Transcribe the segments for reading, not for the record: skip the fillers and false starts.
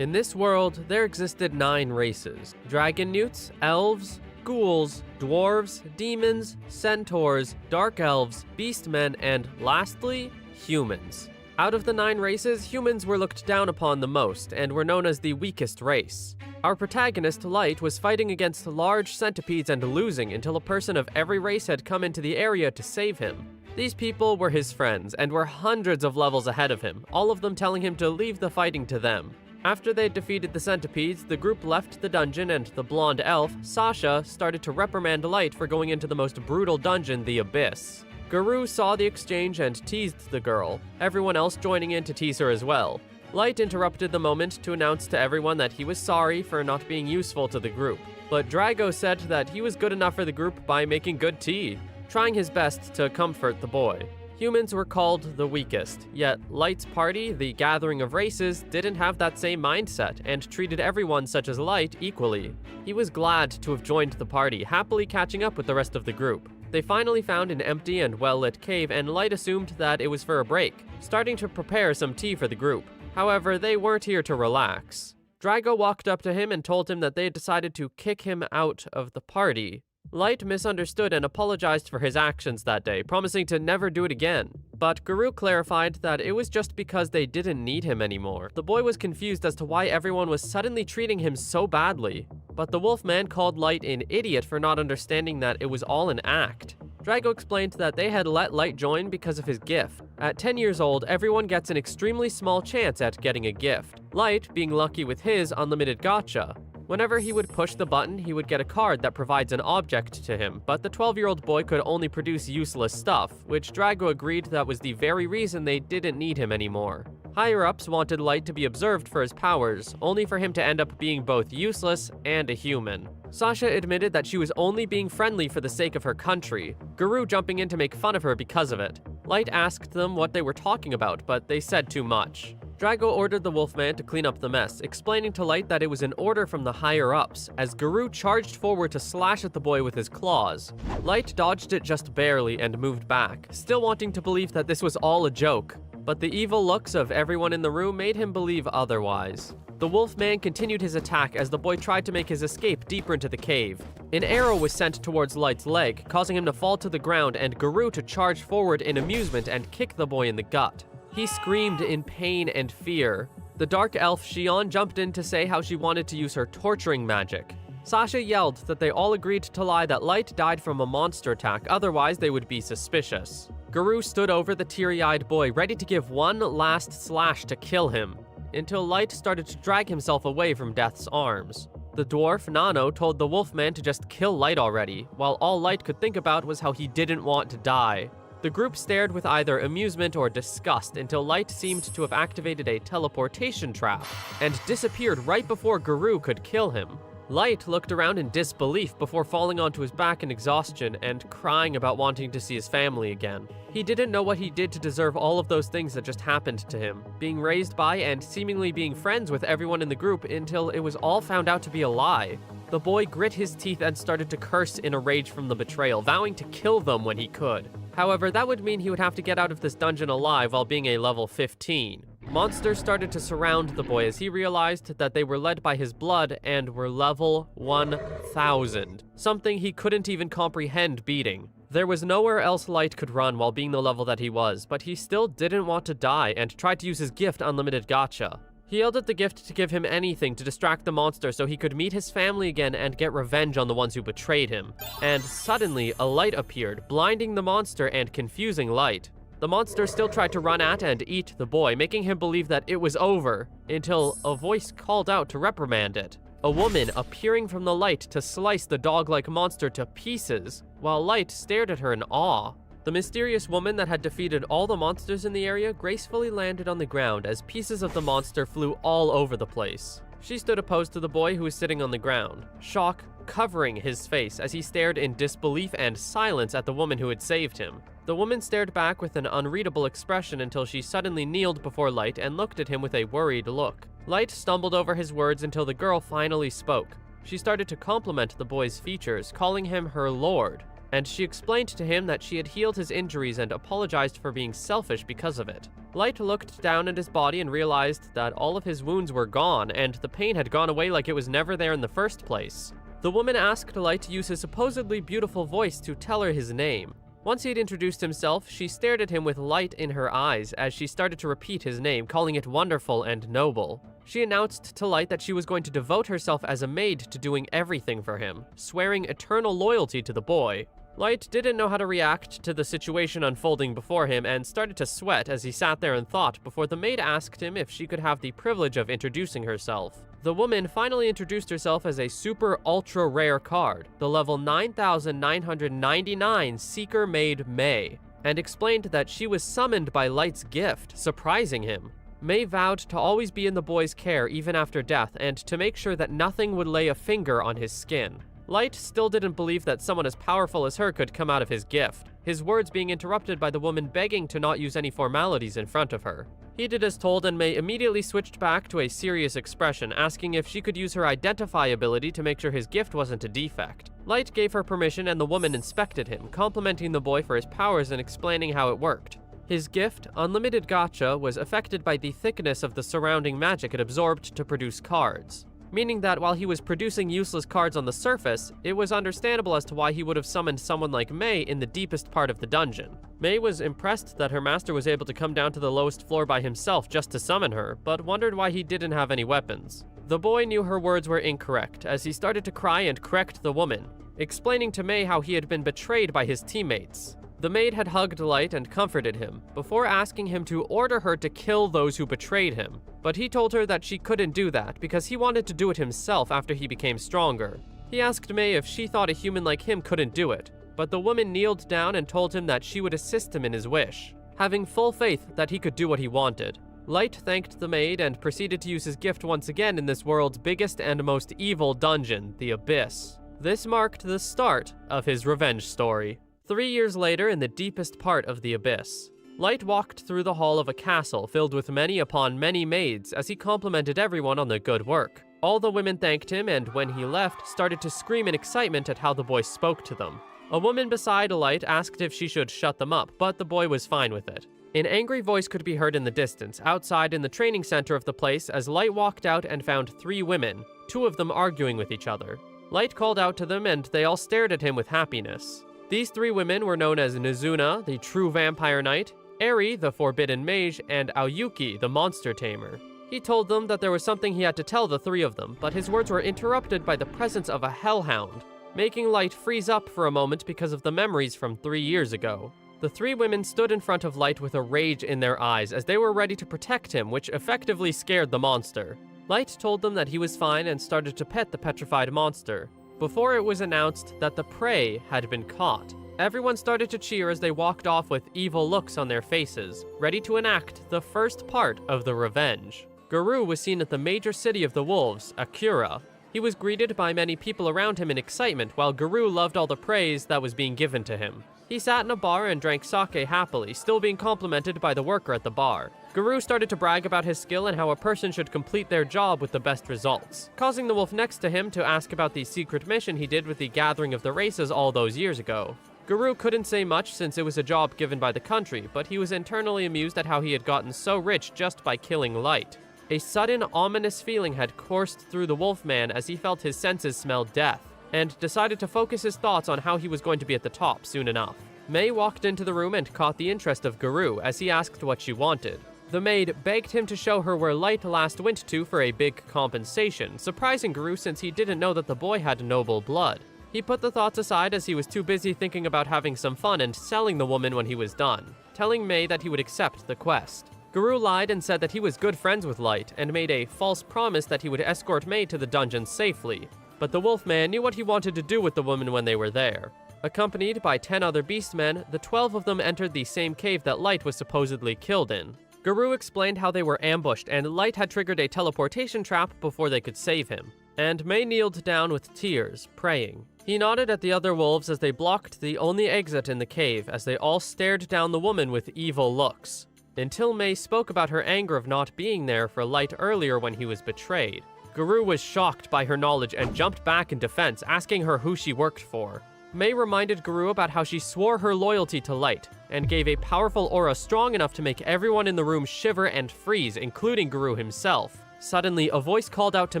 In this world, there existed 9 races: dragon newts, elves, ghouls, dwarves, demons, centaurs, dark elves, beastmen, and lastly, humans. Out of the 9 races, humans were looked down upon the most and were known as the weakest race. Our protagonist, Light, was fighting against large centipedes and losing until a person of every race had come into the area to save him. These people were his friends and were hundreds of levels ahead of him, all of them telling him to leave the fighting to them. After they defeated the centipedes, the group left the dungeon and the blonde elf, Sasha, started to reprimand Light for going into the most brutal dungeon, the Abyss. Garou saw the exchange and teased the girl, everyone else joining in to tease her as well. Light interrupted the moment to announce to everyone that he was sorry for not being useful to the group, but Drago said that he was good enough for the group by making good tea, trying his best to comfort the boy. Humans were called the weakest, yet Light's party, the gathering of races, didn't have that same mindset and treated everyone such as Light equally. He was glad to have joined the party, happily catching up with the rest of the group. They finally found an empty and well-lit cave, and Light assumed that it was for a break, starting to prepare some tea for the group. However, they weren't here to relax. Drago walked up to him and told him that they had decided to kick him out of the party. Light misunderstood and apologized for his actions that day, promising to never do it again. But Garou clarified that it was just because they didn't need him anymore. The boy was confused as to why everyone was suddenly treating him so badly. But the Wolfman called Light an idiot for not understanding that it was all an act. Drago explained that they had let Light join because of his gift. At 10 years old, everyone gets an extremely small chance at getting a gift. Light being lucky with his unlimited gacha. Whenever he would push the button, he would get a card that provides an object to him, but the 12-year-old boy could only produce useless stuff, which Drago agreed that was the very reason they didn't need him anymore. Higher-ups wanted Light to be observed for his powers, only for him to end up being both useless and a human. Sasha admitted that she was only being friendly for the sake of her country, Garou jumping in to make fun of her because of it. Light asked them what they were talking about, but they said too much. Drago ordered the Wolfman to clean up the mess, explaining to Light that it was an order from the higher-ups, as Garou charged forward to slash at the boy with his claws. Light dodged it just barely and moved back, still wanting to believe that this was all a joke. But the evil looks of everyone in the room made him believe otherwise. The Wolfman continued his attack as the boy tried to make his escape deeper into the cave. An arrow was sent towards Light's leg, causing him to fall to the ground and Garou to charge forward in amusement and kick the boy in the gut. He screamed in pain and fear. The dark elf Xion jumped in to say how she wanted to use her torturing magic. Sasha yelled that they all agreed to lie that Light died from a monster attack, otherwise they would be suspicious. Garou stood over the teary-eyed boy, ready to give one last slash to kill him, until Light started to drag himself away from Death's arms. The dwarf, Nano, told the Wolfman to just kill Light already, while all Light could think about was how he didn't want to die. The group stared with either amusement or disgust until Light seemed to have activated a teleportation trap and disappeared right before Garou could kill him. Light looked around in disbelief before falling onto his back in exhaustion and crying about wanting to see his family again. He didn't know what he did to deserve all of those things that just happened to him, being raised by and seemingly being friends with everyone in the group until it was all found out to be a lie. The boy grit his teeth and started to curse in a rage from the betrayal, vowing to kill them when he could. However, that would mean he would have to get out of this dungeon alive while being a level 15. Monsters started to surround the boy as he realized that they were led by his blood and were level 1000, something he couldn't even comprehend beating. There was nowhere else Light could run while being the level that he was, but he still didn't want to die and tried to use his gift Unlimited Gacha. He yelled at the gift to give him anything to distract the monster so he could meet his family again and get revenge on the ones who betrayed him. And suddenly, a light appeared, blinding the monster and confusing Light. The monster still tried to run at and eat the boy, making him believe that it was over, until a voice called out to reprimand it. A woman appearing from the light to slice the dog-like monster to pieces, while Light stared at her in awe. The mysterious woman that had defeated all the monsters in the area gracefully landed on the ground as pieces of the monster flew all over the place. She stood opposed to the boy who was sitting on the ground, shock covering his face as he stared in disbelief and silence at the woman who had saved him. The woman stared back with an unreadable expression until she suddenly kneeled before Light and looked at him with a worried look. Light stumbled over his words until the girl finally spoke. She started to compliment the boy's features, calling him her lord. and she explained to him that she had healed his injuries and apologized for being selfish because of it. Light looked down at his body and realized that all of his wounds were gone, and the pain had gone away like it was never there in the first place. The woman asked Light to use his supposedly beautiful voice to tell her his name. Once he had introduced himself, she stared at him with light in her eyes as she started to repeat his name, calling it wonderful and noble. She announced to Light that she was going to devote herself as a maid to doing everything for him, swearing eternal loyalty to the boy. Light didn't know how to react to the situation unfolding before him and started to sweat as he sat there and thought before the maid asked him if she could have the privilege of introducing herself. The woman finally introduced herself as a super ultra rare card, the level 9999 Seeker Maid May, and explained that she was summoned by Light's gift, surprising him. May vowed to always be in the boy's care even after death and to make sure that nothing would lay a finger on his skin. Light still didn't believe that someone as powerful as her could come out of his gift, his words being interrupted by the woman begging to not use any formalities in front of her. He did as told, and May immediately switched back to a serious expression, asking if she could use her identify ability to make sure his gift wasn't a defect. Light gave her permission and the woman inspected him, complimenting the boy for his powers and explaining how it worked. His gift, Unlimited Gacha, was affected by the thickness of the surrounding magic it absorbed to produce cards, meaning that while he was producing useless cards on the surface, it was understandable as to why he would have summoned someone like May in the deepest part of the dungeon. May was impressed that her master was able to come down to the lowest floor by himself just to summon her, but wondered why he didn't have any weapons. The boy knew her words were incorrect, as he started to cry and correct the woman, explaining to May how he had been betrayed by his teammates. The maid had hugged Light and comforted him, before asking him to order her to kill those who betrayed him. But he told her that she couldn't do that because he wanted to do it himself after he became stronger. He asked May if she thought a human like him couldn't do it, but the woman kneeled down and told him that she would assist him in his wish, having full faith that he could do what he wanted. Light thanked the maid and proceeded to use his gift once again in this world's biggest and most evil dungeon, the Abyss. This marked the start of his revenge story. 3 years later, in the deepest part of the Abyss, Light walked through the hall of a castle filled with many upon many maids as he complimented everyone on their good work. All the women thanked him, and when he left, started to scream in excitement at how the boy spoke to them. A woman beside Light asked if she should shut them up, but the boy was fine with it. An angry voice could be heard in the distance, outside in the training center of the place, as Light walked out and found 3 women, 2 of them arguing with each other. Light called out to them, and they all stared at him with happiness. These 3 women were known as Nizuna, the true vampire knight, Eri, the forbidden mage, and Aoyuki, the monster tamer. He told them that there was something he had to tell the 3 of them, but his words were interrupted by the presence of a hellhound, making Light freeze up for a moment because of the memories from 3 years ago. The 3 women stood in front of Light with a rage in their eyes as they were ready to protect him, which effectively scared the monster. Light told them that he was fine and started to pet the petrified monster, before it was announced that the prey had been caught. Everyone started to cheer as they walked off with evil looks on their faces, ready to enact the first part of the revenge. Garou was seen at the major city of the wolves, Akura. He was greeted by many people around him in excitement, while Garou loved all the praise that was being given to him. He sat in a bar and drank sake happily, still being complimented by the worker at the bar. Garou started to brag about his skill and how a person should complete their job with the best results, causing the wolf next to him to ask about the secret mission he did with the gathering of the races all those years ago. Garou couldn't say much since it was a job given by the country, but he was internally amused at how he had gotten so rich just by killing Light. A sudden, ominous feeling had coursed through the wolfman as he felt his senses smell death, and decided to focus his thoughts on how he was going to be at the top soon enough. May walked into the room and caught the interest of Garou as he asked what she wanted. The maid begged him to show her where Light last went to for a big compensation, surprising Garou since he didn't know that the boy had noble blood. He put the thoughts aside as he was too busy thinking about having some fun and selling the woman when he was done, telling May that he would accept the quest. Garou lied and said that he was good friends with Light and made a false promise that he would escort May to the dungeon safely. But the Wolfman knew what he wanted to do with the woman when they were there. Accompanied by 10 other beastmen, the 12 of them entered the same cave that Light was supposedly killed in. Garou explained how they were ambushed and Light had triggered a teleportation trap before they could save him. And May kneeled down with tears, praying. He nodded at the other wolves as they blocked the only exit in the cave as they all stared down the woman with evil looks, until May spoke about her anger of not being there for Light earlier when he was betrayed. Garou was shocked by her knowledge and jumped back in defense, asking her who she worked for. Mei reminded Garou about how she swore her loyalty to Light, and gave a powerful aura strong enough to make everyone in the room shiver and freeze, including Garou himself. Suddenly, a voice called out to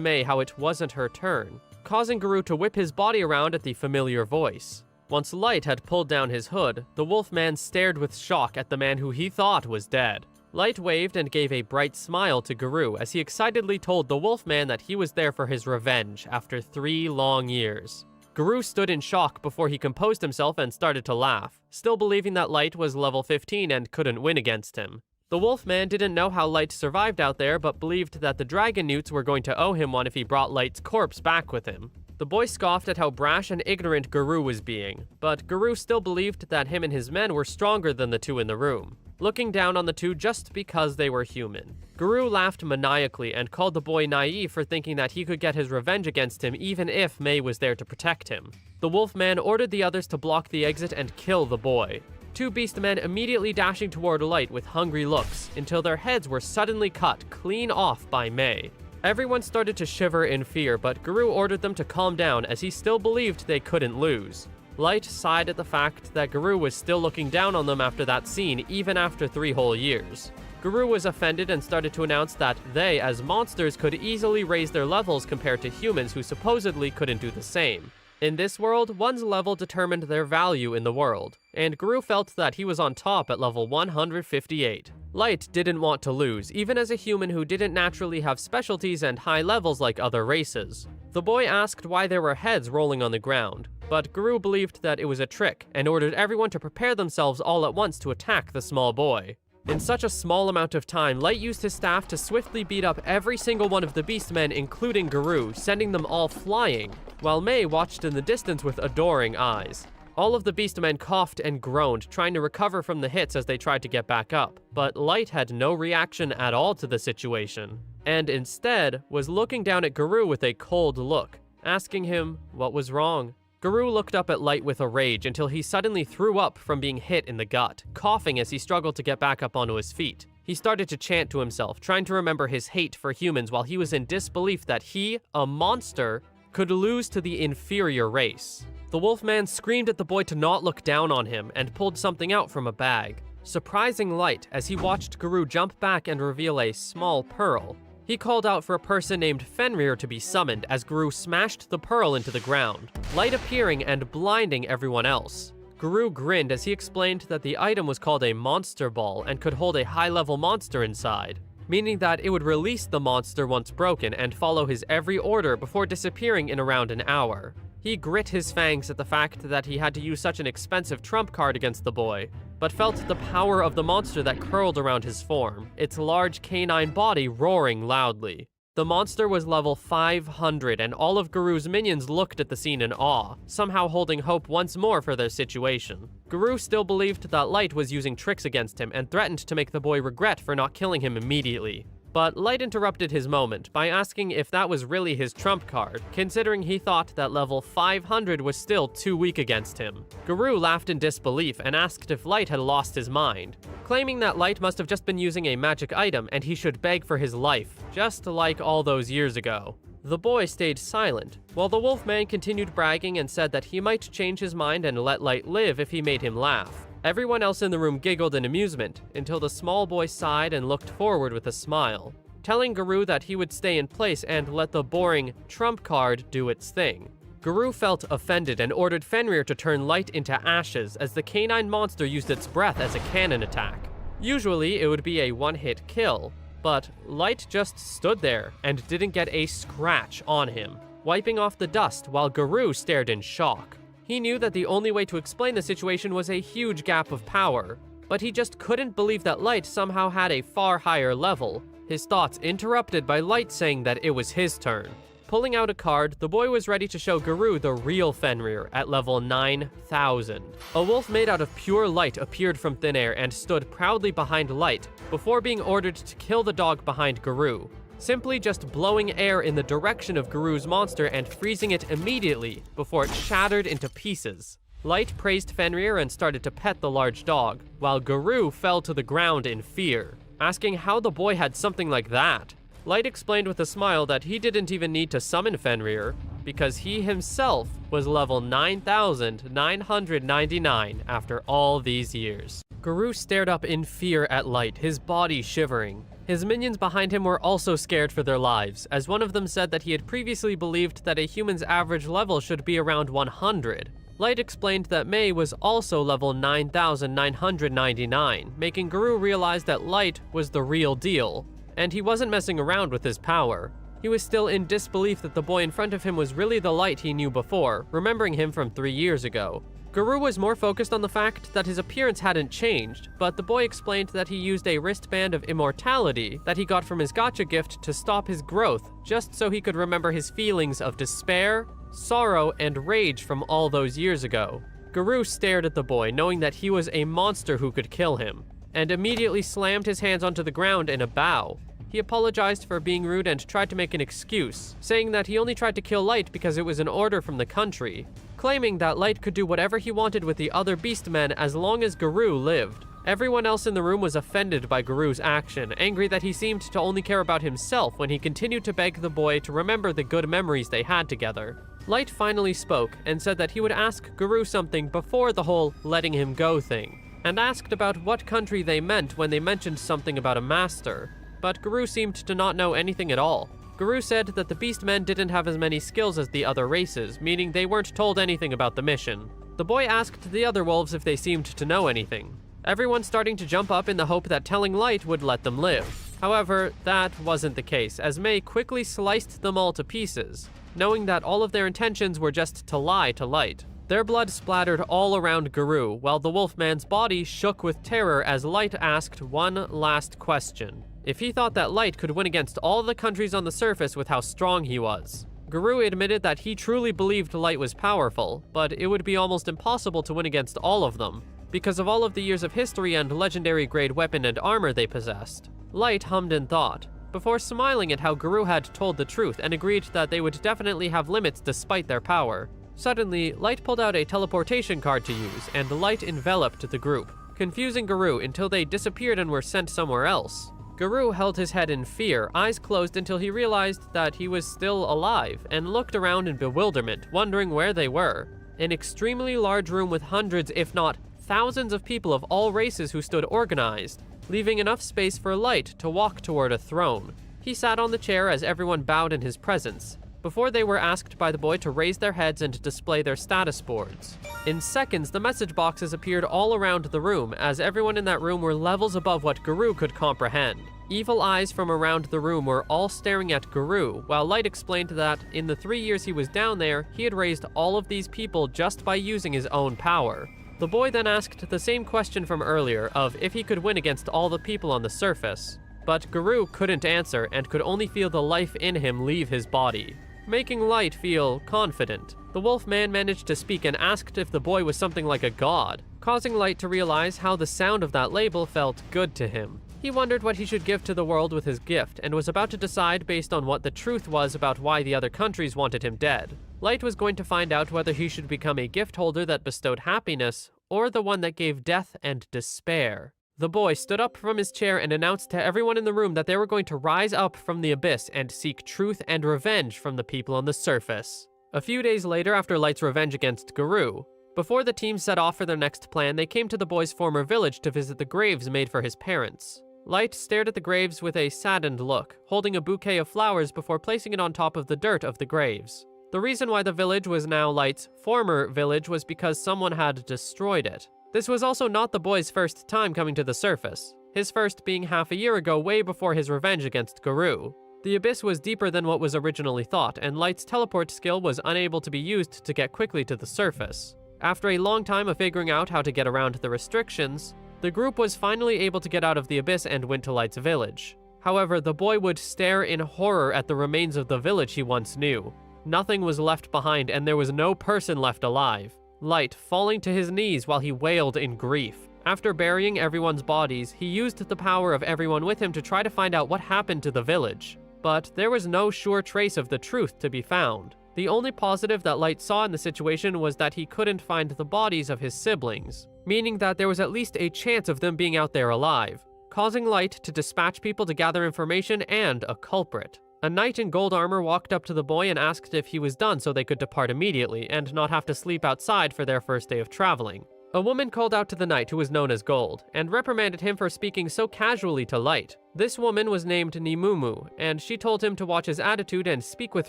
Mei how it wasn't her turn, causing Garou to whip his body around at the familiar voice. Once Light had pulled down his hood, the Wolfman stared with shock at the man who he thought was dead. Light waved and gave a bright smile to Garou as he excitedly told the Wolfman that he was there for his revenge after 3 long years. Garou stood in shock before he composed himself and started to laugh, still believing that Light was level 15 and couldn't win against him. The Wolfman didn't know how Light survived out there, but believed that the Dragon Newts were going to owe him one if he brought Light's corpse back with him. The boy scoffed at how brash and ignorant Garou was being, but Garou still believed that him and his men were stronger than the two in the room, looking down on the two just because they were human. Garou laughed maniacally and called the boy naive for thinking that he could get his revenge against him even if Mei was there to protect him. The Wolfman ordered the others to block the exit and kill the boy. 2 beastmen immediately dashing toward Light with hungry looks, until their heads were suddenly cut clean off by Mei. Everyone started to shiver in fear, but Garou ordered them to calm down as he still believed they couldn't lose. Light sighed at the fact that Garou was still looking down on them after that scene, even after 3 whole years. Garou was offended and started to announce that they, as monsters, could easily raise their levels compared to humans who supposedly couldn't do the same. In this world, one's level determined their value in the world, and Garou felt that he was on top at level 158. Light didn't want to lose, even as a human who didn't naturally have specialties and high levels like other races. The boy asked why there were heads rolling on the ground, but Garou believed that it was a trick and ordered everyone to prepare themselves all at once to attack the small boy. In such a small amount of time, Light used his staff to swiftly beat up every single one of the beastmen, including Garou, sending them all flying, while Mei watched in the distance with adoring eyes. All of the beastmen coughed and groaned, trying to recover from the hits as they tried to get back up, but Light had no reaction at all to the situation, and instead was looking down at Garou with a cold look, asking him what was wrong. Garou looked up at Light with a rage until he suddenly threw up from being hit in the gut, coughing as he struggled to get back up onto his feet. He started to chant to himself, trying to remember his hate for humans while he was in disbelief that he, a monster, could lose to the inferior race. The Wolfman screamed at the boy to not look down on him and pulled something out from a bag, surprising Light as he watched Garou jump back and reveal a small pearl. He called out for a person named Fenrir to be summoned as Garou smashed the pearl into the ground, Light appearing and blinding everyone else. Garou grinned as he explained that the item was called a monster ball and could hold a high-level monster inside, meaning that it would release the monster once broken and follow his every order before disappearing in around an hour. He grit his fangs at the fact that he had to use such an expensive trump card against the boy, but felt the power of the monster that curled around his form, its large canine body roaring loudly. The monster was level 500, and all of Garou's minions looked at the scene in awe, somehow holding hope once more for their situation. Garou still believed that Light was using tricks against him and threatened to make the boy regret for not killing him immediately. But Light interrupted his moment by asking if that was really his trump card, considering he thought that level 500 was still too weak against him. Garou laughed in disbelief and asked if Light had lost his mind, claiming that Light must have just been using a magic item and he should beg for his life, just like all those years ago. The boy stayed silent, while the Wolfman continued bragging and said that he might change his mind and let Light live if he made him laugh. Everyone else in the room giggled in amusement, until the small boy sighed and looked forward with a smile, telling Garou that he would stay in place and let the boring trump card do its thing. Garou felt offended and ordered Fenrir to turn Light into ashes as the canine monster used its breath as a cannon attack. Usually, it would be a one-hit kill, but Light just stood there and didn't get a scratch on him, wiping off the dust while Garou stared in shock. He knew that the only way to explain the situation was a huge gap of power, but he just couldn't believe that Light somehow had a far higher level, his thoughts interrupted by Light saying that it was his turn. Pulling out a card, the boy was ready to show Garou the real Fenrir at level 9,000. A wolf made out of pure light appeared from thin air and stood proudly behind Light before being ordered to kill the dog behind Garou, simply just blowing air in the direction of Garou's monster and freezing it immediately before it shattered into pieces. Light praised Fenrir and started to pet the large dog, while Garou fell to the ground in fear, asking how the boy had something like that. Light explained with a smile that he didn't even need to summon Fenrir, because he himself was level 9,999 after all these years. Garou stared up in fear at Light, his body shivering. His minions behind him were also scared for their lives, as one of them said that he had previously believed that a human's average level should be around 100. Light explained that Mei was also level 9,999, making Garou realize that Light was the real deal, and he wasn't messing around with his power. He was still in disbelief that the boy in front of him was really the Light he knew before, remembering him from 3 years ago. Garou was more focused on the fact that his appearance hadn't changed, but the boy explained that he used a wristband of immortality that he got from his gacha gift to stop his growth, just so he could remember his feelings of despair, sorrow, and rage from all those years ago. Garou stared at the boy, knowing that he was a monster who could kill him, and immediately slammed his hands onto the ground in a bow. He apologized for being rude and tried to make an excuse, saying that he only tried to kill Light because it was an order from the country, claiming that Light could do whatever he wanted with the other beastmen as long as Garou lived. Everyone else in the room was offended by Garou's action, angry that he seemed to only care about himself when he continued to beg the boy to remember the good memories they had together. Light finally spoke and said that he would ask Garou something before the whole letting him go thing, and asked about what country they meant when they mentioned something about a master. But Garou seemed to not know anything at all. Garou said that the Beastmen didn't have as many skills as the other races, meaning they weren't told anything about the mission. The boy asked the other wolves if they seemed to know anything, everyone starting to jump up in the hope that telling Light would let them live. However, that wasn't the case, as Mei quickly sliced them all to pieces, knowing that all of their intentions were just to lie to Light. Their blood splattered all around Garou, while the Wolfman's body shook with terror as Light asked one last question: if he thought that Light could win against all the countries on the surface with how strong he was. Garou admitted that he truly believed Light was powerful, but it would be almost impossible to win against all of them, because of all of the years of history and legendary grade weapon and armor they possessed. Light hummed in thought, before smiling at how Garou had told the truth and agreed that they would definitely have limits despite their power. Suddenly, Light pulled out a teleportation card to use, and the light enveloped the group, confusing Garou until they disappeared and were sent somewhere else. Garou held his head in fear, eyes closed until he realized that he was still alive, and looked around in bewilderment, wondering where they were. An extremely large room with hundreds, if not thousands of people of all races who stood organized, leaving enough space for Light to walk toward a throne. He sat on the chair as everyone bowed in his presence, before they were asked by the boy to raise their heads and display their status boards. In seconds, the message boxes appeared all around the room, as everyone in that room were levels above what Garou could comprehend. Evil eyes from around the room were all staring at Garou, while Light explained that in the 3 years he was down there, he had raised all of these people just by using his own power. The boy then asked the same question from earlier of if he could win against all the people on the surface. But Garou couldn't answer and could only feel the life in him leave his body, making Light feel confident. The Wolfman managed to speak and asked if the boy was something like a god, causing Light to realize how the sound of that label felt good to him. He wondered what he should give to the world with his gift, and was about to decide based on what the truth was about why the other countries wanted him dead. Light was going to find out whether he should become a gift holder that bestowed happiness, or the one that gave death and despair. The boy stood up from his chair and announced to everyone in the room that they were going to rise up from the abyss and seek truth and revenge from the people on the surface. A few days later, after Light's revenge against Garou, before the team set off for their next plan, they came to the boy's former village to visit the graves made for his parents. Light stared at the graves with a saddened look, holding a bouquet of flowers before placing it on top of the dirt of the graves. The reason why the village was now Light's former village was because someone had destroyed it. This was also not the boy's first time coming to the surface, his first being half a year ago, way before his revenge against Garou. The abyss was deeper than what was originally thought, and Light's teleport skill was unable to be used to get quickly to the surface. After a long time of figuring out how to get around the restrictions, the group was finally able to get out of the abyss and went to Light's village. However, the boy would stare in horror at the remains of the village he once knew. Nothing was left behind, and there was no person left alive. Light falling to his knees while he wailed in grief. After burying everyone's bodies, he used the power of everyone with him to try to find out what happened to the village. But there was no sure trace of the truth to be found. The only positive that Light saw in the situation was that he couldn't find the bodies of his siblings, meaning that there was at least a chance of them being out there alive, causing Light to dispatch people to gather information and a culprit. A knight in gold armor walked up to the boy and asked if he was done so they could depart immediately and not have to sleep outside for their first day of traveling. A woman called out to the knight, who was known as Gold, and reprimanded him for speaking so casually to Light. This woman was named Nimumu, and she told him to watch his attitude and speak with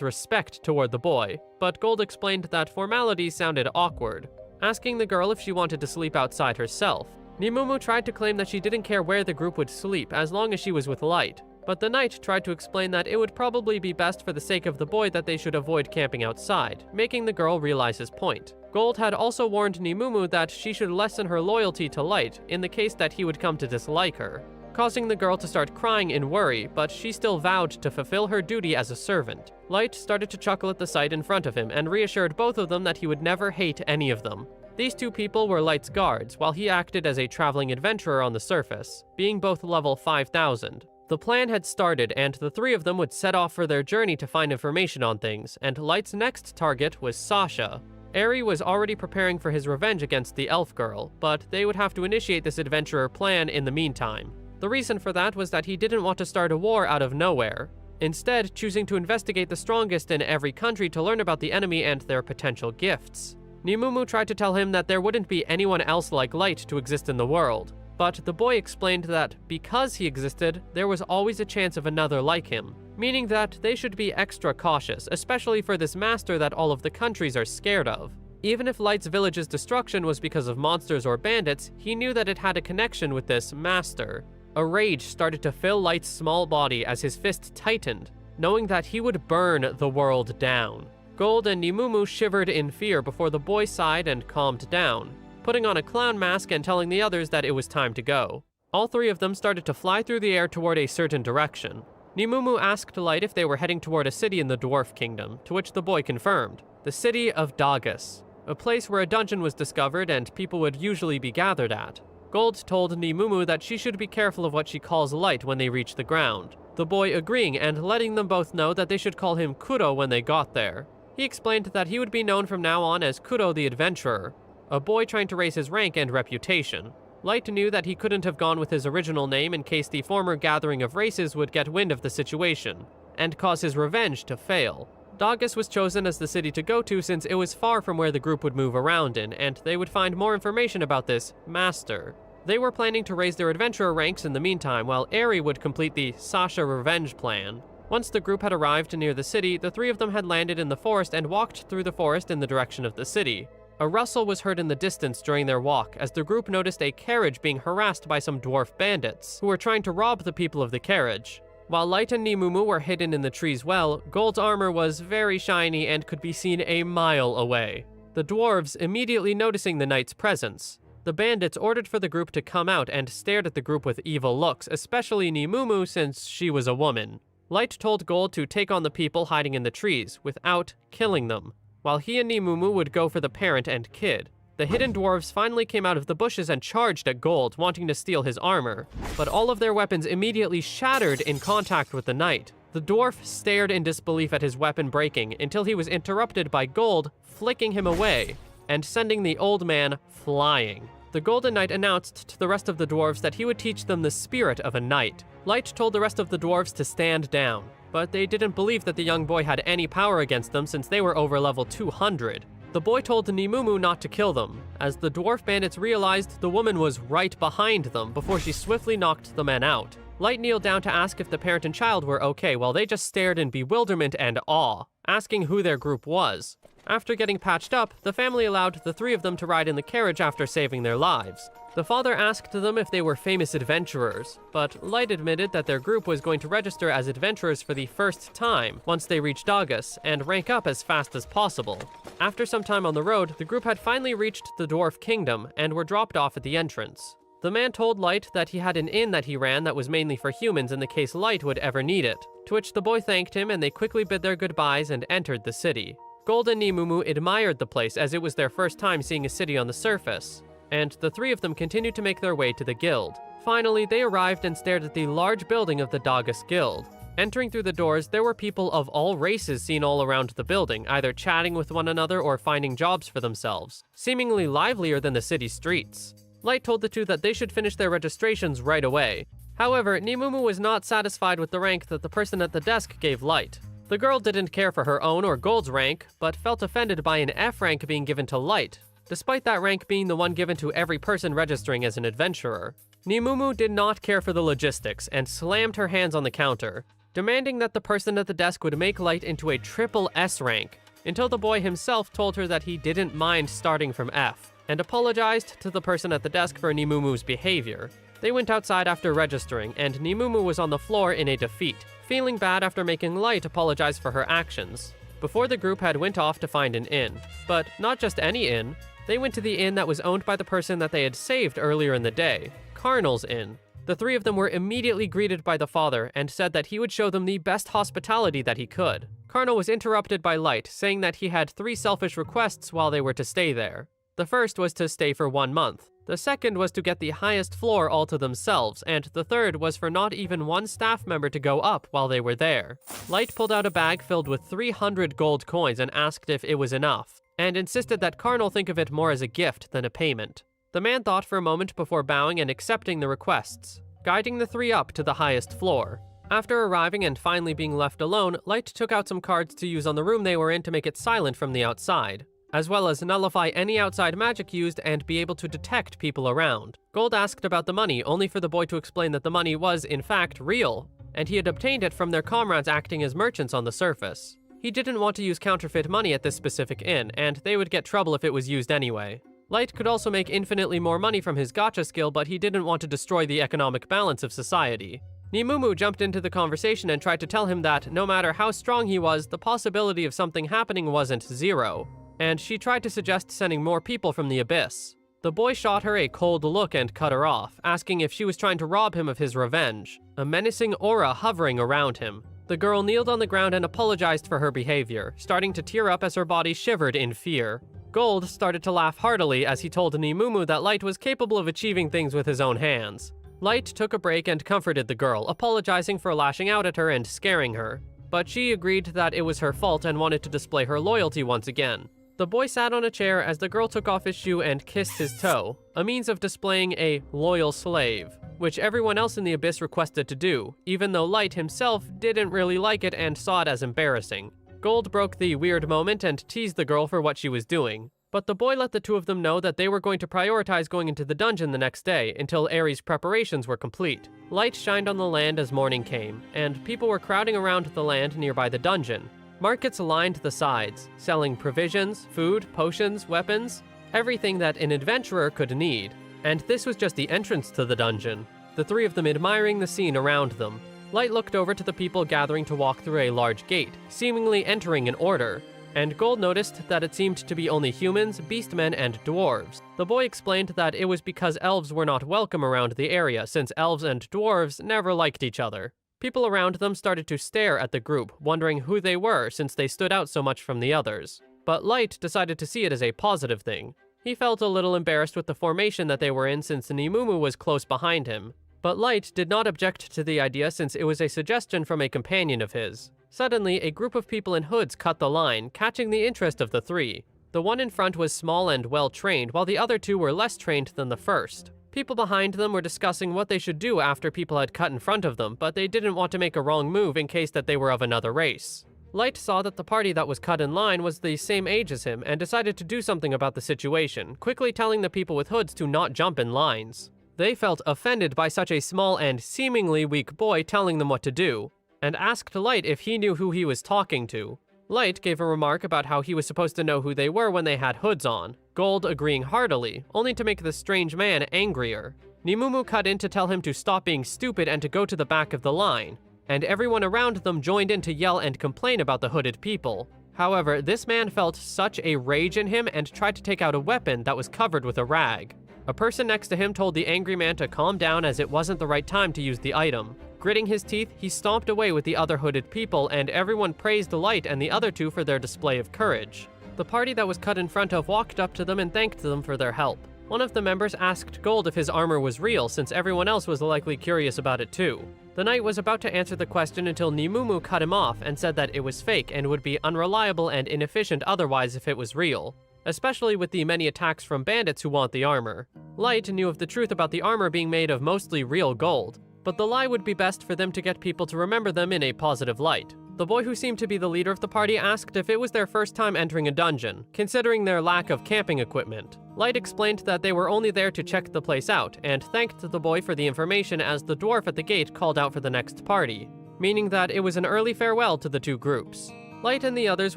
respect toward the boy, but Gold explained that formalities sounded awkward, asking the girl if she wanted to sleep outside herself. Nimumu tried to claim that she didn't care where the group would sleep as long as she was with Light, but the knight tried to explain that it would probably be best for the sake of the boy that they should avoid camping outside, making the girl realize his point. Gold had also warned Nimumu that she should lessen her loyalty to Light in the case that he would come to dislike her, causing the girl to start crying in worry, but she still vowed to fulfill her duty as a servant. Light started to chuckle at the sight in front of him and reassured both of them that he would never hate any of them. These two people were Light's guards, while he acted as a traveling adventurer on the surface, being both level 5,000. The plan had started, and the three of them would set off for their journey to find information on things, and Light's next target was Sasha. Eri was already preparing for his revenge against the elf girl, but they would have to initiate this adventurer plan in the meantime. The reason for that was that he didn't want to start a war out of nowhere, instead choosing to investigate the strongest in every country to learn about the enemy and their potential gifts. Nimumu tried to tell him that there wouldn't be anyone else like Light to exist in the world, but the boy explained that because he existed, there was always a chance of another like him, meaning that they should be extra cautious, especially for this master that all of the countries are scared of. Even if Light's village's destruction was because of monsters or bandits, he knew that it had a connection with this master. A rage started to fill Light's small body as his fist tightened, knowing that he would burn the world down. Gold and Nimumu shivered in fear before the boy sighed and calmed down, putting on a clown mask and telling the others that it was time to go. All three of them started to fly through the air toward a certain direction. Nimumu asked Light if they were heading toward a city in the Dwarf Kingdom, to which the boy confirmed. The city of Dagus, a place where a dungeon was discovered and people would usually be gathered at. Gold told Nimumu that she should be careful of what she calls Light when they reach the ground, the boy agreeing and letting them both know that they should call him Kuro when they got there. He explained that he would be known from now on as Kuro the Adventurer, a boy trying to raise his rank and reputation. Light knew that he couldn't have gone with his original name in case the former gathering of races would get wind of the situation, and cause his revenge to fail. Dagus was chosen as the city to go to since it was far from where the group would move around in, and they would find more information about this master. They were planning to raise their adventurer ranks in the meantime, while Eri would complete the Sasha revenge plan. Once the group had arrived near the city, the three of them had landed in the forest and walked through the forest in the direction of the city. A rustle was heard in the distance during their walk as the group noticed a carriage being harassed by some dwarf bandits, who were trying to rob the people of the carriage. While Light and Nimumu were hidden in the trees well, Gold's armor was very shiny and could be seen a mile away. The dwarves immediately noticing the knight's presence. The bandits ordered for the group to come out and stared at the group with evil looks, especially Nimumu since she was a woman. Light told Gold to take on the people hiding in the trees without killing them, while he and Nimumu would go for the parent and kid. The hidden dwarves finally came out of the bushes and charged at Gold, wanting to steal his armor, but all of their weapons immediately shattered in contact with the knight. The dwarf stared in disbelief at his weapon breaking until he was interrupted by Gold flicking him away and sending the old man flying. The Golden Knight announced to the rest of the dwarves that he would teach them the spirit of a knight. Light told the rest of the dwarves to stand down, but they didn't believe that the young boy had any power against them since they were over level 200. The boy told Nimumu not to kill them, as the dwarf bandits realized the woman was right behind them before she swiftly knocked the men out. Light kneeled down to ask if the parent and child were okay, while they just stared in bewilderment and awe, asking who their group was. After getting patched up, the family allowed the three of them to ride in the carriage after saving their lives. The father asked them if they were famous adventurers, but Light admitted that their group was going to register as adventurers for the first time once they reached Dagus and rank up as fast as possible. After some time on the road, the group had finally reached the Dwarf Kingdom and were dropped off at the entrance. The man told Light that he had an inn that he ran that was mainly for humans in the case Light would ever need it, to which the boy thanked him and they quickly bid their goodbyes and entered the city. Gold and Nimumu admired the place as it was their first time seeing a city on the surface, and the three of them continued to make their way to the guild. Finally, they arrived and stared at the large building of the Dagus Guild. Entering through the doors, there were people of all races seen all around the building, either chatting with one another or finding jobs for themselves, seemingly livelier than the city streets. Light told the two that they should finish their registrations right away. However, Nimumu was not satisfied with the rank that the person at the desk gave Light. The girl didn't care for her own or Gold's rank, but felt offended by an F rank being given to Light, despite that rank being the one given to every person registering as an adventurer. Nimumu did not care for the logistics and slammed her hands on the counter, demanding that the person at the desk would make Light into a triple S rank, until the boy himself told her that he didn't mind starting from F, and apologized to the person at the desk for Nimumu's behavior. They went outside after registering, and Nimumu was on the floor in a defeat, feeling bad after making Light apologize for her actions, before the group had went off to find an inn. But not just any inn, they went to the inn that was owned by the person that they had saved earlier in the day, Carnal's Inn. The three of them were immediately greeted by the father and said that he would show them the best hospitality that he could. Carnal was interrupted by Light, saying that he had 3 selfish requests while they were to stay there. The first was to stay for 1 month. The second was to get the highest floor all to themselves, and the third was for not even one staff member to go up while they were there. Light pulled out a bag filled with 300 gold coins and asked if it was enough, and insisted that Carnal think of it more as a gift than a payment. The man thought for a moment before bowing and accepting the requests, guiding the 3 up to the highest floor. After arriving and finally being left alone, Light took out some cards to use on the room they were in to make it silent from the outside, as well as nullify any outside magic used and be able to detect people around. Gold asked about the money, only for the boy to explain that the money was, in fact, real, and he had obtained it from their comrades acting as merchants on the surface. He didn't want to use counterfeit money at this specific inn, and they would get trouble if it was used anyway. Light could also make infinitely more money from his gacha skill, but he didn't want to destroy the economic balance of society. Nimumu jumped into the conversation and tried to tell him that, no matter how strong he was, the possibility of something happening wasn't zero, and she tried to suggest sending more people from the abyss. The boy shot her a cold look and cut her off, asking if she was trying to rob him of his revenge, a menacing aura hovering around him. The girl kneeled on the ground and apologized for her behavior, starting to tear up as her body shivered in fear. Gold started to laugh heartily as he told Nimumu that Light was capable of achieving things with his own hands. Light took a break and comforted the girl, apologizing for lashing out at her and scaring her, but she agreed that it was her fault and wanted to display her loyalty once again. The boy sat on a chair as the girl took off his shoe and kissed his toe, a means of displaying a loyal slave, which everyone else in the abyss requested to do, even though Light himself didn't really like it and saw it as embarrassing. Gold broke the weird moment and teased the girl for what she was doing, but the boy let the two of them know that they were going to prioritize going into the dungeon the next day until Ares' preparations were complete. Light shined on the land as morning came, and people were crowding around the land nearby the dungeon. Markets lined the sides, selling provisions, food, potions, weapons, everything that an adventurer could need. And this was just the entrance to the dungeon, the 3 of them admiring the scene around them. Light looked over to the people gathering to walk through a large gate, seemingly entering in order, and Gold noticed that it seemed to be only humans, beastmen, and dwarves. The boy explained that it was because elves were not welcome around the area, since elves and dwarves never liked each other. People around them started to stare at the group, wondering who they were since they stood out so much from the others. But Light decided to see it as a positive thing. He felt a little embarrassed with the formation that they were in since Nimumu was close behind him. But Light did not object to the idea since it was a suggestion from a companion of his. Suddenly, a group of people in hoods cut the line, catching the interest of the 3. The one in front was small and well-trained, while the other 2 were less trained than the first. People behind them were discussing what they should do after people had cut in front of them, but they didn't want to make a wrong move in case that they were of another race. Light saw that the party that was cut in line was the same age as him and decided to do something about the situation, quickly telling the people with hoods to not jump in lines. They felt offended by such a small and seemingly weak boy telling them what to do, and asked Light if he knew who he was talking to. Light gave a remark about how he was supposed to know who they were when they had hoods on, Gold agreeing heartily, only to make the strange man angrier. Nimumu cut in to tell him to stop being stupid and to go to the back of the line, and everyone around them joined in to yell and complain about the hooded people. However, this man felt such a rage in him and tried to take out a weapon that was covered with a rag. A person next to him told the angry man to calm down as it wasn't the right time to use the item. Gritting his teeth, he stomped away with the other hooded people, and everyone praised Light and the other 2 for their display of courage. The party that was cut in front of walked up to them and thanked them for their help. One of the members asked Gold if his armor was real, since everyone else was likely curious about it too. The knight was about to answer the question until Nimumu cut him off and said that it was fake and would be unreliable and inefficient otherwise if it was real, especially with the many attacks from bandits who want the armor. Light knew of the truth about the armor being made of mostly real gold, but the lie would be best for them to get people to remember them in a positive light. The boy who seemed to be the leader of the party asked if it was their first time entering a dungeon, considering their lack of camping equipment. Light explained that they were only there to check the place out, and thanked the boy for the information as the dwarf at the gate called out for the next party, meaning that it was an early farewell to the two groups. Light and the others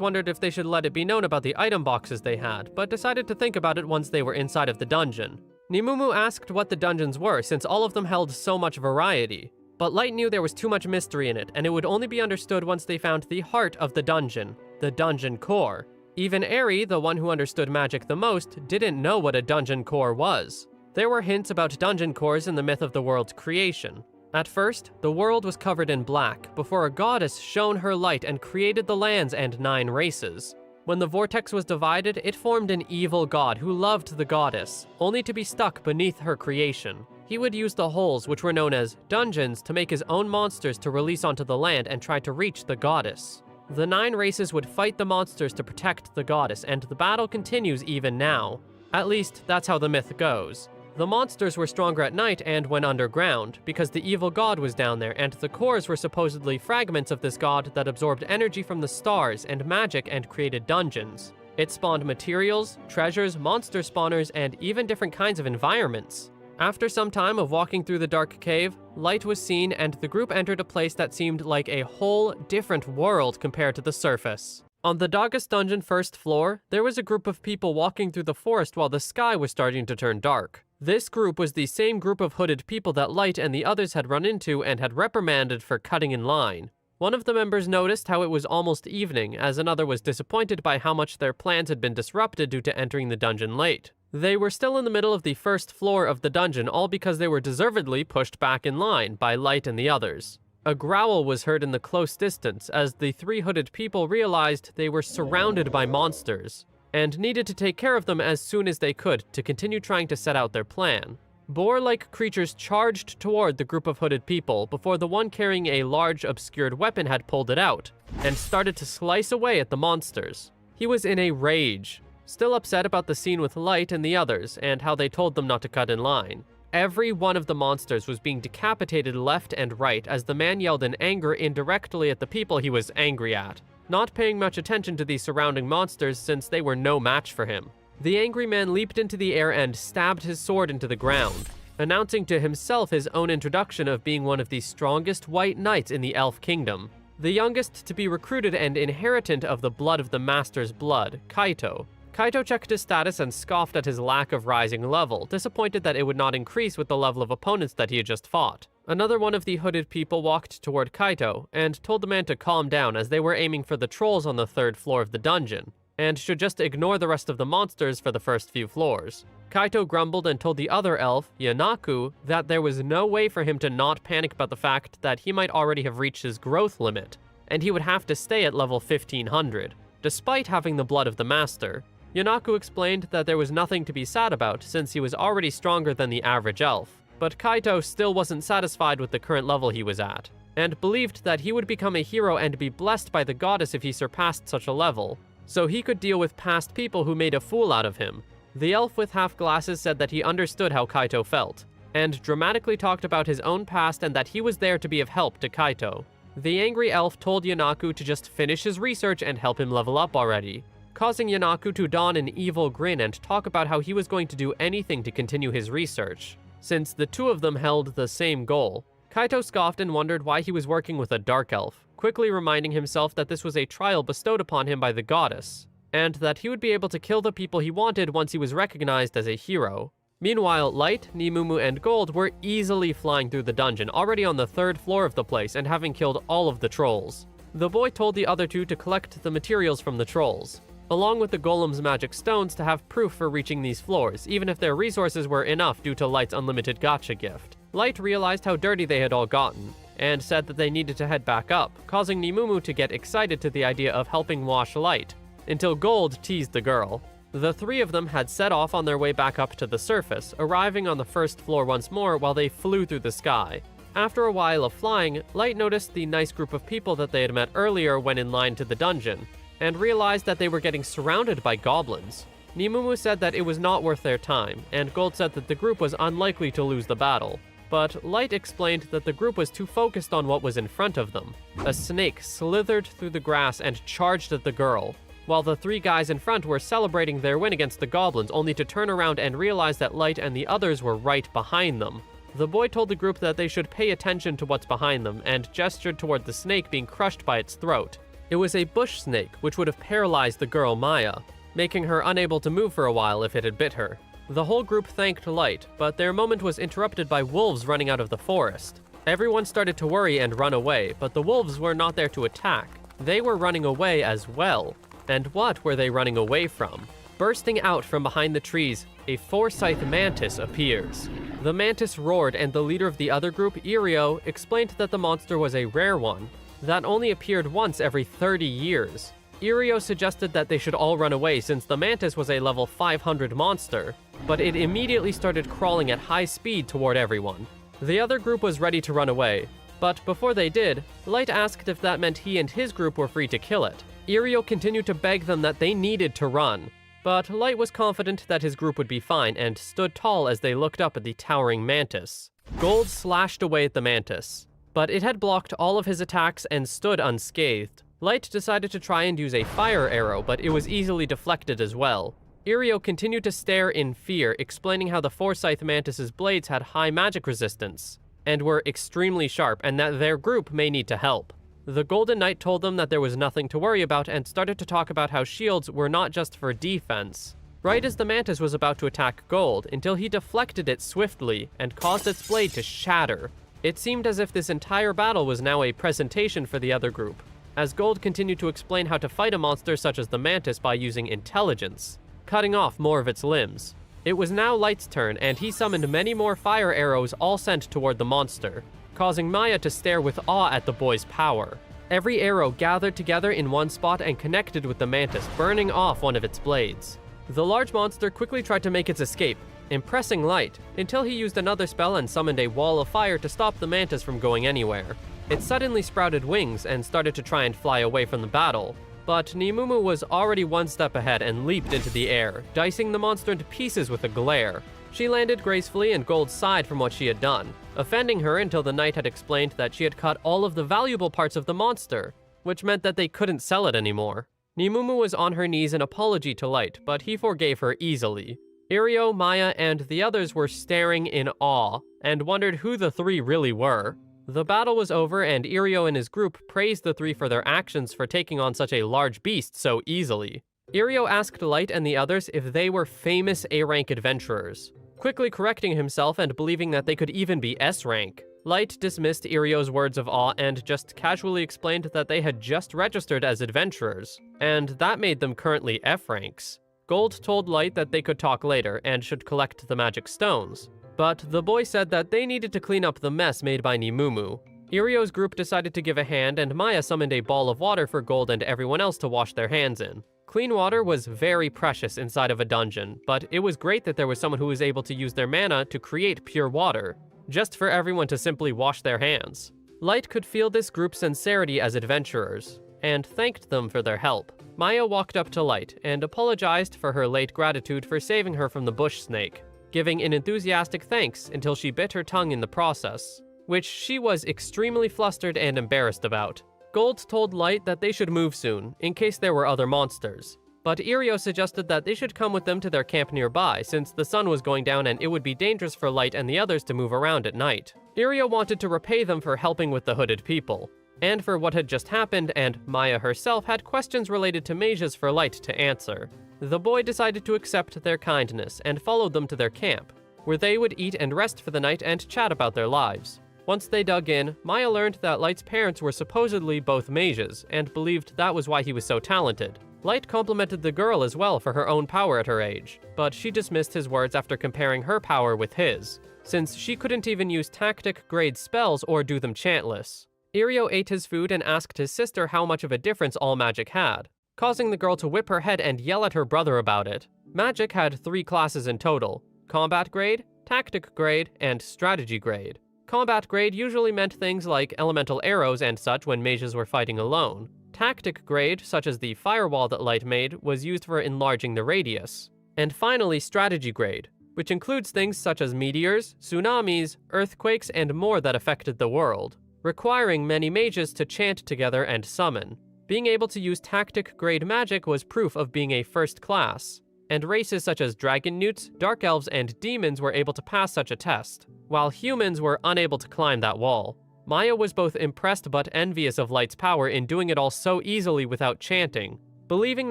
wondered if they should let it be known about the item boxes they had, but decided to think about it once they were inside of the dungeon. Nimumu asked what the dungeons were since all of them held so much variety. But Light knew there was too much mystery in it, and it would only be understood once they found the heart of the dungeon core. Even Eri, the one who understood magic the most, didn't know what a dungeon core was. There were hints about dungeon cores in the myth of the world's creation. At first, the world was covered in black, before a goddess shone her light and created the lands and 9 races. When the vortex was divided, it formed an evil god who loved the goddess, only to be stuck beneath her creation. He would use the holes, which were known as dungeons, to make his own monsters to release onto the land and try to reach the goddess. The 9 races would fight the monsters to protect the goddess, and the battle continues even now. At least, that's how the myth goes. The monsters were stronger at night and went underground, because the evil god was down there, and the cores were supposedly fragments of this god that absorbed energy from the stars and magic and created dungeons. It spawned materials, treasures, monster spawners, and even different kinds of environments. After some time of walking through the dark cave, light was seen and the group entered a place that seemed like a whole different world compared to the surface. On the Daugus dungeon first floor, there was a group of people walking through the forest while the sky was starting to turn dark. This group was the same group of hooded people that Light and the others had run into and had reprimanded for cutting in line. One of the members noticed how it was almost evening, as another was disappointed by how much their plans had been disrupted due to entering the dungeon late. They were still in the middle of the first floor of the dungeon, all because they were deservedly pushed back in line by Light and the others. A growl was heard in the close distance as the 3 hooded people realized they were surrounded by monsters, and needed to take care of them as soon as they could to continue trying to set out their plan. Boar-like creatures charged toward the group of hooded people before the one carrying a large obscured weapon had pulled it out, and started to slice away at the monsters. He was in a rage, still upset about the scene with Light and the others, and how they told them not to cut in line. Every one of the monsters was being decapitated left and right as the man yelled in anger indirectly at the people he was angry at, not paying much attention to the surrounding monsters since they were no match for him. The angry man leaped into the air and stabbed his sword into the ground, announcing to himself his own introduction of being one of the strongest white knights in the Elf Kingdom, the youngest to be recruited and inheritant of the blood of the Master's blood, Kaito. Kaito checked his status and scoffed at his lack of rising level, disappointed that it would not increase with the level of opponents that he had just fought. Another one of the hooded people walked toward Kaito and told the man to calm down as they were aiming for the trolls on the 3rd floor of the dungeon, and should just ignore the rest of the monsters for the first few floors. Kaito grumbled and told the other elf, Yanaku, that there was no way for him to not panic about the fact that he might already have reached his growth limit, and he would have to stay at level 1500, despite having the blood of the master. Yanaku explained that there was nothing to be sad about since he was already stronger than the average elf, but Kaito still wasn't satisfied with the current level he was at, and believed that he would become a hero and be blessed by the goddess if he surpassed such a level, so he could deal with past people who made a fool out of him. The elf with half glasses said that he understood how Kaito felt, and dramatically talked about his own past and that he was there to be of help to Kaito. The angry elf told Yanaku to just finish his research and help him level up already, causing Yanaku to don an evil grin and talk about how he was going to do anything to continue his research, since the two of them held the same goal. Kaito scoffed and wondered why he was working with a dark elf, quickly reminding himself that this was a trial bestowed upon him by the goddess, and that he would be able to kill the people he wanted once he was recognized as a hero. Meanwhile, Light, Nimumu, and Gold were easily flying through the dungeon, already on the 3rd floor of the place and having killed all of the trolls. The boy told the other two to collect the materials from the trolls, along with the golem's magic stones to have proof for reaching these floors, even if their resources were enough due to Light's unlimited gacha gift. Light realized how dirty they had all gotten, and said that they needed to head back up, causing Nimumu to get excited to the idea of helping wash Light, until Gold teased the girl. The 3 of them had set off on their way back up to the surface, arriving on the 1st floor once more while they flew through the sky. After a while of flying, Light noticed the nice group of people that they had met earlier when in line to the dungeon, and realized that they were getting surrounded by goblins. Nimumu said that it was not worth their time, and Gold said that the group was unlikely to lose the battle. but Light explained that the group was too focused on what was in front of them. A snake slithered through the grass and charged at the girl, while the three guys in front were celebrating their win against the goblins, only to turn around and realize that Light and the others were right behind them. The boy told the group that they should pay attention to what's behind them, and gestured toward the snake being crushed by its throat. It was a bush snake, which would have paralyzed the girl Maya, making her unable to move for a while if it had bit her. The whole group thanked Light, but their moment was interrupted by wolves running out of the forest. Everyone started to worry and run away, but the wolves were not there to attack. They were running away as well. And what were they running away from? Bursting out from behind the trees, a Forsyth mantis appears. The mantis roared, and the leader of the other group, Irio, explained that the monster was a rare one that only appeared once every 30 years. Irio suggested that they should all run away since the mantis was a level 500 monster, but it immediately started crawling at high speed toward everyone. The other group was ready to run away, but before they did, Light asked if that meant he and his group were free to kill it. Irio continued to beg them that they needed to run, but Light was confident that his group would be fine and stood tall as they looked up at the towering mantis. Gold slashed away at the mantis, but it had blocked all of his attacks and stood unscathed. Light decided to try and use a fire arrow, but it was easily deflected as well. Irio continued to stare in fear, explaining how the Forsyth mantis's blades had high magic resistance and were extremely sharp, and that their group may need to help. The Golden Knight told them that there was nothing to worry about and started to talk about how shields were not just for defense. Right as the mantis was about to attack Gold, until he deflected it swiftly and caused its blade to shatter. It seemed as if this entire battle was now a presentation for the other group, as Gold continued to explain how to fight a monster such as the mantis by using intelligence, cutting off more of its limbs. It was now Light's turn, and he summoned many more fire arrows, all sent toward the monster, causing Maya to stare with awe at the boy's power. Every arrow gathered together in one spot and connected with the mantis, burning off one of its blades. The large monster quickly tried to make its escape, impressing Light, until he used another spell and summoned a wall of fire to stop the mantis from going anywhere. It suddenly sprouted wings and started to try and fly away from the battle, but Nimumu was already one step ahead and leaped into the air, dicing the monster into pieces with a glare. She landed gracefully, and Gold sighed from what she had done, offending her until the knight had explained that she had cut all of the valuable parts of the monster, which meant that they couldn't sell it anymore. Nimumu was on her knees in apology to Light, but he forgave her easily. Irio, Maya, and the others were staring in awe, and wondered who the three really were. The battle was over, and Irio and his group praised the three for their actions for taking on such a large beast so easily. Irio asked Light and the others if they were famous A-rank adventurers, quickly correcting himself and believing that they could even be S-rank. Light dismissed Irio's words of awe and just casually explained that they had just registered as adventurers, and that made them currently F-ranks. Gold told Light that they could talk later and should collect the magic stones, but the boy said that they needed to clean up the mess made by Nimumu. Irio's group decided to give a hand, and Maya summoned a ball of water for Gold and everyone else to wash their hands in. Clean water was very precious inside of a dungeon, but it was great that there was someone who was able to use their mana to create pure water, just for everyone to simply wash their hands. Light could feel this group's sincerity as adventurers, and thanked them for their help. Maya walked up to Light and apologized for her late gratitude for saving her from the bush snake, giving an enthusiastic thanks until she bit her tongue in the process, which she was extremely flustered and embarrassed about. Gold told Light that they should move soon, in case there were other monsters, but Irio suggested that they should come with them to their camp nearby, since the sun was going down and it would be dangerous for Light and the others to move around at night. Irio wanted to repay them for helping with the hooded people, and for what had just happened, and Maya herself had questions related to mages for Light to answer. The boy decided to accept their kindness and followed them to their camp, where they would eat and rest for the night and chat about their lives. Once they dug in, Maya learned that Light's parents were supposedly both mages, and believed that was why he was so talented. Light complimented the girl as well for her own power at her age, but she dismissed his words after comparing her power with his, since she couldn't even use tactic-grade spells or do them chantless. Irio ate his food and asked his sister how much of a difference all magic had, causing the girl to whip her head and yell at her brother about it. Magic had 3 classes in total: combat grade, tactic grade, and strategy grade. Combat grade usually meant things like elemental arrows and such when mages were fighting alone. Tactic grade, such as the firewall that Light made, was used for enlarging the radius. And finally, strategy grade, which includes things such as meteors, tsunamis, earthquakes, and more that affected the world, requiring many mages to chant together and summon. Being able to use tactic-grade magic was proof of being a first class, and races such as dragon newts, dark elves, and demons were able to pass such a test, while humans were unable to climb that wall. Maya was both impressed but envious of Light's power in doing it all so easily without chanting, believing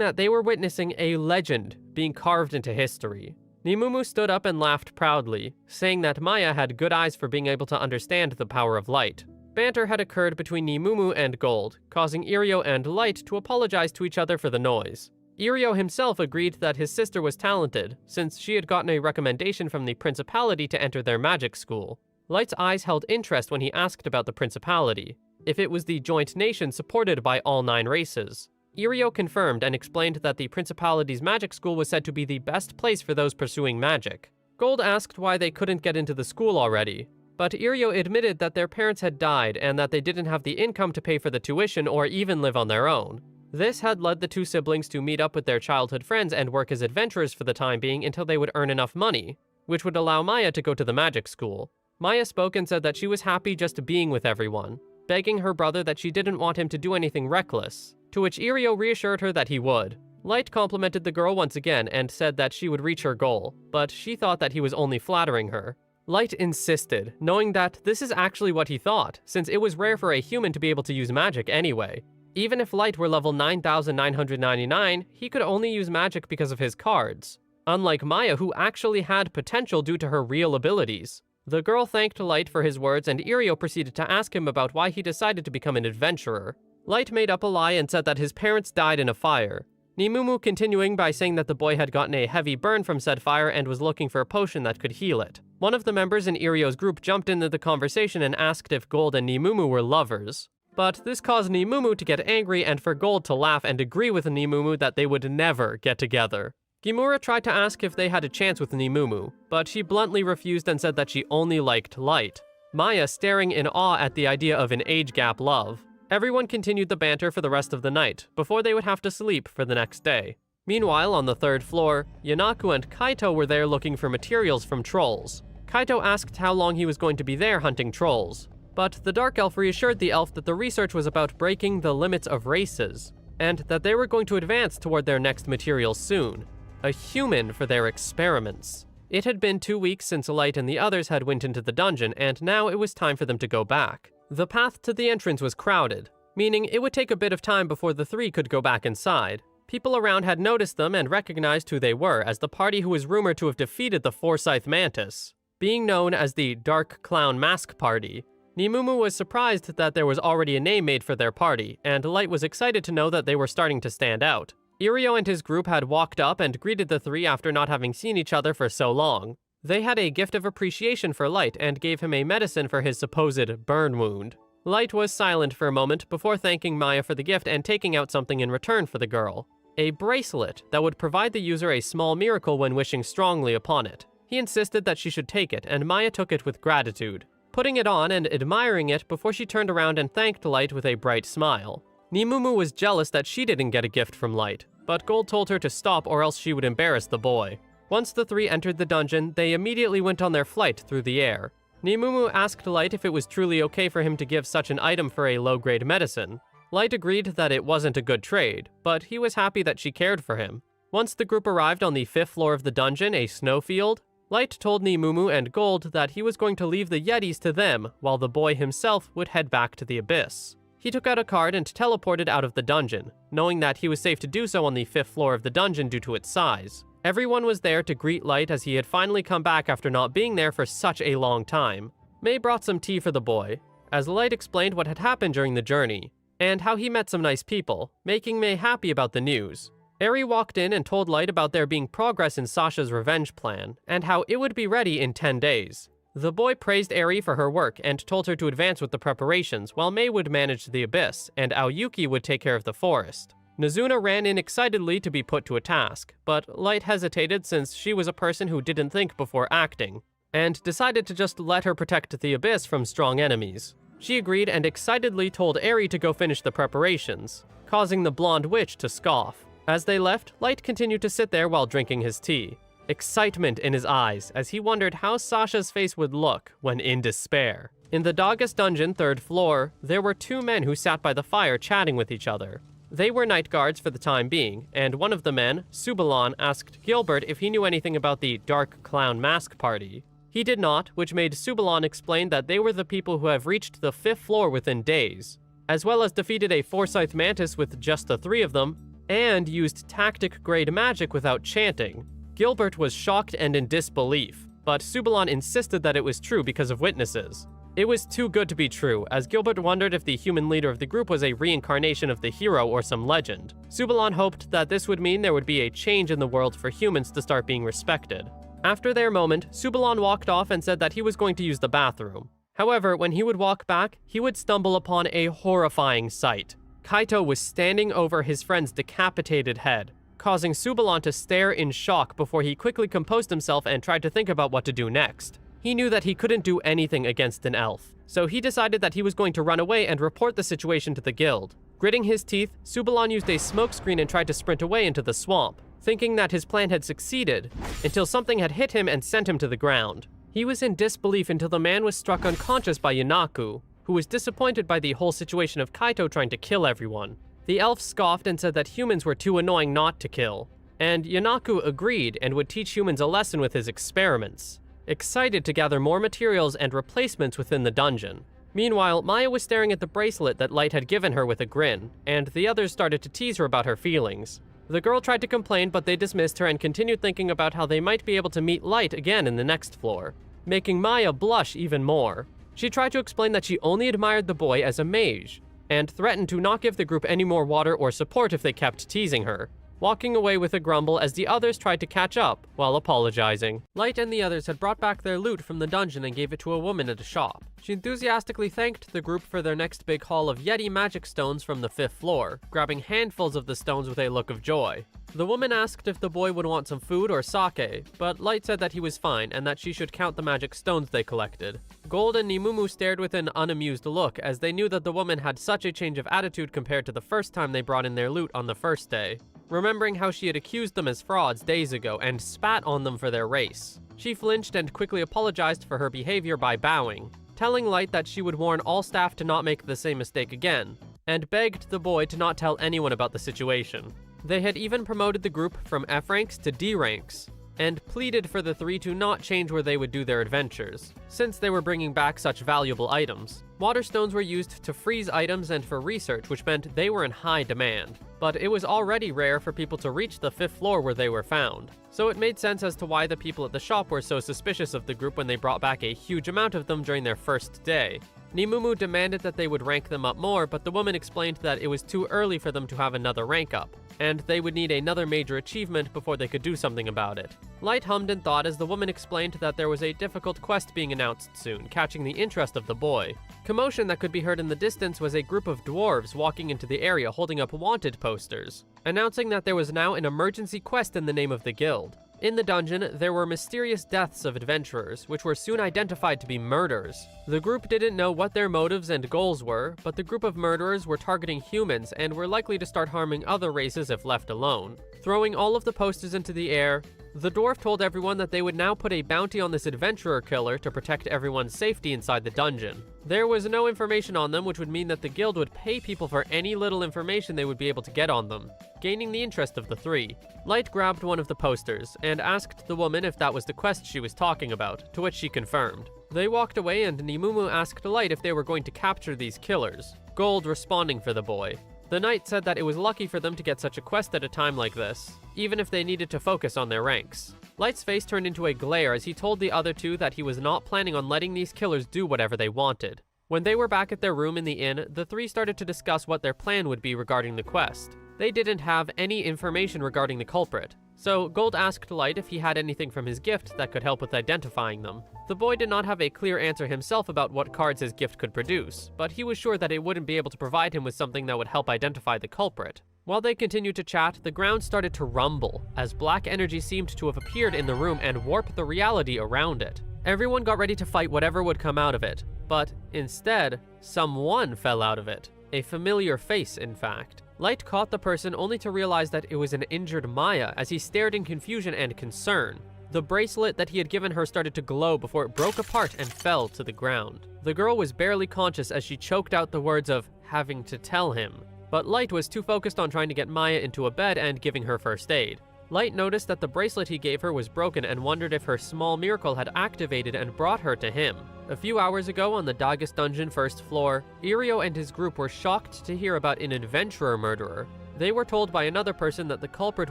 that they were witnessing a legend being carved into history. Nimumu stood up and laughed proudly, saying that Maya had good eyes for being able to understand the power of light. Banter had occurred between Nimumu and Gold, causing Irio and Light to apologize to each other for the noise. Irio himself agreed that his sister was talented, since she had gotten a recommendation from the Principality to enter their magic school. Light's eyes held interest when he asked about the Principality, if it was the joint nation supported by all 9 races. Irio confirmed and explained that the Principality's magic school was said to be the best place for those pursuing magic. Gold asked why they couldn't get into the school already, but Irio admitted that their parents had died and that they didn't have the income to pay for the tuition or even live on their own. This had led the 2 siblings to meet up with their childhood friends and work as adventurers for the time being until they would earn enough money, which would allow Maya to go to the magic school. Maya spoke and said that she was happy just being with everyone, begging her brother that she didn't want him to do anything reckless, to which Irio reassured her that he would. Light complimented the girl once again and said that she would reach her goal, but she thought that he was only flattering her. Light insisted, knowing that this is actually what he thought, since it was rare for a human to be able to use magic anyway. Even if Light were level 9,999, he could only use magic because of his cards, unlike Maya, who actually had potential due to her real abilities. The girl thanked Light for his words, and Irio proceeded to ask him about why he decided to become an adventurer. Light made up a lie and said that his parents died in a fire, Nimumu continuing by saying that the boy had gotten a heavy burn from said fire and was looking for a potion that could heal it. One of the members in Irio's group jumped into the conversation and asked if Gold and Nimumu were lovers. But this caused Nimumu to get angry and for Gold to laugh and agree with Nimumu that they would never get together. Gimura tried to ask if they had a chance with Nimumu, but she bluntly refused and said that she only liked Light, Maya staring in awe at the idea of an age gap love. Everyone continued the banter for the rest of the night, before they would have to sleep for the next day. Meanwhile, on the 3rd floor, Yanaku and Kaito were there looking for materials from trolls. Kaito asked how long he was going to be there hunting trolls, but the Dark Elf reassured the elf that the research was about breaking the limits of races, and that they were going to advance toward their next material soon, a human for their experiments. It had been 2 weeks since Light and the others had went into the dungeon, and now it was time for them to go back. The path to the entrance was crowded, meaning it would take a bit of time before the 3 could go back inside. People around had noticed them and recognized who they were as the party who was rumored to have defeated the Forsyth Mantis, being known as the Dark Clown Mask Party. Nimumu was surprised that there was already a name made for their party, and Light was excited to know that they were starting to stand out. Irio and his group had walked up and greeted the 3 after not having seen each other for so long. They had a gift of appreciation for Light and gave him a medicine for his supposed burn wound. Light was silent for a moment before thanking Maya for the gift and taking out something in return for the girl. A bracelet that would provide the user a small miracle when wishing strongly upon it. He insisted that she should take it, and Maya took it with gratitude, putting it on and admiring it before she turned around and thanked Light with a bright smile. Nimumu was jealous that she didn't get a gift from Light, but Gold told her to stop or else she would embarrass the boy. Once the 3 entered the dungeon, they immediately went on their flight through the air. Nimumu asked Light if it was truly okay for him to give such an item for a low-grade medicine. Light agreed that it wasn't a good trade, but he was happy that she cared for him. Once the group arrived on the 5th floor of the dungeon, a snowfield, Light told Nimumu and Gold that he was going to leave the Yetis to them, while the boy himself would head back to the Abyss. He took out a card and teleported out of the dungeon, knowing that he was safe to do so on the 5th floor of the dungeon due to its size. Everyone was there to greet Light as he had finally come back after not being there for such a long time. May brought some tea for the boy, as Light explained what had happened during the journey, and how he met some nice people, making May happy about the news. Eri walked in and told Light about there being progress in Sasha's revenge plan, and how it would be ready in 10 days. The boy praised Eri for her work and told her to advance with the preparations, while May would manage the Abyss, and Aoyuki would take care of the forest. Nazuna ran in excitedly to be put to a task, but Light hesitated since she was a person who didn't think before acting, and decided to just let her protect the Abyss from strong enemies. She agreed and excitedly told Eri to go finish the preparations, causing the blonde witch to scoff. As they left, Light continued to sit there while drinking his tea. excitement in his eyes as he wondered how Sasha's face would look when in despair. In the Daugus dungeon, 3rd floor, there were 2 men who sat by the fire chatting with each other. They were night guards for the time being, and one of the men, Subalon, asked Gilbert if he knew anything about the Dark Clown Mask Party. He did not, which made Subalon explain that they were the people who have reached the 5th floor within days, as well as defeated a Forsyth Mantis with just the 3 of them, and used tactic-grade magic without chanting. Gilbert was shocked and in disbelief, but Subalon insisted that it was true because of witnesses. It was too good to be true, as Gilbert wondered if the human leader of the group was a reincarnation of the hero or some legend. Subalon hoped that this would mean there would be a change in the world for humans to start being respected. After their moment, Subalon walked off and said that he was going to use the bathroom. However, when he would walk back, he would stumble upon a horrifying sight. Kaito was standing over his friend's decapitated head, causing Subalon to stare in shock before he quickly composed himself and tried to think about what to do next. He knew that he couldn't do anything against an elf, so he decided that he was going to run away and report the situation to the guild. Gritting his teeth, Subalon used a smokescreen and tried to sprint away into the swamp, thinking that his plan had succeeded, until something had hit him and sent him to the ground. He was in disbelief until the man was struck unconscious by Yanaku, who was disappointed by the whole situation of Kaito trying to kill everyone. The elf scoffed and said that humans were too annoying not to kill, and Yanaku agreed and would teach humans a lesson with his experiments, excited to gather more materials and replacements within the dungeon. Meanwhile, Maya was staring at the bracelet that Light had given her with a grin, and the others started to tease her about her feelings. The girl tried to complain, but they dismissed her and continued thinking about how they might be able to meet Light again in the next floor, making Maya blush even more. She tried to explain that she only admired the boy as a mage, and threatened to not give the group any more water or support if they kept teasing her, walking away with a grumble as the others tried to catch up while apologizing. Light and the others had brought back their loot from the dungeon and gave it to a woman at a shop. She enthusiastically thanked the group for their next big haul of Yeti magic stones from the 5th floor, grabbing handfuls of the stones with a look of joy. The woman asked if the boy would want some food or sake, but Light said that he was fine and that she should count the magic stones they collected. Gold and Nimumu stared with an unamused look as they knew that the woman had such a change of attitude compared to the first time they brought in their loot on the first day, remembering how she had accused them as frauds days ago and spat on them for their race. She flinched and quickly apologized for her behavior by bowing, telling Light that she would warn all staff to not make the same mistake again, and begged the boy to not tell anyone about the situation. They had even promoted the group from F ranks to D ranks, and pleaded for the 3 to not change where they would do their adventures, since they were bringing back such valuable items. Water stones were used to freeze items and for research, which meant they were in high demand, but it was already rare for people to reach the 5th floor where they were found, so it made sense as to why the people at the shop were so suspicious of the group when they brought back a huge amount of them during their first day. Nimumu demanded that they would rank them up more, but the woman explained that it was too early for them to have another rank up, and they would need another major achievement before they could do something about it. Light hummed and thought as the woman explained that there was a difficult quest being announced soon, catching the interest of the boy. Commotion that could be heard in the distance was a group of dwarves walking into the area holding up wanted posters, announcing that there was now an emergency quest in the name of the guild. In the dungeon, there were mysterious deaths of adventurers, which were soon identified to be murders. The group didn't know what their motives and goals were, but the group of murderers were targeting humans and were likely to start harming other races if left alone. Throwing all of the posters into the air, the dwarf told everyone that they would now put a bounty on this adventurer killer to protect everyone's safety inside the dungeon. There was no information on them, which would mean that the guild would pay people for any little information they would be able to get on them, gaining the interest of the 3. Light grabbed one of the posters and asked the woman if that was the quest she was talking about, to which she confirmed. They walked away and Nimumu asked Light if they were going to capture these killers, Gold responding for the boy. The knight said that it was lucky for them to get such a quest at a time like this, even if they needed to focus on their ranks. Light's face turned into a glare as he told the other 2 that he was not planning on letting these killers do whatever they wanted. When they were back at their room in the inn, the 3 started to discuss what their plan would be regarding the quest. They didn't have any information regarding the culprit, so Gold asked Light if he had anything from his gift that could help with identifying them. The boy did not have a clear answer himself about what cards his gift could produce, but he was sure that it wouldn't be able to provide him with something that would help identify the culprit. While they continued to chat, the ground started to rumble, as black energy seemed to have appeared in the room and warp the reality around it. Everyone got ready to fight whatever would come out of it, but instead, someone fell out of it. A familiar face, in fact. Light caught the person only to realize that it was an injured Maya as he stared in confusion and concern. The bracelet that he had given her started to glow before it broke apart and fell to the ground. The girl was barely conscious as she choked out the words of having to tell him, but Light was too focused on trying to get Maya into a bed and giving her first aid. Light noticed that the bracelet he gave her was broken and wondered if her small miracle had activated and brought her to him. A few hours ago on the Dagus dungeon first floor, Irio and his group were shocked to hear about an adventurer murderer. They were told by another person that the culprit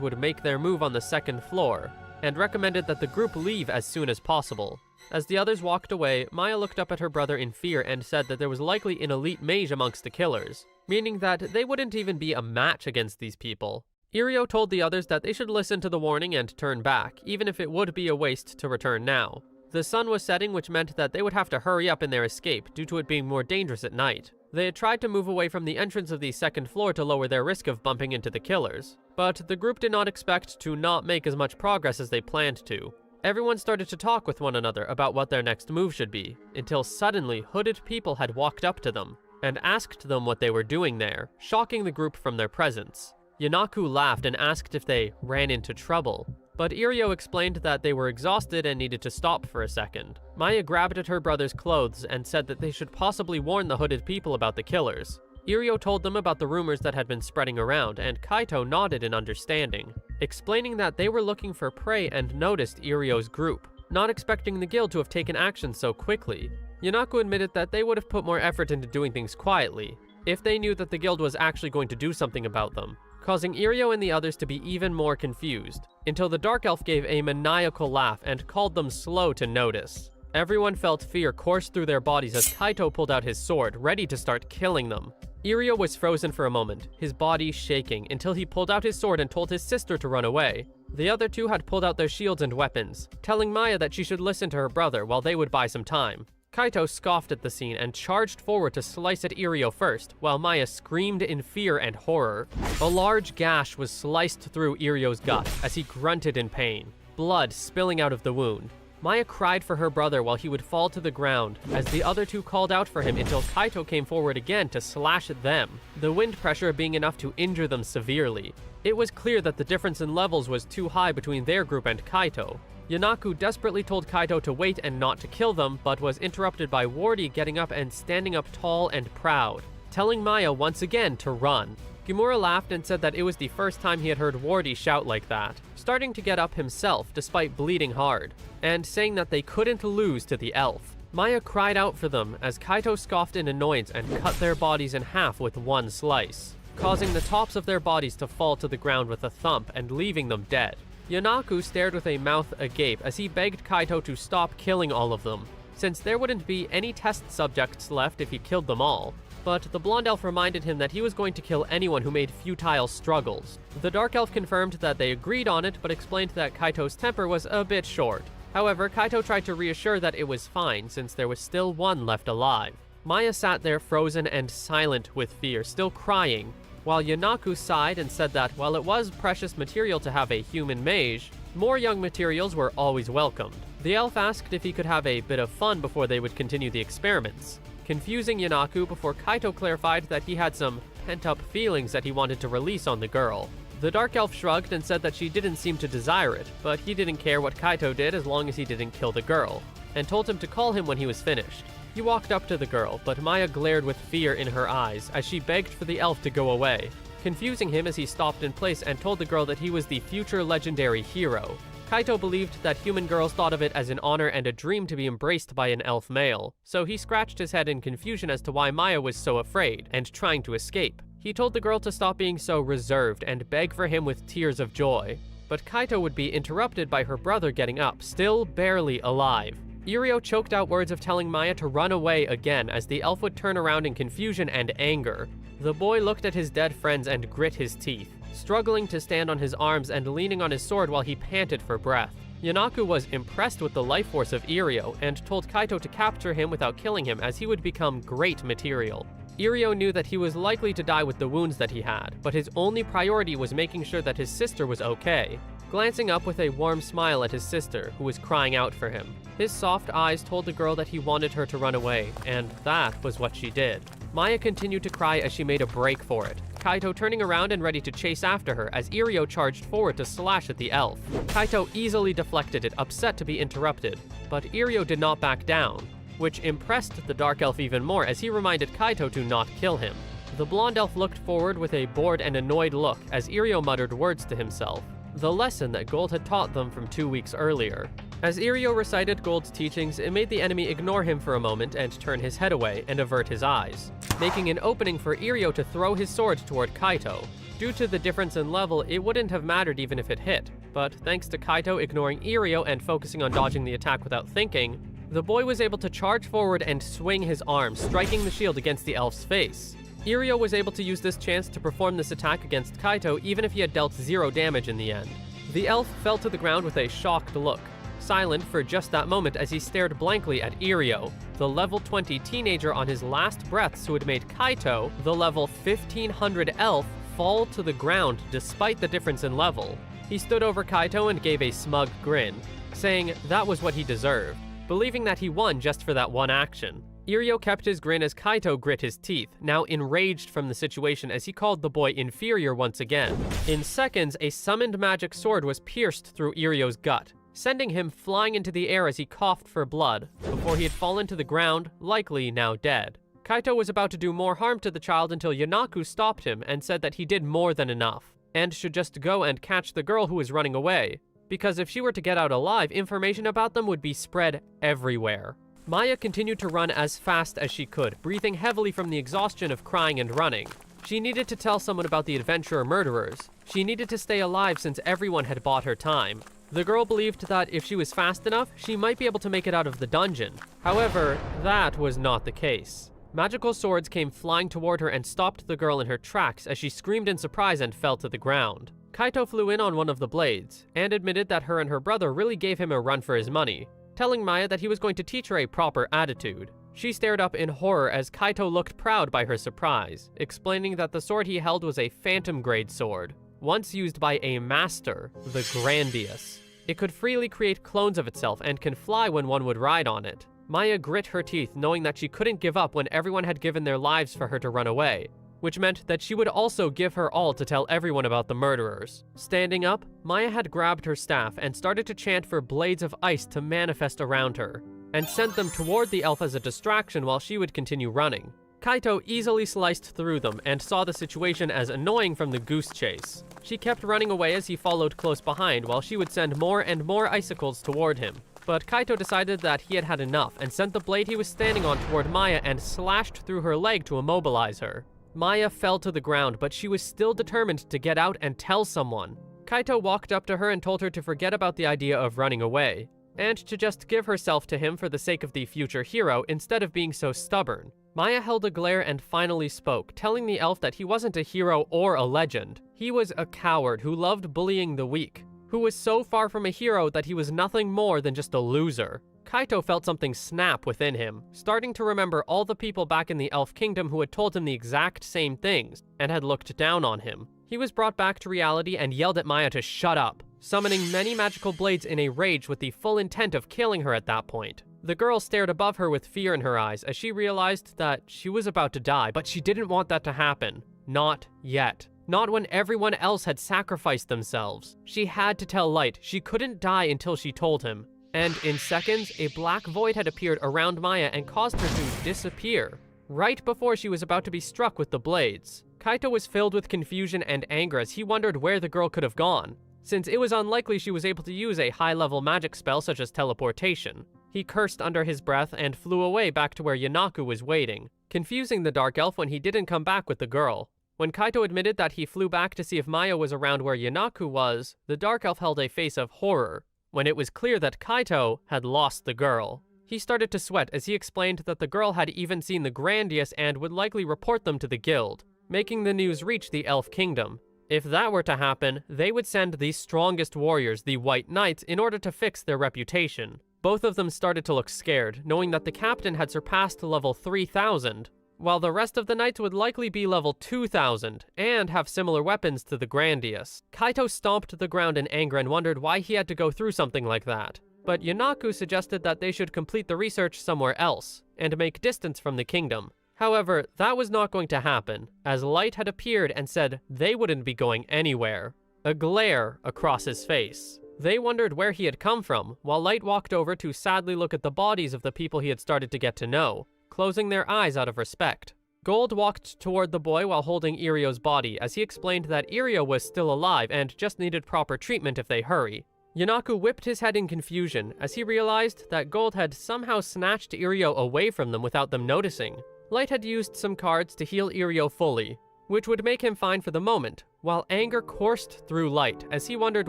would make their move on the second floor, and recommended that the group leave as soon as possible. As the others walked away, Maya looked up at her brother in fear and said that there was likely an elite mage amongst the killers, meaning that they wouldn't even be a match against these people. Irio told the others that they should listen to the warning and turn back, even if it would be a waste to return now. The sun was setting, which meant that they would have to hurry up in their escape due to it being more dangerous at night. They had tried to move away from the entrance of the second floor to lower their risk of bumping into the killers, but the group did not expect to not make as much progress as they planned to. Everyone started to talk with one another about what their next move should be, until suddenly hooded people had walked up to them and asked them what they were doing there, shocking the group from their presence. Yanaku laughed and asked if they ran into trouble, but Irio explained that they were exhausted and needed to stop for a second. Maya grabbed at her brother's clothes and said that they should possibly warn the hooded people about the killers. Irio told them about the rumors that had been spreading around, and Kaito nodded in understanding, explaining that they were looking for prey and noticed Irio's group, not expecting the guild to have taken action so quickly. Yanaku admitted that they would have put more effort into doing things quietly, if they knew that the guild was actually going to do something about them, causing Irio and the others to be even more confused, until the Dark Elf gave a maniacal laugh and called them slow to notice. Everyone felt fear course through their bodies as Kaito pulled out his sword, ready to start killing them. Irio was frozen for a moment, his body shaking, until he pulled out his sword and told his sister to run away. The other two had pulled out their shields and weapons, telling Maya that she should listen to her brother while they would buy some time. Kaito scoffed at the scene and charged forward to slice at Irio first, while Maya screamed in fear and horror. A large gash was sliced through Irio's gut as he grunted in pain, blood spilling out of the wound. Maya cried for her brother while he would fall to the ground, as the other two called out for him until Kaito came forward again to slash at them, the wind pressure being enough to injure them severely. It was clear that the difference in levels was too high between their group and Kaito. Yanaku desperately told Kaito to wait and not to kill them, but was interrupted by Wardy getting up and standing up tall and proud, telling Maya once again to run. Kimura laughed and said that it was the first time he had heard Wardy shout like that, starting to get up himself despite bleeding hard, and saying that they couldn't lose to the elf. Maya cried out for them as Kaito scoffed in annoyance and cut their bodies in half with one slice, causing the tops of their bodies to fall to the ground with a thump and leaving them dead. Yanaku stared with a mouth agape as he begged Kaito to stop killing all of them, since there wouldn't be any test subjects left if he killed them all. But the blonde elf reminded him that he was going to kill anyone who made futile struggles. The dark elf confirmed that they agreed on it, but explained that Kaito's temper was a bit short. However, Kaito tried to reassure that it was fine, since there was still one left alive. Maya sat there frozen and silent with fear, still crying, while Yanaku sighed and said that while it was precious material to have a human mage, more young materials were always welcomed. The elf asked if he could have a bit of fun before they would continue the experiments, confusing Yanaku before Kaito clarified that he had some pent-up feelings that he wanted to release on the girl. The dark elf shrugged and said that she didn't seem to desire it, but he didn't care what Kaito did as long as he didn't kill the girl, and told him to call him when he was finished. He walked up to the girl, but Maya glared with fear in her eyes as she begged for the elf to go away, confusing him as he stopped in place and told the girl that he was the future legendary hero. Kaito believed that human girls thought of it as an honor and a dream to be embraced by an elf male, so he scratched his head in confusion as to why Maya was so afraid and trying to escape. He told the girl to stop being so reserved and beg for him with tears of joy, but Kaito would be interrupted by her brother getting up, still barely alive. Irio choked out words of telling Maya to run away again as the elf would turn around in confusion and anger. The boy looked at his dead friends and grit his teeth, struggling to stand on his arms and leaning on his sword while he panted for breath. Yanaku was impressed with the life force of Irio and told Kaito to capture him without killing him as he would become great material. Irio knew that he was likely to die with the wounds that he had, but his only priority was making sure that his sister was okay. Glancing up with a warm smile at his sister, who was crying out for him, his soft eyes told the girl that he wanted her to run away, and that was what she did. Maya continued to cry as she made a break for it, Kaito turning around and ready to chase after her as Irio charged forward to slash at the elf. Kaito easily deflected it, upset to be interrupted, but Irio did not back down, which impressed the dark elf even more as he reminded Kaito to not kill him. The blonde elf looked forward with a bored and annoyed look as Irio muttered words to himself, the lesson that Gold had taught them from 2 weeks earlier. As Irio recited Gold's teachings, it made the enemy ignore him for a moment and turn his head away and avert his eyes, making an opening for Irio to throw his sword toward Kaito. Due to the difference in level, it wouldn't have mattered even if it hit, but thanks to Kaito ignoring Irio and focusing on dodging the attack without thinking, the boy was able to charge forward and swing his arm, striking the shield against the elf's face. Irio was able to use this chance to perform this attack against Kaito even if he had dealt 0 damage in the end. The elf fell to the ground with a shocked look, silent for just that moment as he stared blankly at Irio, the level 20 teenager on his last breaths who had made Kaito, the level 1500 elf, fall to the ground despite the difference in level. He stood over Kaito and gave a smug grin, saying that was what he deserved, believing that he won just for that one action. Irio kept his grin as Kaito grit his teeth, now enraged from the situation as he called the boy inferior once again. In seconds, a summoned magic sword was pierced through Irio's gut, sending him flying into the air as he coughed for blood, before he had fallen to the ground, likely now dead. Kaito was about to do more harm to the child until Yanaku stopped him and said that he did more than enough, and should just go and catch the girl who was running away, because if she were to get out alive, information about them would be spread everywhere. Maya continued to run as fast as she could, breathing heavily from the exhaustion of crying and running. She needed to tell someone about the adventurer murderers. She needed to stay alive since everyone had bought her time. The girl believed that if she was fast enough, she might be able to make it out of the dungeon. However, that was not the case. Magical swords came flying toward her and stopped the girl in her tracks as she screamed in surprise and fell to the ground. Kaito flew in on one of the blades, and admitted that her and her brother really gave him a run for his money, telling Maya that he was going to teach her a proper attitude. She stared up in horror as Kaito looked proud by her surprise, explaining that the sword he held was a phantom-grade sword, once used by a master, the Grandius. It could freely create clones of itself and can fly when one would ride on it. Maya grit her teeth, knowing that she couldn't give up when everyone had given their lives for her to run away, which meant that she would also give her all to tell everyone about the murderers. Standing up, Maya had grabbed her staff and started to chant for blades of ice to manifest around her, and sent them toward the elf as a distraction while she would continue running. Kaito easily sliced through them and saw the situation as annoying from the goose chase. She kept running away as he followed close behind while she would send more and more icicles toward him. But Kaito decided that he had had enough and sent the blade he was standing on toward Maya and slashed through her leg to immobilize her. Maya fell to the ground, but she was still determined to get out and tell someone. Kaito walked up to her and told her to forget about the idea of running away, and to just give herself to him for the sake of the future hero instead of being so stubborn. Maya held a glare and finally spoke, telling the elf that he wasn't a hero or a legend. He was a coward who loved bullying the weak, who was so far from a hero that he was nothing more than just a loser. Kaito felt something snap within him, starting to remember all the people back in the Elf Kingdom who had told him the exact same things, and had looked down on him. He was brought back to reality and yelled at Maya to shut up, summoning many magical blades in a rage with the full intent of killing her at that point. The girl stared above her with fear in her eyes as she realized that she was about to die, but she didn't want that to happen. Not yet. Not when everyone else had sacrificed themselves. She had to tell Light she couldn't die until she told him. And in seconds, a black void had appeared around Maya and caused her to disappear, right before she was about to be struck with the blades. Kaito was filled with confusion and anger as he wondered where the girl could have gone, since it was unlikely she was able to use a high-level magic spell such as teleportation. He cursed under his breath and flew away back to where Yanaku was waiting, confusing the Dark Elf when he didn't come back with the girl. When Kaito admitted that he flew back to see if Maya was around where Yanaku was, the Dark Elf held a face of horror when it was clear that Kaito had lost the girl. He started to sweat as he explained that the girl had even seen the Grandius and would likely report them to the guild, making the news reach the Elf Kingdom. If that were to happen, they would send the strongest warriors, the White Knights, in order to fix their reputation. Both of them started to look scared, knowing that the captain had surpassed level 3000, while the rest of the knights would likely be level 2000 and have similar weapons to the Grandius. Kaito stomped the ground in anger and wondered why he had to go through something like that. But Yanaku suggested that they should complete the research somewhere else and make distance from the kingdom. However, that was not going to happen, as Light had appeared and said they wouldn't be going anywhere. A glare across his face. They wondered where he had come from, while Light walked over to sadly look at the bodies of the people he had started to get to know, closing their eyes out of respect. Gold walked toward the boy while holding Irio's body, as he explained that Irio was still alive and just needed proper treatment if they hurry. Yanaku whipped his head in confusion, as he realized that Gold had somehow snatched Irio away from them without them noticing. Light had used some cards to heal Irio fully, which would make him fine for the moment, while anger coursed through Light as he wondered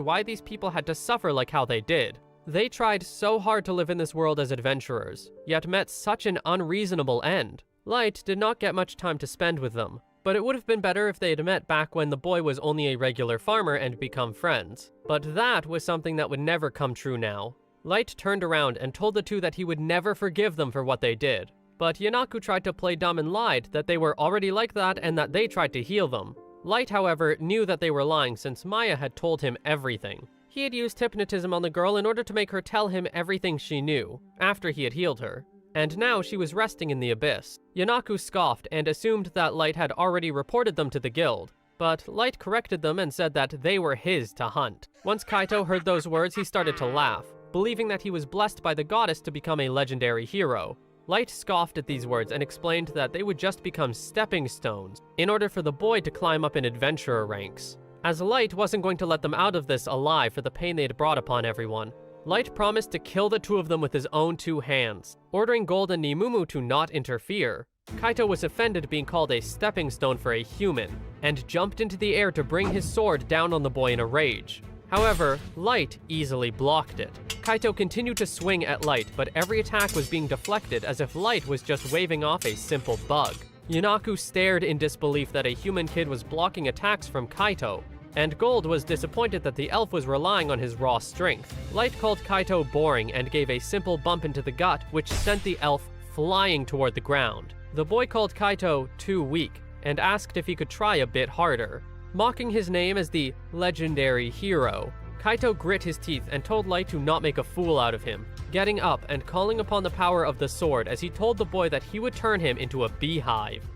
why these people had to suffer like how they did. They tried so hard to live in this world as adventurers, yet met such an unreasonable end. Light did not get much time to spend with them, but it would have been better if they had met back when the boy was only a regular farmer and become friends. But that was something that would never come true now. Light turned around and told the two that he would never forgive them for what they did. But Yanaku tried to play dumb and lied that they were already like that and that they tried to heal them. Light, however, knew that they were lying since Maya had told him everything. He had used hypnotism on the girl in order to make her tell him everything she knew, after he had healed her. And now she was resting in the abyss. Yanaku scoffed and assumed that Light had already reported them to the guild. But Light corrected them and said that they were his to hunt. Once Kaito heard those words, he started to laugh, believing that he was blessed by the goddess to become a legendary hero. Light scoffed at these words and explained that they would just become stepping stones in order for the boy to climb up in adventurer ranks, as Light wasn't going to let them out of this alive for the pain they had brought upon everyone. Light promised to kill the two of them with his own two hands, ordering Gold and Nimumu to not interfere. Kaito was offended being called a stepping stone for a human, and jumped into the air to bring his sword down on the boy in a rage. However, Light easily blocked it. Kaito continued to swing at Light, but every attack was being deflected as if Light was just waving off a simple bug. Yanaku stared in disbelief that a human kid was blocking attacks from Kaito, and Gold was disappointed that the elf was relying on his raw strength. Light called Kaito boring and gave a simple bump into the gut, which sent the elf flying toward the ground. The boy called Kaito too weak and asked if he could try a bit harder. Mocking his name as the legendary hero, Kaito grit his teeth and told Light to not make a fool out of him, getting up and calling upon the power of the sword as he told the boy that he would turn him into a beehive.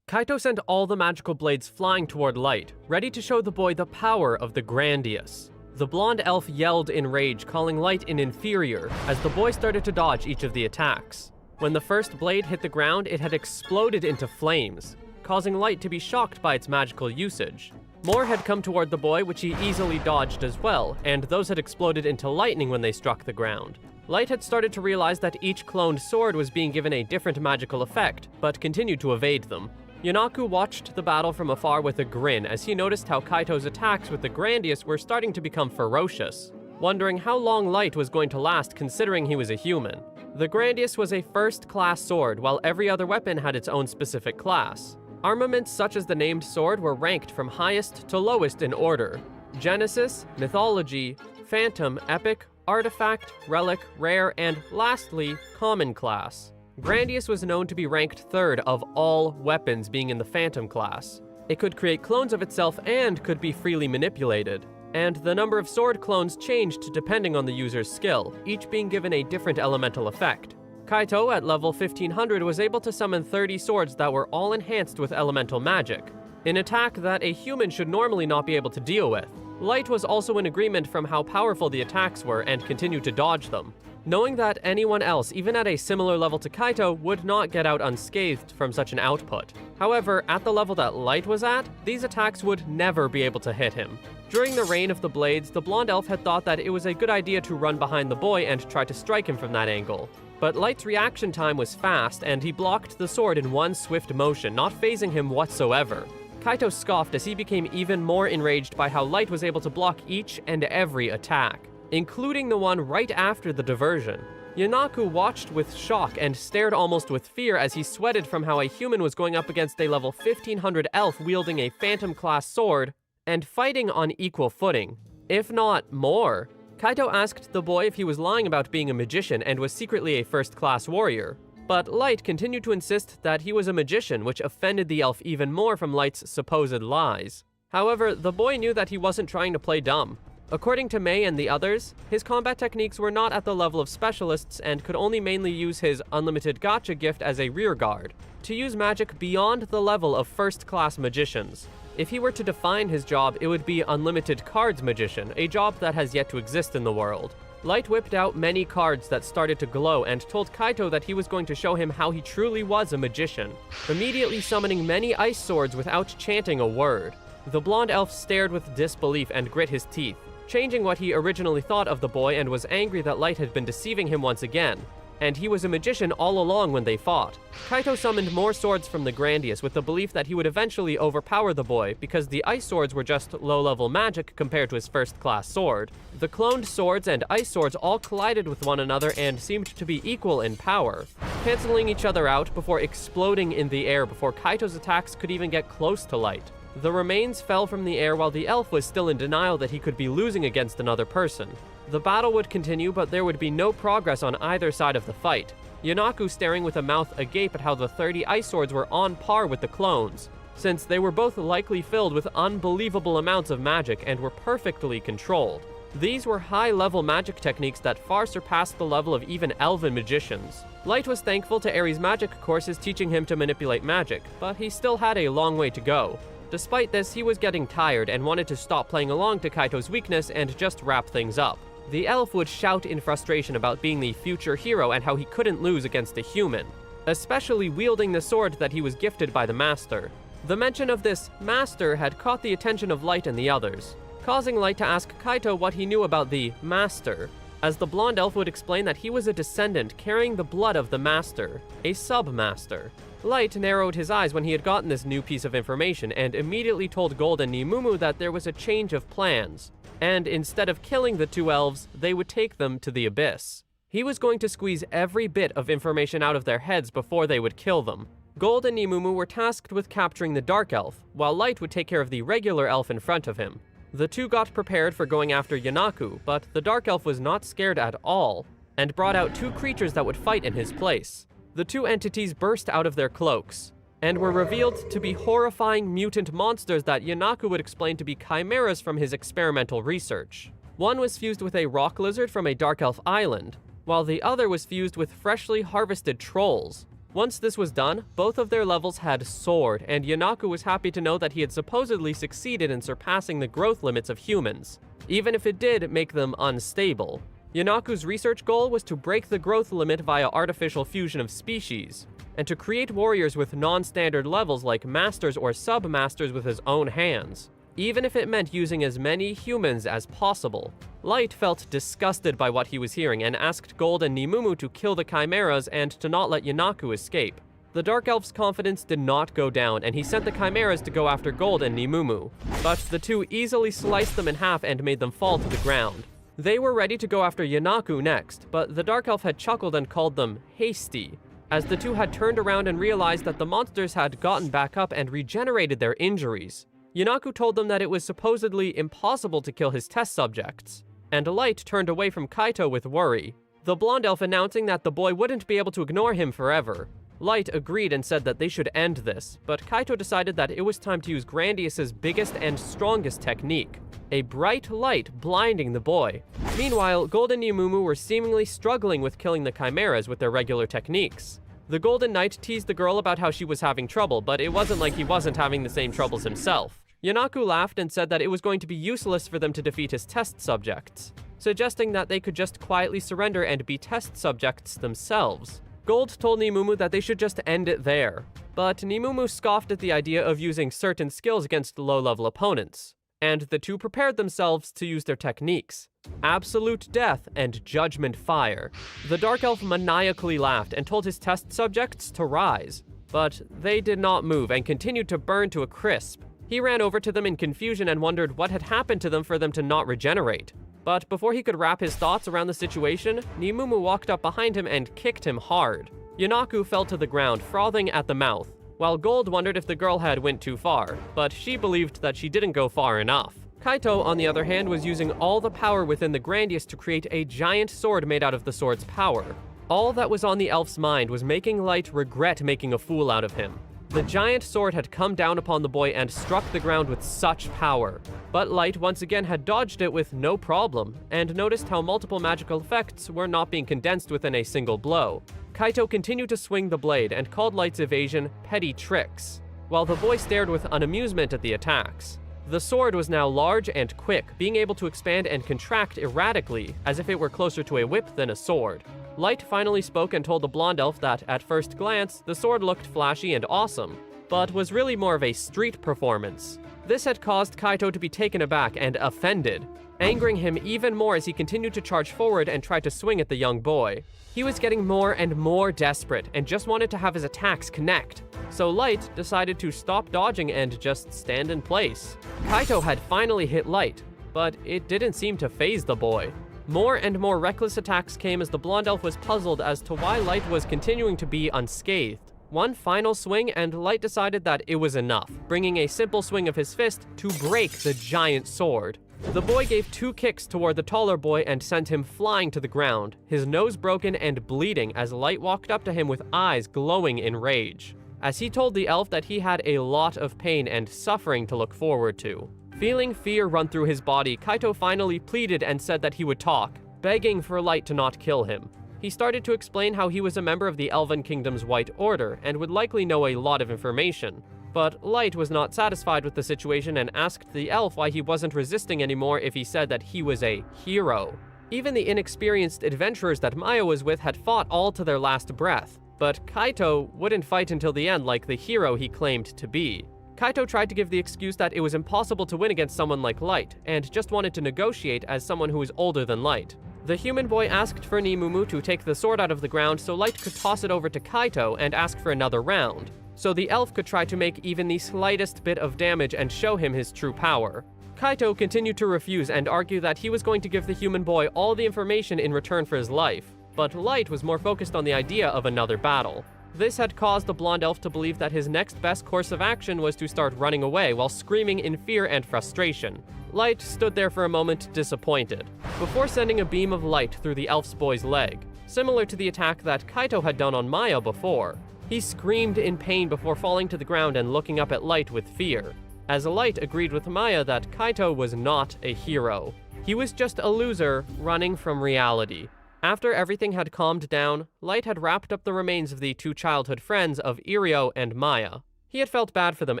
Kaito sent all the magical blades flying toward Light, ready to show the boy the power of the Grandius. The blonde elf yelled in rage, calling Light an inferior, as the boy started to dodge each of the attacks. When the first blade hit the ground, it had exploded into flames, causing Light to be shocked by its magical usage. More had come toward the boy, which he easily dodged as well, and those had exploded into lightning when they struck the ground. Light had started to realize that each cloned sword was being given a different magical effect, but continued to evade them. Yanaku watched the battle from afar with a grin as he noticed how Kaito's attacks with the Grandius were starting to become ferocious, wondering how long Light was going to last considering he was a human. The Grandius was a first-class sword, while every other weapon had its own specific class. Armaments such as the named sword were ranked from highest to lowest in order: Genesis, Mythology, Phantom, Epic, Artifact, Relic, Rare, and lastly, Common class. Grandius was known to be ranked third of all weapons, being in the Phantom class. It could create clones of itself and could be freely manipulated, and the number of sword clones changed depending on the user's skill, each being given a different elemental effect. Kaito, at level 1500, was able to summon 30 swords that were all enhanced with elemental magic, an attack that a human should normally not be able to deal with. Light was also in agreement from how powerful the attacks were and continued to dodge them, knowing that anyone else, even at a similar level to Kaito, would not get out unscathed from such an output. However, at the level that Light was at, these attacks would never be able to hit him. During the reign of the blades, the blonde elf had thought that it was a good idea to run behind the boy and try to strike him from that angle. But Light's reaction time was fast, and he blocked the sword in one swift motion, not phasing him whatsoever. Kaito scoffed as he became even more enraged by how Light was able to block each and every attack, including the one right after the diversion. Yanaku watched with shock and stared almost with fear as he sweated from how a human was going up against a level 1500 elf wielding a Phantom-class sword and fighting on equal footing, if not more. Kaito asked the boy if he was lying about being a magician and was secretly a first-class warrior, but Light continued to insist that he was a magician, which offended the elf even more from Light's supposed lies. However, the boy knew that he wasn't trying to play dumb. According to Mei and the others, his combat techniques were not at the level of specialists and could only mainly use his unlimited gotcha gift as a rearguard, to use magic beyond the level of first-class magicians. If he were to define his job, it would be Unlimited Cards Magician, a job that has yet to exist in the world. Light whipped out many cards that started to glow and told Kaito that he was going to show him how he truly was a magician, immediately summoning many ice swords without chanting a word. The blonde elf stared with disbelief and grit his teeth, changing what he originally thought of the boy, and was angry that Light had been deceiving him once again. And he was a magician all along when they fought. Kaito summoned more swords from the Grandius with the belief that he would eventually overpower the boy because the ice swords were just low-level magic compared to his first-class sword. The cloned swords and ice swords all collided with one another and seemed to be equal in power, canceling each other out before exploding in the air before Kaito's attacks could even get close to Light. The remains fell from the air while the elf was still in denial that he could be losing against another person. The battle would continue, but there would be no progress on either side of the fight. Yanaku staring with a mouth agape at how the 30 ice swords were on par with the clones, since they were both likely filled with unbelievable amounts of magic and were perfectly controlled. These were high-level magic techniques that far surpassed the level of even elven magicians. Light was thankful to Aries' magic courses teaching him to manipulate magic, but he still had a long way to go. Despite this, he was getting tired and wanted to stop playing along to Kaito's weakness and just wrap things up. The elf would shout in frustration about being the future hero and how he couldn't lose against a human, especially wielding the sword that he was gifted by the master. The mention of this master had caught the attention of Light and the others, causing Light to ask Kaito what he knew about the master, as the blonde elf would explain that he was a descendant carrying the blood of the master, a sub-master. Light narrowed his eyes when he had gotten this new piece of information and immediately told Gold and Nimumu that there was a change of plans, and instead of killing the two elves, they would take them to the abyss. He was going to squeeze every bit of information out of their heads before they would kill them. Gold and Nimumu were tasked with capturing the dark elf, while Light would take care of the regular elf in front of him. The two got prepared for going after Yanaku, but the dark elf was not scared at all, and brought out two creatures that would fight in his place. The two entities burst out of their cloaks, and were revealed to be horrifying mutant monsters that Yanaku would explain to be chimeras from his experimental research. One was fused with a rock lizard from a dark elf island, while the other was fused with freshly harvested trolls. Once this was done, both of their levels had soared, and Yanaku was happy to know that he had supposedly succeeded in surpassing the growth limits of humans, even if it did make them unstable. Yanaku's research goal was to break the growth limit via artificial fusion of species, and to create warriors with non-standard levels like masters or sub-masters with his own hands, even if it meant using as many humans as possible. Light felt disgusted by what he was hearing and asked Gold and Nimumu to kill the chimeras and to not let Yanaku escape. The Dark Elf's confidence did not go down, and he sent the chimeras to go after Gold and Nimumu, but the two easily sliced them in half and made them fall to the ground. They were ready to go after Yanaku next, but the Dark Elf had chuckled and called them hasty, as the two had turned around and realized that the monsters had gotten back up and regenerated their injuries. Yanaku told them that it was supposedly impossible to kill his test subjects, and Light turned away from Kaito with worry, the blonde elf announcing that the boy wouldn't be able to ignore him forever. Light agreed and said that they should end this, but Kaito decided that it was time to use Grandius's biggest and strongest technique, a bright light blinding the boy. Meanwhile, Gold and Nimumu were seemingly struggling with killing the chimeras with their regular techniques. The Golden Knight teased the girl about how she was having trouble, but it wasn't like he wasn't having the same troubles himself. Yanaku laughed and said that it was going to be useless for them to defeat his test subjects, suggesting that they could just quietly surrender and be test subjects themselves. Gold told Nimumu that they should just end it there, but Nimumu scoffed at the idea of using certain skills against low-level opponents, and the two prepared themselves to use their techniques: Absolute Death and Judgment Fire. The Dark Elf maniacally laughed and told his test subjects to rise, but they did not move and continued to burn to a crisp. He ran over to them in confusion and wondered what had happened to them for them to not regenerate. But before he could wrap his thoughts around the situation, Nimumu walked up behind him and kicked him hard. Yanaku fell to the ground, frothing at the mouth, while Gold wondered if the girl had went too far, but she believed that she didn't go far enough. Kaito, on the other hand, was using all the power within the Grandius to create a giant sword made out of the sword's power. All that was on the elf's mind was making Light regret making a fool out of him. The giant sword had come down upon the boy and struck the ground with such power. But Light once again had dodged it with no problem, and noticed how multiple magical effects were not being condensed within a single blow. Kaito continued to swing the blade and called Light's evasion petty tricks, while the boy stared with unamusement at the attacks. The sword was now large and quick, being able to expand and contract erratically, as if it were closer to a whip than a sword. Light finally spoke and told the blonde elf that, at first glance, the sword looked flashy and awesome, but was really more of a street performance. This had caused Kaito to be taken aback and offended, angering him even more as he continued to charge forward and try to swing at the young boy. He was getting more and more desperate and just wanted to have his attacks connect. So Light decided to stop dodging and just stand in place. Kaito had finally hit Light, but it didn't seem to faze the boy. More and more reckless attacks came as the blonde elf was puzzled as to why Light was continuing to be unscathed. One final swing and Light decided that it was enough, bringing a simple swing of his fist to break the giant sword. The boy gave 2 kicks toward the taller boy and sent him flying to the ground, his nose broken and bleeding as Light walked up to him with eyes glowing in rage, as he told the elf that he had a lot of pain and suffering to look forward to. Feeling fear run through his body, Kaito finally pleaded and said that he would talk, begging for Light to not kill him. He started to explain how he was a member of the Elven Kingdom's White Order and would likely know a lot of information. But Light was not satisfied with the situation and asked the elf why he wasn't resisting anymore if he said that he was a hero. Even the inexperienced adventurers that Maya was with had fought all to their last breath, but Kaito wouldn't fight until the end like the hero he claimed to be. Kaito tried to give the excuse that it was impossible to win against someone like Light, and just wanted to negotiate as someone who was older than Light. The human boy asked for Nimumu to take the sword out of the ground so Light could toss it over to Kaito and ask for another round, so the elf could try to make even the slightest bit of damage and show him his true power. Kaito continued to refuse and argue that he was going to give the human boy all the information in return for his life, but Light was more focused on the idea of another battle. This had caused the blonde elf to believe that his next best course of action was to start running away while screaming in fear and frustration. Light stood there for a moment disappointed, before sending a beam of light through the elf's boy's leg, similar to the attack that Kaito had done on Maya before. He screamed in pain before falling to the ground and looking up at Light with fear, as Light agreed with Maya that Kaito was not a hero. He was just a loser running from reality. After everything had calmed down, Light had wrapped up the remains of the 2 childhood friends of Irio and Maya. He had felt bad for them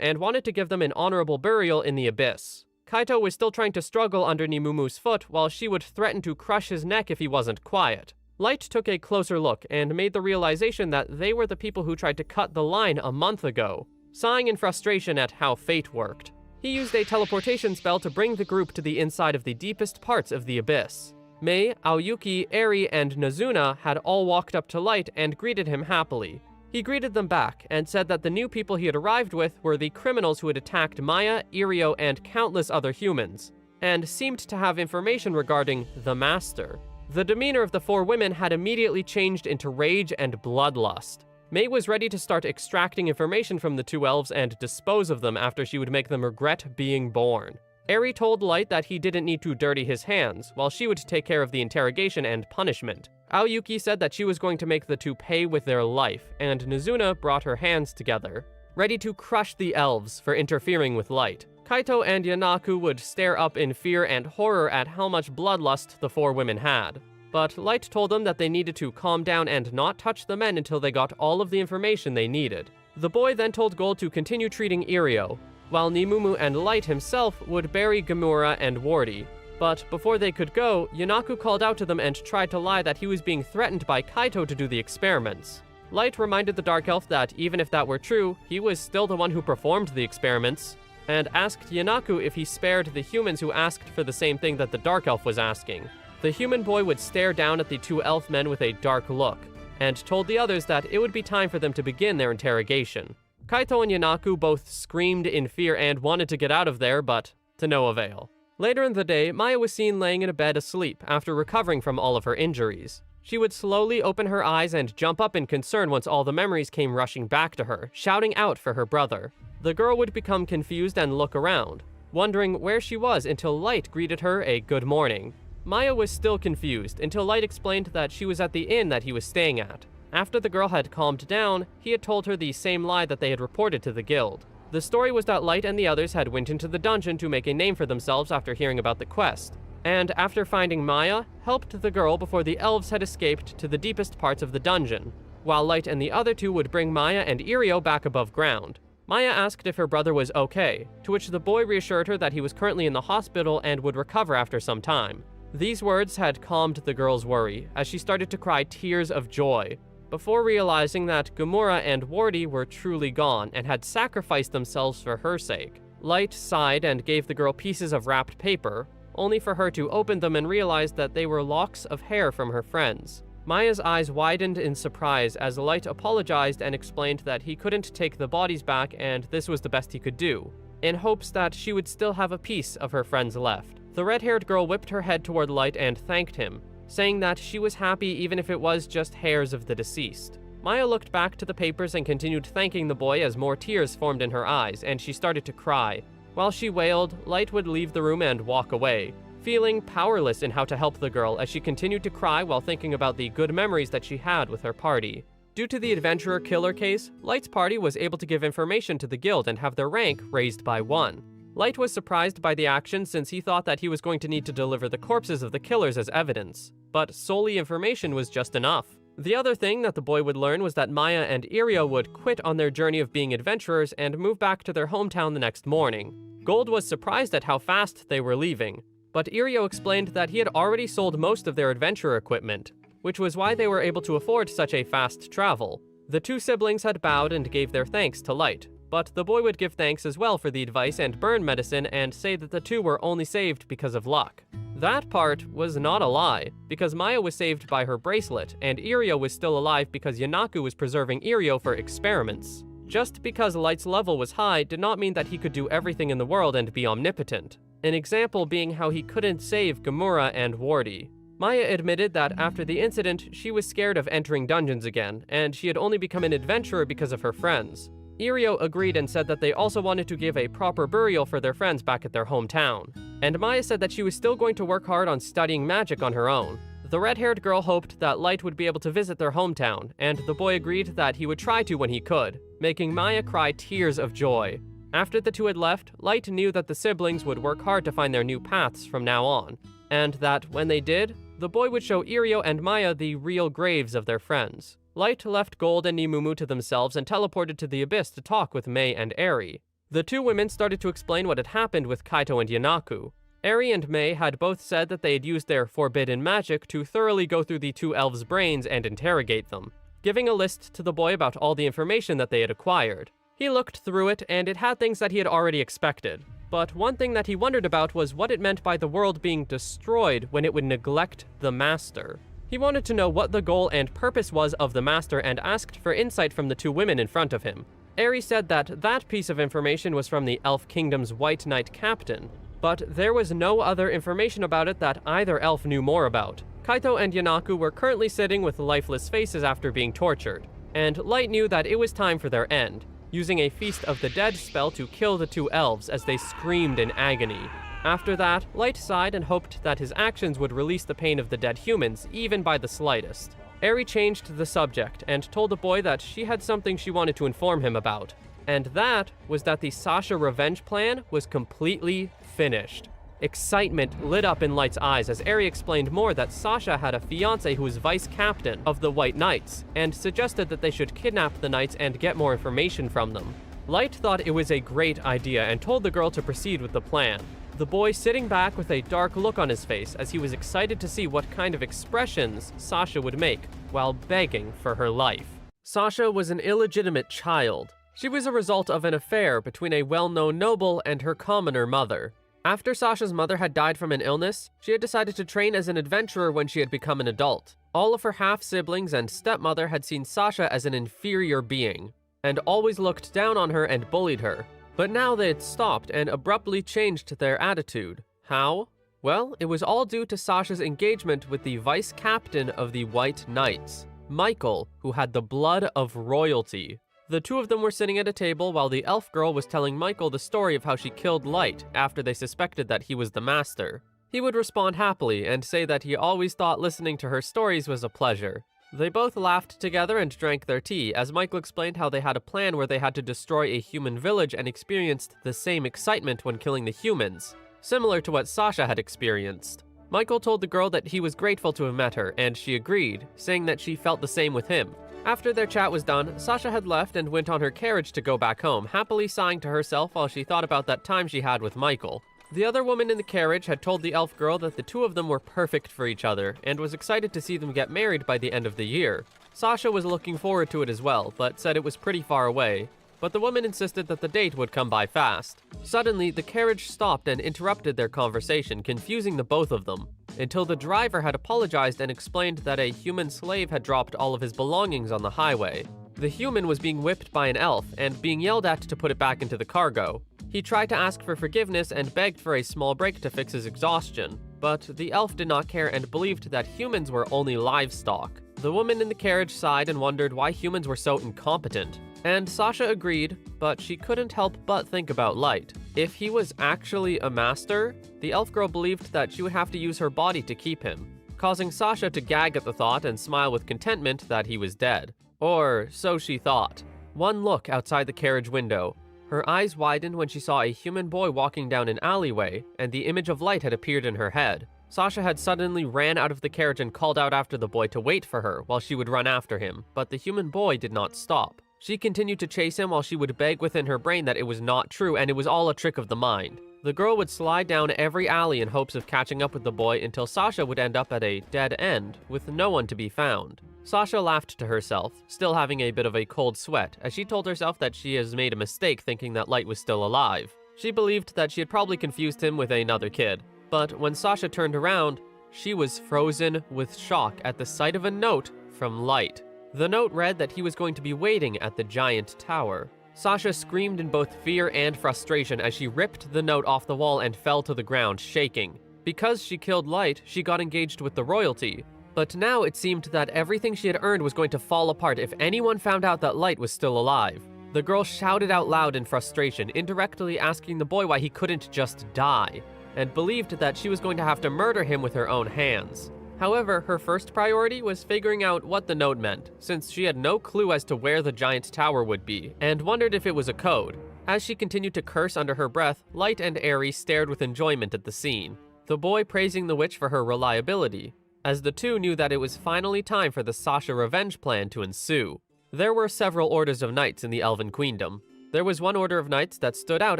and wanted to give them an honorable burial in the abyss. Kaito was still trying to struggle under Nimumu's foot while she would threaten to crush his neck if he wasn't quiet. Light took a closer look and made the realization that they were the people who tried to cut the line a month ago, sighing in frustration at how fate worked. He used a teleportation spell to bring the group to the inside of the deepest parts of the abyss. Mei, Aoyuki, Eri, and Nazuna had all walked up to Light and greeted him happily. He greeted them back and said that the new people he had arrived with were the criminals who had attacked Maya, Irio, and countless other humans, and seemed to have information regarding the Master. The demeanor of the 4 women had immediately changed into rage and bloodlust. Mei was ready to start extracting information from the 2 elves and dispose of them after she would make them regret being born. Eri told Light that he didn't need to dirty his hands, while she would take care of the interrogation and punishment. Aoyuki said that she was going to make the 2 pay with their life, and Nazuna brought her hands together, ready to crush the elves for interfering with Light. Kaito and Yanaku would stare up in fear and horror at how much bloodlust the 4 women had. But Light told them that they needed to calm down and not touch the men until they got all of the information they needed. The boy then told Gold to continue treating Irio, while Nimumu and Light himself would bury Gamura and Wardy. But before they could go, Yanaku called out to them and tried to lie that he was being threatened by Kaito to do the experiments. Light reminded the Dark Elf that even if that were true, he was still the one who performed the experiments, and asked Yanaku if he spared the humans who asked for the same thing that the Dark Elf was asking. The human boy would stare down at the 2 elf men with a dark look, and told the others that it would be time for them to begin their interrogation. Kaito and Yanaku both screamed in fear and wanted to get out of there, but to no avail. Later in the day, Maya was seen laying in a bed asleep after recovering from all of her injuries. She would slowly open her eyes and jump up in concern once all the memories came rushing back to her, shouting out for her brother. The girl would become confused and look around, wondering where she was until Light greeted her a good morning. Maya was still confused until Light explained that she was at the inn that he was staying at, After the girl had calmed down, he had told her the same lie that they had reported to the guild. The story was that Light and the others had went into the dungeon to make a name for themselves after hearing about the quest, and after finding Maya, helped the girl before the elves had escaped to the deepest parts of the dungeon, while Light and the other two would bring Maya and Irio back above ground. Maya asked if her brother was okay, to which the boy reassured her that he was currently in the hospital and would recover after some time. These words had calmed the girl's worry, as she started to cry tears of joy, before realizing that Gamora and Wardy were truly gone and had sacrificed themselves for her sake. Light sighed and gave the girl pieces of wrapped paper, only for her to open them and realize that they were locks of hair from her friends. Maya's eyes widened in surprise as Light apologized and explained that he couldn't take the bodies back and this was the best he could do, in hopes that she would still have a piece of her friends left. The red-haired girl whipped her head toward Light and thanked him, saying that she was happy even if it was just hairs of the deceased. Maya looked back to the papers and continued thanking the boy as more tears formed in her eyes, and she started to cry. While she wailed, Light would leave the room and walk away, feeling powerless in how to help the girl as she continued to cry while thinking about the good memories that she had with her party. Due to the adventurer killer case, Light's party was able to give information to the guild and have their rank raised by 1. Light was surprised by the action since he thought that he was going to need to deliver the corpses of the killers as evidence, but solely information was just enough. The other thing that the boy would learn was that Maya and Irio would quit on their journey of being adventurers and move back to their hometown the next morning. Gold was surprised at how fast they were leaving, but Irio explained that he had already sold most of their adventurer equipment, which was why they were able to afford such a fast travel. The two siblings had bowed and gave their thanks to Light, but the boy would give thanks as well for the advice and burn medicine and say that the two were only saved because of luck. That part was not a lie, because Maya was saved by her bracelet, and Irio was still alive because Yanaku was preserving Irio for experiments. Just because Light's level was high did not mean that he could do everything in the world and be omnipotent. An example being how he couldn't save Gamora and Wardy. Maya admitted that after the incident, she was scared of entering dungeons again, and she had only become an adventurer because of her friends. Irio agreed and said that they also wanted to give a proper burial for their friends back at their hometown. And Maya said that she was still going to work hard on studying magic on her own. The red-haired girl hoped that Light would be able to visit their hometown, and the boy agreed that he would try to when he could, making Maya cry tears of joy. After the two had left, Light knew that the siblings would work hard to find their new paths from now on, and that when they did, the boy would show Irio and Maya the real graves of their friends. Light left Gold and Nimumu to themselves and teleported to the Abyss to talk with Mei and Eri. The two women started to explain what had happened with Kaito and Yanaku. Eri and Mei had both said that they had used their forbidden magic to thoroughly go through the two elves' brains and interrogate them, giving a list to the boy about all the information that they had acquired. He looked through it, and it had things that he had already expected. But one thing that he wondered about was what it meant by the world being destroyed when it would neglect the Master. He wanted to know what the goal and purpose was of the Master and asked for insight from the two women in front of him. Eri said that that piece of information was from the Elf Kingdom's White Knight captain, but there was no other information about it that either elf knew more about. Kaito and Yanaku were currently sitting with lifeless faces after being tortured, and Light knew that it was time for their end, using a Feast of the Dead spell to kill the two elves as they screamed in agony. After that, Light sighed and hoped that his actions would release the pain of the dead humans, even by the slightest. Eri changed the subject and told the boy that she had something she wanted to inform him about, and that was that the Sasha revenge plan was completely finished. Excitement lit up in Light's eyes as Eri explained more that Sasha had a fiancé who was vice captain of the White Knights, and suggested that they should kidnap the Knights and get more information from them. Light thought it was a great idea and told the girl to proceed with the plan, the boy sitting back with a dark look on his face as he was excited to see what kind of expressions Sasha would make while begging for her life. Sasha was an illegitimate child. She was a result of an affair between a well-known noble and her commoner mother. After Sasha's mother had died from an illness, she had decided to train as an adventurer when she had become an adult. All of her half-siblings and stepmother had seen Sasha as an inferior being, and always looked down on her and bullied her. But now they had stopped and abruptly changed their attitude. How? Well, it was all due to Sasha's engagement with the vice captain of the White Knights, Michael, who had the blood of royalty. The two of them were sitting at a table while the elf girl was telling Michael the story of how she killed Light after they suspected that he was the Master. He would respond happily and say that he always thought listening to her stories was a pleasure. They both laughed together and drank their tea, as Michael explained how they had a plan where they had to destroy a human village and experienced the same excitement when killing the humans, similar to what Sasha had experienced. Michael told the girl that he was grateful to have met her, and she agreed, saying that she felt the same with him. After their chat was done, Sasha had left and went on her carriage to go back home, happily sighing to herself while she thought about that time she had with Michael. The other woman in the carriage had told the elf girl that the two of them were perfect for each other, and was excited to see them get married by the end of the year. Sasha was looking forward to it as well, but said it was pretty far away. But the woman insisted that the date would come by fast. Suddenly, the carriage stopped and interrupted their conversation, confusing the both of them, until the driver had apologized and explained that a human slave had dropped all of his belongings on the highway. The human was being whipped by an elf and being yelled at to put it back into the cargo. He tried to ask for forgiveness and begged for a small break to fix his exhaustion, but the elf did not care and believed that humans were only livestock. The woman in the carriage sighed and wondered why humans were so incompetent. And Sasha agreed, but she couldn't help but think about Light. If he was actually a master, the elf girl believed that she would have to use her body to keep him, causing Sasha to gag at the thought and smile with contentment that he was dead. Or so she thought. One look outside the carriage window. Her eyes widened when she saw a human boy walking down an alleyway, and the image of Light had appeared in her head. Sasha had suddenly ran out of the carriage and called out after the boy to wait for her while she would run after him, but the human boy did not stop. She continued to chase him while she would beg within her brain that it was not true and it was all a trick of the mind. The girl would slide down every alley in hopes of catching up with the boy until Sasha would end up at a dead end, with no one to be found. Sasha laughed to herself, still having a bit of a cold sweat, as she told herself that she has made a mistake thinking that Light was still alive. She believed that she had probably confused him with another kid. But when Sasha turned around, she was frozen with shock at the sight of a note from Light. The note read that he was going to be waiting at the giant tower. Sasha screamed in both fear and frustration as she ripped the note off the wall and fell to the ground, shaking. Because she killed Light, she got engaged with the royalty. But now it seemed that everything she had earned was going to fall apart if anyone found out that Light was still alive. The girl shouted out loud in frustration, indirectly asking the boy why he couldn't just die, and believed that she was going to have to murder him with her own hands. However, her first priority was figuring out what the note meant, since she had no clue as to where the giant tower would be, and wondered if it was a code. As she continued to curse under her breath, Light and Airy stared with enjoyment at the scene, the boy praising the witch for her reliability, as the two knew that it was finally time for the Sasha revenge plan to ensue. There were several orders of knights in the Elven Queendom. There was one order of knights that stood out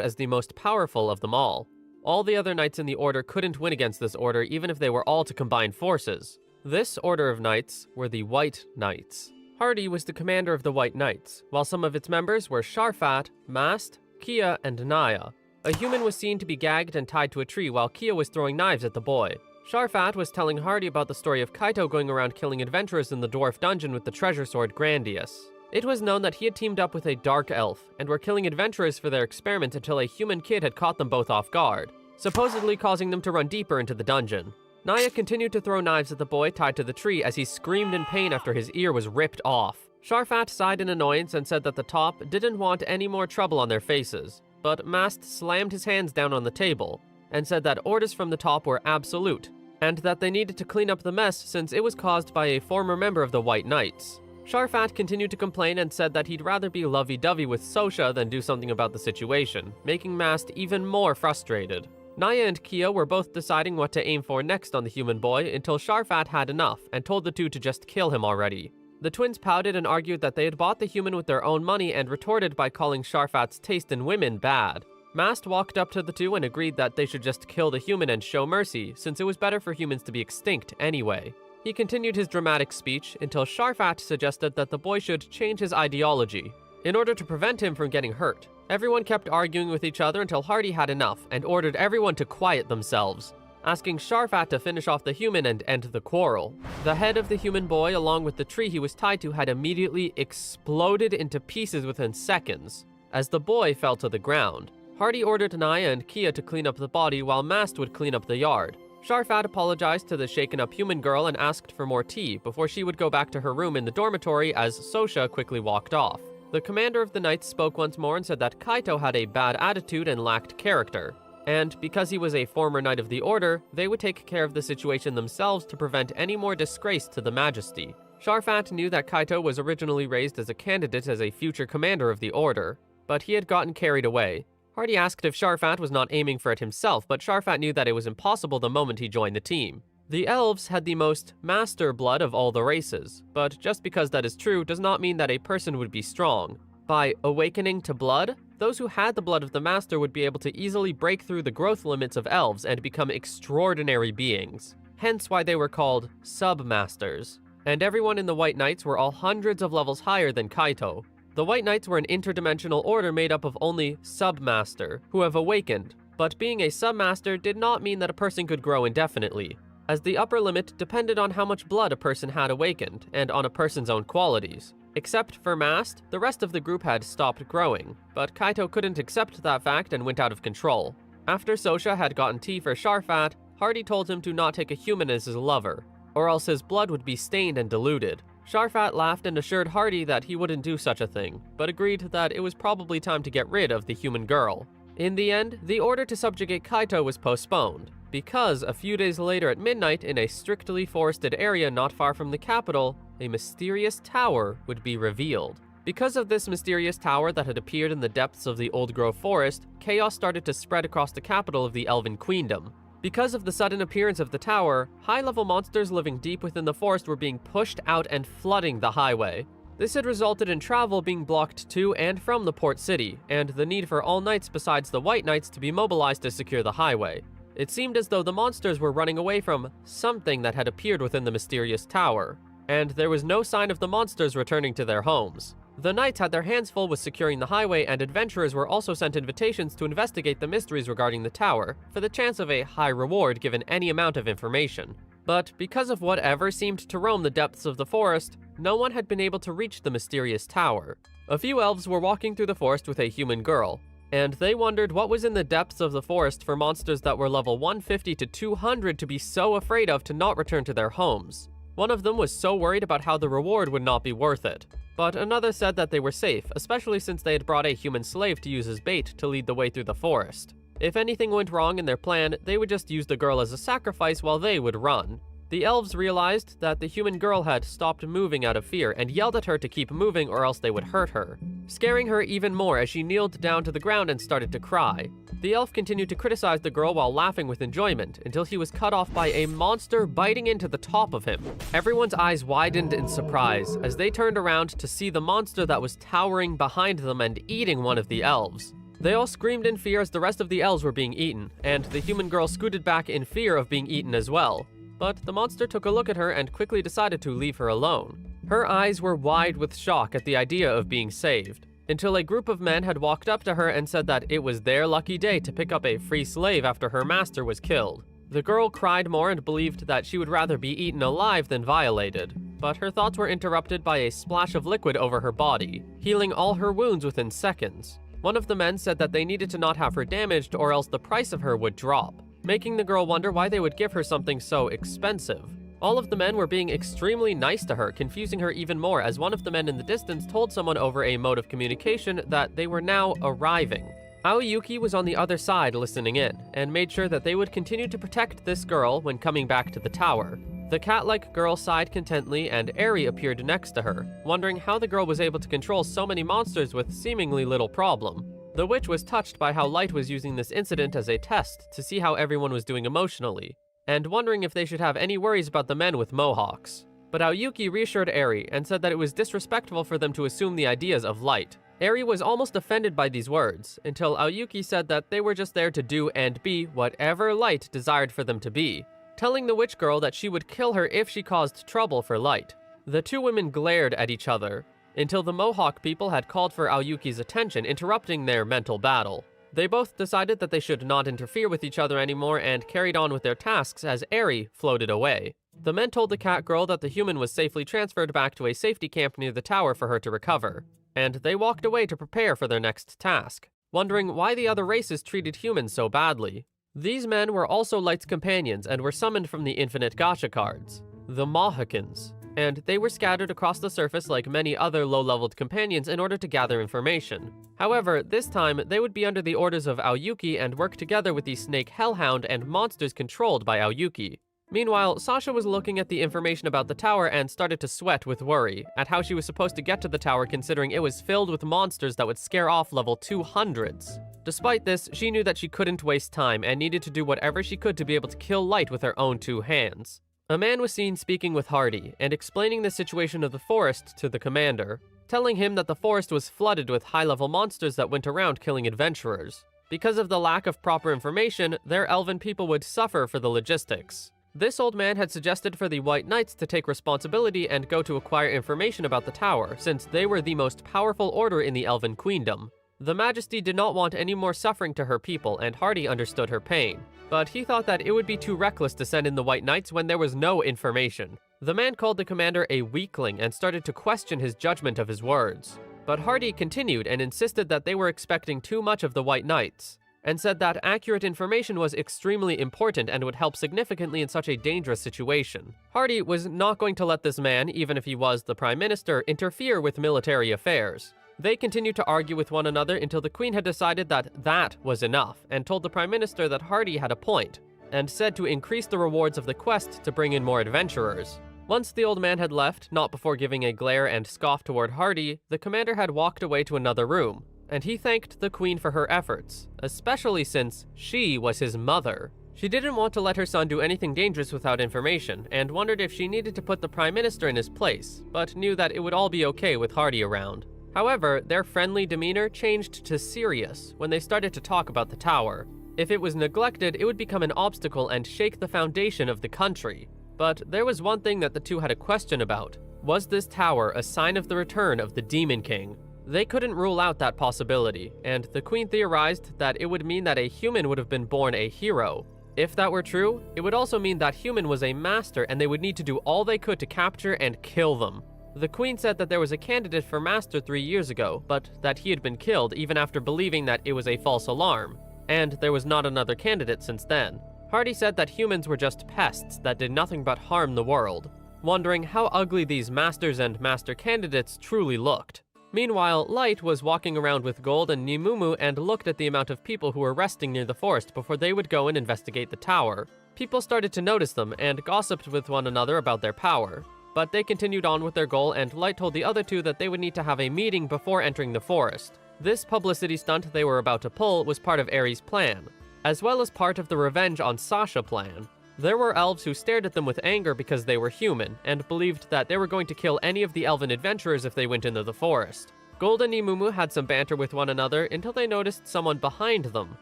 as the most powerful of them all. All the other knights in the order couldn't win against this order even if they were all to combine forces. This order of knights were the White Knights. Hardy was the commander of the White Knights, while some of its members were Sharfat, Mast, Kia, and Naya. A human was seen to be gagged and tied to a tree while Kia was throwing knives at the boy. Sharfat was telling Hardy about the story of Kaito going around killing adventurers in the dwarf dungeon with the treasure sword Grandius. It was known that he had teamed up with a dark elf and were killing adventurers for their experiment until a human kid had caught them both off guard, supposedly causing them to run deeper into the dungeon. Naya continued to throw knives at the boy tied to the tree as he screamed in pain after his ear was ripped off. Sharfat sighed in annoyance and said that the top didn't want any more trouble on their faces, but Mast slammed his hands down on the table and said that orders from the top were absolute, and that they needed to clean up the mess since it was caused by a former member of the White Knights. Sharfat continued to complain and said that he'd rather be lovey-dovey with Sosha than do something about the situation, making Mast even more frustrated. Naya and Kia were both deciding what to aim for next on the human boy until Sharfat had enough and told the two to just kill him already. The twins pouted and argued that they had bought the human with their own money and retorted by calling Sharfat's taste in women bad. Mast walked up to the two and agreed that they should just kill the human and show mercy, since it was better for humans to be extinct anyway. He continued his dramatic speech until Sharfat suggested that the boy should change his ideology in order to prevent him from getting hurt. Everyone kept arguing with each other until Hardy had enough and ordered everyone to quiet themselves, asking Sharfat to finish off the human and end the quarrel. The head of the human boy, along with the tree he was tied to, had immediately exploded into pieces within seconds as the boy fell to the ground. Hardy ordered Naya and Kia to clean up the body while Mast would clean up the yard. Sharfat apologized to the shaken-up human girl and asked for more tea before she would go back to her room in the dormitory as Sosha quickly walked off. The commander of the knights spoke once more and said that Kaito had a bad attitude and lacked character, and because he was a former knight of the order, they would take care of the situation themselves to prevent any more disgrace to the majesty. Sharfat knew that Kaito was originally raised as a candidate as a future commander of the Order, but he had gotten carried away. Hardy asked if Sharfat was not aiming for it himself, but Sharfat knew that it was impossible the moment he joined the team. The elves had the most master blood of all the races, but just because that is true does not mean that a person would be strong. By awakening to blood, those who had the blood of the master would be able to easily break through the growth limits of elves and become extraordinary beings, hence why they were called sub-masters. And everyone in the White Knights were all hundreds of levels higher than Kaito. The White Knights were an interdimensional order made up of only sub-master, who have awakened, but being a sub-master did not mean that a person could grow indefinitely, as the upper limit depended on how much blood a person had awakened, and on a person's own qualities. Except for Mast, the rest of the group had stopped growing, but Kaito couldn't accept that fact and went out of control. After Sosha had gotten tea for Sharfat, Hardy told him to not take a human as his lover, or else his blood would be stained and diluted. Sharfat laughed and assured Hardy that he wouldn't do such a thing, but agreed that it was probably time to get rid of the human girl. In the end, the order to subjugate Kaito was postponed, because a few days later at midnight, in a strictly forested area not far from the capital, a mysterious tower would be revealed. Because of this mysterious tower that had appeared in the depths of the Old Grove Forest, chaos started to spread across the capital of the Elven Queendom. Because of the sudden appearance of the tower, high-level monsters living deep within the forest were being pushed out and flooding the highway. This had resulted in travel being blocked to and from the port city, and the need for all knights besides the White Knights to be mobilized to secure the highway. It seemed as though the monsters were running away from something that had appeared within the mysterious tower, and there was no sign of the monsters returning to their homes. The knights had their hands full with securing the highway, and adventurers were also sent invitations to investigate the mysteries regarding the tower, for the chance of a high reward given any amount of information. But because of whatever seemed to roam the depths of the forest, no one had been able to reach the mysterious tower. A few elves were walking through the forest with a human girl, and they wondered what was in the depths of the forest for monsters that were level 150 to 200 to be so afraid of to not return to their homes. One of them was so worried about how the reward would not be worth it, but another said that they were safe, especially since they had brought a human slave to use as bait to lead the way through the forest. If anything went wrong in their plan, they would just use the girl as a sacrifice while they would run. The elves realized that the human girl had stopped moving out of fear and yelled at her to keep moving or else they would hurt her, scaring her even more as she kneeled down to the ground and started to cry. The elf continued to criticize the girl while laughing with enjoyment until he was cut off by a monster biting into the top of him. Everyone's eyes widened in surprise as they turned around to see the monster that was towering behind them and eating one of the elves. They all screamed in fear as the rest of the elves were being eaten, and the human girl scooted back in fear of being eaten as well. But the monster took a look at her and quickly decided to leave her alone. Her eyes were wide with shock at the idea of being saved, until a group of men had walked up to her and said that it was their lucky day to pick up a free slave after her master was killed. The girl cried more and believed that she would rather be eaten alive than violated, but her thoughts were interrupted by a splash of liquid over her body, healing all her wounds within seconds. One of the men said that they needed to not have her damaged or else the price of her would drop, making the girl wonder why they would give her something so expensive. All of the men were being extremely nice to her, confusing her even more as one of the men in the distance told someone over a mode of communication that they were now arriving. Aoyuki was on the other side listening in, and made sure that they would continue to protect this girl when coming back to the tower. The cat-like girl sighed contently, and Eri appeared next to her, wondering how the girl was able to control so many monsters with seemingly little problem. The witch was touched by how Light was using this incident as a test to see how everyone was doing emotionally, and wondering if they should have any worries about the men with mohawks. But Aoyuki reassured Eri and said that it was disrespectful for them to assume the ideas of Light. Eri was almost offended by these words, until Aoyuki said that they were just there to do and be whatever Light desired for them to be, telling the witch girl that she would kill her if she caused trouble for Light. The two women glared at each other, until the Mohawk people had called for Aoyuki's attention, interrupting their mental battle. They both decided that they should not interfere with each other anymore and carried on with their tasks as Eri floated away. The men told the cat girl that the human was safely transferred back to a safety camp near the tower for her to recover, and they walked away to prepare for their next task, wondering why the other races treated humans so badly. These men were also Light's companions and were summoned from the Infinite Gacha cards, the Mohicans, and they were scattered across the surface like many other low-leveled companions in order to gather information. However, this time, they would be under the orders of Aoyuki and work together with the Snake Hellhound and monsters controlled by Aoyuki. Meanwhile, Sasha was looking at the information about the tower and started to sweat with worry at how she was supposed to get to the tower considering it was filled with monsters that would scare off level 200s. Despite this, she knew that she couldn't waste time and needed to do whatever she could to be able to kill Light with her own 2 hands. A man was seen speaking with Hardy and explaining the situation of the forest to the commander, telling him that the forest was flooded with high-level monsters that went around killing adventurers. Because of the lack of proper information, their elven people would suffer for the logistics. This old man had suggested for the White Knights to take responsibility and go to acquire information about the tower, since they were the most powerful order in the Elven Queendom. The Majesty did not want any more suffering to her people, and Hardy understood her pain. But he thought that it would be too reckless to send in the White Knights when there was no information. The man called the commander a weakling and started to question his judgment of his words. But Hardy continued and insisted that they were expecting too much of the White Knights, and said that accurate information was extremely important and would help significantly in such a dangerous situation. Hardy was not going to let this man, even if he was the Prime Minister, interfere with military affairs. They continued to argue with one another until the Queen had decided that that was enough, and told the Prime Minister that Hardy had a point, and said to increase the rewards of the quest to bring in more adventurers. Once the old man had left, not before giving a glare and scoff toward Hardy, the commander had walked away to another room, and he thanked the Queen for her efforts, especially since she was his mother. She didn't want to let her son do anything dangerous without information, and wondered if she needed to put the Prime Minister in his place, but knew that it would all be okay with Hardy around. However, their friendly demeanor changed to serious when they started to talk about the tower. If it was neglected, it would become an obstacle and shake the foundation of the country. But there was one thing that the two had a question about. Was this tower a sign of the return of the Demon King? They couldn't rule out that possibility, and the Queen theorized that it would mean that a human would have been born a hero. If that were true, it would also mean that human was a master and they would need to do all they could to capture and kill them. The Queen said that there was a candidate for master 3 years ago, but that he had been killed even after believing that it was a false alarm, and there was not another candidate since then. Hardy said that humans were just pests that did nothing but harm the world, wondering how ugly these masters and master candidates truly looked. Meanwhile, Light was walking around with Gold and Nimumu and looked at the amount of people who were resting near the forest before they would go and investigate the tower. People started to notice them and gossiped with one another about their power, but they continued on with their goal, and Light told the other two that they would need to have a meeting before entering the forest. This publicity stunt they were about to pull was part of Ares' plan, as well as part of the revenge on Sasha plan. There were elves who stared at them with anger because they were human, and believed that they were going to kill any of the elven adventurers if they went into the forest. Gold and Nimumu had some banter with one another until they noticed someone behind them,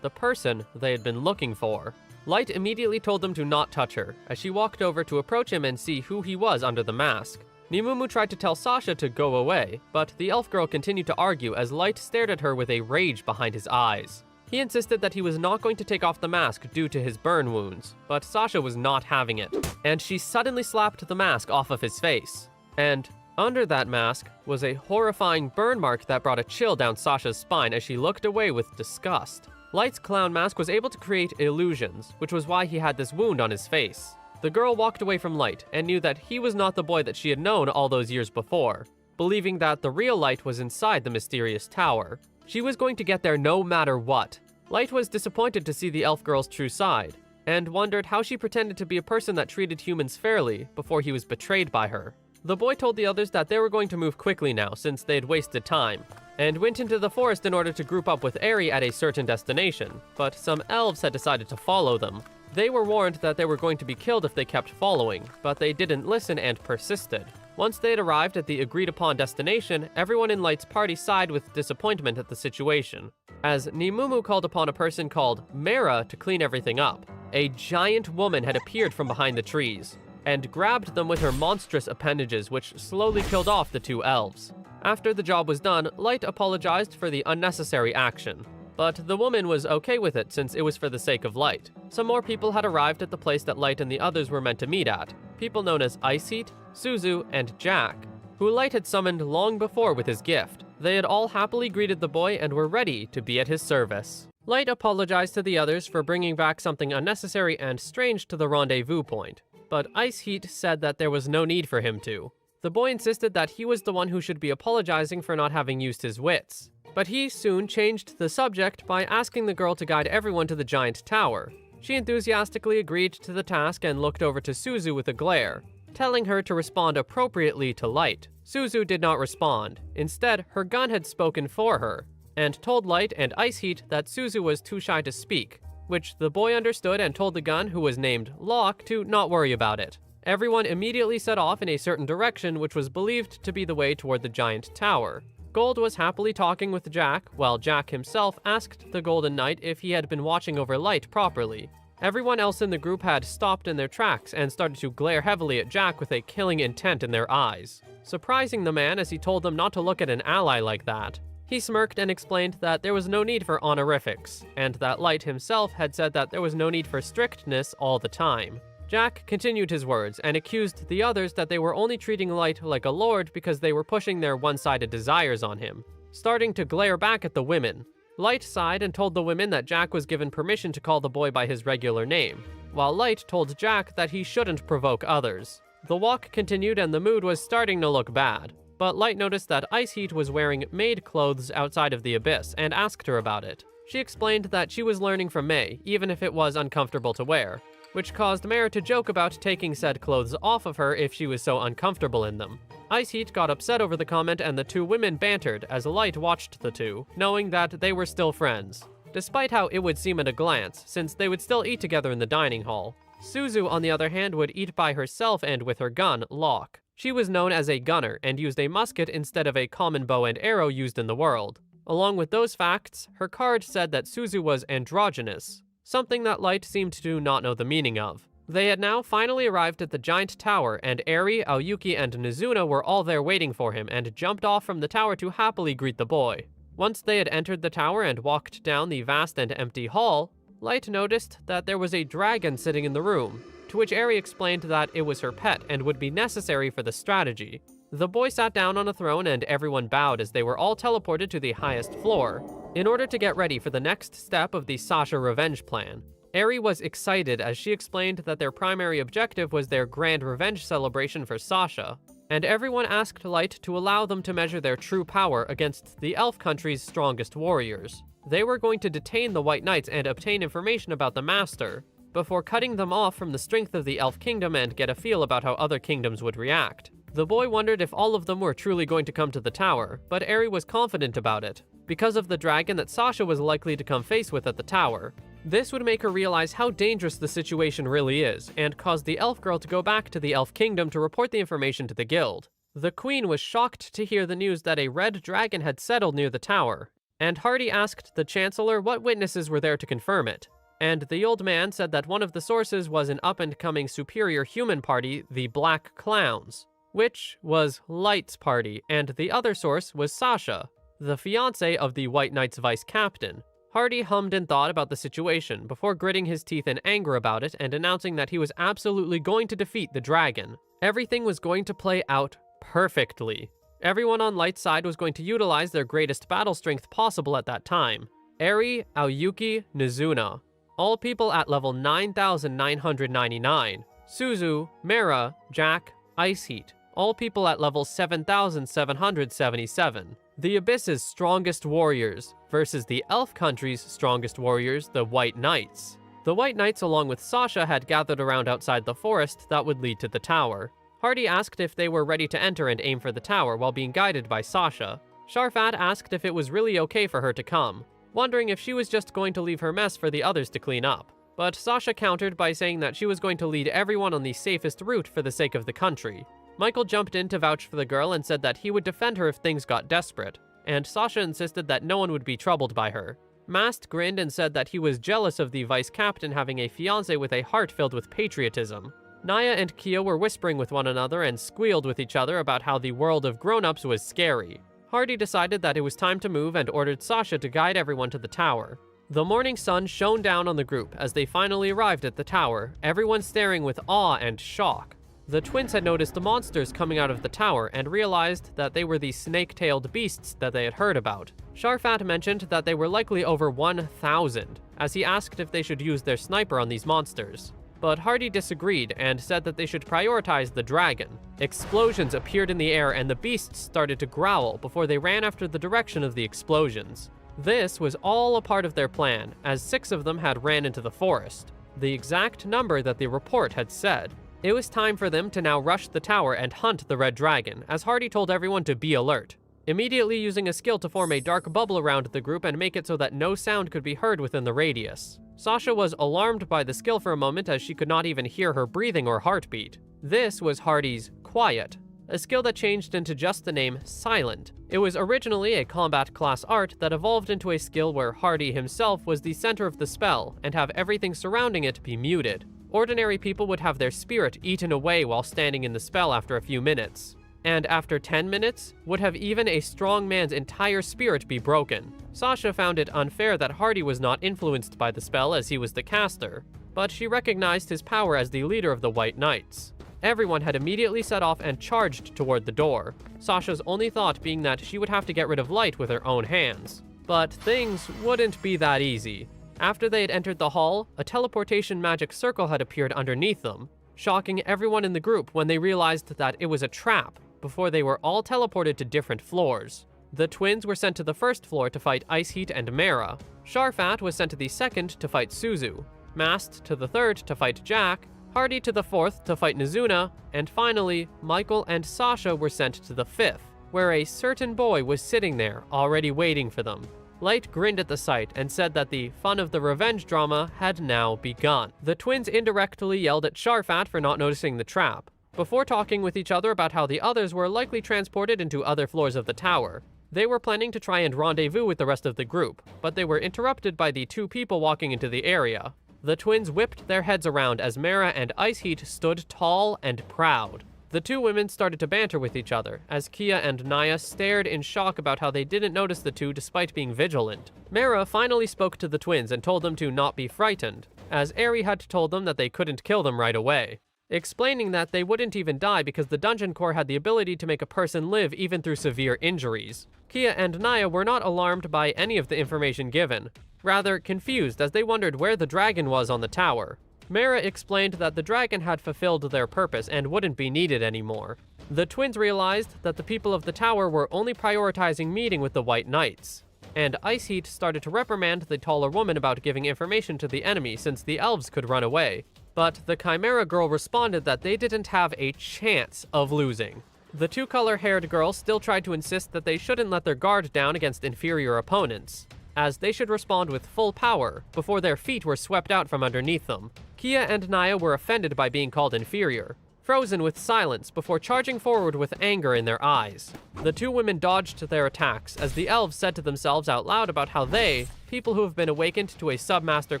the person they had been looking for. Light immediately told them to not touch her, as she walked over to approach him and see who he was under the mask. Nimumu tried to tell Sasha to go away, but the elf girl continued to argue as Light stared at her with a rage behind his eyes. He insisted that he was not going to take off the mask due to his burn wounds, but Sasha was not having it, and she suddenly slapped the mask off of his face. And under that mask was a horrifying burn mark that brought a chill down Sasha's spine as she looked away with disgust. Light's clown mask was able to create illusions, which was why he had this wound on his face. The girl walked away from Light and knew that he was not the boy that she had known all those years before, believing that the real Light was inside the mysterious tower. She was going to get there no matter what. Light was disappointed to see the elf girl's true side, and wondered how she pretended to be a person that treated humans fairly before he was betrayed by her. The boy told the others that they were going to move quickly now since they had wasted time, and went into the forest in order to group up with Eri at a certain destination, but some elves had decided to follow them. They were warned that they were going to be killed if they kept following, but they didn't listen and persisted. Once they had arrived at the agreed-upon destination, everyone in Light's party sighed with disappointment at the situation, as Nimumu called upon a person called Mera to clean everything up. A giant woman had appeared from behind the trees, and grabbed them with her monstrous appendages, which slowly killed off the two elves. After the job was done, Light apologized for the unnecessary action, but the woman was okay with it since it was for the sake of Light. Some more people had arrived at the place that Light and the others were meant to meet at, people known as Iceheat, Suzu, and Jack, who Light had summoned long before with his gift. They had all happily greeted the boy and were ready to be at his service. Light apologized to the others for bringing back something unnecessary and strange to the rendezvous point, but Iceheat said that there was no need for him to. The boy insisted that he was the one who should be apologizing for not having used his wits, but he soon changed the subject by asking the girl to guide everyone to the giant tower. She enthusiastically agreed to the task and looked over to Suzu with a glare, telling her to respond appropriately to Light. Suzu did not respond. Instead, her gun had spoken for her, and told Light and Ice Heat that Suzu was too shy to speak, which the boy understood and told the gun, who was named Locke, to not worry about it. Everyone immediately set off in a certain direction, which was believed to be the way toward the giant tower. Gold was happily talking with Jack, while Jack himself asked the Golden Knight if he had been watching over Light properly. Everyone else in the group had stopped in their tracks and started to glare heavily at Jack with a killing intent in their eyes, surprising the man as he told them not to look at an ally like that. He smirked and explained that there was no need for honorifics, and that Light himself had said that there was no need for strictness all the time. Jack continued his words and accused the others that they were only treating Light like a lord because they were pushing their one-sided desires on him, starting to glare back at the women. Light sighed and told the women that Jack was given permission to call the boy by his regular name, while Light told Jack that he shouldn't provoke others. The walk continued and the mood was starting to look bad, but Light noticed that Ice Heat was wearing maid clothes outside of the abyss and asked her about it. She explained that she was learning from May, even if it was uncomfortable to wear, which caused Mare to joke about taking said clothes off of her if she was so uncomfortable in them. Ice Heat got upset over the comment and the two women bantered as Light watched the two, knowing that they were still friends, despite how it would seem at a glance, since they would still eat together in the dining hall. Suzu, on the other hand, would eat by herself and with her gun, Locke. She was known as a gunner and used a musket instead of a common bow and arrow used in the world. Along with those facts, her card said that Suzu was androgynous, something that Light seemed to not know the meaning of. They had now finally arrived at the giant tower, and Eri, Aoyuki, and Nizuna were all there waiting for him and jumped off from the tower to happily greet the boy. Once they had entered the tower and walked down the vast and empty hall, Light noticed that there was a dragon sitting in the room, to which Eri explained that it was her pet and would be necessary for the strategy. The boy sat down on a throne and everyone bowed as they were all teleported to the highest floor, in order to get ready for the next step of the Sasha revenge plan. Eri was excited as she explained that their primary objective was their grand revenge celebration for Sasha, and everyone asked Light to allow them to measure their true power against the elf country's strongest warriors. They were going to detain the White Knights and obtain information about the Master, before cutting them off from the strength of the Elf Kingdom and get a feel about how other kingdoms would react. The boy wondered if all of them were truly going to come to the tower, but Eri was confident about it, because of the dragon that Sasha was likely to come face with at the tower. This would make her realize how dangerous the situation really is, and cause the elf girl to go back to the Elf Kingdom to report the information to the guild. The queen was shocked to hear the news that a red dragon had settled near the tower, and Hardy asked the chancellor what witnesses were there to confirm it. And the old man said that one of the sources was an up-and-coming superior human party, the Black Clowns, which was Light's party, and the other source was Sasha, the fiancé of the White Knight's vice captain. Hardy hummed and thought about the situation before gritting his teeth in anger about it and announcing that he was absolutely going to defeat the dragon. Everything was going to play out perfectly. Everyone on Light's side was going to utilize their greatest battle strength possible at that time. Eri, Aoyuki, Nizuna, all people at level 9,999. Suzu, Mera, Jack, Ice Heat, all people at level 7,777. The Abyss's strongest warriors versus the Elf Country's strongest warriors, the White Knights. The White Knights, along with Sasha, had gathered around outside the forest that would lead to the tower. Hardy asked if they were ready to enter and aim for the tower while being guided by Sasha. Sharfat asked if it was really okay for her to come, wondering if she was just going to leave her mess for the others to clean up. But Sasha countered by saying that she was going to lead everyone on the safest route for the sake of the country. Michael jumped in to vouch for the girl and said that he would defend her if things got desperate, and Sasha insisted that no one would be troubled by her. Mast grinned and said that he was jealous of the vice captain having a fiancé with a heart filled with patriotism. Naya and Kia were whispering with one another and squealed with each other about how the world of grown-ups was scary. Hardy decided that it was time to move and ordered Sasha to guide everyone to the tower. The morning sun shone down on the group as they finally arrived at the tower, everyone staring with awe and shock. The twins had noticed the monsters coming out of the tower and realized that they were the snake-tailed beasts that they had heard about. Sharfat mentioned that they were likely over 1,000, as he asked if they should use their sniper on these monsters. But Hardy disagreed and said that they should prioritize the dragon. Explosions appeared in the air and the beasts started to growl before they ran after the direction of the explosions. This was all a part of their plan, as 6 of them had ran into the forest. the exact number that the report had said. It was time for them to now rush the tower and hunt the red dragon, as Hardy told everyone to be alert, immediately using a skill to form a dark bubble around the group and make it so that no sound could be heard within the radius. Sasha was alarmed by the skill for a moment as she could not even hear her breathing or heartbeat. This was Hardy's Quiet, a skill that changed into just the name Silent. It was originally a combat class art that evolved into a skill where Hardy himself was the center of the spell and have everything surrounding it be muted. Ordinary people would have their spirit eaten away while standing in the spell after a few minutes, and after 10 minutes, would have even a strong man's entire spirit be broken. Sasha found it unfair that Hardy was not influenced by the spell as he was the caster, but she recognized his power as the leader of the White Knights. Everyone had immediately set off and charged toward the door, Sasha's only thought being that she would have to get rid of Light with her own hands. But things wouldn't be that easy. After they had entered the hall, a teleportation magic circle had appeared underneath them, shocking everyone in the group when they realized that it was a trap before they were all teleported to different floors. The twins were sent to the first floor to fight Ice Heat and Mera. Sharfat was sent to the second to fight Suzu, Mast to the third to fight Jack, Hardy to the fourth to fight Nizuna, and finally, Michael and Sasha were sent to the fifth, where a certain boy was sitting there, already waiting for them. Light grinned at the sight and said that the fun of the revenge drama had now begun. The twins indirectly yelled at Sharfat for not noticing the trap, before talking with each other about how the others were likely transported into other floors of the tower. They were planning to try and rendezvous with the rest of the group, but they were interrupted by the two people walking into the area. The twins whipped their heads around as Mera and Ice Heat stood tall and proud. The two women started to banter with each other, as Kia and Naya stared in shock about how they didn't notice the two despite being vigilant. Mera finally spoke to the twins and told them to not be frightened, as Eri had told them that they couldn't kill them right away, explaining that they wouldn't even die because the Dungeon Core had the ability to make a person live even through severe injuries. Kia and Naya were not alarmed by any of the information given, rather confused as they wondered where the dragon was on the tower. Mera explained that the dragon had fulfilled their purpose and wouldn't be needed anymore. The twins realized that the people of the tower were only prioritizing meeting with the White Knights, and Ice Heat started to reprimand the taller woman about giving information to the enemy since the elves could run away. But the Chimera girl responded that they didn't have a chance of losing. The two color-haired girls still tried to insist that they shouldn't let their guard down against inferior opponents, as they should respond with full power before their feet were swept out from underneath them. Kia and Naya were offended by being called inferior, frozen with silence before charging forward with anger in their eyes. The two women dodged their attacks as the elves said to themselves out loud about how they, people who have been awakened to a submaster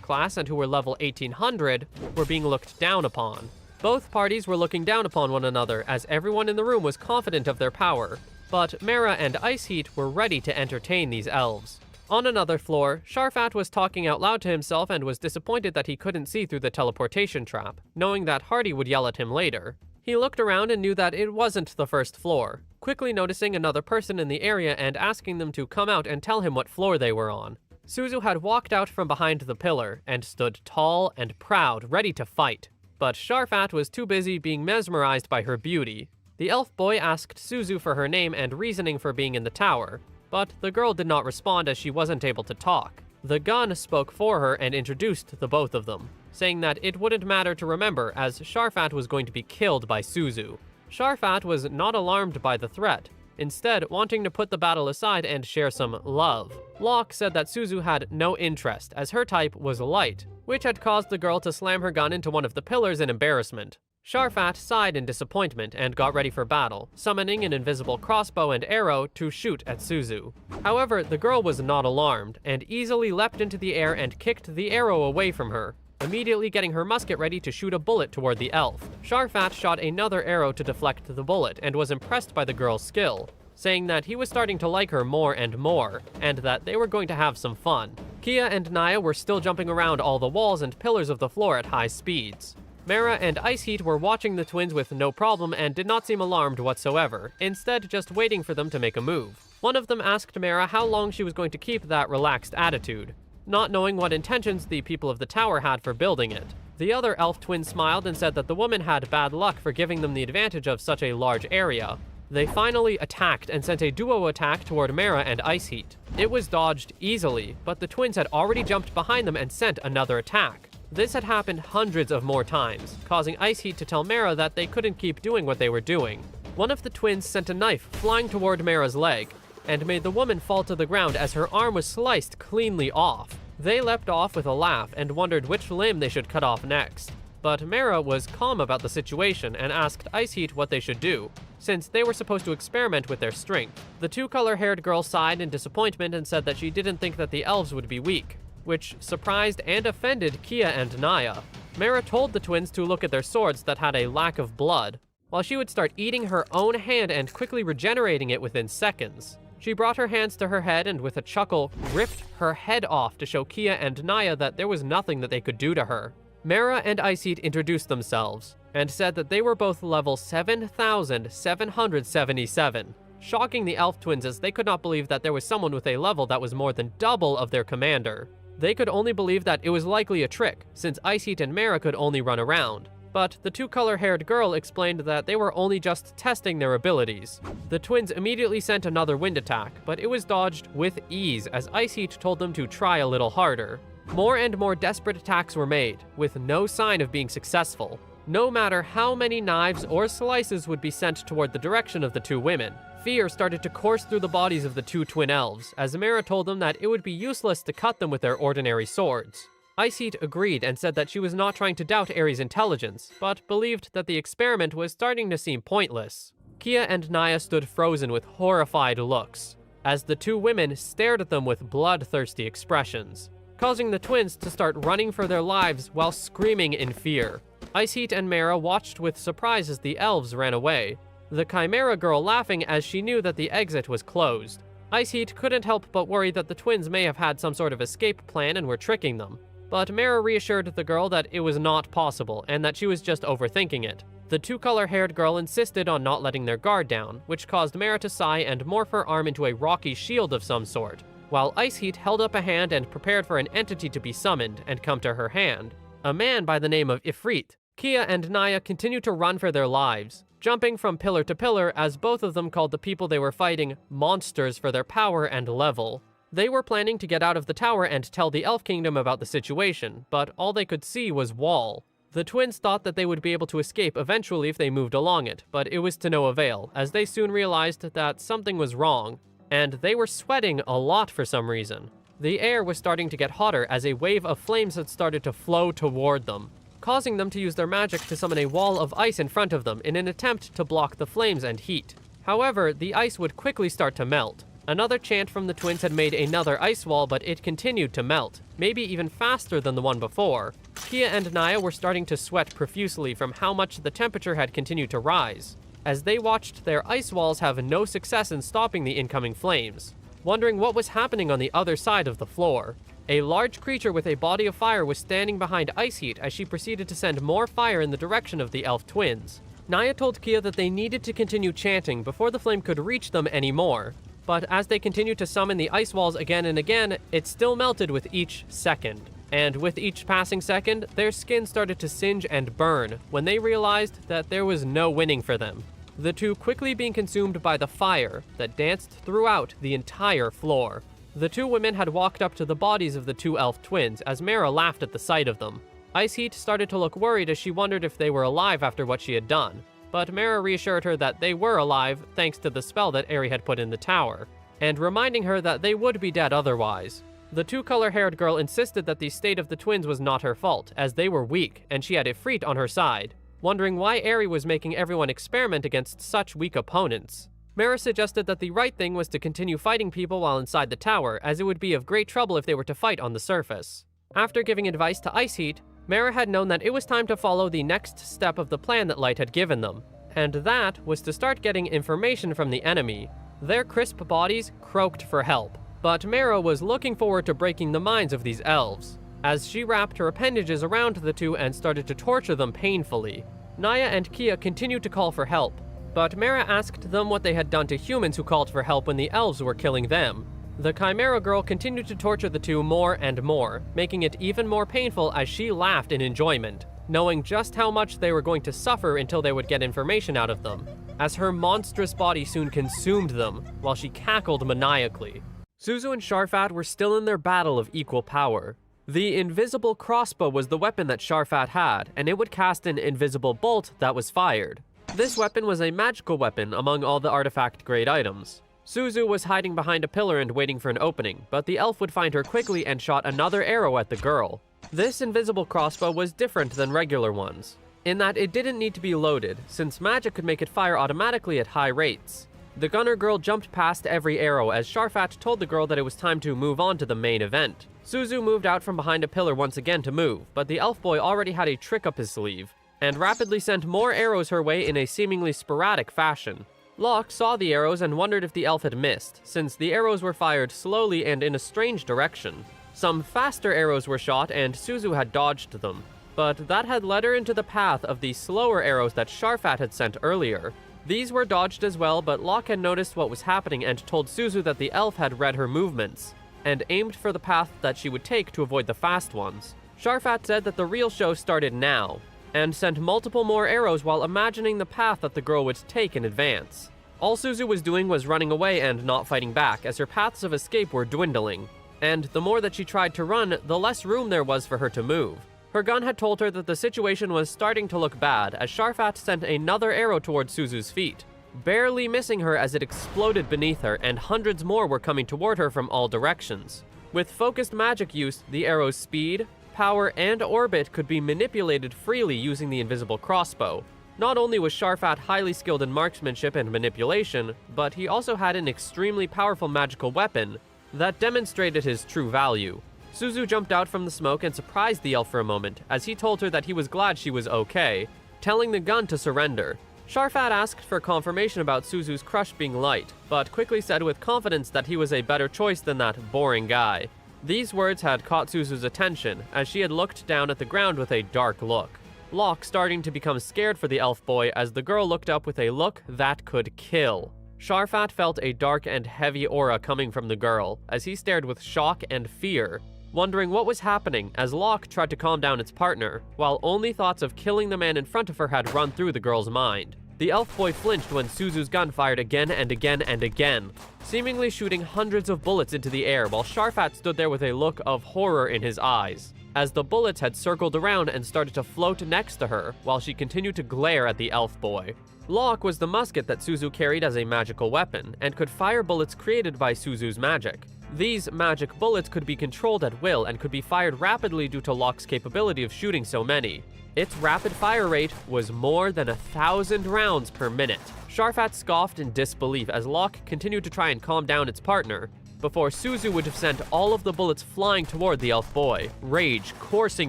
class and who were level 1800, were being looked down upon. Both parties were looking down upon one another as everyone in the room was confident of their power, but Mera and Ice Heat were ready to entertain these elves. On another floor, Sharfat was talking out loud to himself and was disappointed that he couldn't see through the teleportation trap, knowing that Hardy would yell at him later. He looked around and knew that it wasn't the first floor, quickly noticing another person in the area and asking them to come out and tell him what floor they were on. Suzu had walked out from behind the pillar and stood tall and proud, ready to fight, but Sharfat was too busy being mesmerized by her beauty. The elf boy asked Suzu for her name and reasoning for being in the tower, but the girl did not respond as she wasn't able to talk. The gun spoke for her and introduced the both of them, saying that it wouldn't matter to remember as Sharfat was going to be killed by Suzu. Sharfat was not alarmed by the threat, instead wanting to put the battle aside and share some love. Locke said that Suzu had no interest as her type was light, which had caused the girl to slam her gun into one of the pillars in embarrassment. Sharfat sighed in disappointment and got ready for battle, summoning an invisible crossbow and arrow to shoot at Suzu. However, the girl was not alarmed and easily leapt into the air and kicked the arrow away from her, immediately getting her musket ready to shoot a bullet toward the elf. Sharfat shot another arrow to deflect the bullet and was impressed by the girl's skill, saying that he was starting to like her more and more, and that they were going to have some fun. Kia and Naya were still jumping around all the walls and pillars of the floor at high speeds. Mera and Ice Heat were watching the twins with no problem and did not seem alarmed whatsoever, instead just waiting for them to make a move. One of them asked Mera how long she was going to keep that relaxed attitude, not knowing what intentions the people of the tower had for building it. The other elf twin smiled and said that the woman had bad luck for giving them the advantage of such a large area. They finally attacked and sent a duo attack toward Mera and Ice Heat. It was dodged easily, but the twins had already jumped behind them and sent another attack. This had happened hundreds of more times, causing Ice Heat to tell Mera that they couldn't keep doing what they were doing. One of the twins sent a knife flying toward Mera's leg, and made the woman fall to the ground as her arm was sliced cleanly off. They leapt off with a laugh and wondered which limb they should cut off next. But Mera was calm about the situation and asked Ice Heat what they should do, since they were supposed to experiment with their strength. The two-color-haired girl sighed in disappointment and said that she didn't think that the elves would be weak, which surprised and offended Kia and Naya. Mera told the twins to look at their swords that had a lack of blood, while she would start eating her own hand and quickly regenerating it within seconds. She brought her hands to her head and with a chuckle, ripped her head off to show Kia and Naya that there was nothing that they could do to her. Mera and Ice Heat introduced themselves, and said that they were both level 7,777, shocking the elf twins as they could not believe that there was someone with a level that was more than double of their commander. They could only believe that it was likely a trick, since Ice Heat and Mera could only run around. But the two-color-haired girl explained that they were only just testing their abilities. The twins immediately sent another wind attack, but it was dodged with ease as Ice Heat told them to try a little harder. More and more desperate attacks were made, with no sign of being successful, no matter how many knives or slices would be sent toward the direction of the two women. Fear started to course through the bodies of the two twin elves, as Mera told them that it would be useless to cut them with their ordinary swords. Ice Heat agreed and said that she was not trying to doubt Aries' intelligence, but believed that the experiment was starting to seem pointless. Kia and Naya stood frozen with horrified looks, as the two women stared at them with bloodthirsty expressions, causing the twins to start running for their lives while screaming in fear. Ice Heat and Mera watched with surprise as the elves ran away, the Chimera girl laughing as she knew that the exit was closed. Ice Heat couldn't help but worry that the twins may have had some sort of escape plan and were tricking them, but Mera reassured the girl that it was not possible and that she was just overthinking it. The two-color-haired girl insisted on not letting their guard down, which caused Mera to sigh and morph her arm into a rocky shield of some sort, while Ice Heat held up a hand and prepared for an entity to be summoned and come to her hand, a man by the name of Ifrit. Kia and Naya continued to run for their lives, jumping from pillar to pillar as both of them called the people they were fighting monsters for their power and level. They were planning to get out of the tower and tell the Elf Kingdom about the situation, but all they could see was wall. The twins thought that they would be able to escape eventually if they moved along it, but it was to no avail, as they soon realized that something was wrong, and they were sweating a lot for some reason. The air was starting to get hotter as a wave of flames had started to flow toward them, causing them to use their magic to summon a wall of ice in front of them in an attempt to block the flames and heat. However, the ice would quickly start to melt. Another chant from the twins had made another ice wall, but it continued to melt, maybe even faster than the one before. Kia and Naya were starting to sweat profusely from how much the temperature had continued to rise, as they watched their ice walls have no success in stopping the incoming flames, wondering what was happening on the other side of the floor. A large creature with a body of fire was standing behind Ice Heat as she proceeded to send more fire in the direction of the elf twins. Naya told Kia that they needed to continue chanting before the flame could reach them anymore, but as they continued to summon the ice walls again and again, it still melted with each second. And with each passing second, their skin started to singe and burn when they realized that there was no winning for them, the two quickly being consumed by the fire that danced throughout the entire floor. The two women had walked up to the bodies of the two elf twins as Mera laughed at the sight of them. Ice Heat started to look worried as she wondered if they were alive after what she had done, but Mera reassured her that they were alive thanks to the spell that Eri had put in the tower, and reminding her that they would be dead otherwise. The two-color-haired girl insisted that the state of the twins was not her fault, as they were weak and she had Ifrit on her side, wondering why Eri was making everyone experiment against such weak opponents. Mera suggested that the right thing was to continue fighting people while inside the tower, as it would be of great trouble if they were to fight on the surface. After giving advice to Ice Heat, Mera had known that it was time to follow the next step of the plan that Light had given them, and that was to start getting information from the enemy. Their crisp bodies croaked for help, but Mera was looking forward to breaking the minds of these elves, as she wrapped her appendages around the two and started to torture them painfully. Naya and Kia continued to call for help, but Mera asked them what they had done to humans who called for help when the elves were killing them. The Chimera girl continued to torture the two more and more, making it even more painful as she laughed in enjoyment, knowing just how much they were going to suffer until they would get information out of them, as her monstrous body soon consumed them while she cackled maniacally. Zuzu and Sharfat were still in their battle of equal power. The invisible crossbow was the weapon that Sharfat had, and it would cast an invisible bolt that was fired. This weapon was a magical weapon among all the artifact-grade items. Suzu was hiding behind a pillar and waiting for an opening, but the elf would find her quickly and shot another arrow at the girl. This invisible crossbow was different than regular ones, in that it didn't need to be loaded, since magic could make it fire automatically at high rates. The gunner girl jumped past every arrow as Sharfat told the girl that it was time to move on to the main event. Suzu moved out from behind a pillar once again to move, but the elf boy already had a trick up his sleeve, and rapidly sent more arrows her way in a seemingly sporadic fashion. Locke saw the arrows and wondered if the elf had missed, since the arrows were fired slowly and in a strange direction. Some faster arrows were shot and Suzu had dodged them, but that had led her into the path of the slower arrows that Sharfat had sent earlier. These were dodged as well, but Locke had noticed what was happening and told Suzu that the elf had read her movements, and aimed for the path that she would take to avoid the fast ones. Sharfat said that the real show started now, and sent multiple more arrows while imagining the path that the girl would take in advance. All Suzu was doing was running away and not fighting back, as her paths of escape were dwindling, and the more that she tried to run, the less room there was for her to move. Her gun had told her that the situation was starting to look bad, as Sharfat sent another arrow towards Suzu's feet, barely missing her as it exploded beneath her, and hundreds more were coming toward her from all directions. With focused magic use, the arrow's speed, power, and orbit could be manipulated freely using the invisible crossbow. Not only was Sharfat highly skilled in marksmanship and manipulation, but he also had an extremely powerful magical weapon that demonstrated his true value. Suzu jumped out from the smoke and surprised the elf for a moment, as he told her that he was glad she was okay, telling the gun to surrender. Sharfat asked for confirmation about Suzu's crush being light, but quickly said with confidence that he was a better choice than that boring guy. These words had caught Suzu's attention, as she had looked down at the ground with a dark look. Locke starting to become scared for the elf boy as the girl looked up with a look that could kill. Sharfat felt a dark and heavy aura coming from the girl, as he stared with shock and fear, wondering what was happening as Locke tried to calm down its partner, while only thoughts of killing the man in front of her had run through the girl's mind. The elf boy flinched when Suzu's gun fired again and again and again, seemingly shooting hundreds of bullets into the air, while Sharfat stood there with a look of horror in his eyes, as the bullets had circled around and started to float next to her, while she continued to glare at the elf boy. Locke was the musket that Suzu carried as a magical weapon, and could fire bullets created by Suzu's magic. These magic bullets could be controlled at will and could be fired rapidly due to Locke's capability of shooting so many. Its rapid fire rate was more than 1,000 rounds per minute. Sharfat scoffed in disbelief as Locke continued to try and calm down its partner, before Suzu would have sent all of the bullets flying toward the elf boy, rage coursing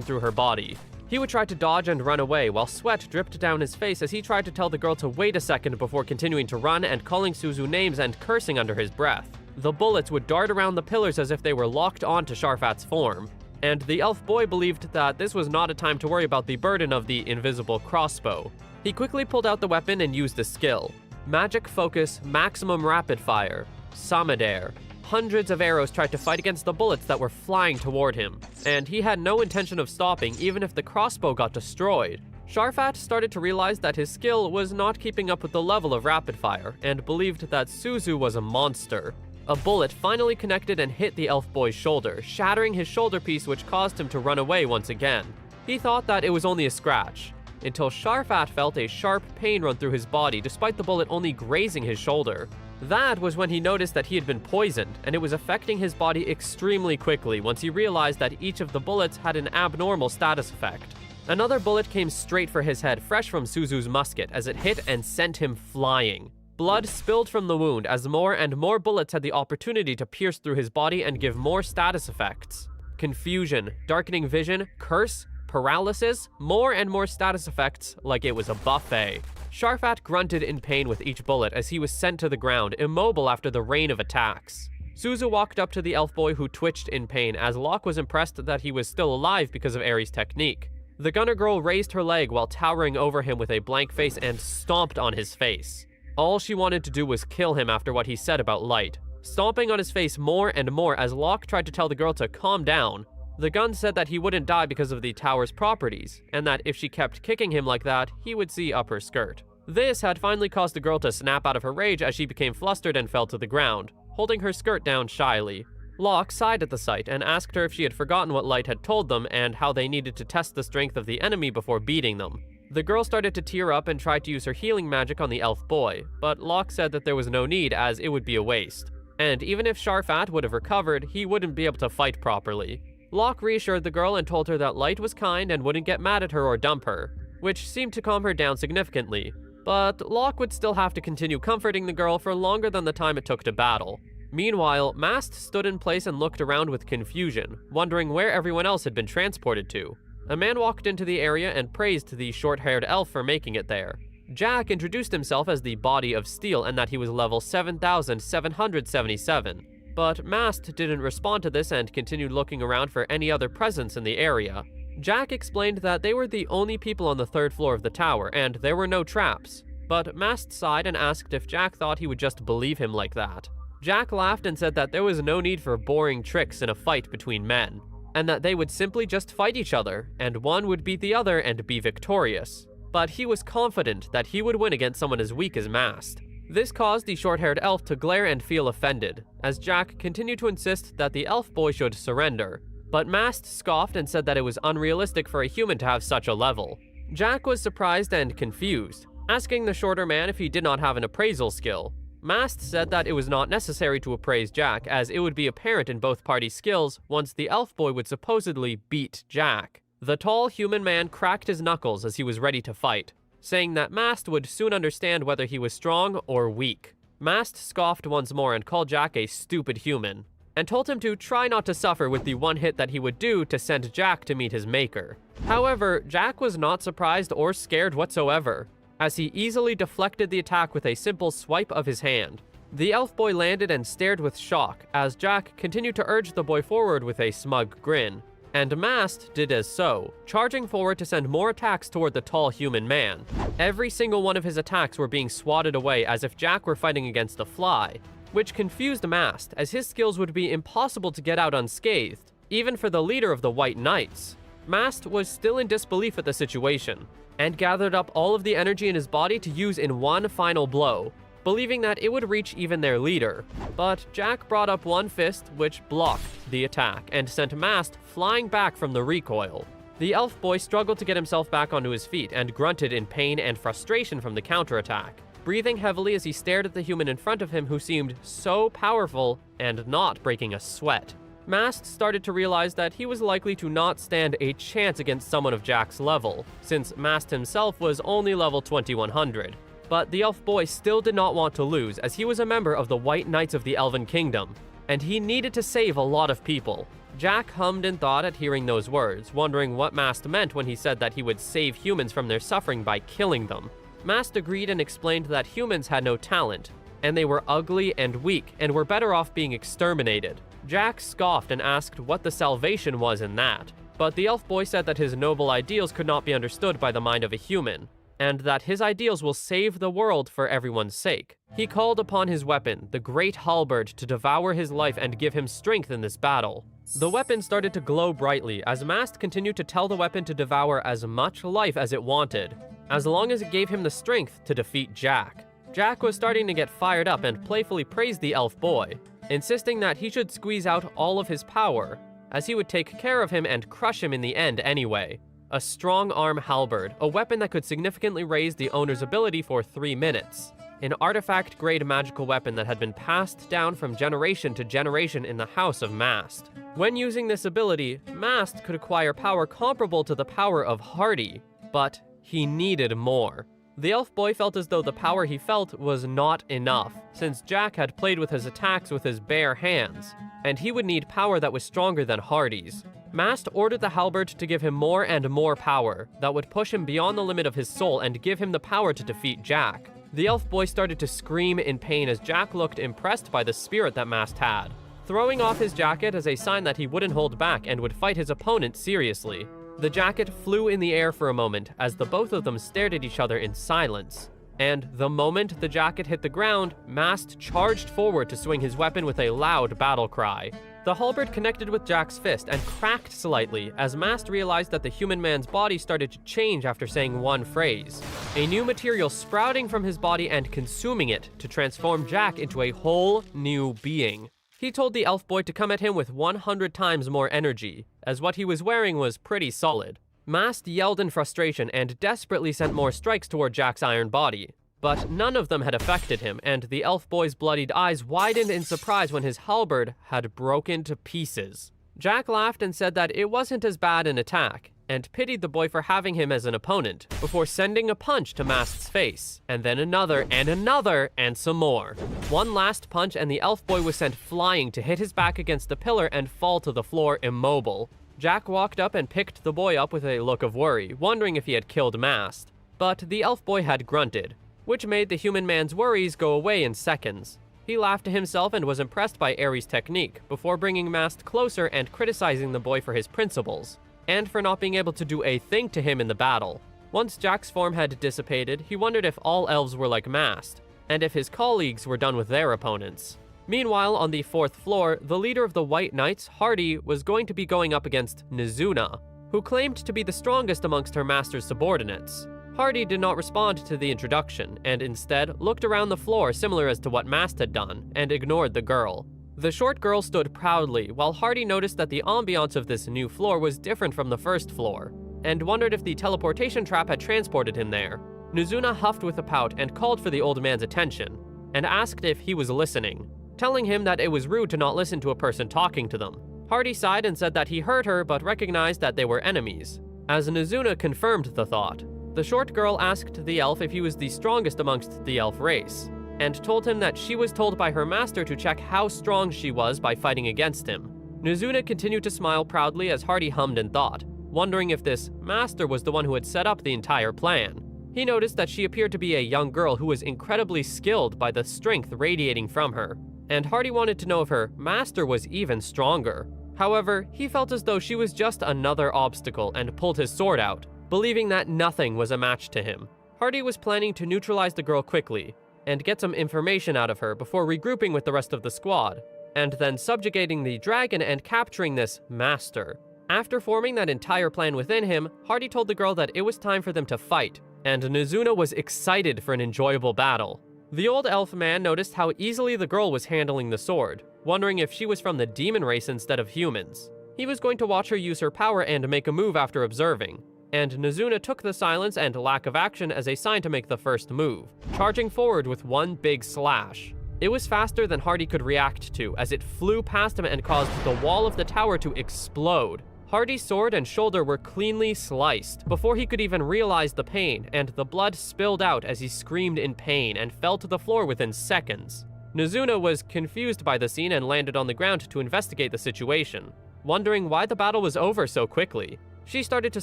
through her body. He would try to dodge and run away, while sweat dripped down his face as he tried to tell the girl to wait a second before continuing to run and calling Suzu names and cursing under his breath. The bullets would dart around the pillars as if they were locked onto Sharfat's form, and the elf boy believed that this was not a time to worry about the burden of the invisible crossbow. He quickly pulled out the weapon and used a skill: Magic Focus Maximum Rapid Fire, Samadare. Hundreds of arrows tried to fight against the bullets that were flying toward him, and he had no intention of stopping even if the crossbow got destroyed. Sharfat started to realize that his skill was not keeping up with the level of rapid fire, and believed that Suzu was a monster. A bullet finally connected and hit the elf boy's shoulder, shattering his shoulder piece, which caused him to run away once again. He thought that it was only a scratch, until Sharfat felt a sharp pain run through his body despite the bullet only grazing his shoulder. That was when he noticed that he had been poisoned, and it was affecting his body extremely quickly once he realized that each of the bullets had an abnormal status effect. Another bullet came straight for his head, fresh from Suzu's musket, as it hit and sent him flying. Blood spilled from the wound as more and more bullets had the opportunity to pierce through his body and give more status effects. Confusion, darkening vision, curse, paralysis, more and more status effects like it was a buffet. Sharfat grunted in pain with each bullet as he was sent to the ground, immobile after the rain of attacks. Suzu walked up to the elf boy, who twitched in pain, as Locke was impressed that he was still alive because of Aries' technique. The gunner girl raised her leg while towering over him with a blank face and stomped on his face. All she wanted to do was kill him after what he said about Light, stomping on his face more and more as Locke tried to tell the girl to calm down. The gun said that he wouldn't die because of the tower's properties, and that if she kept kicking him like that, he would see up her skirt. This had finally caused the girl to snap out of her rage as she became flustered and fell to the ground, holding her skirt down shyly. Locke sighed at the sight and asked her if she had forgotten what Light had told them and how they needed to test the strength of the enemy before beating them. The girl started to tear up and tried to use her healing magic on the elf boy, but Locke said that there was no need as it would be a waste. And even if Sharfat would have recovered, he wouldn't be able to fight properly. Locke reassured the girl and told her that Light was kind and wouldn't get mad at her or dump her, which seemed to calm her down significantly. But Locke would still have to continue comforting the girl for longer than the time it took to battle. Meanwhile, Mast stood in place and looked around with confusion, wondering where everyone else had been transported to. A man walked into the area and praised the short-haired elf for making it there. Jack introduced himself as the Body of Steel and that he was level 7,777. But Mast didn't respond to this and continued looking around for any other presence in the area. Jack explained that they were the only people on the 3rd floor of the tower and there were no traps. But Mast sighed and asked if Jack thought he would just believe him like that. Jack laughed and said that there was no need for boring tricks in a fight between men, and that they would simply just fight each other, and one would beat the other and be victorious. But he was confident that he would win against someone as weak as Mast. This caused the short-haired elf to glare and feel offended, as Jack continued to insist that the elf boy should surrender. But Mast scoffed and said that it was unrealistic for a human to have such a level. Jack was surprised and confused, asking the shorter man if he did not have an appraisal skill. Mast said that it was not necessary to appraise Jack, as it would be apparent in both parties' skills once the elf boy would supposedly beat Jack. The tall human man cracked his knuckles as he was ready to fight, saying that Mast would soon understand whether he was strong or weak. Mast scoffed once more and called Jack a stupid human, and told him to try not to suffer with the one hit that he would do to send Jack to meet his maker. However, Jack was not surprised or scared whatsoever, as he easily deflected the attack with a simple swipe of his hand. The elf boy landed and stared with shock, as Jack continued to urge the boy forward with a smug grin. And Mast did as so, charging forward to send more attacks toward the tall human man. Every single one of his attacks were being swatted away as if Jack were fighting against a fly, which confused Mast, as his skills would be impossible to get out unscathed, even for the leader of the White Knights. Mast was still in disbelief at the situation, and gathered up all of the energy in his body to use in one final blow, believing that it would reach even their leader. But Jack brought up one fist, which blocked the attack, and sent Mast flying back from the recoil. The elf boy struggled to get himself back onto his feet and grunted in pain and frustration from the counterattack, breathing heavily as he stared at the human in front of him who seemed so powerful and not breaking a sweat. Mast started to realize that he was likely to not stand a chance against someone of Jack's level, since Mast himself was only level 2100. But the elf boy still did not want to lose, as he was a member of the White Knights of the Elven Kingdom, and he needed to save a lot of people. Jack hummed in thought at hearing those words, wondering what Mast meant when he said that he would save humans from their suffering by killing them. Mast agreed and explained that humans had no talent, and they were ugly and weak, and were better off being exterminated. Jack scoffed and asked what the salvation was in that, but the elf boy said that his noble ideals could not be understood by the mind of a human, and that his ideals will save the world for everyone's sake. He called upon his weapon, the great halberd, to devour his life and give him strength in this battle. The weapon started to glow brightly as Mast continued to tell the weapon to devour as much life as it wanted, as long as it gave him the strength to defeat Jack. Jack was starting to get fired up and playfully praised the elf boy, insisting that he should squeeze out all of his power, as he would take care of him and crush him in the end anyway. A strong arm halberd, a weapon that could significantly raise the owner's ability for 3 minutes. An artifact-grade magical weapon that had been passed down from generation to generation in the House of Mast. When using this ability, Mast could acquire power comparable to the power of Hardy, but he needed more. The elf boy felt as though the power he felt was not enough, since Jack had played with his attacks with his bare hands, and he would need power that was stronger than Hardy's. Mast ordered the halberd to give him more and more power, that would push him beyond the limit of his soul and give him the power to defeat Jack. The elf boy started to scream in pain as Jack looked impressed by the spirit that Mast had, throwing off his jacket as a sign that he wouldn't hold back and would fight his opponent seriously. The jacket flew in the air for a moment as the both of them stared at each other in silence. And the moment the jacket hit the ground, Mast charged forward to swing his weapon with a loud battle cry. The halberd connected with Jack's fist and cracked slightly as Mast realized that the human man's body started to change after saying one phrase, a new material sprouting from his body and consuming it to transform Jack into a whole new being. He told the elf boy to come at him with 100 times more energy, as what he was wearing was pretty solid. Mast yelled in frustration and desperately sent more strikes toward Jack's iron body, but none of them had affected him, and the elf boy's bloodied eyes widened in surprise when his halberd had broken to pieces. Jack laughed and said that it wasn't as bad an attack, and pitied the boy for having him as an opponent, before sending a punch to Mast's face, and then another, and some more. One last punch and the elf boy was sent flying to hit his back against the pillar and fall to the floor immobile. Jack walked up and picked the boy up with a look of worry, wondering if he had killed Mast. But the elf boy had grunted, which made the human man's worries go away in seconds. He laughed to himself and was impressed by Ares' technique, before bringing Mast closer and criticizing the boy for his principles, and for not being able to do a thing to him in the battle. Once Jack's form had dissipated, he wondered if all elves were like Mast, and if his colleagues were done with their opponents. Meanwhile, on the 4th floor, the leader of the White Knights, Hardy, was going to be going up against Nizuna, who claimed to be the strongest amongst her master's subordinates. Hardy did not respond to the introduction, and instead looked around the floor similar as to what Mast had done, and ignored the girl. The short girl stood proudly, while Hardy noticed that the ambiance of this new floor was different from the 1st floor, and wondered if the teleportation trap had transported him there. Nizuna huffed with a pout and called for the old man's attention, and asked if he was listening, telling him that it was rude to not listen to a person talking to them. Hardy sighed and said that he heard her but recognized that they were enemies, as Nizuna confirmed the thought. The short girl asked the elf if he was the strongest amongst the elf race, and told him that she was told by her master to check how strong she was by fighting against him. Nizuna continued to smile proudly as Hardy hummed and thought, wondering if this master was the one who had set up the entire plan. He noticed that she appeared to be a young girl who was incredibly skilled by the strength radiating from her, and Hardy wanted to know if her master was even stronger. However, he felt as though she was just another obstacle and pulled his sword out, believing that nothing was a match to him. Hardy was planning to neutralize the girl quickly, and get some information out of her before regrouping with the rest of the squad, and then subjugating the dragon and capturing this master. After forming that entire plan within him, Hardy told the girl that it was time for them to fight, and Nizuna was excited for an enjoyable battle. The old elf man noticed how easily the girl was handling the sword, wondering if she was from the demon race instead of humans. He was going to watch her use her power and make a move after observing, and Nizuna took the silence and lack of action as a sign to make the first move, charging forward with one big slash. It was faster than Hardy could react to, as it flew past him and caused the wall of the tower to explode. Hardy's sword and shoulder were cleanly sliced before he could even realize the pain, and the blood spilled out as he screamed in pain and fell to the floor within seconds. Nizuna was confused by the scene and landed on the ground to investigate the situation, wondering why the battle was over so quickly. She started to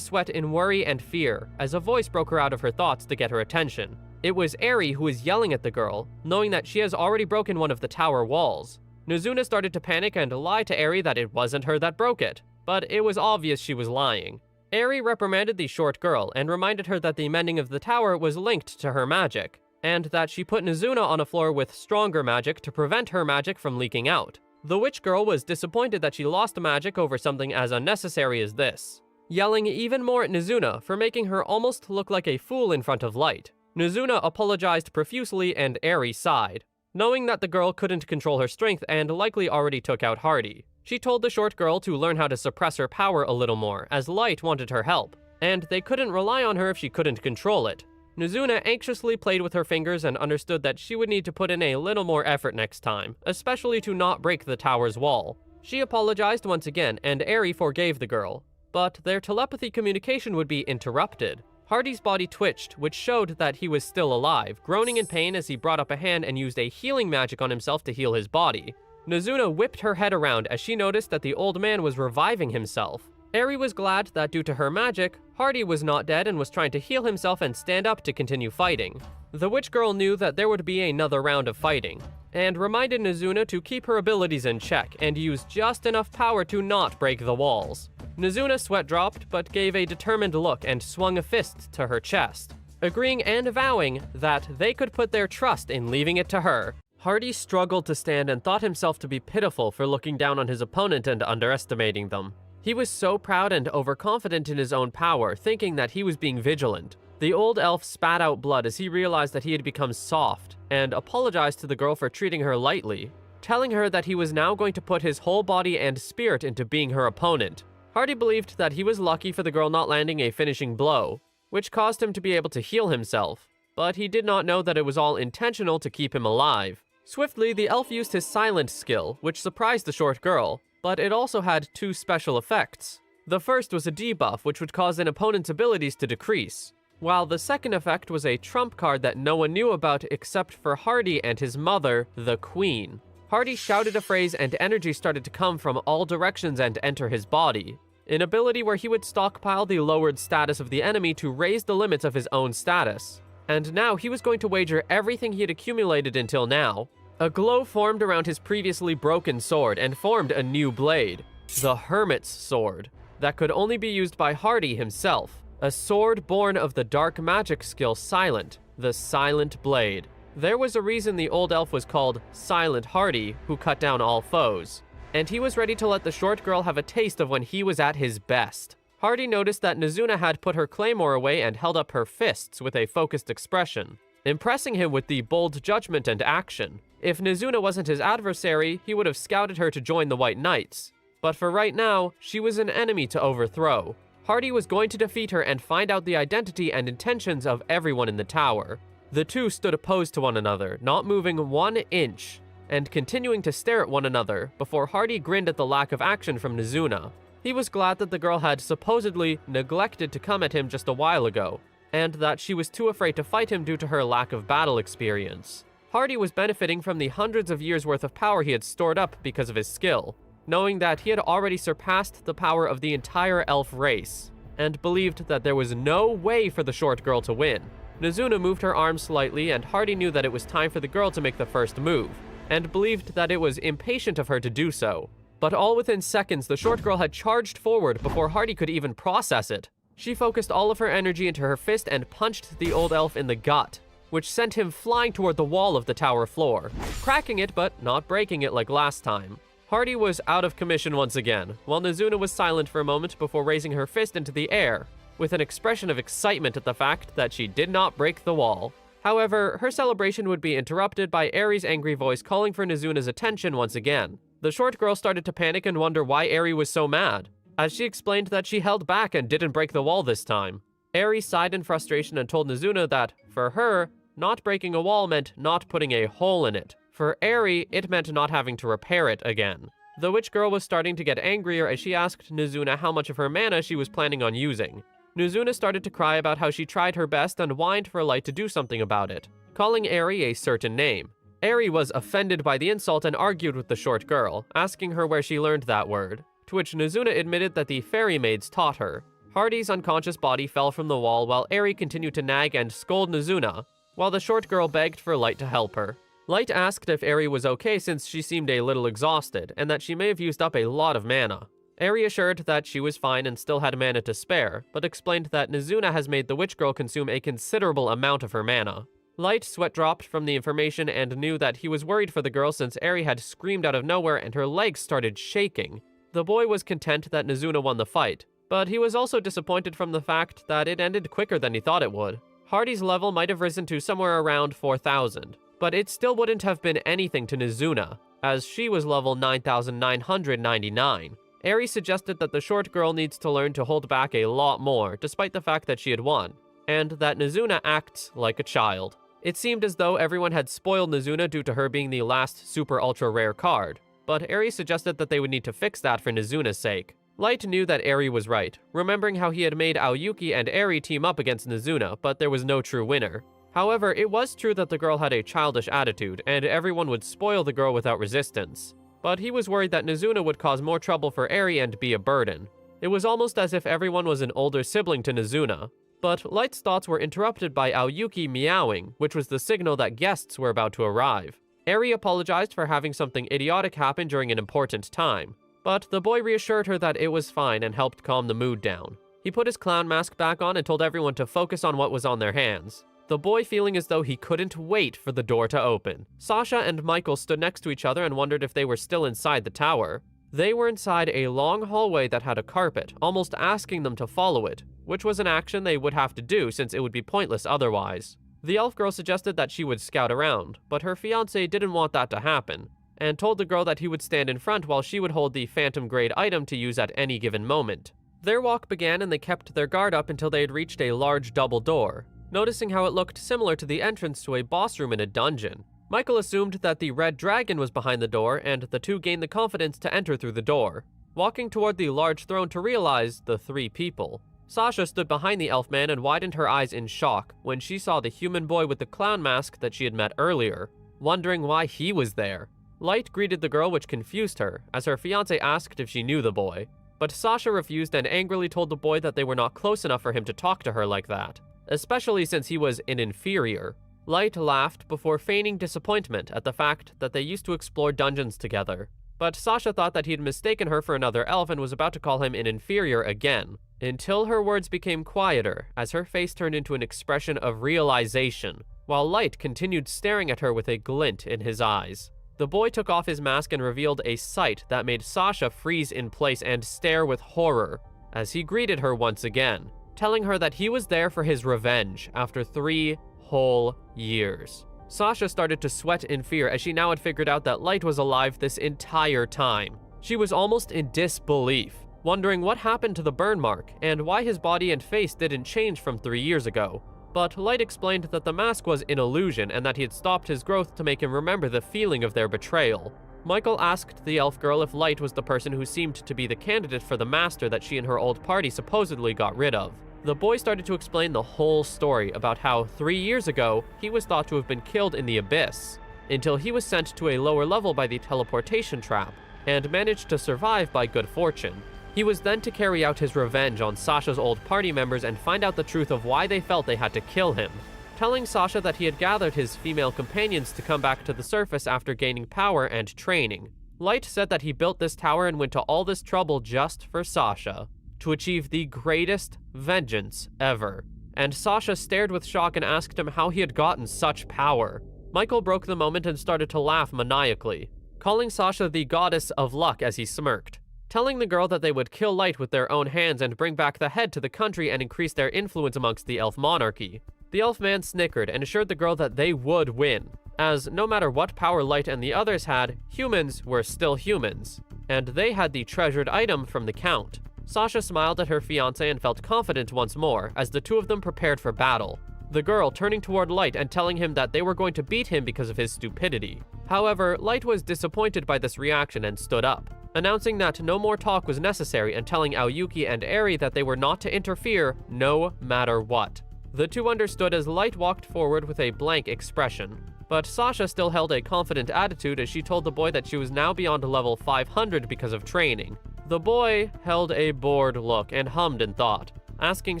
sweat in worry and fear as a voice broke her out of her thoughts to get her attention. It was Aerie who was yelling at the girl, knowing that she has already broken one of the tower walls. Nizuna started to panic and lie to Aerie that it wasn't her that broke it, but it was obvious she was lying. Aerie reprimanded the short girl and reminded her that the mending of the tower was linked to her magic, and that she put Nizuna on a floor with stronger magic to prevent her magic from leaking out. The witch girl was disappointed that she lost magic over something as unnecessary as this, yelling even more at Nizuna for making her almost look like a fool in front of Light. Nizuna apologized profusely and Aerie sighed, knowing that the girl couldn't control her strength and likely already took out Hardy. She told the short girl to learn how to suppress her power a little more, as Light wanted her help, and they couldn't rely on her if she couldn't control it. Nizuna anxiously played with her fingers and understood that she would need to put in a little more effort next time, especially to not break the tower's wall. She apologized once again, and Aerie forgave the girl, but their telepathy communication would be interrupted. Hardy's body twitched, which showed that he was still alive, groaning in pain as he brought up a hand and used a healing magic on himself to heal his body. Nizuna whipped her head around as she noticed that the old man was reviving himself. Aerie was glad that due to her magic, Hardy was not dead and was trying to heal himself and stand up to continue fighting. The witch girl knew that there would be another round of fighting, and reminded Nizuna to keep her abilities in check and use just enough power to not break the walls. Nizuna's sweat dropped, but gave a determined look and swung a fist to her chest, agreeing and vowing that they could put their trust in leaving it to her. Hardy struggled to stand and thought himself to be pitiful for looking down on his opponent and underestimating them. He was so proud and overconfident in his own power, thinking that he was being vigilant. The old elf spat out blood as he realized that he had become soft, and apologized to the girl for treating her lightly, telling her that he was now going to put his whole body and spirit into being her opponent. Hardy believed that he was lucky for the girl not landing a finishing blow, which caused him to be able to heal himself, but he did not know that it was all intentional to keep him alive. Swiftly, the elf used his silent skill, which surprised the short girl, but it also had two special effects. The first was a debuff, which would cause an opponent's abilities to decrease, while the second effect was a trump card that no one knew about except for Hardy and his mother, the Queen. Hardy shouted a phrase and energy started to come from all directions and enter his body, an ability where he would stockpile the lowered status of the enemy to raise the limits of his own status. And now he was going to wager everything he had accumulated until now. A glow formed around his previously broken sword and formed a new blade, the Hermit's Sword, that could only be used by Hardy himself. A sword born of the dark magic skill Silent, the Silent Blade. There was a reason the old elf was called Silent Hardy, who cut down all foes, and he was ready to let the short girl have a taste of when he was at his best. Hardy noticed that Nizuna had put her claymore away and held up her fists with a focused expression, impressing him with the bold judgment and action. If Nizuna wasn't his adversary, he would have scouted her to join the White Knights. But for right now, she was an enemy to overthrow. Hardy was going to defeat her and find out the identity and intentions of everyone in the tower. The two stood opposed to one another, not moving 1 inch, and continuing to stare at one another before Hardy grinned at the lack of action from Nizuna. He was glad that the girl had supposedly neglected to come at him just a while ago, and that she was too afraid to fight him due to her lack of battle experience. Hardy was benefiting from the hundreds of years worth of power he had stored up because of his skill, knowing that he had already surpassed the power of the entire elf race, and believed that there was no way for the short girl to win. Nizuna moved her arm slightly, and Hardy knew that it was time for the girl to make the first move, and believed that it was impatient of her to do so. But all within seconds, the short girl had charged forward before Hardy could even process it. She focused all of her energy into her fist and punched the old elf in the gut, which sent him flying toward the wall of the tower floor, cracking it but not breaking it like last time. Hardy was out of commission once again, while Nizuna was silent for a moment before raising her fist into the air, with an expression of excitement at the fact that she did not break the wall. However, her celebration would be interrupted by Eri's angry voice calling for Nizuna's attention once again. The short girl started to panic and wonder why Eri was so mad, as she explained that she held back and didn't break the wall this time. Eri sighed in frustration and told Nizuna that, for her, not breaking a wall meant not putting a hole in it. For Eri, it meant not having to repair it again. The witch girl was starting to get angrier as she asked Nizuna how much of her mana she was planning on using. Nizuna started to cry about how she tried her best and whined for Light to do something about it, calling Eri a certain name. Eri was offended by the insult and argued with the short girl, asking her where she learned that word, to which Nizuna admitted that the fairy maids taught her. Hardy's unconscious body fell from the wall while Eri continued to nag and scold Nizuna, while the short girl begged for Light to help her. Light asked if Eri was okay since she seemed a little exhausted, and that she may have used up a lot of mana. Eri assured that she was fine and still had mana to spare, but explained that Nizuna has made the witch girl consume a considerable amount of her mana. Light sweat dropped from the information and knew that he was worried for the girl since Eri had screamed out of nowhere and her legs started shaking. The boy was content that Nizuna won the fight, but he was also disappointed from the fact that it ended quicker than he thought it would. Hardy's level might have risen to somewhere around 4,000, but it still wouldn't have been anything to Nizuna, as she was level 9,999. Eri suggested that the short girl needs to learn to hold back a lot more, despite the fact that she had won, and that Nizuna acts like a child. It seemed as though everyone had spoiled Nizuna due to her being the last super ultra rare card, but Eri suggested that they would need to fix that for Nizuna's sake. Light knew that Eri was right, remembering how he had made Aoyuki and Eri team up against Nizuna, but there was no true winner. However, it was true that the girl had a childish attitude, and everyone would spoil the girl without resistance. But he was worried that Nizuna would cause more trouble for Eri and be a burden. It was almost as if everyone was an older sibling to Nizuna. But Light's thoughts were interrupted by Aoyuki meowing, which was the signal that guests were about to arrive. Eri apologized for having something idiotic happen during an important time, but the boy reassured her that it was fine and helped calm the mood down. He put his clown mask back on and told everyone to focus on what was on their hands, the boy feeling as though he couldn't wait for the door to open. Sasha and Michael stood next to each other and wondered if they were still inside the tower. They were inside a long hallway that had a carpet, almost asking them to follow it, which was an action they would have to do since it would be pointless otherwise. The elf girl suggested that she would scout around, but her fiancé didn't want that to happen. and told the girl that he would stand in front while she would hold the phantom-grade item to use at any given moment. Their walk began and they kept their guard up until they had reached a large double door, noticing how it looked similar to the entrance to a boss room in a dungeon. Michael assumed that the red dragon was behind the door, and the two gained the confidence to enter through the door, walking toward the large throne to realize the three people. Sasha stood behind the elf man and widened her eyes in shock when she saw the human boy with the clown mask that she had met earlier, wondering why he was there. Light greeted the girl, which confused her, as her fiancé asked if she knew the boy. But Sasha refused and angrily told the boy that they were not close enough for him to talk to her like that, especially since he was an inferior. Light laughed before feigning disappointment at the fact that they used to explore dungeons together. But Sasha thought that he had mistaken her for another elf and was about to call him an inferior again, until her words became quieter as her face turned into an expression of realization, while Light continued staring at her with a glint in his eyes. The boy took off his mask and revealed a sight that made Sasha freeze in place and stare with horror as he greeted her once again, telling her that he was there for his revenge after 3 whole years. Sasha started to sweat in fear as she now had figured out that Light was alive this entire time. She was almost in disbelief, wondering what happened to the burn mark and why his body and face didn't change from 3 years ago. But Light explained that the mask was an illusion and that he had stopped his growth to make him remember the feeling of their betrayal. Michael asked the elf girl if Light was the person who seemed to be the candidate for the master that she and her old party supposedly got rid of. The boy started to explain the whole story about how 3 years ago, he was thought to have been killed in the Abyss, until he was sent to a lower level by the teleportation trap, and managed to survive by good fortune. He was then to carry out his revenge on Sasha's old party members and find out the truth of why they felt they had to kill him, telling Sasha that he had gathered his female companions to come back to the surface after gaining power and training. Light said that he built this tower and went to all this trouble just for Sasha, to achieve the greatest vengeance ever. And Sasha stared with shock and asked him how he had gotten such power. Michael broke the moment and started to laugh maniacally, calling Sasha the goddess of luck as he smirked, telling the girl that they would kill Light with their own hands and bring back the head to the country and increase their influence amongst the elf monarchy. The elf man snickered and assured the girl that they would win, as no matter what power Light and the others had, humans were still humans, and they had the treasured item from the Count. Sasha smiled at her fiancé and felt confident once more as the two of them prepared for battle, the girl turning toward Light and telling him that they were going to beat him because of his stupidity. However, Light was disappointed by this reaction and stood up, announcing that no more talk was necessary and telling Aoyuki and Eri that they were not to interfere no matter what. The two understood as Light walked forward with a blank expression, but Sasha still held a confident attitude as she told the boy that she was now beyond level 500 because of training. The boy held a bored look and hummed in thought, asking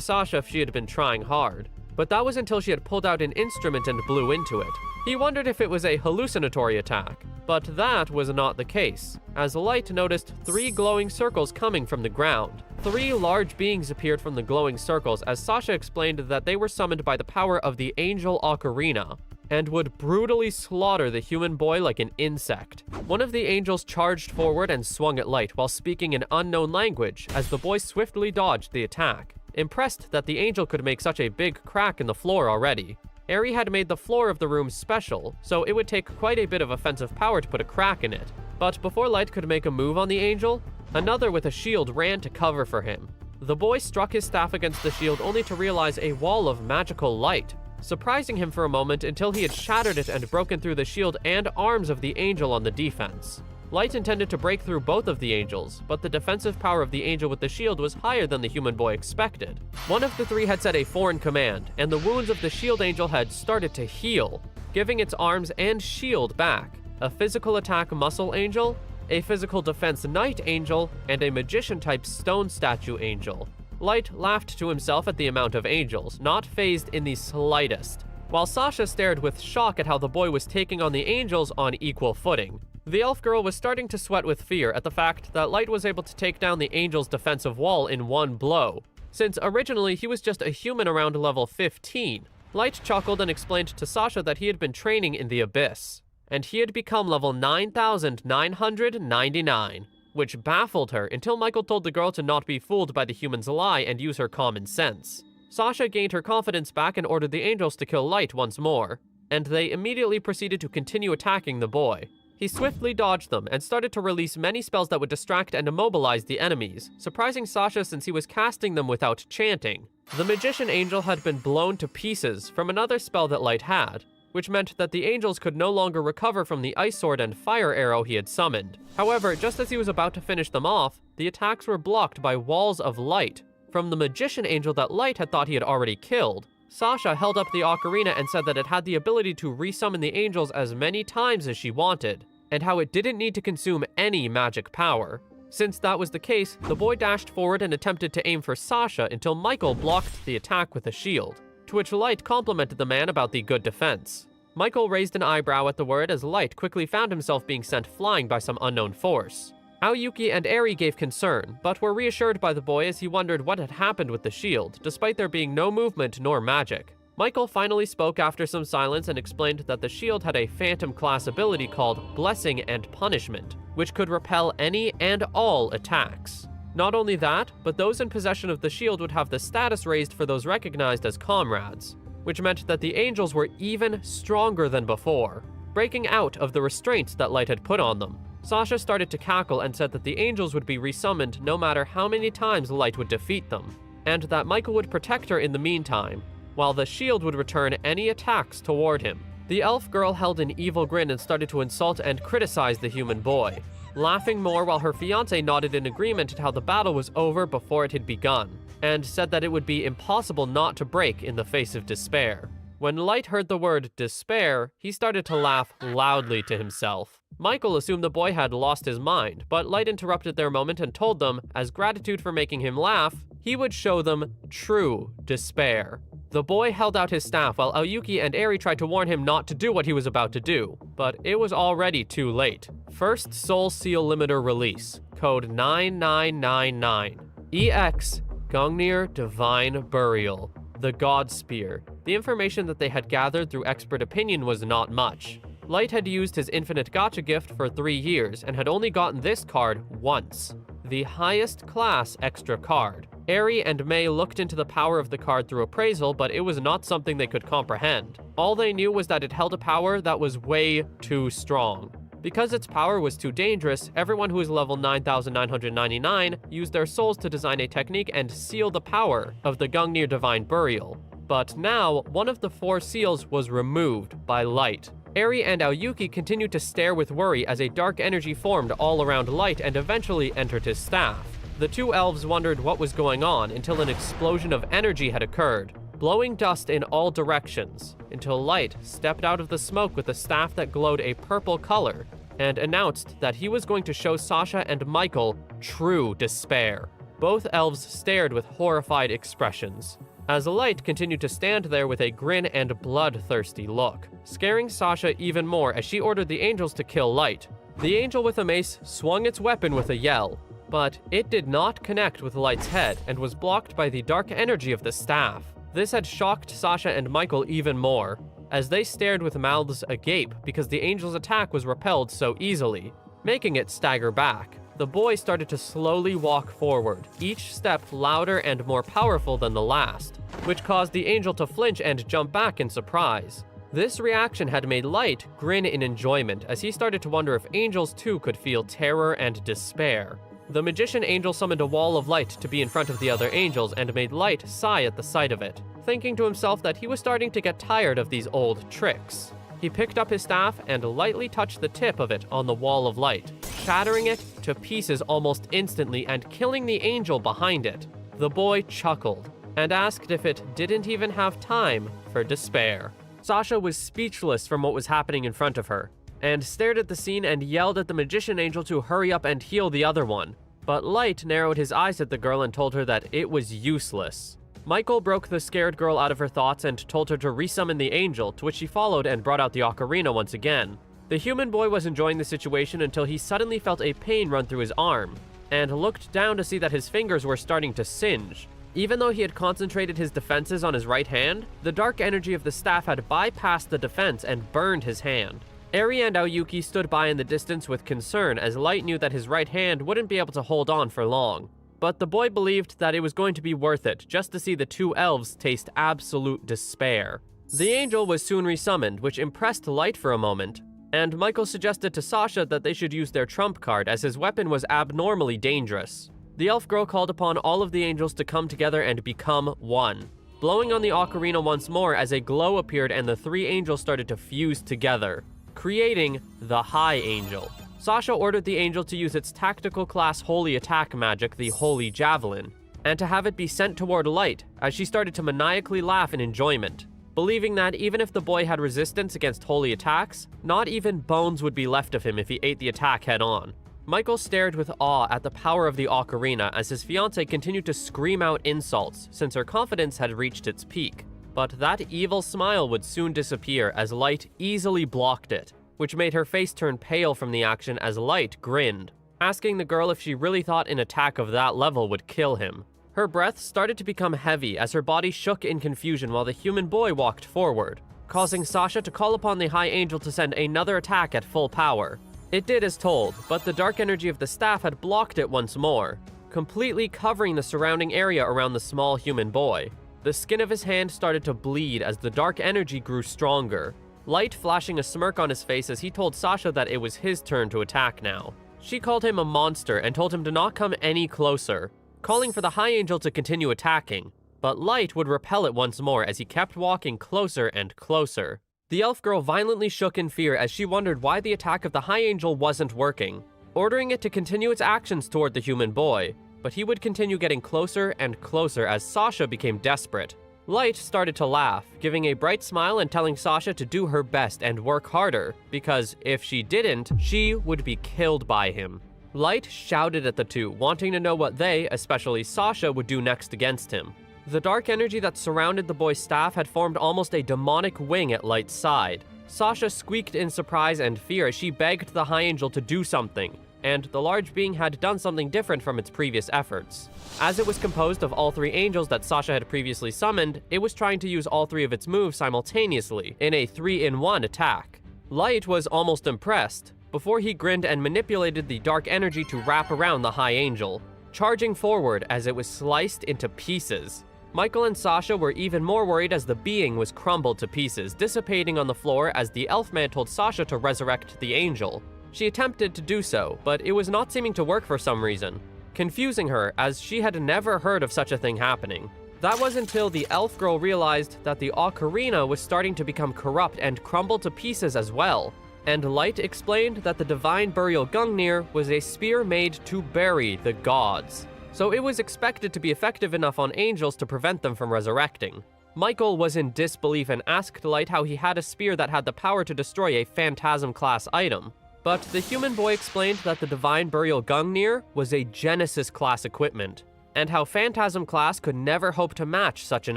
Sasha if she had been trying hard. But that was until she had pulled out an instrument and blew into it. He wondered if it was a hallucinatory attack, but that was not the case, as Light noticed 3 glowing circles coming from the ground. 3 large beings appeared from the glowing circles as Sasha explained that they were summoned by the power of the Angel Ocarina, and would brutally slaughter the human boy like an insect. One of the angels charged forward and swung at Light while speaking an unknown language as the boy swiftly dodged the attack, impressed that the angel could make such a big crack in the floor already. Eri had made the floor of the room special, so it would take quite a bit of offensive power to put a crack in it. But before Light could make a move on the angel, another with a shield ran to cover for him. The boy struck his staff against the shield only to realize a wall of magical light, surprising him for a moment until he had shattered it and broken through the shield and arms of the angel on the defense. Light intended to break through both of the angels, but the defensive power of the angel with the shield was higher than the human boy expected. One of the 3 had said a foreign command, and the wounds of the shield angel had started to heal, giving its arms and shield back. A physical attack muscle angel, a physical defense knight angel, and a magician-type stone statue angel. Light laughed to himself at the amount of angels, not fazed in the slightest, while Sasha stared with shock at how the boy was taking on the angels on equal footing. The elf girl was starting to sweat with fear at the fact that Light was able to take down the angel's defensive wall in one blow, since originally he was just a human around level 15. Light chuckled and explained to Sasha that he had been training in the Abyss, and he had become level 9,999, which baffled her until Michael told the girl to not be fooled by the human's lie and use her common sense. Sasha gained her confidence back and ordered the angels to kill Light once more, and they immediately proceeded to continue attacking the boy. He swiftly dodged them and started to release many spells that would distract and immobilize the enemies, surprising Sasha since he was casting them without chanting. The Magician Angel had been blown to pieces from another spell that Light had, which meant that the angels could no longer recover from the Ice Sword and Fire Arrow he had summoned. However, just as he was about to finish them off, the attacks were blocked by walls of light from the Magician Angel that Light had thought he had already killed. Sasha held up the ocarina and said that it had the ability to resummon the angels as many times as she wanted, and how it didn't need to consume any magic power. Since that was the case, the boy dashed forward and attempted to aim for Sasha until Michael blocked the attack with a shield, to which Light complimented the man about the good defense. Michael raised an eyebrow at the word as Light quickly found himself being sent flying by some unknown force. Aoyuki and Eri gave concern, but were reassured by the boy as he wondered what had happened with the shield, despite there being no movement nor magic. Michael finally spoke after some silence and explained that the shield had a Phantom class ability called Blessing and Punishment, which could repel any and all attacks. Not only that, but those in possession of the shield would have the status raised for those recognized as comrades, which meant that the angels were even stronger than before, breaking out of the restraints that Light had put on them. Sasha started to cackle and said that the angels would be resummoned no matter how many times Light would defeat them, and that Michael would protect her in the meantime, while the shield would return any attacks toward him. The elf girl held an evil grin and started to insult and criticize the human boy, laughing more while her fiancé nodded in agreement at how the battle was over before it had begun, and said that it would be impossible not to break in the face of despair. When Light heard the word despair, he started to laugh loudly to himself. Michael assumed the boy had lost his mind, but Light interrupted their moment and told them, as gratitude for making him laugh, he would show them true despair. The boy held out his staff while Aoyuki and Eri tried to warn him not to do what he was about to do, but it was already too late. First Soul Seal Limiter release, code 9999. EX Gungnir Divine Burial, the God Spear. The information that they had gathered through expert opinion was not much. Light had used his Infinite Gacha gift for 3 years and had only gotten this card once, the highest class extra card. Eri and Mei looked into the power of the card through appraisal, but it was not something they could comprehend. All they knew was that it held a power that was way too strong. Because its power was too dangerous, everyone who was level 9,999 used their souls to design a technique and seal the power of the Gungnir Divine Burial. But now, one of the 4 seals was removed by Light. Eri and Aoyuki continued to stare with worry as a dark energy formed all around Light and eventually entered his staff. The 2 elves wondered what was going on until an explosion of energy had occurred, blowing dust in all directions, until Light stepped out of the smoke with a staff that glowed a purple color and announced that he was going to show Sasha and Michael true despair. Both elves stared with horrified expressions, as Light continued to stand there with a grin and bloodthirsty look, scaring Sasha even more as she ordered the angels to kill Light. The angel with a mace swung its weapon with a yell, but it did not connect with Light's head and was blocked by the dark energy of the staff. This had shocked Sasha and Michael even more, as they stared with mouths agape because the angel's attack was repelled so easily, making it stagger back. The boy started to slowly walk forward, each step louder and more powerful than the last, which caused the angel to flinch and jump back in surprise. This reaction had made Light grin in enjoyment as he started to wonder if angels too could feel terror and despair. The Magician Angel summoned a wall of light to be in front of the other angels and made Light sigh at the sight of it, thinking to himself that he was starting to get tired of these old tricks. He picked up his staff and lightly touched the tip of it on the wall of light, shattering it to pieces almost instantly and killing the angel behind it. The boy chuckled and asked if it didn't even have time for despair. Sasha was speechless from what was happening in front of her, and stared at the scene and yelled at the Magician Angel to hurry up and heal the other one. But Light narrowed his eyes at the girl and told her that it was useless. Michael broke the scared girl out of her thoughts and told her to resummon the angel, to which she followed and brought out the ocarina once again. The human boy was enjoying the situation until he suddenly felt a pain run through his arm, and looked down to see that his fingers were starting to singe. Even though he had concentrated his defenses on his right hand, the dark energy of the staff had bypassed the defense and burned his hand. Eri and Aoyuki stood by in the distance with concern as Light knew that his right hand wouldn't be able to hold on for long. But the boy believed that it was going to be worth it just to see the 2 elves taste absolute despair. The angel was soon resummoned, which impressed Light for a moment, and Michael suggested to Sasha that they should use their trump card as his weapon was abnormally dangerous. The elf girl called upon all of the angels to come together and become one, blowing on the ocarina once more as a glow appeared and the three angels started to fuse together, creating the High Angel. Sasha ordered the angel to use its tactical class holy attack magic, the Holy Javelin, and to have it be sent toward Light, as she started to maniacally laugh in enjoyment, believing that even if the boy had resistance against holy attacks, not even bones would be left of him if he ate the attack head-on. Michael stared with awe at the power of the ocarina as his fiancée continued to scream out insults since her confidence had reached its peak. But that evil smile would soon disappear as Light easily blocked it, which made her face turn pale from the action as Light grinned, asking the girl if she really thought an attack of that level would kill him. Her breath started to become heavy as her body shook in confusion while the human boy walked forward, causing Sasha to call upon the High Angel to send another attack at full power. It did as told, but the dark energy of the staff had blocked it once more, completely covering the surrounding area around the small human boy. The skin of his hand started to bleed as the dark energy grew stronger, Light flashing a smirk on his face as he told Sasha that it was his turn to attack now. She called him a monster and told him to not come any closer, calling for the High Angel to continue attacking, but Light would repel it once more as he kept walking closer and closer. The elf girl violently shook in fear as she wondered why the attack of the High Angel wasn't working, ordering it to continue its actions toward the human boy, but he would continue getting closer and closer as Sasha became desperate. Light started to laugh, giving a bright smile and telling Sasha to do her best and work harder, because if she didn't, she would be killed by him. Light shouted at the two, wanting to know what they, especially Sasha, would do next against him. The dark energy that surrounded the boy's staff had formed almost a demonic wing at Light's side. Sasha squeaked in surprise and fear as she begged the High Angel to do something, and the large being had done something different from its previous efforts. As it was composed of all three angels that Sasha had previously summoned, it was trying to use all three of its moves simultaneously in a 3-in-1 attack. Light was almost impressed, before he grinned and manipulated the dark energy to wrap around the High Angel, charging forward as it was sliced into pieces. Michael and Sasha were even more worried as the being was crumbled to pieces, dissipating on the floor as the elf-man told Sasha to resurrect the angel. She attempted to do so, but it was not seeming to work for some reason, confusing her as she had never heard of such a thing happening. That was until the elf girl realized that the ocarina was starting to become corrupt and crumble to pieces as well, and Light explained that the Divine Burial Gungnir was a spear made to bury the gods, so it was expected to be effective enough on angels to prevent them from resurrecting. Michael was in disbelief and asked Light how he had a spear that had the power to destroy a Phantasm-class item. But the human boy explained that the Divine Burial Gungnir was a Genesis-class equipment, and how Phantasm-class could never hope to match such an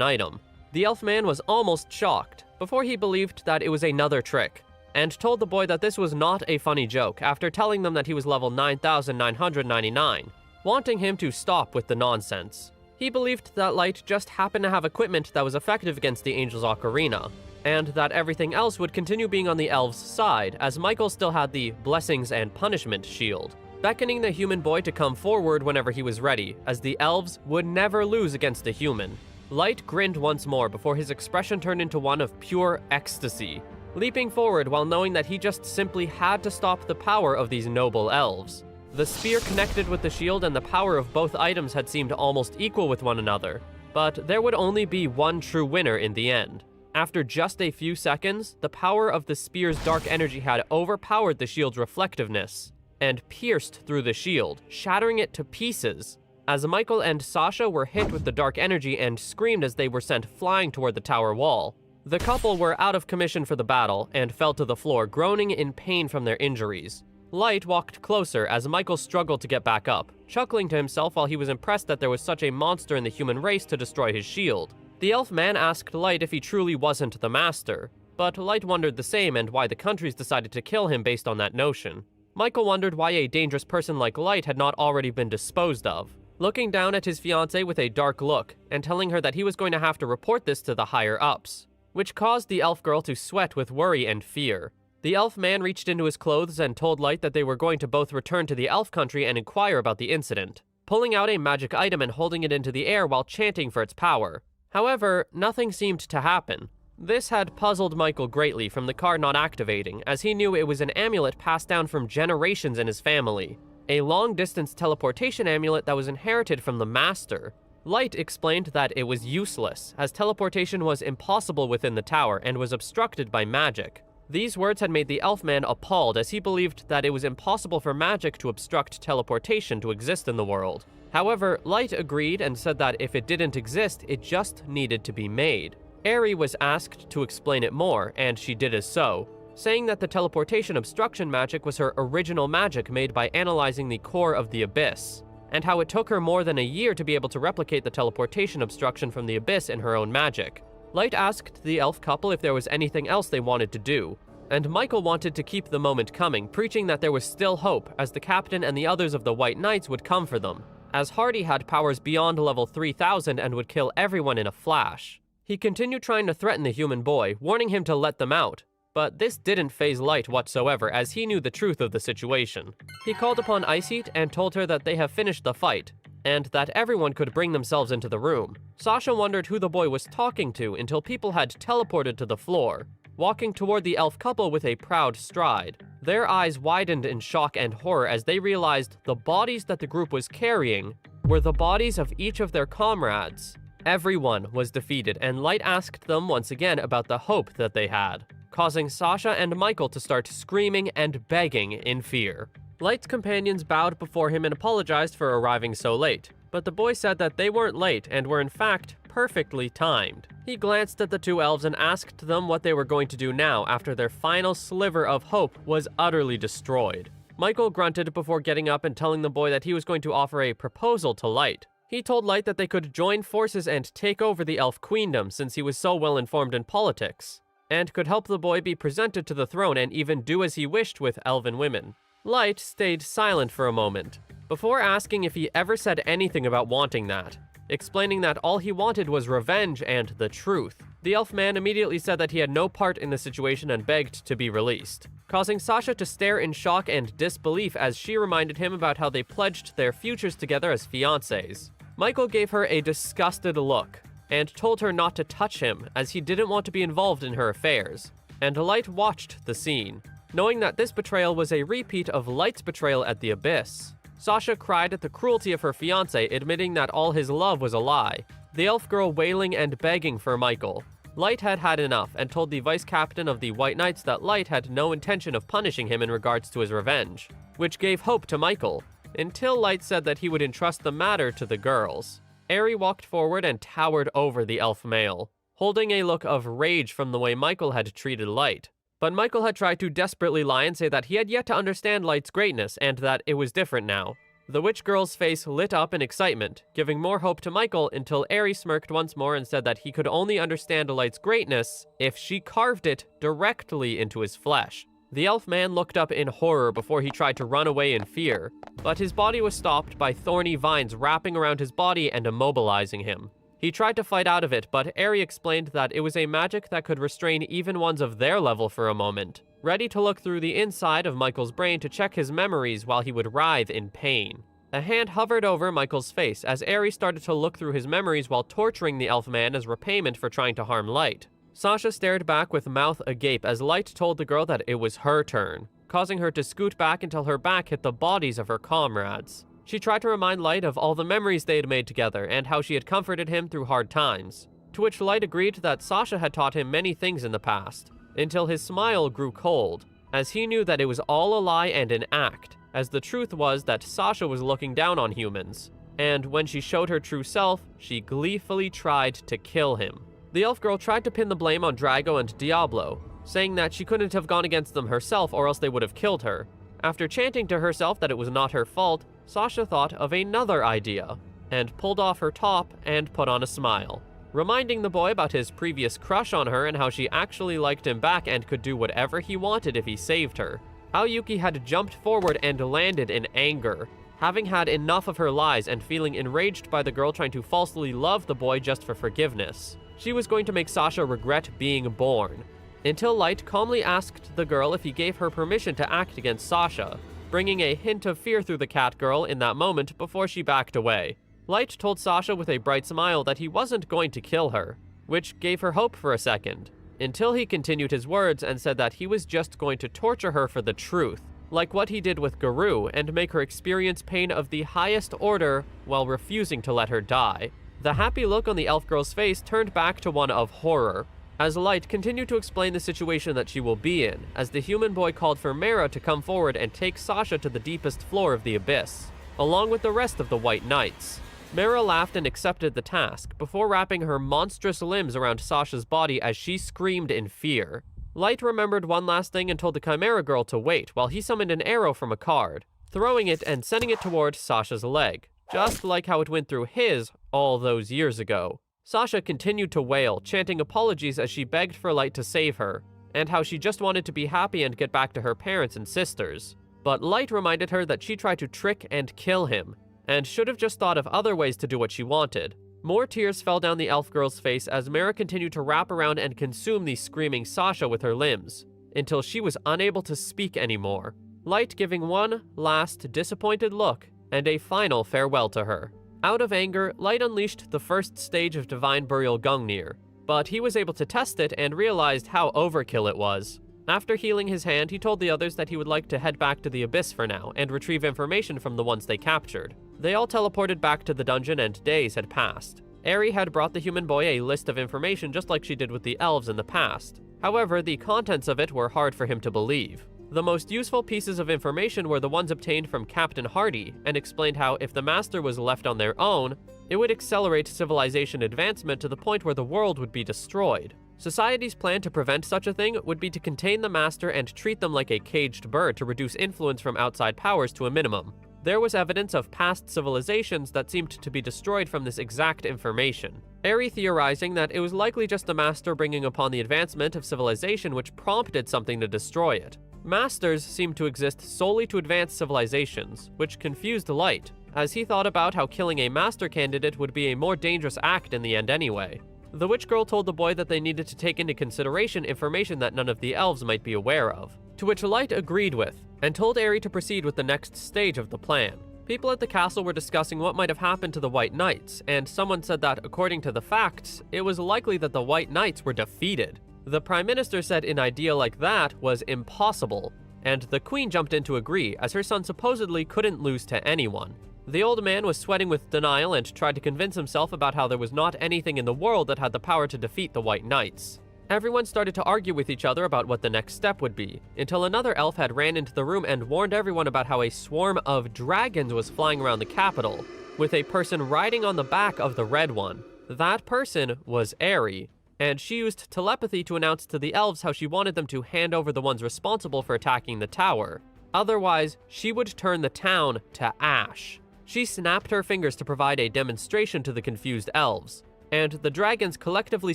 item. The elf-man was almost shocked, before he believed that it was another trick, and told the boy that this was not a funny joke after telling them that he was level 9,999, wanting him to stop with the nonsense. He believed that Light just happened to have equipment that was effective against the Angel's Ocarina, and that everything else would continue being on the elves' side, as Michael still had the Blessings and Punishment shield, beckoning the human boy to come forward whenever he was ready, as the elves would never lose against a human. Light grinned once more before his expression turned into one of pure ecstasy, leaping forward while knowing that he just simply had to stop the power of these noble elves. The spear connected with the shield and the power of both items had seemed almost equal with one another, but there would only be one true winner in the end. After just a few seconds, the power of the spear's dark energy had overpowered the shield's reflectiveness and pierced through the shield, shattering it to pieces, as Michael and Sasha were hit with the dark energy and screamed as they were sent flying toward the tower wall. The couple were out of commission for the battle and fell to the floor, groaning in pain from their injuries. Light walked closer as Michael struggled to get back up, chuckling to himself while he was impressed that there was such a monster in the human race to destroy his shield. The elf man asked Light if he truly wasn't the master, but Light wondered the same and why the countries decided to kill him based on that notion. Michael wondered why a dangerous person like Light had not already been disposed of, looking down at his fiancée with a dark look and telling her that he was going to have to report this to the higher-ups, which caused the elf girl to sweat with worry and fear. The elf man reached into his clothes and told Light that they were going to both return to the elf country and inquire about the incident, pulling out a magic item and holding it into the air while chanting for its power. However, nothing seemed to happen. This had puzzled Michael greatly from the card not activating, as he knew it was an amulet passed down from generations in his family. A long-distance teleportation amulet that was inherited from the Master. Light explained that it was useless, as teleportation was impossible within the tower and was obstructed by magic. These words had made the Elfman appalled, as he believed that it was impossible for magic to obstruct teleportation to exist in the world. However, Light agreed and said that if it didn't exist, it just needed to be made. Eri was asked to explain it more, and she did as so, saying that the teleportation obstruction magic was her original magic made by analyzing the core of the Abyss, and how it took her more than a year to be able to replicate the teleportation obstruction from the Abyss in her own magic. Light asked the elf couple if there was anything else they wanted to do, and Michael wanted to keep the moment coming, preaching that there was still hope, as the captain and the others of the White Knights would come for them, as Hardy had powers beyond level 3000 and would kill everyone in a flash. He continued trying to threaten the human boy, warning him to let them out, but this didn't faze Light whatsoever, as he knew the truth of the situation. He called upon Iceheat and told her that they have finished the fight, and that everyone could bring themselves into the room. Sasha wondered who the boy was talking to until people had teleported to the floor, walking toward the elf couple with a proud stride. Their eyes widened in shock and horror as they realized the bodies that the group was carrying were the bodies of each of their comrades. Everyone was defeated, and Light asked them once again about the hope that they had, causing Sasha and Michael to start screaming and begging in fear. Light's companions bowed before him and apologized for arriving so late, but the boy said that they weren't late and were in fact perfectly timed. He glanced at the two elves and asked them what they were going to do now after their final sliver of hope was utterly destroyed. Michael grunted before getting up and telling the boy that he was going to offer a proposal to Light. He told Light that they could join forces and take over the elf queendom since he was so well informed in politics, and could help the boy be presented to the throne and even do as he wished with elven women. Light stayed silent for a moment, before asking if he ever said anything about wanting that, explaining that all he wanted was revenge and the truth. The elf man immediately said that he had no part in the situation and begged to be released, causing Sasha to stare in shock and disbelief as she reminded him about how they pledged their futures together as fiancés. Michael gave her a disgusted look, and told her not to touch him as he didn't want to be involved in her affairs, and Light watched the scene, knowing that this betrayal was a repeat of Light's betrayal at the Abyss. Sasha cried at the cruelty of her fiancé, admitting that all his love was a lie, the elf girl wailing and begging for Michael. Light had had enough and told the vice captain of the White Knights that Light had no intention of punishing him in regards to his revenge, which gave hope to Michael, until Light said that he would entrust the matter to the girls. Eri walked forward and towered over the elf male, holding a look of rage from the way Michael had treated Light. But Michael had tried to desperately lie and say that he had yet to understand Light's greatness and that it was different now. The witch girl's face lit up in excitement, giving more hope to Michael until Eri smirked once more and said that he could only understand Light's greatness if she carved it directly into his flesh. The elf man looked up in horror before he tried to run away in fear, but his body was stopped by thorny vines wrapping around his body and immobilizing him. He tried to fight out of it, but Eri explained that it was a magic that could restrain even ones of their level for a moment, ready to look through the inside of Michael's brain to check his memories while he would writhe in pain. A hand hovered over Michael's face as Eri started to look through his memories while torturing the elf man as repayment for trying to harm Light. Sasha stared back with mouth agape as Light told the girl that it was her turn, causing her to scoot back until her back hit the bodies of her comrades. She tried to remind Light of all the memories they had made together and how she had comforted him through hard times, to which Light agreed that Sasha had taught him many things in the past, until his smile grew cold, as he knew that it was all a lie and an act, as the truth was that Sasha was looking down on humans, and when she showed her true self, she gleefully tried to kill him. The elf girl tried to pin the blame on Drago and Diablo, saying that she couldn't have gone against them herself or else they would have killed her. After chanting to herself that it was not her fault, Sasha thought of another idea, and pulled off her top and put on a smile, reminding the boy about his previous crush on her and how she actually liked him back and could do whatever he wanted if he saved her. Aoyuki had jumped forward and landed in anger, having had enough of her lies and feeling enraged by the girl trying to falsely love the boy just for forgiveness. She was going to make Sasha regret being born, until Light calmly asked the girl if he gave her permission to act against Sasha, bringing a hint of fear through the cat girl in that moment before she backed away. Light told Sasha with a bright smile that he wasn't going to kill her, which gave her hope for a second, until he continued his words and said that he was just going to torture her for the truth, like what he did with Garou, and make her experience pain of the highest order while refusing to let her die. The happy look on the elf girl's face turned back to one of horror, as Light continued to explain the situation that she will be in, as the human boy called for Mara to come forward and take Sasha to the deepest floor of the abyss, along with the rest of the White Knights. Mara laughed and accepted the task, before wrapping her monstrous limbs around Sasha's body as she screamed in fear. Light remembered one last thing and told the Chimera girl to wait while he summoned an arrow from a card, throwing it and sending it toward Sasha's leg, just like how it went through his all those years ago. Sasha continued to wail, chanting apologies as she begged for Light to save her, and how she just wanted to be happy and get back to her parents and sisters. But Light reminded her that she tried to trick and kill him, and should have just thought of other ways to do what she wanted. More tears fell down the elf girl's face as Mara continued to wrap around and consume the screaming Sasha with her limbs, until she was unable to speak anymore, Light giving one last disappointed look and a final farewell to her. Out of anger, Light unleashed the first stage of Divine Burial Gungnir, but he was able to test it and realized how overkill it was. After healing his hand, he told the others that he would like to head back to the Abyss for now and retrieve information from the ones they captured. They all teleported back to the dungeon and days had passed. Eri had brought the human boy a list of information just like she did with the elves in the past. However, the contents of it were hard for him to believe. The most useful pieces of information were the ones obtained from Captain Hardy, and explained how if the Master was left on their own, it would accelerate civilization advancement to the point where the world would be destroyed. Society's plan to prevent such a thing would be to contain the Master and treat them like a caged bird to reduce influence from outside powers to a minimum. There was evidence of past civilizations that seemed to be destroyed from this exact information. Eri theorizing that it was likely just the Master bringing upon the advancement of civilization which prompted something to destroy it. Masters seemed to exist solely to advance civilizations, which confused Light, as he thought about how killing a Master candidate would be a more dangerous act in the end anyway. The witch girl told the boy that they needed to take into consideration information that none of the elves might be aware of, to which Light agreed with, and told Eri to proceed with the next stage of the plan. People at the castle were discussing what might have happened to the White Knights, and someone said that, according to the facts, it was likely that the White Knights were defeated. The Prime Minister said an idea like that was impossible, and the Queen jumped in to agree, as her son supposedly couldn't lose to anyone. The old man was sweating with denial and tried to convince himself about how there was not anything in the world that had the power to defeat the White Knights. Everyone started to argue with each other about what the next step would be, until another elf had ran into the room and warned everyone about how a swarm of dragons was flying around the capital, with a person riding on the back of the red one. That person was Eri, and she used telepathy to announce to the elves how she wanted them to hand over the ones responsible for attacking the tower. Otherwise, she would turn the town to ash. She snapped her fingers to provide a demonstration to the confused elves, and the dragons collectively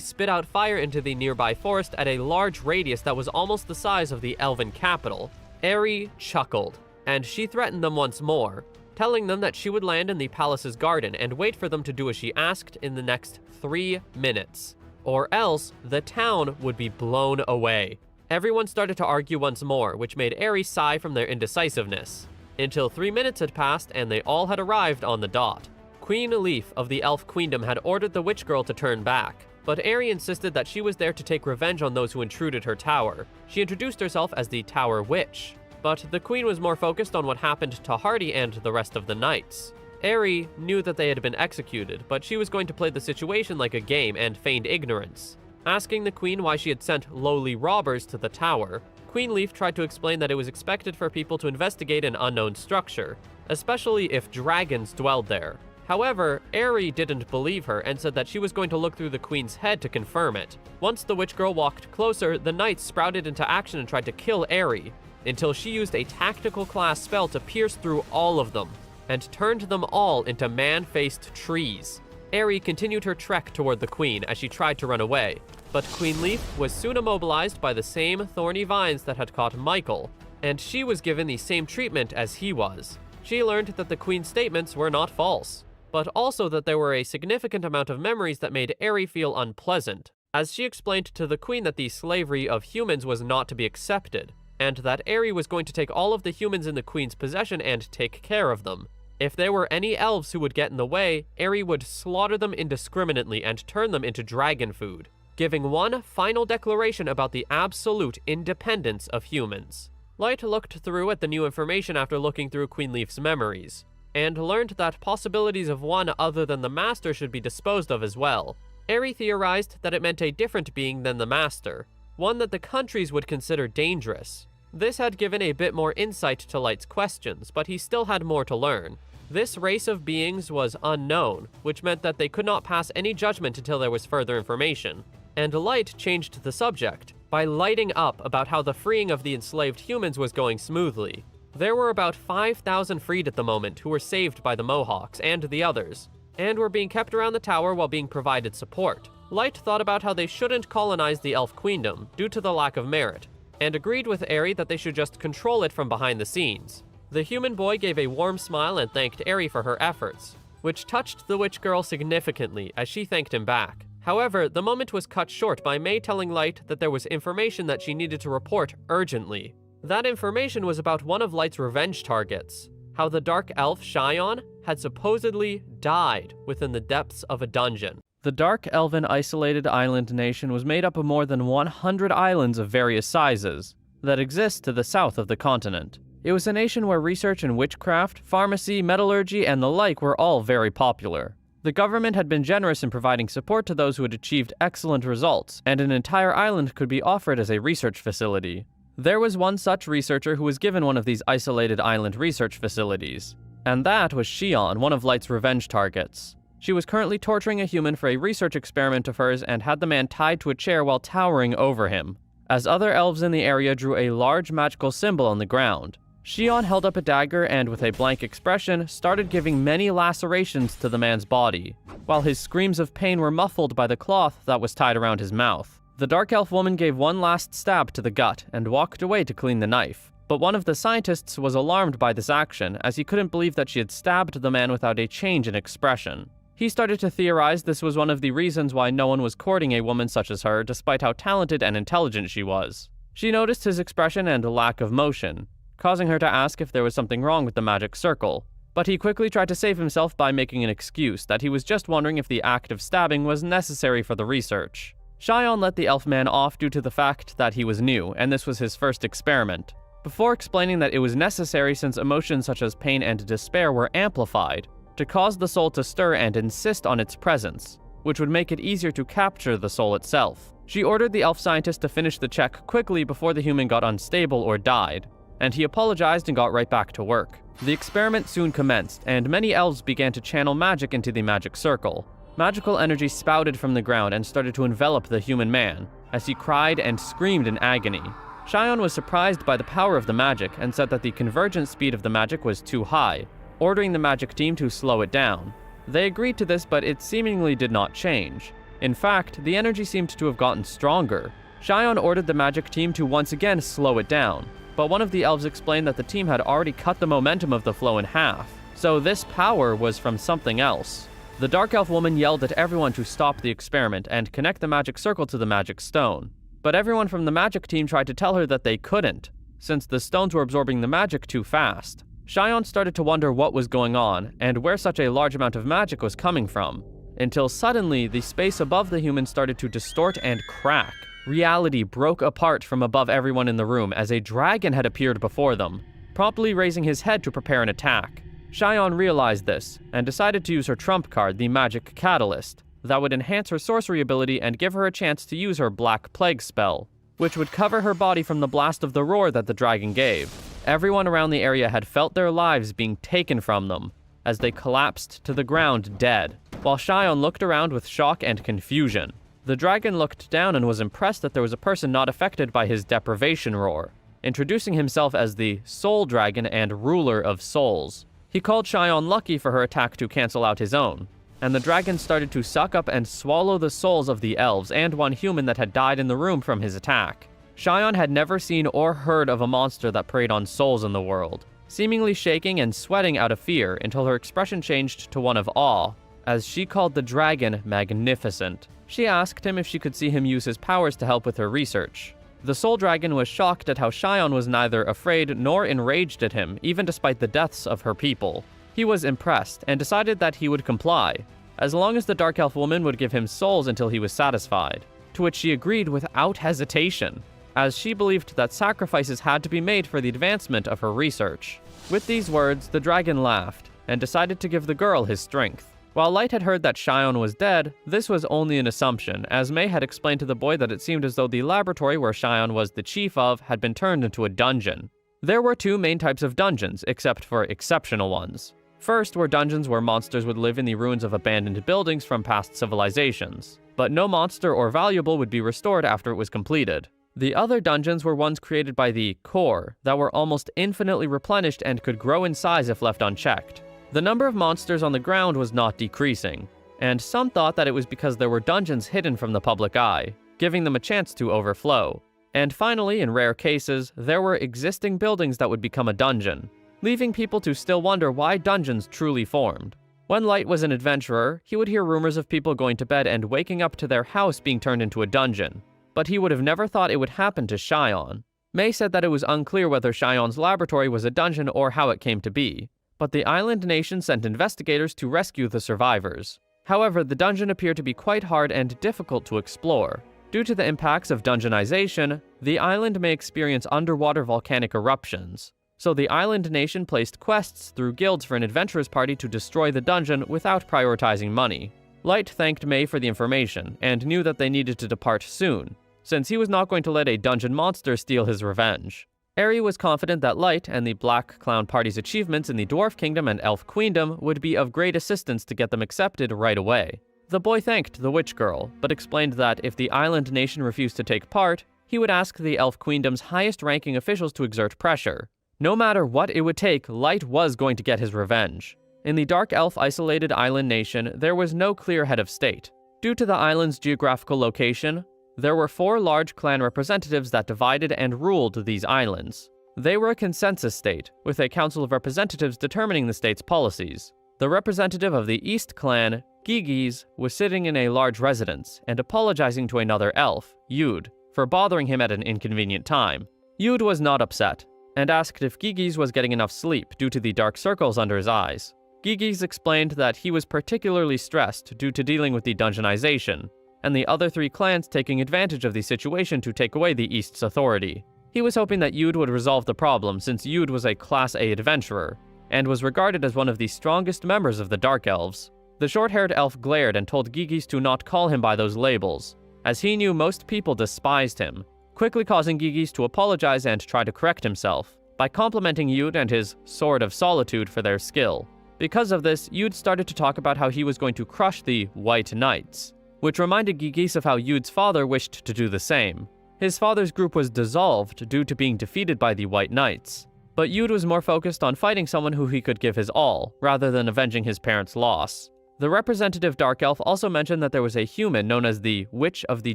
spit out fire into the nearby forest at a large radius that was almost the size of the elven capital. Eri chuckled, and she threatened them once more, telling them that she would land in the palace's garden and wait for them to do as she asked in the next 3 minutes, or else the town would be blown away. Everyone started to argue once more, which made Eri sigh from their indecisiveness, until 3 minutes had passed and they all had arrived on the dot. Queen Leaf of the Elf Queendom had ordered the witch girl to turn back, but Eri insisted that she was there to take revenge on those who intruded her tower. She introduced herself as the Tower Witch, but the queen was more focused on what happened to Hardy and the rest of the knights. Eri knew that they had been executed, but she was going to play the situation like a game and feigned ignorance. Asking the queen why she had sent lowly robbers to the tower, Queen Leaf tried to explain that it was expected for people to investigate an unknown structure, especially if dragons dwelled there. However, Eri didn't believe her and said that she was going to look through the queen's head to confirm it. Once the witch girl walked closer, the knights sprouted into action and tried to kill Eri, until she used a tactical class spell to pierce through all of them, and turned them all into man-faced trees. Eri continued her trek toward the queen as she tried to run away, but Queen Leaf was soon immobilized by the same thorny vines that had caught Michael, and she was given the same treatment as he was. She learned that the queen's statements were not false, but also that there were a significant amount of memories that made Eri feel unpleasant, as she explained to the queen that the slavery of humans was not to be accepted, and that Eri was going to take all of the humans in the queen's possession and take care of them. If there were any elves who would get in the way, Eri would slaughter them indiscriminately and turn them into dragon food. giving one final declaration about the absolute independence of humans. Light looked through at the new information after looking through Queen Leaf's memories, and learned that possibilities of one other than the Master should be disposed of as well. Eri theorized that it meant a different being than the Master, one that the countries would consider dangerous. This had given a bit more insight to Light's questions, but he still had more to learn. This race of beings was unknown, which meant that they could not pass any judgment until there was further information. And Light changed the subject by lighting up about how the freeing of the enslaved humans was going smoothly. There were about 5,000 freed at the moment who were saved by the Mohawks and the others, and were being kept around the tower while being provided support. Light thought about how they shouldn't colonize the Elf Queendom due to the lack of merit, and agreed with Eri that they should just control it from behind the scenes. The human boy gave a warm smile and thanked Eri for her efforts, which touched the witch girl significantly as she thanked him back. However, the moment was cut short by May telling Light that there was information that she needed to report urgently. That information was about one of Light's revenge targets, how the dark elf Xion had supposedly died within the depths of a dungeon. The Dark Elven isolated island nation was made up of more than 100 islands of various sizes that exist to the south of the continent. It was a nation where research in witchcraft, pharmacy, metallurgy, and the like were all very popular. The government had been generous in providing support to those who had achieved excellent results, and an entire island could be offered as a research facility. There was one such researcher who was given one of these isolated island research facilities, and that was Xion, one of Light's revenge targets. She was currently torturing a human for a research experiment of hers and had the man tied to a chair while towering over him, as other elves in the area drew a large magical symbol on the ground. Xion held up a dagger and, with a blank expression, started giving many lacerations to the man's body, while his screams of pain were muffled by the cloth that was tied around his mouth. The Dark Elf woman gave one last stab to the gut and walked away to clean the knife, but one of the scientists was alarmed by this action, as he couldn't believe that she had stabbed the man without a change in expression. He started to theorize this was one of the reasons why no one was courting a woman such as her, despite how talented and intelligent she was. She noticed his expression and lack of motion, causing her to ask if there was something wrong with the magic circle, but he quickly tried to save himself by making an excuse that he was just wondering if the act of stabbing was necessary for the research. Xion let the elf man off due to the fact that he was new, and this was his first experiment, before explaining that it was necessary since emotions such as pain and despair were amplified, to cause the soul to stir and insist on its presence, which would make it easier to capture the soul itself. She ordered the elf scientist to finish the check quickly before the human got unstable or died, and he apologized and got right back to work. The experiment soon commenced, and many elves began to channel magic into the magic circle. Magical energy spouted from the ground and started to envelop the human man, as he cried and screamed in agony. Xion was surprised by the power of the magic and said that the convergence speed of the magic was too high, ordering the magic team to slow it down. They agreed to this, but it seemingly did not change. In fact, the energy seemed to have gotten stronger. Xion ordered the magic team to once again slow it down, but one of the elves explained that the team had already cut the momentum of the flow in half, so this power was from something else. The Dark Elf woman yelled at everyone to stop the experiment and connect the magic circle to the magic stone, but everyone from the magic team tried to tell her that they couldn't, since the stones were absorbing the magic too fast. Xion started to wonder what was going on and where such a large amount of magic was coming from, until suddenly the space above the human started to distort and crack. Reality broke apart from above everyone in the room as a dragon had appeared before them, promptly raising his head to prepare an attack. Xion realized this, and decided to use her trump card, the Magic Catalyst, that would enhance her sorcery ability and give her a chance to use her Black Plague spell, which would cover her body from the blast of the roar that the dragon gave. Everyone around the area had felt their lives being taken from them, as they collapsed to the ground dead, while Xion looked around with shock and confusion. The dragon looked down and was impressed that there was a person not affected by his deprivation roar, introducing himself as the Soul Dragon and Ruler of Souls. He called Xion lucky for her attack to cancel out his own, and the dragon started to suck up and swallow the souls of the elves and one human that had died in the room from his attack. Xion had never seen or heard of a monster that preyed on souls in the world, seemingly shaking and sweating out of fear until her expression changed to one of awe, as she called the dragon magnificent. She asked him if she could see him use his powers to help with her research. The Soul Dragon was shocked at how Xion was neither afraid nor enraged at him, even despite the deaths of her people. He was impressed, and decided that he would comply, as long as the Dark Elf woman would give him souls until he was satisfied. to which she agreed without hesitation, as she believed that sacrifices had to be made for the advancement of her research. With these words, the dragon laughed and decided to give the girl his strength. While Light had heard that Xion was dead, this was only an assumption, as Mei had explained to the boy that it seemed as though the laboratory where Xion was the chief of had been turned into a dungeon. There were two main types of dungeons, except for exceptional ones. First were dungeons where monsters would live in the ruins of abandoned buildings from past civilizations, but no monster or valuable would be restored after it was completed. The other dungeons were ones created by the core that were almost infinitely replenished and could grow in size if left unchecked. The number of monsters on the ground was not decreasing, and some thought that it was because there were dungeons hidden from the public eye, giving them a chance to overflow. And finally, in rare cases, there were existing buildings that would become a dungeon, leaving people to still wonder why dungeons truly formed. When Light was an adventurer, he would hear rumors of people going to bed and waking up to their house being turned into a dungeon, but he would have never thought it would happen to Xion. Mei said that it was unclear whether Xion's laboratory was a dungeon or how it came to be, but the island nation sent investigators to rescue the survivors. However, the dungeon appeared to be quite hard and difficult to explore. Due to the impacts of dungeonization, the island may experience underwater volcanic eruptions, so the island nation placed quests through guilds for an adventurer's party to destroy the dungeon without prioritizing money. Light thanked Mei for the information, and knew that they needed to depart soon, since he was not going to let a dungeon monster steal his revenge. Eri was confident that Light and the Black Clown Party's achievements in the Dwarf Kingdom and Elf Queendom would be of great assistance to get them accepted right away. The boy thanked the witch girl, but explained that if the island nation refused to take part, he would ask the Elf Queendom's highest-ranking officials to exert pressure. No matter what it would take, Light was going to get his revenge. In the Dark Elf isolated island nation, there was no clear head of state. Due to the island's geographical location, there were 4 large clan representatives that divided and ruled these islands. They were a consensus state, with a council of representatives determining the state's policies. The representative of the East clan, Gigis, was sitting in a large residence and apologizing to another elf, Yud, for bothering him at an inconvenient time. Yud was not upset, and asked if Gigis was getting enough sleep due to the dark circles under his eyes. Gigis explained that he was particularly stressed due to dealing with the dungeonization, and the other 3 clans taking advantage of the situation to take away the East's authority. He was hoping that Yud would resolve the problem since Yud was a Class A adventurer, and was regarded as one of the strongest members of the Dark Elves. The short-haired elf glared and told Gigis to not call him by those labels, as he knew most people despised him, quickly causing Gigis to apologize and try to correct himself, by complimenting Yud and his Sword of Solitude for their skill. Because of this, Yud started to talk about how he was going to crush the White Knights, which reminded Gigis of how Yud's father wished to do the same. His father's group was dissolved due to being defeated by the White Knights, but Yud was more focused on fighting someone who he could give his all, rather than avenging his parents' loss. The representative Dark Elf also mentioned that there was a human known as the Witch of the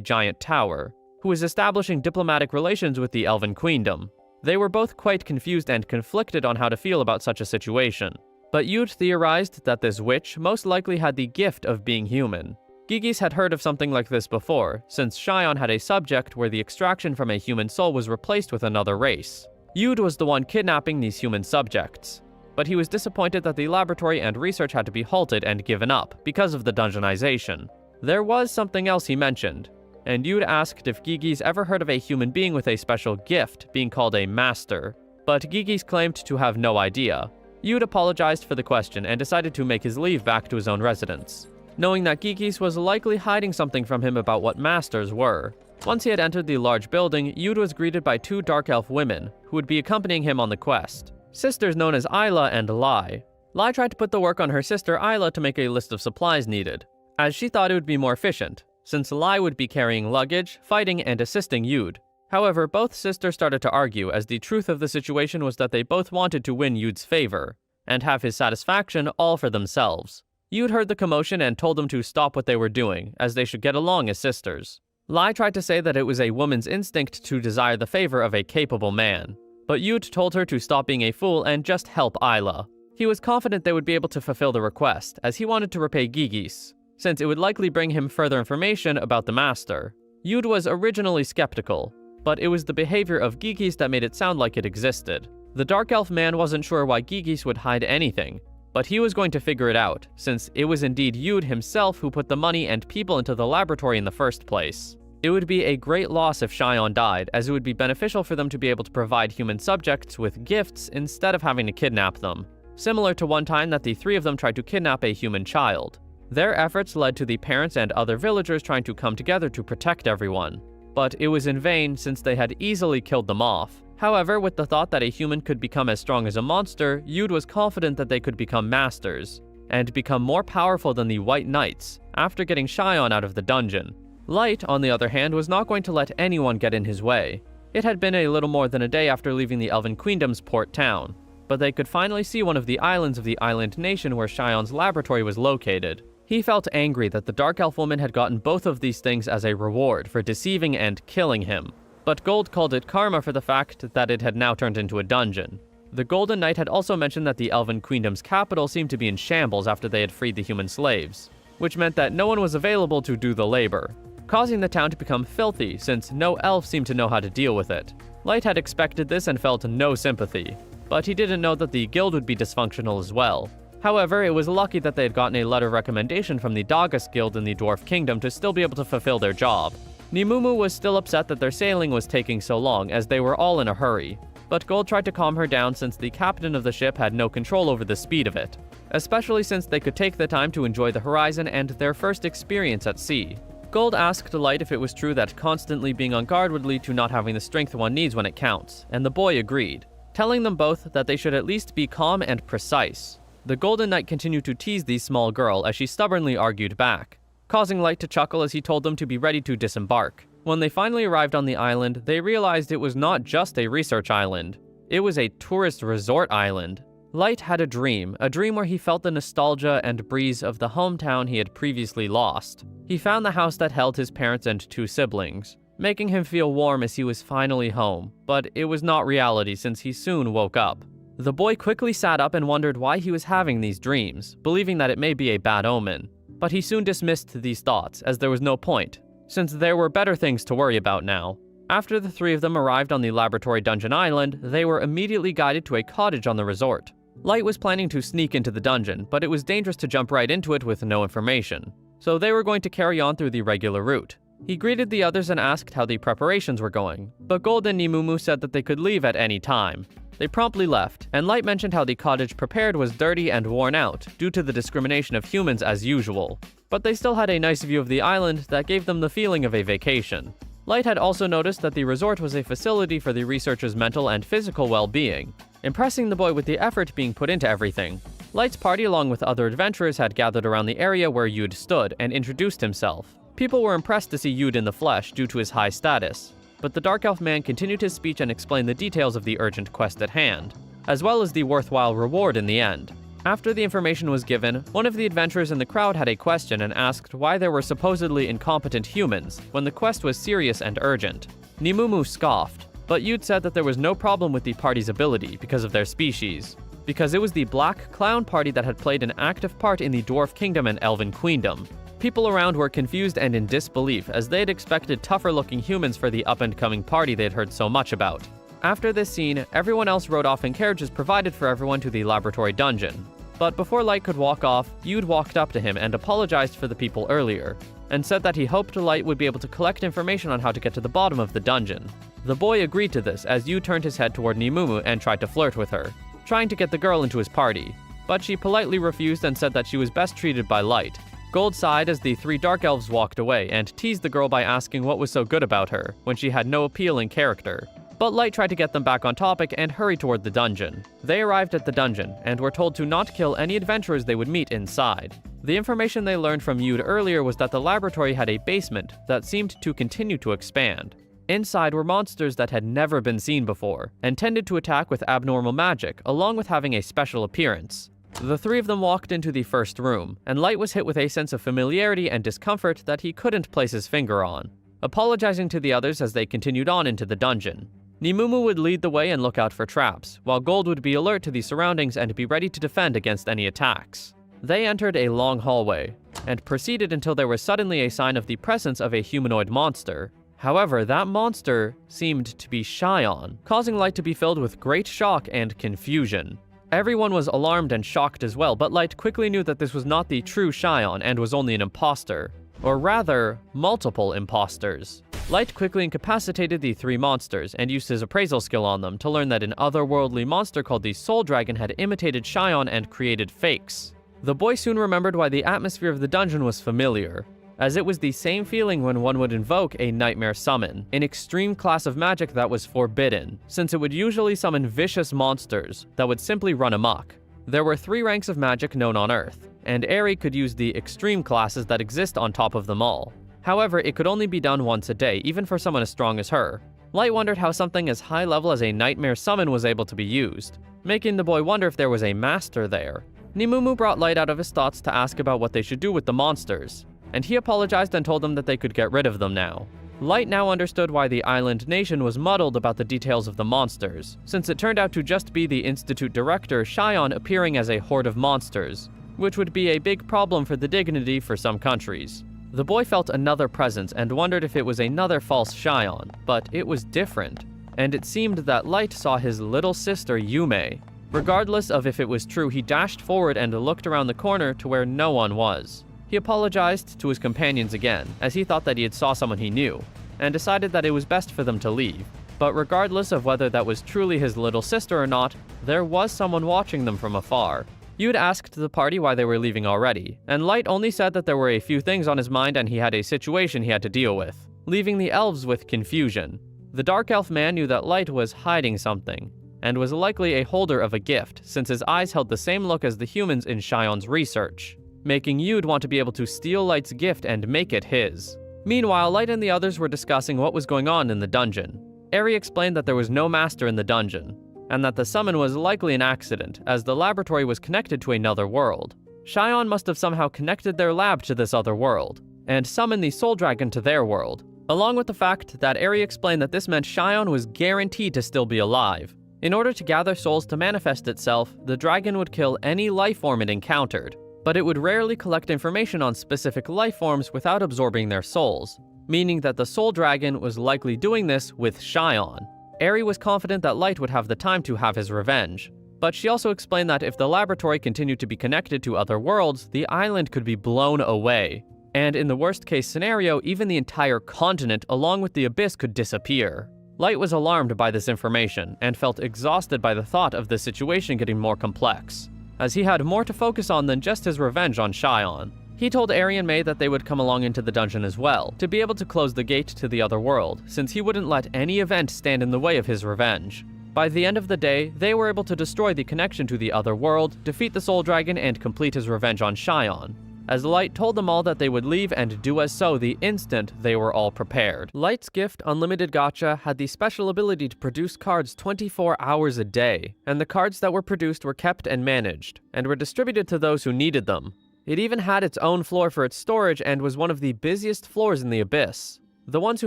Giant Tower, who was establishing diplomatic relations with the Elven Queendom. They were both quite confused and conflicted on how to feel about such a situation, but Yud theorized that this witch most likely had the gift of being human. Gigis had heard of something like this before, since Xion had a subject where the extraction from a human soul was replaced with another race. Yud was the one kidnapping these human subjects, but he was disappointed that the laboratory and research had to be halted and given up because of the dungeonization. There was something else he mentioned, and Yud asked if Gigis ever heard of a human being with a special gift being called a master, but Gigis claimed to have no idea. Yud apologized for the question and decided to make his leave back to his own residence, knowing that Gigis was likely hiding something from him about what masters were. Once he had entered the large building, Yud was greeted by 2 Dark Elf women, who would be accompanying him on the quest. Sisters known as Isla and Lai. Lai tried to put the work on her sister Isla to make a list of supplies needed, as she thought it would be more efficient, since Lai would be carrying luggage, fighting, and assisting Yud. However, both sisters started to argue, as the truth of the situation was that they both wanted to win Yud's favor, and have his satisfaction all for themselves. Yud heard the commotion and told them to stop what they were doing, as they should get along as sisters. Lai tried to say that it was a woman's instinct to desire the favor of a capable man, but Yud told her to stop being a fool and just help Isla. He was confident they would be able to fulfill the request, as he wanted to repay Gigis, since it would likely bring him further information about the master. Yud was originally skeptical, but it was the behavior of Gigis that made it sound like it existed. The Dark Elf man wasn't sure why Gigis would hide anything, but he was going to figure it out, since it was indeed Yud himself who put the money and people into the laboratory in the first place. It would be a great loss if Shion died, as it would be beneficial for them to be able to provide human subjects with gifts instead of having to kidnap them, similar to one time that the three of them tried to kidnap a human child. Their efforts led to the parents and other villagers trying to come together to protect everyone, but it was in vain since they had easily killed them off. However, with the thought that a human could become as strong as a monster, Yude was confident that they could become masters, and become more powerful than the White Knights after getting Shion out of the dungeon. Light, on the other hand, was not going to let anyone get in his way. It had been a little more than a day after leaving the Elven Queendom's port town, but they could finally see one of the islands of the island nation where Shion's laboratory was located. He felt angry that the Dark Elf woman had gotten both of these things as a reward for deceiving and killing him, but Gold called it karma for the fact that it had now turned into a dungeon. The Golden Knight had also mentioned that the Elven Queendom's capital seemed to be in shambles after they had freed the human slaves, which meant that no one was available to do the labor, causing the town to become filthy since no elf seemed to know how to deal with it. Light had expected this and felt no sympathy, but he didn't know that the guild would be dysfunctional as well. However, it was lucky that they had gotten a letter of recommendation from the Dagas Guild in the Dwarf Kingdom to still be able to fulfill their job. Nimumu was still upset that their sailing was taking so long, as they were all in a hurry, but Gold tried to calm her down since the captain of the ship had no control over the speed of it, especially since they could take the time to enjoy the horizon and their first experience at sea. Gold asked Light if it was true that constantly being on guard would lead to not having the strength one needs when it counts, and the boy agreed, telling them both that they should at least be calm and precise. The Golden Knight continued to tease the small girl as she stubbornly argued back, causing Light to chuckle as he told them to be ready to disembark. When they finally arrived on the island, they realized it was not just a research island. It was a tourist resort island. Light had a dream where he felt the nostalgia and breeze of the hometown he had previously lost. He found the house that held his parents and two siblings, making him feel warm as he was finally home, but it was not reality since he soon woke up. The boy quickly sat up and wondered why he was having these dreams, believing that it may be a bad omen. But he soon dismissed these thoughts, as there was no point, since there were better things to worry about now. After the three of them arrived on the laboratory dungeon island, they were immediately guided to a cottage on the resort. Light was planning to sneak into the dungeon, but it was dangerous to jump right into it with no information, so they were going to carry on through the regular route. He greeted the others and asked how the preparations were going, but Gold and Nimumu said that they could leave at any time. They promptly left, and Light mentioned how the cottage prepared was dirty and worn out due to the discrimination of humans as usual, but they still had a nice view of the island that gave them the feeling of a vacation. Light had also noticed that the resort was a facility for the researchers' mental and physical well-being, impressing the boy with the effort being put into everything. Light's party, along with other adventurers, had gathered around the area where Yude stood and introduced himself. People were impressed to see Yude in the flesh due to his high status, but the Dark Elf man continued his speech and explained the details of the urgent quest at hand, as well as the worthwhile reward in the end. After the information was given, one of the adventurers in the crowd had a question and asked why there were supposedly incompetent humans when the quest was serious and urgent. Nimumu scoffed, but Yude said that there was no problem with the party's ability because of their species, because it was the Black Clown Party that had played an active part in the Dwarf Kingdom and Elven Queendom. People around were confused and in disbelief, as they had expected tougher-looking humans for the up-and-coming party they had heard so much about. After this scene, everyone else rode off in carriages provided for everyone to the laboratory dungeon. But before Light could walk off, Yude walked up to him and apologized for the people earlier, and said that he hoped Light would be able to collect information on how to get to the bottom of the dungeon. The boy agreed to this as Yude turned his head toward Nimumu and tried to flirt with her, trying to get the girl into his party, but she politely refused and said that she was best treated by Light. Gold sighed as the three Dark Elves walked away and teased the girl by asking what was so good about her, when she had no appealing character. But Light tried to get them back on topic and hurried toward the dungeon. They arrived at the dungeon and were told to not kill any adventurers they would meet inside. The information they learned from Yude earlier was that the laboratory had a basement that seemed to continue to expand. Inside were monsters that had never been seen before, and tended to attack with abnormal magic, along with having a special appearance. The three of them walked into the first room, and Light was hit with a sense of familiarity and discomfort that he couldn't place his finger on, apologizing to the others as they continued on into the dungeon. Nimumu would lead the way and look out for traps, while Gold would be alert to the surroundings and be ready to defend against any attacks. They entered a long hallway, and proceeded until there was suddenly a sign of the presence of a humanoid monster. However, that monster seemed to be Shion, causing Light to be filled with great shock and confusion. Everyone was alarmed and shocked as well, but Light quickly knew that this was not the true Shion and was only an imposter. or rather, multiple imposters. Light quickly incapacitated the 3 monsters and used his appraisal skill on them to learn that an otherworldly monster called the Soul Dragon had imitated Xion and created fakes. The boy soon remembered why the atmosphere of the dungeon was familiar, as it was the same feeling when one would invoke a Nightmare Summon, an extreme class of magic that was forbidden, since it would usually summon vicious monsters that would simply run amok. There were 3 ranks of magic known on Earth, and Eri could use the extreme classes that exist on top of them all. However, it could only be done once a day, even for someone as strong as her. Light wondered how something as high level as a Nightmare Summon was able to be used, making the boy wonder if there was a master there. Nimumu brought Light out of his thoughts to ask about what they should do with the monsters, and he apologized and told them that they could get rid of them now. Light now understood why the island nation was muddled about the details of the monsters, since it turned out to just be the Institute director, Xion, appearing as a horde of monsters, which would be a big problem for the dignity for some countries. The boy felt another presence and wondered if it was another false Xion, but it was different, and it seemed that Light saw his little sister Yume. Regardless of if it was true, he dashed forward and looked around the corner to where no one was. He apologized to his companions again, as he thought that he had saw someone he knew, and decided that it was best for them to leave. But regardless of whether that was truly his little sister or not, there was someone watching them from afar. Yude asked the party why they were leaving already, and Light only said that there were a few things on his mind and he had a situation he had to deal with, leaving the elves with confusion. The Dark Elf man knew that Light was hiding something, and was likely a holder of a gift, since his eyes held the same look as the humans in Xion's research, making Yude want to be able to steal Light's gift and make it his. Meanwhile, Light and the others were discussing what was going on in the dungeon. Eri explained that there was no master in the dungeon, and that the summon was likely an accident, as the laboratory was connected to another world. Xion must have somehow connected their lab to this other world, and summoned the Soul Dragon to their world, along with the fact that Eri explained that this meant Xion was guaranteed to still be alive. In order to gather souls to manifest itself, the dragon would kill any life form it encountered, but it would rarely collect information on specific life forms without absorbing their souls, meaning that the Soul Dragon was likely doing this with Xion. Eri was confident that Light would have the time to have his revenge, but she also explained that if the laboratory continued to be connected to other worlds, the island could be blown away, and in the worst case scenario, even the entire continent along with the abyss could disappear. Light was alarmed by this information, and felt exhausted by the thought of the situation getting more complex, as he had more to focus on than just his revenge on Xion. He told Eri and May that they would come along into the dungeon as well, to be able to close the gate to the other world, since he wouldn't let any event stand in the way of his revenge. By the end of the day, they were able to destroy the connection to the other world, defeat the Soul Dragon, and complete his revenge on Xion, as Light told them all that they would leave and do as so the instant they were all prepared. Light's gift, Unlimited Gacha, had the special ability to produce cards 24 hours a day, and the cards that were produced were kept and managed, and were distributed to those who needed them. It even had its own floor for its storage and was one of the busiest floors in the Abyss. The ones who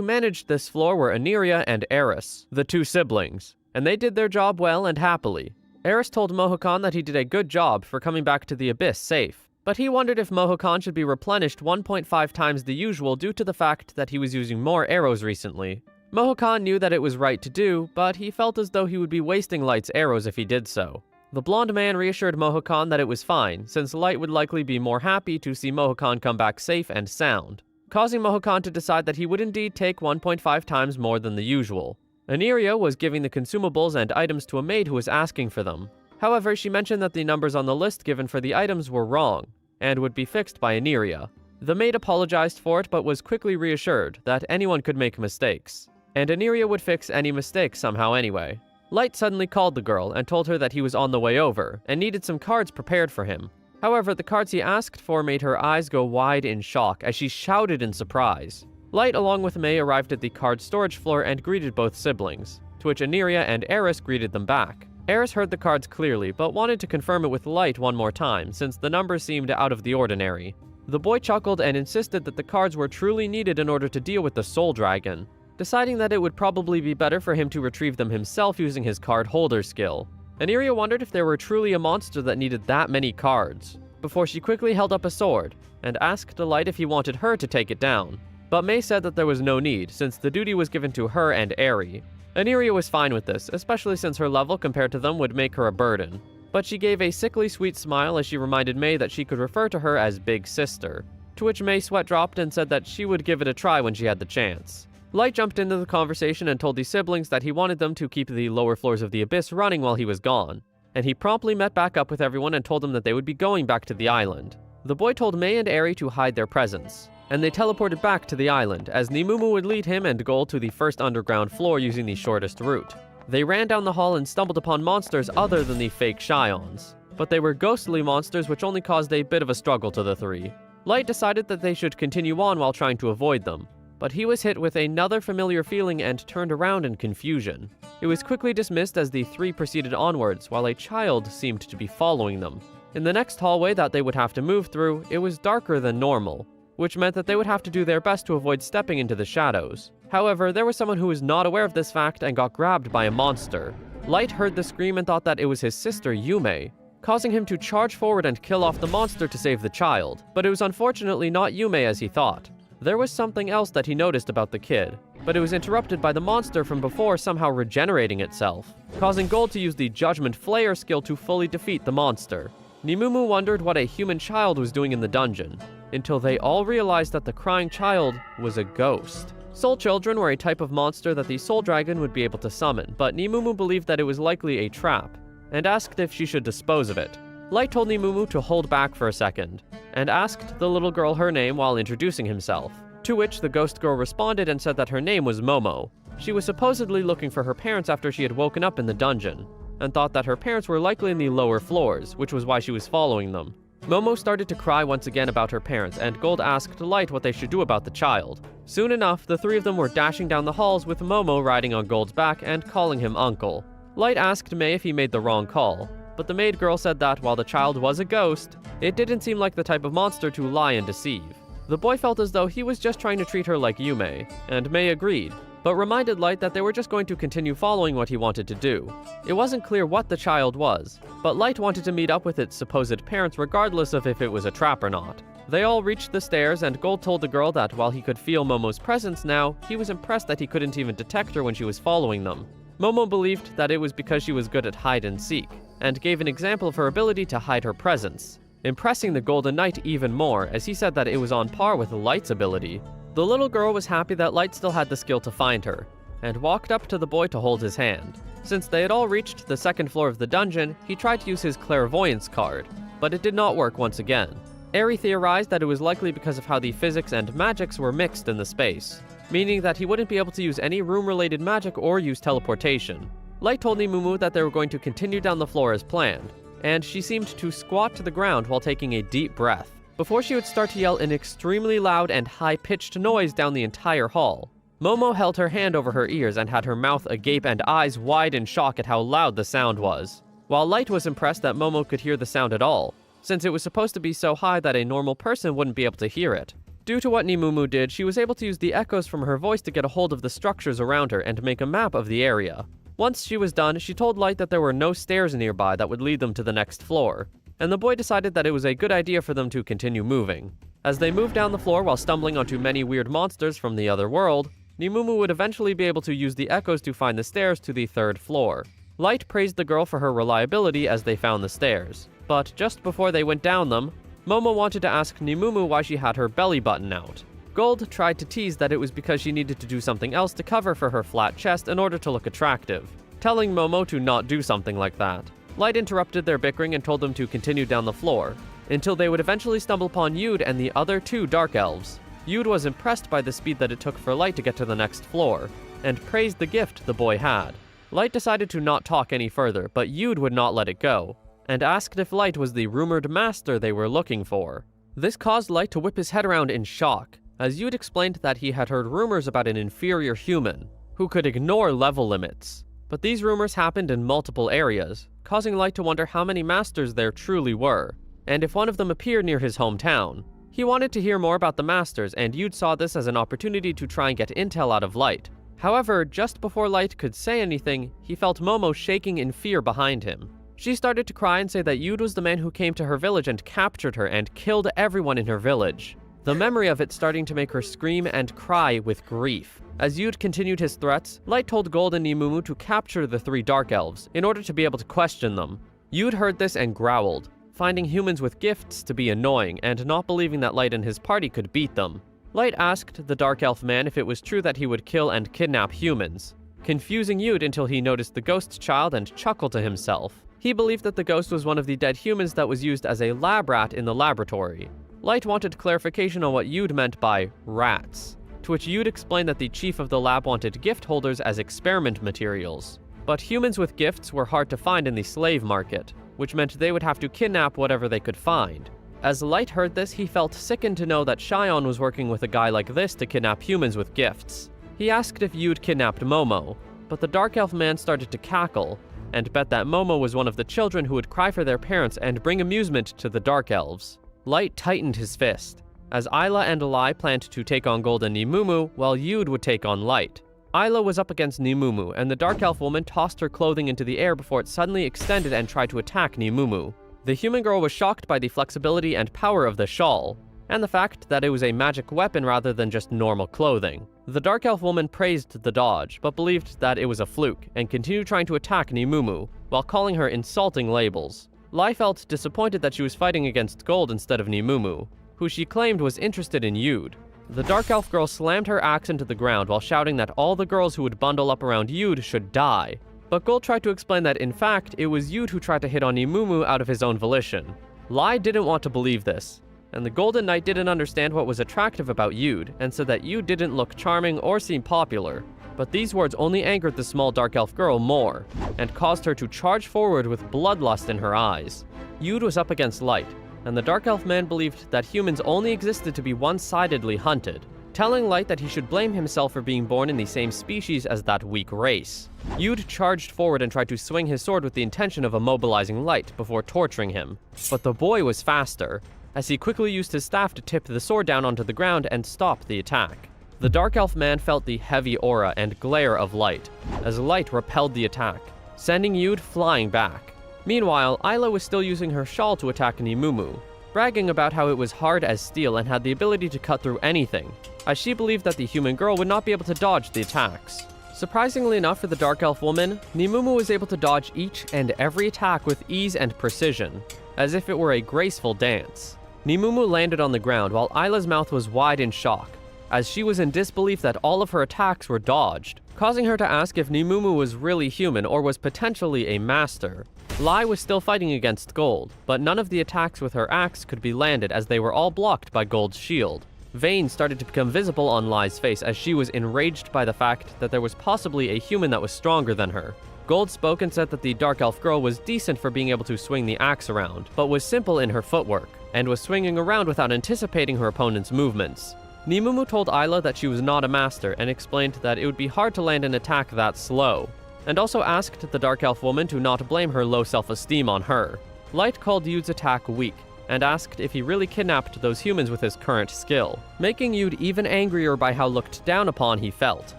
managed this floor were Aniria and Eris, the 2 siblings, and they did their job well and happily. Eris told Mohokan that he did a good job for coming back to the Abyss safe, but he wondered if Mohokan should be replenished 1.5 times the usual due to the fact that he was using more arrows recently. Mohokan knew that it was right to do, but he felt as though he would be wasting Light's arrows if he did so. The blonde man reassured Mohokan that it was fine, since Light would likely be more happy to see Mohokan come back safe and sound, causing Mohokan to decide that he would indeed take 1.5 times more than the usual. Aniria was giving the consumables and items to a maid who was asking for them. However, she mentioned that the numbers on the list given for the items were wrong, and would be fixed by Aniria. The maid apologized for it, but was quickly reassured that anyone could make mistakes, and Aniria would fix any mistakes somehow anyway. Light suddenly called the girl and told her that he was on the way over, and needed some cards prepared for him. However, the cards he asked for made her eyes go wide in shock as she shouted in surprise. Light, along with May, arrived at the card storage floor and greeted both siblings, to which Aniria and Eris greeted them back. Eris heard the cards clearly, but wanted to confirm it with Light one more time, since the numbers seemed out of the ordinary. The boy chuckled and insisted that the cards were truly needed in order to deal with the Soul Dragon, deciding that it would probably be better for him to retrieve them himself using his card holder skill. Aniria wondered if there were truly a monster that needed that many cards, before she quickly held up a sword, and asked Light if he wanted her to take it down. But May said that there was no need, since the duty was given to her and Eri. Aniria was fine with this, especially since her level compared to them would make her a burden. But she gave a sickly sweet smile as she reminded May that she could refer to her as Big Sister. to which May sweat dropped and said that she would give it a try when she had the chance. Light jumped into the conversation and told the siblings that he wanted them to keep the lower floors of the abyss running while he was gone, and he promptly met back up with everyone and told them that they would be going back to the island. The boy told May and Eri to hide their presence, and they teleported back to the island, as Nimumu would lead him and Gold to the first underground floor using the shortest route. They ran down the hall and stumbled upon monsters other than the fake Shions, but they were ghostly monsters which only caused a bit of a struggle to the three. Light decided that they should continue on while trying to avoid them, but he was hit with another familiar feeling and turned around in confusion. It was quickly dismissed as the three proceeded onwards, while a child seemed to be following them. In the next hallway that they would have to move through, it was darker than normal, which meant that they would have to do their best to avoid stepping into the shadows. However, there was someone who was not aware of this fact and got grabbed by a monster. Light heard the scream and thought that it was his sister Yume, causing him to charge forward and kill off the monster to save the child, but it was unfortunately not Yume as he thought. There was something else that he noticed about the kid, but it was interrupted by the monster from before somehow regenerating itself, causing Gold to use the Judgment Flayer skill to fully defeat the monster. Nimumu wondered what a human child was doing in the dungeon, until they all realized that the crying child was a ghost. Soul Children were a type of monster that the Soul Dragon would be able to summon, but Nimumu believed that it was likely a trap, and asked if she should dispose of it. Light told Nimumu to hold back for a second, and asked the little girl her name while introducing himself, to which the ghost girl responded and said that her name was Momo. She was supposedly looking for her parents after she had woken up in the dungeon, and thought that her parents were likely in the lower floors, which was why she was following them. Momo started to cry once again about her parents, and Gold asked Light what they should do about the child. Soon enough, the three of them were dashing down the halls with Momo riding on Gold's back and calling him uncle. Light asked May if he made the wrong call, but the maid girl said that while the child was a ghost, it didn't seem like the type of monster to lie and deceive. The boy felt as though he was just trying to treat her like Yume, and May agreed, but reminded Light that they were just going to continue following what he wanted to do. It wasn't clear what the child was, but Light wanted to meet up with its supposed parents regardless of if it was a trap or not. They all reached the stairs, and Gold told the girl that while he could feel Momo's presence now, he was impressed that he couldn't even detect her when she was following them. Momo believed that it was because she was good at hide and seek, and gave an example of her ability to hide her presence, impressing the Golden Knight even more, as he said that it was on par with Light's ability. The little girl was happy that Light still had the skill to find her, and walked up to the boy to hold his hand. Since they had all reached the second floor of the dungeon, he tried to use his clairvoyance card, but it did not work once again. Eri theorized that it was likely because of how the physics and magics were mixed in the space, meaning that he wouldn't be able to use any room-related magic or use teleportation. Light told Nimumu that they were going to continue down the floor as planned, and she seemed to squat to the ground while taking a deep breath, before she would start to yell an extremely loud and high-pitched noise down the entire hall. Momo held her hand over her ears and had her mouth agape and eyes wide in shock at how loud the sound was, while Light was impressed that Momo could hear the sound at all, since it was supposed to be so high that a normal person wouldn't be able to hear it. Due to what Nimumu did, she was able to use the echoes from her voice to get a hold of the structures around her and make a map of the area. Once she was done, she told Light that there were no stairs nearby that would lead them to the next floor, and the boy decided that it was a good idea for them to continue moving. As they moved down the floor while stumbling onto many weird monsters from the other world, Nimumu would eventually be able to use the echoes to find the stairs to the third floor. Light praised the girl for her reliability as they found the stairs, but just before they went down them, Momo wanted to ask Nimumu why she had her belly button out. Gold tried to tease that it was because she needed to do something else to cover for her flat chest in order to look attractive, telling Momo to not do something like that. Light interrupted their bickering and told them to continue down the floor, until they would eventually stumble upon Yude and the other two Dark Elves. Yude was impressed by the speed that it took for Light to get to the next floor, and praised the gift the boy had. Light decided to not talk any further, but Yude would not let it go, and asked if Light was the rumored master they were looking for. This caused Light to whip his head around in shock, as Yude explained that he had heard rumors about an inferior human, who could ignore level limits. But these rumors happened in multiple areas, causing Light to wonder how many masters there truly were, and if one of them appeared near his hometown. He wanted to hear more about the masters, and Yude saw this as an opportunity to try and get intel out of Light. However, just before Light could say anything, he felt Momo shaking in fear behind him. She started to cry and say that Yude was the man who came to her village and captured her and killed everyone in her village, the memory of it starting to make her scream and cry with grief. As Yude continued his threats, Light told Gold and Nimumu to capture the three Dark Elves in order to be able to question them. Yude heard this and growled, finding humans with gifts to be annoying and not believing that Light and his party could beat them. Light asked the Dark Elf man if it was true that he would kill and kidnap humans, confusing Yude until he noticed the ghost child and chuckled to himself. He believed that the ghost was one of the dead humans that was used as a lab rat in the laboratory. Light wanted clarification on what Yude meant by rats, to which Yude explained that the chief of the lab wanted gift holders as experiment materials. But humans with gifts were hard to find in the slave market, which meant they would have to kidnap whatever they could find. As Light heard this, he felt sickened to know that Xion was working with a guy like this to kidnap humans with gifts. He asked if Yude kidnapped Momo, but the Dark Elf man started to cackle, and bet that Momo was one of the children who would cry for their parents and bring amusement to the Dark Elves. Light tightened his fist, as Ayla and Lai planned to take on Gold and Nimumu, while Yude would take on Light. Ayla was up against Nimumu, and the Dark Elf woman tossed her clothing into the air before it suddenly extended and tried to attack Nimumu. The human girl was shocked by the flexibility and power of the shawl, and the fact that it was a magic weapon rather than just normal clothing. The Dark Elf woman praised the dodge, but believed that it was a fluke, and continued trying to attack Nimumu, while calling her insulting labels. Lai felt disappointed that she was fighting against Gold instead of Nimumu, who she claimed was interested in Yude. The Dark Elf girl slammed her axe into the ground while shouting that all the girls who would bundle up around Yude should die. But Gold tried to explain that in fact, it was Yude who tried to hit on Nimumu out of his own volition. Lai didn't want to believe this, and the Golden Knight didn't understand what was attractive about Yude, and said that Yude didn't look charming or seem popular. But these words only angered the small Dark Elf girl more, and caused her to charge forward with bloodlust in her eyes. Yude was up against Light, and the Dark Elf man believed that humans only existed to be one-sidedly hunted, telling Light that he should blame himself for being born in the same species as that weak race. Yude charged forward and tried to swing his sword with the intention of immobilizing Light before torturing him, but the boy was faster, as he quickly used his staff to tip the sword down onto the ground and stop the attack. The Dark Elf man felt the heavy aura and glare of Light, as Light repelled the attack, sending Yude flying back. Meanwhile, Ayla was still using her shawl to attack Nimumu, bragging about how it was hard as steel and had the ability to cut through anything, as she believed that the human girl would not be able to dodge the attacks. Surprisingly enough for the Dark Elf woman, Nimumu was able to dodge each and every attack with ease and precision, as if it were a graceful dance. Nimumu landed on the ground while Ayla's mouth was wide in shock, as she was in disbelief that all of her attacks were dodged, causing her to ask if Nimumu was really human or was potentially a master. Lai was still fighting against Gold, but none of the attacks with her axe could be landed as they were all blocked by Gold's shield. Veins started to become visible on Lai's face as she was enraged by the fact that there was possibly a human that was stronger than her. Gold spoke and said that the Dark Elf girl was decent for being able to swing the axe around, but was simple in her footwork, and was swinging around without anticipating her opponent's movements. Nimumu told Ayla that she was not a master and explained that it would be hard to land an attack that slow, and also asked the Dark Elf woman to not blame her low self-esteem on her. Light called Yude's attack weak, and asked if he really kidnapped those humans with his current skill, making Yude even angrier by how looked down upon he felt.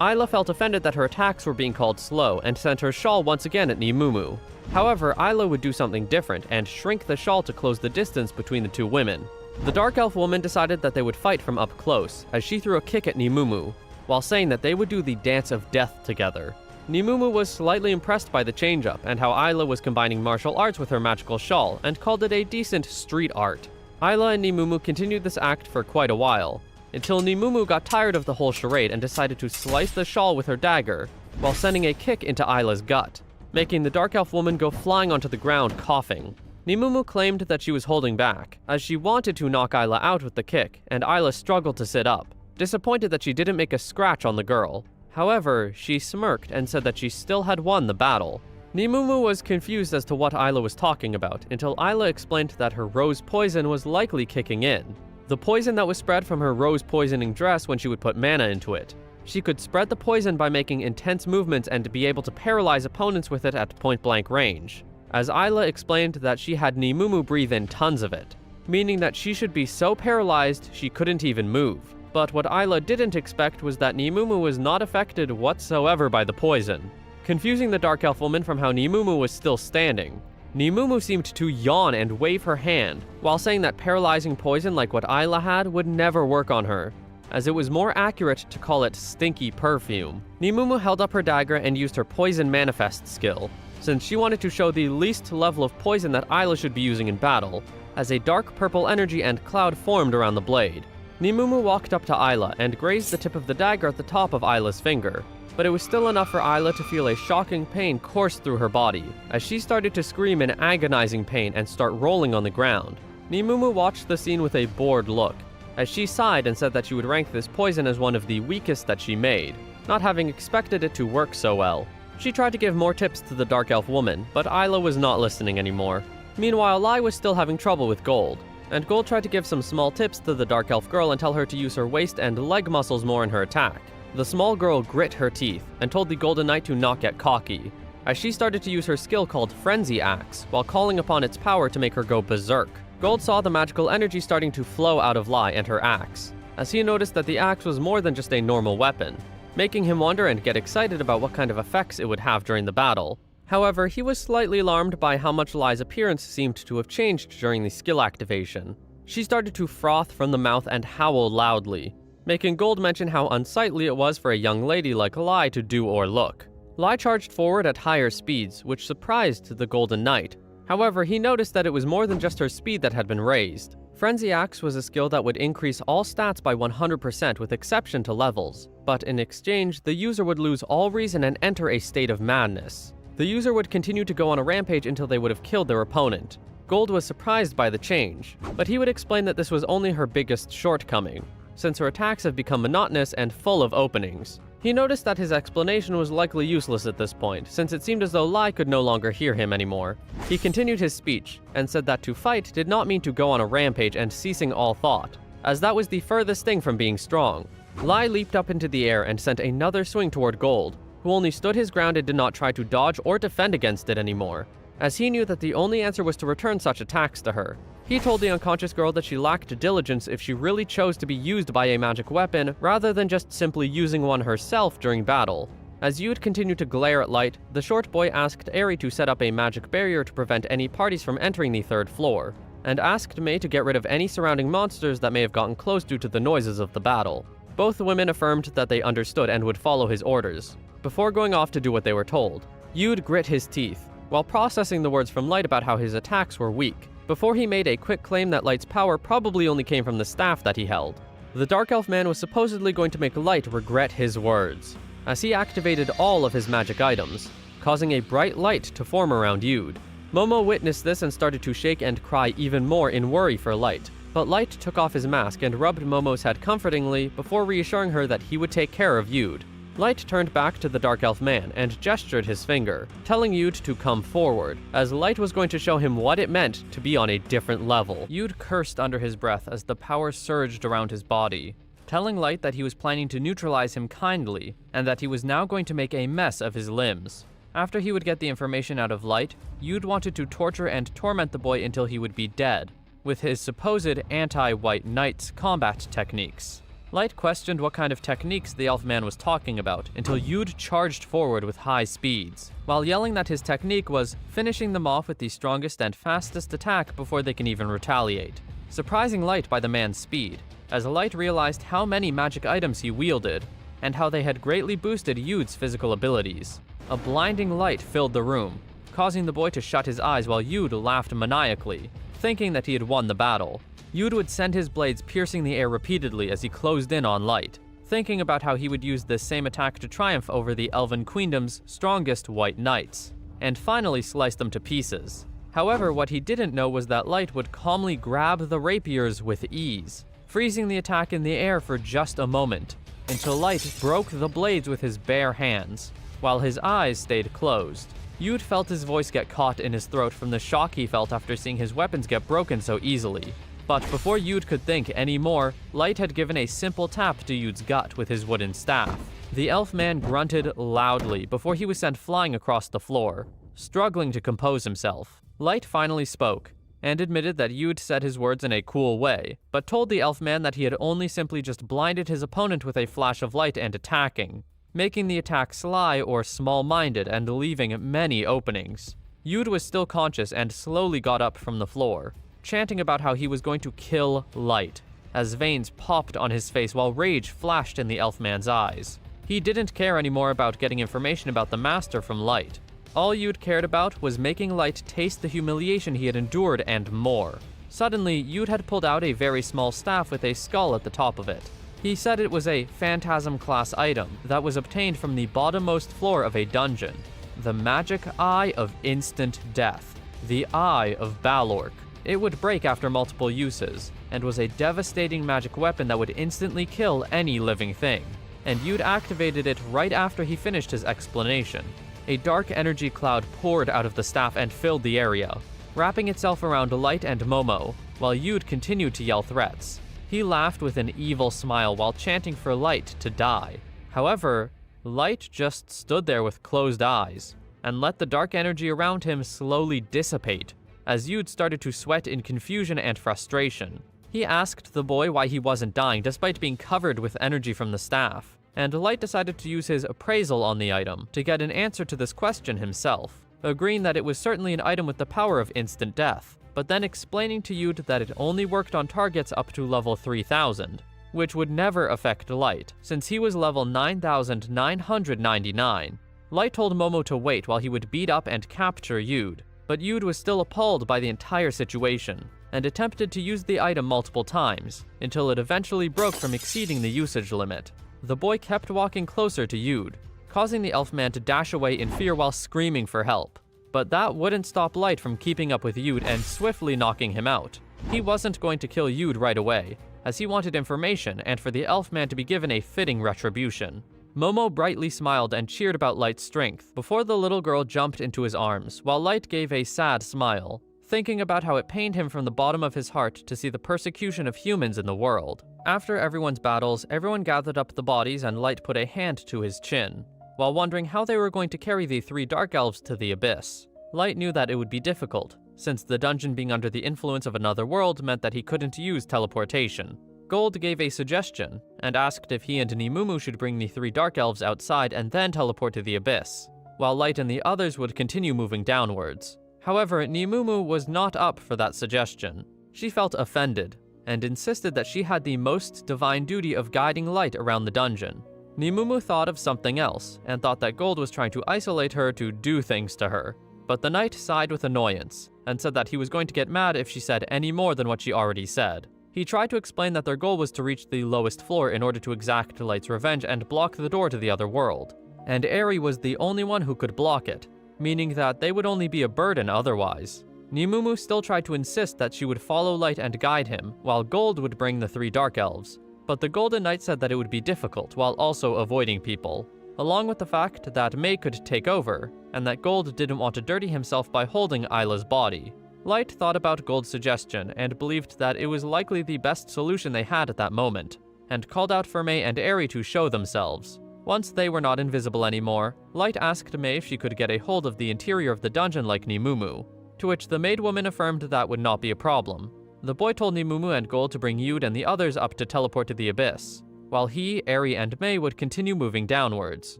Ayla felt offended that her attacks were being called slow and sent her shawl once again at Nimumu. However, Ayla would do something different and shrink the shawl to close the distance between the two women. The Dark Elf woman decided that they would fight from up close, as she threw a kick at Nimumu, while saying that they would do the Dance of Death together. Nimumu was slightly impressed by the change-up and how Ayla was combining martial arts with her magical shawl, and called it a decent street art. Ayla and Nimumu continued this act for quite a while, until Nimumu got tired of the whole charade and decided to slice the shawl with her dagger, while sending a kick into Ayla's gut, making the Dark Elf woman go flying onto the ground coughing. Nimumu claimed that she was holding back, as she wanted to knock Ayla out with the kick, and Ayla struggled to sit up, disappointed that she didn't make a scratch on the girl. However, she smirked and said that she still had won the battle. Nimumu was confused as to what Ayla was talking about, until Ayla explained that her rose poison was likely kicking in. The poison that was spread from her rose poisoning dress when she would put mana into it. She could spread the poison by making intense movements and be able to paralyze opponents with it at point-blank range, as Ayla explained that she had Nimumu breathe in tons of it, meaning that she should be so paralyzed she couldn't even move. But what Ayla didn't expect was that Nimumu was not affected whatsoever by the poison, confusing the Dark Elf woman from how Nimumu was still standing. Nimumu seemed to yawn and wave her hand, while saying that paralyzing poison like what Ayla had would never work on her, as it was more accurate to call it stinky perfume. Nimumu held up her dagger and used her Poison Manifest skill, since she wanted to show the least level of poison that Ayla should be using in battle, as a dark purple energy and cloud formed around the blade. Nemumu walked up to Ayla and grazed the tip of the dagger at the top of Ayla's finger, but it was still enough for Ayla to feel a shocking pain course through her body, as she started to scream in agonizing pain and start rolling on the ground. Nemumu watched the scene with a bored look, as she sighed and said that she would rank this poison as one of the weakest that she made, not having expected it to work so well. She tried to give more tips to the Dark Elf woman, but Ayla was not listening anymore. Meanwhile, Lai was still having trouble with Gold, and Gold tried to give some small tips to the Dark Elf girl and tell her to use her waist and leg muscles more in her attack. The small girl grit her teeth and told the Golden Knight to not get cocky, as she started to use her skill called Frenzy Axe while calling upon its power to make her go berserk. Gold saw the magical energy starting to flow out of Lai and her axe, as he noticed that the axe was more than just a normal weapon, making him wonder and get excited about what kind of effects it would have during the battle. However, he was slightly alarmed by how much Lai's appearance seemed to have changed during the skill activation. She started to froth from the mouth and howl loudly, making Gold mention how unsightly it was for a young lady like Lai to do or look. Lai charged forward at higher speeds, which surprised the Golden Knight. However, he noticed that it was more than just her speed that had been raised. Frenzy Axe was a skill that would increase all stats by 100% with exception to levels, but in exchange, the user would lose all reason and enter a state of madness. The user would continue to go on a rampage until they would have killed their opponent. Gold was surprised by the change, but he would explain that this was only her biggest shortcoming, since her attacks have become monotonous and full of openings. He noticed that his explanation was likely useless at this point, since it seemed as though Lai could no longer hear him anymore. He continued his speech, and said that to fight did not mean to go on a rampage and ceasing all thought, as that was the furthest thing from being strong. Lai leaped up into the air and sent another swing toward Gold, who only stood his ground and did not try to dodge or defend against it anymore, as he knew that the only answer was to return such attacks to her. He told the unconscious girl that she lacked diligence if she really chose to be used by a magic weapon rather than just simply using one herself during battle. As Yude continued to glare at Light, the short boy asked Eri to set up a magic barrier to prevent any parties from entering the third floor, and asked Mei to get rid of any surrounding monsters that may have gotten close due to the noises of the battle. Both women affirmed that they understood and would follow his orders, before going off to do what they were told. Yude grit his teeth, while processing the words from Light about how his attacks were weak, before he made a quick claim that Light's power probably only came from the staff that he held. The Dark Elf man was supposedly going to make Light regret his words, as he activated all of his magic items, causing a bright light to form around Yude. Momo witnessed this and started to shake and cry even more in worry for Light, but Light took off his mask and rubbed Momo's head comfortingly before reassuring her that he would take care of Yude. Light turned back to the Dark Elf man and gestured his finger, telling Yude to come forward, as Light was going to show him what it meant to be on a different level. Yude cursed under his breath as the power surged around his body, telling Light that he was planning to neutralize him kindly, and that he was now going to make a mess of his limbs. After he would get the information out of Light, Yude wanted to torture and torment the boy until he would be dead, with his supposed anti-White Knight's combat techniques. Light questioned what kind of techniques the elf man was talking about until Yude charged forward with high speeds, while yelling that his technique was finishing them off with the strongest and fastest attack before they can even retaliate, surprising Light by the man's speed, as Light realized how many magic items he wielded, and how they had greatly boosted Yude's physical abilities. A blinding light filled the room, causing the boy to shut his eyes while Yude laughed maniacally, thinking that he had won the battle. Yude would send his blades piercing the air repeatedly as he closed in on Light, thinking about how he would use this same attack to triumph over the Elven Queendom's strongest White Knights, and finally slice them to pieces. However, what he didn't know was that Light would calmly grab the rapiers with ease, freezing the attack in the air for just a moment, until Light broke the blades with his bare hands, while his eyes stayed closed. Yude felt his voice get caught in his throat from the shock he felt after seeing his weapons get broken so easily. But before Yude could think any more, Light had given a simple tap to Yude's gut with his wooden staff. The elf man grunted loudly before he was sent flying across the floor, struggling to compose himself. Light finally spoke, and admitted that Yude said his words in a cool way, but told the elf man that he had only simply just blinded his opponent with a flash of light and attacking, making the attack sly or small-minded and leaving many openings. Yude was still conscious and slowly got up from the floor, chanting about how he was going to kill Light, as veins popped on his face while rage flashed in the elf man's eyes. He didn't care anymore about getting information about the Master from Light, All Yude cared about was making Light taste the humiliation he had endured and more. Suddenly, Yude had pulled out a very small staff with a skull at the top of it. He said it was a Phantasm-class item that was obtained from the bottommost floor of a dungeon. The Magic Eye of Instant Death. The Eye of Balork. It would break after multiple uses, and was a devastating magic weapon that would instantly kill any living thing. And Yude activated it right after he finished his explanation. A dark energy cloud poured out of the staff and filled the area, wrapping itself around Light and Momo, while Yude continued to yell threats. He laughed with an evil smile while chanting for Light to die. However, Light just stood there with closed eyes, and let the dark energy around him slowly dissipate, as Yude started to sweat in confusion and frustration. He asked the boy why he wasn't dying despite being covered with energy from the staff, and Light decided to use his appraisal on the item to get an answer to this question himself, agreeing that it was certainly an item with the power of instant death, but then explaining to Yude that it only worked on targets up to level 3000, which would never affect Light, since he was level 9999. Light told Momo to wait while he would beat up and capture Yude, but Yude was still appalled by the entire situation, and attempted to use the item multiple times, until it eventually broke from exceeding the usage limit. The boy kept walking closer to Yude, causing the elf man to dash away in fear while screaming for help. But that wouldn't stop Light from keeping up with Yude and swiftly knocking him out. He wasn't going to kill Yude right away, as he wanted information and for the elf man to be given a fitting retribution. Momo brightly smiled and cheered about Light's strength before the little girl jumped into his arms, while Light gave a sad smile, thinking about how it pained him from the bottom of his heart to see the persecution of humans in the world. After everyone's battles, everyone gathered up the bodies and Light put a hand to his chin, while wondering how they were going to carry the 3 Dark Elves to the Abyss. Light knew that it would be difficult, since the dungeon being under the influence of another world meant that he couldn't use teleportation. Gold gave a suggestion, and asked if he and Nimumu should bring the 3 Dark Elves outside and then teleport to the Abyss, while Light and the others would continue moving downwards. However, Nimumu was not up for that suggestion. She felt offended, and insisted that she had the most divine duty of guiding Light around the dungeon. Nimumu thought of something else, and thought that Gold was trying to isolate her to do things to her. But the knight sighed with annoyance, and said that he was going to get mad if she said any more than what she already said. He tried to explain that their goal was to reach the lowest floor in order to exact Light's revenge and block the door to the other world, and Eri was the only one who could block it, meaning that they would only be a burden otherwise. Nimumu still tried to insist that she would follow Light and guide him, while Gold would bring the 3 Dark Elves, but the Golden Knight said that it would be difficult while also avoiding people, along with the fact that May could take over, and that Gold didn't want to dirty himself by holding Isla's body. Light thought about Gold's suggestion and believed that it was likely the best solution they had at that moment, and called out for May and Eri to show themselves. Once they were not invisible anymore, Light asked May if she could get a hold of the interior of the dungeon like Nimumu, to which the maid woman affirmed that would not be a problem. The boy told Nimumu and Gold to bring Yude and the others up to teleport to the Abyss, while he, Eri, and May would continue moving downwards.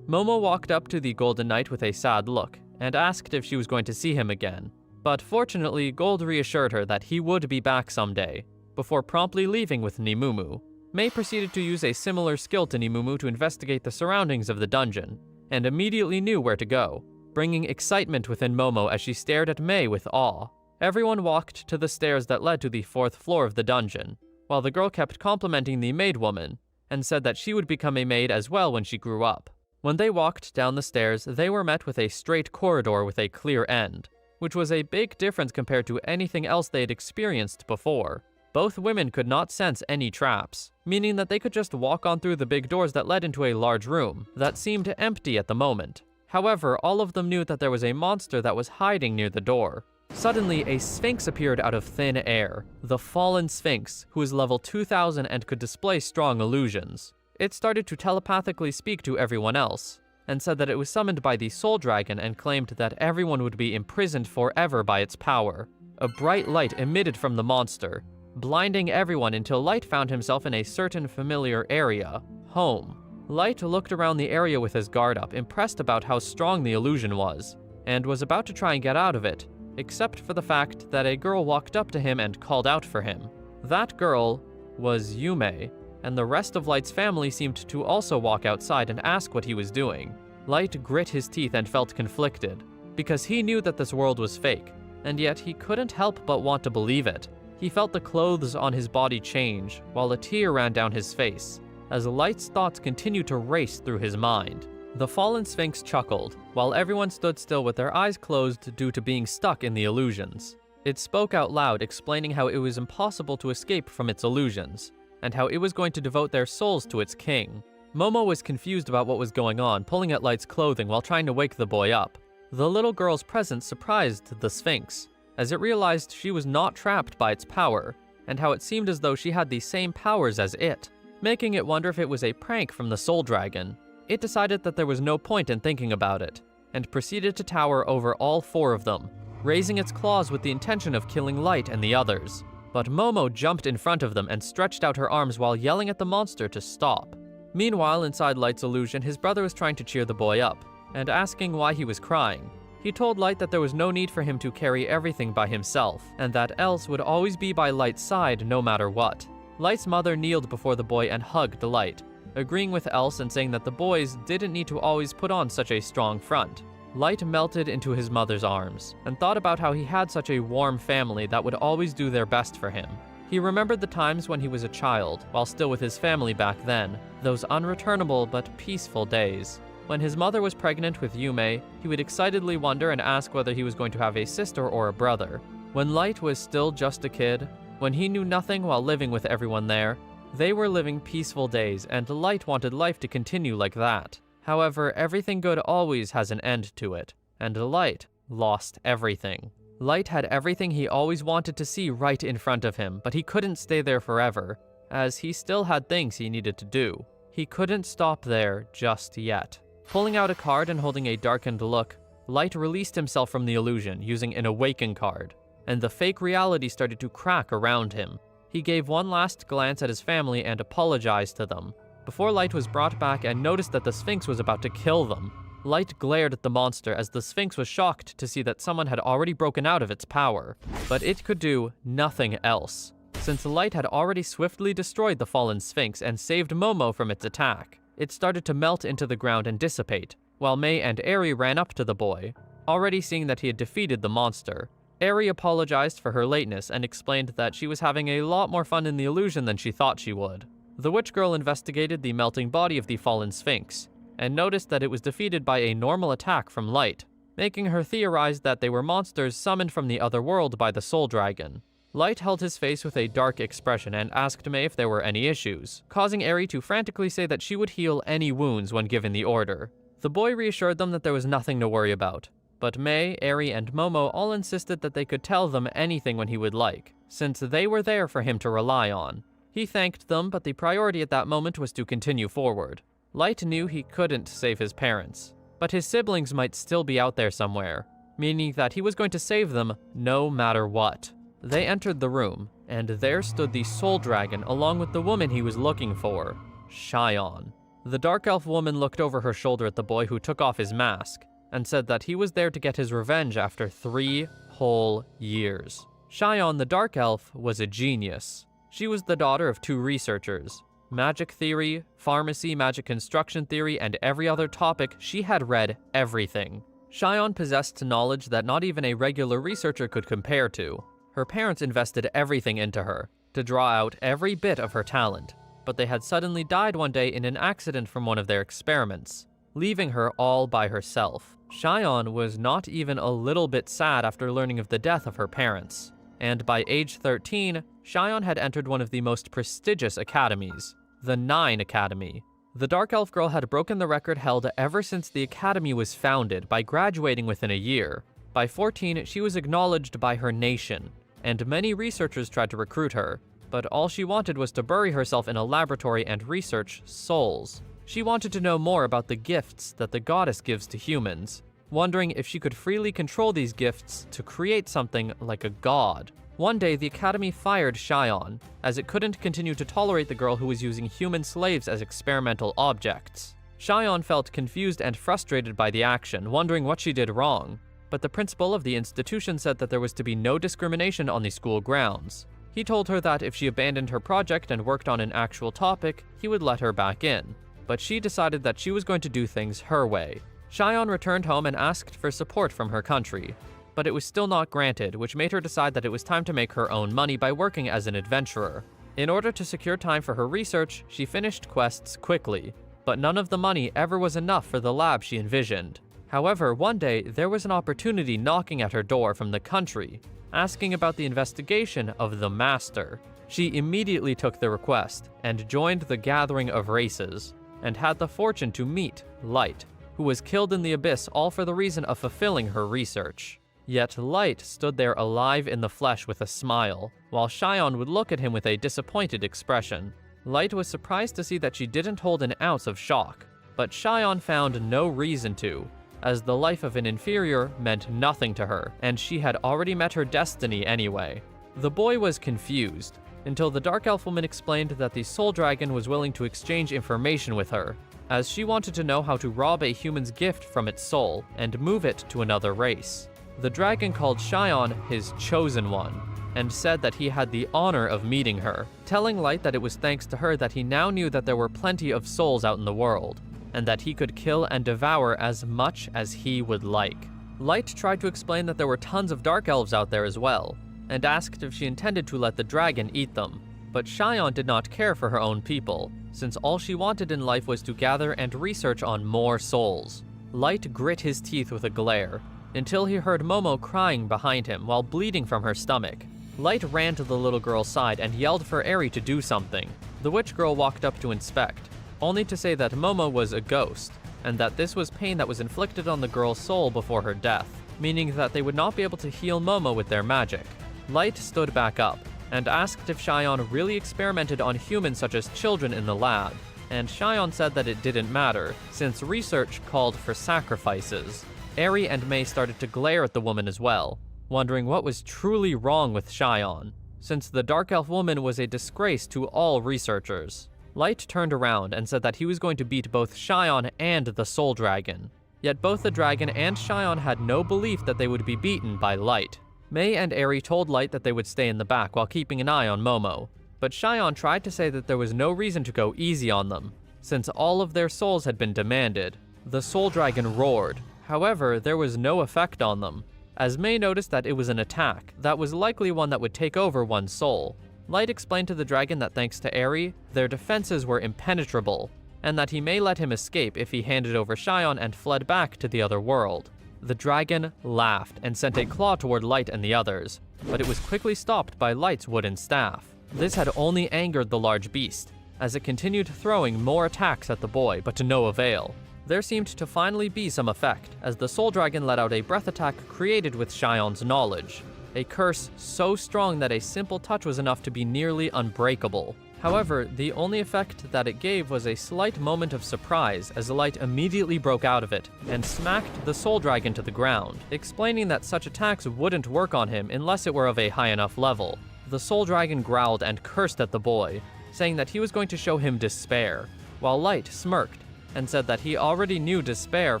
Momo walked up to the Golden Knight with a sad look, and asked if she was going to see him again. But fortunately, Gold reassured her that he would be back someday, before promptly leaving with Nimumu. May proceeded to use a similar skill to Nimumu to investigate the surroundings of the dungeon, and immediately knew where to go, bringing excitement within Momo as she stared at May with awe. Everyone walked to the stairs that led to the 4th floor of the dungeon, while the girl kept complimenting the maid woman, and said that she would become a maid as well when she grew up. When they walked down the stairs, they were met with a straight corridor with a clear end, which was a big difference compared to anything else they had experienced before. Both women could not sense any traps, meaning that they could just walk on through the big doors that led into a large room that seemed empty at the moment. However, all of them knew that there was a monster that was hiding near the door. Suddenly, a Sphinx appeared out of thin air, the Fallen Sphinx, who was level 2000 and could display strong illusions. It started to telepathically speak to everyone else, and said that it was summoned by the Soul Dragon and claimed that everyone would be imprisoned forever by its power. A bright light emitted from the monster, blinding everyone until Light found himself in a certain familiar area, home. Light looked around the area with his guard up, impressed about how strong the illusion was, and was about to try and get out of it, except for the fact that a girl walked up to him and called out for him. That girl was Yume, and the rest of Light's family seemed to also walk outside and ask what he was doing. Light grit his teeth and felt conflicted, because he knew that this world was fake, and yet he couldn't help but want to believe it. He felt the clothes on his body change, while a tear ran down his face, as Light's thoughts continued to race through his mind. The fallen Sphinx chuckled, while everyone stood still with their eyes closed due to being stuck in the illusions. It spoke out loud, explaining how it was impossible to escape from its illusions, and how it was going to devote their souls to its king. Momo was confused about what was going on, pulling at Light's clothing while trying to wake the boy up. The little girl's presence surprised the Sphinx, as it realized she was not trapped by its power, and how it seemed as though she had the same powers as it, making it wonder if it was a prank from the Soul Dragon. It decided that there was no point in thinking about it, and proceeded to tower over all 4 of them, raising its claws with the intention of killing Light and the others. But Momo jumped in front of them and stretched out her arms while yelling at the monster to stop. Meanwhile, inside Light's illusion, his brother was trying to cheer the boy up, and asking why he was crying. He told Light that there was no need for him to carry everything by himself, and that Else would always be by Light's side no matter what. Light's mother kneeled before the boy and hugged Light, agreeing with Else and saying that the boys didn't need to always put on such a strong front. Light melted into his mother's arms, and thought about how he had such a warm family that would always do their best for him. He remembered the times when he was a child, while still with his family back then, those unreturnable but peaceful days. When his mother was pregnant with Yume, he would excitedly wonder and ask whether he was going to have a sister or a brother. When Light was still just a kid, when he knew nothing while living with everyone there, they were living peaceful days, and Light wanted life to continue like that. However, everything good always has an end to it, and Light lost everything. Light had everything he always wanted to see right in front of him, but he couldn't stay there forever, as he still had things he needed to do. He couldn't stop there just yet. Pulling out a card and holding a darkened look, Light released himself from the illusion using an Awaken card, and the fake reality started to crack around him. He gave one last glance at his family and apologized to them, before Light was brought back and noticed that the Sphinx was about to kill them. Light glared at the monster as the Sphinx was shocked to see that someone had already broken out of its power, but it could do nothing else, since Light had already swiftly destroyed the fallen Sphinx and saved Momo from its attack. It started to melt into the ground and dissipate, while Mei and Eri ran up to the boy, already seeing that he had defeated the monster. Eri apologized for her lateness and explained that she was having a lot more fun in the illusion than she thought she would. The witch girl investigated the melting body of the fallen Sphinx, and noticed that it was defeated by a normal attack from Light, making her theorize that they were monsters summoned from the other world by the Soul Dragon. Light held his face with a dark expression and asked Mei if there were any issues, causing Eri to frantically say that she would heal any wounds when given the order. The boy reassured them that there was nothing to worry about, but Mei, Eri, and Momo all insisted that they could tell them anything when he would like, since they were there for him to rely on. He thanked them, but the priority at that moment was to continue forward. Light knew he couldn't save his parents, but his siblings might still be out there somewhere, meaning that he was going to save them no matter what. They entered the room, and there stood the Soul Dragon along with the woman he was looking for, Xion. The Dark Elf woman looked over her shoulder at the boy who took off his mask, and said that he was there to get his revenge after 3 whole years. Xion the Dark Elf was a genius. She was the daughter of 2 researchers. Magic theory, pharmacy, magic construction theory, and every other topic, she had read everything. Xion possessed knowledge that not even a regular researcher could compare to. Her parents invested everything into her, to draw out every bit of her talent, but they had suddenly died one day in an accident from one of their experiments, leaving her all by herself. Xion was not even a little bit sad after learning of the death of her parents, and by age 13, Xion had entered one of the most prestigious academies, the Nine Academy. The Dark Elf girl had broken the record held ever since the academy was founded by graduating within a year. By 14, she was acknowledged by her nation, and many researchers tried to recruit her, but all she wanted was to bury herself in a laboratory and research souls. She wanted to know more about the gifts that the goddess gives to humans, wondering if she could freely control these gifts to create something like a god. One day, the Academy fired Xion, as it couldn't continue to tolerate the girl who was using human slaves as experimental objects. Xion felt confused and frustrated by the action, wondering what she did wrong, but the principal of the institution said that there was to be no discrimination on the school grounds. He told her that if she abandoned her project and worked on an actual topic, he would let her back in, but she decided that she was going to do things her way. Xion returned home and asked for support from her country, but it was still not granted, which made her decide that it was time to make her own money by working as an adventurer. In order to secure time for her research, she finished quests quickly, but none of the money ever was enough for the lab she envisioned. However, one day, there was an opportunity knocking at her door from the country, asking about the investigation of the Master. She immediately took the request and joined the gathering of races, and had the fortune to meet Light, who was killed in the Abyss all for the reason of fulfilling her research. Yet Light stood there alive in the flesh with a smile, while Xion would look at him with a disappointed expression. Light was surprised to see that she didn't hold an ounce of shock, but Xion found no reason to, as the life of an inferior meant nothing to her, and she had already met her destiny anyway. The boy was confused, until the Dark Elf woman explained that the Soul Dragon was willing to exchange information with her, as she wanted to know how to rob a human's gift from its soul and move it to another race. The dragon called Xion his chosen one, and said that he had the honor of meeting her, telling Light that it was thanks to her that he now knew that there were plenty of souls out in the world, and that he could kill and devour as much as he would like. Light tried to explain that there were tons of dark elves out there as well, and asked if she intended to let the dragon eat them, but Xion did not care for her own people, since all she wanted in life was to gather and research on more souls. Light grit his teeth with a glare, until he heard Momo crying behind him while bleeding from her stomach. Light ran to the little girl's side and yelled for Eri to do something. The witch girl walked up to inspect, only to say that Momo was a ghost, and that this was pain that was inflicted on the girl's soul before her death, meaning that they would not be able to heal Momo with their magic. Light stood back up, and asked if Xion really experimented on humans such as children in the lab, and Xion said that it didn't matter, since research called for sacrifices. Eri and May started to glare at the woman as well, wondering what was truly wrong with Xion, since the Dark Elf woman was a disgrace to all researchers. Light turned around and said that he was going to beat both Xion and the Soul Dragon, yet both the dragon and Xion had no belief that they would be beaten by Light. May and Eri told Light that they would stay in the back while keeping an eye on Momo, but Xion tried to say that there was no reason to go easy on them, since all of their souls had been demanded. The Soul Dragon roared. However, there was no effect on them, as May noticed that it was an attack that was likely one that would take over one's soul. Light explained to the dragon that thanks to Eri, their defenses were impenetrable, and that he may let him escape if he handed over Xion and fled back to the other world. The dragon laughed and sent a claw toward Light and the others, but it was quickly stopped by Light's wooden staff. This had only angered the large beast, as it continued throwing more attacks at the boy, but to no avail. There seemed to finally be some effect, as the Soul Dragon let out a breath attack created with Xion's knowledge, a curse so strong that a simple touch was enough to be nearly unbreakable. However, the only effect that it gave was a slight moment of surprise as Light immediately broke out of it and smacked the Soul Dragon to the ground, explaining that such attacks wouldn't work on him unless it were of a high enough level. The Soul Dragon growled and cursed at the boy, saying that he was going to show him despair, while Light smirked and said that he already knew despair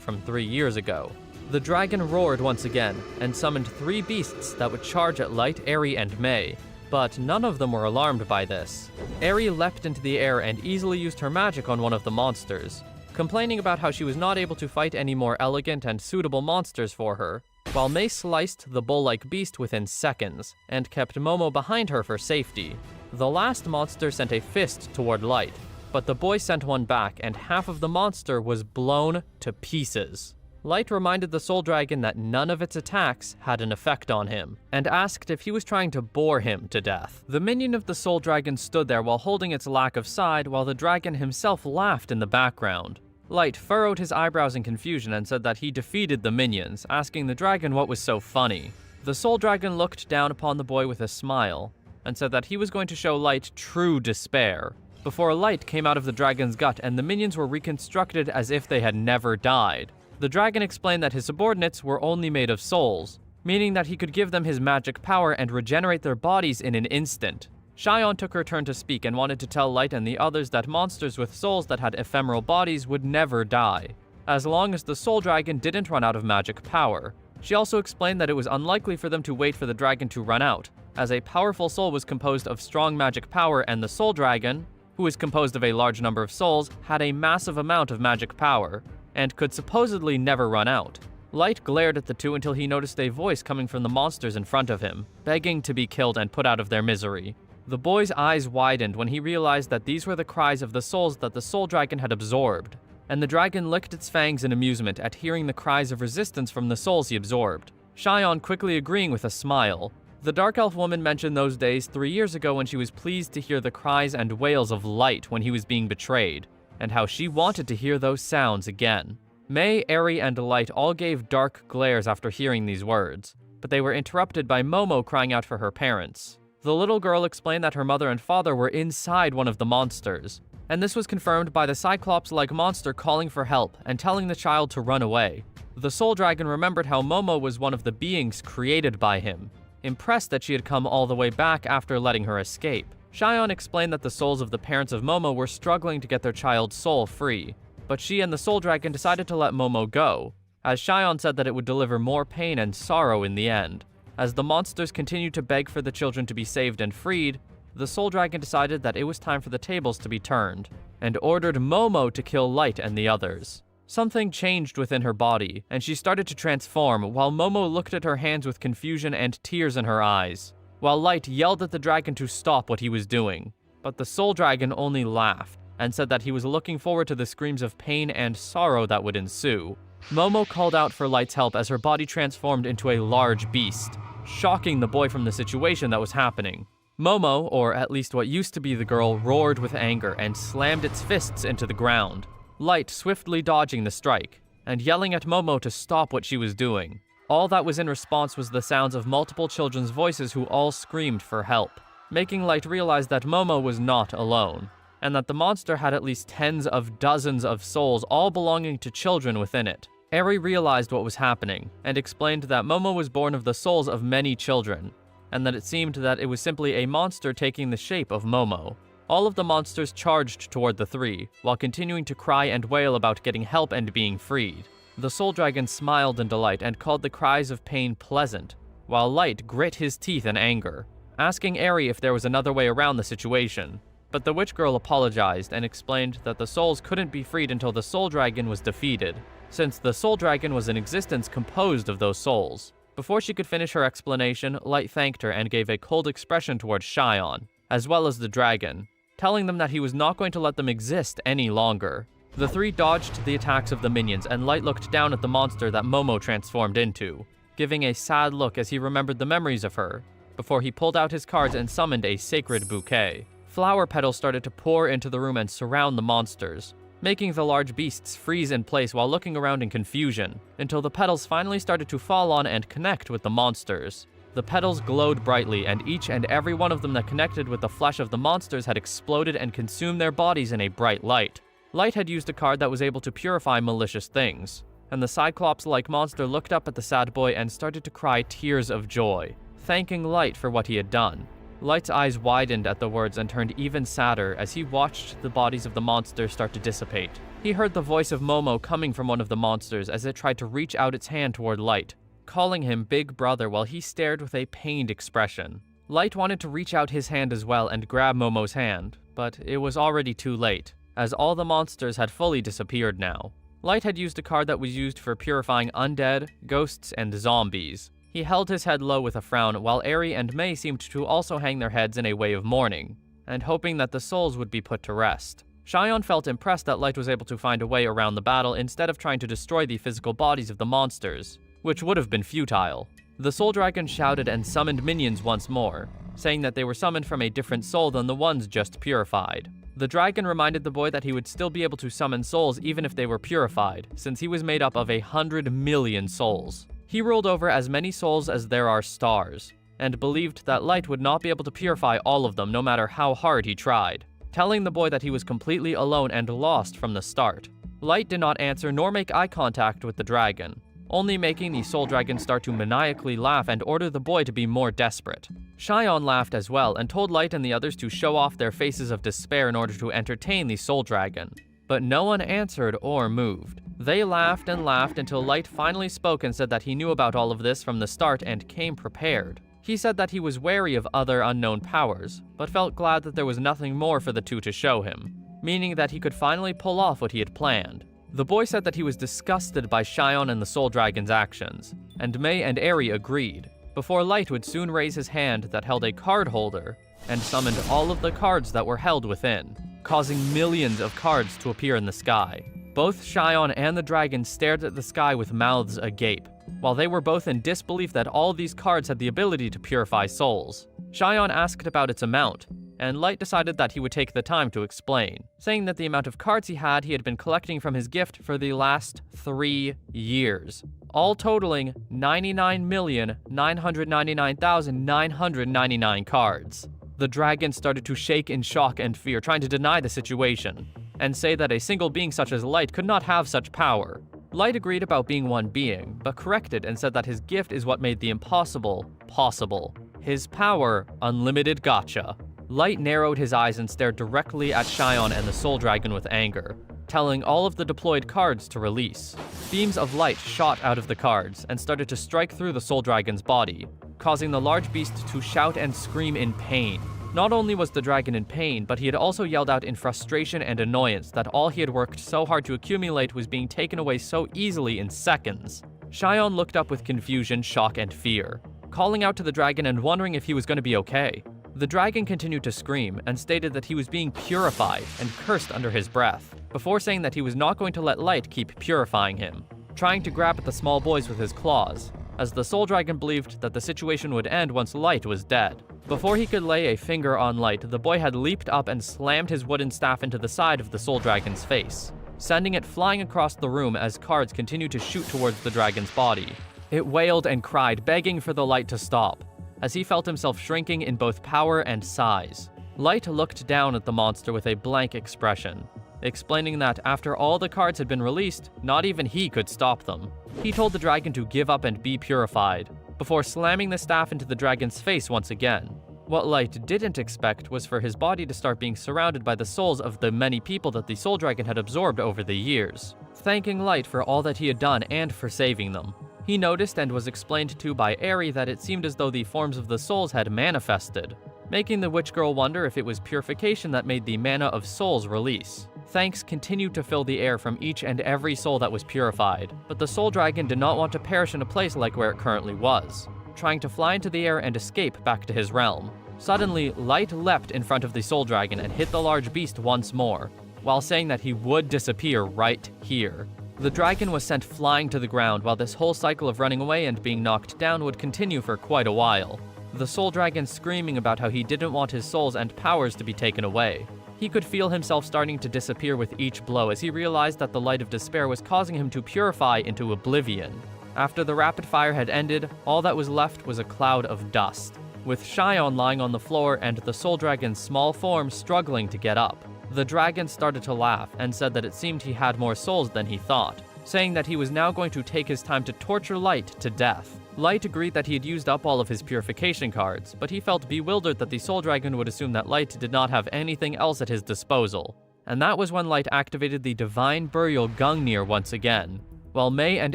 from 3 years ago. The dragon roared once again and summoned 3 beasts that would charge at Light, Eri, and May, but none of them were alarmed by this. Eri leapt into the air and easily used her magic on one of the monsters, complaining about how she was not able to fight any more elegant and suitable monsters for her, while May sliced the bull-like beast within seconds, and kept Momo behind her for safety. The last monster sent a fist toward Light, but the boy sent one back and half of the monster was blown to pieces. Light reminded the Soul Dragon that none of its attacks had an effect on him, and asked if he was trying to bore him to death. The minion of the Soul Dragon stood there while holding its lack of side, while the dragon himself laughed in the background. Light furrowed his eyebrows in confusion and said that he defeated the minions, asking the dragon what was so funny. The Soul Dragon looked down upon the boy with a smile, and said that he was going to show Light true despair, before Light came out of the dragon's gut and the minions were reconstructed as if they had never died. The dragon explained that his subordinates were only made of souls, meaning that he could give them his magic power and regenerate their bodies in an instant. Xion took her turn to speak and wanted to tell Light and the others that monsters with souls that had ephemeral bodies would never die, as long as the Soul Dragon didn't run out of magic power. She also explained that it was unlikely for them to wait for the dragon to run out, as a powerful soul was composed of strong magic power and the Soul Dragon, who is composed of a large number of souls, had a massive amount of magic power, and could supposedly never run out. Light glared at the two until he noticed a voice coming from the monsters in front of him, begging to be killed and put out of their misery. The boy's eyes widened when he realized that these were the cries of the souls that the Soul Dragon had absorbed, and the dragon licked its fangs in amusement at hearing the cries of resistance from the souls he absorbed. Xion quickly agreeing with a smile. The Dark Elf woman mentioned those days 3 years ago when she was pleased to hear the cries and wails of Light when he was being betrayed, and how she wanted to hear those sounds again. May, Eri, and Light all gave dark glares after hearing these words, but they were interrupted by Momo crying out for her parents. The little girl explained that her mother and father were inside one of the monsters, and this was confirmed by the Cyclops-like monster calling for help and telling the child to run away. The Soul Dragon remembered how Momo was one of the beings created by him, impressed that she had come all the way back after letting her escape. Xion explained that the souls of the parents of Momo were struggling to get their child's soul free, but she and the Soul Dragon decided to let Momo go, as Xion said that it would deliver more pain and sorrow in the end. As the monsters continued to beg for the children to be saved and freed, the Soul Dragon decided that it was time for the tables to be turned, and ordered Momo to kill Light and the others. Something changed within her body, and she started to transform, while Momo looked at her hands with confusion and tears in her eyes, while Light yelled at the dragon to stop what he was doing. But the Soul Dragon only laughed, and said that he was looking forward to the screams of pain and sorrow that would ensue. Momo called out for Light's help as her body transformed into a large beast, shocking the boy from the situation that was happening. Momo, or at least what used to be the girl, roared with anger and slammed its fists into the ground, Light swiftly dodging the strike, and yelling at Momo to stop what she was doing. All that was in response was the sounds of multiple children's voices who all screamed for help, making Light realize that Momo was not alone, and that the monster had at least tens of dozens of souls all belonging to children within it. Eri realized what was happening, and explained that Momo was born of the souls of many children, and that it seemed that it was simply a monster taking the shape of Momo. All of the monsters charged toward the three, while continuing to cry and wail about getting help and being freed. The Soul Dragon smiled in delight and called the cries of pain pleasant, while Light grit his teeth in anger, asking Eri if there was another way around the situation. But the witch girl apologized and explained that the souls couldn't be freed until the Soul Dragon was defeated, since the Soul Dragon was an existence composed of those souls. Before she could finish her explanation, Light thanked her and gave a cold expression towards Xion, as well as the dragon, telling them that he was not going to let them exist any longer. The three dodged the attacks of the minions, and Light looked down at the monster that Momo transformed into, giving a sad look as he remembered the memories of her, before he pulled out his cards and summoned a sacred bouquet. Flower petals started to pour into the room and surround the monsters, making the large beasts freeze in place while looking around in confusion, until the petals finally started to fall on and connect with the monsters. The petals glowed brightly, and each and every one of them that connected with the flesh of the monsters had exploded and consumed their bodies in a bright light. Light had used a card that was able to purify malicious things, and the Cyclops-like monster looked up at the sad boy and started to cry tears of joy, thanking Light for what he had done. Light's eyes widened at the words and turned even sadder as he watched the bodies of the monsters start to dissipate. He heard the voice of Momo coming from one of the monsters as it tried to reach out its hand toward Light, calling him Big Brother while he stared with a pained expression. Light wanted to reach out his hand as well and grab Momo's hand, but it was already too late, as all the monsters had fully disappeared now. Light had used a card that was used for purifying undead, ghosts, and zombies. He held his head low with a frown, while Eri and May seemed to also hang their heads in a way of mourning, and hoping that the souls would be put to rest. Xion felt impressed that Light was able to find a way around the battle instead of trying to destroy the physical bodies of the monsters, which would have been futile. The Soul Dragon shouted and summoned minions once more, saying that they were summoned from a different soul than the ones just purified. The dragon reminded the boy that he would still be able to summon souls even if they were purified, since he was made up of 100 million souls. He ruled over as many souls as there are stars, and believed that Light would not be able to purify all of them no matter how hard he tried, telling the boy that he was completely alone and lost from the start. Light did not answer nor make eye contact with the dragon, only making the Soul Dragon start to maniacally laugh and order the boy to be more desperate. Xion laughed as well and told Light and the others to show off their faces of despair in order to entertain the Soul Dragon, but no one answered or moved. They laughed and laughed until Light finally spoke and said that he knew about all of this from the start and came prepared. He said that he was wary of other unknown powers, but felt glad that there was nothing more for the two to show him, meaning that he could finally pull off what he had planned. The boy said that he was disgusted by Xion and the Soul Dragon's actions, and Mei and Eri agreed, before Light would soon raise his hand that held a card holder and summoned all of the cards that were held within, causing millions of cards to appear in the sky. Both Xion and the dragon stared at the sky with mouths agape, while they were both in disbelief that all these cards had the ability to purify souls. Xion asked about its amount, and Light decided that he would take the time to explain, saying that the amount of cards he had been collecting from his gift for the last 3 years, all totaling 99,999,999 cards. The dragon started to shake in shock and fear, trying to deny the situation, and say that a single being such as Light could not have such power. Light agreed about being one being, but corrected and said that his gift is what made the impossible possible. His power, unlimited gacha. Light narrowed his eyes and stared directly at Xion and the Soul Dragon with anger, telling all of the deployed cards to release. Beams of light shot out of the cards and started to strike through the Soul Dragon's body, causing the large beast to shout and scream in pain. Not only was the dragon in pain, but he had also yelled out in frustration and annoyance that all he had worked so hard to accumulate was being taken away so easily in seconds. Xion looked up with confusion, shock, and fear, calling out to the dragon and wondering if he was going to be okay. The dragon continued to scream and stated that he was being purified and cursed under his breath, before saying that he was not going to let Light keep purifying him, trying to grab at the small boys with his claws, as the Soul Dragon believed that the situation would end once Light was dead. Before he could lay a finger on Light, the boy had leaped up and slammed his wooden staff into the side of the Soul Dragon's face, sending it flying across the room as cards continued to shoot towards the dragon's body. It wailed and cried, begging for the Light to stop, as he felt himself shrinking in both power and size. Light looked down at the monster with a blank expression, explaining that after all the cards had been released, not even he could stop them. He told the dragon to give up and be purified, before slamming the staff into the dragon's face once again. What Light didn't expect was for his body to start being surrounded by the souls of the many people that the Soul Dragon had absorbed over the years, thanking Light for all that he had done and for saving them. He noticed and was explained to by Eri that it seemed as though the forms of the souls had manifested, making the witch girl wonder if it was purification that made the mana of souls release. Thanks continued to fill the air from each and every soul that was purified, but the Soul Dragon did not want to perish in a place like where it currently was, trying to fly into the air and escape back to his realm. Suddenly, Light leapt in front of the Soul Dragon and hit the large beast once more, while saying that he would disappear right here. The dragon was sent flying to the ground, while this whole cycle of running away and being knocked down would continue for quite a while. The Soul Dragon screaming about how he didn't want his souls and powers to be taken away. He could feel himself starting to disappear with each blow as he realized that the light of despair was causing him to purify into oblivion. After the rapid fire had ended, all that was left was a cloud of dust, with Xion lying on the floor and the Soul Dragon's small form struggling to get up. The dragon started to laugh and said that it seemed he had more souls than he thought, saying that he was now going to take his time to torture Light to death. Light agreed that he had used up all of his purification cards, but he felt bewildered that the Soul Dragon would assume that Light did not have anything else at his disposal. And that was when Light activated the Divine Burial Gungnir once again, while Mei and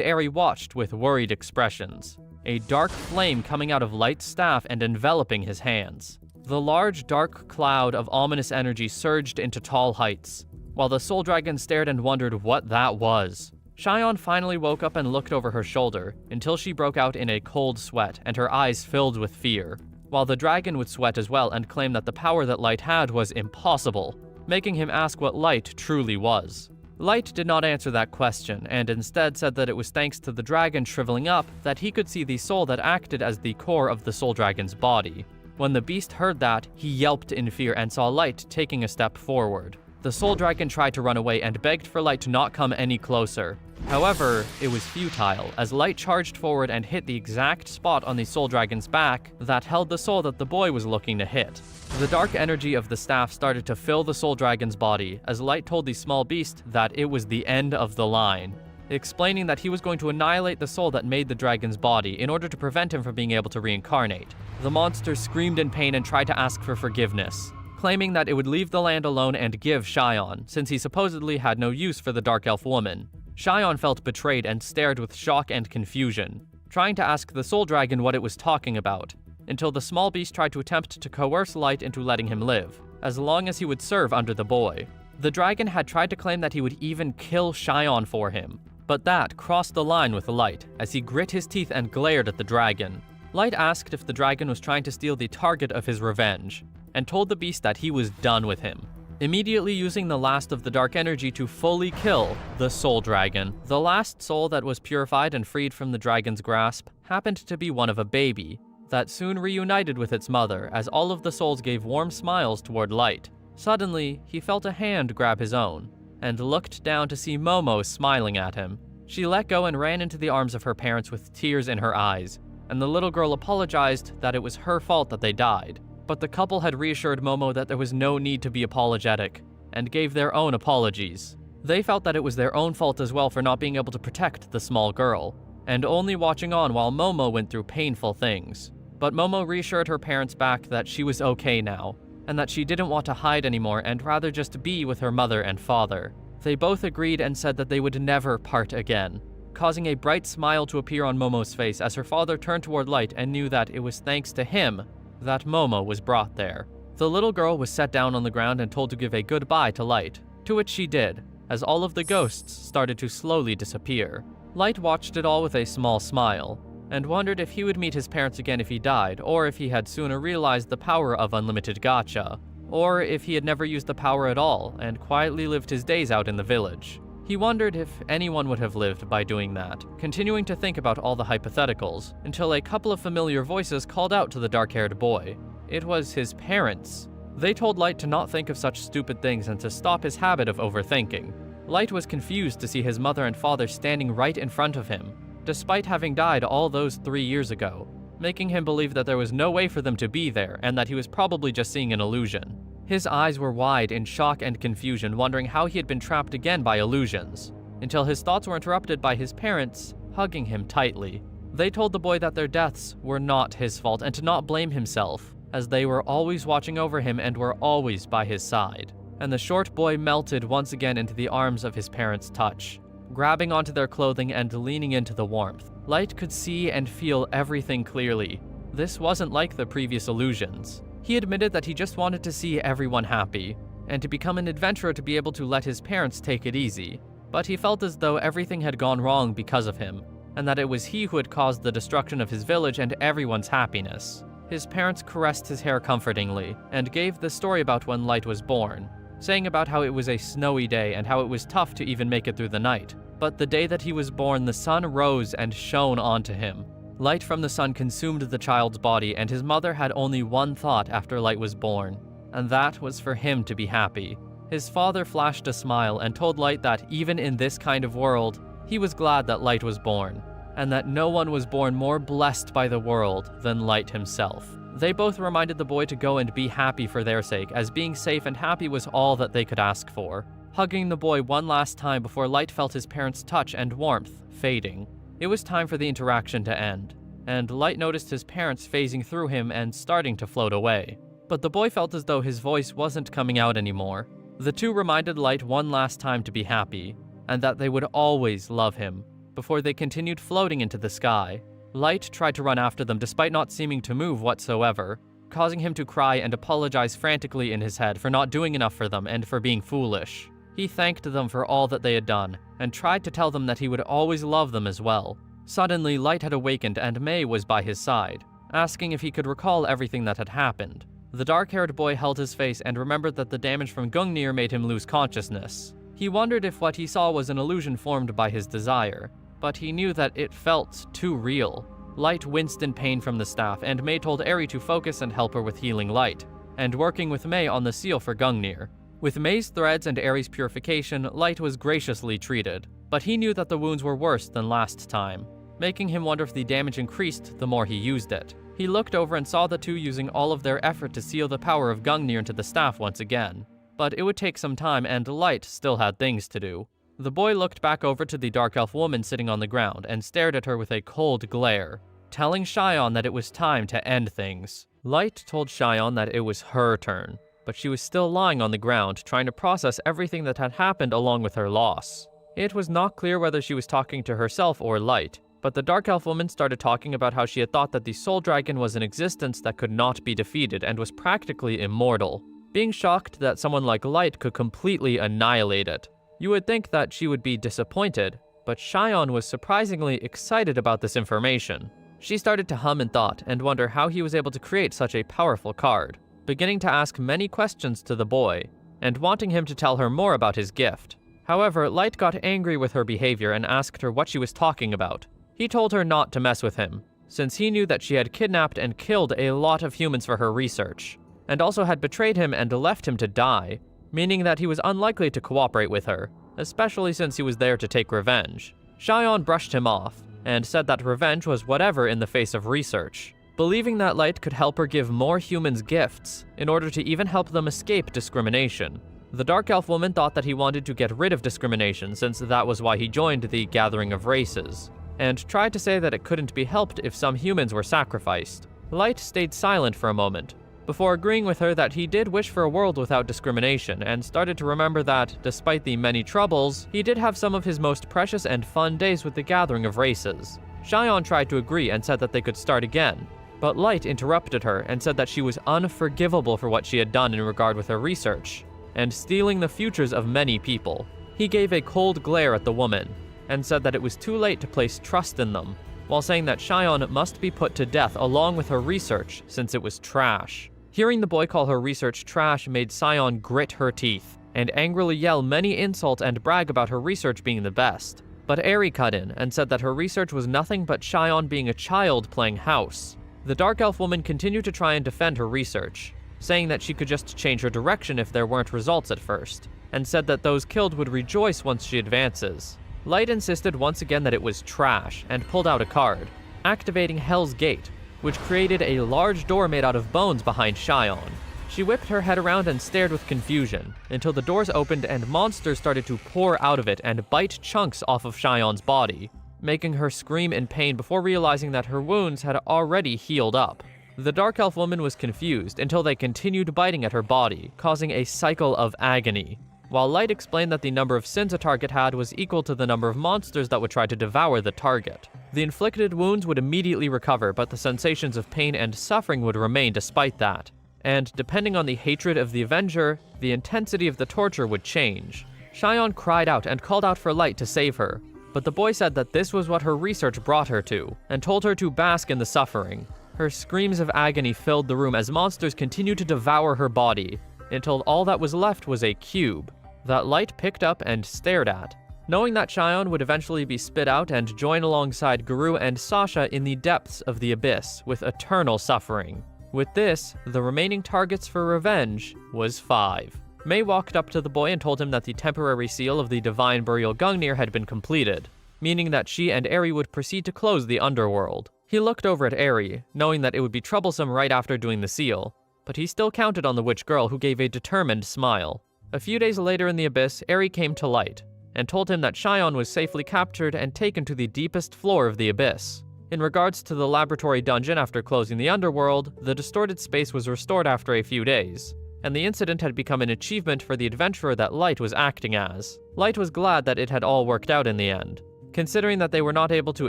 Eri watched with worried expressions, a dark flame coming out of Light's staff and enveloping his hands. The large dark cloud of ominous energy surged into tall heights, while the Soul Dragon stared and wondered what that was. Xion finally woke up and looked over her shoulder, until she broke out in a cold sweat and her eyes filled with fear, while the dragon would sweat as well and claim that the power that Light had was impossible, making him ask what Light truly was. Light did not answer that question, and instead said that it was thanks to the dragon shriveling up that he could see the soul that acted as the core of the Soul Dragon's body. When the beast heard that, he yelped in fear and saw Light taking a step forward. The Soul Dragon tried to run away and begged for Light to not come any closer. However, it was futile, as Light charged forward and hit the exact spot on the Soul Dragon's back that held the soul that the boy was looking to hit. The dark energy of the staff started to fill the Soul Dragon's body, as Light told the small beast that it was the end of the line, explaining that he was going to annihilate the soul that made the dragon's body in order to prevent him from being able to reincarnate. The monster screamed in pain and tried to ask for forgiveness, claiming that it would leave the land alone and give Xion, since he supposedly had no use for the Dark Elf woman. Xion felt betrayed and stared with shock and confusion, trying to ask the Soul Dragon what it was talking about, until the small beast tried to attempt to coerce Light into letting him live, as long as he would serve under the boy. The dragon had tried to claim that he would even kill Xion for him, but that crossed the line with Light as he grit his teeth and glared at the dragon. Light asked if the dragon was trying to steal the target of his revenge, and told the beast that he was done with him, immediately using the last of the dark energy to fully kill the Soul Dragon. The last soul that was purified and freed from the dragon's grasp happened to be one of a baby, that soon reunited with its mother as all of the souls gave warm smiles toward Light. Suddenly, he felt a hand grab his own, and looked down to see Momo smiling at him. She let go and ran into the arms of her parents with tears in her eyes, and the little girl apologized that it was her fault that they died. But the couple had reassured Momo that there was no need to be apologetic, and gave their own apologies. They felt that it was their own fault as well for not being able to protect the small girl, and only watching on while Momo went through painful things. But Momo reassured her parents back that she was okay now, and that she didn't want to hide anymore and rather just be with her mother and father. They both agreed and said that they would never part again, causing a bright smile to appear on Momo's face as her father turned toward Light and knew that it was thanks to him that Momo was brought there. The little girl was set down on the ground and told to give a goodbye to Light, to which she did, as all of the ghosts started to slowly disappear. Light watched it all with a small smile, and wondered if he would meet his parents again if he died, or if he had sooner realized the power of unlimited gacha, or if he had never used the power at all and quietly lived his days out in the village. He wondered if anyone would have lived by doing that, continuing to think about all the hypotheticals, until a couple of familiar voices called out to the dark-haired boy. It was his parents. They told Light to not think of such stupid things and to stop his habit of overthinking. Light was confused to see his mother and father standing right in front of him, despite having died all those 3 years ago, making him believe that there was no way for them to be there and that he was probably just seeing an illusion. His eyes were wide in shock and confusion, wondering how he had been trapped again by illusions, until his thoughts were interrupted by his parents hugging him tightly. They told the boy that their deaths were not his fault and to not blame himself, as they were always watching over him and were always by his side. And the short boy melted once again into the arms of his parents' touch, grabbing onto their clothing and leaning into the warmth. Light could see and feel everything clearly. This wasn't like the previous illusions. He admitted that he just wanted to see everyone happy, and to become an adventurer to be able to let his parents take it easy. But he felt as though everything had gone wrong because of him, and that it was he who had caused the destruction of his village and everyone's happiness. His parents caressed his hair comfortingly, and gave the story about when Light was born, saying about how it was a snowy day and how it was tough to even make it through the night. But the day that he was born, the sun rose and shone onto him. Light from the sun consumed the child's body, and his mother had only one thought after Light was born, and that was for him to be happy. His father flashed a smile and told Light that even in this kind of world, he was glad that Light was born, and that no one was born more blessed by the world than Light himself. They both reminded the boy to go and be happy for their sake, as being safe and happy was all that they could ask for, hugging the boy one last time before Light felt his parents' touch and warmth fading. It was time for the interaction to end, and Light noticed his parents phasing through him and starting to float away. But the boy felt as though his voice wasn't coming out anymore. The two reminded Light one last time to be happy, and that they would always love him, before they continued floating into the sky. Light tried to run after them despite not seeming to move whatsoever, causing him to cry and apologize frantically in his head for not doing enough for them and for being foolish. He thanked them for all that they had done, and tried to tell them that he would always love them as well. Suddenly, Light had awakened and Mei was by his side, asking if he could recall everything that had happened. The dark-haired boy held his face and remembered that the damage from Gungnir made him lose consciousness. He wondered if what he saw was an illusion formed by his desire, but he knew that it felt too real. Light winced in pain from the staff, and Mei told Eri to focus and help her with healing Light, and working with Mei on the seal for Gungnir. With Mei's threads and Eri's purification, Light was graciously treated, but he knew that the wounds were worse than last time, making him wonder if the damage increased the more he used it. He looked over and saw the two using all of their effort to seal the power of Gungnir into the staff once again, but it would take some time and Light still had things to do. The boy looked back over to the dark elf woman sitting on the ground and stared at her with a cold glare, telling Xion that it was time to end things. Light told Xion that it was her turn, but she was still lying on the ground, trying to process everything that had happened along with her loss. It was not clear whether she was talking to herself or Light, but the dark elf woman started talking about how she had thought that the Soul Dragon was an existence that could not be defeated and was practically immortal. being shocked that someone like Light could completely annihilate it. You would think that she would be disappointed, but Xion was surprisingly excited about this information. She started to hum in thought and wonder how he was able to create such a powerful card, beginning to ask many questions to the boy, and wanting him to tell her more about his gift. However, Light got angry with her behavior and asked her what she was talking about. He told her not to mess with him, since he knew that she had kidnapped and killed a lot of humans for her research, and also had betrayed him and left him to die, meaning that he was unlikely to cooperate with her, especially since he was there to take revenge. Xion brushed him off, and said that revenge was whatever in the face of research, believing that Light could help her give more humans gifts, in order to even help them escape discrimination. The Dark Elf woman thought that he wanted to get rid of discrimination since that was why he joined the Gathering of Races, and tried to say that it couldn't be helped if some humans were sacrificed. Light stayed silent for a moment, before agreeing with her that he did wish for a world without discrimination, and started to remember that, despite the many troubles, he did have some of his most precious and fun days with the Gathering of Races. Xion tried to agree and said that they could start again, but Light interrupted her and said that she was unforgivable for what she had done in regard with her research, and stealing the futures of many people. He gave a cold glare at the woman, and said that it was too late to place trust in them, while saying that Xion must be put to death along with her research since it was trash. Hearing the boy call her research trash made Xion grit her teeth, and angrily yell many insults and brag about her research being the best. But Eri cut in and said that her research was nothing but Xion being a child playing house. The Dark Elf woman continued to try and defend her research, saying that she could just change her direction if there weren't results at first, and said that those killed would rejoice once she advances. Light insisted once again that it was trash, and pulled out a card, activating Hell's Gate, which created a large door made out of bones behind Xion. She whipped her head around and stared with confusion, until the doors opened and monsters started to pour out of it and bite chunks off of Xion's body, making her scream in pain before realizing that her wounds had already healed up. The Dark Elf woman was confused until they continued biting at her body, causing a cycle of agony, while Light explained that the number of sins a target had was equal to the number of monsters that would try to devour the target. The inflicted wounds would immediately recover, but the sensations of pain and suffering would remain despite that. And depending on the hatred of the Avenger, the intensity of the torture would change. Xion cried out and called out for Light to save her, but the boy said that this was what her research brought her to, and told her to bask in the suffering. Her screams of agony filled the room as monsters continued to devour her body, until all that was left was a cube that Light picked up and stared at, knowing that Xion would eventually be spit out and join alongside Guru and Sasha in the depths of the abyss with eternal suffering. With this, the remaining targets for revenge was 5. Mei walked up to the boy and told him that the temporary seal of the Divine Burial Gungnir had been completed, meaning that she and Eri would proceed to close the underworld. He looked over at Eri, knowing that it would be troublesome right after doing the seal, but he still counted on the witch girl, who gave a determined smile. A few days later in the abyss, Eri came to Light, and told him that Xion was safely captured and taken to the deepest floor of the abyss. In regards to the laboratory dungeon after closing the underworld, the distorted space was restored after a few days, and the incident had become an achievement for the adventurer that Light was acting as. Light was glad that it had all worked out in the end, considering that they were not able to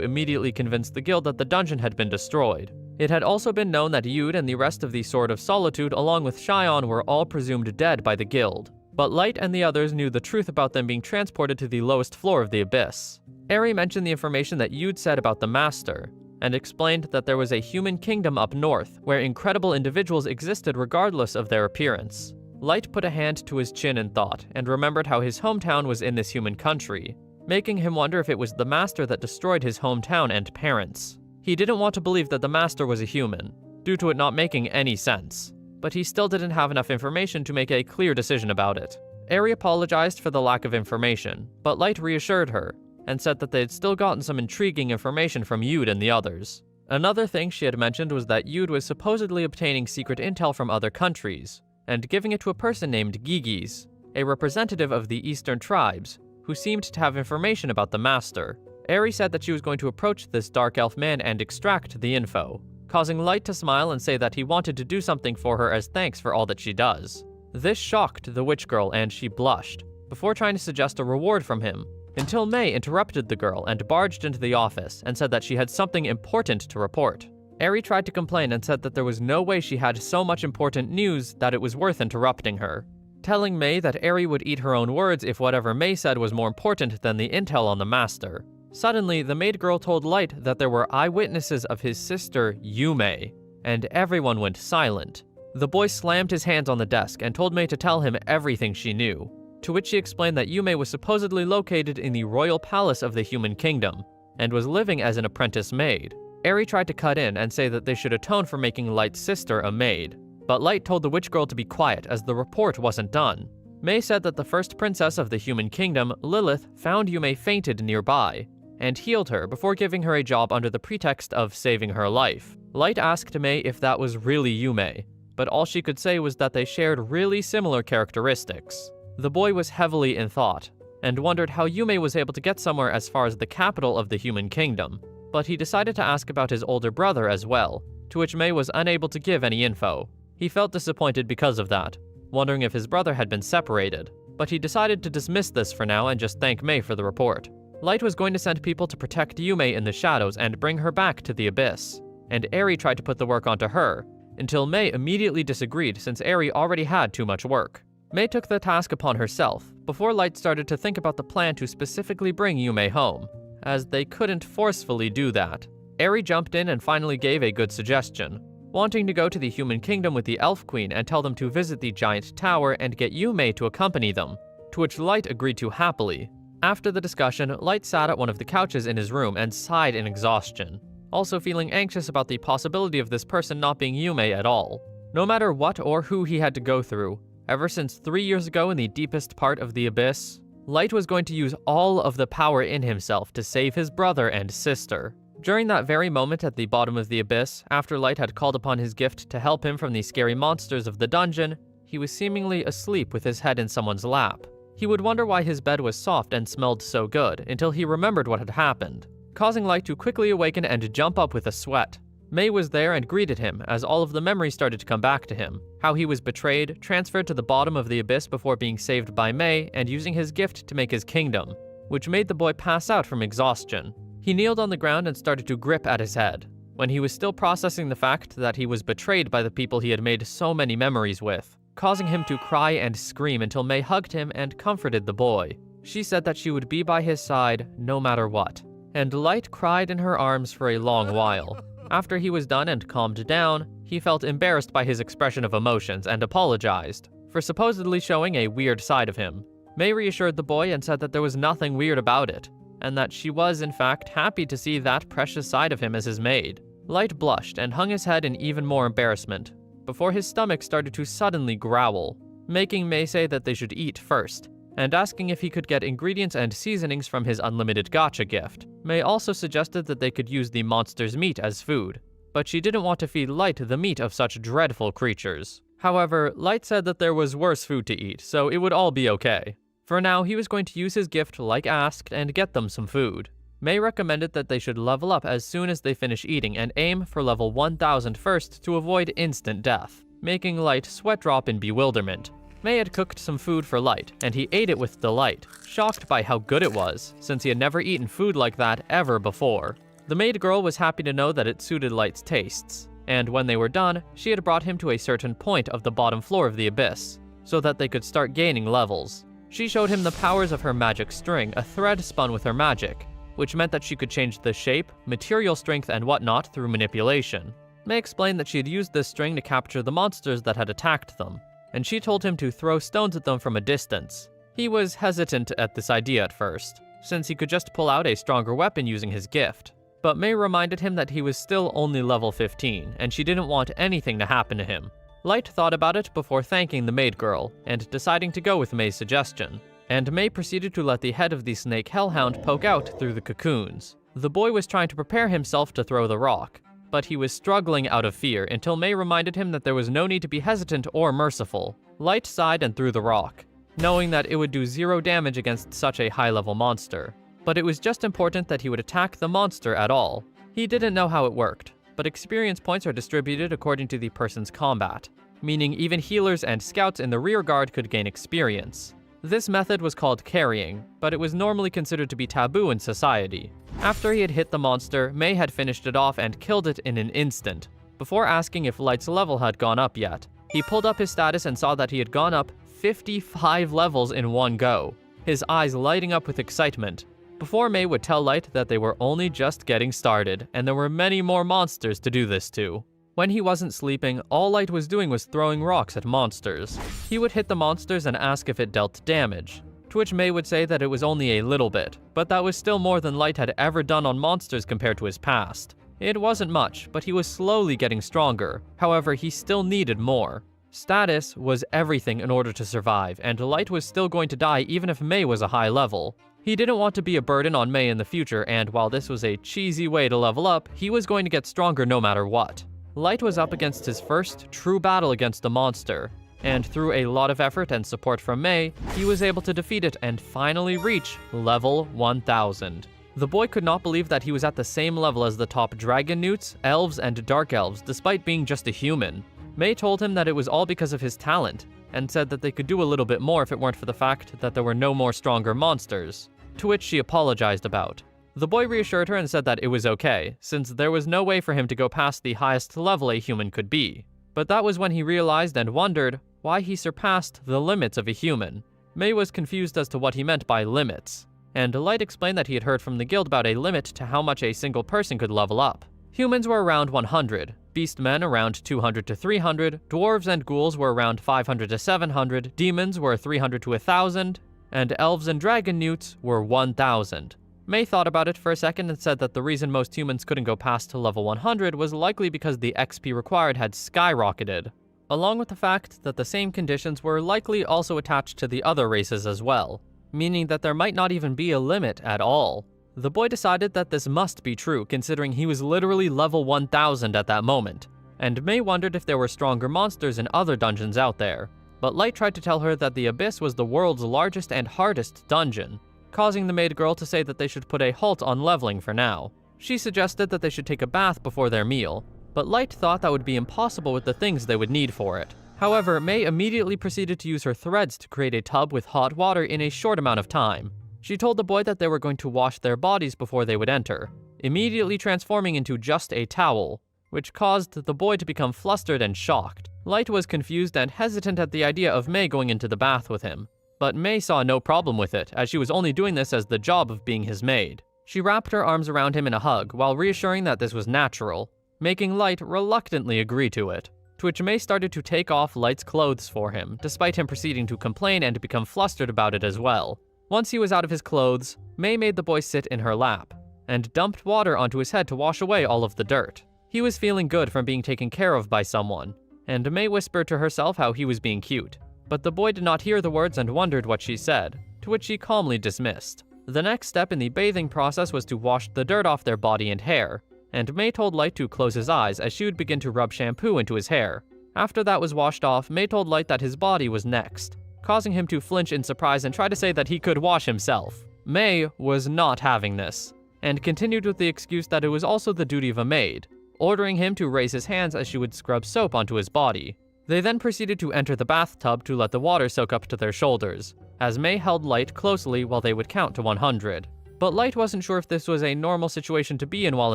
immediately convince the guild that the dungeon had been destroyed. It had also been known that Yude and the rest of the Sword of Solitude along with Xion were all presumed dead by the guild, but Light and the others knew the truth about them being transported to the lowest floor of the abyss. Eri mentioned the information that Yude said about the Master, and explained that there was a human kingdom up north, where incredible individuals existed regardless of their appearance. Light put a hand to his chin in thought, and remembered how his hometown was in this human country, making him wonder if it was the Master that destroyed his hometown and parents. He didn't want to believe that the Master was a human, due to it not making any sense, but he still didn't have enough information to make a clear decision about it. Eri apologized for the lack of information, but Light reassured her, and said that they had still gotten some intriguing information from Yude and the others. Another thing she had mentioned was that Yude was supposedly obtaining secret intel from other countries, and giving it to a person named Gigis, a representative of the Eastern tribes, who seemed to have information about the Master. Eri said that she was going to approach this Dark Elf man and extract the info, causing Light to smile and say that he wanted to do something for her as thanks for all that she does. This shocked the witch girl and she blushed, before trying to suggest a reward from him, until Mei interrupted the girl and barged into the office and said that she had something important to report. Eri tried to complain and said that there was no way she had so much important news that it was worth interrupting her, telling Mei that Eri would eat her own words if whatever Mei said was more important than the intel on the master. Suddenly, the maid girl told Light that there were eyewitnesses of his sister, Yume, and everyone went silent. The boy slammed his hands on the desk and told Mei to tell him everything she knew, to which she explained that Yume was supposedly located in the royal palace of the human kingdom, and was living as an apprentice maid. Eri tried to cut in and say that they should atone for making Light's sister a maid, but Light told the witch girl to be quiet as the report wasn't done. Mei said that the first princess of the human kingdom, Lilith, found Yume fainted nearby, and healed her before giving her a job under the pretext of saving her life. Light asked Mei if that was really Yume, but all she could say was that they shared really similar characteristics. The boy was heavily in thought, and wondered how Yume was able to get somewhere as far as the capital of the human kingdom, but he decided to ask about his older brother as well, to which Mei was unable to give any info. He felt disappointed because of that, wondering if his brother had been separated, but he decided to dismiss this for now and just thank Mei for the report. Light was going to send people to protect Yume in the shadows and bring her back to the abyss, and Eri tried to put the work onto her, until Mei immediately disagreed since Eri already had too much work. Mei took the task upon herself, before Light started to think about the plan to specifically bring Yume home, as they couldn't forcefully do that. Eri jumped in and finally gave a good suggestion, wanting to go to the human kingdom with the Elf Queen and tell them to visit the giant tower and get Yume to accompany them, to which Light agreed to happily. After the discussion, Light sat at one of the couches in his room and sighed in exhaustion, also feeling anxious about the possibility of this person not being Yume at all. No matter what or who he had to go through, ever since 3 years ago in the deepest part of the abyss, Light was going to use all of the power in himself to save his brother and sister. During that very moment at the bottom of the abyss, after Light had called upon his gift to help him from the scary monsters of the dungeon, he was seemingly asleep with his head in someone's lap. He would wonder why his bed was soft and smelled so good until he remembered what had happened, causing Light to quickly awaken and jump up with a sweat. Mei was there and greeted him as all of the memories started to come back to him. How he was betrayed, transferred to the bottom of the abyss before being saved by Mei and using his gift to make his kingdom, which made the boy pass out from exhaustion. He kneeled on the ground and started to grip at his head, when he was still processing the fact that he was betrayed by the people he had made so many memories with, causing him to cry and scream until Mei hugged him and comforted the boy. She said that she would be by his side no matter what, and Light cried in her arms for a long while. After he was done and calmed down, he felt embarrassed by his expression of emotions and apologized for supposedly showing a weird side of him. Mei reassured the boy and said that there was nothing weird about it, and that she was in fact happy to see that precious side of him as his maid. Light blushed and hung his head in even more embarrassment, before his stomach started to suddenly growl, making Mei say that they should eat first, and asking if he could get ingredients and seasonings from his unlimited gacha gift. Mei also suggested that they could use the monster's meat as food, but she didn't want to feed Light the meat of such dreadful creatures. However, Light said that there was worse food to eat, so it would all be okay. For now, he was going to use his gift like asked and get them some food. Mei recommended that they should level up as soon as they finish eating and aim for level 1000 first to avoid instant death, making Light sweat drop in bewilderment. Mei had cooked some food for Light, and he ate it with delight, shocked by how good it was, since he had never eaten food like that ever before. The maid girl was happy to know that it suited Light's tastes, and when they were done, she had brought him to a certain point of the bottom floor of the abyss, so that they could start gaining levels. She showed him the powers of her magic string, a thread spun with her magic, which meant that she could change the shape, material strength, and whatnot through manipulation. Mei explained that she had used this string to capture the monsters that had attacked them, and she told him to throw stones at them from a distance. He was hesitant at this idea at first, since he could just pull out a stronger weapon using his gift. But Mei reminded him that he was still only level 15, and she didn't want anything to happen to him. Light thought about it before thanking the maid girl, and deciding to go with Mei's suggestion. And Mei proceeded to let the head of the snake hellhound poke out through the cocoons. The boy was trying to prepare himself to throw the rock, but he was struggling out of fear until Mei reminded him that there was no need to be hesitant or merciful. Light sighed and threw the rock, knowing that it would do 0 damage against such a high-level monster. But it was just important that he would attack the monster at all. He didn't know how it worked, but experience points are distributed according to the person's combat, meaning even healers and scouts in the rear guard could gain experience. This method was called carrying, but it was normally considered to be taboo in society. After he had hit the monster, May had finished it off and killed it in an instant. Before asking if Light's level had gone up yet, he pulled up his status and saw that he had gone up 55 levels in one go, his eyes lighting up with excitement. Before May would tell Light that they were only just getting started, and there were many more monsters to do this to. When he wasn't sleeping, all Light was doing was throwing rocks at monsters. He would hit the monsters and ask if it dealt damage, to which May would say that it was only a little bit, but that was still more than Light had ever done on monsters compared to his past. It wasn't much, but he was slowly getting stronger. However, he still needed more. Status was everything in order to survive, and Light was still going to die even if May was a high level. He didn't want to be a burden on May in the future, and while this was a cheesy way to level up, he was going to get stronger no matter what. Light was up against his first true battle against a monster, and through a lot of effort and support from May, he was able to defeat it and finally reach level 1000. The boy could not believe that he was at the same level as the top dragon newts, elves, and dark elves, despite being just a human. May told him that it was all because of his talent, and said that they could do a little bit more if it weren't for the fact that there were no more stronger monsters, to which she apologized about. The boy reassured her and said that it was okay, since there was no way for him to go past the highest level a human could be. But that was when he realized and wondered why he surpassed the limits of a human. May was confused as to what he meant by limits, and Light explained that he had heard from the guild about a limit to how much a single person could level up. Humans were around 100, beastmen around 200 to 300, dwarves and ghouls were around 500 to 700, demons were 300 to 1000, and elves and dragon newts were 1000. May thought about it for a second and said that the reason most humans couldn't go past to level 100 was likely because the XP required had skyrocketed, along with the fact that the same conditions were likely also attached to the other races as well, meaning that there might not even be a limit at all. The boy decided that this must be true, considering he was literally level 1000 at that moment, and May wondered if there were stronger monsters in other dungeons out there. But Light tried to tell her that the Abyss was the world's largest and hardest dungeon, causing the maid girl to say that they should put a halt on leveling for now. She suggested that they should take a bath before their meal, but Light thought that would be impossible with the things they would need for it. However, May immediately proceeded to use her threads to create a tub with hot water in a short amount of time. She told the boy that they were going to wash their bodies before they would enter, immediately transforming into just a towel, which caused the boy to become flustered and shocked. Light was confused and hesitant at the idea of May going into the bath with him, but May saw no problem with it, as she was only doing this as the job of being his maid. She wrapped her arms around him in a hug, while reassuring that this was natural, making Light reluctantly agree to it, to which May started to take off Light's clothes for him, despite him proceeding to complain and become flustered about it as well. Once he was out of his clothes, May made the boy sit in her lap, and dumped water onto his head to wash away all of the dirt. He was feeling good from being taken care of by someone, and May whispered to herself how he was being cute. But the boy did not hear the words and wondered what she said, to which she calmly dismissed. The next step in the bathing process was to wash the dirt off their body and hair, and May told Light to close his eyes as she would begin to rub shampoo into his hair. After that was washed off, May told Light that his body was next, causing him to flinch in surprise and try to say that he could wash himself. May was not having this, and continued with the excuse that it was also the duty of a maid, ordering him to raise his hands as she would scrub soap onto his body. They then proceeded to enter the bathtub to let the water soak up to their shoulders, as May held Light closely while they would count to 100. But Light wasn't sure if this was a normal situation to be in while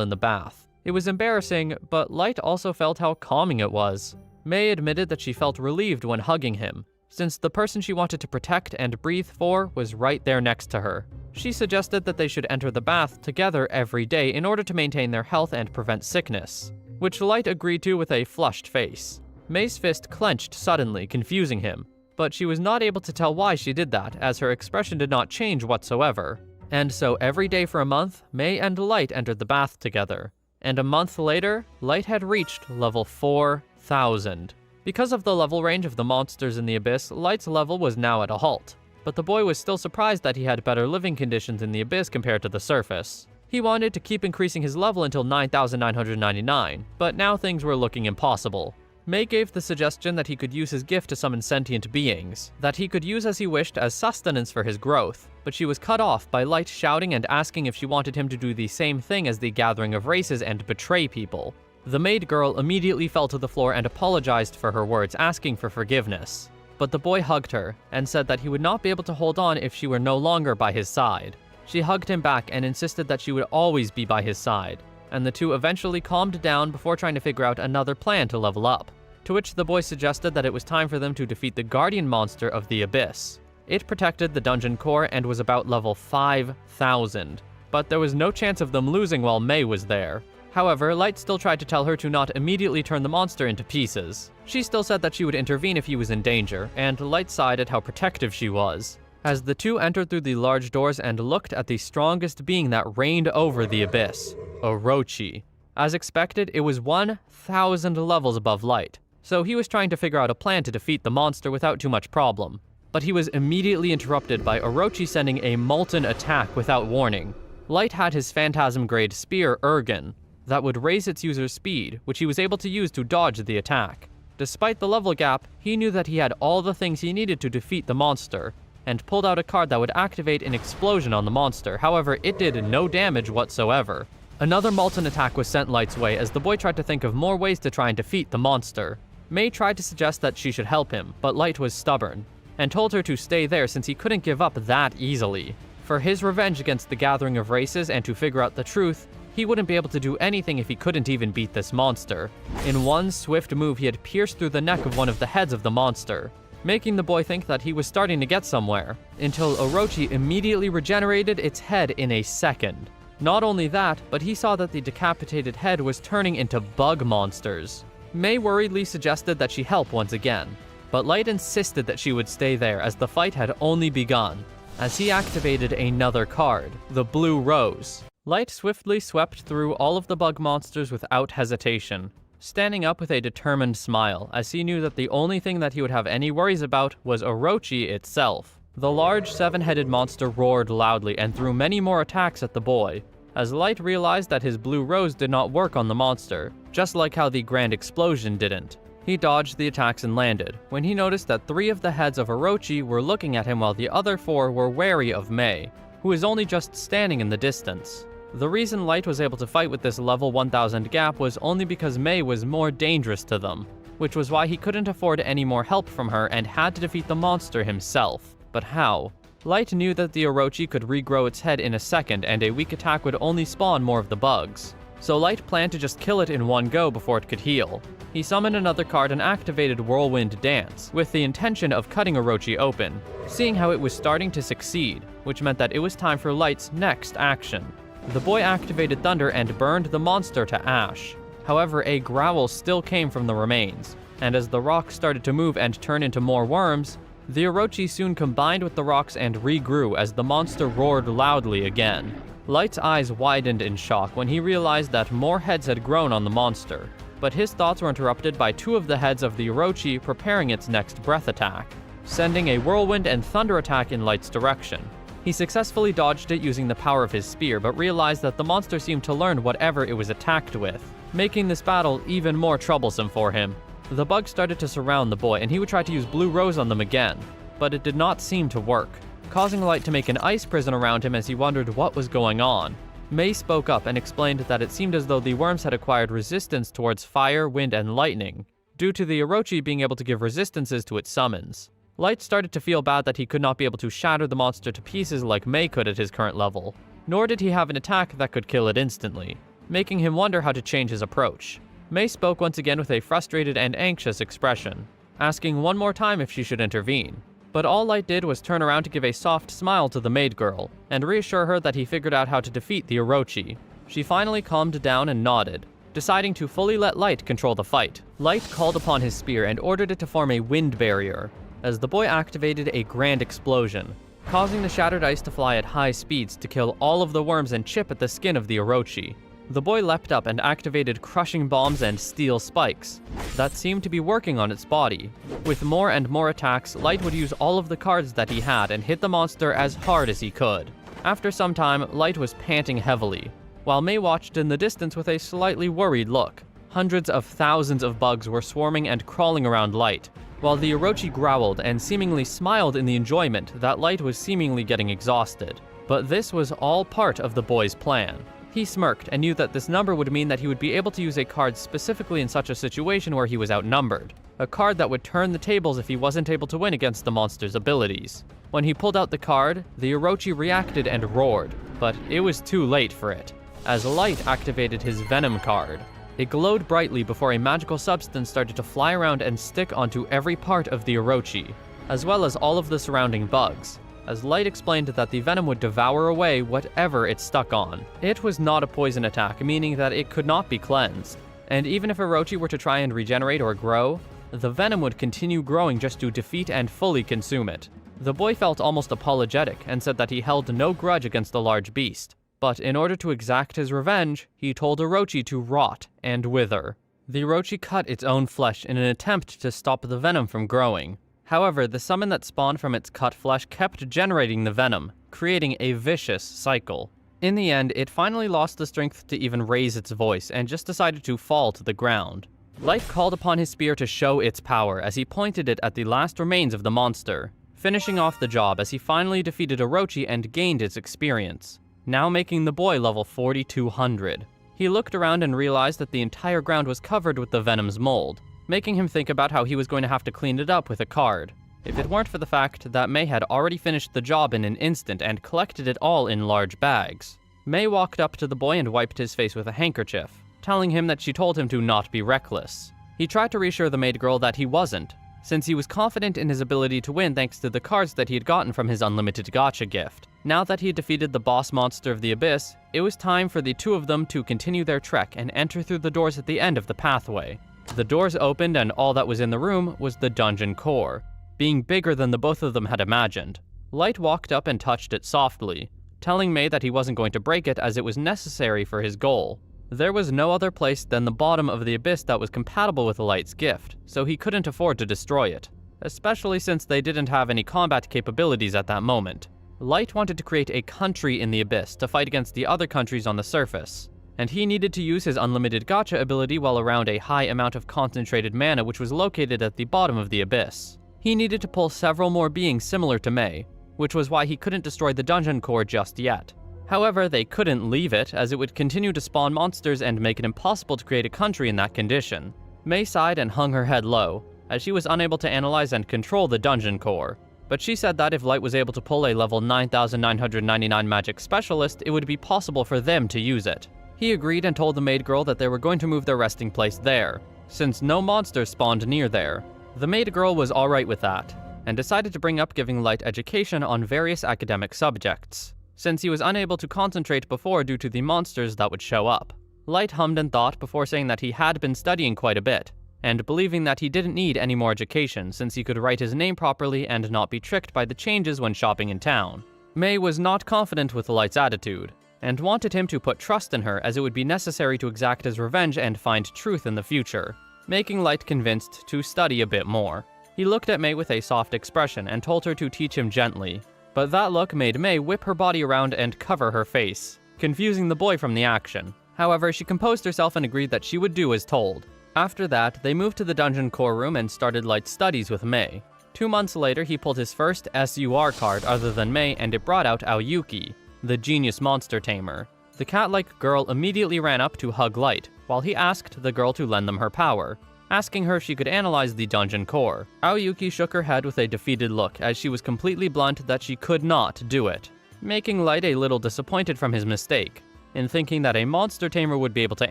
in the bath. It was embarrassing, but Light also felt how calming it was. May admitted that she felt relieved when hugging him, since the person she wanted to protect and breathe for was right there next to her. She suggested that they should enter the bath together every day in order to maintain their health and prevent sickness, which Light agreed to with a flushed face. May's fist clenched suddenly, confusing him, but she was not able to tell why she did that, as her expression did not change whatsoever. And so every day for a month, May and Light entered the bath together. And a month later, Light had reached level 4000. Because of the level range of the monsters in the Abyss, Light's level was now at a halt. But the boy was still surprised that he had better living conditions in the Abyss compared to the surface. He wanted to keep increasing his level until 9999, but now things were looking impossible. May gave the suggestion that he could use his gift to summon sentient beings, that he could use as he wished as sustenance for his growth, but she was cut off by Light shouting and asking if she wanted him to do the same thing as the Gathering of Races and betray people. The maid girl immediately fell to the floor and apologized for her words, asking for forgiveness. but the boy hugged her and said that he would not be able to hold on if she were no longer by his side. She hugged him back and insisted that she would always be by his side, and the two eventually calmed down before trying to figure out another plan to level up, to which the boy suggested that it was time for them to defeat the guardian monster of the Abyss. It protected the dungeon core and was about level 5,000, but there was no chance of them losing while Mei was there. However, Light still tried to tell her to not immediately turn the monster into pieces. She still said that she would intervene if he was in danger, and Light sighed at how protective she was. As the two entered through the large doors and looked at the strongest being that reigned over the Abyss, Orochi. As expected, it was 1,000 levels above Light, so he was trying to figure out a plan to defeat the monster without too much problem. But he was immediately interrupted by Orochi sending a molten attack without warning. Light had his Phantasm-grade spear, Ergen, that would raise its user's speed, which he was able to use to dodge the attack. Despite the level gap, he knew that he had all the things he needed to defeat the monster, and pulled out a card that would activate an explosion on the monster. However, it did no damage whatsoever. Another molten attack was sent Light's way as the boy tried to think of more ways to try and defeat the monster. Mei tried to suggest that she should help him, but Light was stubborn, and told her to stay there since he couldn't give up that easily. For his revenge against the gathering of races and to figure out the truth, he wouldn't be able to do anything if he couldn't even beat this monster. In one swift move, he had pierced through the neck of one of the heads of the monster, making the boy think that he was starting to get somewhere, until Orochi immediately regenerated its head in a second. Not only that, but he saw that the decapitated head was turning into bug monsters. Mei worriedly suggested that she help once again, but Light insisted that she would stay there as the fight had only begun, as he activated another card, the Blue Rose. Light swiftly swept through all of the bug monsters without hesitation, standing up with a determined smile, as he knew that the only thing that he would have any worries about was Orochi itself. The large seven-headed monster roared loudly and threw many more attacks at the boy, as Light realized that his Blue Rose did not work on the monster, just like how the Grand Explosion didn't. He dodged the attacks and landed, when he noticed that 3 of the heads of Orochi were looking at him while the other 4 were wary of Mei, who was only just standing in the distance. The reason Light was able to fight with this level 1000 gap was only because Mei was more dangerous to them, which was why he couldn't afford any more help from her and had to defeat the monster himself. But how? Light knew that the Orochi could regrow its head in a second and a weak attack would only spawn more of the bugs. So Light planned to just kill it in one go before it could heal. He summoned another card and activated Whirlwind Dance, with the intention of cutting Orochi open, seeing how it was starting to succeed, which meant that it was time for Light's next action. The boy activated Thunder and burned the monster to ash. However, a growl still came from the remains, and as the rocks started to move and turn into more worms, the Orochi soon combined with the rocks and regrew as the monster roared loudly again. Light's eyes widened in shock when he realized that more heads had grown on the monster, but his thoughts were interrupted by 2 of the heads of the Orochi preparing its next breath attack, sending a whirlwind and thunder attack in Light's direction. He successfully dodged it using the power of his spear, but realized that the monster seemed to learn whatever it was attacked with, making this battle even more troublesome for him. The bugs started to surround the boy, and he would try to use Blue Rose on them again, but it did not seem to work, causing Light to make an ice prison around him as he wondered what was going on. Mei spoke up and explained that it seemed as though the worms had acquired resistance towards fire, wind, and lightning, due to the Orochi being able to give resistances to its summons. Light started to feel bad that he could not be able to shatter the monster to pieces like Mei could at his current level, nor did he have an attack that could kill it instantly, making him wonder how to change his approach. Mei spoke once again with a frustrated and anxious expression, asking one more time if she should intervene. But all Light did was turn around to give a soft smile to the maid girl, and reassure her that he figured out how to defeat the Orochi. She finally calmed down and nodded, deciding to fully let Light control the fight. Light called upon his spear and ordered it to form a wind barrier, as the boy activated a grand explosion, causing the shattered ice to fly at high speeds to kill all of the worms and chip at the skin of the Orochi. The boy leapt up and activated crushing bombs and steel spikes that seemed to be working on its body. With more and more attacks, Light would use all of the cards that he had and hit the monster as hard as he could. After some time, Light was panting heavily, while Mei watched in the distance with a slightly worried look. Hundreds of thousands of bugs were swarming and crawling around Light, while the Orochi growled and seemingly smiled in the enjoyment that Light was seemingly getting exhausted. But this was all part of the boy's plan. He smirked and knew that this number would mean that he would be able to use a card specifically in such a situation where he was outnumbered. a card that would turn the tables if he wasn't able to win against the monster's abilities. When he pulled out the card, the Orochi reacted and roared, but it was too late for it, as Light activated his Venom card. It glowed brightly before a magical substance started to fly around and stick onto every part of the Orochi, as well as all of the surrounding bugs, as Light explained that the venom would devour away whatever it stuck on. It was not a poison attack, meaning that it could not be cleansed. And even if Orochi were to try and regenerate or grow, the venom would continue growing just to defeat and fully consume it. The boy felt almost apologetic and said that he held no grudge against the large beast. But in order to exact his revenge, he told Orochi to rot and wither. The Orochi cut its own flesh in an attempt to stop the venom from growing. However, the summon that spawned from its cut flesh kept generating the venom, creating a vicious cycle. In the end, it finally lost the strength to even raise its voice and just decided to fall to the ground. Light called upon his spear to show its power as he pointed it at the last remains of the monster, finishing off the job as he finally defeated Orochi and gained its experience, now making the boy level 4200. He looked around and realized that the entire ground was covered with the venom's mold, making him think about how he was going to have to clean it up with a card, if it weren't for the fact that Mei had already finished the job in an instant and collected it all in large bags. Mei walked up to the boy and wiped his face with a handkerchief, telling him that she told him to not be reckless. He tried to reassure the maid girl that he wasn't, since he was confident in his ability to win thanks to the cards that he had gotten from his unlimited gacha gift. Now that he had defeated the boss monster of the Abyss, it was time for the two of them to continue their trek and enter through the doors at the end of the pathway. The doors opened and all that was in the room was the dungeon core, being bigger than the both of them had imagined. Light walked up and touched it softly, telling Mei that he wasn't going to break it as it was necessary for his goal. There was no other place than the bottom of the abyss that was compatible with Light's gift, so he couldn't afford to destroy it, especially since they didn't have any combat capabilities at that moment. Light wanted to create a country in the abyss to fight against the other countries on the surface, and he needed to use his unlimited gacha ability while around a high amount of concentrated mana which was located at the bottom of the abyss. He needed to pull several more beings similar to Mei, which was why he couldn't destroy the dungeon core just yet. However, they couldn't leave it, as it would continue to spawn monsters and make it impossible to create a country in that condition. Mei sighed and hung her head low, as she was unable to analyze and control the dungeon core. But she said that if Light was able to pull a level 9999 magic specialist, it would be possible for them to use it. He agreed and told the maid girl that they were going to move their resting place there, since no monsters spawned near there. The maid girl was alright with that, and decided to bring up giving Light education on various academic subjects, since he was unable to concentrate before due to the monsters that would show up. Light hummed and thought before saying that he had been studying quite a bit, and believing that he didn't need any more education since he could write his name properly and not be tricked by the changes when shopping in town. Mei was not confident with Light's attitude, and wanted him to put trust in her as it would be necessary to exact his revenge and find truth in the future, making Light convinced to study a bit more. He looked at Mei with a soft expression and told her to teach him gently, but that look made Mei whip her body around and cover her face, confusing the boy from the action. However, she composed herself and agreed that she would do as told. After that, they moved to the dungeon core room and started Light's studies with Mei. 2 months later, he pulled his first SUR card other than Mei, and it brought out Aoyuki, the genius monster tamer. The cat-like girl immediately ran up to hug Light, while he asked the girl to lend them her power, asking her if she could analyze the dungeon core. Aoyuki shook her head with a defeated look as she was completely blunt that she could not do it, making Light a little disappointed from his mistake, in thinking that a monster tamer would be able to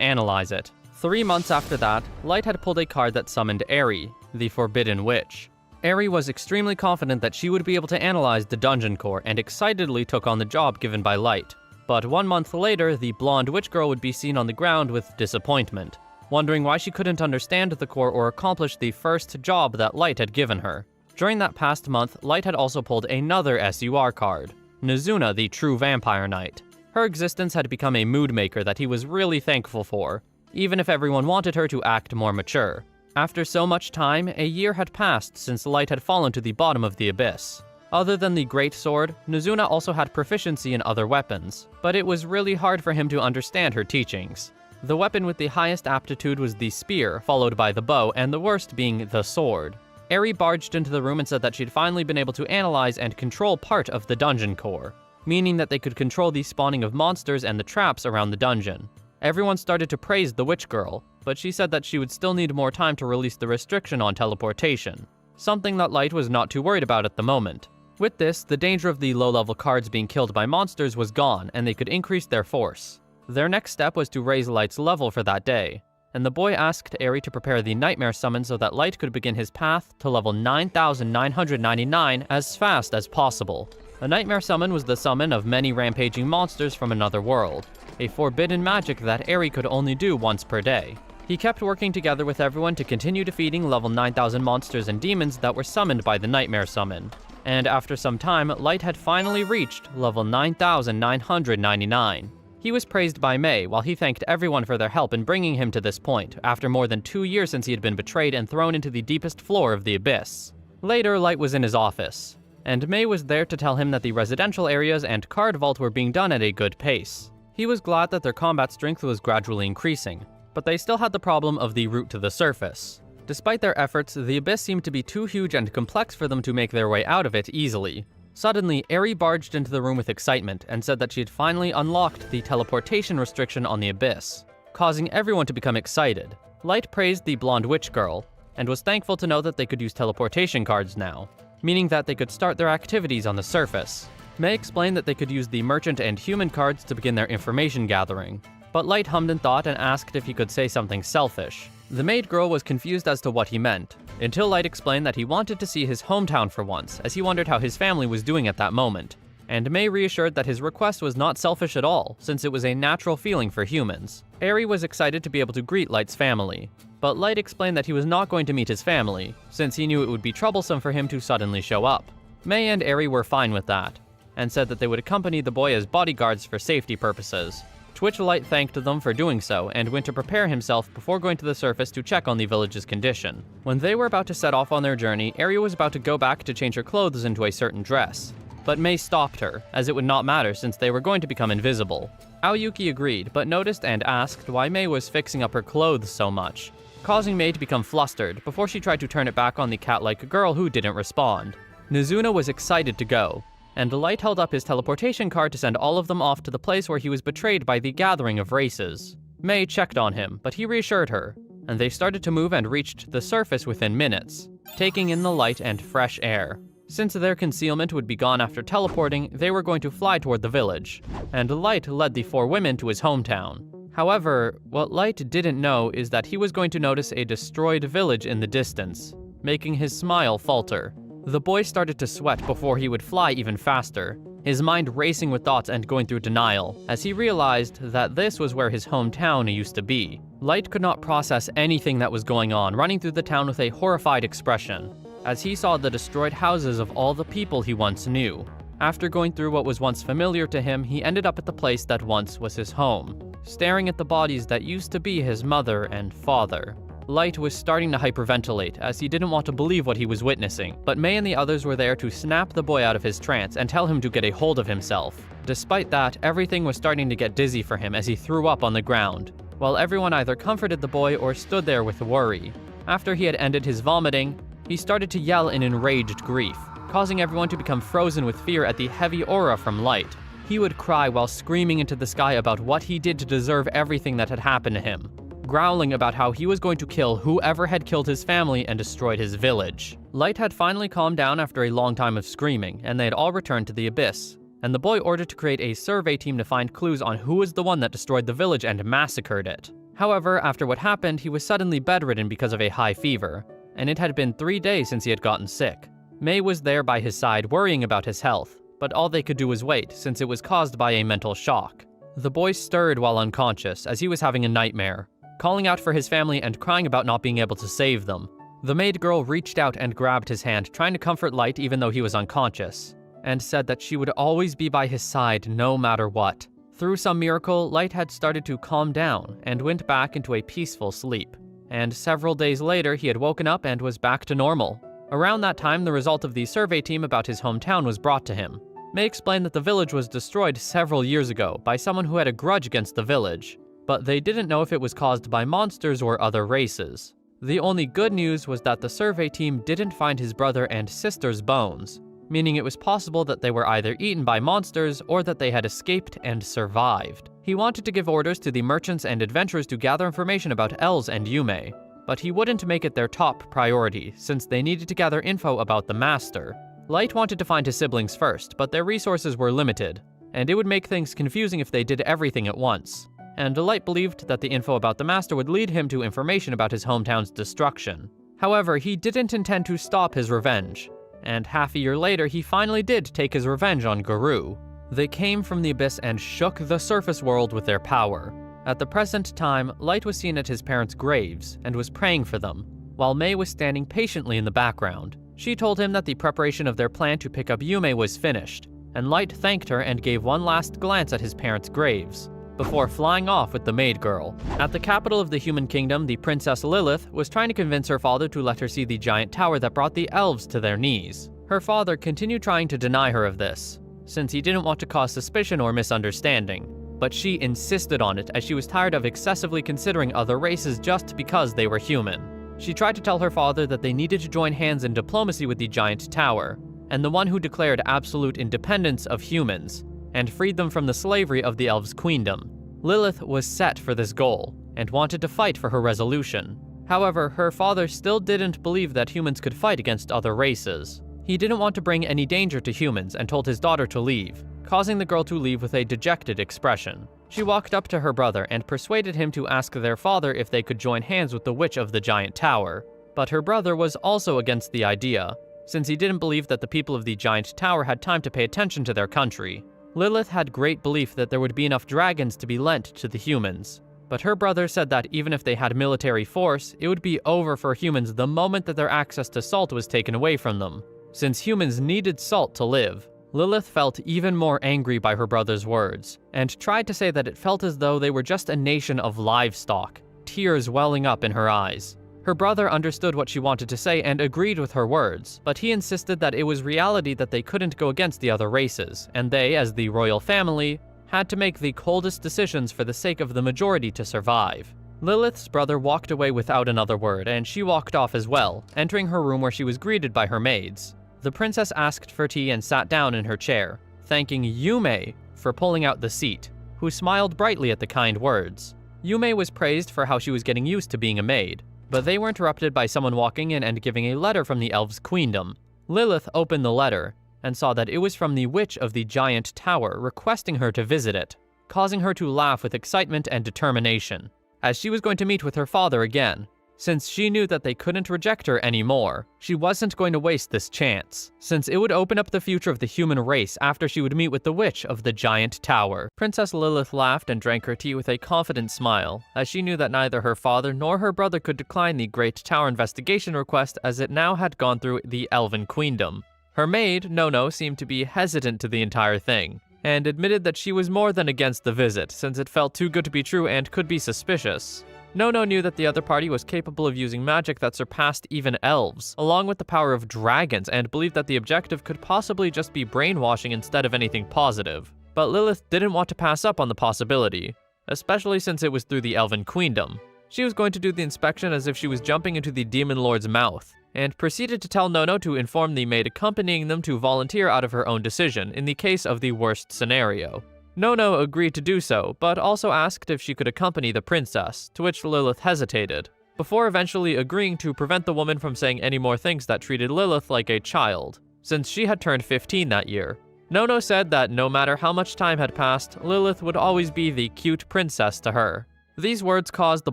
analyze it. 3 months after that, Light had pulled a card that summoned Eri, the Forbidden Witch. Eri was extremely confident that she would be able to analyze the dungeon core and excitedly took on the job given by Light. But 1 month later, the blonde witch girl would be seen on the ground with disappointment, wondering why she couldn't understand the core or accomplish the first job that Light had given her. During that past month, Light had also pulled another SUR card, Nizuna the True Vampire Knight. Her existence had become a mood maker that he was really thankful for, even if everyone wanted her to act more mature. After so much time, a year had passed since Light had fallen to the bottom of the abyss. Other than the Great Sword, Nizuna also had proficiency in other weapons, but it was really hard for him to understand her teachings. The weapon with the highest aptitude was the spear, followed by the bow, and the worst being the sword. Eri barged into the room and said that she'd finally been able to analyze and control part of the dungeon core, meaning that they could control the spawning of monsters and the traps around the dungeon. Everyone started to praise the witch girl, but she said that she would still need more time to release the restriction on teleportation, something that Light was not too worried about at the moment. With this, the danger of the low-level cards being killed by monsters was gone, and they could increase their force. Their next step was to raise Light's level for that day, and the boy asked Eri to prepare the Nightmare Summon so that Light could begin his path to level 9,999 as fast as possible. A Nightmare Summon was the summon of many rampaging monsters from another world, a forbidden magic that Eri could only do once per day. He kept working together with everyone to continue defeating level 9,000 monsters and demons that were summoned by the Nightmare Summon, and after some time, Light had finally reached level 9,999. He was praised by May, while he thanked everyone for their help in bringing him to this point, after more than 2 years since he had been betrayed and thrown into the deepest floor of the abyss. Later, Light was in his office, and May was there to tell him that the residential areas and card vault were being done at a good pace. He was glad that their combat strength was gradually increasing, but they still had the problem of the route to the surface. Despite their efforts, the abyss seemed to be too huge and complex for them to make their way out of it easily. Suddenly, Eri barged into the room with excitement and said that she had finally unlocked the teleportation restriction on the abyss, causing everyone to become excited. Light praised the blonde witch girl, and was thankful to know that they could use teleportation cards now, meaning that they could start their activities on the surface. May explained that they could use the merchant and human cards to begin their information gathering, but Light hummed in thought and asked if he could say something selfish. The maid girl was confused as to what he meant, until Light explained that he wanted to see his hometown for once, as he wondered how his family was doing at that moment. And May reassured that his request was not selfish at all, since it was a natural feeling for humans. Eri was excited to be able to greet Light's family, but Light explained that he was not going to meet his family, since he knew it would be troublesome for him to suddenly show up. May and Eri were fine with that, and said that they would accompany the boy as bodyguards for safety purposes. To which Light thanked them for doing so, and went to prepare himself before going to the surface to check on the village's condition. When they were about to set off on their journey, Eri was about to go back to change her clothes into a certain dress, but May stopped her, as it would not matter since they were going to become invisible. Aoyuki agreed, but noticed and asked why May was fixing up her clothes so much, causing May to become flustered before she tried to turn it back on the cat-like girl who didn't respond. Nizuna was excited to go, and Light held up his teleportation card to send all of them off to the place where he was betrayed by the gathering of races. May checked on him, but he reassured her, and they started to move and reached the surface within minutes, taking in the light and fresh air. Since their concealment would be gone after teleporting, they were going to fly toward the village, and Light led the 4 women to his hometown. However, what Light didn't know is that he was going to notice a destroyed village in the distance, making his smile falter. The boy started to sweat before he would fly even faster, his mind racing with thoughts and going through denial, as he realized that this was where his hometown used to be. Light could not process anything that was going on, running through the town with a horrified expression, as he saw the destroyed houses of all the people he once knew. After going through what was once familiar to him, he ended up at the place that once was his home, staring at the bodies that used to be his mother and father. Light was starting to hyperventilate, as he didn't want to believe what he was witnessing, but May and the others were there to snap the boy out of his trance and tell him to get a hold of himself. Despite that, everything was starting to get dizzy for him as he threw up on the ground, while everyone either comforted the boy or stood there with worry. After he had ended his vomiting, he started to yell in enraged grief, causing everyone to become frozen with fear at the heavy aura from Light. He would cry while screaming into the sky about what he did to deserve everything that had happened to him, growling about how he was going to kill whoever had killed his family and destroyed his village. Light had finally calmed down after a long time of screaming, and they had all returned to the abyss, and the boy ordered to create a survey team to find clues on who was the one that destroyed the village and massacred it. However, after what happened, he was suddenly bedridden because of a high fever, and it had been 3 days since he had gotten sick. May was there by his side, worrying about his health, but all they could do was wait, since it was caused by a mental shock. The boy stirred while unconscious, as he was having a nightmare, calling out for his family and crying about not being able to save them. The maid girl reached out and grabbed his hand, trying to comfort Light even though he was unconscious, and said that she would always be by his side no matter what. Through some miracle, Light had started to calm down and went back into a peaceful sleep. And several days later, he had woken up and was back to normal. Around that time, the result of the survey team about his hometown was brought to him. May explained that the village was destroyed several years ago by someone who had a grudge against the village, but they didn't know if it was caused by monsters or other races. The only good news was that the survey team didn't find his brother and sister's bones, meaning it was possible that they were either eaten by monsters or that they had escaped and survived. He wanted to give orders to the merchants and adventurers to gather information about Els and Yume, but he wouldn't make it their top priority, since they needed to gather info about the Master. Light wanted to find his siblings first, but their resources were limited, and it would make things confusing if they did everything at once. And Light believed that the info about the Master would lead him to information about his hometown's destruction. However, he didn't intend to stop his revenge, and half a year later he finally did take his revenge on Garou. They came from the abyss and shook the surface world with their power. At the present time, Light was seen at his parents' graves and was praying for them, while Mei was standing patiently in the background. She told him that the preparation of their plan to pick up Yume was finished, and Light thanked her and gave one last glance at his parents' graves, before flying off with the maid girl. At the capital of the human kingdom, the Princess Lilith was trying to convince her father to let her see the giant tower that brought the elves to their knees. Her father continued trying to deny her of this, since he didn't want to cause suspicion or misunderstanding, but she insisted on it as she was tired of excessively considering other races just because they were human. She tried to tell her father that they needed to join hands in diplomacy with the giant tower, and the one who declared absolute independence of humans, and freed them from the slavery of the elves' queendom. Lilith was set for this goal, and wanted to fight for her resolution. However, her father still didn't believe that humans could fight against other races. He didn't want to bring any danger to humans and told his daughter to leave, causing the girl to leave with a dejected expression. She walked up to her brother and persuaded him to ask their father if they could join hands with the Witch of the Giant Tower. But her brother was also against the idea, since he didn't believe that the people of the Giant Tower had time to pay attention to their country. Lilith had great belief that there would be enough dragons to be lent to the humans, but her brother said that even if they had military force, it would be over for humans the moment that their access to salt was taken away from them, since humans needed salt to live. Lilith felt even more angry by her brother's words, and tried to say that it felt as though they were just a nation of livestock, tears welling up in her eyes. Her brother understood what she wanted to say and agreed with her words, but he insisted that it was reality that they couldn't go against the other races, and they, as the royal family, had to make the coldest decisions for the sake of the majority to survive. Lilith's brother walked away without another word, and she walked off as well, entering her room where she was greeted by her maids. The princess asked for tea and sat down in her chair, thanking Yume for pulling out the seat, who smiled brightly at the kind words. Yume was praised for how she was getting used to being a maid, but they were interrupted by someone walking in and giving a letter from the elves' queendom. Lilith opened the letter and saw that it was from the Witch of the Giant Tower requesting her to visit it, causing her to laugh with excitement and determination, as she was going to meet with her father again. Since she knew that they couldn't reject her anymore, she wasn't going to waste this chance, since it would open up the future of the human race after she would meet with the Witch of the Giant Tower. Princess Lilith laughed and drank her tea with a confident smile, as she knew that neither her father nor her brother could decline the Great Tower investigation request, as it now had gone through the Elven Queendom. Her maid, Nono, seemed to be hesitant to the entire thing, and admitted that she was more than against the visit, since it felt too good to be true and could be suspicious. Nono knew that the other party was capable of using magic that surpassed even elves, along with the power of dragons, and believed that the objective could possibly just be brainwashing instead of anything positive. But Lilith didn't want to pass up on the possibility, especially since it was through the Elven Queendom. She was going to do the inspection as if she was jumping into the Demon Lord's mouth, and proceeded to tell Nono to inform the maid accompanying them to volunteer out of her own decision in the case of the worst scenario. Nono agreed to do so, but also asked if she could accompany the princess, to which Lilith hesitated, before eventually agreeing to prevent the woman from saying any more things that treated Lilith like a child, since she had turned 15 that year. Nono said that no matter how much time had passed, Lilith would always be the cute princess to her. These words caused the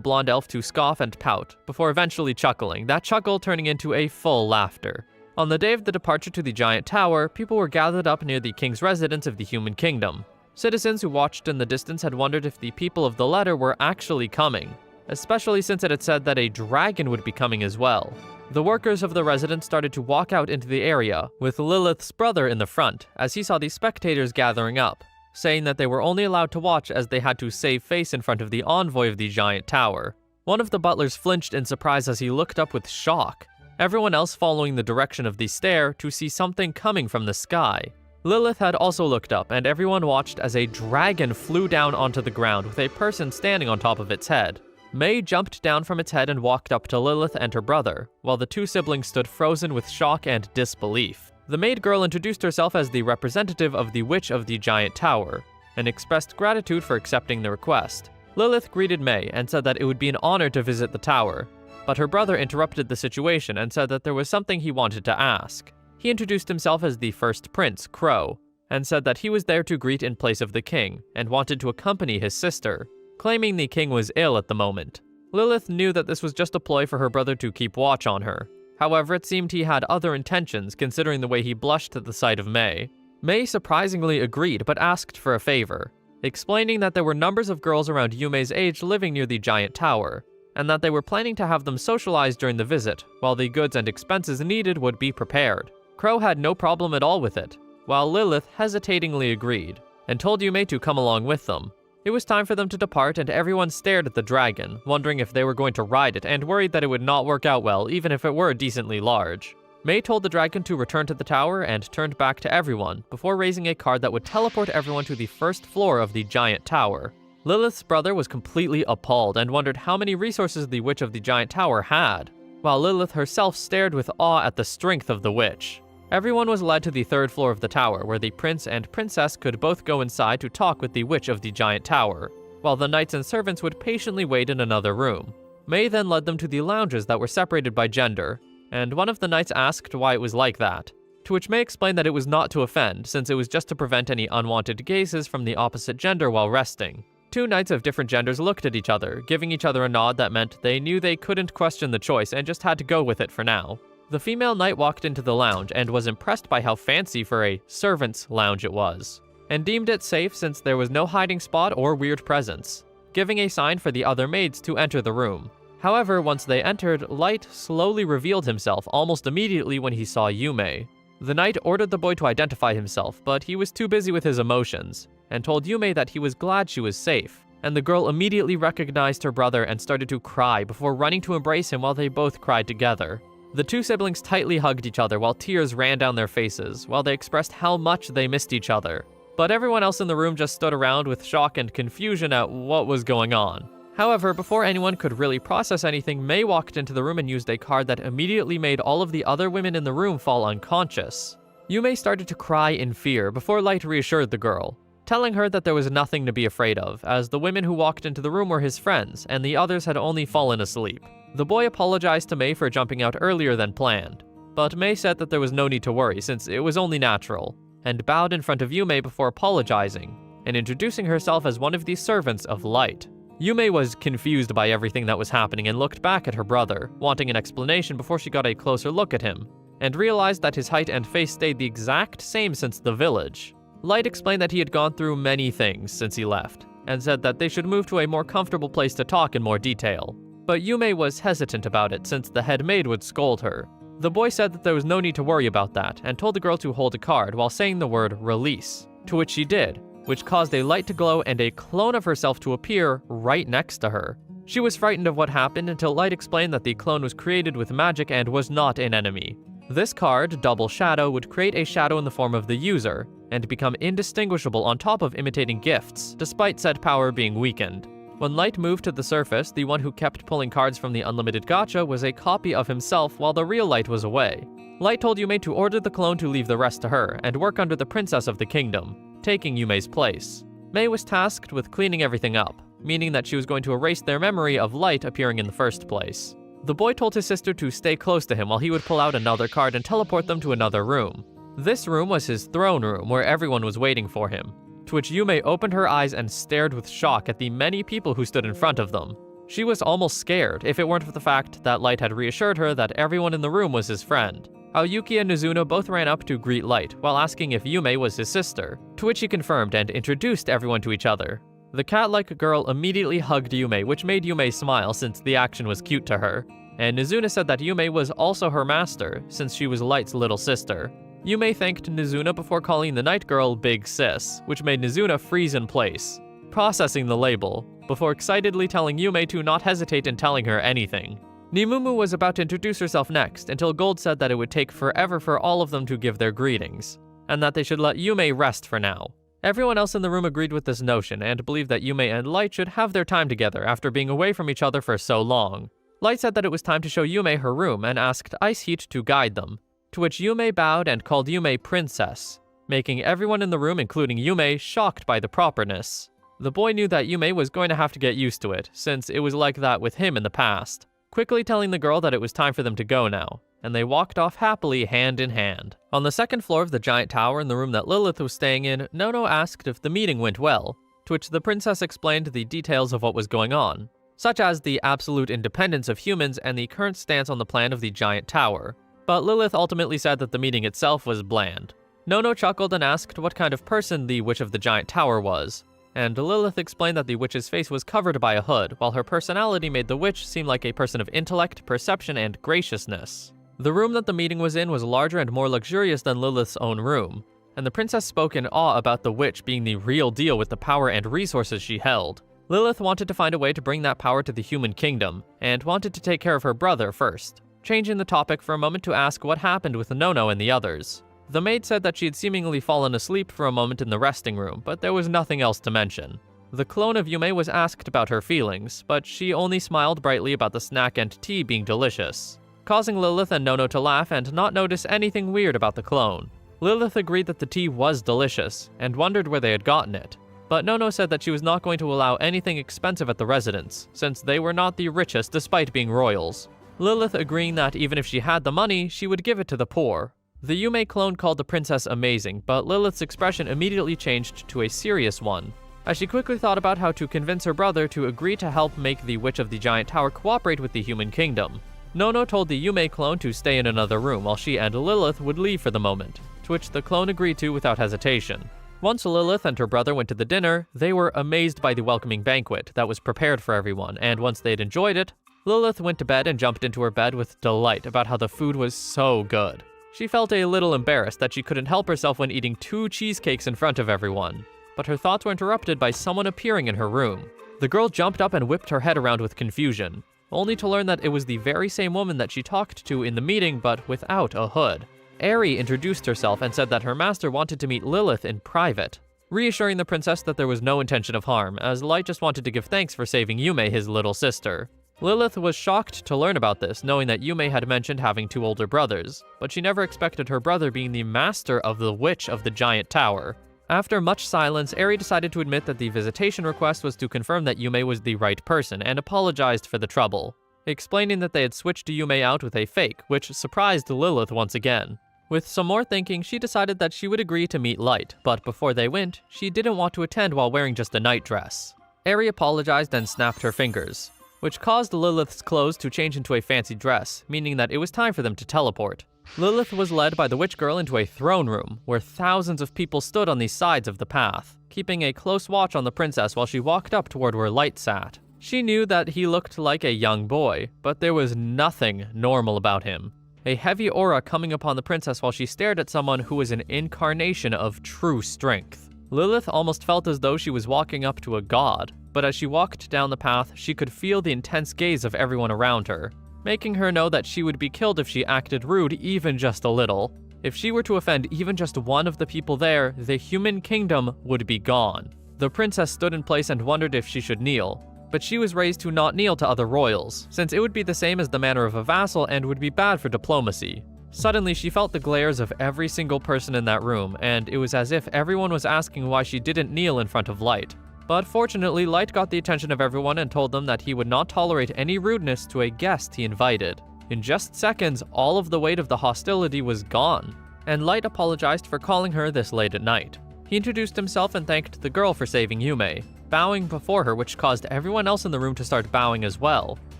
blonde elf to scoff and pout, before eventually chuckling, that chuckle turning into a full laughter. On the day of the departure to the Giant Tower, people were gathered up near the king's residence of the human kingdom. Citizens who watched in the distance had wondered if the people of the letter were actually coming, especially since it had said that a dragon would be coming as well. The workers of the residence started to walk out into the area, with Lilith's brother in the front, as he saw the spectators gathering up, saying that they were only allowed to watch as they had to save face in front of the envoy of the Giant Tower. One of the butlers flinched in surprise as he looked up with shock, everyone else following the direction of the stare to see something coming from the sky. Lilith had also looked up, and everyone watched as a dragon flew down onto the ground with a person standing on top of its head. Mei jumped down from its head and walked up to Lilith and her brother, while the two siblings stood frozen with shock and disbelief. The maid girl introduced herself as the representative of the Witch of the Giant Tower, and expressed gratitude for accepting the request. Lilith greeted May and said that it would be an honor to visit the tower, but her brother interrupted the situation and said that there was something he wanted to ask. He introduced himself as the first prince, Crow, and said that he was there to greet in place of the king and wanted to accompany his sister, claiming the king was ill at the moment. Lilith knew that this was just a ploy for her brother to keep watch on her. However, it seemed he had other intentions considering the way he blushed at the sight of May. May surprisingly agreed but asked for a favor, explaining that there were numbers of girls around Yume's age living near the giant tower, and that they were planning to have them socialize during the visit, while the goods and expenses needed would be prepared. Crow had no problem at all with it, while Lilith hesitatingly agreed, and told Yume to come along with them. It was time for them to depart, and everyone stared at the dragon, wondering if they were going to ride it and worried that it would not work out well even if it were decently large. May told the dragon to return to the tower and turned back to everyone before raising a card that would teleport everyone to the first floor of the giant tower. Lilith's brother was completely appalled and wondered how many resources the Witch of the Giant Tower had, while Lilith herself stared with awe at the strength of the witch. Everyone was led to the third floor of the tower, where the prince and princess could both go inside to talk with the Witch of the Giant Tower, while the knights and servants would patiently wait in another room. May then led them to the lounges that were separated by gender, and one of the knights asked why it was like that, to which May explained that it was not to offend, since it was just to prevent any unwanted gazes from the opposite gender while resting. Two knights of different genders looked at each other, giving each other a nod that meant they knew they couldn't question the choice and just had to go with it for now. The female knight walked into the lounge and was impressed by how fancy for a servant's lounge it was, and deemed it safe since there was no hiding spot or weird presence, giving a sign for the other maids to enter the room. However, once they entered, Light slowly revealed himself almost immediately when he saw Yume. The knight ordered the boy to identify himself, but he was too busy with his emotions, and told Yume that he was glad she was safe, and the girl immediately recognized her brother and started to cry before running to embrace him while they both cried together. The two siblings tightly hugged each other while tears ran down their faces, while they expressed how much they missed each other. But everyone else in the room just stood around with shock and confusion at what was going on. However, before anyone could really process anything, May walked into the room and used a card that immediately made all of the other women in the room fall unconscious. Yume started to cry in fear before Light reassured the girl, telling her that there was nothing to be afraid of, as the women who walked into the room were his friends, and the others had only fallen asleep. The boy apologized to May for jumping out earlier than planned, but May said that there was no need to worry since it was only natural, and bowed in front of Yume before apologizing, and introducing herself as one of the servants of Light. Yume was confused by everything that was happening and looked back at her brother, wanting an explanation before she got a closer look at him, and realized that his height and face stayed the exact same since the village. Light explained that he had gone through many things since he left, and said that they should move to a more comfortable place to talk in more detail. But Yume was hesitant about it since the head maid would scold her. The boy said that there was no need to worry about that, and told the girl to hold a card while saying the word release, to which she did, which caused a light to glow and a clone of herself to appear right next to her. She was frightened of what happened until Light explained that the clone was created with magic and was not an enemy. This card, Double Shadow, would create a shadow in the form of the user, and become indistinguishable on top of imitating gifts, despite said power being weakened. When Light moved to the surface, the one who kept pulling cards from the unlimited gacha was a copy of himself while the real Light was away. Light told Yume to order the clone to leave the rest to her and work under the princess of the kingdom, taking Yume's place. May was tasked with cleaning everything up, meaning that she was going to erase their memory of Light appearing in the first place. The boy told his sister to stay close to him while he would pull out another card and teleport them to another room. This room was his throne room where everyone was waiting for him, to which Yume opened her eyes and stared with shock at the many people who stood in front of them. She was almost scared if it weren't for the fact that Light had reassured her that everyone in the room was his friend. Aoyuki and Nizuna both ran up to greet Light while asking if Yume was his sister, to which he confirmed and introduced everyone to each other. The cat-like girl immediately hugged Yume, which made Yume smile since the action was cute to her, and Nizuna said that Yume was also her master since she was Light's little sister. Yume thanked Nizuna before calling the night girl Big Sis, which made Nizuna freeze in place, processing the label, before excitedly telling Yume to not hesitate in telling her anything. Nimumu was about to introduce herself next until Gold said that it would take forever for all of them to give their greetings, and that they should let Yume rest for now. Everyone else in the room agreed with this notion and believed that Yume and Light should have their time together after being away from each other for so long. Light said that it was time to show Yume her room and asked Ice Heat to guide them, to which Yume bowed and called Yume princess, making everyone in the room, including Yume, shocked by the properness. The boy knew that Yume was going to have to get used to it, since it was like that with him in the past, quickly telling the girl that it was time for them to go now, and they walked off happily hand in hand. On the second floor of the giant tower in the room that Lilith was staying in, Nono asked if the meeting went well, to which the princess explained the details of what was going on, such as the absolute independence of humans and the current stance on the plan of the giant tower. But Lilith ultimately said that the meeting itself was bland. Nono chuckled and asked what kind of person the Witch of the Giant Tower was, and Lilith explained that the witch's face was covered by a hood, while her personality made the witch seem like a person of intellect, perception, and graciousness. The room that the meeting was in was larger and more luxurious than Lilith's own room, and the princess spoke in awe about the witch being the real deal with the power and resources she held. Lilith wanted to find a way to bring that power to the human kingdom, and wanted to take care of her brother first, changing the topic for a moment to ask what happened with Nono and the others. The maid said that she had seemingly fallen asleep for a moment in the resting room, but there was nothing else to mention. The clone of Yume was asked about her feelings, but she only smiled brightly about the snack and tea being delicious, causing Lilith and Nono to laugh and not notice anything weird about the clone. Lilith agreed that the tea was delicious, and wondered where they had gotten it, but Nono said that she was not going to allow anything expensive at the residence, since they were not the richest despite being royals. Lilith agreeing that even if she had the money, she would give it to the poor. The Yume clone called the princess amazing, but Lilith's expression immediately changed to a serious one, as she quickly thought about how to convince her brother to agree to help make the Witch of the Giant Tower cooperate with the human kingdom. Nono told the Yume clone to stay in another room while she and Lilith would leave for the moment, to which the clone agreed to without hesitation. Once Lilith and her brother went to the dinner, they were amazed by the welcoming banquet that was prepared for everyone, and once they'd enjoyed it, Lilith went to bed and jumped into her bed with delight about how the food was so good. She felt a little embarrassed that she couldn't help herself when eating 2 cheesecakes in front of everyone, but her thoughts were interrupted by someone appearing in her room. The girl jumped up and whipped her head around with confusion, only to learn that it was the very same woman that she talked to in the meeting but without a hood. Eri introduced herself and said that her master wanted to meet Lilith in private, reassuring the princess that there was no intention of harm, as Light just wanted to give thanks for saving Yume, his little sister. Lilith was shocked to learn about this, knowing that Yume had mentioned having 2 older brothers, but she never expected her brother being the master of the Witch of the Giant Tower. After much silence, Eri decided to admit that the visitation request was to confirm that Yume was the right person and apologized for the trouble, explaining that they had switched Yume out with a fake, which surprised Lilith once again. With some more thinking, she decided that she would agree to meet Light, but before they went, she didn't want to attend while wearing just a nightdress. Eri apologized and snapped her fingers, which caused Lilith's clothes to change into a fancy dress, meaning that it was time for them to teleport. Lilith was led by the witch girl into a throne room, where thousands of people stood on the sides of the path, keeping a close watch on the princess while she walked up toward where Light sat. She knew that he looked like a young boy, but there was nothing normal about him. A heavy aura coming upon the princess while she stared at someone who was an incarnation of true strength. Lilith almost felt as though she was walking up to a god, but as she walked down the path, she could feel the intense gaze of everyone around her, making her know that she would be killed if she acted rude even just a little. If she were to offend even just one of the people there, the human kingdom would be gone. The princess stood in place and wondered if she should kneel, but she was raised to not kneel to other royals, since it would be the same as the manner of a vassal and would be bad for diplomacy. Suddenly, she felt the glares of every single person in that room, and it was as if everyone was asking why she didn't kneel in front of Light. But fortunately, Light got the attention of everyone and told them that he would not tolerate any rudeness to a guest he invited. In just seconds, all of the weight of the hostility was gone, and Light apologized for calling her this late at night. He introduced himself and thanked the girl for saving Yume, bowing before her, which caused everyone else in the room to start bowing as well.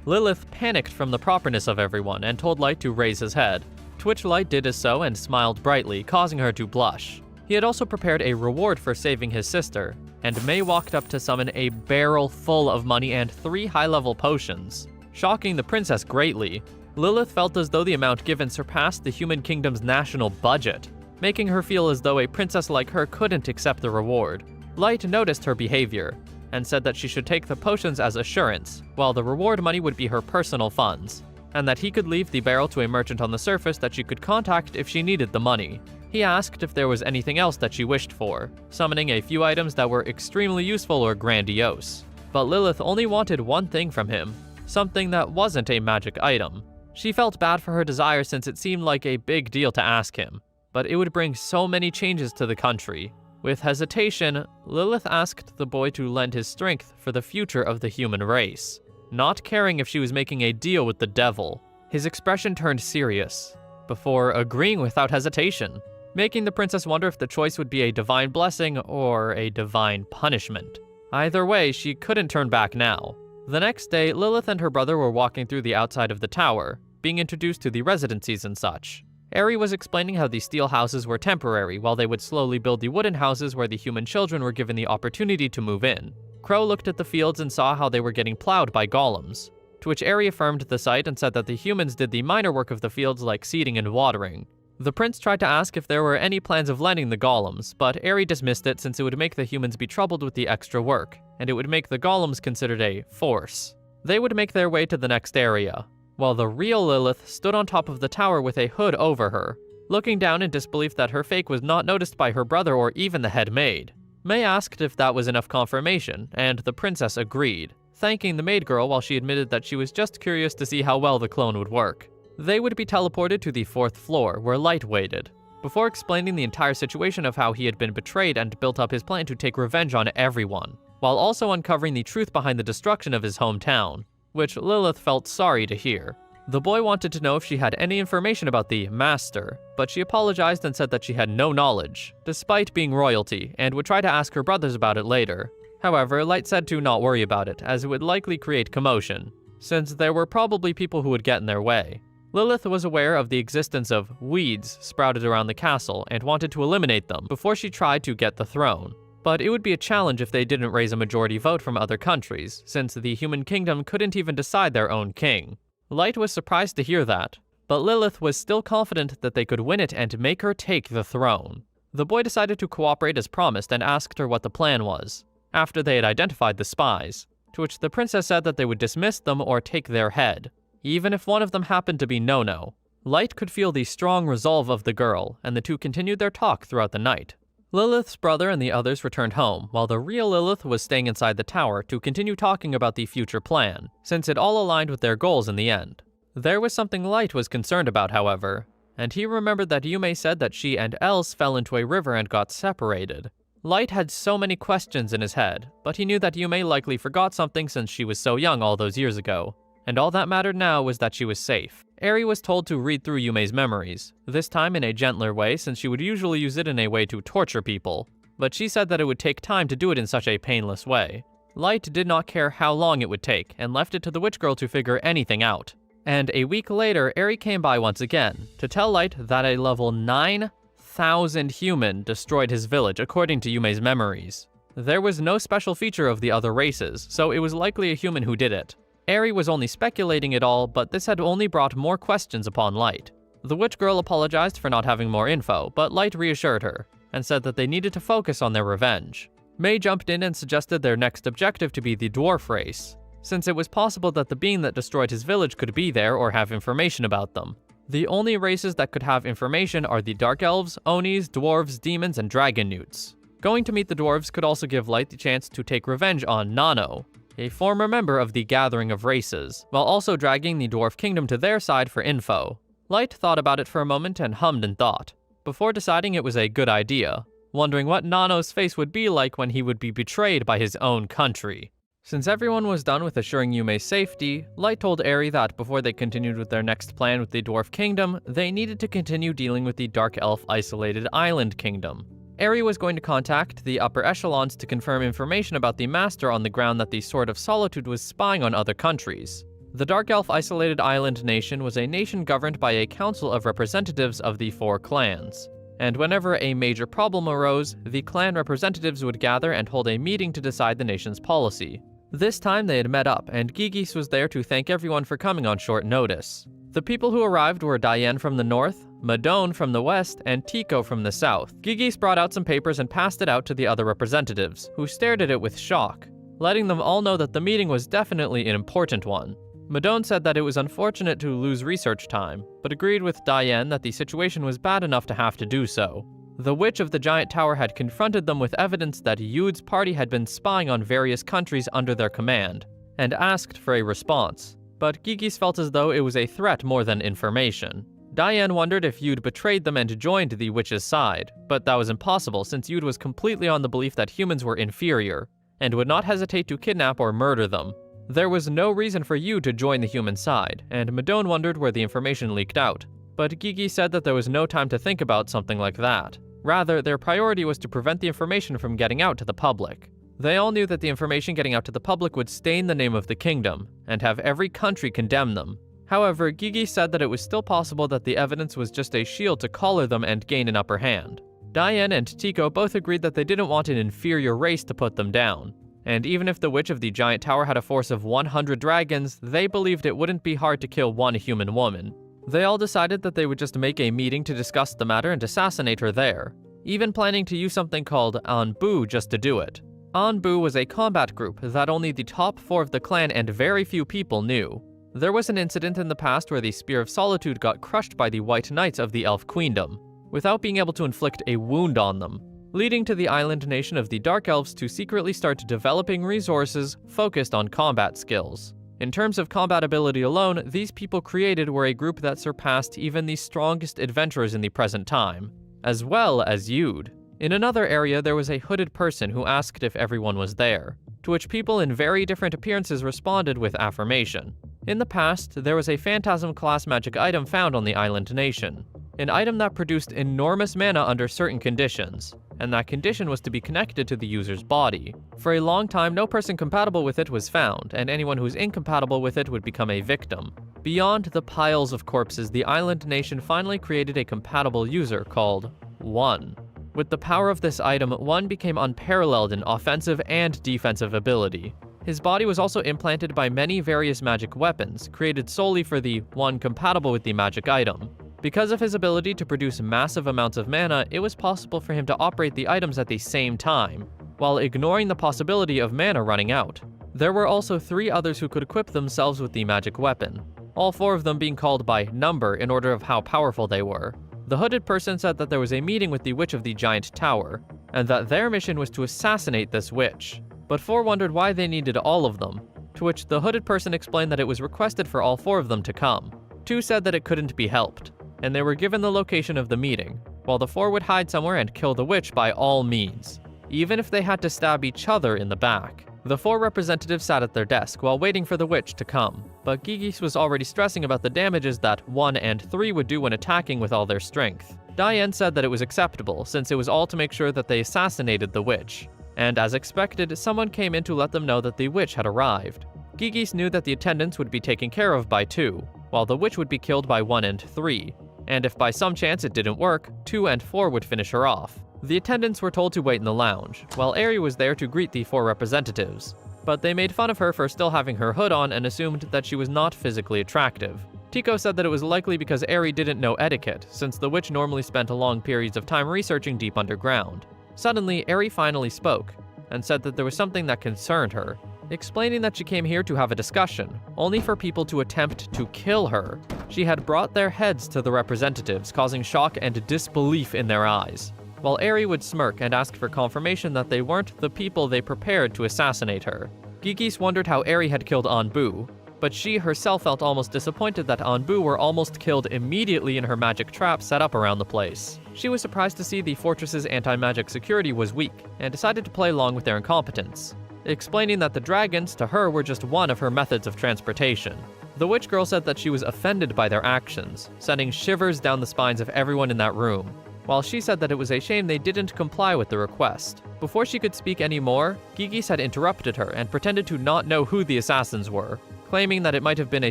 Lilith panicked from the properness of everyone and told Light to raise his head, to which Light did as so and smiled brightly, causing her to blush. He had also prepared a reward for saving his sister, and May walked up to summon a barrel full of money and 3 high-level potions, shocking the princess greatly. Lilith felt as though the amount given surpassed the human kingdom's national budget, making her feel as though a princess like her couldn't accept the reward. Light noticed her behavior, and said that she should take the potions as assurance, while the reward money would be her personal funds, and that he could leave the barrel to a merchant on the surface that she could contact if she needed the money. He asked if there was anything else that she wished for, summoning a few items that were extremely useful or grandiose. But Lilith only wanted one thing from him, something that wasn't a magic item. She felt bad for her desire since it seemed like a big deal to ask him, but it would bring so many changes to the country. With hesitation, Lilith asked the boy to lend his strength for the future of the human race, not caring if she was making a deal with the devil. His expression turned serious, before agreeing without hesitation, making the princess wonder if the choice would be a divine blessing or a divine punishment. Either way, she couldn't turn back now. The next day, Lilith and her brother were walking through the outside of the tower, being introduced to the residencies and such. Eri was explaining how the steel houses were temporary, while they would slowly build the wooden houses where the human children were given the opportunity to move in. Crow looked at the fields and saw how they were getting plowed by golems, to which Eri affirmed the sight and said that the humans did the minor work of the fields like seeding and watering. The prince tried to ask if there were any plans of lending the golems, but Eri dismissed it since it would make the humans be troubled with the extra work, and it would make the golems considered a force. They would make their way to the next area, while the real Lilith stood on top of the tower with a hood over her, looking down in disbelief that her fake was not noticed by her brother or even the head maid. May asked if that was enough confirmation, and the princess agreed, thanking the maid girl while she admitted that she was just curious to see how well the clone would work. They would be teleported to the 4th floor, where Light waited, before explaining the entire situation of how he had been betrayed and built up his plan to take revenge on everyone, while also uncovering the truth behind the destruction of his hometown, which Lilith felt sorry to hear. The boy wanted to know if she had any information about the Master, but she apologized and said that she had no knowledge, despite being royalty, and would try to ask her brothers about it later. However, Light said to not worry about it, as it would likely create commotion, since there were probably people who would get in their way. Lilith was aware of the existence of weeds sprouted around the castle and wanted to eliminate them before she tried to get the throne. But it would be a challenge if they didn't raise a majority vote from other countries, since the human kingdom couldn't even decide their own king. Light was surprised to hear that, but Lilith was still confident that they could win it and make her take the throne. The boy decided to cooperate as promised and asked her what the plan was, after they had identified the spies, to which the princess said that they would dismiss them or take their head, even if one of them happened to be No-No. Light could feel the strong resolve of the girl, and the two continued their talk throughout the night. Lilith's brother and the others returned home, while the real Lilith was staying inside the tower to continue talking about the future plan, since it all aligned with their goals in the end. There was something Light was concerned about, however, and he remembered that Yume said that she and Els fell into a river and got separated. Light had so many questions in his head, but he knew that Yume likely forgot something since she was so young all those years ago, and all that mattered now was that she was safe. Eri was told to read through Yume's memories, this time in a gentler way since she would usually use it in a way to torture people, but she said that it would take time to do it in such a painless way. Light did not care how long it would take and left it to the witch girl to figure anything out. And a week later, Eri came by once again to tell Light that a level 9,000 human destroyed his village according to Yume's memories. There was no special feature of the other races, so it was likely a human who did it. Eri was only speculating it all, but this had only brought more questions upon Light. The witch girl apologized for not having more info, but Light reassured her, and said that they needed to focus on their revenge. May jumped in and suggested their next objective to be the dwarf race, since it was possible that the being that destroyed his village could be there or have information about them. The only races that could have information are the Dark Elves, Onis, Dwarves, Demons, and Dragon Newts. Going to meet the dwarves could also give Light the chance to take revenge on Nano, a former member of the Gathering of Races, while also dragging the Dwarf Kingdom to their side for info. Light thought about it for a moment and hummed and thought, before deciding it was a good idea, wondering what Nano's face would be like when he would be betrayed by his own country. Since everyone was done with assuring Yume's safety, Light told Eri that before they continued with their next plan with the Dwarf Kingdom, they needed to continue dealing with the Dark Elf Isolated Island Kingdom. Eri was going to contact the upper echelons to confirm information about the Master on the ground that the Sword of Solitude was spying on other countries. The Dark Elf Isolated Island Nation was a nation governed by a council of representatives of the 4 clans, and whenever a major problem arose, the clan representatives would gather and hold a meeting to decide the nation's policy. This time they had met up, and Gigis was there to thank everyone for coming on short notice. The people who arrived were Diane from the north, Madone from the west, and Tico from the south. Gigis brought out some papers and passed it out to the other representatives, who stared at it with shock, letting them all know that the meeting was definitely an important one. Madone said that it was unfortunate to lose research time, but agreed with Diane that the situation was bad enough to have to do so. The Witch of the Giant Tower had confronted them with evidence that Yude's party had been spying on various countries under their command, and asked for a response. but Gigis felt as though it was a threat more than information. Diane wondered if Yude betrayed them and joined the witch's side, but that was impossible since Yude was completely on the belief that humans were inferior, and would not hesitate to kidnap or murder them. There was no reason for Yude to join the human side, and Madone wondered where the information leaked out, but Gigi said that there was no time to think about something like that. Rather, their priority was to prevent the information from getting out to the public. They all knew that the information getting out to the public would stain the name of the kingdom, and have every country condemn them. However, Gigi said that it was still possible that the evidence was just a shield to collar them and gain an upper hand. Diane and Tico both agreed that they didn't want an inferior race to put them down. And even if the Witch of the Giant Tower had a force of 100 dragons, they believed it wouldn't be hard to kill one human woman. They all decided that they would just make a meeting to discuss the matter and assassinate her there, even planning to use something called Anbu just to do it. Anbu was a combat group that only the top 4 of the clan and very few people knew. There was an incident in the past where the Spear of Solitude got crushed by the White Knights of the Elf Queendom, without being able to inflict a wound on them, leading to the island nation of the Dark Elves to secretly start developing resources focused on combat skills. In terms of combat ability alone, these people created were a group that surpassed even the strongest adventurers in the present time, as well as Yude. In another area, there was a hooded person who asked if everyone was there, to which people in very different appearances responded with affirmation. In the past, there was a Phantasm class magic item found on the island nation, an item that produced enormous mana under certain conditions, and that condition was to be connected to the user's body. For a long time, no person compatible with it was found, and anyone who was incompatible with it would become a victim. Beyond the piles of corpses, the island nation finally created a compatible user called One. With the power of this item, One became unparalleled in offensive and defensive ability. His body was also implanted by many various magic weapons, created solely for the One compatible with the magic item. Because of his ability to produce massive amounts of mana, it was possible for him to operate the items at the same time, while ignoring the possibility of mana running out. There were also 3 others who could equip themselves with the magic weapon, all 4 of them being called by number in order of how powerful they were. The hooded person said that there was a meeting with the Witch of the Giant Tower, and that their mission was to assassinate this witch. But 4 wondered why they needed all of them, to which the hooded person explained that it was requested for all 4 of them to come. 2 said that it couldn't be helped, and they were given the location of the meeting, while the 4 would hide somewhere and kill the witch by all means, even if they had to stab each other in the back. The 4 representatives sat at their desk while waiting for the witch to come, but Gigis was already stressing about the damages that 1 and 3 would do when attacking with all their strength. Diane said that it was acceptable, since it was all to make sure that they assassinated the witch. And as expected, someone came in to let them know that the witch had arrived. Gigis knew that the attendants would be taken care of by 2, while the witch would be killed by 1 and 3. And if by some chance it didn't work, 2 and 4 would finish her off. The attendants were told to wait in the lounge, while Eri was there to greet the 4 representatives. But they made fun of her for still having her hood on and assumed that she was not physically attractive. Tico said that it was likely because Eri didn't know etiquette, since the witch normally spent long periods of time researching deep underground. Suddenly, Eri finally spoke, and said that there was something that concerned her, explaining that she came here to have a discussion, only for people to attempt to kill her. She had brought their heads to the representatives, causing shock and disbelief in their eyes, while Eri would smirk and ask for confirmation that they weren't the people they prepared to assassinate her. Gigis wondered how Eri had killed Anbu, but she herself felt almost disappointed that Anbu were almost killed immediately in her magic trap set up around the place. She was surprised to see the fortress's anti-magic security was weak, and decided to play along with their incompetence, explaining that the dragons, to her, were just one of her methods of transportation. The witch girl said that she was offended by their actions, sending shivers down the spines of everyone in that room, while she said that it was a shame they didn't comply with the request. Before she could speak any more, Gigis had interrupted her and pretended to not know who the assassins were, claiming that it might have been a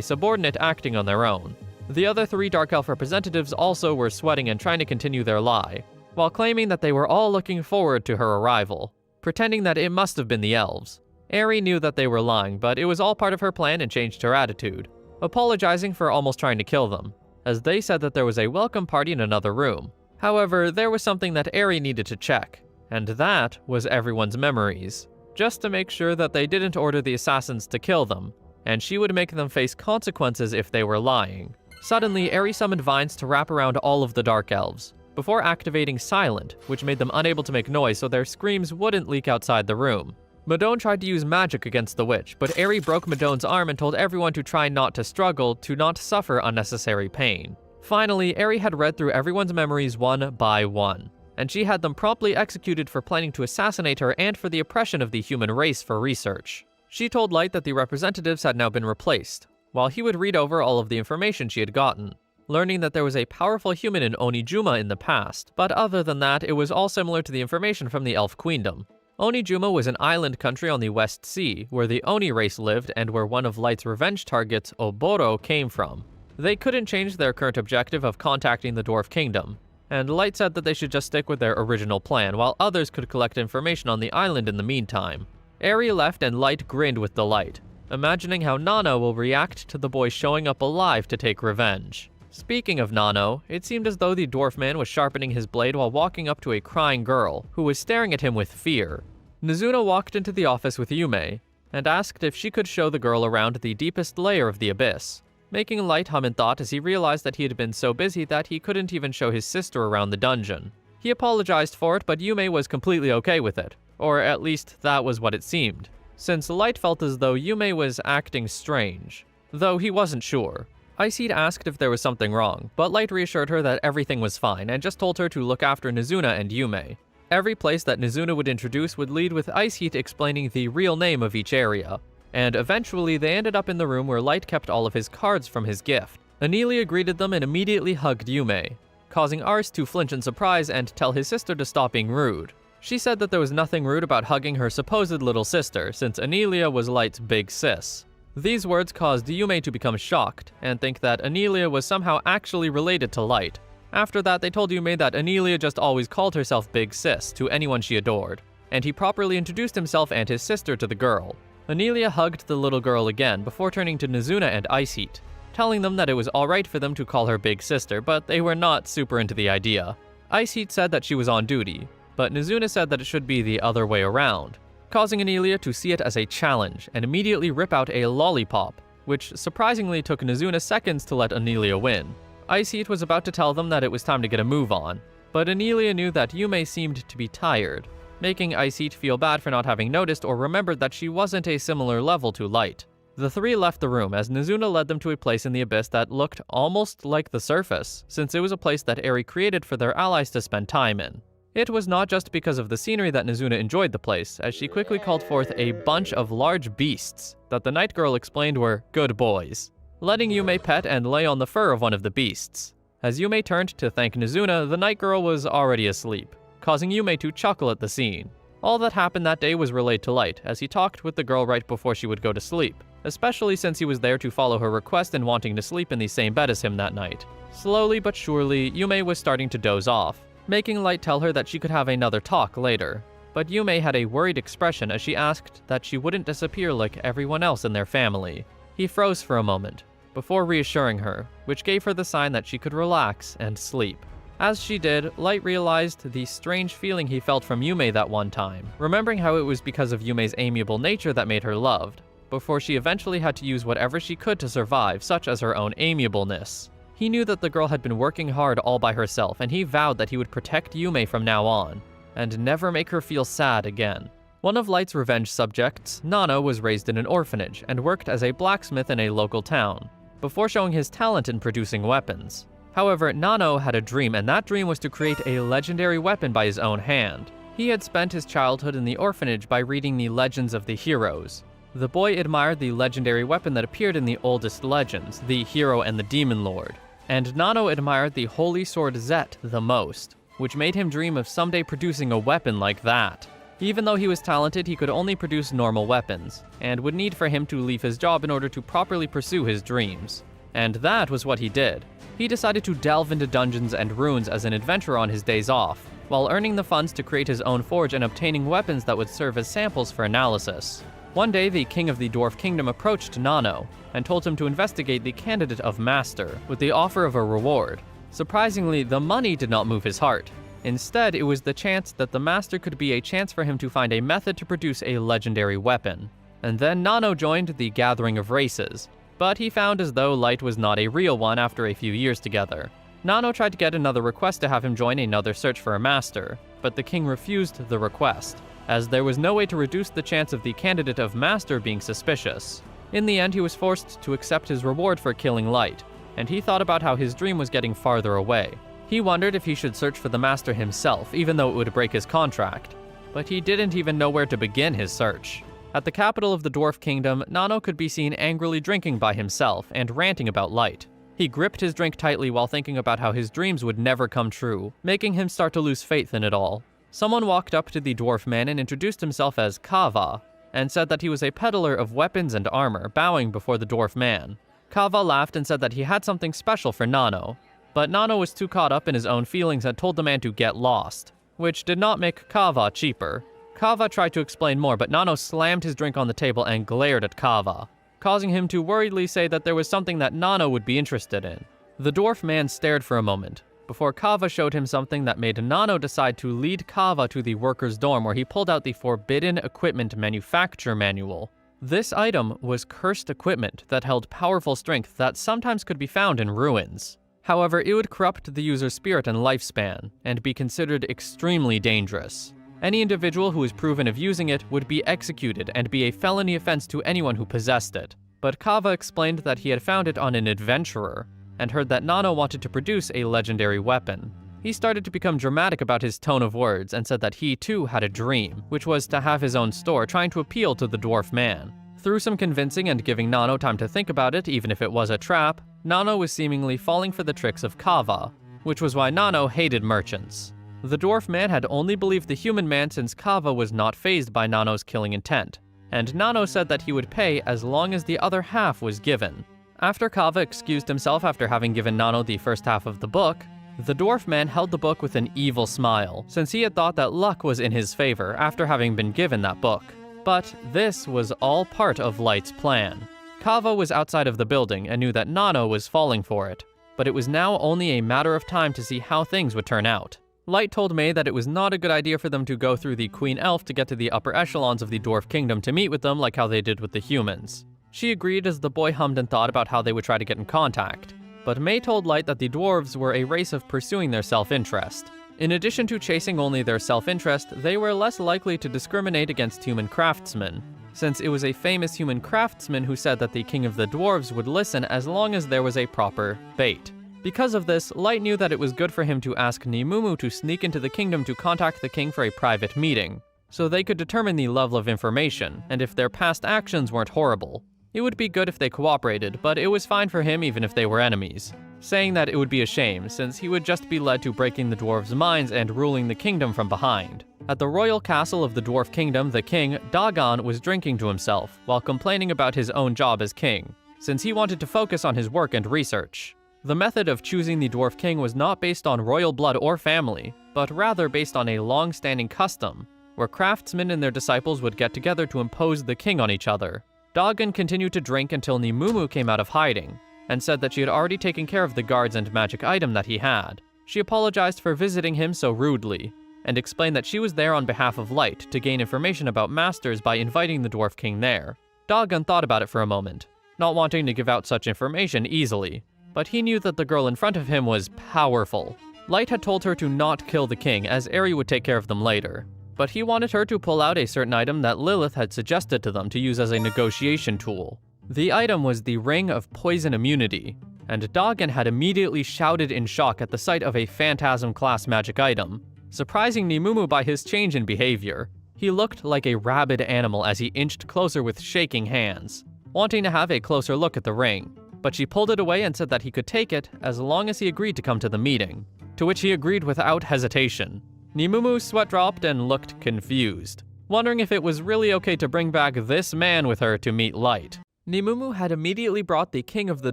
subordinate acting on their own. The other 3 Dark Elf representatives also were sweating and trying to continue their lie, while claiming that they were all looking forward to her arrival, pretending that it must have been the elves. Eri knew that they were lying, but it was all part of her plan and changed her attitude, apologizing for almost trying to kill them, as they said that there was a welcome party in another room. However, there was something that Eri needed to check, and that was everyone's memories, just to make sure that they didn't order the assassins to kill them, and she would make them face consequences if they were lying. Suddenly, Eri summoned vines to wrap around all of the Dark Elves, before activating Silent, which made them unable to make noise so their screams wouldn't leak outside the room. Madone tried to use magic against the witch, but Eri broke Madone's arm and told everyone to try not to struggle, to not suffer unnecessary pain. Finally, Eri had read through everyone's memories one by one, and she had them promptly executed for planning to assassinate her and for the oppression of the human race for research. She told Light that the representatives had now been replaced, while he would read over all of the information she had gotten, learning that there was a powerful human in Onijuma in the past, but other than that, it was all similar to the information from the Elf Queendom. Onijuma was an island country on the West Sea, where the Oni race lived and where one of Light's revenge targets, Oboro, came from. They couldn't change their current objective of contacting the Dwarf Kingdom, and Light said that they should just stick with their original plan, while others could collect information on the island in the meantime. Eri left and Light grinned with delight, imagining how Nano will react to the boy showing up alive to take revenge. Speaking of Nano, it seemed as though the dwarf man was sharpening his blade while walking up to a crying girl, who was staring at him with fear. Nizuna walked into the office with Yume, and asked if she could show the girl around the deepest layer of the abyss, making Light hum in thought as he realized that he had been so busy that he couldn't even show his sister around the dungeon. He apologized for it, but Yume was completely okay with it, or at least that was what it seemed, since Light felt as though Yume was acting strange, though he wasn't sure. Iceheat asked if there was something wrong, but Light reassured her that everything was fine and just told her to look after Nizuna and Yume. Every place that Nizuna would introduce would lead with Iceheat explaining the real name of each area, and eventually they ended up in the room where Light kept all of his cards from his gift. Anelia greeted them and immediately hugged Yume, causing Ars to flinch in surprise and tell his sister to stop being rude. She said that there was nothing rude about hugging her supposed little sister, since Anelia was Light's big sis. These words caused Yume to become shocked, and think that Anelia was somehow actually related to Light. After that, they told Yume that Anelia just always called herself Big Sis to anyone she adored, and he properly introduced himself and his sister to the girl. Anelia hugged the little girl again before turning to Nizuna and Iceheat, telling them that it was alright for them to call her Big Sister, but they were not super into the idea. Iceheat said that she was on duty, but Nizuna said that it should be the other way around, causing Anelia to see it as a challenge and immediately rip out a lollipop, which surprisingly took Nizuna seconds to let Anelia win. Iceheat was about to tell them that it was time to get a move on, but Anelia knew that Yume seemed to be tired, making Iceheat feel bad for not having noticed or remembered that she wasn't a similar level to Light. The three left the room as Nizuna led them to a place in the abyss that looked almost like the surface, since it was a place that Eri created for their allies to spend time in. It was not just because of the scenery that Nizuna enjoyed the place, as she quickly called forth a bunch of large beasts that the Night Girl explained were good boys, letting Yume pet and lay on the fur of one of the beasts. As Yume turned to thank Nizuna, the Night Girl was already asleep, causing Yume to chuckle at the scene. All that happened that day was relayed to Light, as he talked with the girl right before she would go to sleep, especially since he was there to follow her request and wanting to sleep in the same bed as him that night. Slowly but surely, Yume was starting to doze off, making Light tell her that she could have another talk later. But Yume had a worried expression as she asked that she wouldn't disappear like everyone else in their family. He froze for a moment, before reassuring her, which gave her the sign that she could relax and sleep. As she did, Light realized the strange feeling he felt from Yume that one time, remembering how it was because of Yume's amiable nature that made her loved, before she eventually had to use whatever she could to survive, such as her own amiableness. He knew that the girl had been working hard all by herself, and he vowed that he would protect Yume from now on, and never make her feel sad again. One of Light's revenge subjects, Nano, was raised in an orphanage and worked as a blacksmith in a local town, before showing his talent in producing weapons. However, Nano had a dream, and that dream was to create a legendary weapon by his own hand. He had spent his childhood in the orphanage by reading the legends of the heroes. The boy admired the legendary weapon that appeared in the oldest legends, the hero and the demon lord. And Nano admired the holy sword Zet the most, which made him dream of someday producing a weapon like that. Even though he was talented, he could only produce normal weapons, and would need for him to leave his job in order to properly pursue his dreams. And that was what he did. He decided to delve into dungeons and ruins as an adventurer on his days off, while earning the funds to create his own forge and obtaining weapons that would serve as samples for analysis. One day, the king of the Dwarf Kingdom approached Nano, and told him to investigate the candidate of Master, with the offer of a reward. Surprisingly, the money did not move his heart. Instead, it was the chance that the Master could be a chance for him to find a method to produce a legendary weapon. And then Nano joined the Gathering of Races, but he found as though Light was not a real one after a few years together. Nano tried to get another request to have him join another search for a Master, but the king refused the request, as there was no way to reduce the chance of the candidate of Master being suspicious. In the end, he was forced to accept his reward for killing Light, and he thought about how his dream was getting farther away. He wondered if he should search for the Master himself, even though it would break his contract, but he didn't even know where to begin his search. At the capital of the Dwarf Kingdom, Nano could be seen angrily drinking by himself and ranting about Light. He gripped his drink tightly while thinking about how his dreams would never come true, making him start to lose faith in it all. Someone walked up to the dwarf man and introduced himself as Kava, and said that he was a peddler of weapons and armor, bowing before the dwarf man. Kava laughed and said that he had something special for Nano, but Nano was too caught up in his own feelings and told the man to get lost, which did not make Kava cheaper. Kava tried to explain more, but Nano slammed his drink on the table and glared at Kava, causing him to worriedly say that there was something that Nano would be interested in. The dwarf man stared for a moment, before Kava showed him something that made Nano decide to lead Kava to the workers' dorm, where he pulled out the Forbidden Equipment Manufacture Manual. This item was cursed equipment that held powerful strength that sometimes could be found in ruins. However, it would corrupt the user's spirit and lifespan, and be considered extremely dangerous. Any individual who was proven of using it would be executed and be a felony offense to anyone who possessed it. But Kava explained that he had found it on an adventurer, and heard that Nano wanted to produce a legendary weapon. He started to become dramatic about his tone of words and said that he too had a dream, which was to have his own store, trying to appeal to the dwarf man. Through some convincing and giving Nano time to think about it, even if it was a trap, Nano was seemingly falling for the tricks of Kava, which was why Nano hated merchants. The dwarf man had only believed the human man since Kava was not fazed by Nano's killing intent, and Nano said that he would pay as long as the other half was given. After Kava excused himself after having given Nano the first half of the book, the dwarf man held the book with an evil smile, since he had thought that luck was in his favor after having been given that book. But this was all part of Light's plan. Kava was outside of the building and knew that Nano was falling for it, but it was now only a matter of time to see how things would turn out. Light told May that it was not a good idea for them to go through the Queen Elf to get to the upper echelons of the Dwarf Kingdom to meet with them like how they did with the humans. She agreed as the boy hummed and thought about how they would try to get in contact. But May told Light that the dwarves were a race of pursuing their self-interest. In addition to chasing only their self-interest, they were less likely to discriminate against human craftsmen, since it was a famous human craftsman who said that the king of the dwarves would listen as long as there was a proper bait. Because of this, Light knew that it was good for him to ask Nimumu to sneak into the kingdom to contact the king for a private meeting, so they could determine the level of information, and if their past actions weren't horrible. It would be good if they cooperated, but it was fine for him even if they were enemies, saying that it would be a shame since he would just be led to breaking the dwarves' minds and ruling the kingdom from behind. At the royal castle of the Dwarf Kingdom, the king, Dagon, was drinking to himself while complaining about his own job as king, since he wanted to focus on his work and research. The method of choosing the Dwarf King was not based on royal blood or family, but rather based on a long-standing custom, where craftsmen and their disciples would get together to impose the king on each other. Dagon continued to drink until Nimumu came out of hiding, and said that she had already taken care of the guards and magic item that he had. She apologized for visiting him so rudely, and explained that she was there on behalf of Light to gain information about masters by inviting the Dwarf King there. Dagon thought about it for a moment, not wanting to give out such information easily, but he knew that the girl in front of him was powerful. Light had told her to not kill the king, as Eri would take care of them later, but he wanted her to pull out a certain item that Lilith had suggested to them to use as a negotiation tool. The item was the Ring of Poison Immunity, and Dagon had immediately shouted in shock at the sight of a Phantasm-class magic item, surprising Nimumu by his change in behavior. He looked like a rabid animal as he inched closer with shaking hands, wanting to have a closer look at the ring, but she pulled it away and said that he could take it as long as he agreed to come to the meeting, to which he agreed without hesitation. Nimumu's sweat dropped and looked confused, wondering if it was really okay to bring back this man with her to meet Light. Nimumu had immediately brought the king of the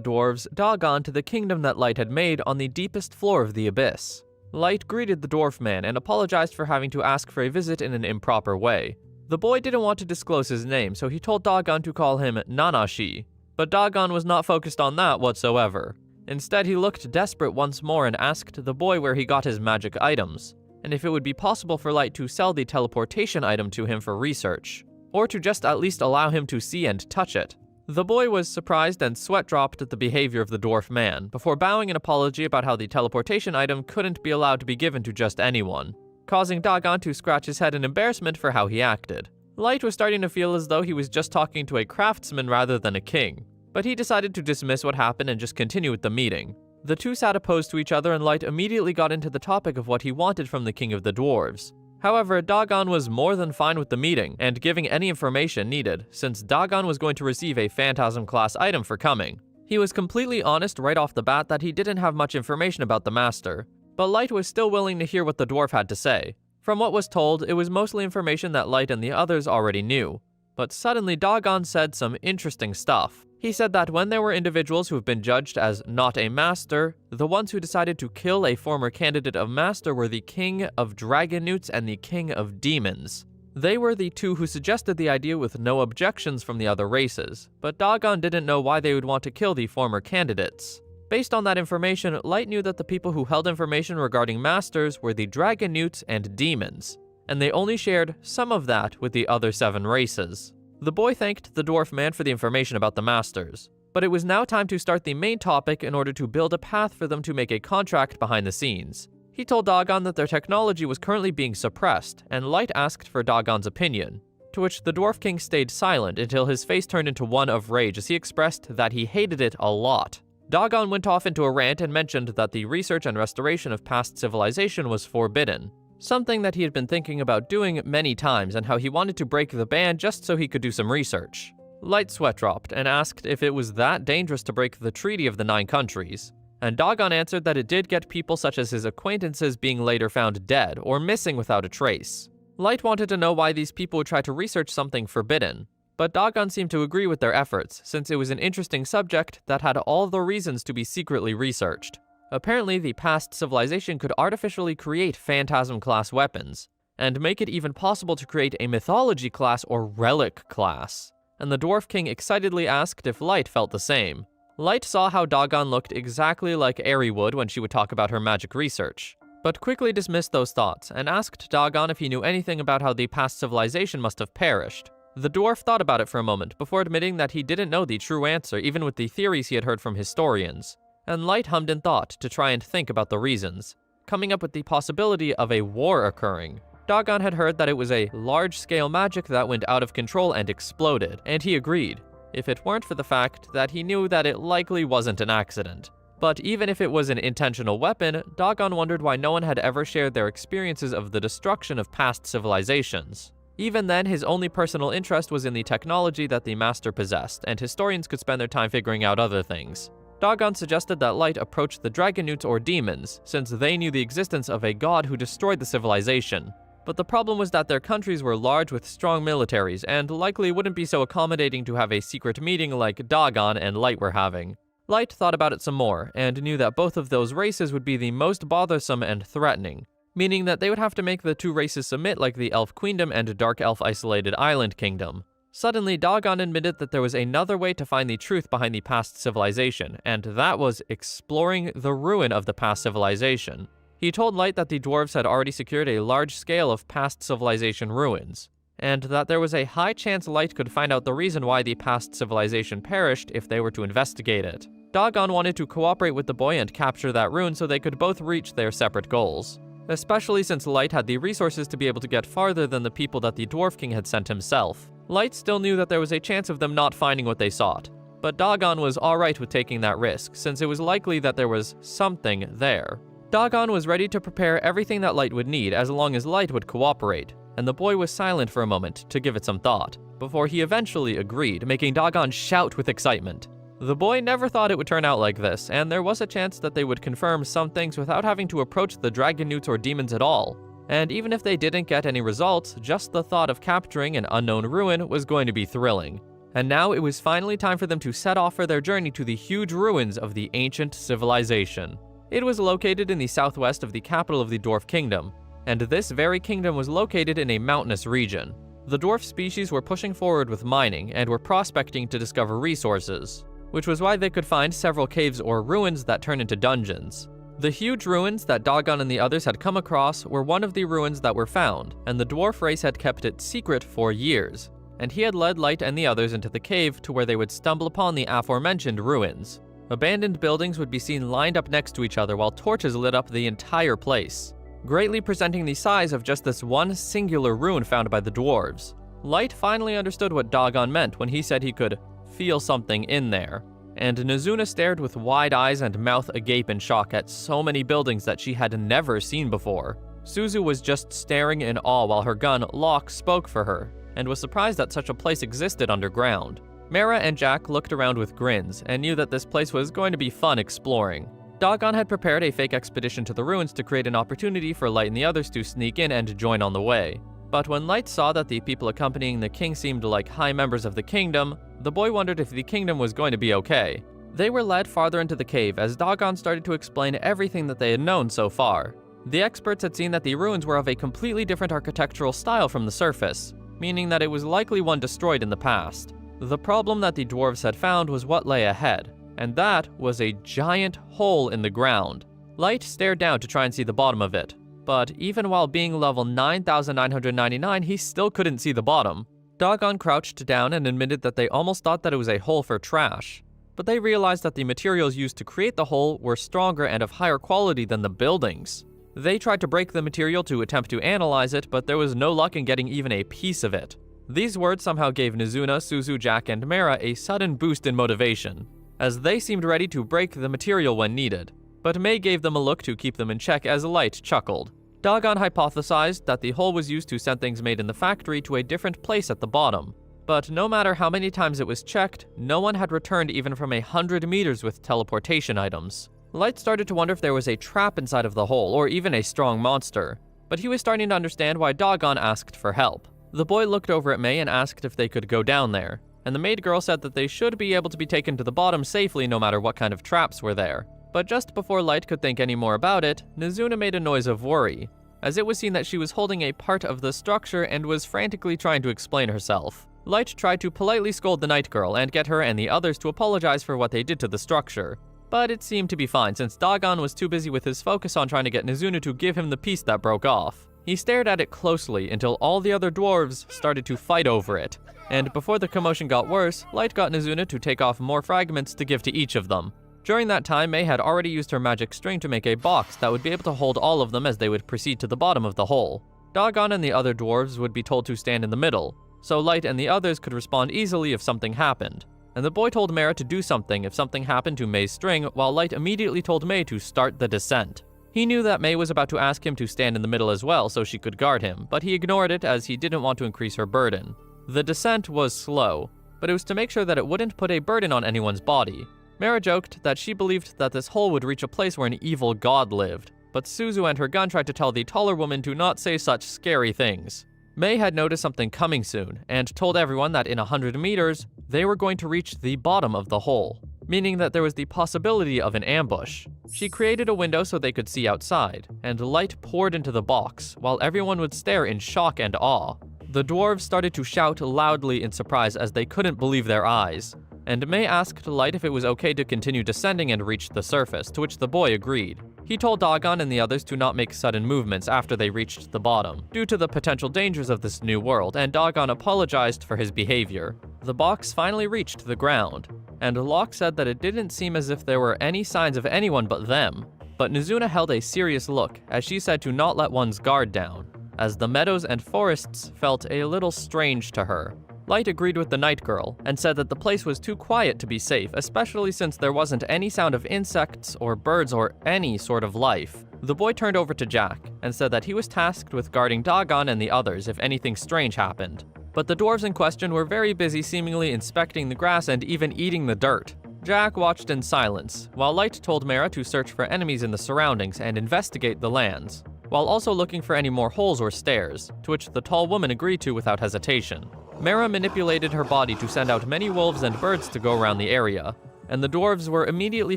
dwarves, Dagon, to the kingdom that Light had made on the deepest floor of the abyss. Light greeted the dwarf man and apologized for having to ask for a visit in an improper way. The boy didn't want to disclose his name, so he told Dagon to call him Nanashi, but Dagon was not focused on that whatsoever. Instead, he looked desperate once more and asked the boy where he got his magic items, and if it would be possible for Light to sell the teleportation item to him for research, or to just at least allow him to see and touch it. The boy was surprised and sweat dropped at the behavior of the dwarf man, before bowing an apology about how the teleportation item couldn't be allowed to be given to just anyone. causing Dagon to scratch his head in embarrassment for how he acted. Light was starting to feel as though he was just talking to a craftsman rather than a king, but he decided to dismiss what happened and just continue with the meeting. The two sat opposed to each other, and Light immediately got into the topic of what he wanted from the king of the dwarves. However, Dagon was more than fine with the meeting and giving any information needed, since Dagon was going to receive a Phantasm class item for coming. He was completely honest right off the bat that he didn't have much information about the master, but Light was still willing to hear what the dwarf had to say. From what was told, it was mostly information that Light and the others already knew. But suddenly Dagon said some interesting stuff. He said that when there were individuals who have been judged as not a master, the ones who decided to kill a former candidate of master were the King of Dragon Newts and the King of Demons. They were the two who suggested the idea with no objections from the other races, but Dagon didn't know why they would want to kill the former candidates. Based on that information, Light knew that the people who held information regarding masters were the Dragon Newts and Demons, and they only shared some of that with the other 7 races. The boy thanked the dwarf man for the information about the masters, but it was now time to start the main topic in order to build a path for them to make a contract behind the scenes. He told Dagon that their technology was currently being suppressed, and Light asked for Dagon's opinion, to which the Dwarf King stayed silent until his face turned into one of rage as he expressed that he hated it a lot. Dagon went off into a rant and mentioned that the research and restoration of past civilization was forbidden, something that he had been thinking about doing many times, and how he wanted to break the ban just so he could do some research. Light sweat dropped and asked if it was that dangerous to break the Treaty of the 9 Countries, and Dagon answered that it did get people such as his acquaintances being later found dead or missing without a trace. Light wanted to know why these people would try to research something forbidden, but Dagon seemed to agree with their efforts, since it was an interesting subject that had all the reasons to be secretly researched. Apparently, the past civilization could artificially create Phantasm-class weapons, and make it even possible to create a Mythology class or Relic class. And the Dwarf King excitedly asked if Light felt the same. Light saw how Dagon looked exactly like Aerie would when she would talk about her magic research, but quickly dismissed those thoughts and asked Dagon if he knew anything about how the past civilization must have perished. The dwarf thought about it for a moment before admitting that he didn't know the true answer, even with the theories he had heard from historians. And Light hummed in thought to try and think about the reasons, coming up with the possibility of a war occurring. Dagon had heard that it was a large-scale magic that went out of control and exploded, and he agreed, if it weren't for the fact that he knew that it likely wasn't an accident. But even if it was an intentional weapon, Dagon wondered why no one had ever shared their experiences of the destruction of past civilizations. Even then, his only personal interest was in the technology that the master possessed, and historians could spend their time figuring out other things. Dagon suggested that Light approach the Dragon Newts or Demons, since they knew the existence of a god who destroyed the civilization. But the problem was that their countries were large with strong militaries, and likely wouldn't be so accommodating to have a secret meeting like Dagon and Light were having. Light thought about it some more, and knew that both of those races would be the most bothersome and threatening, meaning that they would have to make the two races submit like the Elf Queendom and Dark Elf Isolated Island Kingdom. Suddenly, Dagon admitted that there was another way to find the truth behind the past civilization, and that was exploring the ruin of the past civilization. He told Light that the dwarves had already secured a large scale of past civilization ruins, and that there was a high chance Light could find out the reason why the past civilization perished if they were to investigate it. Dagon wanted to cooperate with the boy and capture that ruin so they could both reach their separate goals, especially since Light had the resources to be able to get farther than the people that the Dwarf King had sent himself. Light still knew that there was a chance of them not finding what they sought, but Dagon was alright with taking that risk, since it was likely that there was something there. Dagon was ready to prepare everything that Light would need as long as Light would cooperate, and the boy was silent for a moment to give it some thought, before he eventually agreed, making Dagon shout with excitement. The boy never thought it would turn out like this, and there was a chance that they would confirm some things without having to approach the Dragon Newts or Demons at all. And even if they didn't get any results, just the thought of capturing an unknown ruin was going to be thrilling. And now it was finally time for them to set off for their journey to the huge ruins of the ancient civilization. It was located in the southwest of the capital of the Dwarf Kingdom, and this very kingdom was located in a mountainous region. The dwarf species were pushing forward with mining and were prospecting to discover resources, which was why they could find several caves or ruins that turn into dungeons. The huge ruins that Dagon and the others had come across were one of the ruins that were found, and the dwarf race had kept it secret for years, and he had led Light and the others into the cave to where they would stumble upon the aforementioned ruins. Abandoned buildings would be seen lined up next to each other while torches lit up the entire place. greatly presenting the size of just this one singular rune found by the dwarves. Light finally understood what Dagon meant when he said he could feel something in there, and Nizuna stared with wide eyes and mouth agape in shock at so many buildings that she had never seen before. Suzu was just staring in awe while her gun, Locke, spoke for her, and was surprised that such a place existed underground. Mara and Jack looked around with grins and knew that this place was going to be fun exploring. Dagon had prepared a fake expedition to the ruins to create an opportunity for Light and the others to sneak in and join on the way. But when Light saw that the people accompanying the king seemed like high members of the kingdom, the boy wondered if the kingdom was going to be okay. They were led farther into the cave as Dagon started to explain everything that they had known so far. The experts had seen that the ruins were of a completely different architectural style from the surface, meaning that it was likely one destroyed in the past. The problem that the dwarves had found was what lay ahead, and that was a giant hole in the ground. Light stared down to try and see the bottom of it, but even while being level 9,999, he still couldn't see the bottom. Dagon crouched down and admitted that they almost thought that it was a hole for trash, but they realized that the materials used to create the hole were stronger and of higher quality than the buildings. They tried to break the material to attempt to analyze it, but there was no luck in getting even a piece of it. These words somehow gave Nizuna, Suzu, Jack, and Mara a sudden boost in motivation, as they seemed ready to break the material when needed. But May gave them a look to keep them in check as Light chuckled. Dagon hypothesized that the hole was used to send things made in the factory to a different place at the bottom. But no matter how many times it was checked, no one had returned even from 100 meters with teleportation items. Light started to wonder if there was a trap inside of the hole, or even a strong monster. But he was starting to understand why Dagon asked for help. The boy looked over at May and asked if they could go down there, and the maid girl said that they should be able to be taken to the bottom safely no matter what kind of traps were there. But just before Light could think any more about it, Nizuna made a noise of worry, as it was seen that she was holding a part of the structure and was frantically trying to explain herself. Light tried to politely scold the night girl and get her and the others to apologize for what they did to the structure, but it seemed to be fine since Dagon was too busy with his focus on trying to get Nizuna to give him the piece that broke off. He stared at it closely until all the other dwarves started to fight over it, and before the commotion got worse, Light got Nizuna to take off more fragments to give to each of them. During that time, May had already used her magic string to make a box that would be able to hold all of them as they would proceed to the bottom of the hole. Dagon and the other dwarves would be told to stand in the middle, so Light and the others could respond easily if something happened. And the boy told Mara to do something if something happened to May's string, while Light immediately told May to start the descent. He knew that May was about to ask him to stand in the middle as well so she could guard him, but he ignored it as he didn't want to increase her burden. The descent was slow, but it was to make sure that it wouldn't put a burden on anyone's body. Mara joked that she believed that this hole would reach a place where an evil god lived, but Suzu and her gun tried to tell the taller woman to not say such scary things. May had noticed something coming soon, and told everyone that in 100 meters, they were going to reach the bottom of the hole, meaning that there was the possibility of an ambush. She created a window so they could see outside, and light poured into the box, while everyone would stare in shock and awe. The dwarves started to shout loudly in surprise as they couldn't believe their eyes, and May asked Light if it was okay to continue descending and reach the surface, to which the boy agreed. He told Dagon and the others to not make sudden movements after they reached the bottom, due to the potential dangers of this new world, and Dagon apologized for his behavior. The box finally reached the ground, and Locke said that it didn't seem as if there were any signs of anyone but them. But Nizuna held a serious look, as she said to not let one's guard down, as the meadows and forests felt a little strange to her. Light agreed with the night girl, and said that the place was too quiet to be safe, especially since there wasn't any sound of insects or birds or any sort of life. The boy turned over to Jack, and said that he was tasked with guarding Dagon and the others if anything strange happened. But the dwarves in question were very busy seemingly inspecting the grass and even eating the dirt. Jack watched in silence, while Light told Mara to search for enemies in the surroundings and investigate the lands, while also looking for any more holes or stairs, to which the tall woman agreed to without hesitation. Mara manipulated her body to send out many wolves and birds to go around the area, and the dwarves were immediately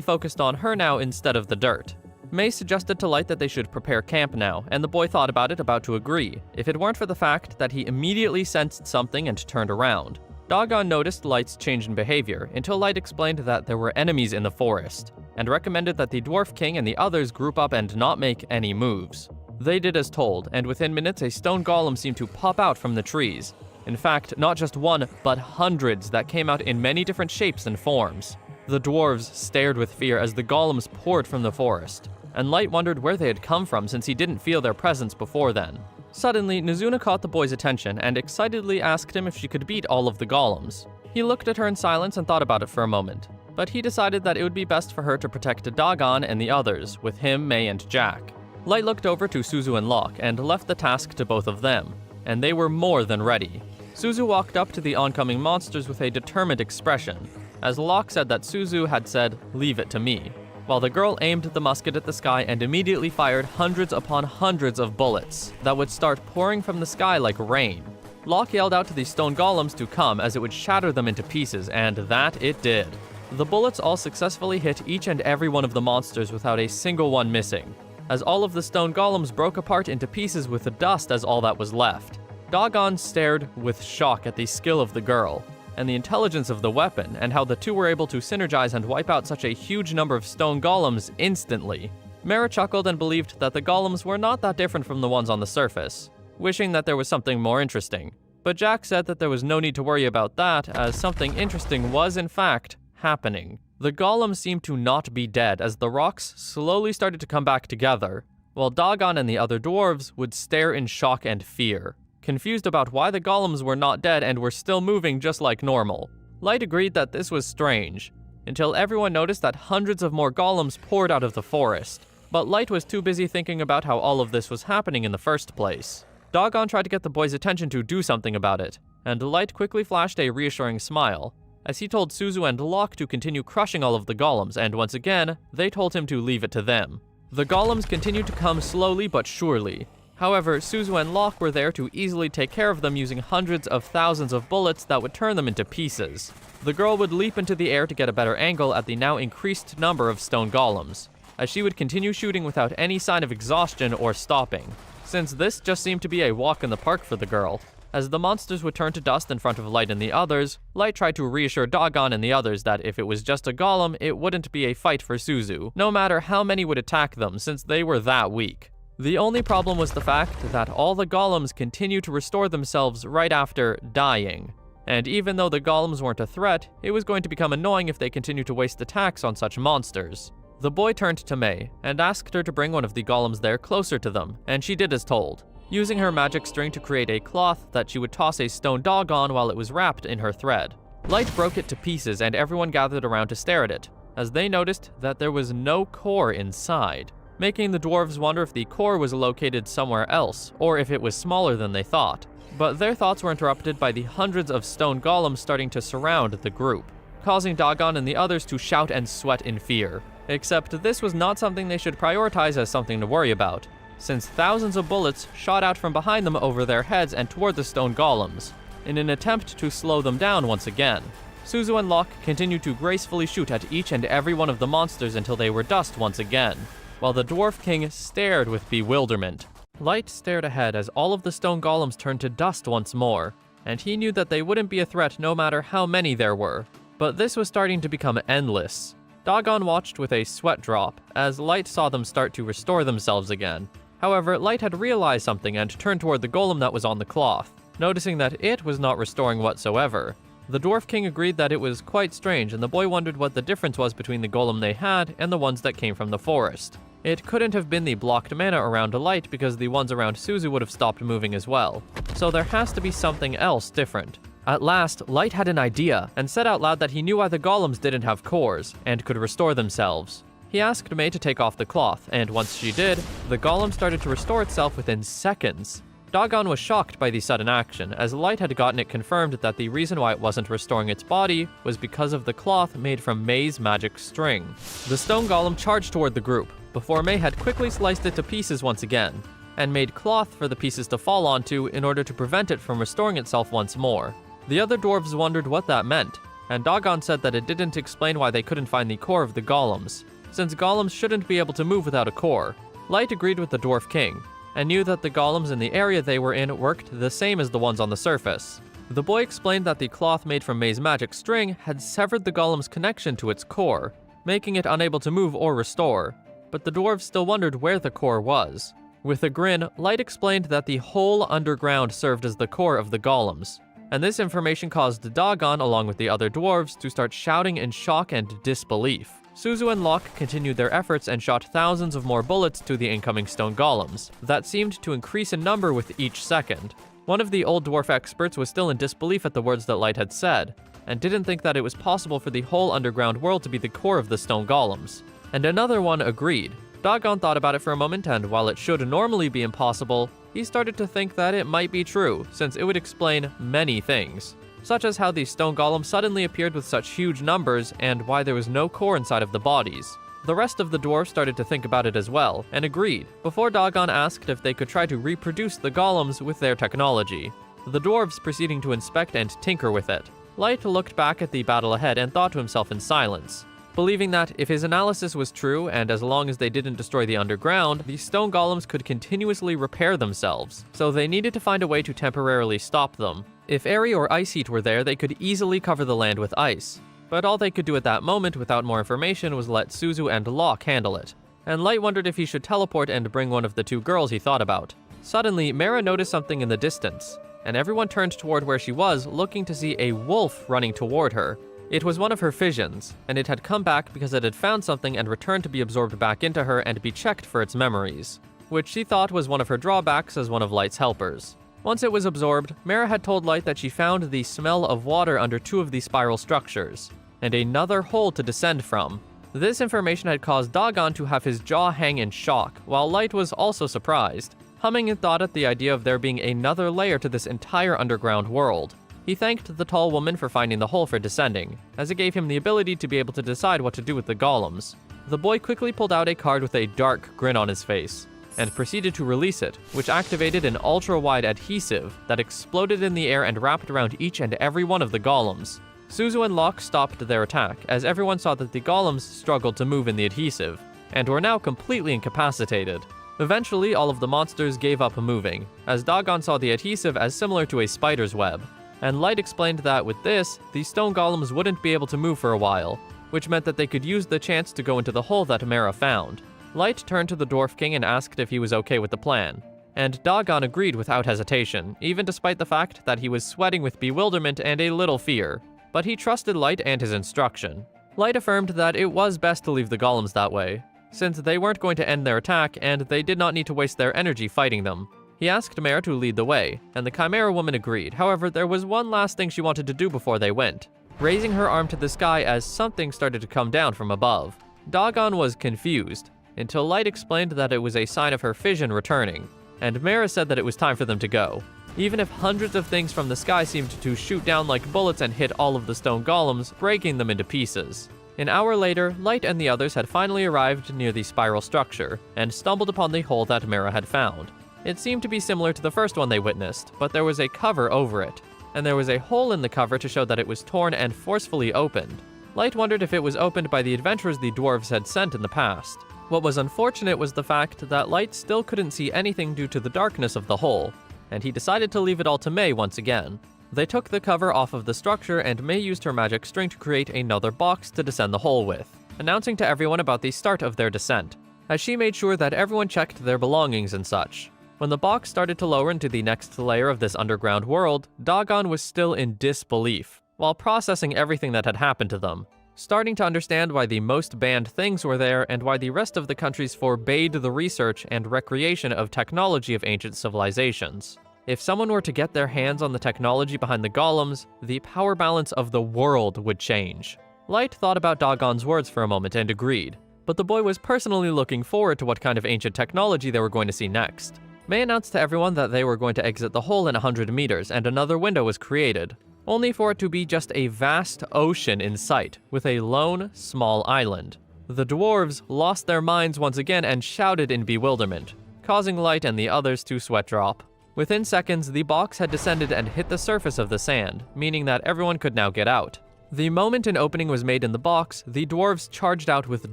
focused on her now instead of the dirt. May suggested to Light that they should prepare camp now, and the boy thought about it, about to agree, if it weren't for the fact that he immediately sensed something and turned around. Dagon noticed Light's change in behavior until Light explained that there were enemies in the forest, and recommended that the Dwarf King and the others group up and not make any moves. They did as told, and within minutes a stone golem seemed to pop out from the trees. In fact, not just one, but hundreds that came out in many different shapes and forms. The dwarves stared with fear as the golems poured from the forest. and Light wondered where they had come from since he didn't feel their presence before then. Suddenly, Nizuna caught the boy's attention and excitedly asked him if she could beat all of the golems. He looked at her in silence and thought about it for a moment, but he decided that it would be best for her to protect Dagon and the others, with him, Mei, and Jack. Light looked over to Suzu and Locke and left the task to both of them, and they were more than ready. Suzu walked up to the oncoming monsters with a determined expression, as Locke said that Suzu had said, "Leave it to me," while the girl aimed the musket at the sky and immediately fired hundreds upon hundreds of bullets that would start pouring from the sky like rain. Locke yelled out to the stone golems to come as it would shatter them into pieces, and that it did. The bullets all successfully hit each and every one of the monsters without a single one missing, as all of the stone golems broke apart into pieces with the dust as all that was left. Dagon stared with shock at the skill of the girl, and the intelligence of the weapon, and how the two were able to synergize and wipe out such a huge number of stone golems instantly. Mera chuckled and believed that the golems were not that different from the ones on the surface, wishing that there was something more interesting. But Jack said that there was no need to worry about that, as something interesting was in fact happening. The golems seemed to not be dead as the rocks slowly started to come back together, while Dagon and the other dwarves would stare in shock and fear, confused about why the golems were not dead and were still moving just like normal. Light agreed that this was strange, until everyone noticed that hundreds of more golems poured out of the forest. But Light was too busy thinking about how all of this was happening in the first place. Dagon tried to get the boy's attention to do something about it, and Light quickly flashed a reassuring smile, as he told Suzu and Locke to continue crushing all of the golems, and once again, they told him to leave it to them. The golems continued to come slowly but surely. However, Suzu and Locke were there to easily take care of them using hundreds of thousands of bullets that would turn them into pieces. The girl would leap into the air to get a better angle at the now increased number of stone golems, as she would continue shooting without any sign of exhaustion or stopping, since this just seemed to be a walk in the park for the girl. As the monsters would turn to dust in front of Light and the others, Light tried to reassure Dagon and the others that if it was just a golem, it wouldn't be a fight for Suzu, no matter how many would attack them, since they were that weak. The only problem was the fact that all the golems continued to restore themselves right after dying. And even though the golems weren't a threat, it was going to become annoying if they continued to waste attacks on such monsters. The boy turned to Mei and asked her to bring one of the golems there closer to them, and she did as told, using her magic string to create a cloth that she would toss a stone dog on while it was wrapped in her thread. Light broke it to pieces and everyone gathered around to stare at it, as they noticed that there was no core inside, making the dwarves wonder if the core was located somewhere else, or if it was smaller than they thought. But their thoughts were interrupted by the hundreds of stone golems starting to surround the group, causing Dagon and the others to shout and sweat in fear. Except this was not something they should prioritize as something to worry about, since thousands of bullets shot out from behind them over their heads and toward the stone golems, in an attempt to slow them down once again. Suzu and Locke continued to gracefully shoot at each and every one of the monsters until they were dust once again, while the Dwarf King stared with bewilderment. Light stared ahead as all of the stone golems turned to dust once more, and he knew that they wouldn't be a threat no matter how many there were. But this was starting to become endless. Dagon watched with a sweat drop as Light saw them start to restore themselves again. However, Light had realized something and turned toward the golem that was on the cloth, noticing that it was not restoring whatsoever. The Dwarf King agreed that it was quite strange, and the boy wondered what the difference was between the golem they had and the ones that came from the forest. It couldn't have been the blocked mana around Light because the ones around Suzu would have stopped moving as well. So there has to be something else different. At last, Light had an idea and said out loud that he knew why the golems didn't have cores and could restore themselves. He asked Mei to take off the cloth, and once she did, the golem started to restore itself within seconds. Dagon was shocked by the sudden action, as Light had gotten it confirmed that the reason why it wasn't restoring its body was because of the cloth made from Mei's magic string. The stone golem charged toward the group, before Mei had quickly sliced it to pieces once again, and made cloth for the pieces to fall onto in order to prevent it from restoring itself once more. The other dwarves wondered what that meant, and Dagon said that it didn't explain why they couldn't find the core of the golems, since golems shouldn't be able to move without a core. Light agreed with the Dwarf King, and knew that the golems in the area they were in worked the same as the ones on the surface. The boy explained that the cloth made from Mei's magic string had severed the golem's connection to its core, making it unable to move or restore, but the dwarves still wondered where the core was. With a grin, Light explained that the whole underground served as the core of the golems, and this information caused Dagon, along with the other dwarves, to start shouting in shock and disbelief, Suzu and Locke continued their efforts and shot thousands of more bullets to the incoming stone golems, that seemed to increase in number with each second. One of the old dwarf experts was still in disbelief at the words that Light had said, and didn't think that it was possible for the whole underground world to be the core of the stone golems. And another one agreed. Dagon thought about it for a moment, and while it should normally be impossible, he started to think that it might be true, since it would explain many things, such as how the stone golems suddenly appeared with such huge numbers and why there was no core inside of the bodies. The rest of the dwarves started to think about it as well, and agreed, before Dagon asked if they could try to reproduce the golems with their technology, the dwarves proceeding to inspect and tinker with it. Light looked back at the battle ahead and thought to himself in silence, believing that if his analysis was true, and as long as they didn't destroy the underground, the stone golems could continuously repair themselves, so they needed to find a way to temporarily stop them. If Aerie or Ice Heat were there, they could easily cover the land with ice. But all they could do at that moment without more information was let Suzu and Locke handle it. And Light wondered if he should teleport and bring one of the two girls he thought about. Suddenly, Mara noticed something in the distance, and everyone turned toward where she was, looking to see a wolf running toward her. It was one of her fissions, and it had come back because it had found something and returned to be absorbed back into her and be checked for its memories, which she thought was one of her drawbacks as one of Light's helpers. Once it was absorbed, Mara had told Light that she found the smell of water under two of the spiral structures, and another hole to descend from. This information had caused Dagon to have his jaw hang in shock, while Light was also surprised, humming in thought at the idea of there being another layer to this entire underground world. He thanked the tall woman for finding the hole for descending, as it gave him the ability to be able to decide what to do with the golems. The boy quickly pulled out a card with a dark grin on his face, and proceeded to release it, which activated an ultra-wide adhesive that exploded in the air and wrapped around each and every one of the golems. Suzu and Locke stopped their attack, as everyone saw that the golems struggled to move in the adhesive, and were now completely incapacitated. Eventually, all of the monsters gave up moving, as Dagon saw the adhesive as similar to a spider's web. And Light explained that with this, the stone golems wouldn't be able to move for a while, which meant that they could use the chance to go into the hole that Mara found. Light turned to the Dwarf King and asked if he was okay with the plan, and Dagon agreed without hesitation, even despite the fact that he was sweating with bewilderment and a little fear. But he trusted Light and his instruction. Light affirmed that it was best to leave the golems that way, since they weren't going to end their attack and they did not need to waste their energy fighting them. He asked Mara to lead the way, and the Chimera woman agreed. However, there was one last thing she wanted to do before they went, raising her arm to the sky as something started to come down from above. Dagon was confused, until Light explained that it was a sign of her fission returning, and Mara said that it was time for them to go. Even if hundreds of things from the sky seemed to shoot down like bullets and hit all of the stone golems, breaking them into pieces. An hour later, Light and the others had finally arrived near the spiral structure, and stumbled upon the hole that Mara had found. It seemed to be similar to the first one they witnessed, but there was a cover over it, and there was a hole in the cover to show that it was torn and forcefully opened. Light wondered if it was opened by the adventurers the dwarves had sent in the past. What was unfortunate was the fact that Light still couldn't see anything due to the darkness of the hole, and he decided to leave it all to May once again. They took the cover off of the structure, and May used her magic string to create another box to descend the hole with, announcing to everyone about the start of their descent, as she made sure that everyone checked their belongings and such. When the box started to lower into the next layer of this underground world, Dagon was still in disbelief, while processing everything that had happened to them, starting to understand why the most banned things were there and why the rest of the countries forbade the research and recreation of technology of ancient civilizations. If someone were to get their hands on the technology behind the golems, the power balance of the world would change. Light thought about Dagon's words for a moment and agreed, but the boy was personally looking forward to what kind of ancient technology they were going to see next. May announced to everyone that they were going to exit the hole in 100 meters, and another window was created, only for it to be just a vast ocean in sight, with a lone, small island. The dwarves lost their minds once again and shouted in bewilderment, causing Light and the others to sweat drop. Within seconds, the box had descended and hit the surface of the sand, meaning that everyone could now get out. The moment an opening was made in the box, the dwarves charged out with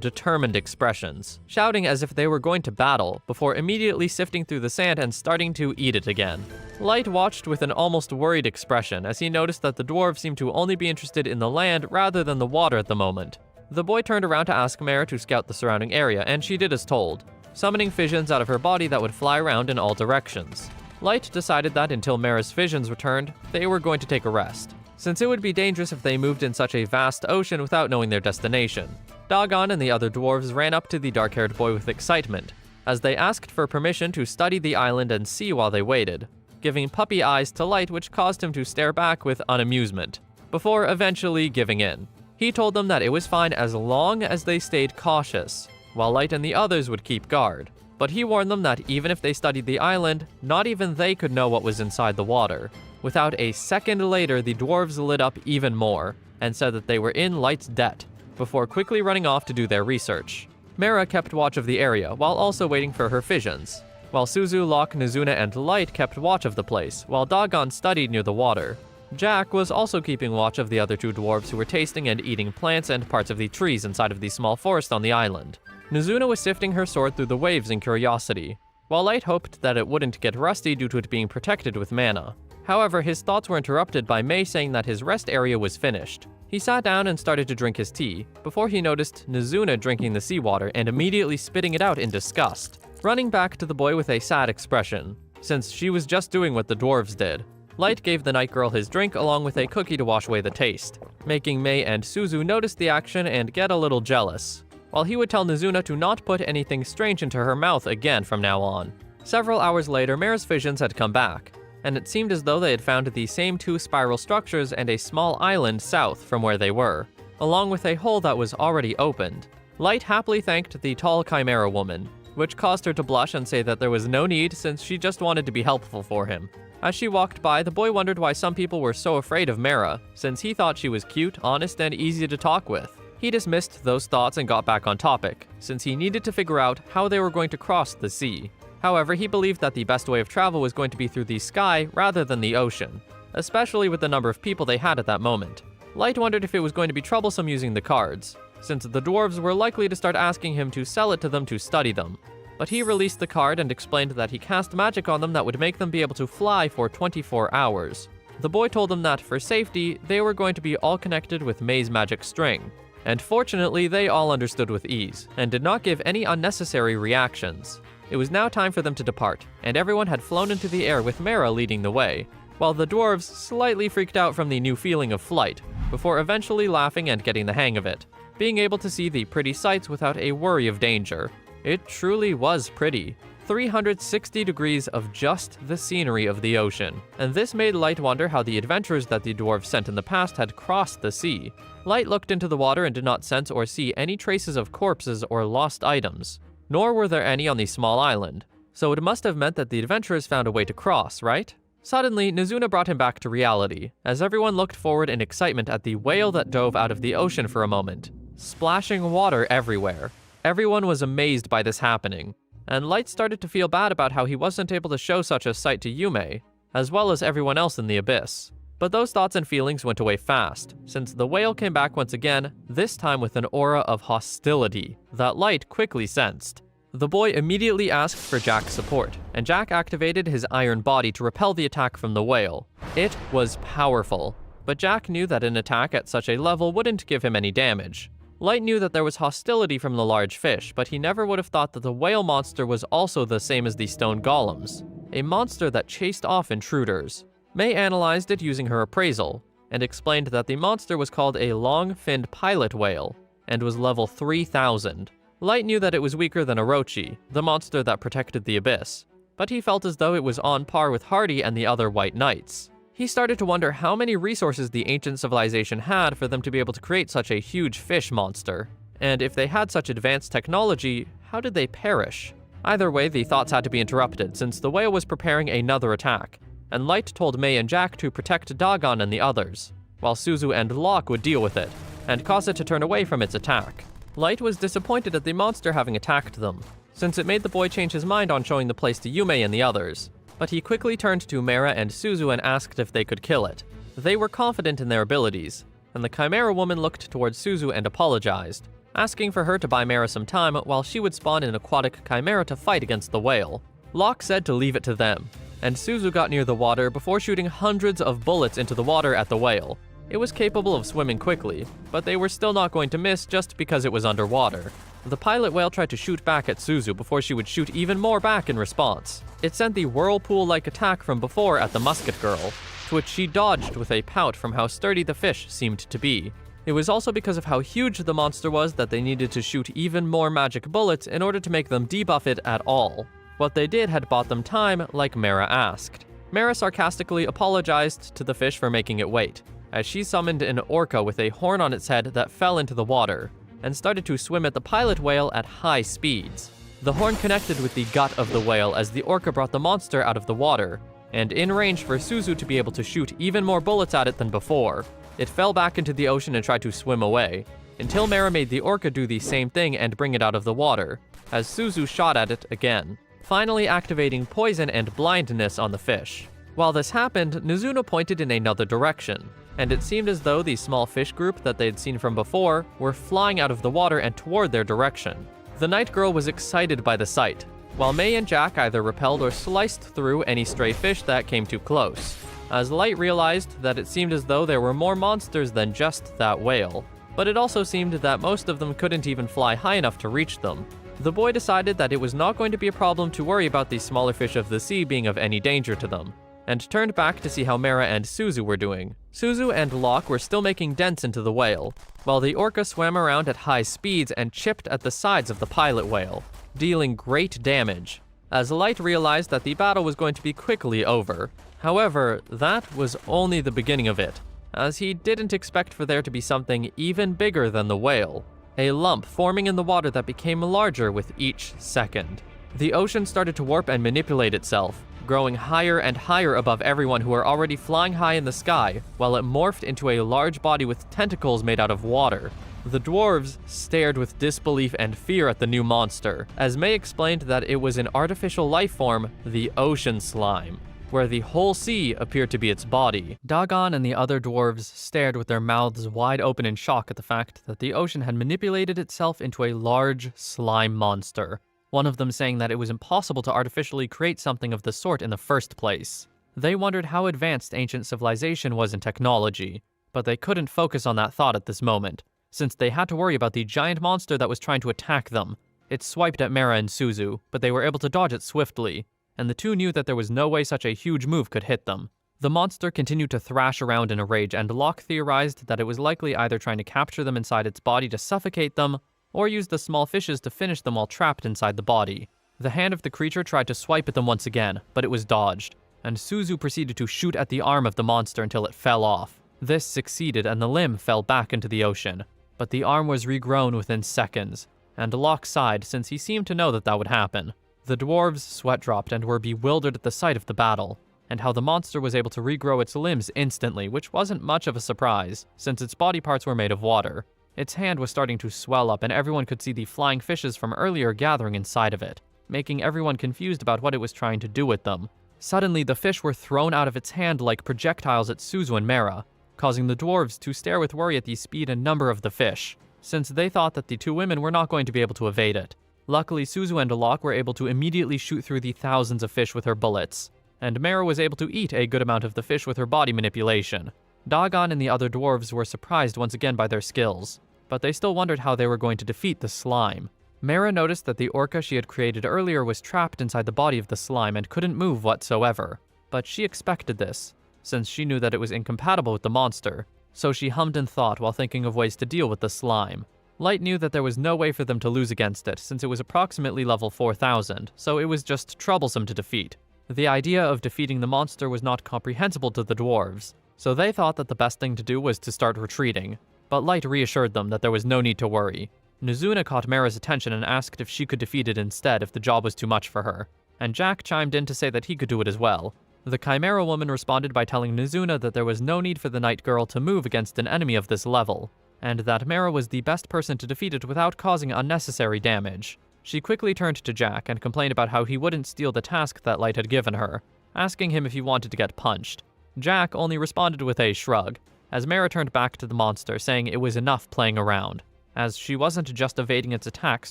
determined expressions, shouting as if they were going to battle, before immediately sifting through the sand and starting to eat it again. Light watched with an almost worried expression as he noticed that the dwarves seemed to only be interested in the land rather than the water at the moment. The boy turned around to ask Mara to scout the surrounding area, and she did as told, summoning fissions out of her body that would fly around in all directions. Light decided that until Mara's fissions returned, they were going to take a rest, since it would be dangerous if they moved in such a vast ocean without knowing their destination. Dagon and the other dwarves ran up to the dark-haired boy with excitement, as they asked for permission to study the island and see while they waited, giving puppy eyes to Light, which caused him to stare back with unamusement, before eventually giving in. He told them that it was fine as long as they stayed cautious, while Light and the others would keep guard. But he warned them that even if they studied the island, not even they could know what was inside the water. Without a second later, the dwarves lit up even more, and said that they were in Light's debt, before quickly running off to do their research. Mera kept watch of the area, while also waiting for her fissions, while Suzu, Locke, Nizuna, and Light kept watch of the place, while Dagon studied near the water. Jack was also keeping watch of the other two dwarves who were tasting and eating plants and parts of the trees inside of the small forest on the island. Nizuna was sifting her sword through the waves in curiosity, while Light hoped that it wouldn't get rusty due to it being protected with mana. However, his thoughts were interrupted by Mei saying that his rest area was finished. He sat down and started to drink his tea, before he noticed Nizuna drinking the seawater and immediately spitting it out in disgust, running back to the boy with a sad expression, since she was just doing what the dwarves did. Light gave the night girl his drink along with a cookie to wash away the taste, making Mei and Suzu notice the action and get a little jealous, while he would tell Nizuna to not put anything strange into her mouth again from now on. Several hours later, Mera's visions had come back, and it seemed as though they had found the same two spiral structures and a small island south from where they were, along with a hole that was already opened. Light happily thanked the tall chimera woman, which caused her to blush and say that there was no need since she just wanted to be helpful for him. As she walked by, the boy wondered why some people were so afraid of Mera, since he thought she was cute, honest, and easy to talk with. He dismissed those thoughts and got back on topic, since he needed to figure out how they were going to cross the sea. However, he believed that the best way of travel was going to be through the sky rather than the ocean, especially with the number of people they had at that moment. Light wondered if it was going to be troublesome using the cards, since the dwarves were likely to start asking him to sell it to them to study them. But he released the card and explained that he cast magic on them that would make them be able to fly for 24 hours. The boy told them that, for safety, they were going to be all connected with Mei's magic string. And fortunately, they all understood with ease, and did not give any unnecessary reactions. It was now time for them to depart, and everyone had flown into the air with Mera leading the way, while the dwarves slightly freaked out from the new feeling of flight, before eventually laughing and getting the hang of it, being able to see the pretty sights without a worry of danger. It truly was pretty. 360 degrees of just the scenery of the ocean, and this made Light wonder how the adventurers that the dwarves sent in the past had crossed the sea. Light looked into the water and did not sense or see any traces of corpses or lost items, nor were there any on the small island, so it must have meant that the adventurers found a way to cross, right? Suddenly, Nizuna brought him back to reality, as everyone looked forward in excitement at the whale that dove out of the ocean for a moment, splashing water everywhere. Everyone was amazed by this happening, and Light started to feel bad about how he wasn't able to show such a sight to Yume, as well as everyone else in the abyss. But those thoughts and feelings went away fast, since the whale came back once again, this time with an aura of hostility that Light quickly sensed. The boy immediately asked for Jack's support, and Jack activated his iron body to repel the attack from the whale. It was powerful, but Jack knew that an attack at such a level wouldn't give him any damage. Light knew that there was hostility from the large fish, but he never would have thought that the whale monster was also the same as the stone golems, a monster that chased off intruders. Mei analyzed it using her appraisal, and explained that the monster was called a long-finned pilot whale, and was level 3000. Light knew that it was weaker than Orochi, the monster that protected the abyss, but he felt as though it was on par with Hardy and the other White Knights. He started to wonder how many resources the ancient civilization had for them to be able to create such a huge fish monster. And if they had such advanced technology, how did they perish? Either way, the thoughts had to be interrupted since the whale was preparing another attack, and Light told Mei and Jack to protect Dagon and the others, while Suzu and Locke would deal with it, and cause it to turn away from its attack. Light was disappointed at the monster having attacked them, since it made the boy change his mind on showing the place to Yume and the others. But he quickly turned to Mera and Suzu and asked if they could kill it. They were confident in their abilities, and the Chimera woman looked towards Suzu and apologized, asking for her to buy Mera some time while she would spawn an aquatic chimera to fight against the whale. Locke said to leave it to them, and Suzu got near the water before shooting hundreds of bullets into the water at the whale. It was capable of swimming quickly, but they were still not going to miss just because it was underwater. The pilot whale tried to shoot back at Suzu before she would shoot even more back in response. It sent the whirlpool-like attack from before at the musket girl, to which she dodged with a pout from how sturdy the fish seemed to be. It was also because of how huge the monster was that they needed to shoot even more magic bullets in order to make them debuff it at all. What they did had bought them time, like Mara asked. Mara sarcastically apologized to the fish for making it wait, as she summoned an orca with a horn on its head that fell into the water, and started to swim at the pilot whale at high speeds. The horn connected with the gut of the whale as the orca brought the monster out of the water, and in range for Suzu to be able to shoot even more bullets at it than before. It fell back into the ocean and tried to swim away, until Mara made the orca do the same thing and bring it out of the water, as Suzu shot at it again, finally activating poison and blindness on the fish. While this happened, Nozuna pointed in another direction, and it seemed as though the small fish group that they'd seen from before were flying out of the water and toward their direction. The Night Girl was excited by the sight, while May and Jack either repelled or sliced through any stray fish that came too close, as Light realized that it seemed as though there were more monsters than just that whale, but it also seemed that most of them couldn't even fly high enough to reach them. The boy decided that it was not going to be a problem to worry about these smaller fish of the sea being of any danger to them, and turned back to see how Mara and Suzu were doing. Suzu and Locke were still making dents into the whale, while the orca swam around at high speeds and chipped at the sides of the pilot whale, dealing great damage, as Light realized that the battle was going to be quickly over. However, that was only the beginning of it, as he didn't expect for there to be something even bigger than the whale, a lump forming in the water that became larger with each second. The ocean started to warp and manipulate itself, growing higher and higher above everyone who were already flying high in the sky, while it morphed into a large body with tentacles made out of water. The dwarves stared with disbelief and fear at the new monster, as May explained that it was an artificial life form, the ocean slime, where the whole sea appeared to be its body. Dagon and the other dwarves stared with their mouths wide open in shock at the fact that the ocean had manipulated itself into a large slime monster, one of them saying that it was impossible to artificially create something of the sort in the first place. They wondered how advanced ancient civilization was in technology, but they couldn't focus on that thought at this moment, since they had to worry about the giant monster that was trying to attack them. It swiped at Mara and Suzu, but they were able to dodge it swiftly, and the two knew that there was no way such a huge move could hit them. The monster continued to thrash around in a rage, and Locke theorized that it was likely either trying to capture them inside its body to suffocate them, or use the small fishes to finish them while trapped inside the body. The hand of the creature tried to swipe at them once again, but it was dodged, and Suzu proceeded to shoot at the arm of the monster until it fell off. This succeeded, and the limb fell back into the ocean, but the arm was regrown within seconds, and Locke sighed since he seemed to know that that would happen. The dwarves sweat dropped and were bewildered at the sight of the battle, and how the monster was able to regrow its limbs instantly, which wasn't much of a surprise, since its body parts were made of water. Its hand was starting to swell up, and everyone could see the flying fishes from earlier gathering inside of it, making everyone confused about what it was trying to do with them. Suddenly, the fish were thrown out of its hand like projectiles at Suzu and Mara, causing the dwarves to stare with worry at the speed and number of the fish, since they thought that the two women were not going to be able to evade it. Luckily, Suzu and Locke were able to immediately shoot through the thousands of fish with her bullets, and Mara was able to eat a good amount of the fish with her body manipulation. Dagon and the other dwarves were surprised once again by their skills, but they still wondered how they were going to defeat the slime. Mara noticed that the orca she had created earlier was trapped inside the body of the slime and couldn't move whatsoever, but she expected this, since she knew that it was incompatible with the monster, so she hummed and thought while thinking of ways to deal with the slime. Light knew that there was no way for them to lose against it, since it was approximately level 4000, so it was just troublesome to defeat. The idea of defeating the monster was not comprehensible to the dwarves, so they thought that the best thing to do was to start retreating, but Light reassured them that there was no need to worry. Nozuna caught Mara's attention and asked if she could defeat it instead if the job was too much for her, and Jack chimed in to say that he could do it as well. The Chimera woman responded by telling Nozuna that there was no need for the Night Girl to move against an enemy of this level, and that Mara was the best person to defeat it without causing unnecessary damage. She quickly turned to Jack and complained about how he wouldn't steal the task that Light had given her, asking him if he wanted to get punched. Jack only responded with a shrug, as Mara turned back to the monster, saying it was enough playing around, as she wasn't just evading its attacks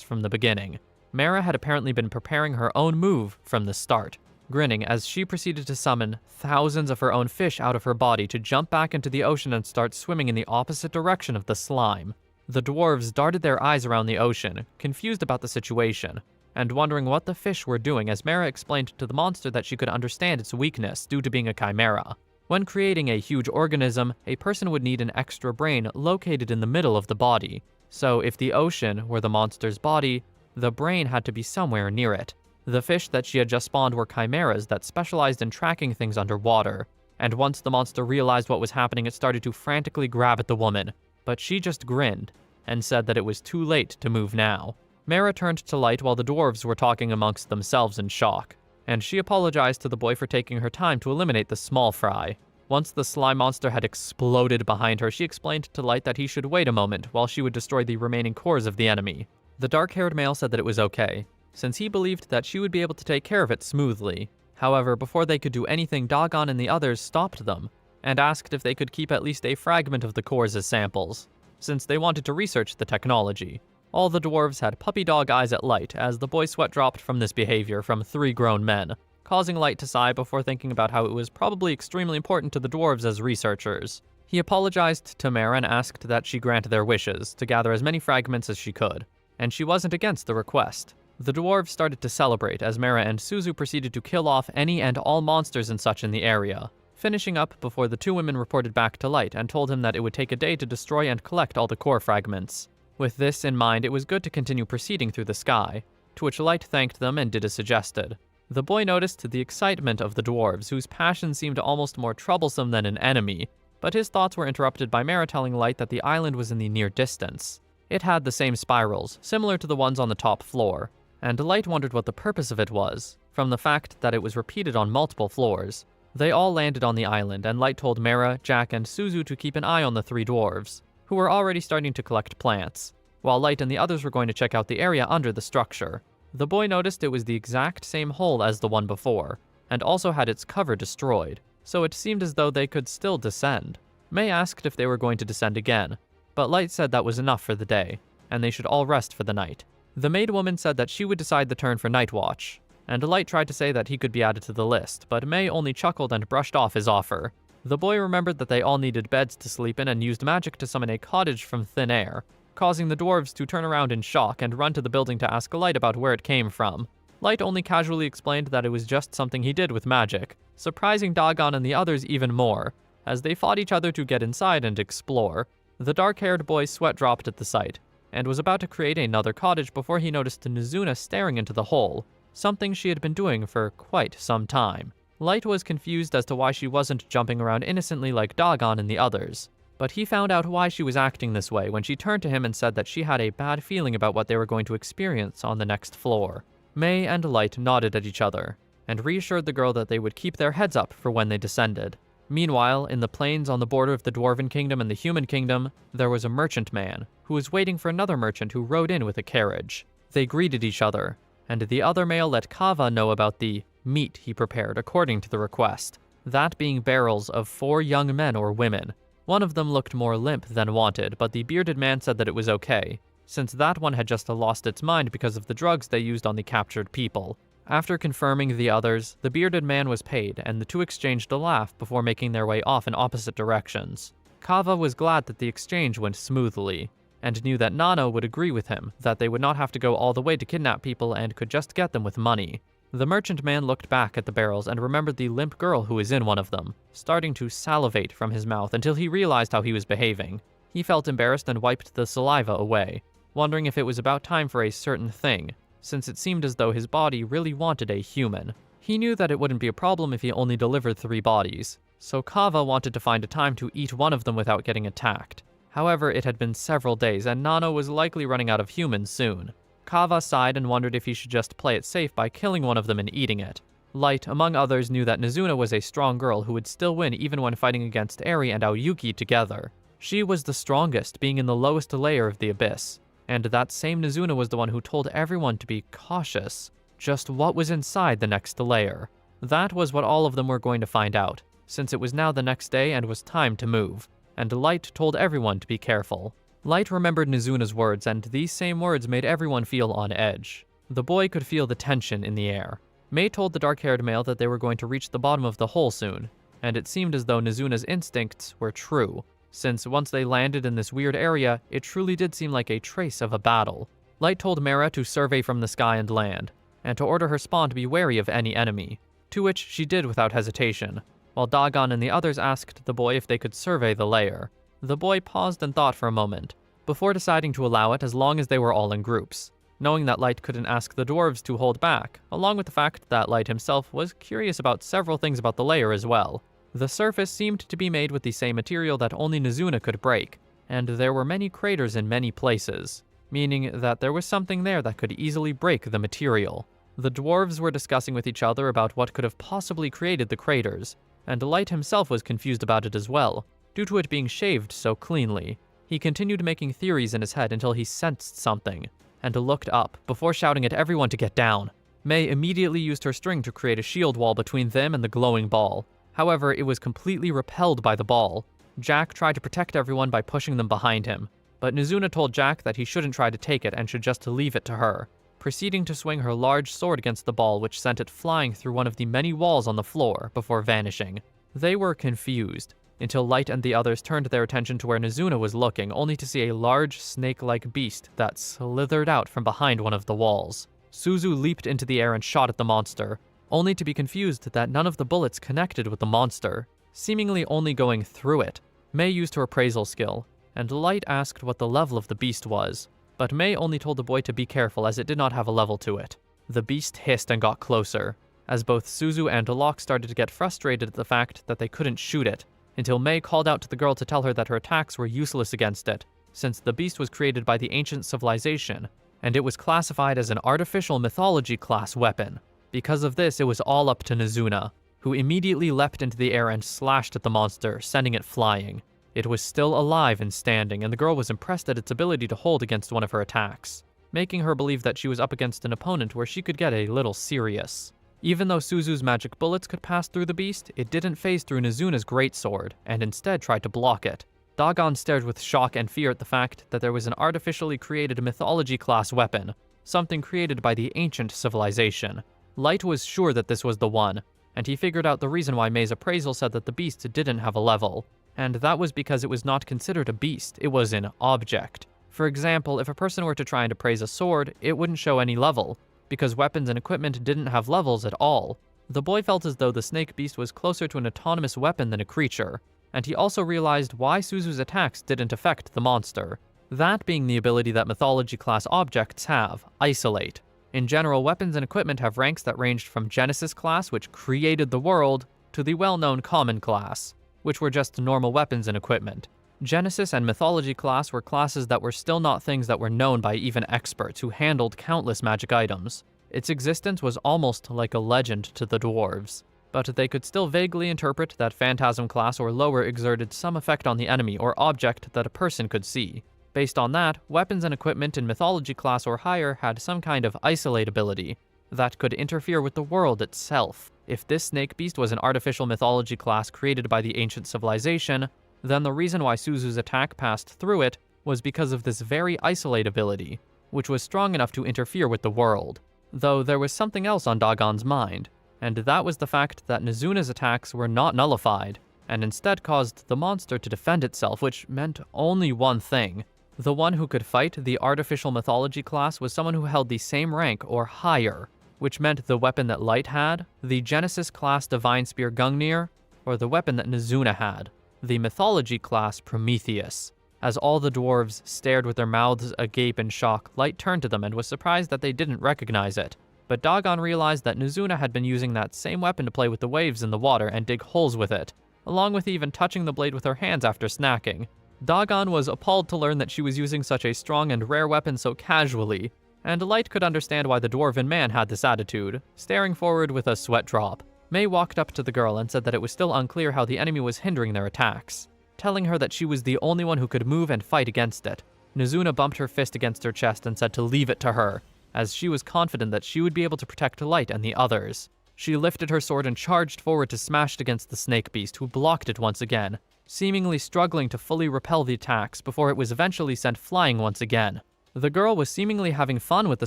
from the beginning. Mara had apparently been preparing her own move from the start, grinning as she proceeded to summon thousands of her own fish out of her body to jump back into the ocean and start swimming in the opposite direction of the slime. The dwarves darted their eyes around the ocean, confused about the situation, and wondering what the fish were doing as Mara explained to the monster that she could understand its weakness due to being a chimera. When creating a huge organism, a person would need an extra brain located in the middle of the body. So if the ocean were the monster's body, the brain had to be somewhere near it. The fish that she had just spawned were chimeras that specialized in tracking things underwater. And once the monster realized what was happening, it started to frantically grab at the woman. But she just grinned and said that it was too late to move now. Mara turned to Light while the dwarves were talking amongst themselves in shock, and she apologized to the boy for taking her time to eliminate the small fry. Once the slime monster had exploded behind her, she explained to Light that he should wait a moment while she would destroy the remaining cores of the enemy. The dark-haired male said that it was okay, since he believed that she would be able to take care of it smoothly. However, before they could do anything, Dagon and the others stopped them and asked if they could keep at least a fragment of the cores as samples, since they wanted to research the technology. All the dwarves had puppy dog eyes at Light as the boy's sweat dropped from this behavior from 3 grown men, causing Light to sigh before thinking about how it was probably extremely important to the dwarves as researchers. He apologized to Mara and asked that she grant their wishes to gather as many fragments as she could, and she wasn't against the request. The dwarves started to celebrate as Mara and Suzu proceeded to kill off any and all monsters and such in the area, finishing up before the 2 women reported back to Light and told him that it would take a day to destroy and collect all the core fragments. With this in mind, it was good to continue proceeding through the sky, to which Light thanked them and did as suggested. The boy noticed the excitement of the dwarves, whose passion seemed almost more troublesome than an enemy, but his thoughts were interrupted by Mara telling Light that the island was in the near distance. It had the same spirals, similar to the ones on the top floor, and Light wondered what the purpose of it was, from the fact that it was repeated on multiple floors. They all landed on the island, and Light told Mara, Jack, and Suzu to keep an eye on the 3 dwarves, who were already starting to collect plants, while Light and the others were going to check out the area under the structure. The boy noticed it was the exact same hole as the one before, and also had its cover destroyed, so it seemed as though they could still descend. May asked if they were going to descend again, but Light said that was enough for the day, and they should all rest for the night. The maid woman said that she would decide the turn for night watch, and Light tried to say that he could be added to the list, but May only chuckled and brushed off his offer. The boy remembered that they all needed beds to sleep in and used magic to summon a cottage from thin air, causing the dwarves to turn around in shock and run to the building to ask Light about where it came from. Light only casually explained that it was just something he did with magic, surprising Dagon and the others even more, as they fought each other to get inside and explore. The dark-haired boy's sweat dropped at the sight, and was about to create another cottage before he noticed Nizuna staring into the hole, something she had been doing for quite some time. Light was confused as to why she wasn't jumping around innocently like Dagon and the others, but he found out why she was acting this way when she turned to him and said that she had a bad feeling about what they were going to experience on the next floor. May and Light nodded at each other, and reassured the girl that they would keep their heads up for when they descended. Meanwhile, in the plains on the border of the Dwarven Kingdom and the Human Kingdom, there was a merchant man, who was waiting for another merchant who rode in with a carriage. They greeted each other, and the other male let Kava know about the meat he prepared according to the request, that being barrels of 4 young men or women. One of them looked more limp than wanted, but the bearded man said that it was okay, since that one had just lost its mind because of the drugs they used on the captured people. After confirming the others, the bearded man was paid, and the 2 exchanged a laugh before making their way off in opposite directions. Kava was glad that the exchange went smoothly, and knew that Nano would agree with him, that they would not have to go all the way to kidnap people and could just get them with money. The merchant man looked back at the barrels and remembered the limp girl who was in one of them, starting to salivate from his mouth until he realized how he was behaving. He felt embarrassed and wiped the saliva away, wondering if it was about time for a certain thing, since it seemed as though his body really wanted a human. He knew that it wouldn't be a problem if he only delivered 3 bodies, so Kava wanted to find a time to eat one of them without getting attacked. However, it had been several days, and Nano was likely running out of humans soon. Kava sighed and wondered if he should just play it safe by killing one of them and eating it. Light, among others, knew that Nizuna was a strong girl who would still win even when fighting against Eri and Aoyuki together. She was the strongest, being in the lowest layer of the abyss, and that same Nizuna was the one who told everyone to be cautious. Just what was inside the next layer? That was what all of them were going to find out, since it was now the next day and was time to move, and Light told everyone to be careful. Light remembered Nizuna's words, and these same words made everyone feel on edge. The boy could feel the tension in the air. May told the dark-haired male that they were going to reach the bottom of the hole soon, and it seemed as though Nizuna's instincts were true, since once they landed in this weird area, it truly did seem like a trace of a battle. Light told Mara to survey from the sky and land, and to order her spawn to be wary of any enemy, to which she did without hesitation, while Dagon and the others asked the boy if they could survey the lair. The boy paused and thought for a moment, before deciding to allow it as long as they were all in groups, knowing that Light couldn't ask the dwarves to hold back, along with the fact that Light himself was curious about several things about the lair as well. The surface seemed to be made with the same material that only Nizuna could break, and there were many craters in many places, meaning that there was something there that could easily break the material. The dwarves were discussing with each other about what could have possibly created the craters, and Light himself was confused about it as well, due to it being shaved so cleanly. He continued making theories in his head until he sensed something, and looked up before shouting at everyone to get down. May immediately used her string to create a shield wall between them and the glowing ball. However, it was completely repelled by the ball. Jack tried to protect everyone by pushing them behind him, but Nizuna told Jack that he shouldn't try to take it and should just leave it to her, proceeding to swing her large sword against the ball, which sent it flying through one of the many walls on the floor before vanishing. They were confused, until Light and the others turned their attention to where Nizuna was looking, only to see a large snake-like beast that slithered out from behind one of the walls. Suzu leaped into the air and shot at the monster, only to be confused that none of the bullets connected with the monster, seemingly only going through it. May used her appraisal skill, and Light asked what the level of the beast was, but May only told the boy to be careful as it did not have a level to it. The beast hissed and got closer, as both Suzu and Locke started to get frustrated at the fact that they couldn't shoot it, until May called out to the girl to tell her that her attacks were useless against it, since the beast was created by the ancient civilization, and it was classified as an artificial mythology class weapon. Because of this, it was all up to Nizuna, who immediately leapt into the air and slashed at the monster, sending it flying. It was still alive and standing, and the girl was impressed at its ability to hold against one of her attacks, making her believe that she was up against an opponent where she could get a little serious. Even though Suzu's magic bullets could pass through the beast, it didn't phase through Nizuna's greatsword, and instead tried to block it. Dagon stared with shock and fear at the fact that there was an artificially created mythology-class weapon, something created by the ancient civilization. Light was sure that this was the one, and he figured out the reason why May's appraisal said that the beast didn't have a level, and that was because it was not considered a beast, it was an object. For example, if a person were to try and appraise a sword, it wouldn't show any level, because weapons and equipment didn't have levels at all. The boy felt as though the snake beast was closer to an autonomous weapon than a creature, and he also realized why Suzu's attacks didn't affect the monster. That being the ability that mythology-class objects have, Isolate. In general, weapons and equipment have ranks that ranged from Genesis class, which created the world, to the well-known Common class, which were just normal weapons and equipment. Genesis and Mythology class were classes that were still not things that were known by even experts who handled countless magic items. Its existence was almost like a legend to the dwarves, but they could still vaguely interpret that Phantasm class or lower exerted some effect on the enemy or object that a person could see. Based on that, weapons and equipment in Mythology class or higher had some kind of isolate ability that could interfere with the world itself. If this snake beast was an artificial mythology class created by the ancient civilization, then the reason why Suzu's attack passed through it was because of this very isolate ability, which was strong enough to interfere with the world. Though there was something else on Dagon's mind, and that was the fact that Nizuna's attacks were not nullified, and instead caused the monster to defend itself, which meant only one thing. The one who could fight the artificial mythology class was someone who held the same rank or higher, which meant the weapon that Light had, the Genesis class Divine Spear Gungnir, or the weapon that Nizuna had, the mythology class Prometheus. As all the dwarves stared with their mouths agape in shock, Light turned to them and was surprised that they didn't recognize it. But Dagon realized that Nizuna had been using that same weapon to play with the waves in the water and dig holes with it, along with even touching the blade with her hands after snacking. Dagon was appalled to learn that she was using such a strong and rare weapon so casually, and Light could understand why the dwarven man had this attitude, staring forward with a sweat drop. May walked up to the girl and said that it was still unclear how the enemy was hindering their attacks, telling her that she was the only one who could move and fight against it. Nizuna bumped her fist against her chest and said to leave it to her, as she was confident that she would be able to protect Light and the others. She lifted her sword and charged forward to smash it against the snake beast, who blocked it once again, seemingly struggling to fully repel the attacks before it was eventually sent flying once again. The girl was seemingly having fun with the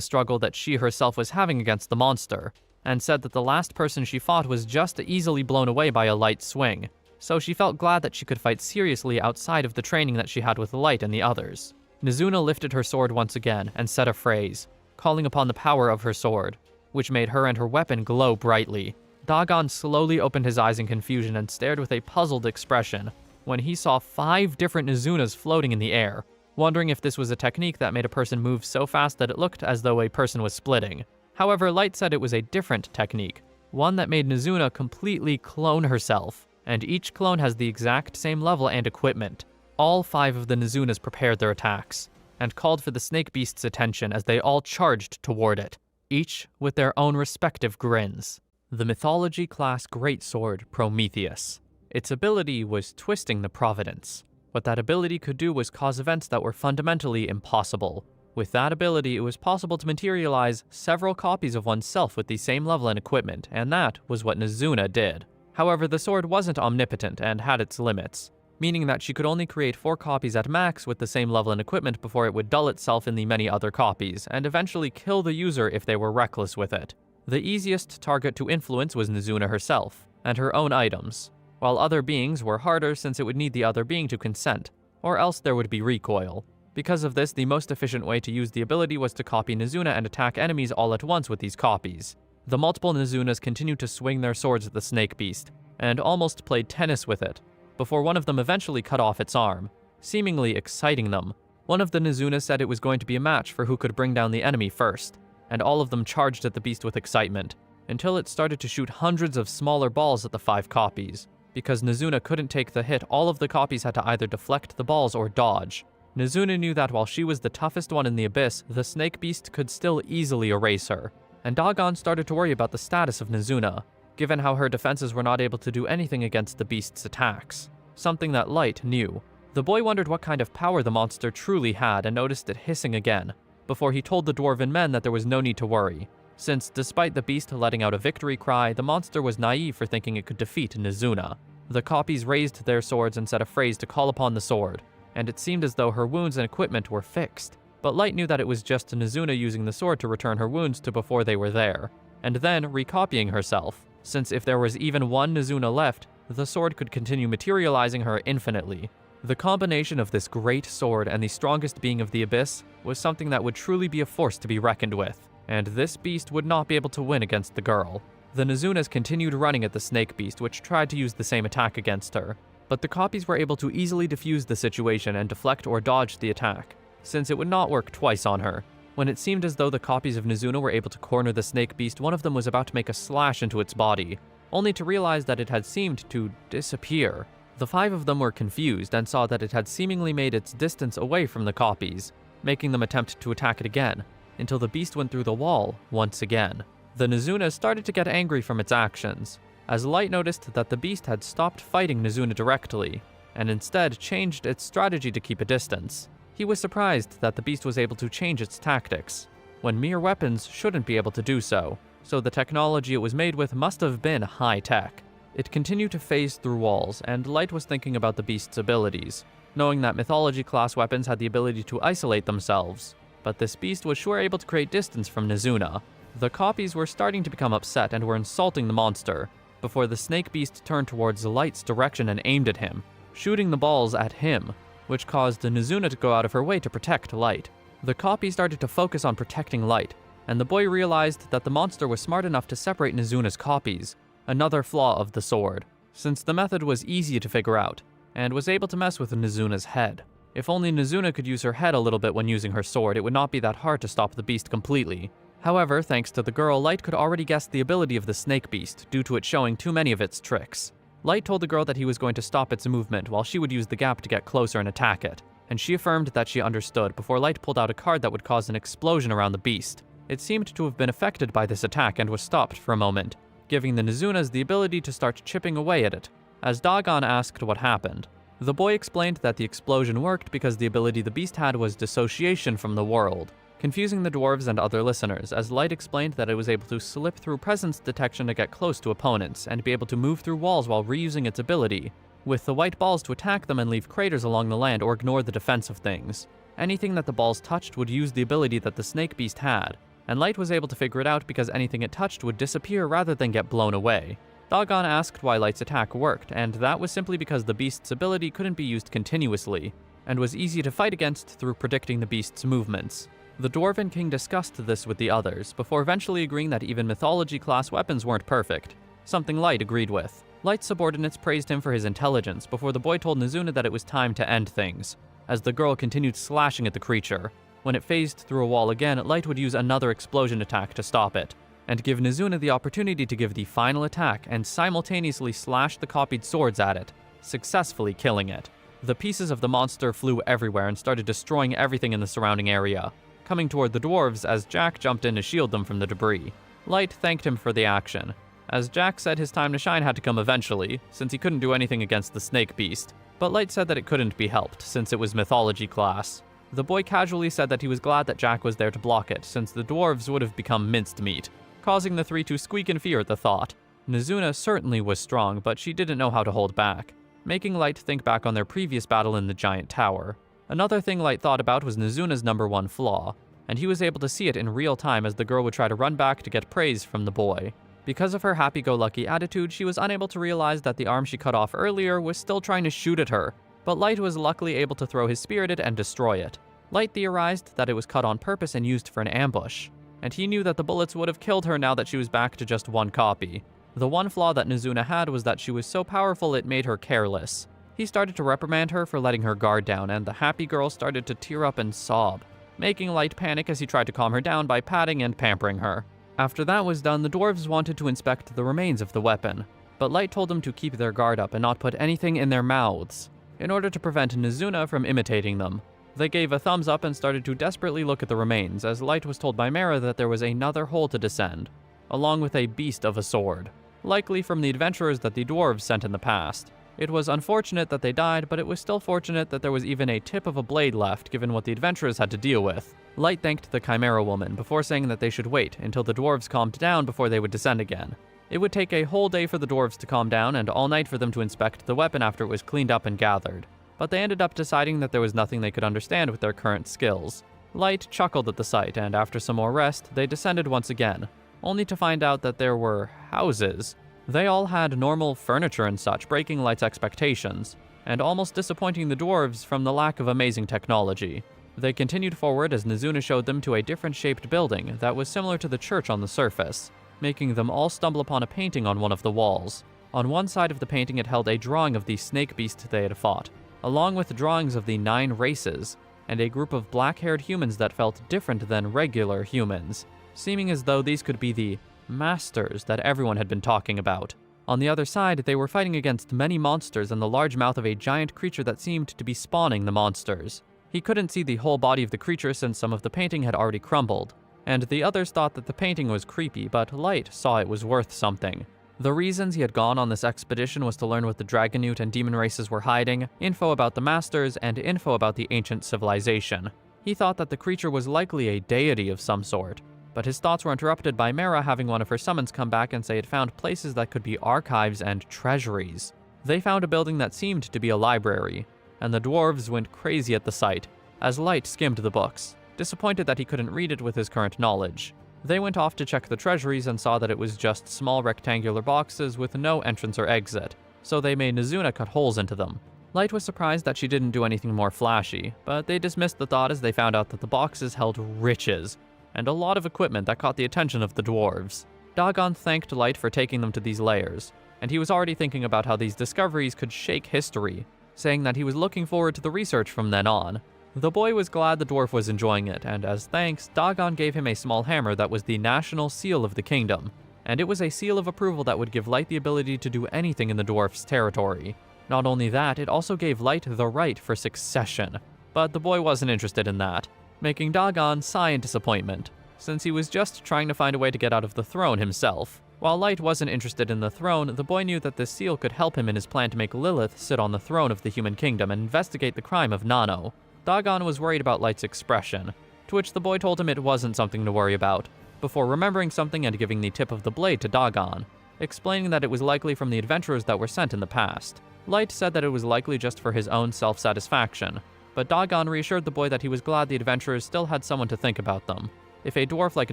struggle that she herself was having against the monster, and said that the last person she fought was just easily blown away by a light swing, so she felt glad that she could fight seriously outside of the training that she had with Light and the others. Nizuna lifted her sword once again and said a phrase, calling upon the power of her sword, which made her and her weapon glow brightly. Dagon slowly opened his eyes in confusion and stared with a puzzled expression when he saw 5 different Nizunas floating in the air, wondering if this was a technique that made a person move so fast that it looked as though a person was splitting. However, Light said it was a different technique, one that made Nizuna completely clone herself, and each clone has the exact same level and equipment. All 5 of the Nizunas prepared their attacks, and called for the snake beast's attention as they all charged toward it, each with their own respective grins. The mythology class greatsword Prometheus. Its ability was Twisting the Providence. What that ability could do was cause events that were fundamentally impossible. With that ability, it was possible to materialize several copies of oneself with the same level and equipment, and that was what Nizuna did. However, the sword wasn't omnipotent and had its limits, meaning that she could only create 4 copies at max with the same level and equipment before it would dull itself in the many other copies, and eventually kill the user if they were reckless with it. The easiest target to influence was Nizuna herself, and her own items, while other beings were harder since it would need the other being to consent, or else there would be recoil. Because of this, the most efficient way to use the ability was to copy Nizuna and attack enemies all at once with these copies. The multiple Nizunas continued to swing their swords at the snake beast, and almost played tennis with it, before one of them eventually cut off its arm, seemingly exciting them. One of the Nizunas said it was going to be a match for who could bring down the enemy first, and all of them charged at the beast with excitement, until it started to shoot hundreds of smaller balls at the 5 copies. Because Nizuna couldn't take the hit, all of the copies had to either deflect the balls or dodge. Nizuna knew that while she was the toughest one in the abyss, the snake beast could still easily erase her. And Dagon started to worry about the status of Nizuna, given how her defenses were not able to do anything against the beast's attacks. Something that Light knew. The boy wondered what kind of power the monster truly had and noticed it hissing again, before he told the dwarven men that there was no need to worry, since despite the beast letting out a victory cry, the monster was naive for thinking it could defeat Nizuna. The copies raised their swords and said a phrase to call upon the sword, and it seemed as though her wounds and equipment were fixed. But Light knew that it was just Nizuna using the sword to return her wounds to before they were there, and then recopying herself, since if there was even one Nizuna left, the sword could continue materializing her infinitely. The combination of this great sword and the strongest being of the abyss was something that would truly be a force to be reckoned with, and this beast would not be able to win against the girl. The Nizunas continued running at the snake beast, which tried to use the same attack against her, but the copies were able to easily defuse the situation and deflect or dodge the attack, since it would not work twice on her. When it seemed as though the copies of Nizuna were able to corner the snake beast, one of them was about to make a slash into its body, only to realize that it had seemed to disappear. The 5 of them were confused and saw that it had seemingly made its distance away from the copies, making them attempt to attack it again, until the beast went through the wall once again. The Nizuna started to get angry from its actions, as Light noticed that the beast had stopped fighting Nizuna directly, and instead changed its strategy to keep a distance. He was surprised that the beast was able to change its tactics, when mere weapons shouldn't be able to do so, so the technology it was made with must have been high-tech. It continued to phase through walls, and Light was thinking about the beast's abilities, knowing that mythology-class weapons had the ability to isolate themselves, but this beast was sure able to create distance from Nizuna. The copies were starting to become upset and were insulting the monster, before the snake beast turned towards Light's direction and aimed at him, shooting the balls at him, which caused Nizuna to go out of her way to protect Light. The copy started to focus on protecting Light, and the boy realized that the monster was smart enough to separate Nizuna's copies, another flaw of the sword, since the method was easy to figure out, and was able to mess with Nizuna's head. If only Nizuna could use her head a little bit when using her sword, it would not be that hard to stop the beast completely. However, thanks to the girl, Light could already guess the ability of the snake beast due to it showing too many of its tricks. Light told the girl that he was going to stop its movement while she would use the gap to get closer and attack it, and she affirmed that she understood before Light pulled out a card that would cause an explosion around the beast. It seemed to have been affected by this attack and was stopped for a moment, giving the Nizunas the ability to start chipping away at it. As Dagon asked what happened, the boy explained that the explosion worked because the ability the beast had was dissociation from the world, confusing the dwarves and other listeners, as Light explained that it was able to slip through presence detection to get close to opponents, and be able to move through walls while reusing its ability, with the white balls to attack them and leave craters along the land or ignore the defense of things. Anything that the balls touched would use the ability that the snake beast had, and Light was able to figure it out because anything it touched would disappear rather than get blown away. Dagon asked why Light's attack worked, and that was simply because the beast's ability couldn't be used continuously, and was easy to fight against through predicting the beast's movements. The Dwarven King discussed this with the others, before eventually agreeing that even mythology-class weapons weren't perfect, something Light agreed with. Light's subordinates praised him for his intelligence before the boy told Nizuna that it was time to end things, as the girl continued slashing at the creature. When it phased through a wall again, Light would use another explosion attack to stop it, and give Nizuna the opportunity to give the final attack and simultaneously slash the copied swords at it, successfully killing it. The pieces of the monster flew everywhere and started destroying everything in the surrounding area, coming toward the dwarves as Jack jumped in to shield them from the debris. Light thanked him for the action, as Jack said his time to shine had to come eventually, since he couldn't do anything against the snake beast, but Light said that it couldn't be helped, since it was mythology class. The boy casually said that he was glad that Jack was there to block it, since the dwarves would have become minced meat, causing the three to squeak in fear at the thought. Nizuna certainly was strong, but she didn't know how to hold back, making Light think back on their previous battle in the giant tower. Another thing Light thought about was Nizuna's #1 flaw, and he was able to see it in real time as the girl would try to run back to get praise from the boy. Because of her happy-go-lucky attitude, she was unable to realize that the arm she cut off earlier was still trying to shoot at her, but Light was luckily able to throw his spear at it and destroy it. Light theorized that it was cut on purpose and used for an ambush, and he knew that the bullets would have killed her now that she was back to just one copy. The one flaw that Nizuna had was that she was so powerful it made her careless. He started to reprimand her for letting her guard down, and the happy girl started to tear up and sob, making Light panic as he tried to calm her down by patting and pampering her. After that was done, the dwarves wanted to inspect the remains of the weapon, but Light told them to keep their guard up and not put anything in their mouths, in order to prevent Nizuna from imitating them. They gave a thumbs up and started to desperately look at the remains, as Light was told by Mera that there was another hole to descend, along with a beast of a sword, likely from the adventurers that the dwarves sent in the past. It was unfortunate that they died, but it was still fortunate that there was even a tip of a blade left given what the adventurers had to deal with. Light thanked the Chimera woman before saying that they should wait until the dwarves calmed down before they would descend again. It would take a whole day for the dwarves to calm down and all night for them to inspect the weapon after it was cleaned up and gathered, but they ended up deciding that there was nothing they could understand with their current skills. Light chuckled at the sight, and after some more rest, they descended once again, only to find out that there were houses. They all had normal furniture and such, breaking Light's expectations, and almost disappointing the dwarves from the lack of amazing technology. They continued forward as Nizuna showed them to a different shaped building that was similar to the church on the surface, making them all stumble upon a painting on one of the walls. On one side of the painting it held a drawing of the snake beast they had fought, along with drawings of the 9 races, and a group of black-haired humans that felt different than regular humans, seeming as though these could be the masters that everyone had been talking about. On the other side, they were fighting against many monsters and the large mouth of a giant creature that seemed to be spawning the monsters. He couldn't see the whole body of the creature since some of the painting had already crumbled, and the others thought that the painting was creepy, but Light saw it was worth something. The reasons he had gone on this expedition was to learn what the Dragonute and demon races were hiding, info about the masters, and info about the ancient civilization. He thought that the creature was likely a deity of some sort, but his thoughts were interrupted by Mera having one of her summons come back and say it found places that could be archives and treasuries. They found a building that seemed to be a library, and the dwarves went crazy at the sight, as Light skimmed the books, disappointed that he couldn't read it with his current knowledge. They went off to check the treasuries and saw that it was just small rectangular boxes with no entrance or exit, so they made Nizuna cut holes into them. Light was surprised that she didn't do anything more flashy, but they dismissed the thought as they found out that the boxes held riches, and a lot of equipment that caught the attention of the dwarves. Dagon thanked Light for taking them to these layers, and he was already thinking about how these discoveries could shake history, saying that he was looking forward to the research from then on. The boy was glad the dwarf was enjoying it, and as thanks, Dagon gave him a small hammer that was the national seal of the kingdom, and it was a seal of approval that would give Light the ability to do anything in the dwarf's territory. Not only that, it also gave Light the right for succession, but the boy wasn't interested in that, making Dagon sigh in disappointment, since he was just trying to find a way to get out of the throne himself. While Light wasn't interested in the throne, the boy knew that this seal could help him in his plan to make Lilith sit on the throne of the human kingdom and investigate the crime of Nano. Dagon was worried about Light's expression, to which the boy told him it wasn't something to worry about, before remembering something and giving the tip of the blade to Dagon, explaining that it was likely from the adventurers that were sent in the past. Light said that it was likely just for his own self-satisfaction, but Dagon reassured the boy that he was glad the adventurers still had someone to think about them. If a dwarf like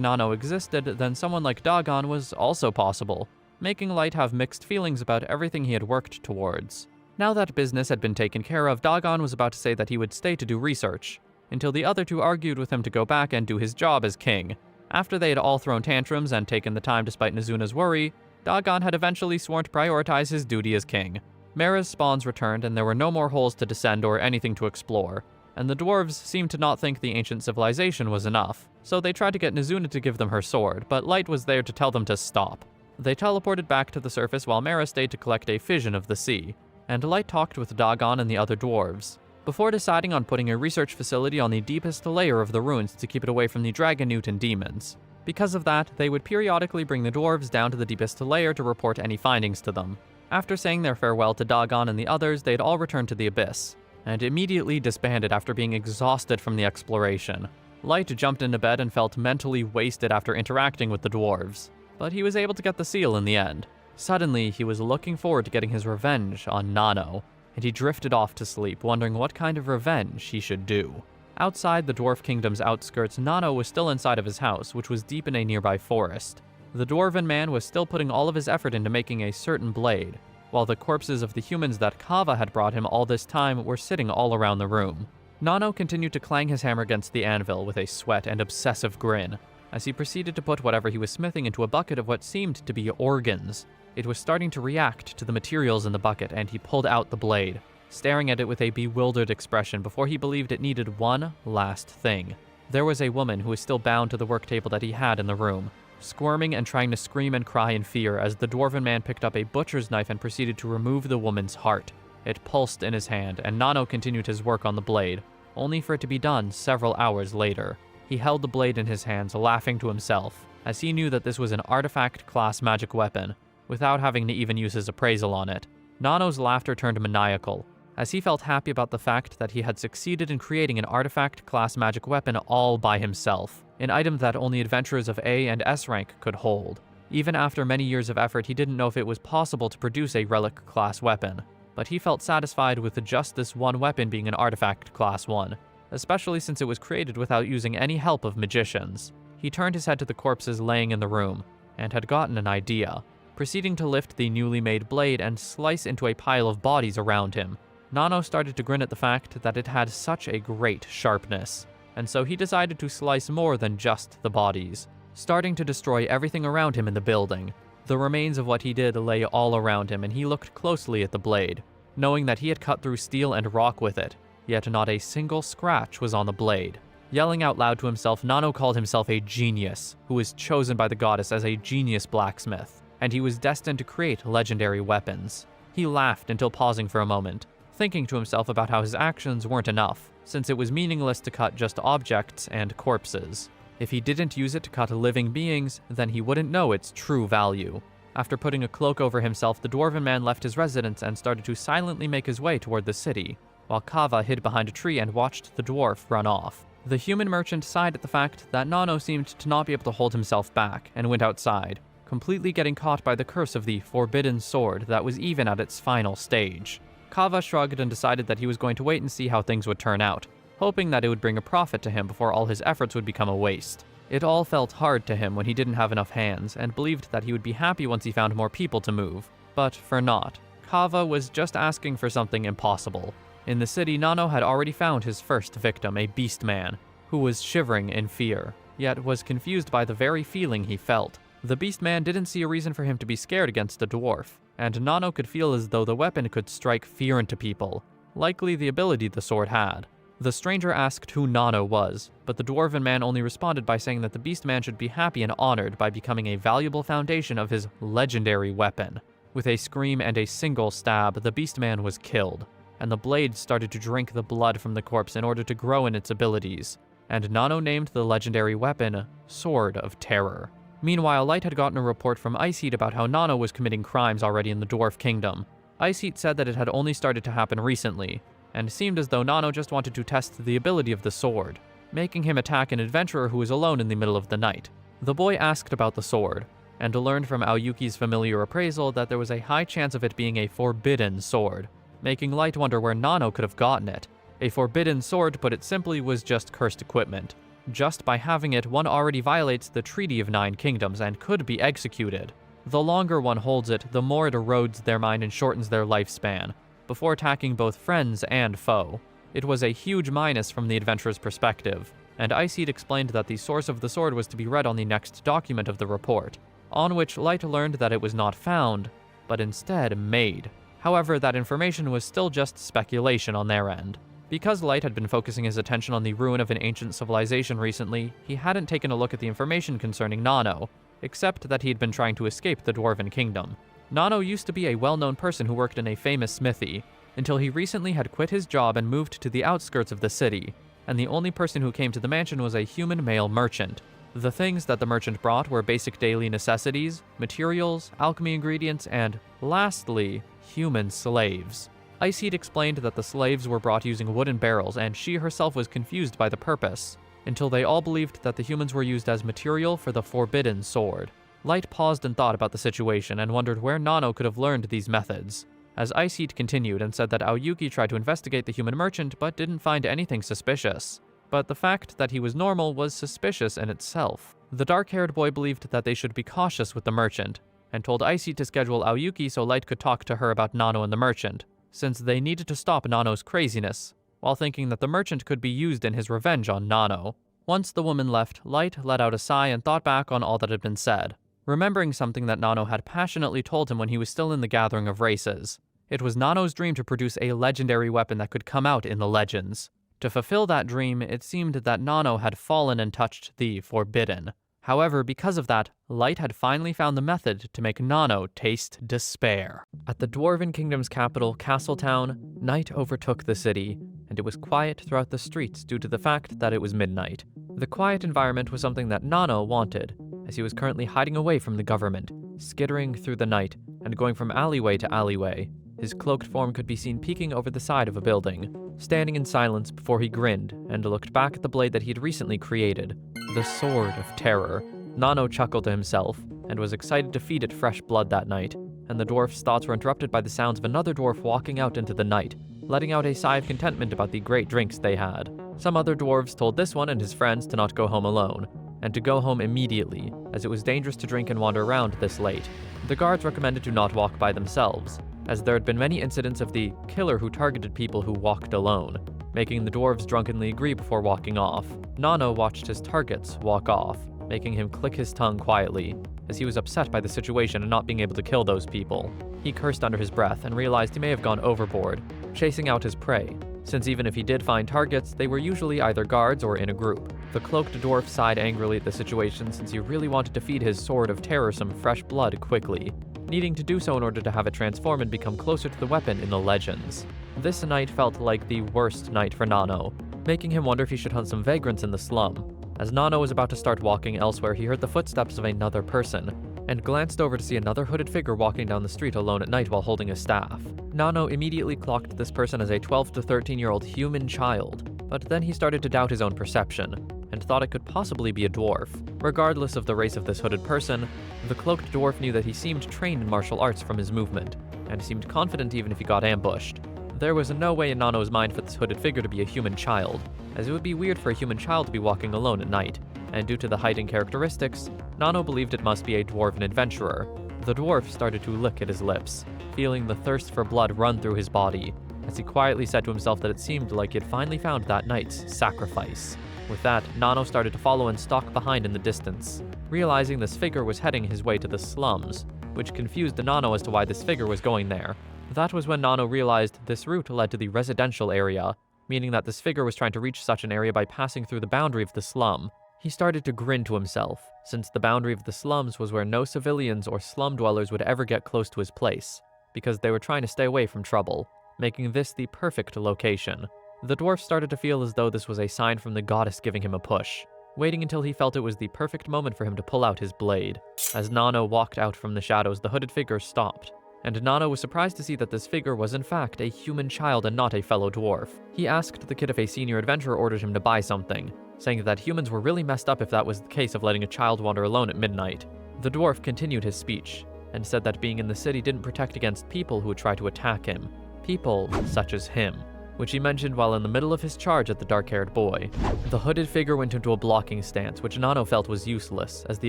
Nano existed, then someone like Dagon was also possible, making Light have mixed feelings about everything he had worked towards. Now that business had been taken care of, Dagon was about to say that he would stay to do research, until the other two argued with him to go back and do his job as king. After they had all thrown tantrums and taken the time despite Nizuna's worry, Dagon had eventually sworn to prioritize his duty as king. Mara's spawns returned, and there were no more holes to descend or anything to explore, and the dwarves seemed to not think the ancient civilization was enough, so they tried to get Nizuna to give them her sword, but Light was there to tell them to stop. They teleported back to the surface while Mara stayed to collect a fission of the sea, and Light talked with Dagon and the other dwarves, before deciding on putting a research facility on the deepest layer of the ruins to keep it away from the dragon newt and demons. Because of that, they would periodically bring the dwarves down to the deepest layer to report any findings to them. After saying their farewell to Dagon and the others, they'd all returned to the abyss, and immediately disbanded after being exhausted from the exploration. Light jumped into bed and felt mentally wasted after interacting with the dwarves, but he was able to get the seal in the end. Suddenly, he was looking forward to getting his revenge on Nano, and he drifted off to sleep, wondering what kind of revenge he should do. Outside the Dwarf Kingdom's outskirts, Nano was still inside of his house, which was deep in a nearby forest. The Dwarven man was still putting all of his effort into making a certain blade, while the corpses of the humans that Kava had brought him all this time were sitting all around the room. Nano continued to clang his hammer against the anvil with a sweat and obsessive grin, as he proceeded to put whatever he was smithing into a bucket of what seemed to be organs. It was starting to react to the materials in the bucket, and he pulled out the blade, staring at it with a bewildered expression before he believed it needed one last thing. There was a woman who was still bound to the work table that he had in the room, squirming and trying to scream and cry in fear as the Dwarven man picked up a butcher's knife and proceeded to remove the woman's heart. It pulsed in his hand, and Nano continued his work on the blade, only for it to be done several hours later. He held the blade in his hands, laughing to himself, as he knew that this was an artifact-class magic weapon, without having to even use his appraisal on it. Nano's laughter turned maniacal, as he felt happy about the fact that he had succeeded in creating an artifact-class magic weapon all by himself, an item that only adventurers of A and S rank could hold. Even after many years of effort, he didn't know if it was possible to produce a relic-class weapon, but he felt satisfied with just this one weapon being an artifact class 1, especially since it was created without using any help of magicians. He turned his head to the corpses laying in the room, and had gotten an idea, proceeding to lift the newly made blade and slice into a pile of bodies around him. Nano started to grin at the fact that it had such a great sharpness, and so he decided to slice more than just the bodies, starting to destroy everything around him in the building. The remains of what he did lay all around him, and he looked closely at the blade, knowing that he had cut through steel and rock with it, yet not a single scratch was on the blade. Yelling out loud to himself, Nano called himself a genius, who was chosen by the goddess as a genius blacksmith, and he was destined to create legendary weapons. He laughed until pausing for a moment, thinking to himself about how his actions weren't enough, since it was meaningless to cut just objects and corpses. If he didn't use it to cut living beings, then he wouldn't know its true value. After putting a cloak over himself, the Dwarven man left his residence and started to silently make his way toward the city, while Kava hid behind a tree and watched the dwarf run off. The human merchant sighed at the fact that Nano seemed to not be able to hold himself back, and went outside, completely getting caught by the curse of the forbidden sword that was even at its final stage. Kava shrugged and decided that he was going to wait and see how things would turn out, hoping that it would bring a profit to him before all his efforts would become a waste. It all felt hard to him when he didn't have enough hands, and believed that he would be happy once he found more people to move. But for naught. Kava was just asking for something impossible. In the city, Nano had already found his first victim, a beast man, who was shivering in fear, yet was confused by the very feeling he felt. The beast man didn't see a reason for him to be scared against a dwarf, and Nano could feel as though the weapon could strike fear into people, likely the ability the sword had. The stranger asked who Nano was, but the Dwarven man only responded by saying that the beast man should be happy and honored by becoming a valuable foundation of his legendary weapon. With a scream and a single stab, the beast man was killed, and the blade started to drink the blood from the corpse in order to grow in its abilities, and Nano named the legendary weapon Sword of Terror. Meanwhile, Light had gotten a report from Iceheat about how Nano was committing crimes already in the Dwarf Kingdom. Iceheat said that it had only started to happen recently, and seemed as though Nano just wanted to test the ability of the sword, making him attack an adventurer who was alone in the middle of the night. The boy asked about the sword, and learned from Aoyuki's familiar appraisal that there was a high chance of it being a forbidden sword, making Light wonder where Nano could have gotten it. A forbidden sword, to put it simply, was just cursed equipment. Just by having it, one already violates the Treaty of Nine Kingdoms and could be executed. The longer one holds it, the more it erodes their mind and shortens their lifespan, before attacking both friends and foe. It was a huge minus from the adventurer's perspective, and Iceheat explained that the source of the sword was to be read on the next document of the report. on which Light learned that it was not found, but instead made. However, that information was still just speculation on their end. Because Light had been focusing his attention on the ruin of an ancient civilization recently, he hadn't taken a look at the information concerning Nano, except that he had been trying to escape the Dwarven Kingdom. Nano used to be a well-known person who worked in a famous smithy, until he recently had quit his job and moved to the outskirts of the city, and the only person who came to the mansion was a human male merchant. The things that the merchant brought were basic daily necessities, materials, alchemy ingredients, and, lastly, human slaves. Iceheat explained that the slaves were brought using wooden barrels, and she herself was confused by the purpose, until they all believed that the humans were used as material for the Forbidden Sword. Light paused and thought about the situation and wondered where Nano could have learned these methods, as Iceheat continued and said that Aoyuki tried to investigate the human merchant but didn't find anything suspicious. But the fact that he was normal was suspicious in itself. The dark-haired boy believed that they should be cautious with the merchant, and told Iceheat to schedule Aoyuki so Light could talk to her about Nano and the merchant, since they needed to stop Nano's craziness, while thinking that the merchant could be used in his revenge on Nano. Once the woman left, Light let out a sigh and thought back on all that had been said, remembering something that Nano had passionately told him when he was still in the Gathering of Races. It was Nano's dream to produce a legendary weapon that could come out in the legends. To fulfill that dream, it seemed that Nano had fallen and touched the Forbidden. However, because of that, Light had finally found the method to make Nano taste despair. At the Dwarven Kingdom's capital, Castletown, night overtook the city, and it was quiet throughout the streets due to the fact that it was midnight. The quiet environment was something that Nano wanted, as he was currently hiding away from the government, skittering through the night, and going from alleyway to alleyway. His cloaked form could be seen peeking over the side of a building, standing in silence before he grinned and looked back at the blade that he had recently created, the Sword of Terror. Nano chuckled to himself and was excited to feed it fresh blood that night, and the dwarf's thoughts were interrupted by the sounds of another dwarf walking out into the night, letting out a sigh of contentment about the great drinks they had. Some other dwarves told this one and his friends to not go home alone, and to go home immediately, as it was dangerous to drink and wander around this late. The guards recommended to not walk by themselves, as there had been many incidents of the killer who targeted people who walked alone, making the dwarves drunkenly agree before walking off. Nano watched his targets walk off, making him click his tongue quietly, as he was upset by the situation and not being able to kill those people. He cursed under his breath and realized he may have gone overboard, chasing out his prey, since even if he did find targets, they were usually either guards or in a group. The cloaked dwarf sighed angrily at the situation since he really wanted to feed his Sword of Terror some fresh blood quickly, needing to do so in order to have it transform and become closer to the weapon in the legends. This night felt like the worst night for Nano, making him wonder if he should hunt some vagrants in the slum. As Nano was about to start walking elsewhere, he heard the footsteps of another person, and glanced over to see another hooded figure walking down the street alone at night while holding a staff. Nano immediately clocked this person as a 12 to 13-year-old human child, but then he started to doubt his own perception, and thought it could possibly be a dwarf. Regardless of the race of this hooded person, the cloaked dwarf knew that he seemed trained in martial arts from his movement, and seemed confident even if he got ambushed. There was no way in Nano's mind for this hooded figure to be a human child, as it would be weird for a human child to be walking alone at night, and due to the height and characteristics, Nano believed it must be a dwarven adventurer. The dwarf started to lick at his lips, feeling the thirst for blood run through his body, as he quietly said to himself that it seemed like he had finally found that night's sacrifice. With that, Nano started to follow and stalk behind in the distance, realizing this figure was heading his way to the slums, which confused Nano as to why this figure was going there. That was when Nano realized this route led to the residential area, meaning that this figure was trying to reach such an area by passing through the boundary of the slum. He started to grin to himself, since the boundary of the slums was where no civilians or slum dwellers would ever get close to his place, because they were trying to stay away from trouble, making this the perfect location. The dwarf started to feel as though this was a sign from the goddess giving him a push, waiting until he felt it was the perfect moment for him to pull out his blade. As Nano walked out from the shadows, the hooded figure stopped, and Nano was surprised to see that this figure was in fact a human child and not a fellow dwarf. He asked the kid if a senior adventurer ordered him to buy something, saying that humans were really messed up if that was the case of letting a child wander alone at midnight. The dwarf continued his speech, and said that being in the city didn't protect against people who would try to attack him. People such as him, which he mentioned while in the middle of his charge at the dark-haired boy. The hooded figure went into a blocking stance, which Nano felt was useless, as the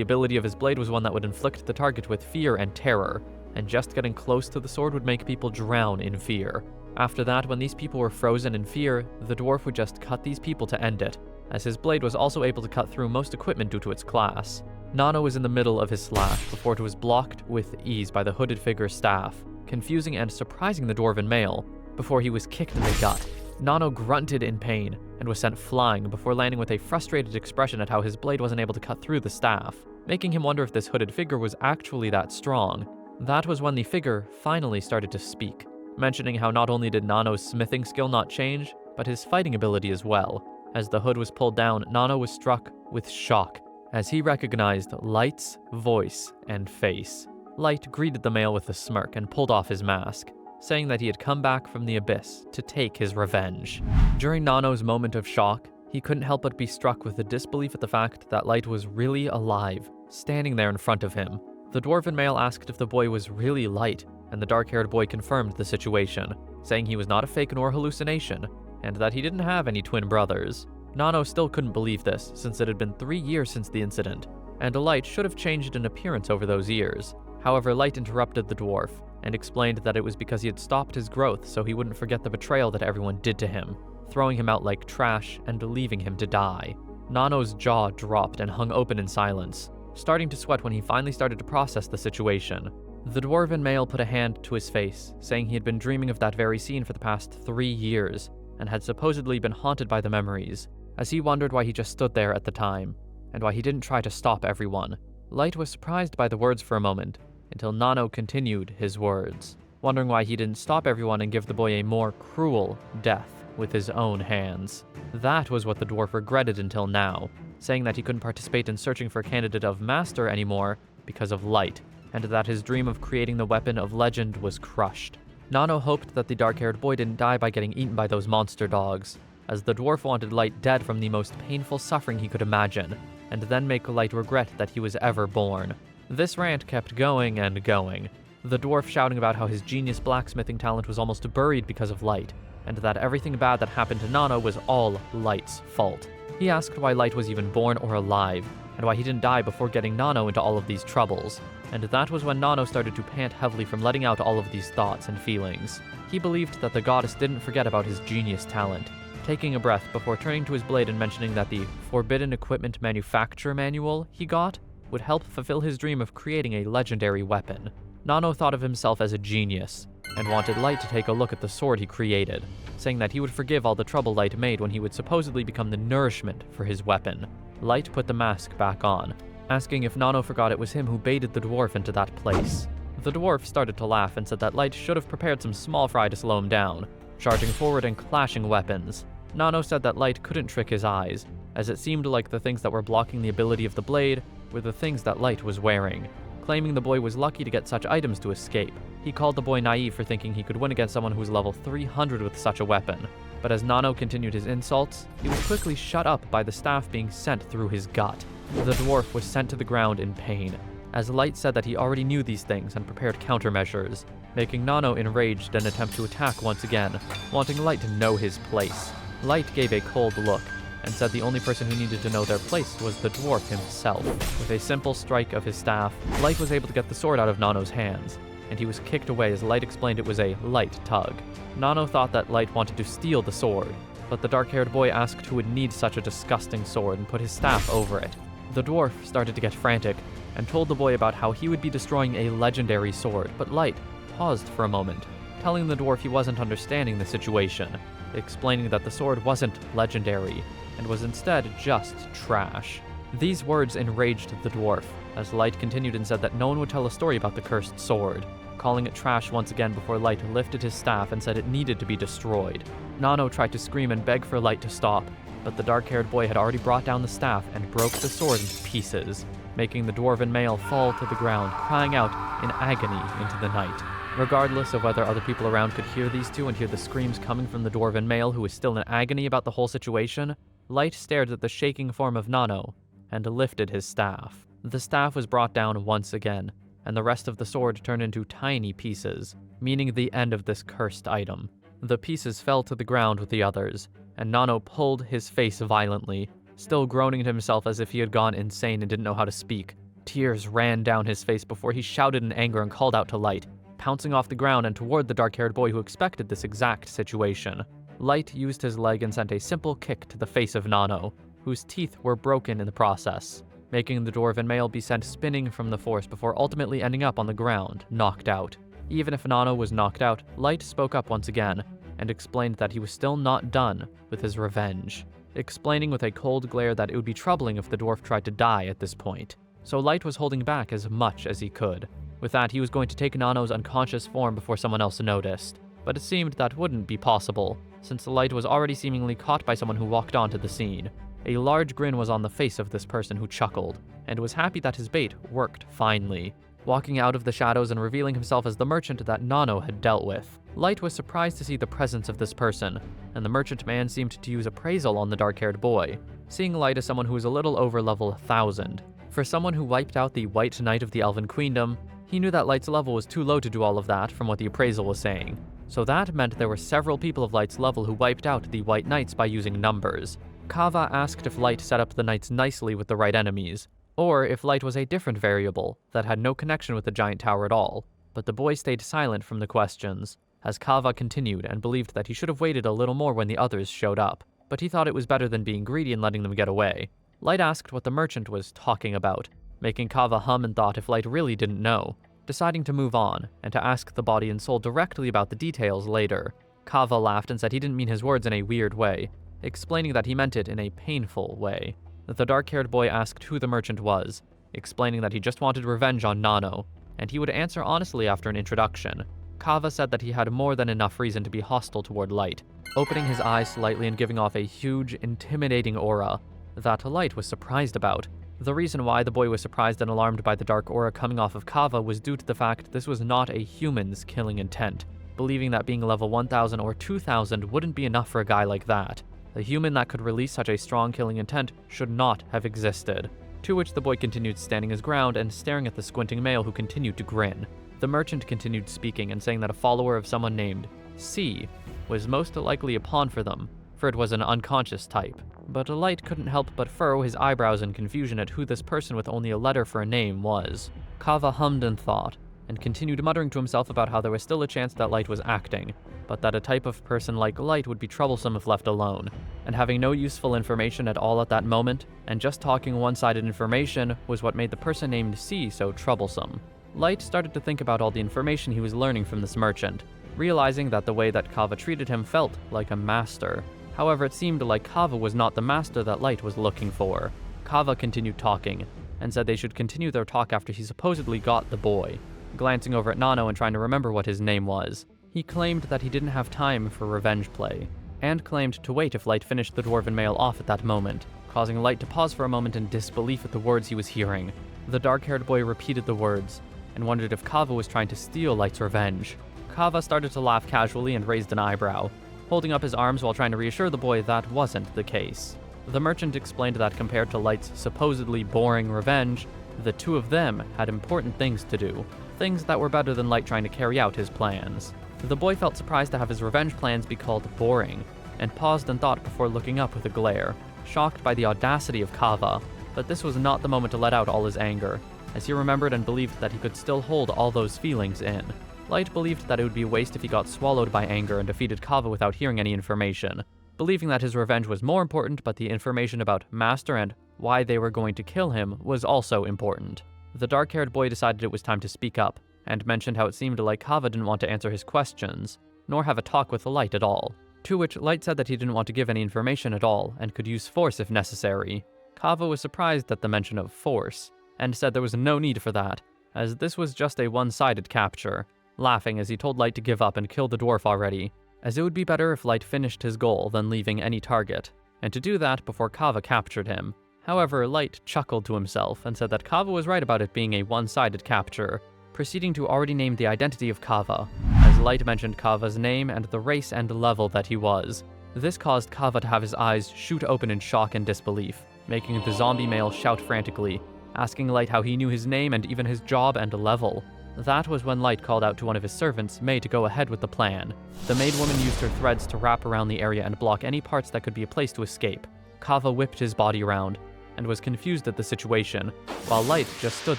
ability of his blade was one that would inflict the target with fear and terror, and just getting close to the sword would make people drown in fear. After that, when these people were frozen in fear, the dwarf would just cut these people to end it, as his blade was also able to cut through most equipment due to its class. Nano was in the middle of his slash before it was blocked with ease by the hooded figure's staff, confusing and surprising the dwarven male before he was kicked in the gut. Nano grunted in pain and was sent flying before landing with a frustrated expression at how his blade wasn't able to cut through the staff, making him wonder if this hooded figure was actually that strong. That was when the figure finally started to speak, mentioning how not only did Nano's smithing skill not change, but his fighting ability as well. As the hood was pulled down, Nano was struck with shock as he recognized Light's voice and face. Light greeted the male with a smirk and pulled off his mask, saying that he had come back from the abyss to take his revenge. During Nano's moment of shock, he couldn't help but be struck with the disbelief at the fact that Light was really alive, standing there in front of him. The dwarven male asked if the boy was really Light, and the dark-haired boy confirmed the situation, saying he was not a fake nor hallucination, and that he didn't have any twin brothers. Nano still couldn't believe this, since it had been 3 years since the incident, and Light should have changed in appearance over those years. However, Light interrupted the dwarf, and explained that it was because he had stopped his growth so he wouldn't forget the betrayal that everyone did to him, throwing him out like trash and leaving him to die. Nano's jaw dropped and hung open in silence, starting to sweat when he finally started to process the situation. The dwarven male put a hand to his face, saying he had been dreaming of that very scene for the past 3 years, and had supposedly been haunted by the memories, as he wondered why he just stood there at the time, and why he didn't try to stop everyone. Light was surprised by the words for a moment, until Nano continued his words, wondering why he didn't stop everyone and give the boy a more cruel death with his own hands. That was what the dwarf regretted until now, saying that he couldn't participate in searching for a candidate of master anymore because of Light, and that his dream of creating the weapon of legend was crushed. Nano hoped that the dark-haired boy didn't die by getting eaten by those monster dogs, as the dwarf wanted Light dead from the most painful suffering he could imagine, and then make Light regret that he was ever born. This rant kept going and going, the dwarf shouting about how his genius blacksmithing talent was almost buried because of Light, and that everything bad that happened to Nano was all Light's fault. He asked why Light was even born or alive, and why he didn't die before getting Nano into all of these troubles, and that was when Nano started to pant heavily from letting out all of these thoughts and feelings. He believed that the goddess didn't forget about his genius talent, taking a breath before turning to his blade and mentioning that the Forbidden Equipment Manufacturer manual he got would help fulfill his dream of creating a legendary weapon. Nano thought of himself as a genius, and wanted Light to take a look at the sword he created, saying that he would forgive all the trouble Light made when he would supposedly become the nourishment for his weapon. Light put the mask back on, asking if Nano forgot it was him who baited the dwarf into that place. The dwarf started to laugh and said that Light should have prepared some small fry to slow him down, charging forward and clashing weapons. Nano said that Light couldn't trick his eyes, as it seemed like the things that were blocking the ability of the blade were the things that Light was wearing, claiming the boy was lucky to get such items to escape. He called the boy naive for thinking he could win against someone who was level 300 with such a weapon, but as Nano continued his insults, he was quickly shut up by the staff being sent through his gut. The dwarf was sent to the ground in pain, as Light said that he already knew these things and prepared countermeasures, making Nano enraged and attempt to attack once again, wanting Light to know his place. Light gave a cold look, and said the only person who needed to know their place was the dwarf himself. With a simple strike of his staff, Light was able to get the sword out of Nano's hands, and he was kicked away as Light explained it was a light tug. Nano thought that Light wanted to steal the sword, but the dark-haired boy asked who would need such a disgusting sword and put his staff over it. The dwarf started to get frantic, and told the boy about how he would be destroying a legendary sword, but Light paused for a moment, telling the dwarf he wasn't understanding the situation, explaining that the sword wasn't legendary, and was instead just trash. These words enraged the dwarf, as Light continued and said that no one would tell a story about the cursed sword, calling it trash once again before Light lifted his staff and said it needed to be destroyed. Nano tried to scream and beg for Light to stop, but the dark-haired boy had already brought down the staff and broke the sword into pieces, making the dwarven male fall to the ground, crying out in agony into the night. Regardless of whether other people around could hear these two and hear the screams coming from the dwarven male who was still in agony about the whole situation, Light stared at the shaking form of Nano and lifted his staff. The staff was brought down once again, and the rest of the sword turned into tiny pieces, meaning the end of this cursed item. The pieces fell to the ground with the others, and Nano pulled his face violently, still groaning to himself as if he had gone insane and didn't know how to speak. Tears ran down his face before he shouted in anger and called out to Light, pouncing off the ground and toward the dark-haired boy who expected this exact situation. Light used his leg and sent a simple kick to the face of Nano, whose teeth were broken in the process, making the dwarven male be sent spinning from the force before ultimately ending up on the ground, knocked out. Even if Nano was knocked out, Light spoke up once again and explained that he was still not done with his revenge, explaining with a cold glare that it would be troubling if the dwarf tried to die at this point. So Light was holding back as much as he could. With that, he was going to take Nano's unconscious form before someone else noticed. But it seemed that wouldn't be possible, since Light was already seemingly caught by someone who walked onto the scene. A large grin was on the face of this person who chuckled, and was happy that his bait worked finely, walking out of the shadows and revealing himself as the merchant that Nano had dealt with. Light was surprised to see the presence of this person, and the merchant man seemed to use appraisal on the dark-haired boy, seeing Light as someone who was a little over level 1000. For someone who wiped out the White Knight of the Elven Queendom, he knew that Light's level was too low to do all of that from what the appraisal was saying. So that meant there were several people of Light's level who wiped out the White Knights by using numbers. Kava asked if Light set up the Knights nicely with the right enemies, or if Light was a different variable that had no connection with the giant tower at all. But the boy stayed silent from the questions, as Kava continued and believed that he should have waited a little more when the others showed up, but he thought it was better than being greedy and letting them get away. Light asked what the merchant was talking about, making Kava hum and thought if Light really didn't know, deciding to move on and to ask the body and soul directly about the details later. Kava laughed and said he didn't mean his words in a weird way, explaining that he meant it in a painful way. The dark-haired boy asked who the merchant was, explaining that he just wanted revenge on Nano, and he would answer honestly after an introduction. Kava said that he had more than enough reason to be hostile toward Light, opening his eyes slightly and giving off a huge, intimidating aura that Light was surprised about. The reason why the boy was surprised and alarmed by the dark aura coming off of Kava was due to the fact this was not a human's killing intent, believing that being level 1000 or 2000 wouldn't be enough for a guy like that. A human that could release such a strong killing intent should not have existed. To which the boy continued standing his ground and staring at the squinting male who continued to grin. The merchant continued speaking and saying that a follower of someone named C was most likely a pawn for them, for it was an unconscious type. But Light couldn't help but furrow his eyebrows in confusion at who this person with only a letter for a name was. Kava hummed and thought, and continued muttering to himself about how there was still a chance that Light was acting, but that a type of person like Light would be troublesome if left alone, and having no useful information at all at that moment, and just talking one-sided information was what made the person named C so troublesome. Light started to think about all the information he was learning from this merchant, realizing that the way that Kava treated him felt like a master. However, it seemed like Kava was not the master that Light was looking for. Kava continued talking, and said they should continue their talk after he supposedly got the boy, glancing over at Nano and trying to remember what his name was. He claimed that he didn't have time for revenge play, and claimed to wait if Light finished the dwarven male off at that moment, causing Light to pause for a moment in disbelief at the words he was hearing. The dark-haired boy repeated the words, and wondered if Kava was trying to steal Light's revenge. Kava started to laugh casually and raised an eyebrow, holding up his arms while trying to reassure the boy that wasn't the case. The merchant explained that compared to Light's supposedly boring revenge, the two of them had important things to do, things that were better than Light trying to carry out his plans. The boy felt surprised to have his revenge plans be called boring, and paused in thought before looking up with a glare, shocked by the audacity of Kava. But this was not the moment to let out all his anger, as he remembered and believed that he could still hold all those feelings in. Light believed that it would be a waste if he got swallowed by anger and defeated Kava without hearing any information, believing that his revenge was more important, but the information about Master and why they were going to kill him was also important. The dark-haired boy decided it was time to speak up, and mentioned how it seemed like Kava didn't want to answer his questions, nor have a talk with Light at all. To which Light said that he didn't want to give any information at all, and could use force if necessary. Kava was surprised at the mention of force, and said there was no need for that, as this was just a one-sided capture, laughing as he told Light to give up and kill the dwarf already, as it would be better if Light finished his goal than leaving any target, and to do that before Kava captured him. However, Light chuckled to himself and said that Kava was right about it being a one-sided capture, proceeding to already name the identity of Kava, as Light mentioned Kava's name and the race and level that he was. This caused Kava to have his eyes shoot open in shock and disbelief, making the zombie male shout frantically, asking Light how he knew his name and even his job and level. That was when Light called out to one of his servants, May, to go ahead with the plan. The maid woman used her threads to wrap around the area and block any parts that could be a place to escape. Kava whipped his body around, and was confused at the situation, while Light just stood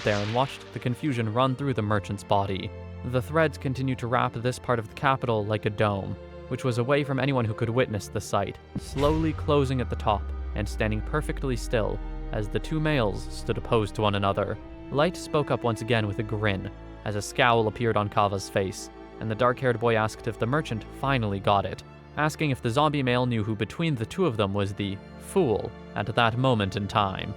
there and watched the confusion run through the merchant's body. The threads continued to wrap this part of the capital like a dome, which was away from anyone who could witness the sight, slowly closing at the top, and standing perfectly still as the two males stood opposed to one another. Light spoke up once again with a grin as a scowl appeared on Kava's face, and the dark-haired boy asked if the merchant finally got it, asking if the zombie male knew who between the two of them was the fool at that moment in time.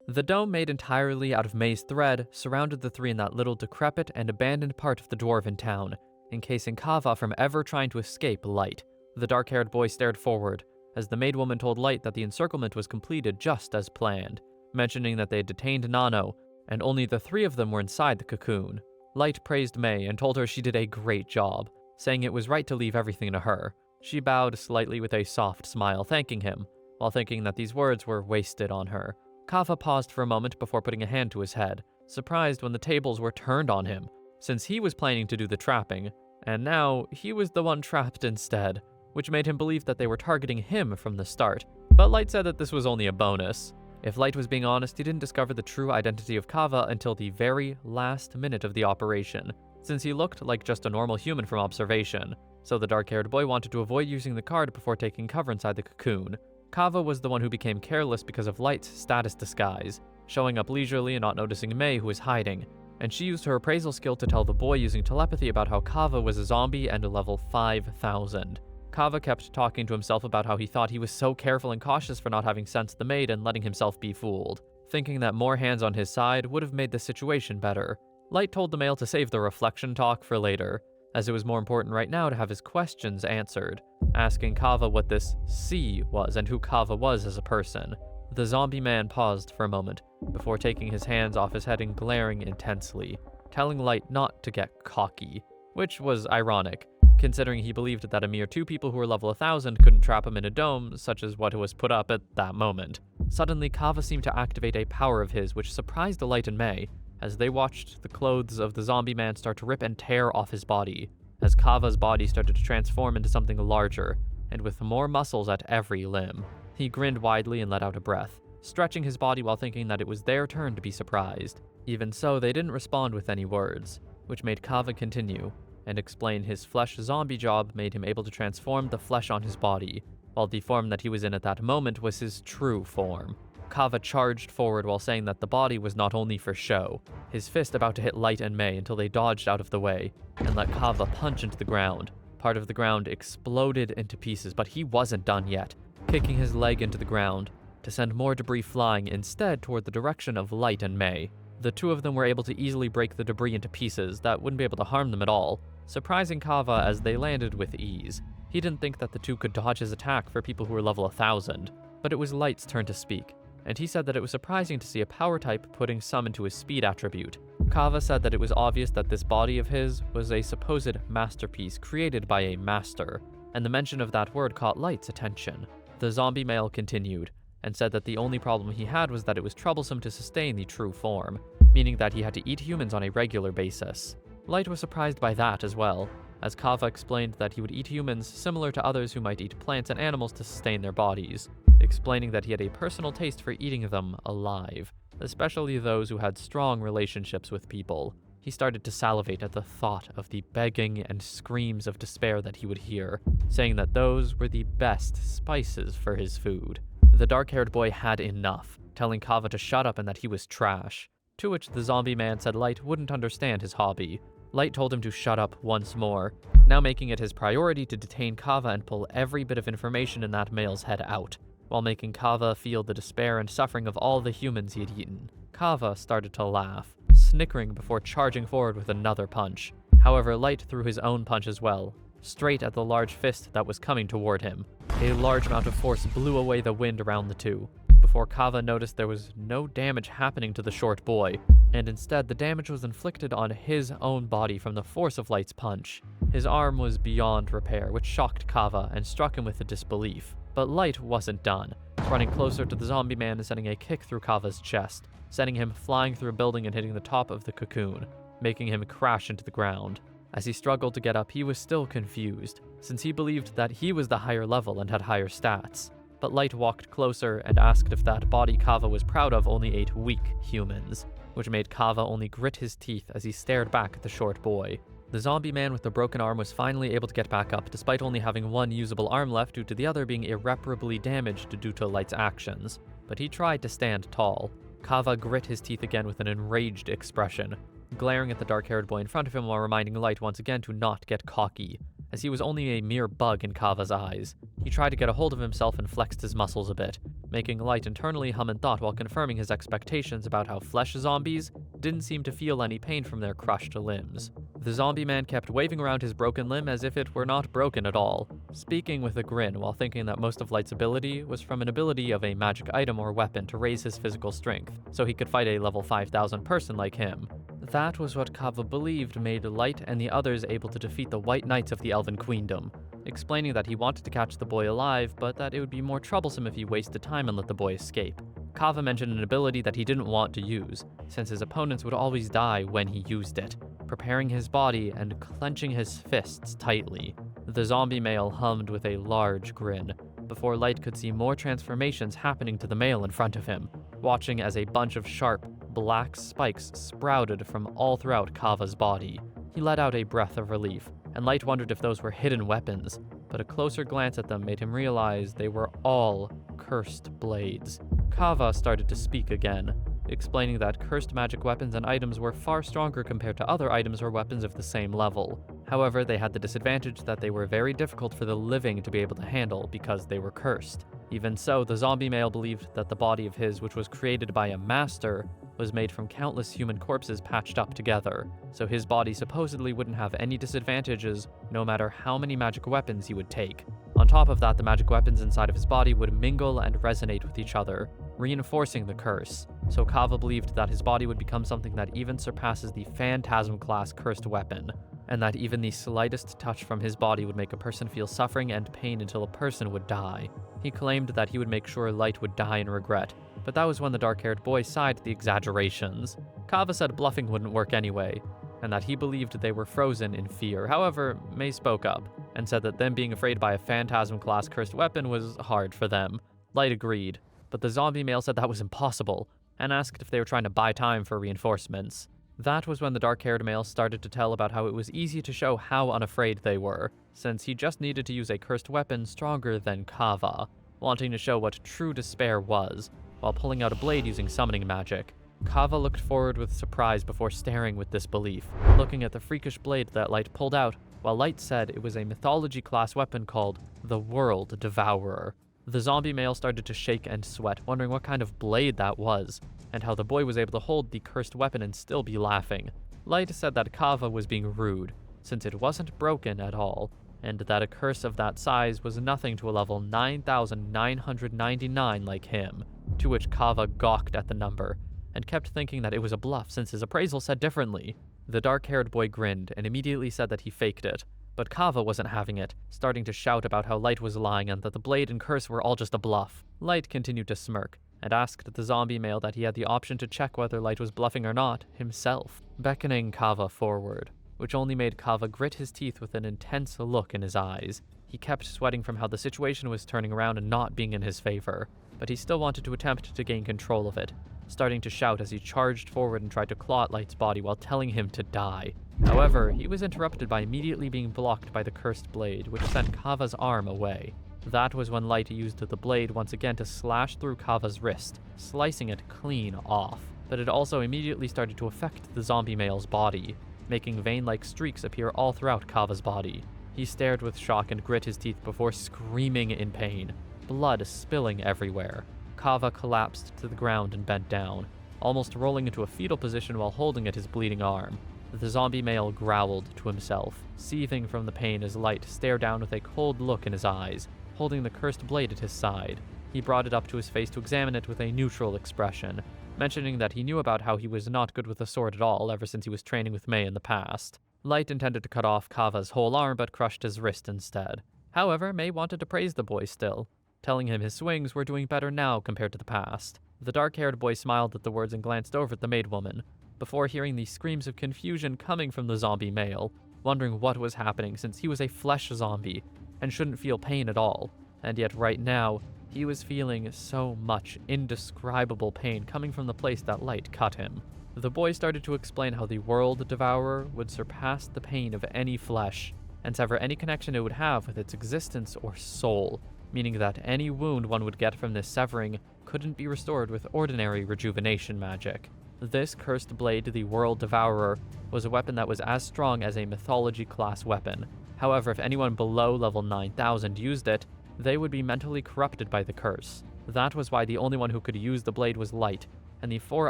The dome made entirely out of maize thread surrounded the three in that little decrepit and abandoned part of the dwarven town, encasing Kava from ever trying to escape Light. The dark-haired boy stared forward as the maidwoman told Light that the encirclement was completed just as planned, mentioning that they had detained Nano, and only the three of them were inside the cocoon. Light praised May and told her she did a great job, saying it was right to leave everything to her. She bowed slightly with a soft smile, thanking him, while thinking that these words were wasted on her. Kava paused for a moment before putting a hand to his head, surprised when the tables were turned on him, since he was planning to do the trapping, and now he was the one trapped instead, which made him believe that they were targeting him from the start. But Light said that this was only a bonus. If Light was being honest, he didn't discover the true identity of Kava until the very last minute of the operation, since he looked like just a normal human from observation, so the dark-haired boy wanted to avoid using the card before taking cover inside the cocoon. Kava was the one who became careless because of Light's status disguise, showing up leisurely and not noticing May, who was hiding, and she used her appraisal skill to tell the boy using telepathy about how Kava was a zombie and a level 5,000. Kava kept talking to himself about how he thought he was so careful and cautious for not having sensed the maid and letting himself be fooled, thinking that more hands on his side would have made the situation better. Light told the male to save the reflection talk for later, as it was more important right now to have his questions answered, asking Kava what this C was and who Kava was as a person. The zombie man paused for a moment before taking his hands off his head and glaring intensely, telling Light not to get cocky, which was ironic, considering he believed that a mere two people who were level 1,000 couldn't trap him in a dome such as what was put up at that moment. Suddenly, Kava seemed to activate a power of his which surprised Light and May, as they watched the clothes of the zombie man start to rip and tear off his body, as Kava's body started to transform into something larger, and with more muscles at every limb. He grinned widely and let out a breath, stretching his body while thinking that it was their turn to be surprised. Even so, they didn't respond with any words, which made Kava continue, and explain his flesh zombie job made him able to transform the flesh on his body, while the form that he was in at that moment was his true form. Kava charged forward while saying that the body was not only for show, his fist about to hit Light and May until they dodged out of the way, and let Kava punch into the ground. Part of the ground exploded into pieces, but he wasn't done yet, kicking his leg into the ground to send more debris flying instead toward the direction of Light and May. The two of them were able to easily break the debris into pieces that wouldn't be able to harm them at all, surprising Kava as they landed with ease. He didn't think that the two could dodge his attack for people who were level 1,000, but it was Light's turn to speak, and he said that it was surprising to see a power type putting some into his speed attribute. Kava said that it was obvious that this body of his was a supposed masterpiece created by a master, and the mention of that word caught Light's attention. The zombie male continued, and said that the only problem he had was that it was troublesome to sustain the true form, meaning that he had to eat humans on a regular basis. Light was surprised by that as well, as Kava explained that he would eat humans similar to others who might eat plants and animals to sustain their bodies, explaining that he had a personal taste for eating them alive, especially those who had strong relationships with people. He started to salivate at the thought of the begging and screams of despair that he would hear, saying that those were the best spices for his food. The dark-haired boy had enough, telling Kava to shut up and that he was trash, to which the zombie man said Light wouldn't understand his hobby. Light told him to shut up once more, now making it his priority to detain Kava and pull every bit of information in that male's head out, while making Kava feel the despair and suffering of all the humans he had eaten. Kava started to laugh, snickering before charging forward with another punch. However, Light threw his own punch as well, straight at the large fist that was coming toward him. A large amount of force blew away the wind around the two, before Kava noticed there was no damage happening to the short boy, and instead the damage was inflicted on his own body from the force of Light's punch. His arm was beyond repair, which shocked Kava and struck him with a disbelief. But Light wasn't done, running closer to the zombie man and sending a kick through Kava's chest, sending him flying through a building and hitting the top of the cocoon, making him crash into the ground. As he struggled to get up, he was still confused, since he believed that he was the higher level and had higher stats. But Light walked closer and asked if that body Kava was proud of only ate weak humans, which made Kava only grit his teeth as he stared back at the short boy. The zombie man with the broken arm was finally able to get back up, despite only having one usable arm left due to the other being irreparably damaged due to Light's actions. But he tried to stand tall. Kava grit his teeth again with an enraged expression, glaring at the dark-haired boy in front of him while reminding Light once again to not get cocky, as he was only a mere bug in Kava's eyes. He tried to get a hold of himself and flexed his muscles a bit, making Light internally hum in thought while confirming his expectations about how flesh zombies didn't seem to feel any pain from their crushed limbs. The zombie man kept waving around his broken limb as if it were not broken at all, speaking with a grin while thinking that most of Light's ability was from an ability of a magic item or weapon to raise his physical strength, so he could fight a level 5000 person like him. That was what Kava believed made Light and the others able to defeat the White Knights of the Elven Queendom, explaining that he wanted to catch the boy alive, but that it would be more troublesome if he wasted time and let the boy escape. Kava mentioned an ability that he didn't want to use, since his opponents would always die when he used it, preparing his body and clenching his fists tightly. The zombie male hummed with a large grin, before Light could see more transformations happening to the male in front of him, watching as a bunch of sharp, black spikes sprouted from all throughout Kava's body. He let out a breath of relief, and Light wondered if those were hidden weapons, but a closer glance at them made him realize they were all cursed blades. Kava started to speak again, explaining that cursed magic weapons and items were far stronger compared to other items or weapons of the same level. However, they had the disadvantage that they were very difficult for the living to be able to handle because they were cursed. Even so, the zombie male believed that the body of his, which was created by a master, was made from countless human corpses patched up together, so his body supposedly wouldn't have any disadvantages no matter how many magic weapons he would take. On top of that, the magic weapons inside of his body would mingle and resonate with each other, reinforcing the curse, so Kava believed that his body would become something that even surpasses the Phantasm class cursed weapon, and that even the slightest touch from his body would make a person feel suffering and pain until a person would die. He claimed that he would make sure Light would die in regret, but that was when the dark-haired boy sighed at the exaggerations. Kava said bluffing wouldn't work anyway, and that he believed they were frozen in fear. However, May spoke up, and said that them being afraid by a Phantasm-class cursed weapon was hard for them. Light agreed, but the zombie male said that was impossible, and asked if they were trying to buy time for reinforcements. That was when the dark-haired male started to tell about how it was easy to show how unafraid they were, since he just needed to use a cursed weapon stronger than Kava, wanting to show what true despair was, while pulling out a blade using summoning magic. Kava looked forward with surprise before staring with disbelief, looking at the freakish blade that Light pulled out, while Light said it was a mythology-class weapon called the World Devourer. The zombie male started to shake and sweat, wondering what kind of blade that was, and how the boy was able to hold the cursed weapon and still be laughing. Light said that Kava was being rude, since it wasn't broken at all, and that a curse of that size was nothing to a level 9,999 like him, to which Kava gawked at the number, and kept thinking that it was a bluff since his appraisal said differently. The dark-haired boy grinned and immediately said that he faked it, but Kava wasn't having it, starting to shout about how Light was lying and that the blade and curse were all just a bluff. Light continued to smirk, and asked the zombie male that he had the option to check whether Light was bluffing or not himself, beckoning Kava forward, which only made Kava grit his teeth with an intense look in his eyes. He kept sweating from how the situation was turning around and not being in his favor, but he still wanted to attempt to gain control of it, starting to shout as he charged forward and tried to claw at Light's body while telling him to die. However, he was interrupted by immediately being blocked by the cursed blade, which sent Kava's arm away. That was when Light used the blade once again to slash through Kava's wrist, slicing it clean off. But it also immediately started to affect the zombie male's body, making vein-like streaks appear all throughout Kava's body. He stared with shock and grit his teeth before screaming in pain, blood spilling everywhere. Kava collapsed to the ground and bent down, almost rolling into a fetal position while holding at his bleeding arm. The zombie male growled to himself, seething from the pain as Light stared down with a cold look in his eyes, holding the cursed blade at his side. He brought it up to his face to examine it with a neutral expression, mentioning that he knew about how he was not good with a sword at all ever since he was training with May in the past. Light intended to cut off Kava's whole arm but crushed his wrist instead. However, May wanted to praise the boy still, telling him his swings were doing better now compared to the past. The dark-haired boy smiled at the words and glanced over at the maidwoman, before hearing the screams of confusion coming from the zombie male, wondering what was happening since he was a flesh zombie and shouldn't feel pain at all, and yet right now, he was feeling so much indescribable pain coming from the place that Light cut him. The boy started to explain how the World Devourer would surpass the pain of any flesh and sever any connection it would have with its existence or soul, meaning that any wound one would get from this severing couldn't be restored with ordinary rejuvenation magic. This cursed blade, the World Devourer, was a weapon that was as strong as a mythology-class weapon. However, if anyone below level 9000 used it, they would be mentally corrupted by the curse. That was why the only one who could use the blade was Light, and the 4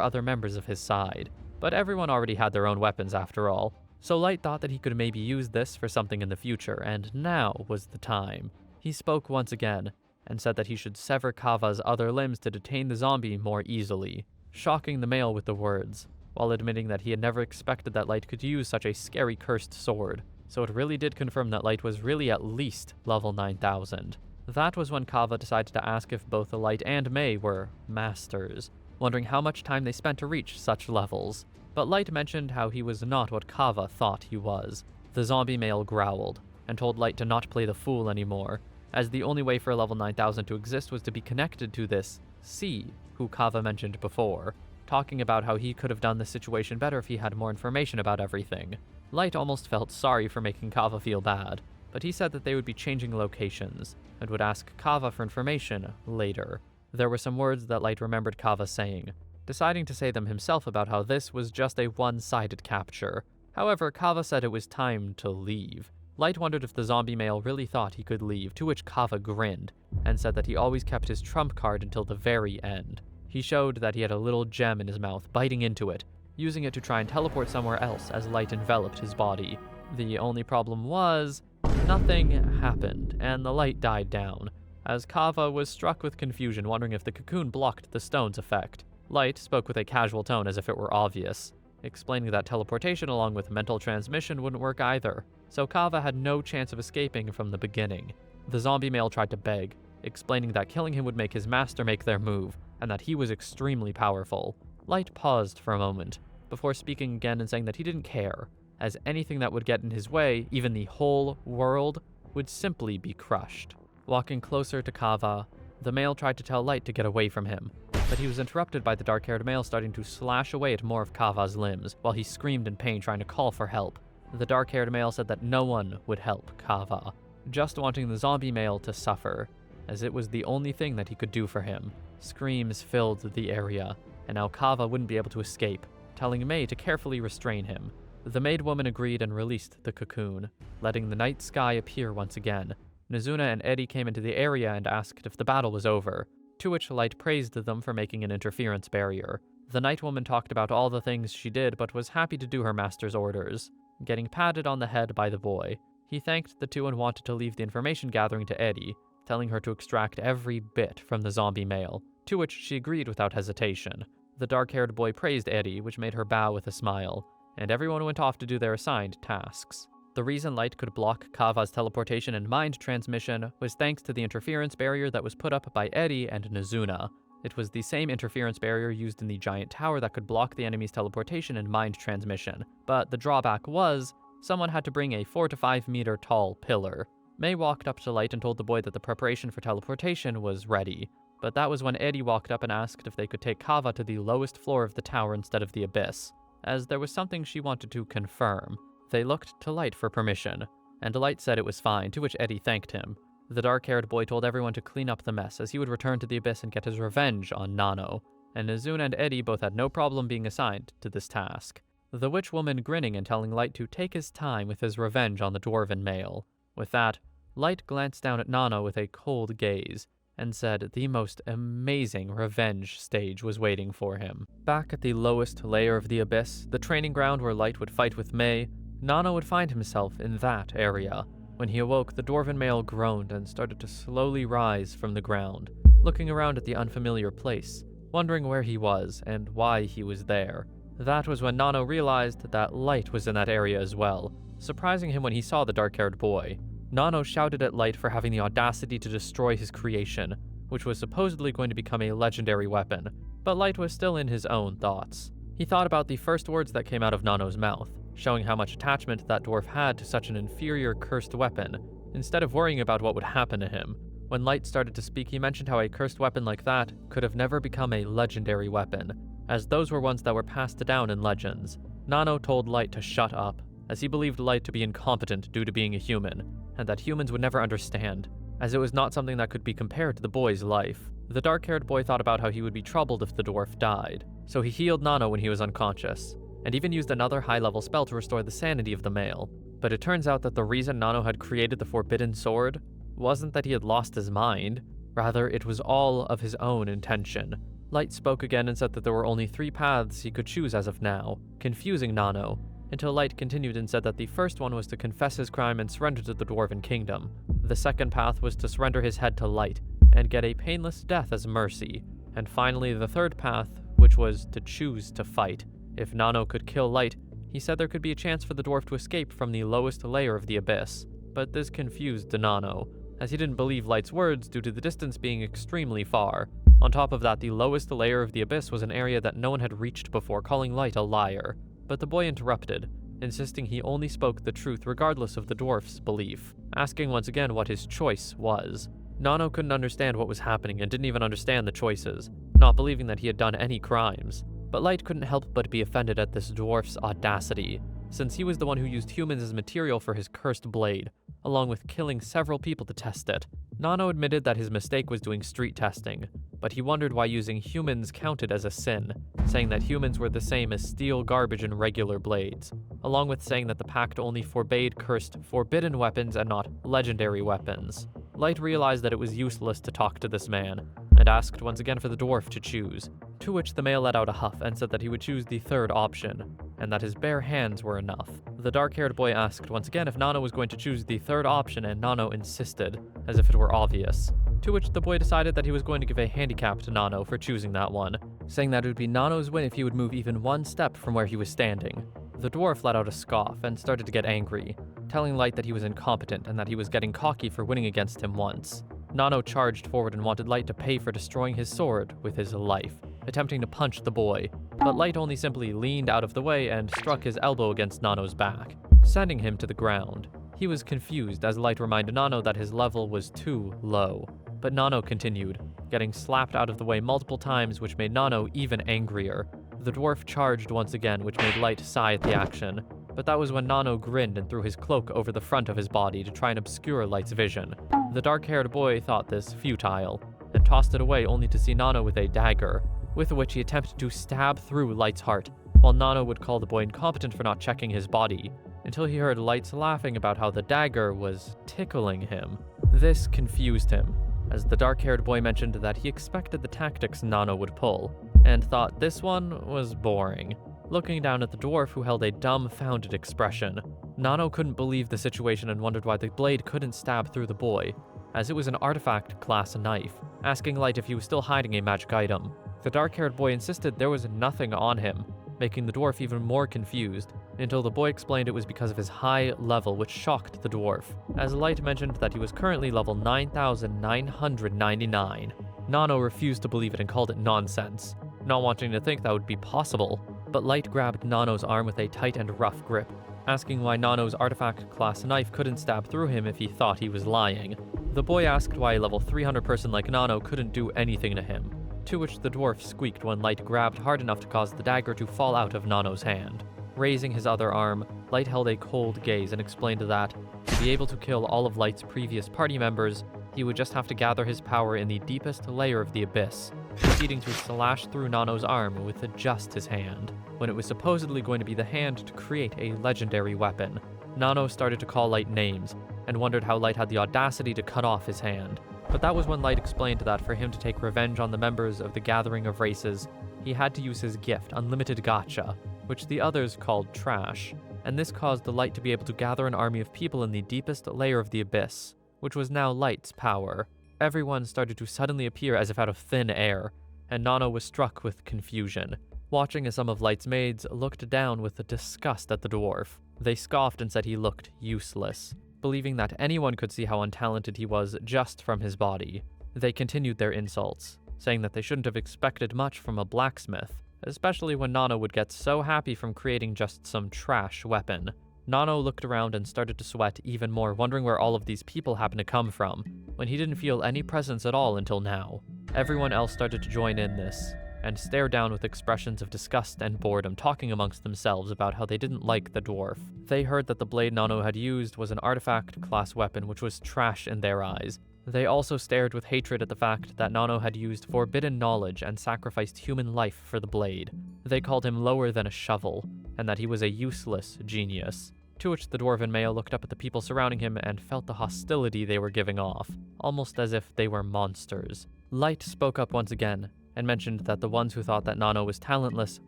other members of his side. But everyone already had their own weapons after all, so Light thought that he could maybe use this for something in the future, and now was the time. He spoke once again, and said that he should sever Kava's other limbs to detain the zombie more easily, shocking the male with the words, while admitting that he had never expected that Light could use such a scary cursed sword. So it really did confirm that Light was really at least level 9000. That was when Kava decided to ask if both Light and May were masters, wondering how much time they spent to reach such levels. But Light mentioned how he was not what Kava thought he was. The zombie male growled, and told Light to not play the fool anymore, as the only way for a level 9000 to exist was to be connected to this C, who Kava mentioned before, talking about how he could have done the situation better if he had more information about everything. Light almost felt sorry for making Kava feel bad, but he said that they would be changing locations, and would ask Kava for information later. There were some words that Light remembered Kava saying, deciding to say them himself about how this was just a one-sided capture. However, Kava said it was time to leave. Light wondered if the zombie male really thought he could leave, to which Kava grinned, and said that he always kept his trump card until the very end. He showed that he had a little gem in his mouth, biting into it, using it to try and teleport somewhere else as Light enveloped his body. The only problem was, nothing happened, and the light died down, as Kava was struck with confusion, wondering if the cocoon blocked the stone's effect. Light spoke with a casual tone as if it were obvious, explaining that teleportation along with mental transmission wouldn't work either, so Kava had no chance of escaping from the beginning. The zombie male tried to beg, explaining that killing him would make his master make their move, and that he was extremely powerful. Light paused for a moment, before speaking again and saying that he didn't care, as anything that would get in his way, even the whole world, would simply be crushed. Walking closer to Kava, the male tried to tell Light to get away from him, but he was interrupted by the dark-haired male starting to slash away at more of Kava's limbs, while he screamed in pain trying to call for help. The dark-haired male said that no one would help Kava, just wanting the zombie male to suffer, as it was the only thing that he could do for him. Screams filled the area, and now Kava wouldn't be able to escape, telling May to carefully restrain him. The maid woman agreed and released the cocoon, letting the night sky appear once again. Nizuna and Eddie came into the area and asked if the battle was over, to which Light praised them for making an interference barrier. The night woman talked about all the things she did, but was happy to do her master's orders, getting patted on the head by the boy. He thanked the two and wanted to leave the information gathering to Eddie, telling her to extract every bit from the zombie male, to which she agreed without hesitation. The dark-haired boy praised Eddie, which made her bow with a smile, and everyone went off to do their assigned tasks. The reason Light could block Kava's teleportation and mind transmission was thanks to the interference barrier that was put up by Eddie and Nizuna. It was the same interference barrier used in the giant tower that could block the enemy's teleportation and mind transmission, but the drawback was, someone had to bring a 4 to 5 meter tall pillar. May walked up to Light and told the boy that the preparation for teleportation was ready, but that was when Eddie walked up and asked if they could take Kava to the lowest floor of the tower instead of the abyss, as there was something she wanted to confirm. They looked to Light for permission, and Light said it was fine, to which Eddie thanked him. The dark-haired boy told everyone to clean up the mess, as he would return to the abyss and get his revenge on Nano, and Nizuna and Eddie both had no problem being assigned to this task. The witch woman grinning and telling Light to take his time with his revenge on the dwarven male. With that, Light glanced down at Nano with a cold gaze, and said the most amazing revenge stage was waiting for him. Back at the lowest layer of the abyss, the training ground where Light would fight with May, Nano would find himself in that area. When he awoke, the dwarven male groaned and started to slowly rise from the ground, looking around at the unfamiliar place, wondering where he was and why he was there. That was when Nano realized that Light was in that area as well, surprising him when he saw the dark-haired boy. Nano shouted at Light for having the audacity to destroy his creation, which was supposedly going to become a legendary weapon, but Light was still in his own thoughts. He thought about the first words that came out of Nano's mouth, showing how much attachment that dwarf had to such an inferior cursed weapon, instead of worrying about what would happen to him. When Light started to speak, he mentioned how a cursed weapon like that could have never become a legendary weapon, as those were ones that were passed down in legends. Nano told Light to shut up, as he believed Light to be incompetent due to being a human, and that humans would never understand, as it was not something that could be compared to the boy's life. The dark-haired boy thought about how he would be troubled if the dwarf died, so he healed Nano when he was unconscious, and even used another high-level spell to restore the sanity of the male. But it turns out that the reason Nano had created the Forbidden Sword wasn't that he had lost his mind, rather it was all of his own intention. Light spoke again and said that there were only 3 paths he could choose as of now, confusing Nano, until Light continued and said that the first one was to confess his crime and surrender to the Dwarven Kingdom. The second path was to surrender his head to Light and get a painless death as mercy. And finally, the third path, which was to choose to fight. If Nano could kill Light, he said there could be a chance for the dwarf to escape from the lowest layer of the abyss. But this confused Nano, as he didn't believe Light's words due to the distance being extremely far. On top of that, the lowest layer of the abyss was an area that no one had reached before, calling Light a liar. But the boy interrupted, insisting he only spoke the truth regardless of the dwarf's belief, asking once again what his choice was. Nano couldn't understand what was happening and didn't even understand the choices, not believing that he had done any crimes. But Light couldn't help but be offended at this dwarf's audacity, since he was the one who used humans as material for his cursed blade, along with killing several people to test it. Nano admitted that his mistake was doing street testing, but he wondered why using humans counted as a sin, saying that humans were the same as steel garbage and regular blades, along with saying that the pact only forbade cursed forbidden weapons and not legendary weapons. Light realized that it was useless to talk to this man, and asked once again for the dwarf to choose, to which the male let out a huff and said that he would choose the third option, and that his bare hands were enough. The dark-haired boy asked once again if Nano was going to choose the third option, and Nano insisted, as if it were obvious, to which the boy decided that he was going to give a handicap to Nano for choosing that one, saying that it would be Nano's win if he would move even one step from where he was standing. The dwarf let out a scoff and started to get angry, telling Light that he was incompetent and that he was getting cocky for winning against him once. Nano charged forward and wanted Light to pay for destroying his sword with his life, attempting to punch the boy, but Light only simply leaned out of the way and struck his elbow against Nano's back, sending him to the ground. He was confused as Light reminded Nano that his level was too low, but Nano continued, getting slapped out of the way multiple times, which made Nano even angrier. The dwarf charged once again, which made Light sigh at the action, but that was when Nano grinned and threw his cloak over the front of his body to try and obscure Light's vision. The dark-haired boy thought this futile, and tossed it away only to see Nano with a dagger, with which he attempted to stab through Light's heart, while Nano would call the boy incompetent for not checking his body, until he heard Light's laughing about how the dagger was tickling him. This confused him, as the dark-haired boy mentioned that he expected the tactics Nano would pull, and thought this one was boring. Looking down at the dwarf, who held a dumbfounded expression, Nano couldn't believe the situation and wondered why the blade couldn't stab through the boy, as it was an artifact-class knife, asking Light if he was still hiding a magic item. The dark-haired boy insisted there was nothing on him, making the dwarf even more confused, until the boy explained it was because of his high level, which shocked the dwarf, as Light mentioned that he was currently level 9,999. Nano refused to believe it and called it nonsense, not wanting to think that would be possible, but Light grabbed Nano's arm with a tight and rough grip, asking why Nano's artifact-class knife couldn't stab through him if he thought he was lying. The boy asked why a level 300 person like Nano couldn't do anything to him, to which the dwarf squeaked when Light grabbed hard enough to cause the dagger to fall out of Nano's hand. Raising his other arm, Light held a cold gaze and explained that, to be able to kill all of Light's previous party members, he would just have to gather his power in the deepest layer of the abyss, proceeding to slash through Nano's arm with just his hand, when it was supposedly going to be the hand to create a legendary weapon. Nano started to call Light names, and wondered how Light had the audacity to cut off his hand. But that was when Light explained that for him to take revenge on the members of the Gathering of Races, he had to use his gift, Unlimited Gacha, which the others called Trash, and this caused the Light to be able to gather an army of people in the deepest layer of the abyss, which was now Light's power. Everyone started to suddenly appear as if out of thin air, and Nano was struck with confusion, watching as some of Light's maids looked down with disgust at the dwarf. They scoffed and said he looked useless, believing that anyone could see how untalented he was just from his body. They continued their insults, saying that they shouldn't have expected much from a blacksmith, especially when Nano would get so happy from creating just some trash weapon. Nano looked around and started to sweat even more, wondering where all of these people happened to come from, when he didn't feel any presence at all until now. Everyone else started to join in this, and stare down with expressions of disgust and boredom, talking amongst themselves about how they didn't like the dwarf. They heard that the blade Nano had used was an artifact-class weapon, which was trash in their eyes. They also stared with hatred at the fact that Nano had used forbidden knowledge and sacrificed human life for the blade. They called him lower than a shovel, and that he was a useless genius. To which the dwarven male looked up at the people surrounding him and felt the hostility they were giving off, almost as if they were monsters. Light spoke up once again, and mentioned that the ones who thought that Nano was talentless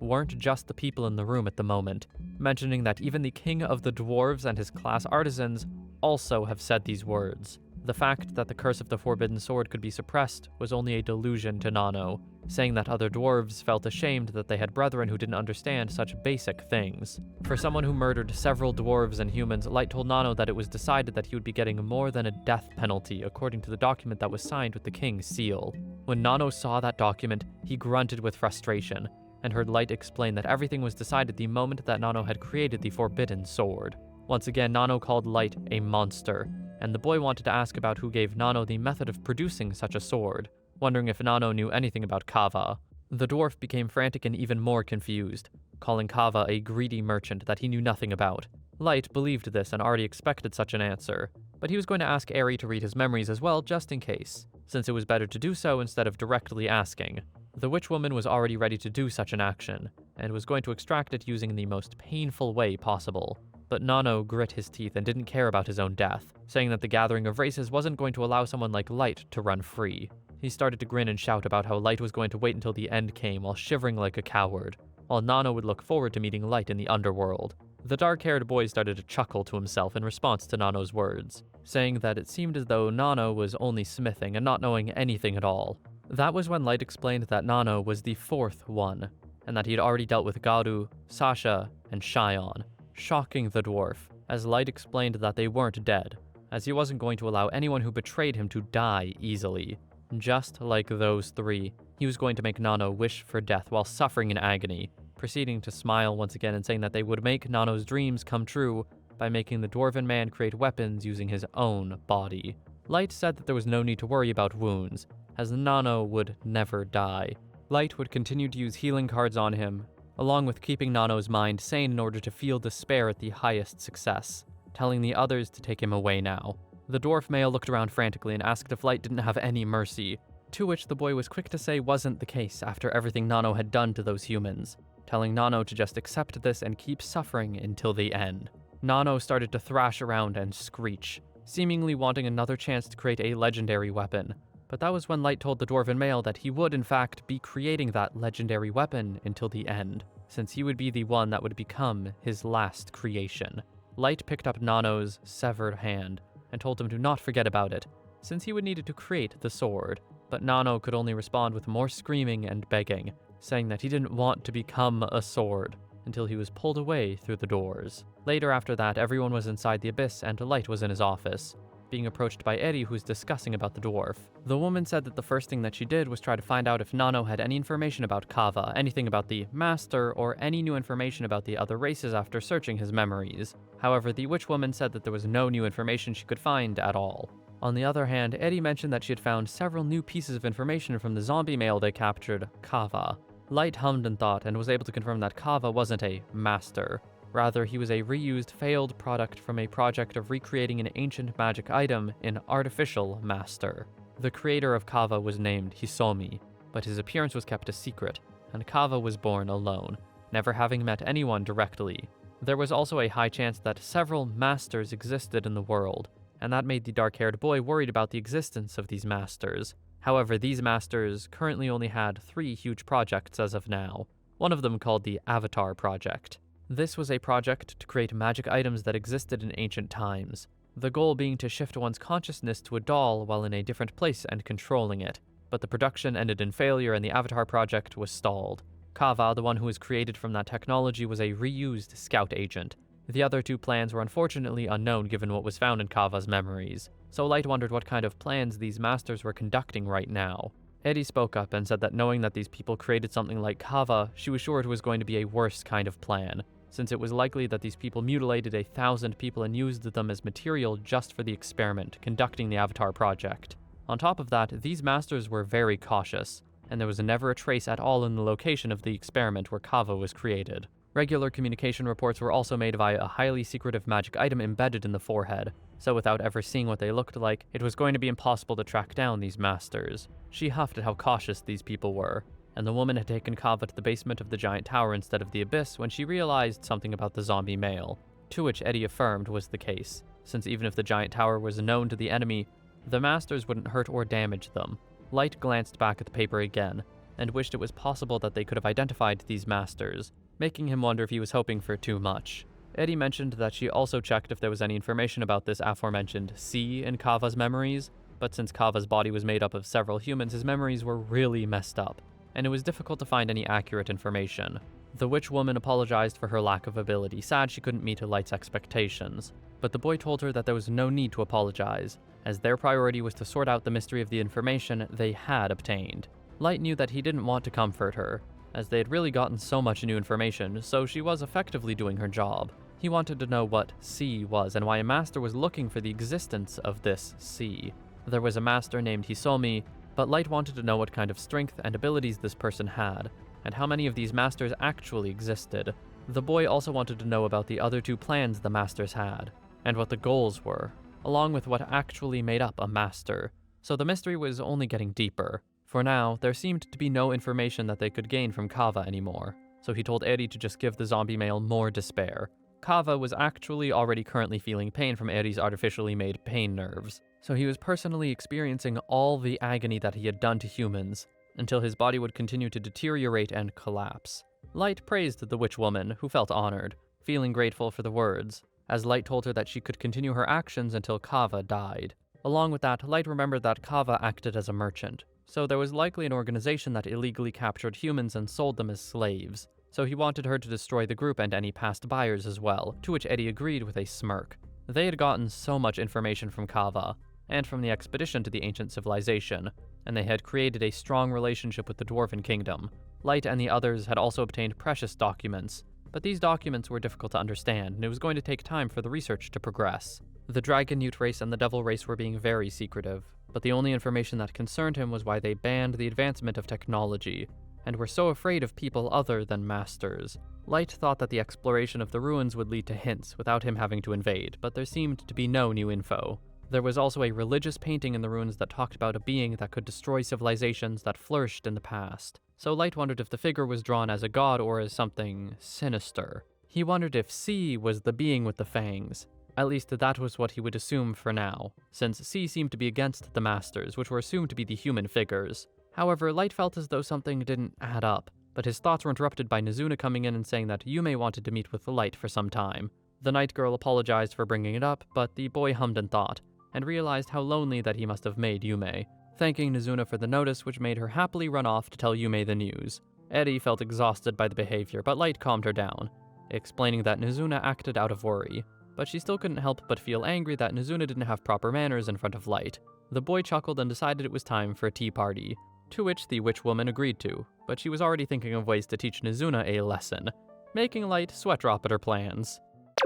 weren't just the people in the room at the moment, mentioning that even the king of the dwarves and his class artisans also have said these words. The fact that the curse of the forbidden sword could be suppressed was only a delusion to Nano, saying that other dwarves felt ashamed that they had brethren who didn't understand such basic things. For someone who murdered several dwarves and humans, Light told Nano that it was decided that he would be getting more than a death penalty according to the document that was signed with the king's seal. When Nano saw that document, he grunted with frustration, and heard Light explain that everything was decided the moment that Nano had created the forbidden sword. Once again, Nano called Light a monster, and the boy wanted to ask about who gave Nano the method of producing such a sword, wondering if Nano knew anything about Kava. The dwarf became frantic and even more confused, calling Kava a greedy merchant that he knew nothing about. Light believed this and already expected such an answer, but he was going to ask Eri to read his memories as well just in case, since it was better to do so instead of directly asking. The witch woman was already ready to do such an action, and was going to extract it using the most painful way possible. But Nano grit his teeth and didn't care about his own death, saying that the gathering of races wasn't going to allow someone like Light to run free. He started to grin and shout about how Light was going to wait until the end came while shivering like a coward, while Nano would look forward to meeting Light in the underworld. The dark-haired boy started to chuckle to himself in response to Nano's words, saying that it seemed as though Nano was only smithing and not knowing anything at all. That was when Light explained that Nano was the fourth one, and that he had already dealt with Garu, Sasha, and Shion, shocking the dwarf, as Light explained that they weren't dead, as he wasn't going to allow anyone who betrayed him to die easily. Just like those three, he was going to make Nano wish for death while suffering in agony, proceeding to smile once again and saying that they would make Nano's dreams come true by making the dwarven man create weapons using his own body. Light said that there was no need to worry about wounds, as Nano would never die. Light would continue to use healing cards on him, along with keeping Nano's mind sane in order to feel despair at the highest success, telling the others to take him away now. The dwarf male looked around frantically and asked if Light didn't have any mercy, to which the boy was quick to say wasn't the case after everything Nano had done to those humans, telling Nano to just accept this and keep suffering until the end. Nano started to thrash around and screech, seemingly wanting another chance to create a legendary weapon. But that was when Light told the dwarven male that he would in fact be creating that legendary weapon until the end, since he would be the one that would become his last creation. Light picked up Nano's severed hand and told him to not forget about it, since he would need it to create the sword. But Nano could only respond with more screaming and begging, saying that he didn't want to become a sword, until he was pulled away through the doors. Later after that, everyone was inside the abyss and Light was in his office, being approached by Eri, who's discussing about the dwarf. The woman said that the first thing that she did was try to find out if Nano had any information about Kava, anything about the Master, or any new information about the other races after searching his memories. However, the witch woman said that there was no new information she could find at all. On the other hand, Eri mentioned that she had found several new pieces of information from the zombie male they captured, Kava. Light hummed and thought and was able to confirm that Kava wasn't a Master. Rather, he was a reused failed product from a project of recreating an ancient magic item in Artificial Master. The creator of Kava was named Hisomi, but his appearance was kept a secret, and Kava was born alone, never having met anyone directly. There was also a high chance that several Masters existed in the world, and that made the dark-haired boy worried about the existence of these Masters. However, these Masters currently only had 3 huge projects as of now, one of them called the Avatar Project. This was a project to create magic items that existed in ancient times, the goal being to shift one's consciousness to a doll while in a different place and controlling it. But the production ended in failure and the Avatar Project was stalled. Kava, the one who was created from that technology, was a reused scout agent. The other 2 plans were unfortunately unknown given what was found in Kava's memories, so Light wondered what kind of plans these Masters were conducting right now. Eri spoke up and said that knowing that these people created something like Kava, she was sure it was going to be a worse kind of plan, since it was likely that these people mutilated 1,000 people and used them as material just for the experiment, conducting the Avatar Project. On top of that, these Masters were very cautious, and there was never a trace at all in the location of the experiment where Kava was created. Regular communication reports were also made via a highly secretive magic item embedded in the forehead, so without ever seeing what they looked like, it was going to be impossible to track down these masters. She huffed at how cautious these people were, and the woman had taken Kava to the basement of the giant tower instead of the abyss when she realized something about the zombie male, to which Eddie affirmed was the case, since even if the giant tower was known to the enemy, the masters wouldn't hurt or damage them. Light glanced back at the paper again, and wished it was possible that they could have identified these masters, making him wonder if he was hoping for too much. Eddie mentioned that she also checked if there was any information about this aforementioned C in Kava's memories, but since Kava's body was made up of several humans, his memories were really messed up, and it was difficult to find any accurate information. The witch woman apologized for her lack of ability, sad she couldn't meet Light's expectations, but the boy told her that there was no need to apologize, as their priority was to sort out the mystery of the information they had obtained. Light knew that he didn't want to comfort her, as they had really gotten so much new information, so she was effectively doing her job. He wanted to know what C was and why a master was looking for the existence of this C. There was a master named Hisomi, but Light wanted to know what kind of strength and abilities this person had, and how many of these masters actually existed. The boy also wanted to know about the other two plans the masters had, and what the goals were, along with what actually made up a master. So the mystery was only getting deeper. For now, there seemed to be no information that they could gain from Kava anymore, so he told Eri to just give the zombie male more despair. Kava was actually already currently feeling pain from Eri's artificially made pain nerves, so he was personally experiencing all the agony that he had done to humans, until his body would continue to deteriorate and collapse. Light praised the witch woman, who felt honored, feeling grateful for the words, as Light told her that she could continue her actions until Kava died. Along with that, Light remembered that Kava acted as a merchant, so there was likely an organization that illegally captured humans and sold them as slaves. So he wanted her to destroy the group and any past buyers as well, to which Eddie agreed with a smirk. They had gotten so much information from Kava, and from the expedition to the ancient civilization, and they had created a strong relationship with the Dwarven Kingdom. Light and the others had also obtained precious documents, but these documents were difficult to understand, and it was going to take time for the research to progress. The Dragon Newt race and the Devil race were being very secretive, but the only information that concerned him was why they banned the advancement of technology, and were so afraid of people other than masters. Light thought that the exploration of the ruins would lead to hints without him having to invade, but there seemed to be no new info. There was also a religious painting in the ruins that talked about a being that could destroy civilizations that flourished in the past, so Light wondered if the figure was drawn as a god or as something sinister. He wondered if C was the being with the fangs. At least that was what he would assume for now, since C seemed to be against the masters, which were assumed to be the human figures. However, Light felt as though something didn't add up, but his thoughts were interrupted by Nizuna coming in and saying that Yume wanted to meet with Light for some time. The night girl apologized for bringing it up, but the boy hummed in thought, and realized how lonely that he must have made Yume, thanking Nizuna for the notice, which made her happily run off to tell Yume the news. Eri felt exhausted by the behavior, but Light calmed her down, explaining that Nizuna acted out of worry, but she still couldn't help but feel angry that Nizuna didn't have proper manners in front of Light. The boy chuckled and decided it was time for a tea party, to which the witch woman agreed to, but she was already thinking of ways to teach Nizuna a lesson, making Light sweat drop at her plans.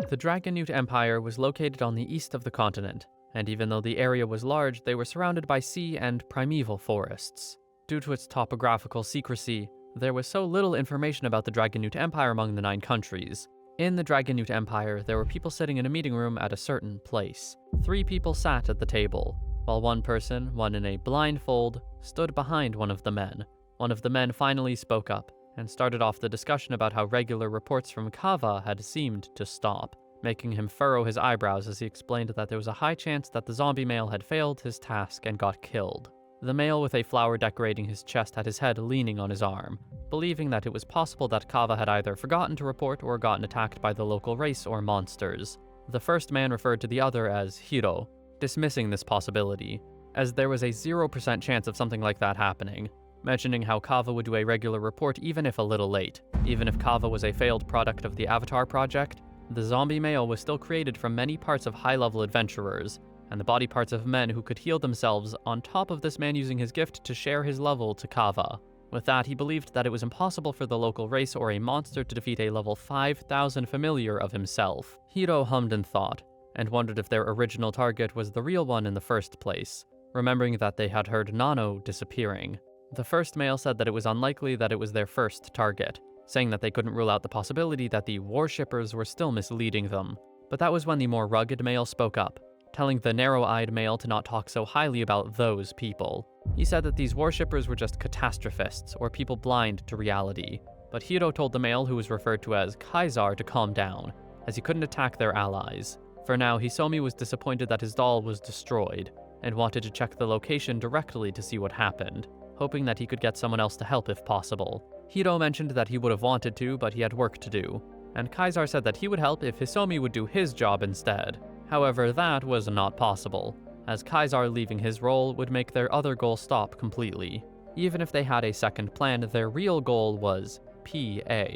The Dragon Newt Empire was located on the east of the continent, and even though the area was large, they were surrounded by sea and primeval forests. Due to its topographical secrecy, there was so little information about the Dragon Newt Empire among the 9 countries. In the Dragon Newt Empire, there were people sitting in a meeting room at a certain place. 3 people sat at the table, while one person, one in a blindfold, stood behind one of the men. One of the men finally spoke up, and started off the discussion about how regular reports from Kava had seemed to stop, making him furrow his eyebrows as he explained that there was a high chance that the zombie male had failed his task and got killed. The male with a flower decorating his chest had his head leaning on his arm, believing that it was possible that Kava had either forgotten to report or gotten attacked by the local race or monsters. The first man referred to the other as Hiro, dismissing this possibility, as there was a 0% chance of something like that happening, mentioning how Kava would do a regular report even if a little late. Even if Kava was a failed product of the Avatar Project, the zombie male was still created from many parts of high-level adventurers, and the body parts of men who could heal themselves on top of this man using his gift to share his level to Kava. With that, he believed that it was impossible for the local race or a monster to defeat a level 5,000 familiar of himself. Hiro hummed in thought, and wondered if their original target was the real one in the first place, remembering that they had heard Nano disappearing. The first male said that it was unlikely that it was their first target, saying that they couldn't rule out the possibility that the worshippers were still misleading them. But that was when the more rugged male spoke up, telling the narrow-eyed male to not talk so highly about those people. He said that these worshippers were just catastrophists, or people blind to reality. But Hiro told the male, who was referred to as Kaisar, to calm down, as he couldn't attack their allies. For now, Hisomi was disappointed that his doll was destroyed, and wanted to check the location directly to see what happened, hoping that he could get someone else to help if possible. Hiro mentioned that he would have wanted to, but he had work to do, and Kaisar said that he would help if Hisomi would do his job instead. However, that was not possible, as Kaisar leaving his role would make their other goal stop completely. Even if they had a second plan, their real goal was PA,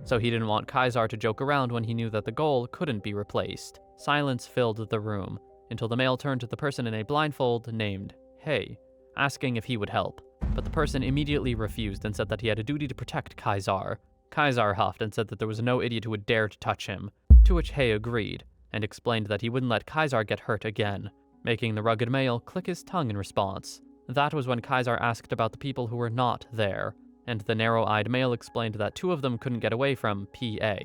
so he didn't want Kaisar to joke around when he knew that the goal couldn't be replaced. Silence filled the room, until the male turned to the person in a blindfold named Hey, asking if he would help. But the person immediately refused and said that he had a duty to protect Kaisar. Kaisar huffed and said that there was no idiot who would dare to touch him, to which Hey agreed, and explained that he wouldn't let Kaisar get hurt again, making the rugged male click his tongue in response. That was when Kaisar asked about the people who were not there, and the narrow-eyed male explained that 2 of them couldn't get away from PA,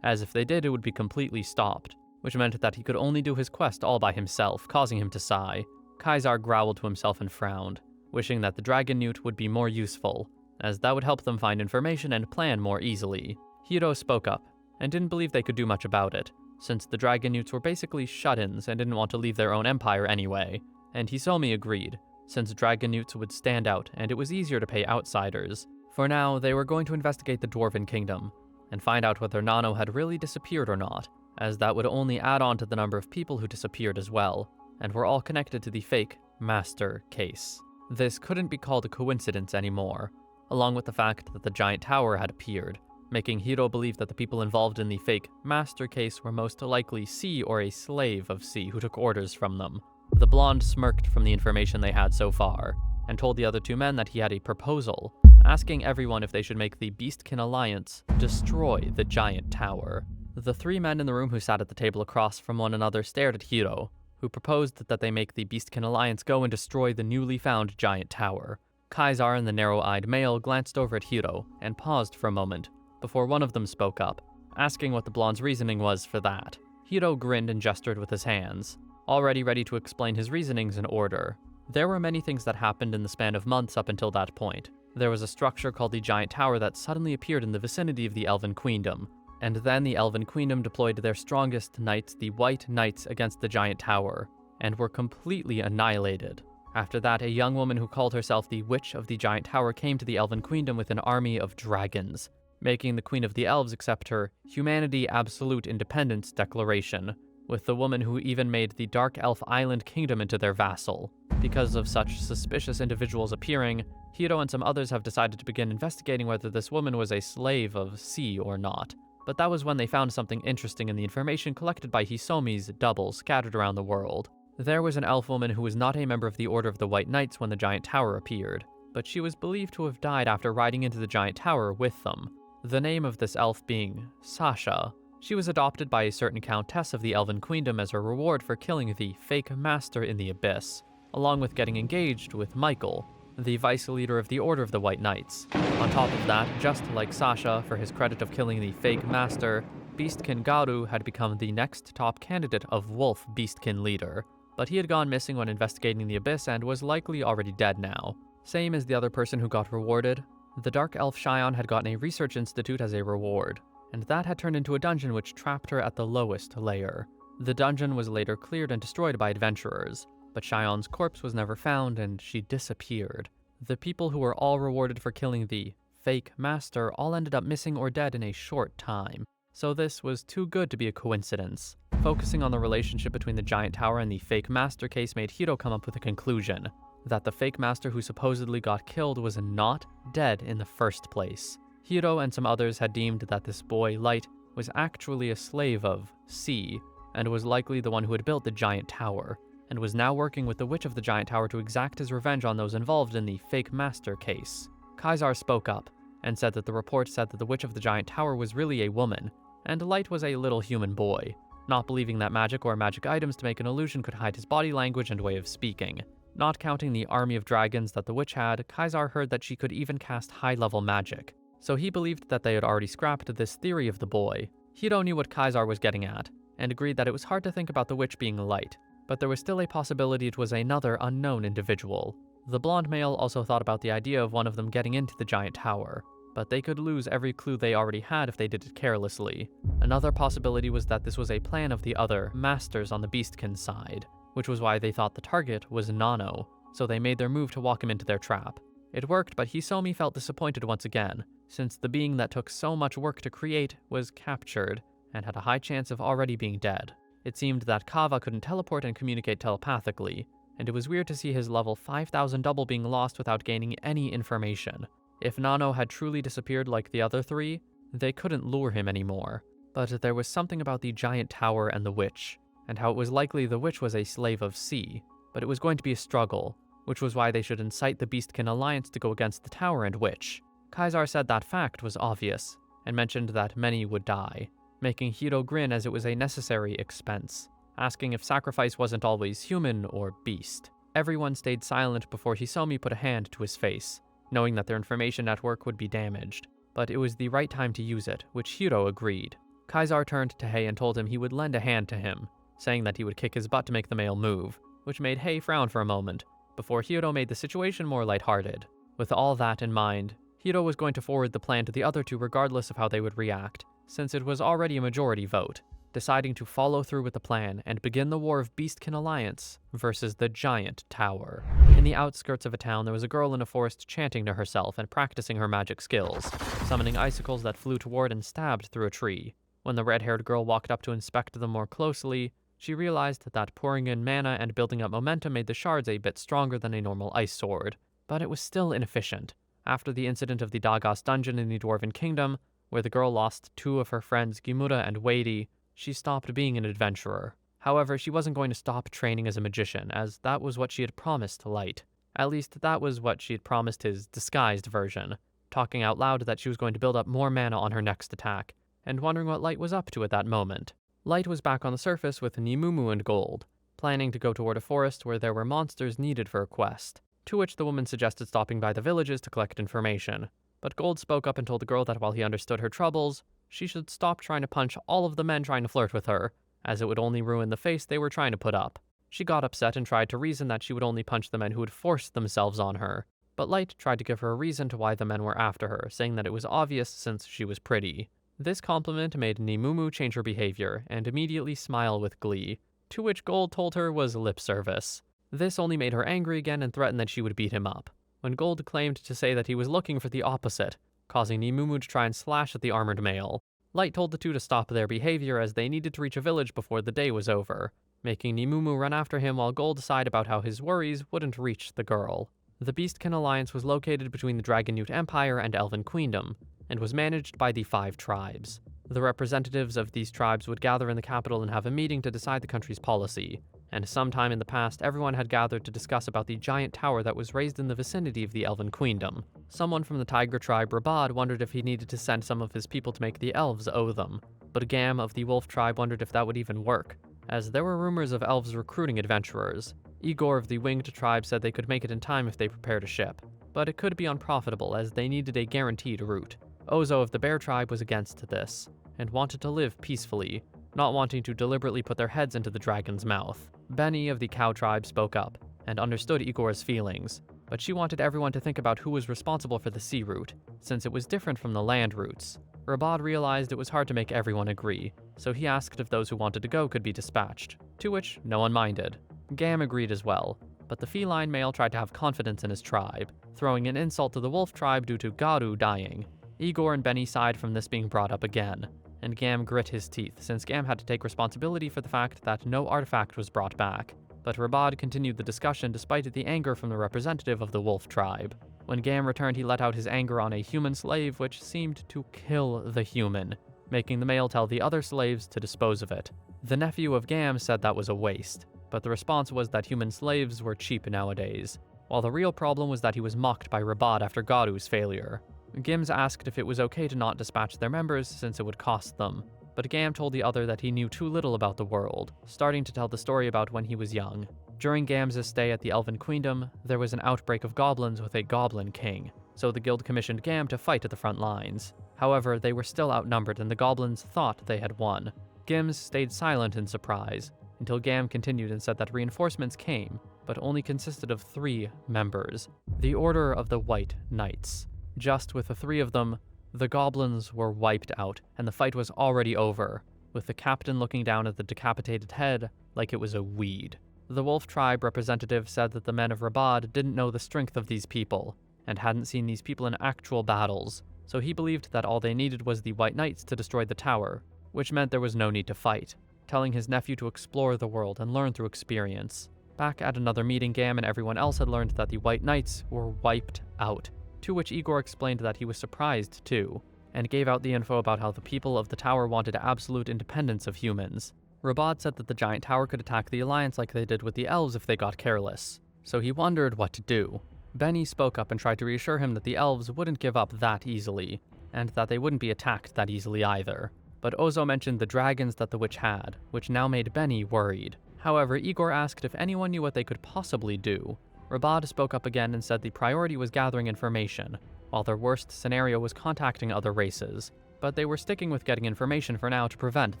as if they did it would be completely stopped, which meant that he could only do his quest all by himself, causing him to sigh. Kaisar growled to himself and frowned, wishing that the dragon newt would be more useful, as that would help them find information and plan more easily. Hiro spoke up, and didn't believe they could do much about it, since the dragon newts were basically shut-ins and didn't want to leave their own empire anyway, and Hisomi agreed, since dragon newts would stand out and it was easier to pay outsiders. For now, they were going to investigate the Dwarven Kingdom, and find out whether Nano had really disappeared or not, as that would only add on to the number of people who disappeared as well, and were all connected to the fake Master case. This couldn't be called a coincidence anymore, along with the fact that the giant tower had appeared, making Hiro believe that the people involved in the fake Master case were most likely C or a slave of C who took orders from them. The blonde smirked from the information they had so far, and told the other 2 men that he had a proposal, asking everyone if they should make the Beastkin Alliance destroy the giant tower. The 3 men in the room who sat at the table across from one another stared at Hiro, who proposed that they make the Beastkin Alliance go and destroy the newly found giant tower. Kaisar and the narrow-eyed male glanced over at Hiro and paused for a moment, before one of them spoke up, asking what the blonde's reasoning was for that. Hiro grinned and gestured with his hands, already ready to explain his reasonings in order. There were many things that happened in the span of months up until that point. There was a structure called the Giant Tower that suddenly appeared in the vicinity of the Elven Queendom, and then the Elven Queendom deployed their strongest knights, the White Knights, against the Giant Tower, and were completely annihilated. After that, a young woman who called herself the Witch of the Giant Tower came to the Elven Queendom with an army of dragons, making the Queen of the Elves accept her Humanity Absolute Independence Declaration, with the woman who even made the Dark Elf Island Kingdom into their vassal. Because of such suspicious individuals appearing, Hiro and some others have decided to begin investigating whether this woman was a slave of C or not. But that was when they found something interesting in the information collected by Hisomi's double scattered around the world. There was an elf woman who was not a member of the Order of the White Knights when the Giant Tower appeared, but she was believed to have died after riding into the Giant Tower with them. The name of this elf being Sasha. She was adopted by a certain countess of the Elven Queendom as a reward for killing the fake Master in the Abyss, along with getting engaged with Michael, the vice leader of the Order of the White Knights. On top of that, just like Sasha for his credit of killing the fake Master, Beastkin Garu had become the next top candidate of Wolf Beastkin leader, but he had gone missing when investigating the Abyss and was likely already dead now. Same as the other person who got rewarded, the Dark Elf Shion had gotten a research institute as a reward, and that had turned into a dungeon which trapped her at the lowest layer. The dungeon was later cleared and destroyed by adventurers, but Shion's corpse was never found and she disappeared. The people who were all rewarded for killing the fake Master all ended up missing or dead in a short time, so this was too good to be a coincidence. Focusing on the relationship between the Giant Tower and the fake Master case made Hiro come up with a conclusion, that the fake Master who supposedly got killed was not dead in the first place. Hiro and some others had deemed that this boy, Light, was actually a slave of C, and was likely the one who had built the Giant Tower, and was now working with the Witch of the Giant Tower to exact his revenge on those involved in the fake Master case. Kaisar spoke up, and said that the report said that the Witch of the Giant Tower was really a woman, and Light was a little human boy, not believing that magic or magic items to make an illusion could hide his body language and way of speaking. Not counting the army of dragons that the witch had, Kaisar heard that she could even cast high-level magic, so he believed that they had already scrapped this theory of the boy. Hiro knew what Kaisar was getting at, and agreed that it was hard to think about the witch being Light, but there was still a possibility it was another unknown individual. The blonde male also thought about the idea of one of them getting into the giant tower, but they could lose every clue they already had if they did it carelessly. Another possibility was that this was a plan of the other masters on the Beastkin side, which was why they thought the target was Nano, so they made their move to walk him into their trap. It worked, but Hisomi felt disappointed once again, since the being that took so much work to create was captured, and had a high chance of already being dead. It seemed that Kava couldn't teleport and communicate telepathically, and it was weird to see his level 5000 double being lost without gaining any information. If Nano had truly disappeared like the other three, they couldn't lure him anymore. But there was something about the giant tower and the witch, and how it was likely the witch was a slave of C, but it was going to be a struggle, which was why they should incite the Beastkin Alliance to go against the tower and witch. Kaisar said that fact was obvious, and mentioned that many would die, making Hiro grin as it was a necessary expense, asking if sacrifice wasn't always human or beast. Everyone stayed silent before Hisomi put a hand to his face, knowing that their information network would be damaged, but it was the right time to use it, which Hiro agreed. Kaisar turned to Hei and told him he would lend a hand to him, saying that he would kick his butt to make the male move, which made Hei frown for a moment, before Hiro made the situation more lighthearted. With all that in mind, Hiro was going to forward the plan to the other two regardless of how they would react, since it was already a majority vote, deciding to follow through with the plan and begin the war of Beastkin Alliance versus the giant tower. In the outskirts of a town, there was a girl in a forest chanting to herself and practicing her magic skills, summoning icicles that flew toward and stabbed through a tree. When the red-haired girl walked up to inspect them more closely, she realized that pouring in mana and building up momentum made the shards a bit stronger than a normal ice sword, but it was still inefficient. After the incident of the Dagos dungeon in the Dwarven Kingdom, where the girl lost two of her friends Gimura and Wadey, she stopped being an adventurer. However, she wasn't going to stop training as a magician, as that was what she had promised Light. At least that was what she had promised his disguised version, talking out loud that she was going to build up more mana on her next attack, and wondering what Light was up to at that moment. Light was back on the surface with Nimumu and Gold, planning to go toward a forest where there were monsters needed for a quest, to which the woman suggested stopping by the villages to collect information. But Gold spoke up and told the girl that while he understood her troubles, she should stop trying to punch all of the men trying to flirt with her, as it would only ruin the face they were trying to put up. She got upset and tried to reason that she would only punch the men who would force themselves on her, but Light tried to give her a reason to why the men were after her, saying that it was obvious since she was pretty. This compliment made Nimumu change her behavior and immediately smile with glee, to which Gold told her was lip service. This only made her angry again and threatened that she would beat him up, when Gold claimed to say that he was looking for the opposite, causing Nimumu to try and slash at the armored male. Light told the two to stop their behavior as they needed to reach a village before the day was over, making Nimumu run after him while Gold sighed about how his worries wouldn't reach the girl. The Beastkin Alliance was located between the Dragon-Newt Empire and Elven Queendom, and was managed by the 5 tribes. The representatives of these tribes would gather in the capital and have a meeting to decide the country's policy, and sometime in the past everyone had gathered to discuss about the giant tower that was raised in the vicinity of the Elven Queendom. Someone from the Tiger tribe, Rabad, wondered if he needed to send some of his people to make the elves owe them, but Gam of the Wolf tribe wondered if that would even work, as there were rumors of elves recruiting adventurers. Igor of the Winged tribe said they could make it in time if they prepared a ship, but it could be unprofitable as they needed a guaranteed route. Ozo of the Bear tribe was against this, and wanted to live peacefully, not wanting to deliberately put their heads into the dragon's mouth. Benny of the Cow tribe spoke up, and understood Igor's feelings, but she wanted everyone to think about who was responsible for the sea route, since it was different from the land routes. Rabad realized it was hard to make everyone agree, so he asked if those who wanted to go could be dispatched, to which no one minded. Gam agreed as well, but the feline male tried to have confidence in his tribe, throwing an insult to the wolf tribe due to Garu dying. Igor and Benny sighed from this being brought up again, and Gam grit his teeth since Gam had to take responsibility for the fact that no artifact was brought back. But Rabad continued the discussion despite the anger from the representative of the wolf tribe. When Gam returned, he let out his anger on a human slave which seemed to kill the human, making the male tell the other slaves to dispose of it. The nephew of Gam said that was a waste, but the response was that human slaves were cheap nowadays, while the real problem was that he was mocked by Rabad after Garu's failure. Gims asked if it was okay to not dispatch their members since it would cost them, but Gam told the other that he knew too little about the world, starting to tell the story about when he was young. During Gam's stay at the Elven Queendom, there was an outbreak of goblins with a goblin king, so the guild commissioned Gam to fight at the front lines. However, they were still outnumbered and the goblins thought they had won. Gims stayed silent in surprise, until Gam continued and said that reinforcements came, but only consisted of 3 members, the Order of the White Knights. Just with the 3 of them, the goblins were wiped out, and the fight was already over, with the captain looking down at the decapitated head like it was a weed. The Wolf Tribe representative said that the men of Rabad didn't know the strength of these people, and hadn't seen these people in actual battles, so he believed that all they needed was the White Knights to destroy the tower, which meant there was no need to fight, telling his nephew to explore the world and learn through experience. Back at another meeting, Gam and everyone else had learned that the White Knights were wiped out, to which Igor explained that he was surprised too, and gave out the info about how the people of the tower wanted absolute independence of humans. Rabad said that the giant tower could attack the Alliance like they did with the elves if they got careless, so he wondered what to do. Benny spoke up and tried to reassure him that the elves wouldn't give up that easily, and that they wouldn't be attacked that easily either. But Ozo mentioned the dragons that the witch had, which now made Benny worried. However, Igor asked if anyone knew what they could possibly do. Rabad spoke up again and said the priority was gathering information, while their worst scenario was contacting other races. But they were sticking with getting information for now to prevent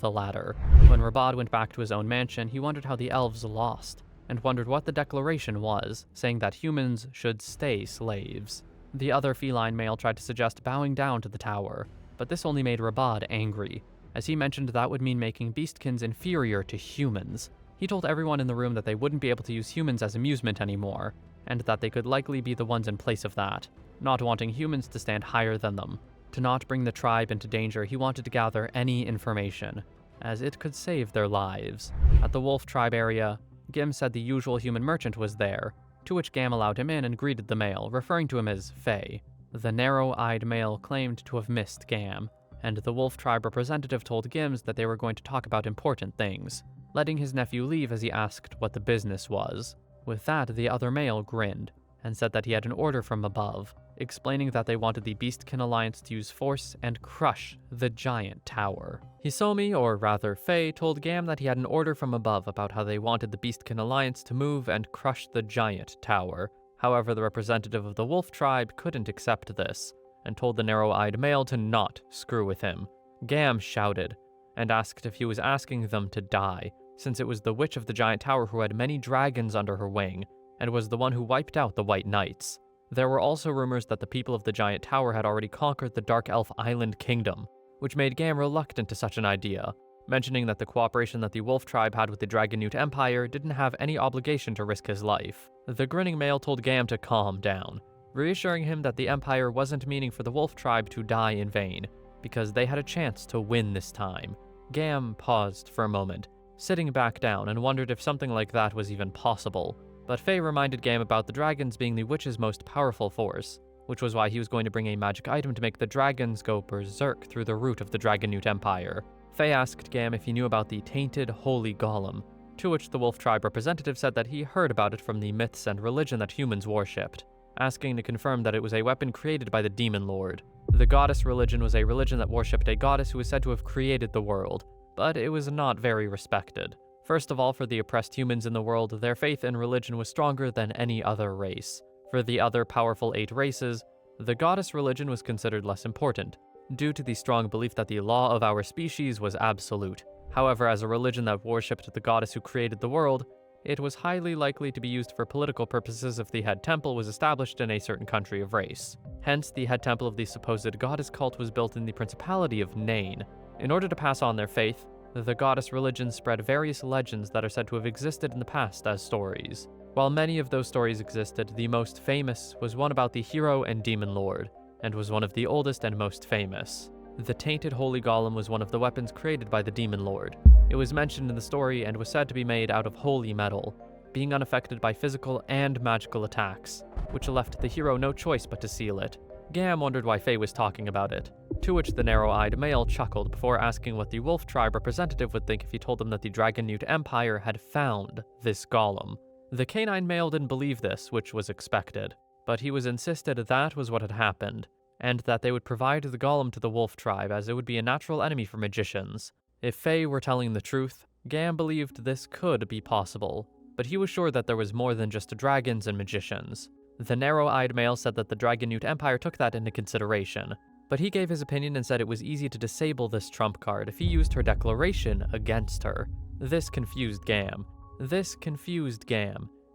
the latter. When Rabad went back to his own mansion, he wondered how the elves lost, and wondered what the declaration was, saying that humans should stay slaves. The other feline male tried to suggest bowing down to the tower, but this only made Rabad angry, as he mentioned that would mean making beastkins inferior to humans. He told everyone in the room that they wouldn't be able to use humans as amusement anymore, and that they could likely be the ones in place of that, not wanting humans to stand higher than them. To not bring the tribe into danger, he wanted to gather any information, as it could save their lives. At the Wolf Tribe area, Gim said the usual human merchant was there, to which Gam allowed him in and greeted the male, referring to him as Faye. The narrow-eyed male claimed to have missed Gam, and the Wolf Tribe representative told Gims that they were going to talk about important things, letting his nephew leave as he asked what the business was. With that, the other male grinned, and said that he had an order from above, explaining that they wanted the Beastkin Alliance to use force and crush the giant tower. Hisomi, or rather Faye, told Gam that he had an order from above about how they wanted the Beastkin Alliance to move and crush the giant tower. However, the representative of the Wolf Tribe couldn't accept this, and told the narrow-eyed male to not screw with him. Gam shouted, and asked if he was asking them to die, since it was the Witch of the Giant Tower who had many dragons under her wing, and was the one who wiped out the White Knights. There were also rumors that the people of the Giant Tower had already conquered the Dark Elf Island Kingdom, which made Gam reluctant to such an idea, mentioning that the cooperation that the Wolf Tribe had with the Dragon Newt Empire didn't have any obligation to risk his life. The grinning male told Gam to calm down, reassuring him that the Empire wasn't meaning for the Wolf Tribe to die in vain, because they had a chance to win this time. Gam paused for a moment, sitting back down, and wondered if something like that was even possible. But Faye reminded Gam about the dragons being the witch's most powerful force, which was why he was going to bring a magic item to make the dragons go berserk through the root of the Dragon Newt Empire. Faye asked Gam if he knew about the tainted holy golem, to which the Wolf Tribe representative said that he heard about it from the myths and religion that humans worshipped, asking to confirm that it was a weapon created by the Demon Lord. The goddess religion was a religion that worshipped a goddess who was said to have created the world, but it was not very respected. First of all, for the oppressed humans in the world, their faith in religion was stronger than any other race. For the other powerful 8 races, the goddess religion was considered less important, due to the strong belief that the law of our species was absolute. However, as a religion that worshipped the goddess who created the world, it was highly likely to be used for political purposes if the head temple was established in a certain country of race. Hence, the head temple of the supposed goddess cult was built in the Principality of Nain. In order to pass on their faith, the goddess religion spread various legends that are said to have existed in the past as stories. While many of those stories existed, the most famous was one about the hero and demon lord, and was one of the oldest and most famous. The tainted holy golem was one of the weapons created by the demon lord. It was mentioned in the story and was said to be made out of holy metal, being unaffected by physical and magical attacks, which left the hero no choice but to seal it. Gam wondered why Faye was talking about it, to which the narrow-eyed male chuckled before asking what the Wolf Tribe representative would think if he told them that the Dragon Newt Empire had found this golem. The canine male didn't believe this, which was expected, but he was insisted that was what had happened, and that they would provide the golem to the Wolf Tribe as it would be a natural enemy for magicians. If Faye were telling the truth, Gam believed this could be possible, but he was sure that there was more than just dragons and magicians. The narrow-eyed male said that the Dragon Newt Empire took that into consideration, but he gave his opinion and said it was easy to disable this trump card if he used her declaration against her. This confused Gam,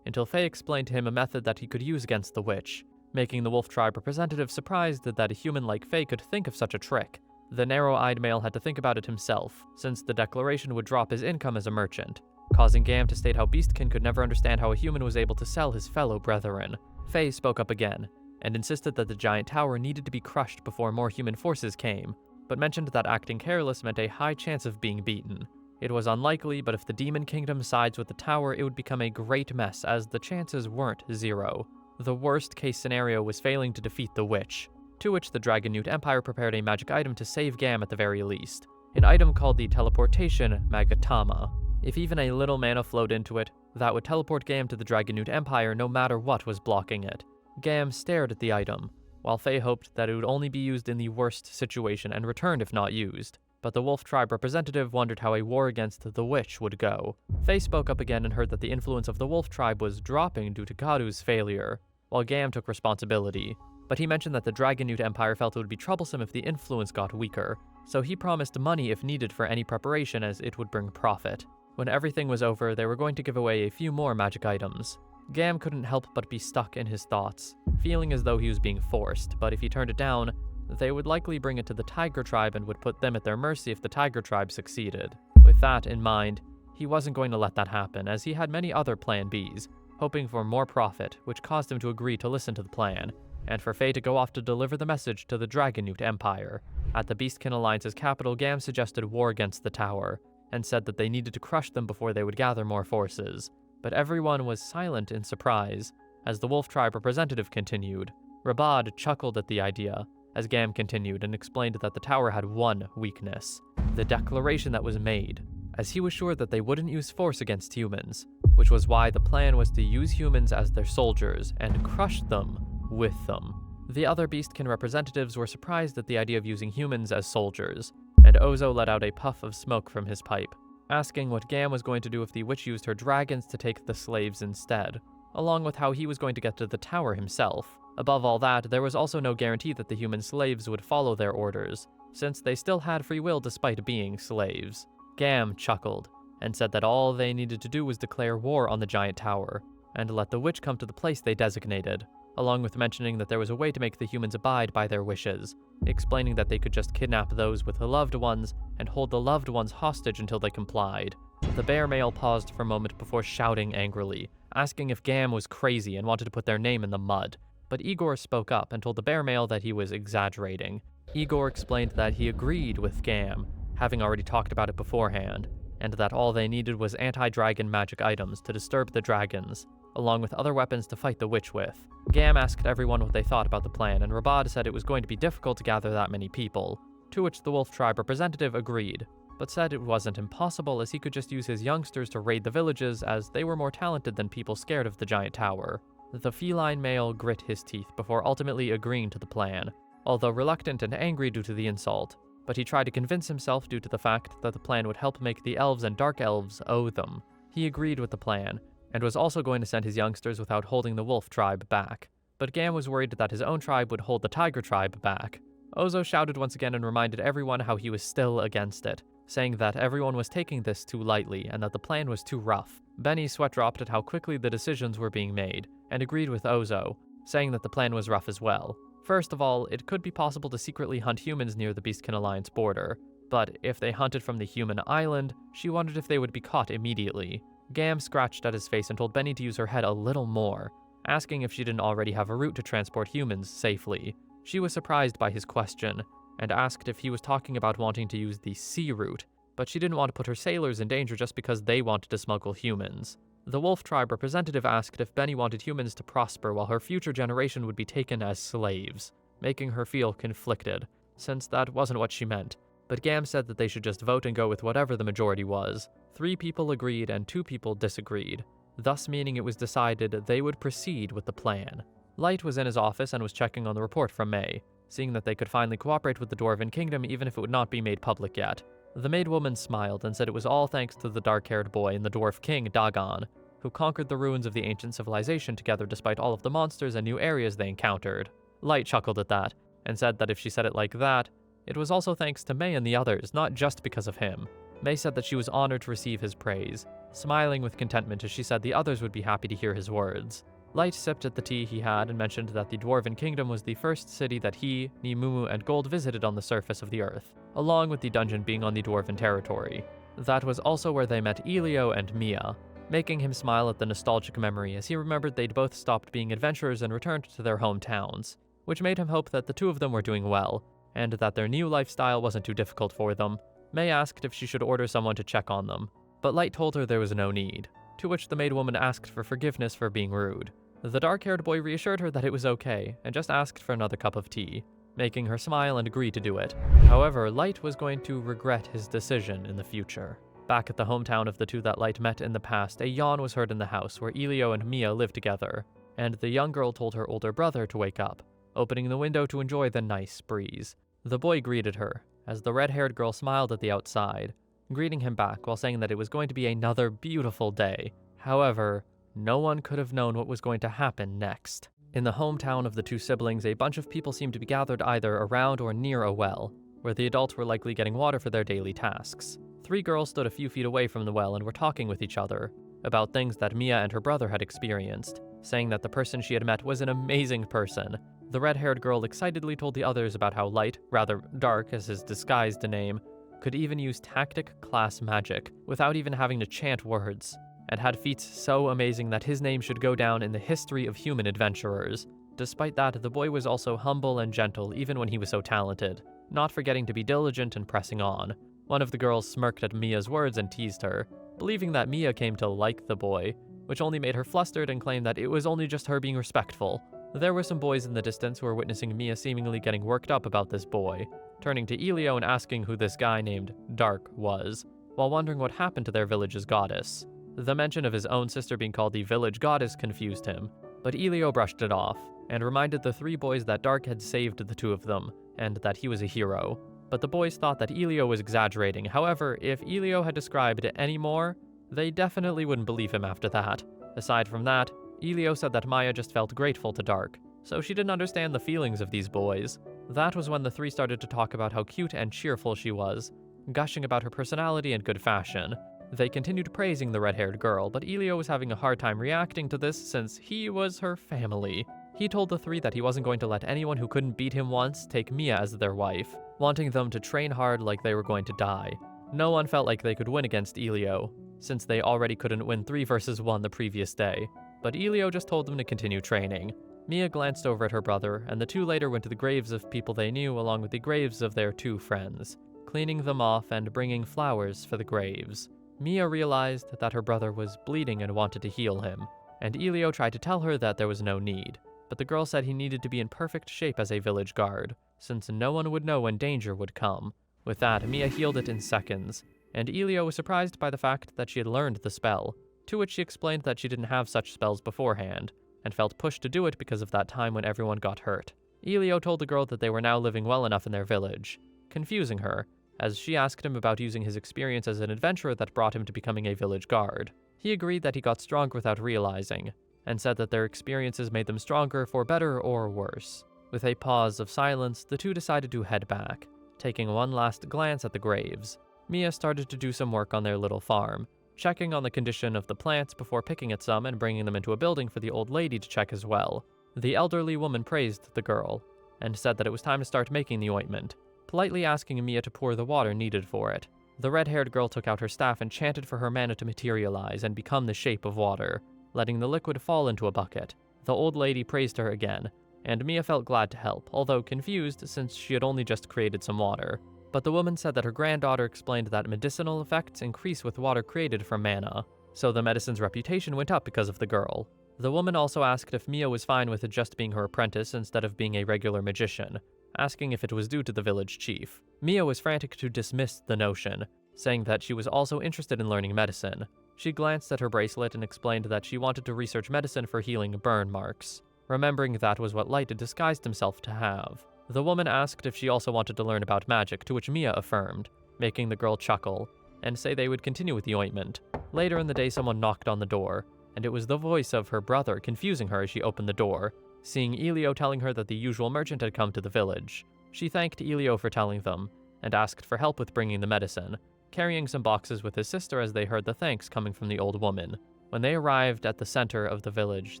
until Faye explained to him a method that he could use against the witch, making the Wolf Tribe representative surprised that a human like Faye could think of such a trick. The narrow-eyed male had to think about it himself, since the declaration would drop his income as a merchant, causing Gam to state how Beastkin could never understand how a human was able to sell his fellow brethren. Faye spoke up again, and insisted that the giant tower needed to be crushed before more human forces came, but mentioned that acting careless meant a high chance of being beaten. It was unlikely, but if the Demon Kingdom sides with the tower, it would become a great mess, as the chances weren't zero. The worst-case scenario was failing to defeat the witch, to which the Dragon Newt Empire prepared a magic item to save Gam at the very least, an item called the Teleportation Magatama. If even a little mana flowed into it, that would teleport Gam to the Dragon Newt Empire no matter what was blocking it. Gam stared at the item, while Faye hoped that it would only be used in the worst situation and returned if not used. But the Wolf Tribe representative wondered how a war against the witch would go. Faye spoke up again and heard that the influence of the Wolf Tribe was dropping due to Garu's failure, while Gam took responsibility. But he mentioned that the Dragon Newt Empire felt it would be troublesome if the influence got weaker, so he promised money if needed for any preparation as it would bring profit. When everything was over, they were going to give away a few more magic items. Gam couldn't help but be stuck in his thoughts, feeling as though he was being forced, but if he turned it down, they would likely bring it to the Tiger Tribe and would put them at their mercy if the Tiger Tribe succeeded. With that in mind, he wasn't going to let that happen, as he had many other plan Bs, hoping for more profit, which caused him to agree to listen to the plan, and for Faye to go off to deliver the message to the Dragon Newt Empire. At the Beastkin Alliance's capital, Gam suggested war against the tower, and said that they needed to crush them before they would gather more forces. But everyone was silent in surprise, as the Wolf Tribe representative continued. Rabad chuckled at the idea, as Gam continued and explained that the tower had one weakness: the declaration that was made, as he was sure that they wouldn't use force against humans, which was why the plan was to use humans as their soldiers and crush them with them. The other Beastkin representatives were surprised at the idea of using humans as soldiers, and Ozo let out a puff of smoke from his pipe, asking what Gam was going to do if the witch used her dragons to take the slaves instead, along with how he was going to get to the tower himself. Above all that, there was also no guarantee that the human slaves would follow their orders, since they still had free will despite being slaves. Gam chuckled, and said that all they needed to do was declare war on the giant tower, and let the witch come to the place they designated, along with mentioning that there was a way to make the humans abide by their wishes, explaining that they could just kidnap those with the loved ones and hold the loved ones hostage until they complied. The bear male paused for a moment before shouting angrily, asking if Gam was crazy and wanted to put their name in the mud. But Igor spoke up and told the bear male that he was exaggerating. Igor explained that he agreed with Gam, having already talked about it beforehand, and that all they needed was anti-dragon magic items to disturb the dragons, along with other weapons to fight the witch with. Gam asked everyone what they thought about the plan, and Rabad said it was going to be difficult to gather that many people, to which the Wolf Tribe representative agreed, but said it wasn't impossible as he could just use his youngsters to raid the villages as they were more talented than people scared of the giant tower. The feline male grit his teeth before ultimately agreeing to the plan, although reluctant and angry due to the insult, but he tried to convince himself due to the fact that the plan would help make the elves and dark elves owe them. He agreed with the plan, and was also going to send his youngsters without holding the Wolf Tribe back, but Gam was worried that his own tribe would hold the Tiger Tribe back. Ozo shouted once again and reminded everyone how he was still against it, saying that everyone was taking this too lightly and that the plan was too rough. Benny sweat-dropped at how quickly the decisions were being made, and agreed with Ozo, saying that the plan was rough as well. First of all, it could be possible to secretly hunt humans near the Beastkin Alliance border, but if they hunted from the human island, she wondered if they would be caught immediately. Gam scratched at his face and told Benny to use her head a little more, asking if she didn't already have a route to transport humans safely. She was surprised by his question, and asked if he was talking about wanting to use the sea route, but she didn't want to put her sailors in danger just because they wanted to smuggle humans. The Wolf Tribe representative asked if Benny wanted humans to prosper while her future generation would be taken as slaves, making her feel conflicted, since that wasn't what she meant. But Gam said that they should just vote and go with whatever the majority was. 3 people agreed and 2 people disagreed, thus meaning it was decided they would proceed with the plan. Light was in his office and was checking on the report from May, seeing that they could finally cooperate with the Dwarven Kingdom even if it would not be made public yet. The maid woman smiled and said it was all thanks to the dark-haired boy and the Dwarf King, Dagon. who conquered the ruins of the ancient civilization together despite all of the monsters and new areas they encountered. Light chuckled at that, and said that if she said it like that, it was also thanks to May and the others, not just because of him. May said that she was honored to receive his praise, smiling with contentment as she said the others would be happy to hear his words. Light sipped at the tea he had and mentioned that the Dwarven Kingdom was the first city that he, Nimumu, and Gold visited on the surface of the earth, along with the dungeon being on the Dwarven territory. That was also where they met Elio and Mia, making him smile at the nostalgic memory as he remembered they'd both stopped being adventurers and returned to their hometowns, which made him hope that the two of them were doing well, and that their new lifestyle wasn't too difficult for them. May asked if she should order someone to check on them, but Light told her there was no need, to which the maid woman asked for forgiveness for being rude. The dark-haired boy reassured her that it was okay, and just asked for another cup of tea, making her smile and agree to do it. However, Light was going to regret his decision in the future. Back at the hometown of the two that Light met in the past, a yawn was heard in the house where Elio and Mia lived together, and the young girl told her older brother to wake up, opening the window to enjoy the nice breeze. The boy greeted her, as the red-haired girl smiled at the outside, greeting him back while saying that it was going to be another beautiful day. However, no one could have known what was going to happen next. In the hometown of the two siblings, a bunch of people seemed to be gathered either around or near a well, where the adults were likely getting water for their daily tasks. 3 girls stood a few feet away from the well and were talking with each other about things that Mia and her brother had experienced, saying that the person she had met was an amazing person. The red-haired girl excitedly told the others about how Light, rather Dark as his disguised name, could even use tactic class magic without even having to chant words, and had feats so amazing that his name should go down in the history of human adventurers. Despite that, the boy was also humble and gentle even when he was so talented, not forgetting to be diligent and pressing on. One of the girls smirked at Mia's words and teased her, believing that Mia came to like the boy, which only made her flustered and claimed that it was only just her being respectful. There were some boys in the distance who were witnessing Mia seemingly getting worked up about this boy, turning to Elio and asking who this guy named Dark was, while wondering what happened to their village's goddess. The mention of his own sister being called the village goddess confused him, but Elio brushed it off, and reminded the 3 boys that Dark had saved the 2 of them, and that he was a hero. But the boys thought that Elio was exaggerating. However, if Elio had described it any more, they definitely wouldn't believe him after that. Aside from that, Elio said that Maya just felt grateful to Dark, so she didn't understand the feelings of these boys. That was when the 3 started to talk about how cute and cheerful she was, gushing about her personality and good fashion. They continued praising the red-haired girl, but Elio was having a hard time reacting to this since he was her family. He told the 3 that he wasn't going to let anyone who couldn't beat him once take Mia as their wife, wanting them to train hard like they were going to die. No one felt like they could win against Elio, since they already couldn't win 3 versus 1 the previous day, but Elio just told them to continue training. Mia glanced over at her brother, and the 2 later went to the graves of people they knew along with the graves of their 2 friends, cleaning them off and bringing flowers for the graves. Mia realized that her brother was bleeding and wanted to heal him, and Elio tried to tell her that there was no need, but the girl said he needed to be in perfect shape as a village guard, since no one would know when danger would come. With that, Mia healed it in seconds, and Elio was surprised by the fact that she had learned the spell, to which she explained that she didn't have such spells beforehand, and felt pushed to do it because of that time when everyone got hurt. Elio told the girl that they were now living well enough in their village, confusing her, as she asked him about using his experience as an adventurer that brought him to becoming a village guard. He agreed that he got stronger without realizing, and said that their experiences made them stronger for better or worse. With a pause of silence, the 2 decided to head back, taking one last glance at the graves. Mia started to do some work on their little farm, checking on the condition of the plants before picking at some and bringing them into a building for the old lady to check as well. The elderly woman praised the girl, and said that it was time to start making the ointment, politely asking Mia to pour the water needed for it. The red-haired girl took out her staff and chanted for her mana to materialize and become the shape of water, letting the liquid fall into a bucket. The old lady praised her again, and Mia felt glad to help, although confused since she had only just created some water. But the woman said that her granddaughter explained that medicinal effects increase with water created from mana, so the medicine's reputation went up because of the girl. The woman also asked if Mia was fine with it just being her apprentice instead of being a regular magician, asking if it was due to the village chief. Mia was frantic to dismiss the notion, saying that she was also interested in learning medicine. She glanced at her bracelet and explained that she wanted to research medicine for healing burn marks, remembering that was what Light had disguised himself to have. The woman asked if she also wanted to learn about magic, to which Mia affirmed, making the girl chuckle, and say they would continue with the ointment. Later in the day, someone knocked on the door, and it was the voice of her brother confusing her as she opened the door, seeing Elio telling her that the usual merchant had come to the village. She thanked Elio for telling them, and asked for help with bringing the medicine, carrying some boxes with his sister as they heard the thanks coming from the old woman. When they arrived at the center of the village,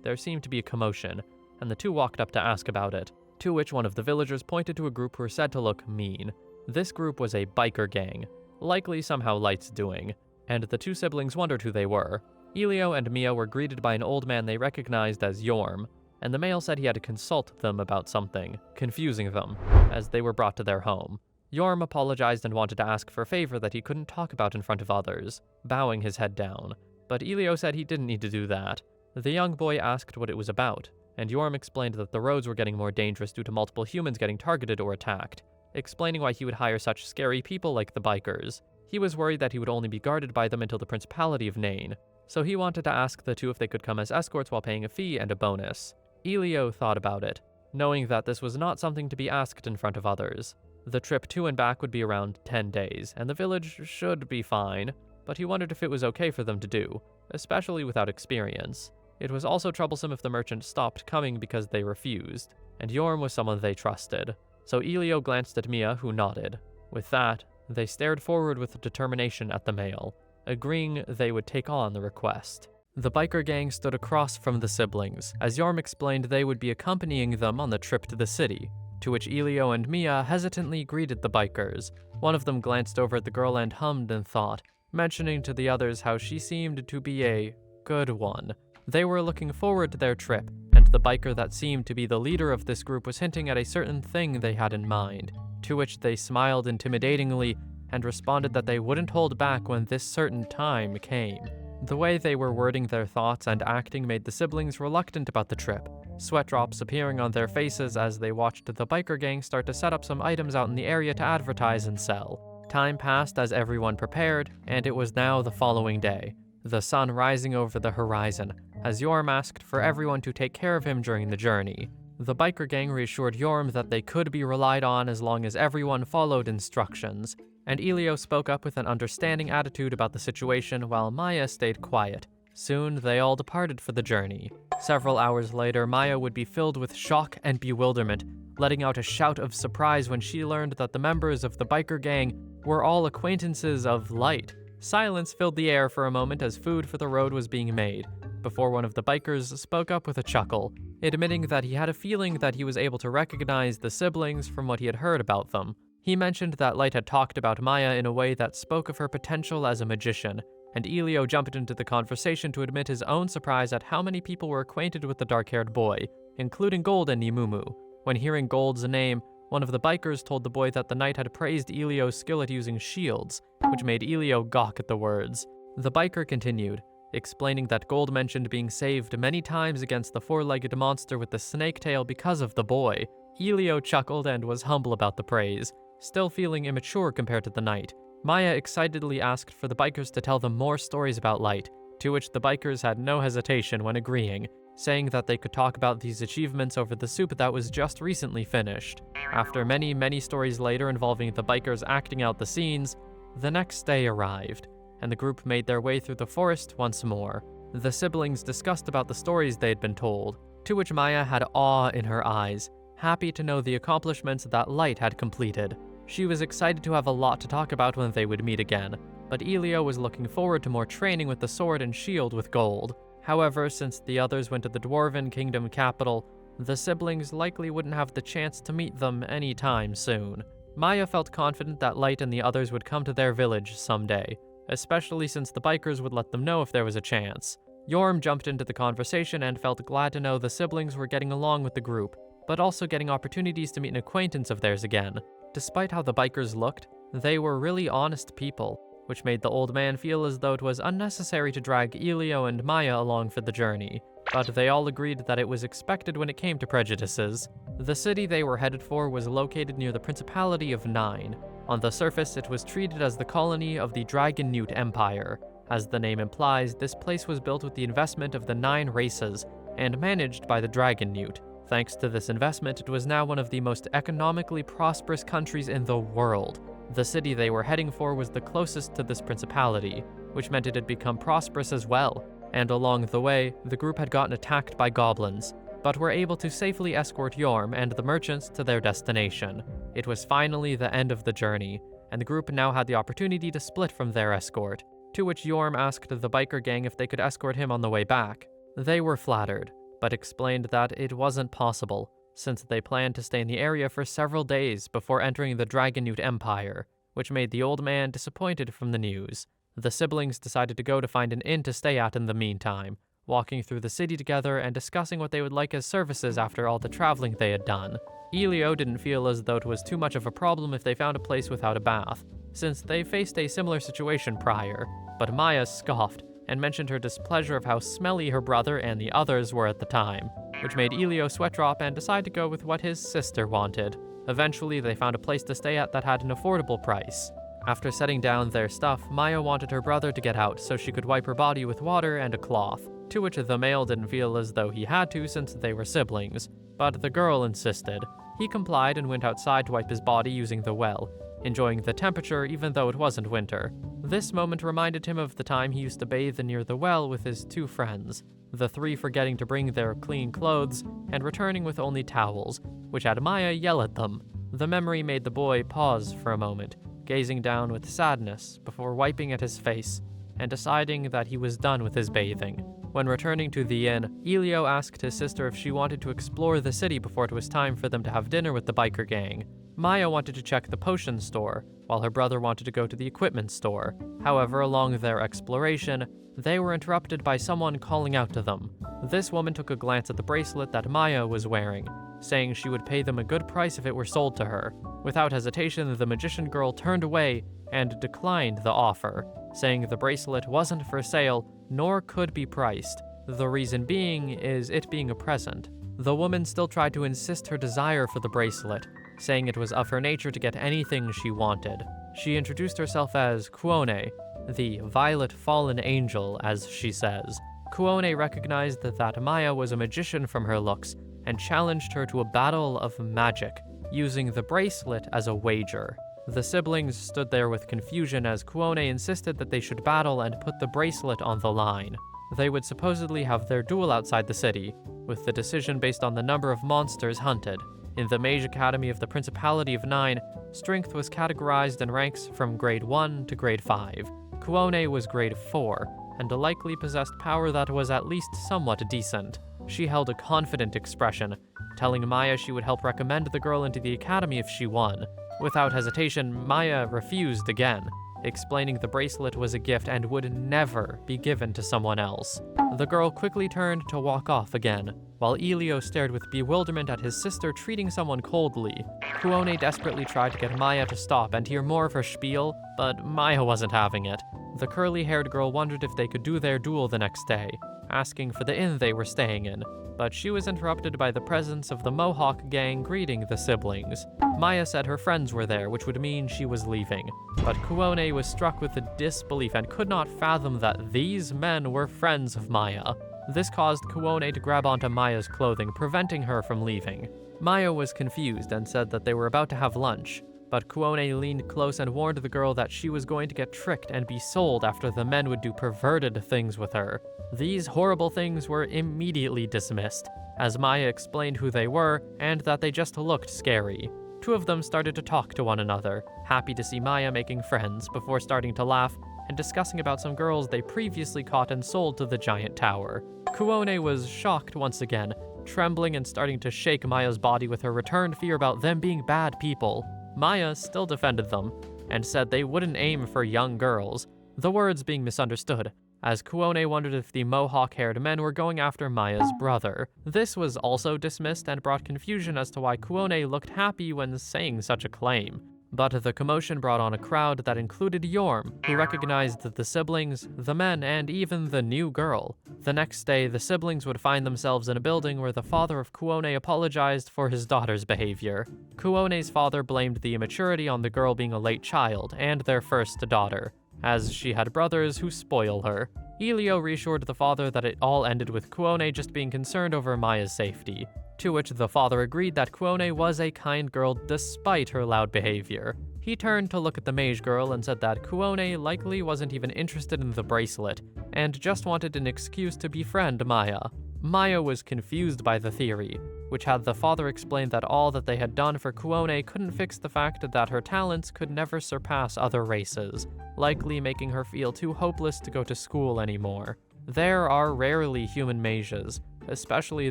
there seemed to be a commotion, and the two walked up to ask about it, to which one of the villagers pointed to a group who were said to look mean. This group was a biker gang, likely somehow Light's doing, and the two siblings wondered who they were. Elio and Mia were greeted by an old man they recognized as Yorm, and the male said he had to consult them about something, confusing them, as they were brought to their home. Yorm apologized and wanted to ask for a favor that he couldn't talk about in front of others, bowing his head down, but Elio said he didn't need to do that. The young boy asked what it was about, and Yorm explained that the roads were getting more dangerous due to multiple humans getting targeted or attacked, explaining why he would hire such scary people like the bikers. He was worried that he would only be guarded by them until the Principality of Nain, so he wanted to ask the two if they could come as escorts while paying a fee and a bonus. Elio thought about it, knowing that this was not something to be asked in front of others. The trip to and back would be around 10 days, and the village should be fine, but he wondered if it was okay for them to do, especially without experience. It was also troublesome if the merchant stopped coming because they refused, and Yorm was someone they trusted. So Elio glanced at Mia, who nodded. With that, they stared forward with determination at the male, agreeing they would take on the request. The biker gang stood across from the siblings, as Yorm explained they would be accompanying them on the trip to the city, to which Elio and Mia hesitantly greeted the bikers. One of them glanced over at the girl and hummed in thought, mentioning to the others how she seemed to be a good one. They were looking forward to their trip, and the biker that seemed to be the leader of this group was hinting at a certain thing they had in mind, to which they smiled intimidatingly and responded that they wouldn't hold back when this certain time came. The way they were wording their thoughts and acting made the siblings reluctant about the trip, sweat drops appearing on their faces as they watched the biker gang start to set up some items out in the area to advertise and sell. Time passed as everyone prepared, and it was now the following day, the sun rising over the horizon, as Yorm asked for everyone to take care of him during the journey. The biker gang reassured Yorm that they could be relied on as long as everyone followed instructions, and Elio spoke up with an understanding attitude about the situation while Maya stayed quiet. Soon, they all departed for the journey. Several hours later, Maya would be filled with shock and bewilderment, letting out a shout of surprise when she learned that the members of the biker gang were all acquaintances of Light. Silence filled the air for a moment as food for the road was being made, before one of the bikers spoke up with a chuckle, admitting that he had a feeling that he was able to recognize the siblings from what he had heard about them. He mentioned that Light had talked about Maya in a way that spoke of her potential as a magician, and Elio jumped into the conversation to admit his own surprise at how many people were acquainted with the dark-haired boy, including Gold and Nimumu. When hearing Gold's name, one of the bikers told the boy that the knight had praised Elio's skill at using shields, which made Elio gawk at the words. The biker continued, explaining that Gold mentioned being saved many times against the four-legged monster with the snake tail because of the boy. Elio chuckled and was humble about the praise, still feeling immature compared to the knight. Maya excitedly asked for the bikers to tell them more stories about Light, to which the bikers had no hesitation when agreeing, saying that they could talk about these achievements over the soup that was just recently finished. After many stories later involving the bikers acting out the scenes, the next day arrived, and the group made their way through the forest once more. The siblings discussed about the stories they had been told, to which Maya had awe in her eyes, happy to know the accomplishments that Light had completed. She was excited to have a lot to talk about when they would meet again, but Elio was looking forward to more training with the sword and shield with Gold. However, since the others went to the Dwarven Kingdom capital, the siblings likely wouldn't have the chance to meet them anytime soon. Maya felt confident that Light and the others would come to their village someday, especially since the bikers would let them know if there was a chance. Yorm jumped into the conversation and felt glad to know the siblings were getting along with the group, but also getting opportunities to meet an acquaintance of theirs again. Despite how the bikers looked, they were really honest people, which made the old man feel as though it was unnecessary to drag Elio and Maya along for the journey, but they all agreed that it was expected when it came to prejudices. The city they were headed for was located near the Principality of Nain. On the surface, it was treated as the colony of the Dragon Newt Empire. As the name implies, this place was built with the investment of the 9 races and managed by the Dragon Newt. Thanks to this investment, it was now one of the most economically prosperous countries in the world. The city they were heading for was the closest to this principality, which meant it had become prosperous as well. and along the way, the group had gotten attacked by goblins, but were able to safely escort Yorm and the merchants to their destination. It was finally the end of the journey, and the group now had the opportunity to split from their escort, to which Yorm asked the biker gang if they could escort him on the way back. They were flattered, but explained that it wasn't possible, since they planned to stay in the area for several days before entering the Dragonute Empire, which made the old man disappointed from the news. The siblings decided to go to find an inn to stay at in the meantime, walking through the city together and discussing what they would like as services after all the traveling they had done. Elio didn't feel as though it was too much of a problem if they found a place without a bath, since they faced a similar situation prior, but Maya scoffed and mentioned her displeasure of how smelly her brother and the others were at the time, which made Elio sweat drop and decide to go with what his sister wanted. Eventually, they found a place to stay at that had an affordable price. After setting down their stuff, Maya wanted her brother to get out so she could wipe her body with water and a cloth, to which the male didn't feel as though he had to since they were siblings, but the girl insisted. He complied and went outside to wipe his body using the well, enjoying the temperature even though it wasn't winter. This moment reminded him of the time he used to bathe near the well with his two friends, the three forgetting to bring their clean clothes and returning with only towels, which had Maya yell at them. The memory made the boy pause for a moment, gazing down with sadness before wiping at his face and deciding that he was done with his bathing. When returning to the inn, Elio asked his sister if she wanted to explore the city before it was time for them to have dinner with the biker gang. Maya wanted to check the potion store, while her brother wanted to go to the equipment store. However, along their exploration, they were interrupted by someone calling out to them. This woman took a glance at the bracelet that Maya was wearing, saying she would pay them a good price if it were sold to her. Without hesitation, the magician girl turned away and declined the offer, saying the bracelet wasn't for sale nor could be priced. The reason being is it being a present. The woman still tried to insist her desire for the bracelet, saying it was of her nature to get anything she wanted. She introduced herself as Kuone, the Violet Fallen Angel, as she says. Kuone recognized that Maya was a magician from her looks and challenged her to a battle of magic, using the bracelet as a wager. The siblings stood there with confusion as Kuone insisted that they should battle and put the bracelet on the line. They would supposedly have their duel outside the city, with the decision based on the number of monsters hunted. In the Mage Academy of the Principality of Nine, strength was categorized in ranks from grade 1 to grade 5. Kuone was grade 4, and likely possessed power that was at least somewhat decent. She held a confident expression, telling Maya she would help recommend the girl into the academy if she won. Without hesitation, Maya refused again, explaining the bracelet was a gift and would never be given to someone else. The girl quickly turned to walk off again, while Elio stared with bewilderment at his sister treating someone coldly. Kuone desperately tried to get Maya to stop and hear more of her spiel, but Maya wasn't having it. The curly-haired girl wondered if they could do their duel the next day, asking for the inn they were staying in, but she was interrupted by the presence of the Mohawk gang greeting the siblings. Maya said her friends were there, which would mean she was leaving, but Kuone was struck with disbelief and could not fathom that these men were friends of Maya. This caused Kuone to grab onto Maya's clothing, preventing her from leaving. Maya was confused and said that they were about to have lunch, but Kuone leaned close and warned the girl that she was going to get tricked and be sold after the men would do perverted things with her. These horrible things were immediately dismissed, as Maya explained who they were and that they just looked scary. Two of them started to talk to one another, happy to see Maya making friends, before starting to laugh and discussing about some girls they previously caught and sold to the giant tower. Kuone was shocked once again, trembling and starting to shake Maya's body with her returned fear about them being bad people. Maya still defended them, and said they wouldn't aim for young girls, the words being misunderstood, as Kuone wondered if the Mohawk-haired men were going after Maya's brother. This was also dismissed and brought confusion as to why Kuone looked happy when saying such a claim. But the commotion brought on a crowd that included Yorm, who recognized the siblings, the men, and even the new girl. The next day, the siblings would find themselves in a building where the father of Kuone apologized for his daughter's behavior. Kuone's father blamed the immaturity on the girl being a late child and their first daughter, as she had brothers who spoil her. Elio reassured the father that it all ended with Kuone just being concerned over Maya's safety, to which the father agreed that Kuone was a kind girl despite her loud behavior. He He turned to look at the mage girl and said that Kuone likely wasn't even interested in the bracelet, and just wanted an excuse to befriend Maya. Maya was confused by the theory, which had the father explain that all that they had done for Kuone couldn't fix the fact that her talents could never surpass other races, likely making her feel too hopeless to go to school anymore. There are rarely human mages, especially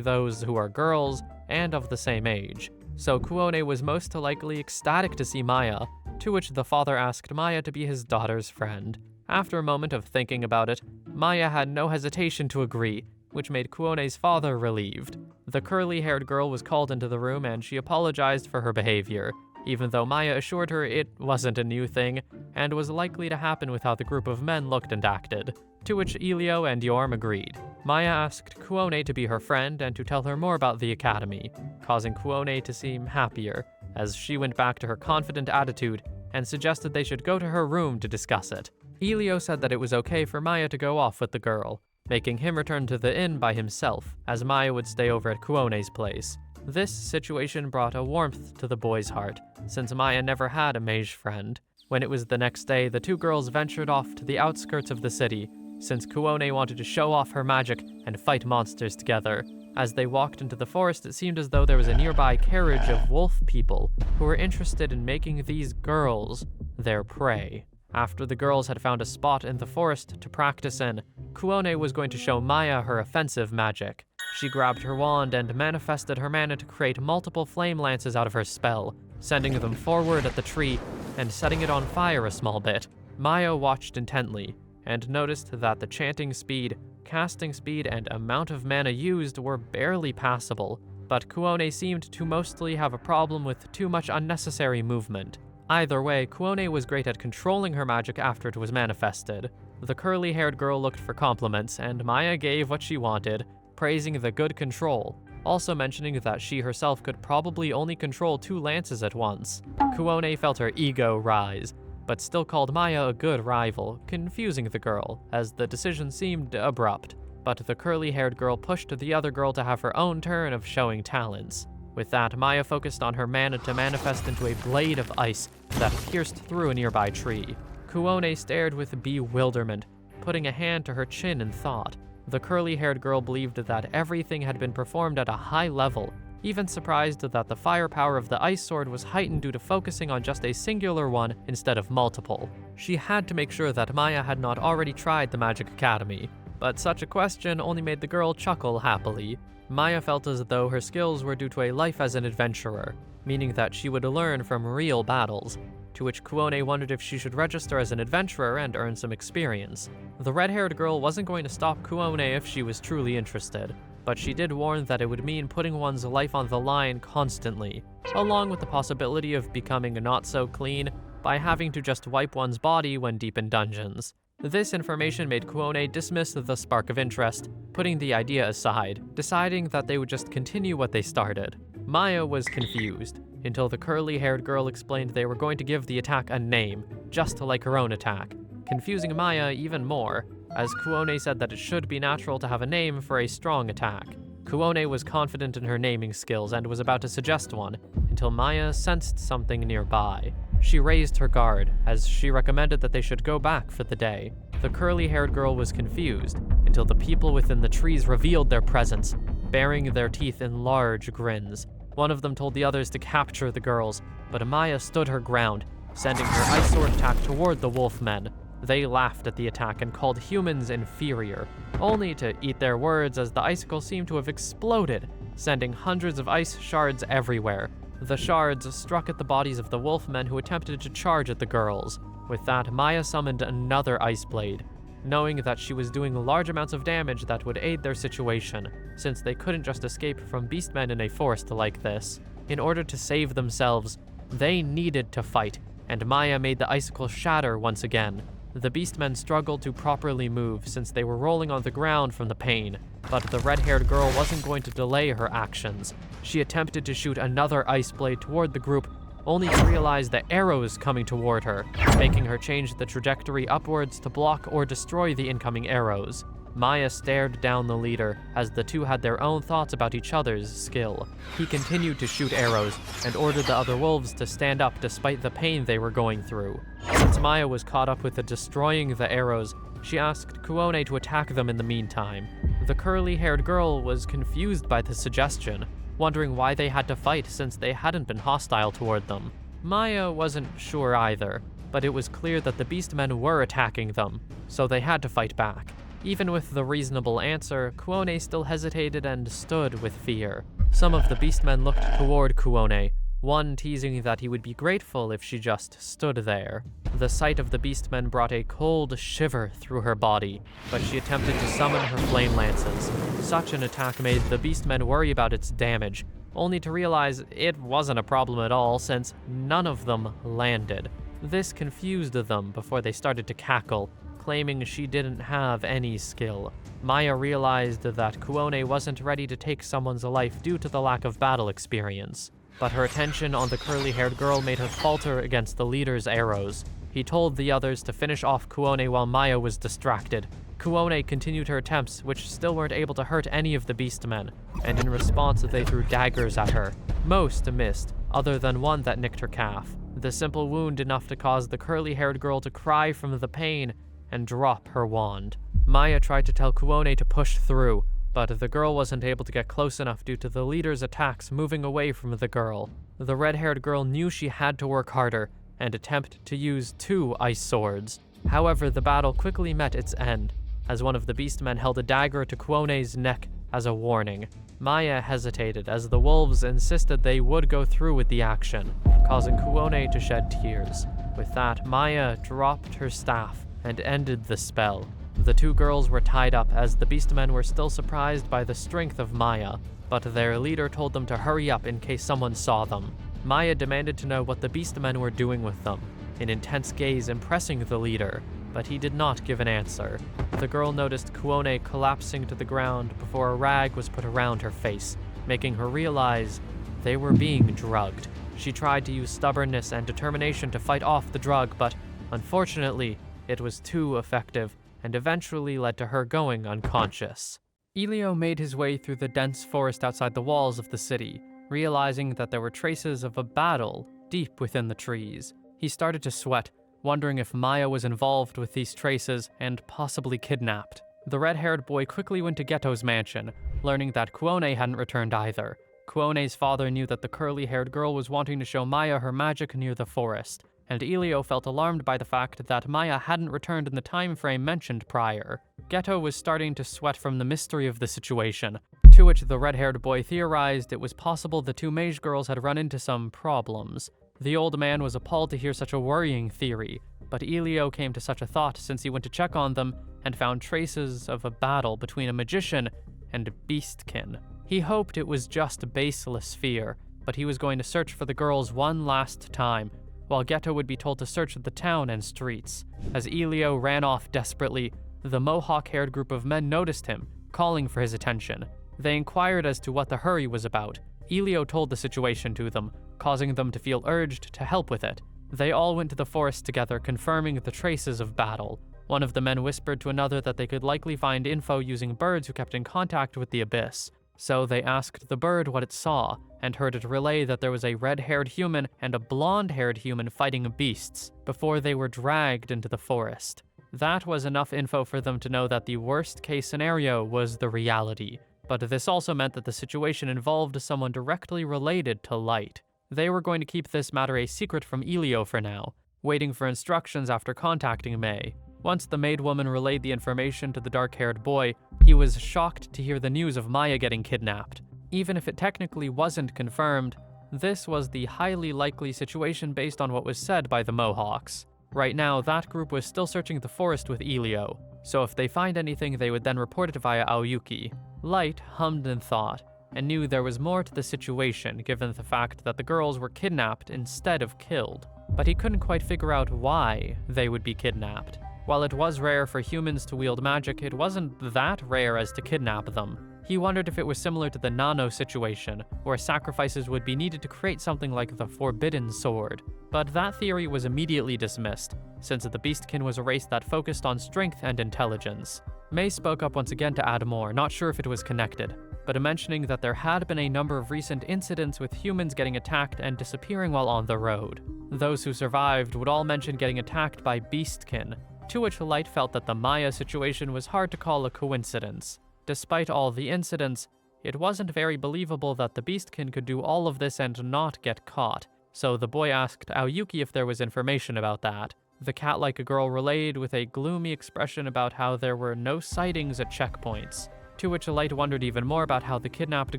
those who are girls and of the same age, so Kuone was most likely ecstatic to see Maya, to which the father asked Maya to be his daughter's friend. After a moment of thinking about it, Maya had no hesitation to agree, which made Kuone's father relieved. The curly-haired girl was called into the room and she apologized for her behavior, even though Maya assured her it wasn't a new thing and was likely to happen with how the group of men looked and acted, to which Elio and Yorm agreed. Maya asked Kuone to be her friend and to tell her more about the academy, causing Kuone to seem happier, as she went back to her confident attitude and suggested they should go to her room to discuss it. Elio said that it was okay for Maya to go off with the girl, making him return to the inn by himself, as Maya would stay over at Kuone's place. This situation brought a warmth to the boy's heart, since Maya never had a mage friend. When it was the next day, the two girls ventured off to the outskirts of the city, since Kuone wanted to show off her magic and fight monsters together. As they walked into the forest, it seemed as though there was a nearby carriage of wolf people who were interested in making these girls their prey. After the girls had found a spot in the forest to practice in, Kuone was going to show Maya her offensive magic. She grabbed her wand and manifested her mana to create multiple flame lances out of her spell, sending them forward at the tree and setting it on fire a small bit. Maya watched intently and noticed that the chanting speed, casting speed, and amount of mana used were barely passable, but Kuone seemed to mostly have a problem with too much unnecessary movement. Either way, Kuone was great at controlling her magic after it was manifested. The curly-haired girl looked for compliments, and Maya gave what she wanted, praising the good control, also mentioning that she herself could probably only control 2 lances at once. Kuone felt her ego rise, but still called Maya a good rival, confusing the girl, as the decision seemed abrupt. But the curly-haired girl pushed the other girl to have her own turn of showing talents. With that, Maya focused on her mana to manifest into a blade of ice that pierced through a nearby tree. Kuone stared with bewilderment, putting a hand to her chin in thought. The curly-haired girl believed that everything had been performed at a high level, even surprised that the firepower of the ice sword was heightened due to focusing on just a singular one instead of multiple. She had to make sure that Maya had not already tried the Magic Academy, but such a question only made the girl chuckle happily. Maya felt as though her skills were due to a life as an adventurer, meaning that she would learn from real battles, to which Kuone wondered if she should register as an adventurer and earn some experience. The red-haired girl wasn't going to stop Kuone if she was truly interested, but she did warn that it would mean putting one's life on the line constantly, along with the possibility of becoming not so clean by having to just wipe one's body when deep in dungeons. This information made Kuone dismiss the spark of interest, putting the idea aside, deciding that they would just continue what they started. Maya was confused, until the curly-haired girl explained they were going to give the attack a name, just like her own attack, confusing Maya even more, as Kuone said that it should be natural to have a name for a strong attack. Kuone was confident in her naming skills and was about to suggest one, until Maya sensed something nearby. She raised her guard, as she recommended that they should go back for the day. The curly-haired girl was confused, until the people within the trees revealed their presence, baring their teeth in large grins. One of them told the others to capture the girls, but Maya stood her ground, sending her ice sword attack toward the wolfmen. They laughed at the attack and called humans inferior, only to eat their words as the icicle seemed to have exploded, sending hundreds of ice shards everywhere. The shards struck at the bodies of the wolfmen who attempted to charge at the girls. With that, Maya summoned another ice blade, knowing that she was doing large amounts of damage that would aid their situation, since they couldn't just escape from beastmen in a forest like this. In order to save themselves, they needed to fight, and Maya made the icicle shatter once again. The beastmen struggled to properly move since they were rolling on the ground from the pain, but the red-haired girl wasn't going to delay her actions. She attempted to shoot another ice blade toward the group, only to realize the arrows coming toward her, making her change the trajectory upwards to block or destroy the incoming arrows. Maya stared down the leader as the two had their own thoughts about each other's skill. He continued to shoot arrows and ordered the other wolves to stand up despite the pain they were going through. Since Maya was caught up with destroying the arrows, she asked Kuone to attack them in the meantime. The curly-haired girl was confused by the suggestion, wondering why they had to fight since they hadn't been hostile toward them. Maya wasn't sure either, but it was clear that the beastmen were attacking them, so they had to fight back. Even with the reasonable answer, Kuone still hesitated and stood with fear. Some of the beastmen looked toward Kuone, one teasing that he would be grateful if she just stood there. The sight of the beastmen brought a cold shiver through her body, but she attempted to summon her flame lances. Such an attack made the beastmen worry about its damage, only to realize it wasn't a problem at all since none of them landed. This confused them before they started to cackle, claiming she didn't have any skill. Maya realized that Kuone wasn't ready to take someone's life due to the lack of battle experience, but her attention on the curly-haired girl made her falter against the leader's arrows. He told the others to finish off Kuone while Maya was distracted. Kuone continued her attempts, which still weren't able to hurt any of the beastmen, and in response they threw daggers at her. Most missed, other than one that nicked her calf. The simple wound enough to cause the curly-haired girl to cry from the pain and drop her wand. Maya tried to tell Kuone to push through, but the girl wasn't able to get close enough due to the leader's attacks moving away from the girl. The red-haired girl knew she had to work harder and attempt to use 2 ice swords. However, the battle quickly met its end, as one of the beastmen held a dagger to Kuone's neck as a warning. Maya hesitated as the wolves insisted they would go through with the action, causing Kuone to shed tears. With that, Maya dropped her staff and ended the spell. The 2 girls were tied up as the beastmen were still surprised by the strength of Maya, but their leader told them to hurry up in case someone saw them. Maya demanded to know what the beastmen were doing with them, an intense gaze impressing the leader, but he did not give an answer. The girl noticed Kuone collapsing to the ground before a rag was put around her face, making her realize they were being drugged. She tried to use stubbornness and determination to fight off the drug, but unfortunately, it was too effective and eventually led to her going unconscious. Elio made his way through the dense forest outside the walls of the city, realizing that there were traces of a battle deep within the trees. He started to sweat, wondering if Maya was involved with these traces and possibly kidnapped. The red-haired boy quickly went to Geto's mansion, learning that Kuone hadn't returned either. Kuone's father knew that the curly-haired girl was wanting to show Maya her magic near the forest, and Elio felt alarmed by the fact that Maya hadn't returned in the time frame mentioned prior. Geto was starting to sweat from the mystery of the situation, to which the red-haired boy theorized it was possible the 2 mage girls had run into some problems. The old man was appalled to hear such a worrying theory, but Elio came to such a thought since he went to check on them and found traces of a battle between a magician and beastkin. He hoped it was just baseless fear, but he was going to search for the girls one last time, while Geto would be told to search the town and streets. As Elio ran off desperately, the mohawk-haired group of men noticed him, calling for his attention. They inquired as to what the hurry was about. Elio told the situation to them, causing them to feel urged to help with it. They all went to the forest together, confirming the traces of battle. One of the men whispered to another that they could likely find info using birds who kept in contact with the abyss. So they asked the bird what it saw, and heard it relay that there was a red-haired human and a blonde-haired human fighting beasts before they were dragged into the forest. That was enough info for them to know that the worst-case scenario was the reality, but this also meant that the situation involved someone directly related to Light. They were going to keep this matter a secret from Elio for now, waiting for instructions after contacting May. Once the maid woman relayed the information to the dark-haired boy, he was shocked to hear the news of Maya getting kidnapped. Even if it technically wasn't confirmed, this was the highly likely situation based on what was said by the Mohawks. Right now, that group was still searching the forest with Elio, so if they find anything they would then report it via Aoyuki. Light hummed and thought, and knew there was more to the situation given the fact that the girls were kidnapped instead of killed. But he couldn't quite figure out why they would be kidnapped. While it was rare for humans to wield magic, it wasn't that rare as to kidnap them. He wondered if it was similar to the Nano situation, where sacrifices would be needed to create something like the Forbidden Sword. But that theory was immediately dismissed, since the Beastkin was a race that focused on strength and intelligence. Mei spoke up once again to add more, not sure if it was connected, but mentioning that there had been a number of recent incidents with humans getting attacked and disappearing while on the road. Those who survived would all mention getting attacked by beastkin, to which Light felt that the Maya situation was hard to call a coincidence. Despite all the incidents, it wasn't very believable that the beastkin could do all of this and not get caught, so the boy asked Aoyuki if there was information about that. The cat-like girl relayed with a gloomy expression about how there were no sightings at checkpoints, to which Light wondered even more about how the kidnapped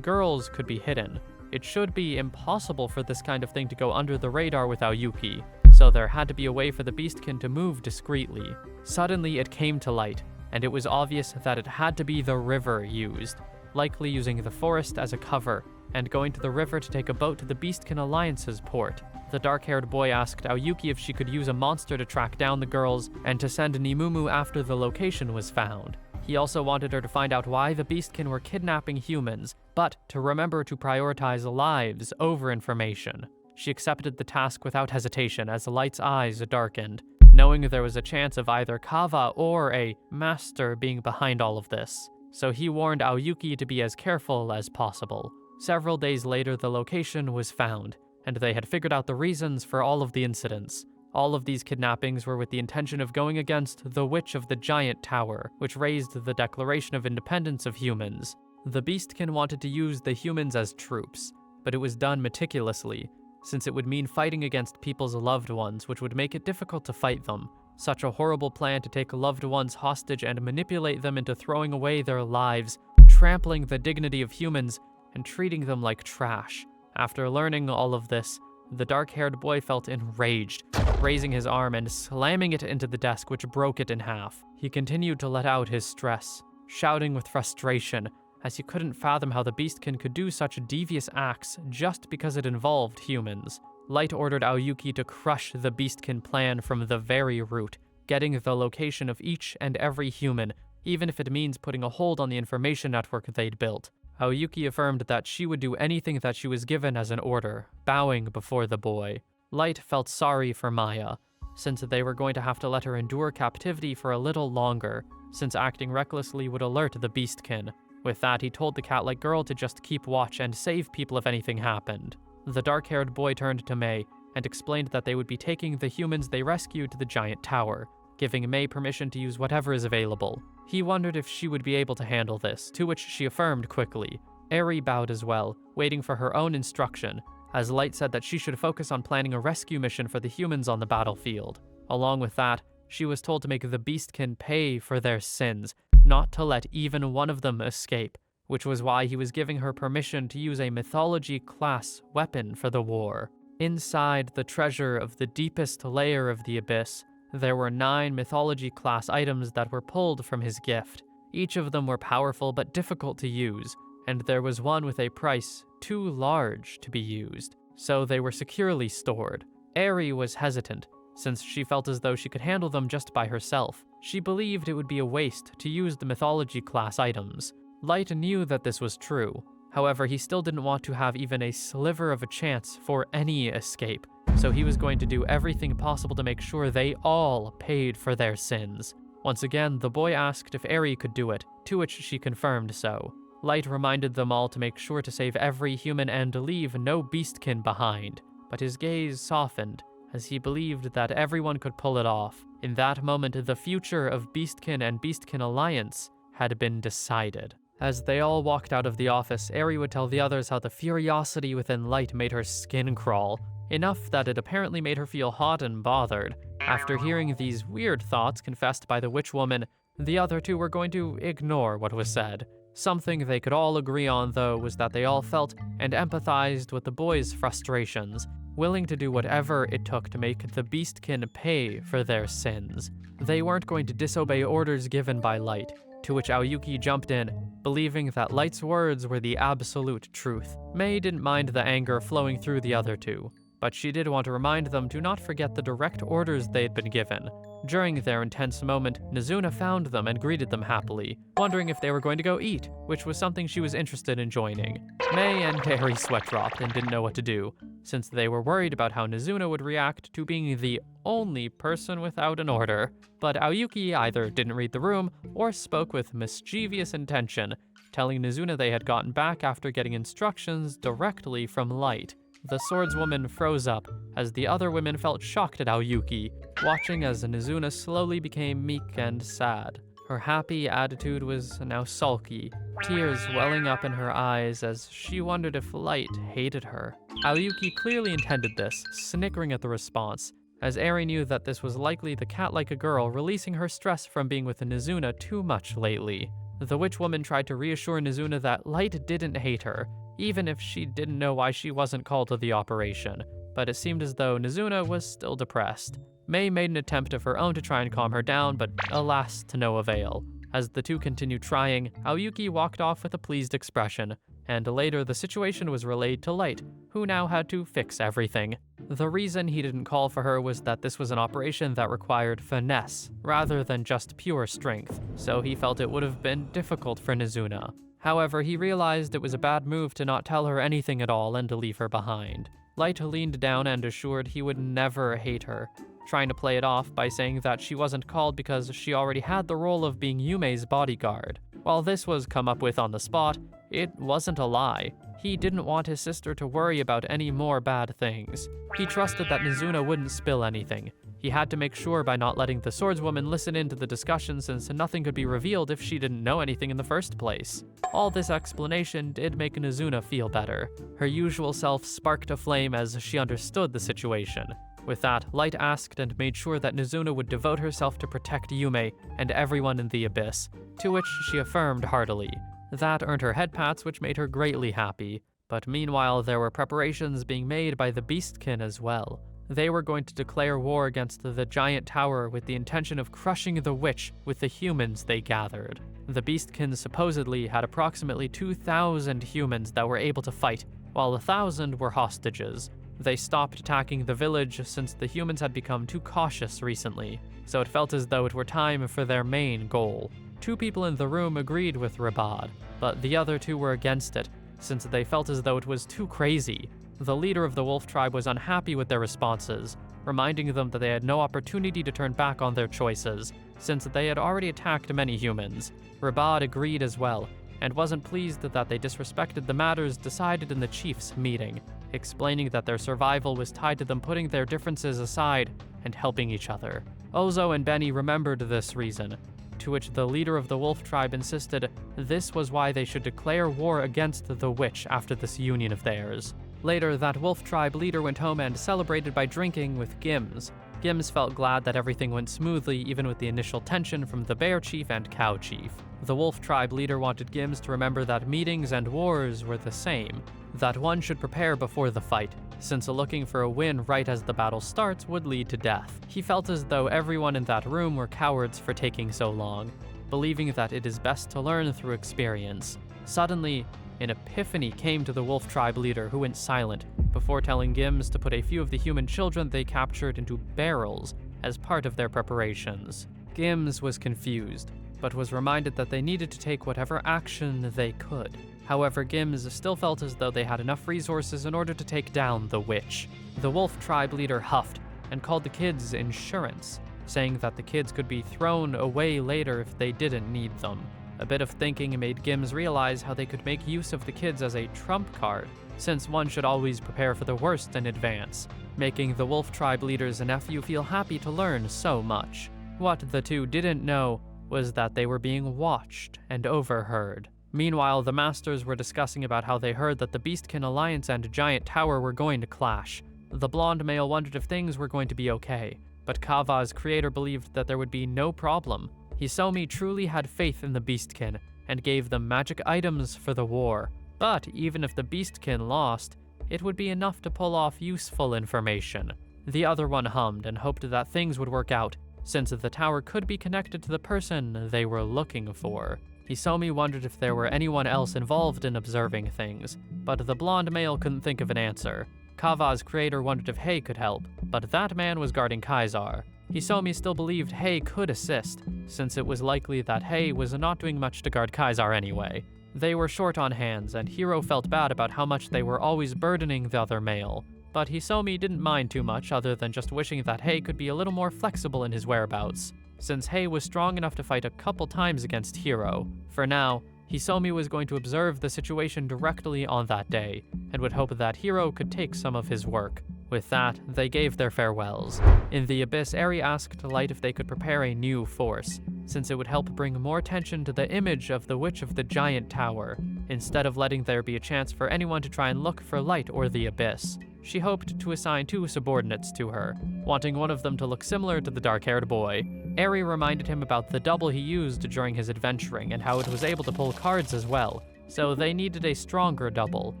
girls could be hidden. It should be impossible for this kind of thing to go under the radar with Aoyuki, so there had to be a way for the beastkin to move discreetly. Suddenly it came to Light, and it was obvious that it had to be the river used, likely using the forest as a cover, and going to the river to take a boat to the Beastkin Alliance's port. The dark-haired boy asked Aoyuki if she could use a monster to track down the girls and to send Nimumu after the location was found. He also wanted her to find out why the Beastkin were kidnapping humans, but to remember to prioritize lives over information. She accepted the task without hesitation as Light's eyes darkened, knowing there was a chance of either Kava or a master being behind all of this. So he warned Aoyuki to be as careful as possible. Several days later, the location was found, and they had figured out the reasons for all of the incidents. All of these kidnappings were with the intention of going against the Witch of the Giant Tower, which raised the Declaration of Independence of Humans. The Beastkin wanted to use the humans as troops, but it was done meticulously, since it would mean fighting against people's loved ones, which would make it difficult to fight them. Such a horrible plan to take loved ones hostage and manipulate them into throwing away their lives, trampling the dignity of humans, and treating them like trash. After learning all of this, the dark-haired boy felt enraged, raising his arm and slamming it into the desk, which broke it in half. He continued to let out his stress, shouting with frustration, as he couldn't fathom how the Beastkin could do such devious acts just because it involved humans. Light ordered Aoyuki to crush the Beastkin plan from the very root, getting the location of each and every human, even if it means putting a hold on the information network they'd built. Aoyuki affirmed that she would do anything that she was given as an order, bowing before the boy. Light felt sorry for Maya, since they were going to have to let her endure captivity for a little longer, since acting recklessly would alert the Beastkin. With that, he told the cat-like girl to just keep watch and save people if anything happened. The dark-haired boy turned to Mei and explained that they would be taking the humans they rescued to the giant tower, giving Mei permission to use whatever is available. He wondered if she would be able to handle this, to which she affirmed quickly. Eri bowed as well, waiting for her own instruction, as Light said that she should focus on planning a rescue mission for the humans on the battlefield. Along with that, she was told to make the Beastkin pay for their sins, not to let even one of them escape, which was why he was giving her permission to use a mythology-class weapon for the war. Inside the treasure of the deepest layer of the abyss, there were 9 mythology-class items that were pulled from his gift. Each of them were powerful but difficult to use, and there was one with a price too large to be used, so they were securely stored. Eri was hesitant, since she felt as though she could handle them just by herself. She believed it would be a waste to use the mythology-class items. Light knew that this was true. However, he still didn't want to have even a sliver of a chance for any escape, so he was going to do everything possible to make sure they all paid for their sins. Once again, the boy asked if Eri could do it, to which she confirmed so. Light reminded them all to make sure to save every human and leave no beastkin behind, but his gaze softened as he believed that everyone could pull it off. In that moment, the future of Beastkin and Beastkin Alliance had been decided. As they all walked out of the office, Eri would tell the others how the curiosity within Light made her skin crawl, enough that it apparently made her feel hot and bothered. After hearing these weird thoughts confessed by the witch woman, the other two were going to ignore what was said. Something they could all agree on, though, was that they all felt and empathized with the boys' frustrations, willing to do whatever it took to make the Beastkin pay for their sins. They weren't going to disobey orders given by Light, to which Aoyuki jumped in, believing that Light's words were the absolute truth. Mei didn't mind the anger flowing through the other two, but she did want to remind them to not forget the direct orders they'd been given. During their intense moment, Nizuna found them and greeted them happily, wondering if they were going to go eat, which was something she was interested in joining. Mei and Terry sweat dropped and didn't know what to do, since they were worried about how Nizuna would react to being the only person without an order. But Aoyuki either didn't read the room or spoke with mischievous intention, telling Nizuna they had gotten back after getting instructions directly from Light. The swordswoman froze up as the other women felt shocked at Aoyuki, watching as Nizuna slowly became meek and sad. Her happy attitude was now sulky, tears welling up in her eyes as she wondered if Light hated her. Aoyuki clearly intended this, snickering at the response, as Eri knew that this was likely the cat-like girl releasing her stress from being with Nizuna too much lately. The witch woman tried to reassure Nizuna that Light didn't hate her, even if she didn't know why she wasn't called to the operation, but it seemed as though Nizuna was still depressed. Mei made an attempt of her own to try and calm her down, but alas, to no avail. As the two continued trying, Aoyuki walked off with a pleased expression, and later the situation was relayed to Light, who now had to fix everything. The reason he didn't call for her was that this was an operation that required finesse, rather than just pure strength, so he felt it would have been difficult for Nizuna. However, he realized it was a bad move to not tell her anything at all and to leave her behind. Light leaned down and assured he would never hate her, trying to play it off by saying that she wasn't called because she already had the role of being Yumei's bodyguard. While this was come up with on the spot, it wasn't a lie. He didn't want his sister to worry about any more bad things. He trusted that Nizuna wouldn't spill anything. He had to make sure by not letting the swordswoman listen in to the discussion since nothing could be revealed if she didn't know anything in the first place. All this explanation did make Nizuna feel better. Her usual self sparked a flame as she understood the situation. With that, Light asked and made sure that Nizuna would devote herself to protect Yumei and everyone in the Abyss, to which she affirmed heartily. That earned her head pats, which made her greatly happy. But meanwhile, there were preparations being made by the Beastkin as well. They were going to declare war against the giant tower with the intention of crushing the witch with the humans they gathered. The Beastkin supposedly had approximately 2,000 humans that were able to fight, while 1,000 were hostages. They stopped attacking the village since the humans had become too cautious recently, so it felt as though it were time for their main goal. 2 people in the room agreed with Rabad, but the other 2 were against it, since they felt as though it was too crazy. The leader of the wolf tribe was unhappy with their responses, reminding them that they had no opportunity to turn back on their choices, since they had already attacked many humans. Rabad agreed as well, and wasn't pleased that they disrespected the matters decided in the chief's meeting, explaining that their survival was tied to them putting their differences aside and helping each other. Ozo and Benny remembered this reason, to which the leader of the wolf tribe insisted this was why they should declare war against the witch after this union of theirs. Later, that wolf tribe leader went home and celebrated by drinking with Gims. Gims felt glad that everything went smoothly even with the initial tension from the bear chief and cow chief. The wolf tribe leader wanted Gims to remember that meetings and wars were the same, that one should prepare before the fight, since looking for a win right as the battle starts would lead to death. He felt as though everyone in that room were cowards for taking so long, believing that it is best to learn through experience. Suddenly, an epiphany came to the wolf tribe leader, who went silent before telling Gims to put a few of the human children they captured into barrels as part of their preparations. Gims was confused, but was reminded that they needed to take whatever action they could. However, Gims still felt as though they had enough resources in order to take down the witch. The wolf tribe leader huffed and called the kids insurance, saying that the kids could be thrown away later if they didn't need them. A bit of thinking made Gims realize how they could make use of the kids as a trump card, since one should always prepare for the worst in advance, making the wolf tribe leader's nephew feel happy to learn so much. What the two didn't know was that they were being watched and overheard. Meanwhile, the masters were discussing about how they heard that the Beastkin Alliance and Giant Tower were going to clash. The blonde male wondered if things were going to be okay, but Kava's creator believed that there would be no problem. Hisomi truly had faith in the Beastkin and gave them magic items for the war. But even if the Beastkin lost, it would be enough to pull off useful information. The other one hummed and hoped that things would work out, since the tower could be connected to the person they were looking for. Hisomi wondered if there were anyone else involved in observing things, but the blonde male couldn't think of an answer. Kava's creator wondered if Hei could help, but that man was guarding Kaisar. Hisomi still believed Hei could assist, since it was likely that Hei was not doing much to guard Kaisar anyway. They were short on hands, and Hiro felt bad about how much they were always burdening the other male. But Hisomi didn't mind too much, other than just wishing that Hei could be a little more flexible in his whereabouts, since Hei was strong enough to fight a couple times against Hiro. For now, Hisomi was going to observe the situation directly on that day, and would hope that Hiro could take some of his work. With that, they gave their farewells. In the abyss, Eri asked Light if they could prepare a new force, since it would help bring more attention to the image of the Witch of the Giant Tower, instead of letting there be a chance for anyone to try and look for Light or the abyss. She hoped to assign 2 subordinates to her, wanting one of them to look similar to the dark-haired boy. Eri reminded him about the double he used during his adventuring and how it was able to pull cards as well, so they needed a stronger double.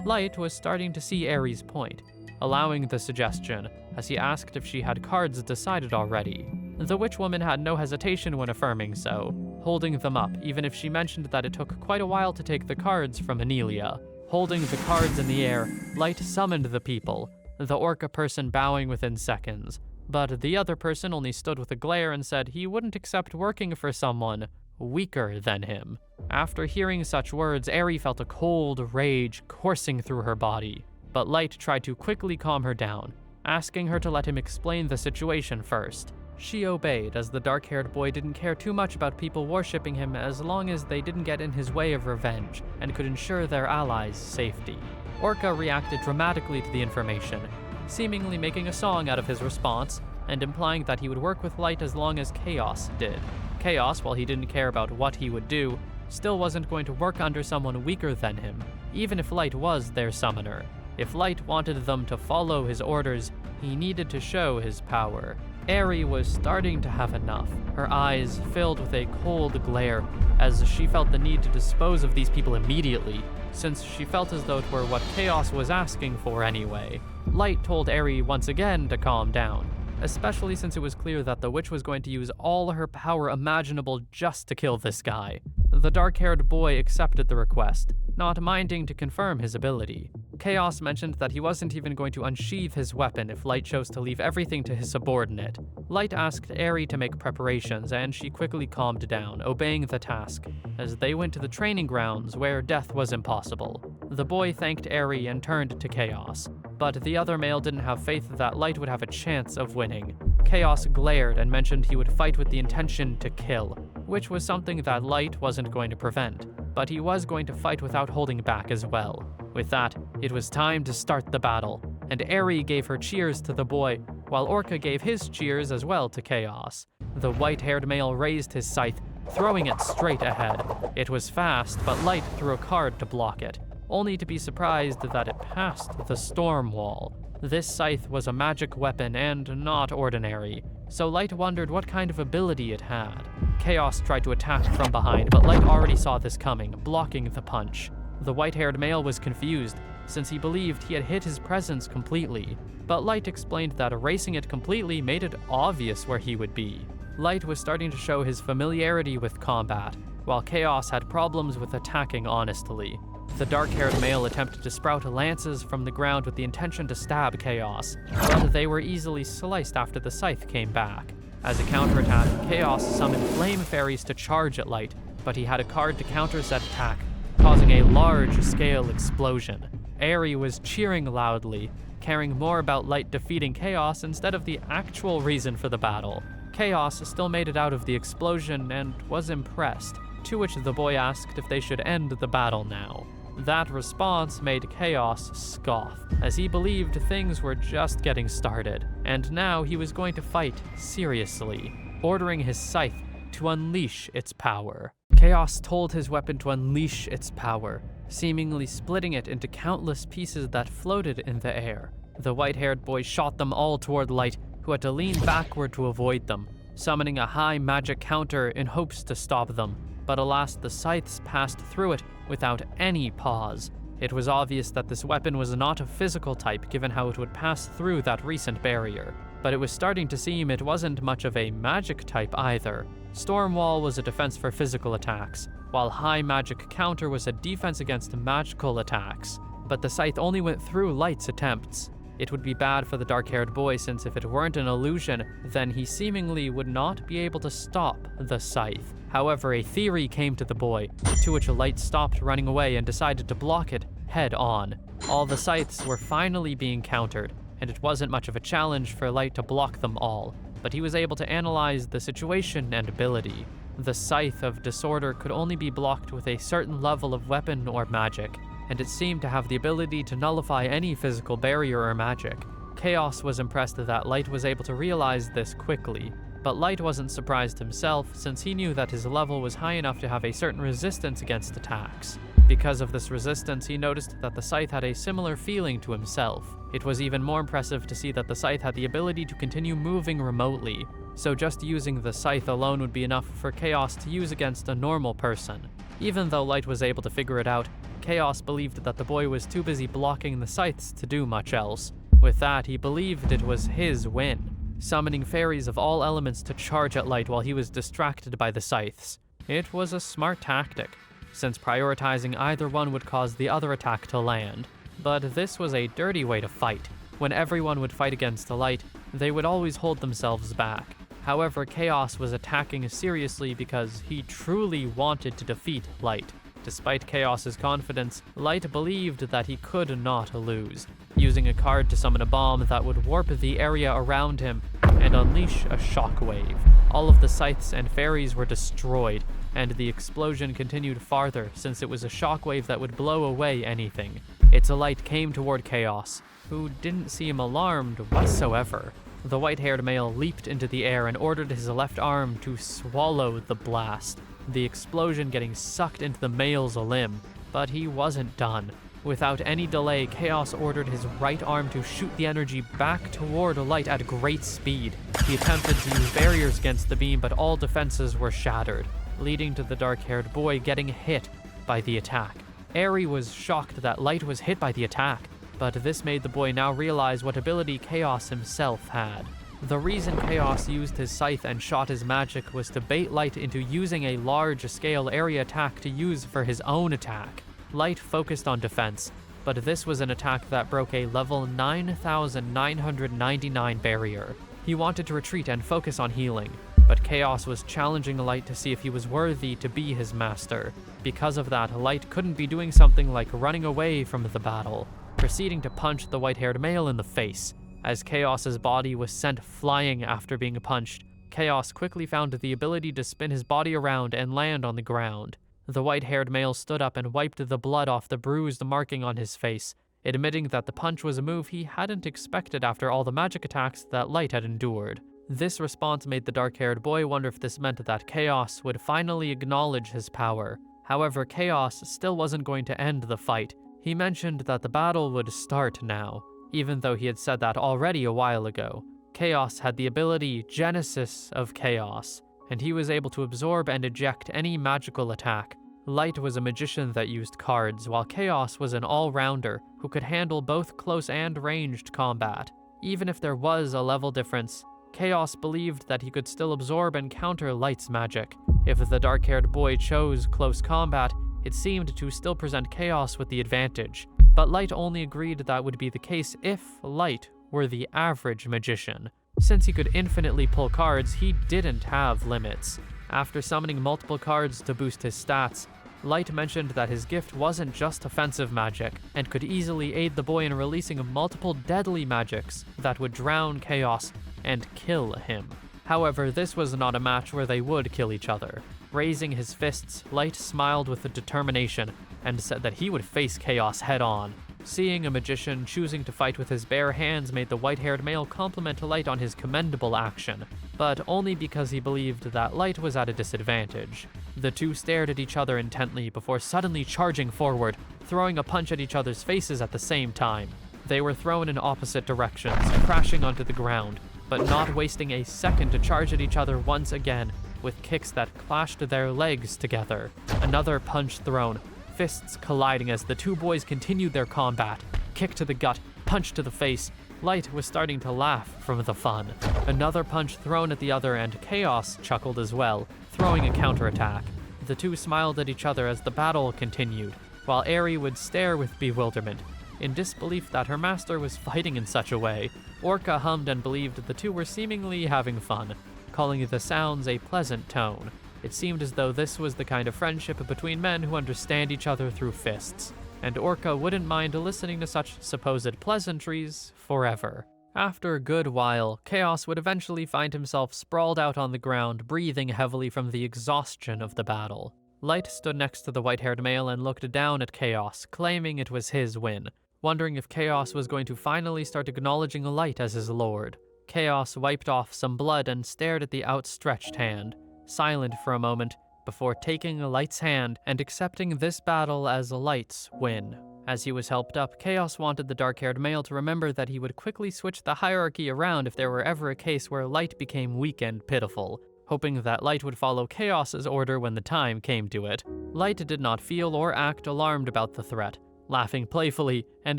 Light was starting to see Eri's point, allowing the suggestion, as he asked if she had cards decided already. The witch woman had no hesitation when affirming so, holding them up even if she mentioned that it took quite a while to take the cards from Anelia. Holding the cards in the air, Light summoned the people, the orca person bowing within seconds. But the other person only stood with a glare and said he wouldn't accept working for someone weaker than him. After hearing such words, Eri felt a cold rage coursing through her body. But Light tried to quickly calm her down, asking her to let him explain the situation first. She obeyed, as the dark-haired boy didn't care too much about people worshipping him as long as they didn't get in his way of revenge and could ensure their allies' safety. Orca reacted dramatically to the information, seemingly making a song out of his response and implying that he would work with Light as long as Chaos did. Chaos, while he didn't care about what he would do, still wasn't going to work under someone weaker than him, even if Light was their summoner. If Light wanted them to follow his orders, he needed to show his power. Eri was starting to have enough, her eyes filled with a cold glare, as she felt the need to dispose of these people immediately, since she felt as though it were what Chaos was asking for anyway. Light told Eri once again to calm down, especially since it was clear that the witch was going to use all her power imaginable just to kill this guy. The dark-haired boy accepted the request, not minding to confirm his ability. Chaos mentioned that he wasn't even going to unsheath his weapon if Light chose to leave everything to his subordinate. Light asked Eri to make preparations, and she quickly calmed down, obeying the task, as they went to the training grounds where death was impossible. The boy thanked Eri and turned to Chaos, but the other male didn't have faith that Light would have a chance of winning. Chaos glared and mentioned he would fight with the intention to kill, which was something that Light wasn't going to prevent, but he was going to fight without holding back as well. With that, it was time to start the battle, and Eri gave her cheers to the boy, while Orca gave his cheers as well to Chaos. The white-haired male raised his scythe, throwing it straight ahead. It was fast, but Light threw a card to block it, only to be surprised that it passed the storm wall. This scythe was a magic weapon and not ordinary, so Light wondered what kind of ability it had. Chaos tried to attack from behind, but Light already saw this coming, blocking the punch. The white-haired male was confused, since he believed he had hit his presence completely, but Light explained that erasing it completely made it obvious where he would be. Light was starting to show his familiarity with combat, while Chaos had problems with attacking honestly. The dark-haired male attempted to sprout lances from the ground with the intention to stab Chaos, but they were easily sliced after the scythe came back. As a counterattack, Chaos summoned flame fairies to charge at Light, but he had a card to counter said attack, causing a large-scale explosion. Eri was cheering loudly, caring more about Light defeating Chaos instead of the actual reason for the battle. Chaos still made it out of the explosion and was impressed, to which the boy asked if they should end the battle now. That response made Chaos scoff, as he believed things were just getting started, and now he was going to fight seriously, ordering his scythe to unleash its power. Chaos told his weapon to unleash its power, seemingly splitting it into countless pieces that floated in the air. The white-haired boy shot them all toward Light, who had to lean backward to avoid them, summoning a high magic counter in hopes to stop them. But alas, the scythes passed through it without any pause. It was obvious that this weapon was not a physical type given how it would pass through that recent barrier, but it was starting to seem it wasn't much of a magic type either. Stormwall was a defense for physical attacks, while High Magic Counter was a defense against magical attacks. But the scythe only went through Light's attempts. It would be bad for the dark-haired boy since if it weren't an illusion, then he seemingly would not be able to stop the scythe. However, a theory came to the boy, to which Light stopped running away and decided to block it head on. All the scythes were finally being countered, and it wasn't much of a challenge for Light to block them all, but he was able to analyze the situation and ability. The Scythe of Disorder could only be blocked with a certain level of weapon or magic, and it seemed to have the ability to nullify any physical barrier or magic. Chaos was impressed that Light was able to realize this quickly, but Light wasn't surprised himself since he knew that his level was high enough to have a certain resistance against attacks. Because of this resistance, he noticed that the Scythe had a similar feeling to himself. It was even more impressive to see that the Scythe had the ability to continue moving remotely, so just using the Scythe alone would be enough for Chaos to use against a normal person. Even though Light was able to figure it out, Chaos believed that the boy was too busy blocking the scythes to do much else. With that, he believed it was his win, summoning fairies of all elements to charge at Light while he was distracted by the scythes. It was a smart tactic, since prioritizing either one would cause the other attack to land. But this was a dirty way to fight. When everyone would fight against Light, they would always hold themselves back. However, Chaos was attacking seriously because he truly wanted to defeat Light. Despite Chaos's confidence, Light believed that he could not lose, using a card to summon a bomb that would warp the area around him and unleash a shockwave. All of the scythes and fairies were destroyed, and the explosion continued farther since it was a shockwave that would blow away anything. Its Light came toward Chaos, who didn't seem alarmed whatsoever. The white-haired male leaped into the air and ordered his left arm to swallow the blast, the explosion getting sucked into the male's limb. But he wasn't done. Without any delay, Chaos ordered his right arm to shoot the energy back toward Light at great speed. He attempted to use barriers against the beam, but all defenses were shattered, leading to the dark-haired boy getting hit by the attack. Eri was shocked that Light was hit by the attack, but this made the boy now realize what ability Chaos himself had. The reason Chaos used his scythe and shot his magic was to bait Light into using a large-scale area attack to use for his own attack. Light focused on defense, but this was an attack that broke a level 9,999 barrier. He wanted to retreat and focus on healing, but Chaos was challenging Light to see if he was worthy to be his master. Because of that, Light couldn't be doing something like running away from the battle, proceeding to punch the white-haired male in the face. As Chaos's body was sent flying after being punched, Chaos quickly found the ability to spin his body around and land on the ground. The white-haired male stood up and wiped the blood off the bruised marking on his face, admitting that the punch was a move he hadn't expected after all the magic attacks that Light had endured. This response made the dark-haired boy wonder if this meant that Chaos would finally acknowledge his power. However, Chaos still wasn't going to end the fight. He mentioned that the battle would start now, even though he had said that already a while ago. Chaos had the ability Genesis of Chaos, and he was able to absorb and eject any magical attack. Light was a magician that used cards, while Chaos was an all-rounder who could handle both close and ranged combat. Even if there was a level difference, Chaos believed that he could still absorb and counter Light's magic. If the dark-haired boy chose close combat, it seemed to still present Chaos with the advantage, but Light only agreed that would be the case if Light were the average magician. Since he could infinitely pull cards, he didn't have limits. After summoning multiple cards to boost his stats, Light mentioned that his gift wasn't just offensive magic, and could easily aid the boy in releasing multiple deadly magics that would drown Chaos and kill him. However, this was not a match where they would kill each other. Raising his fists, Light smiled with determination and said that he would face Chaos head-on. Seeing a magician choosing to fight with his bare hands made the white-haired male compliment Light on his commendable action, but only because he believed that Light was at a disadvantage. The two stared at each other intently before suddenly charging forward, throwing a punch at each other's faces at the same time. They were thrown in opposite directions, crashing onto the ground, but not wasting a second to charge at each other once again, with kicks that clashed their legs together. Another punch thrown, fists colliding as the two boys continued their combat. Kick to the gut, punch to the face. Light was starting to laugh from the fun. Another punch thrown at the other, and Chaos chuckled as well, throwing a counterattack. The two smiled at each other as the battle continued, while Eri would stare with bewilderment. In disbelief that her master was fighting in such a way, Orca hummed and believed the two were seemingly having fun, calling the sounds a pleasant tone. It seemed as though this was the kind of friendship between men who understand each other through fists, and Orca wouldn't mind listening to such supposed pleasantries forever. After a good while, Chaos would eventually find himself sprawled out on the ground, breathing heavily from the exhaustion of the battle. Light stood next to the white-haired male and looked down at Chaos, claiming it was his win, wondering if Chaos was going to finally start acknowledging Light as his lord. Chaos wiped off some blood and stared at the outstretched hand, silent for a moment, before taking Light's hand and accepting this battle as Light's win. As he was helped up, Chaos wanted the dark-haired male to remember that he would quickly switch the hierarchy around if there were ever a case where Light became weak and pitiful, hoping that Light would follow Chaos's order when the time came to it. Light did not feel or act alarmed about the threat, laughing playfully and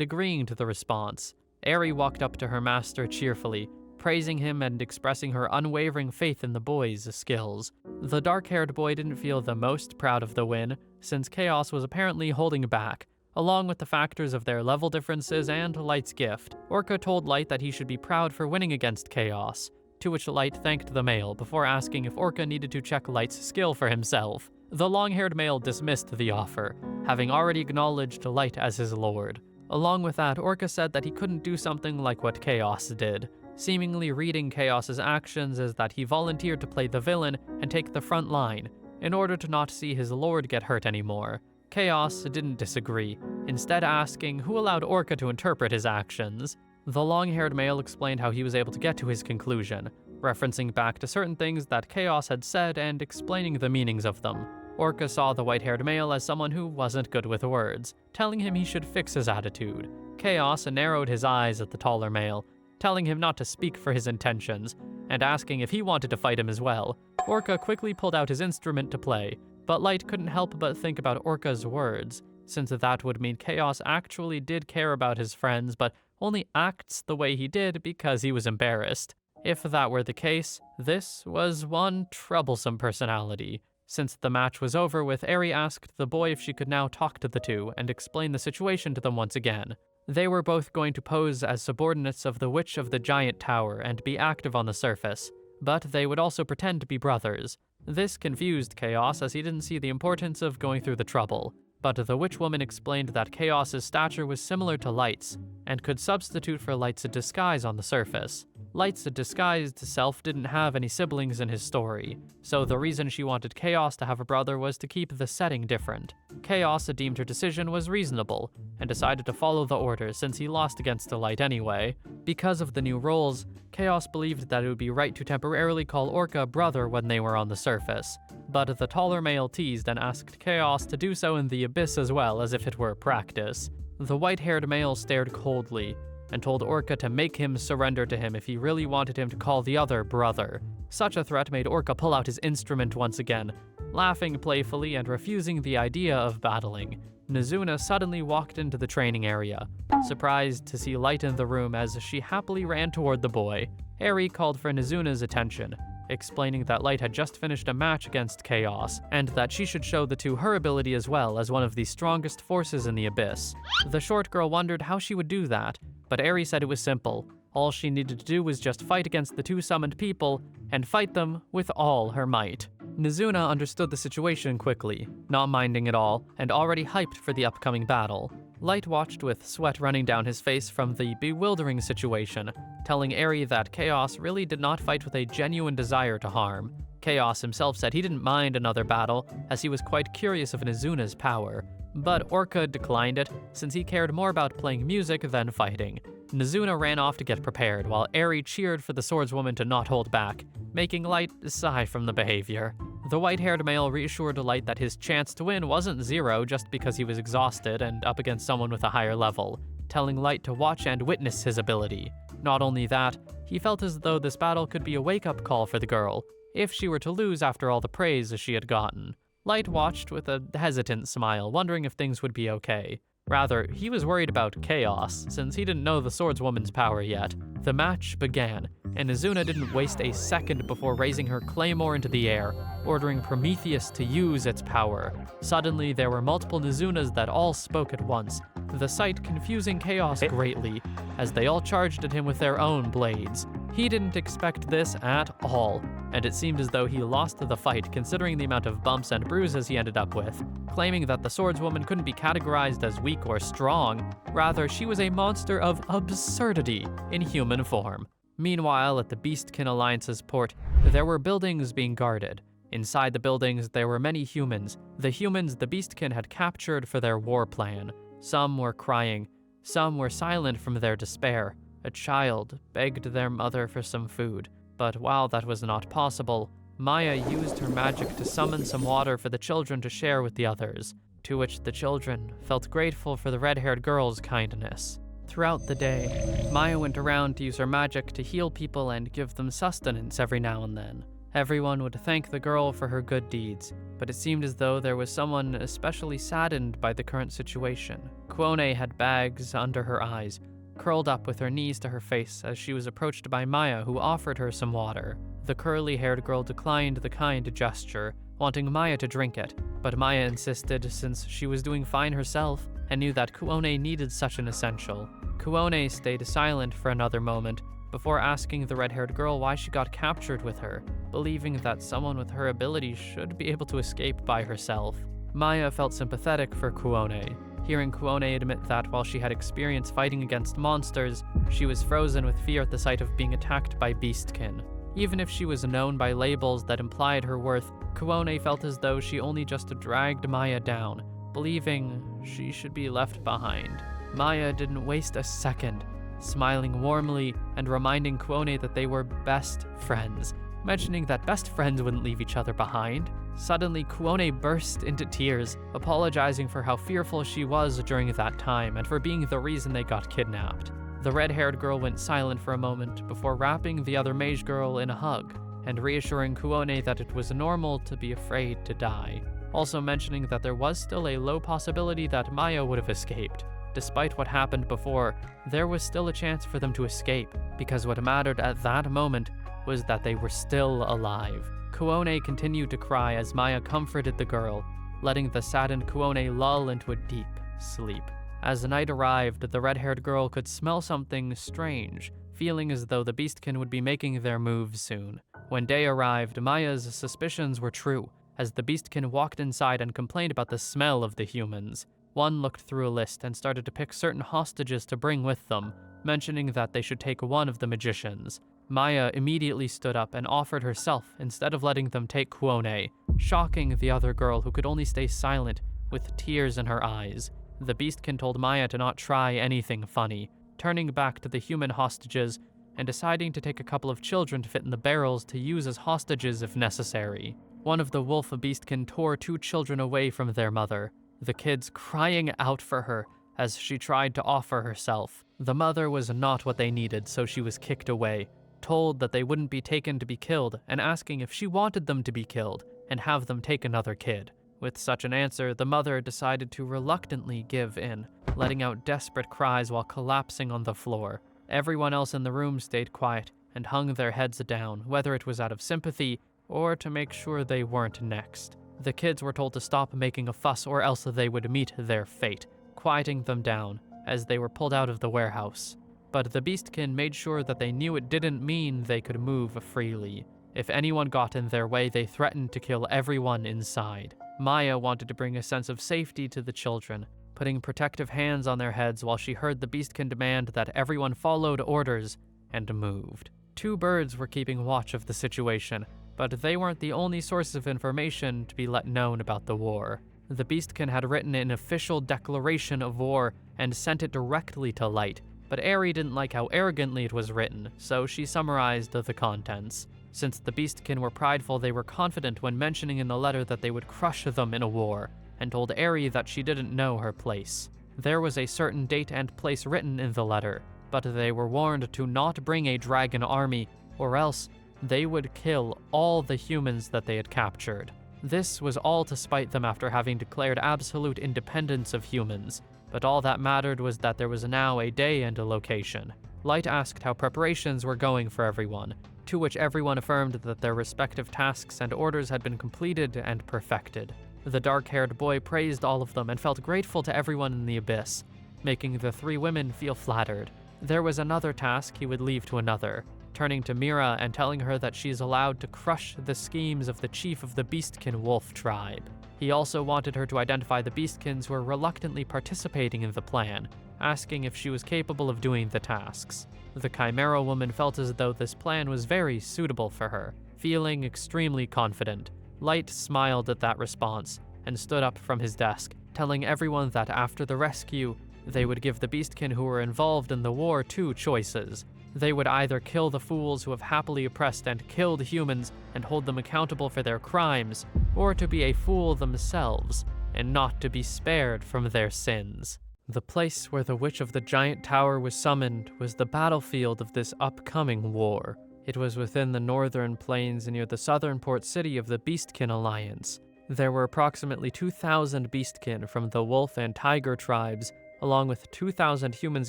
agreeing to the response. Eri walked up to her master cheerfully, praising him and expressing her unwavering faith in the boy's skills. The dark-haired boy didn't feel the most proud of the win, since Chaos was apparently holding back, along with the factors of their level differences and Light's gift. Orca told Light that he should be proud for winning against Chaos, to which Light thanked the male before asking if Orca needed to check Light's skill for himself. The long-haired male dismissed the offer, having already acknowledged Light as his lord. Along with that, Orca said that he couldn't do something like what Chaos did, seemingly reading Chaos's actions as that he volunteered to play the villain and take the front line, in order to not see his lord get hurt anymore. Chaos didn't disagree, instead asking who allowed Orca to interpret his actions. The long-haired male explained how he was able to get to his conclusion, referencing back to certain things that Chaos had said and explaining the meanings of them. Orca saw the white-haired male as someone who wasn't good with words, telling him he should fix his attitude. Chaos narrowed his eyes at the taller male, telling him not to speak for his intentions, and asking if he wanted to fight him as well. Orca quickly pulled out his instrument to play, but Light couldn't help but think about Orca's words, since that would mean Chaos actually did care about his friends, but only acts the way he did because he was embarrassed. If that were the case, this was one troublesome personality. Since the match was over with, Eri asked the boy if she could now talk to the two and explain the situation to them once again. They were both going to pose as subordinates of the Witch of the Giant Tower and be active on the surface, but they would also pretend to be brothers. This confused Chaos as he didn't see the importance of going through the trouble, but the witch woman explained that Chaos's stature was similar to Light's, and could substitute for Light's disguise on the surface. Light's disguised self didn't have any siblings in his story, so the reason she wanted Chaos to have a brother was to keep the setting different. Chaos deemed her decision was reasonable, and decided to follow the orders since he lost against the Light anyway. Because of the new roles, Chaos believed that it would be right to temporarily call Orca brother when they were on the surface, but the taller male teased and asked Chaos to do so in the abyss as well, as if it were practice. The white-haired male stared coldly, and told Orca to make him surrender to him if he really wanted him to call the other brother. Such a threat made Orca pull out his instrument once again, laughing playfully and refusing the idea of battling. Nizuna suddenly walked into the training area, surprised to see Light in the room as she happily ran toward the boy. Eri called for Nizuna's attention, explaining that Light had just finished a match against Chaos, and that she should show the two her ability as well as one of the strongest forces in the Abyss. The short girl wondered how she would do that, but Eri said it was simple. All she needed to do was just fight against the two summoned people, and fight them with all her might. Nizuna understood the situation quickly, not minding at all, and already hyped for the upcoming battle. Light watched with sweat running down his face from the bewildering situation, telling Eri that Chaos really did not fight with a genuine desire to harm. Chaos himself said he didn't mind another battle, as he was quite curious of Nizuna's power, but Orca declined it since he cared more about playing music than fighting. Nizuna ran off to get prepared, while Eri cheered for the swordswoman to not hold back, making Light sigh from the behavior. The white-haired male reassured Light that his chance to win wasn't zero just because he was exhausted and up against someone with a higher level, telling Light to watch and witness his ability. Not only that, he felt as though this battle could be a wake-up call for the girl, if she were to lose after all the praise she had gotten. Light watched with a hesitant smile, wondering if things would be okay. Rather, he was worried about Chaos, since he didn't know the swordswoman's power yet. The match began, and Nizuna didn't waste a second before raising her claymore into the air, ordering Prometheus to use its power. Suddenly, there were multiple Nizunas that all spoke at once, the sight confusing Chaos greatly, as they all charged at him with their own blades. He didn't expect this at all, and it seemed as though he lost the fight considering the amount of bumps and bruises he ended up with, claiming that the swordswoman couldn't be categorized as weak or strong, rather she was a monster of absurdity in human form. Meanwhile, at the Beastkin Alliance's port, there were buildings being guarded. Inside the buildings, there were many humans, the humans the Beastkin had captured for their war plan. Some were crying, some were silent from their despair. A child begged their mother for some food, but while that was not possible, Maya used her magic to summon some water for the children to share with the others, to which the children felt grateful for the red-haired girl's kindness. Throughout the day, Maya went around to use her magic to heal people and give them sustenance every now and then. Everyone would thank the girl for her good deeds, but it seemed as though there was someone especially saddened by the current situation. Kwone had bags under her eyes, curled up with her knees to her face as she was approached by Maya, who offered her some water. The curly-haired girl declined the kind gesture, wanting Maya to drink it, but Maya insisted since she was doing fine herself and knew that Kwone needed such an essential. Kwone stayed silent for another moment before asking the red-haired girl why she got captured with her, believing that someone with her abilities should be able to escape by herself. Maya felt sympathetic for Kwone, hearing Kwone admit that while she had experience fighting against monsters, she was frozen with fear at the sight of being attacked by Beastkin. Even if she was known by labels that implied her worth, Kwone felt as though she only just dragged Maya down, believing she should be left behind. Maya didn't waste a second, smiling warmly and reminding Kwone that they were best friends, mentioning that best friends wouldn't leave each other behind. Suddenly, Kwone burst into tears, apologizing for how fearful she was during that time and for being the reason they got kidnapped. The red-haired girl went silent for a moment before wrapping the other mage girl in a hug and reassuring Kwone that it was normal to be afraid to die, also mentioning that there was still a low possibility that Maya would have escaped. Despite what happened before, there was still a chance for them to escape, because what mattered at that moment was that they were still alive. Kwone continued to cry as Maya comforted the girl, letting the saddened Kwone lull into a deep sleep. As the night arrived, the red-haired girl could smell something strange, feeling as though the Beastkin would be making their move soon. When day arrived, Maya's suspicions were true, as the Beastkin walked inside and complained about the smell of the humans. One looked through a list and started to pick certain hostages to bring with them, mentioning that they should take one of the magicians. Maya immediately stood up and offered herself instead of letting them take Kwone, shocking the other girl who could only stay silent with tears in her eyes. The Beastkin told Maya to not try anything funny, turning back to the human hostages and deciding to take a couple of children to fit in the barrels to use as hostages if necessary. One of the wolf Beastkin tore 2 children away from their mother, the kids crying out for her as she tried to offer herself. The mother was not what they needed, so she was kicked away, told that they wouldn't be taken to be killed, and asking if she wanted them to be killed and have them take another kid. With such an answer, the mother decided to reluctantly give in, letting out desperate cries while collapsing on the floor. Everyone else in the room stayed quiet and hung their heads down, whether it was out of sympathy or to make sure they weren't next. The kids were told to stop making a fuss or else they would meet their fate, quieting them down as they were pulled out of the warehouse. But the Beastkin made sure that they knew it didn't mean they could move freely. If anyone got in their way, they threatened to kill everyone inside. Maya wanted to bring a sense of safety to the children, putting protective hands on their heads while she heard the Beastkin demand that everyone followed orders and moved. 2 birds were keeping watch of the situation, but they weren't the only source of information to be let known about the war. The Beastkin had written an official declaration of war and sent it directly to Light, but Aerie didn't like how arrogantly it was written, so she summarized the contents. Since the Beastkin were prideful, they were confident when mentioning in the letter that they would crush them in a war, and told Aerie that she didn't know her place. There was a certain date and place written in the letter, but they were warned to not bring a dragon army, or else they would kill all the humans that they had captured. This was all to spite them after having declared absolute independence of humans, but all that mattered was that there was now a day and a location. Light asked how preparations were going for everyone, to which everyone affirmed that their respective tasks and orders had been completed and perfected. The dark-haired boy praised all of them and felt grateful to everyone in the Abyss, making the three women feel flattered. There was another task he would leave to another, turning to Mira and telling her that she is allowed to crush the schemes of the chief of the Beastkin wolf tribe. He also wanted her to identify the Beastkins who were reluctantly participating in the plan, asking if she was capable of doing the tasks. The Chimera woman felt as though this plan was very suitable for her, feeling extremely confident. Light smiled at that response and stood up from his desk, telling everyone that after the rescue, they would give the Beastkin who were involved in the war two choices. They would either kill the fools who have happily oppressed and killed humans and hold them accountable for their crimes, or to be a fool themselves and not to be spared from their sins. The place where the Witch of the Giant Tower was summoned was the battlefield of this upcoming war. It was within the northern plains near the southern port city of the Beastkin Alliance. There were approximately 2,000 Beastkin from the wolf and tiger tribes, along with 2,000 humans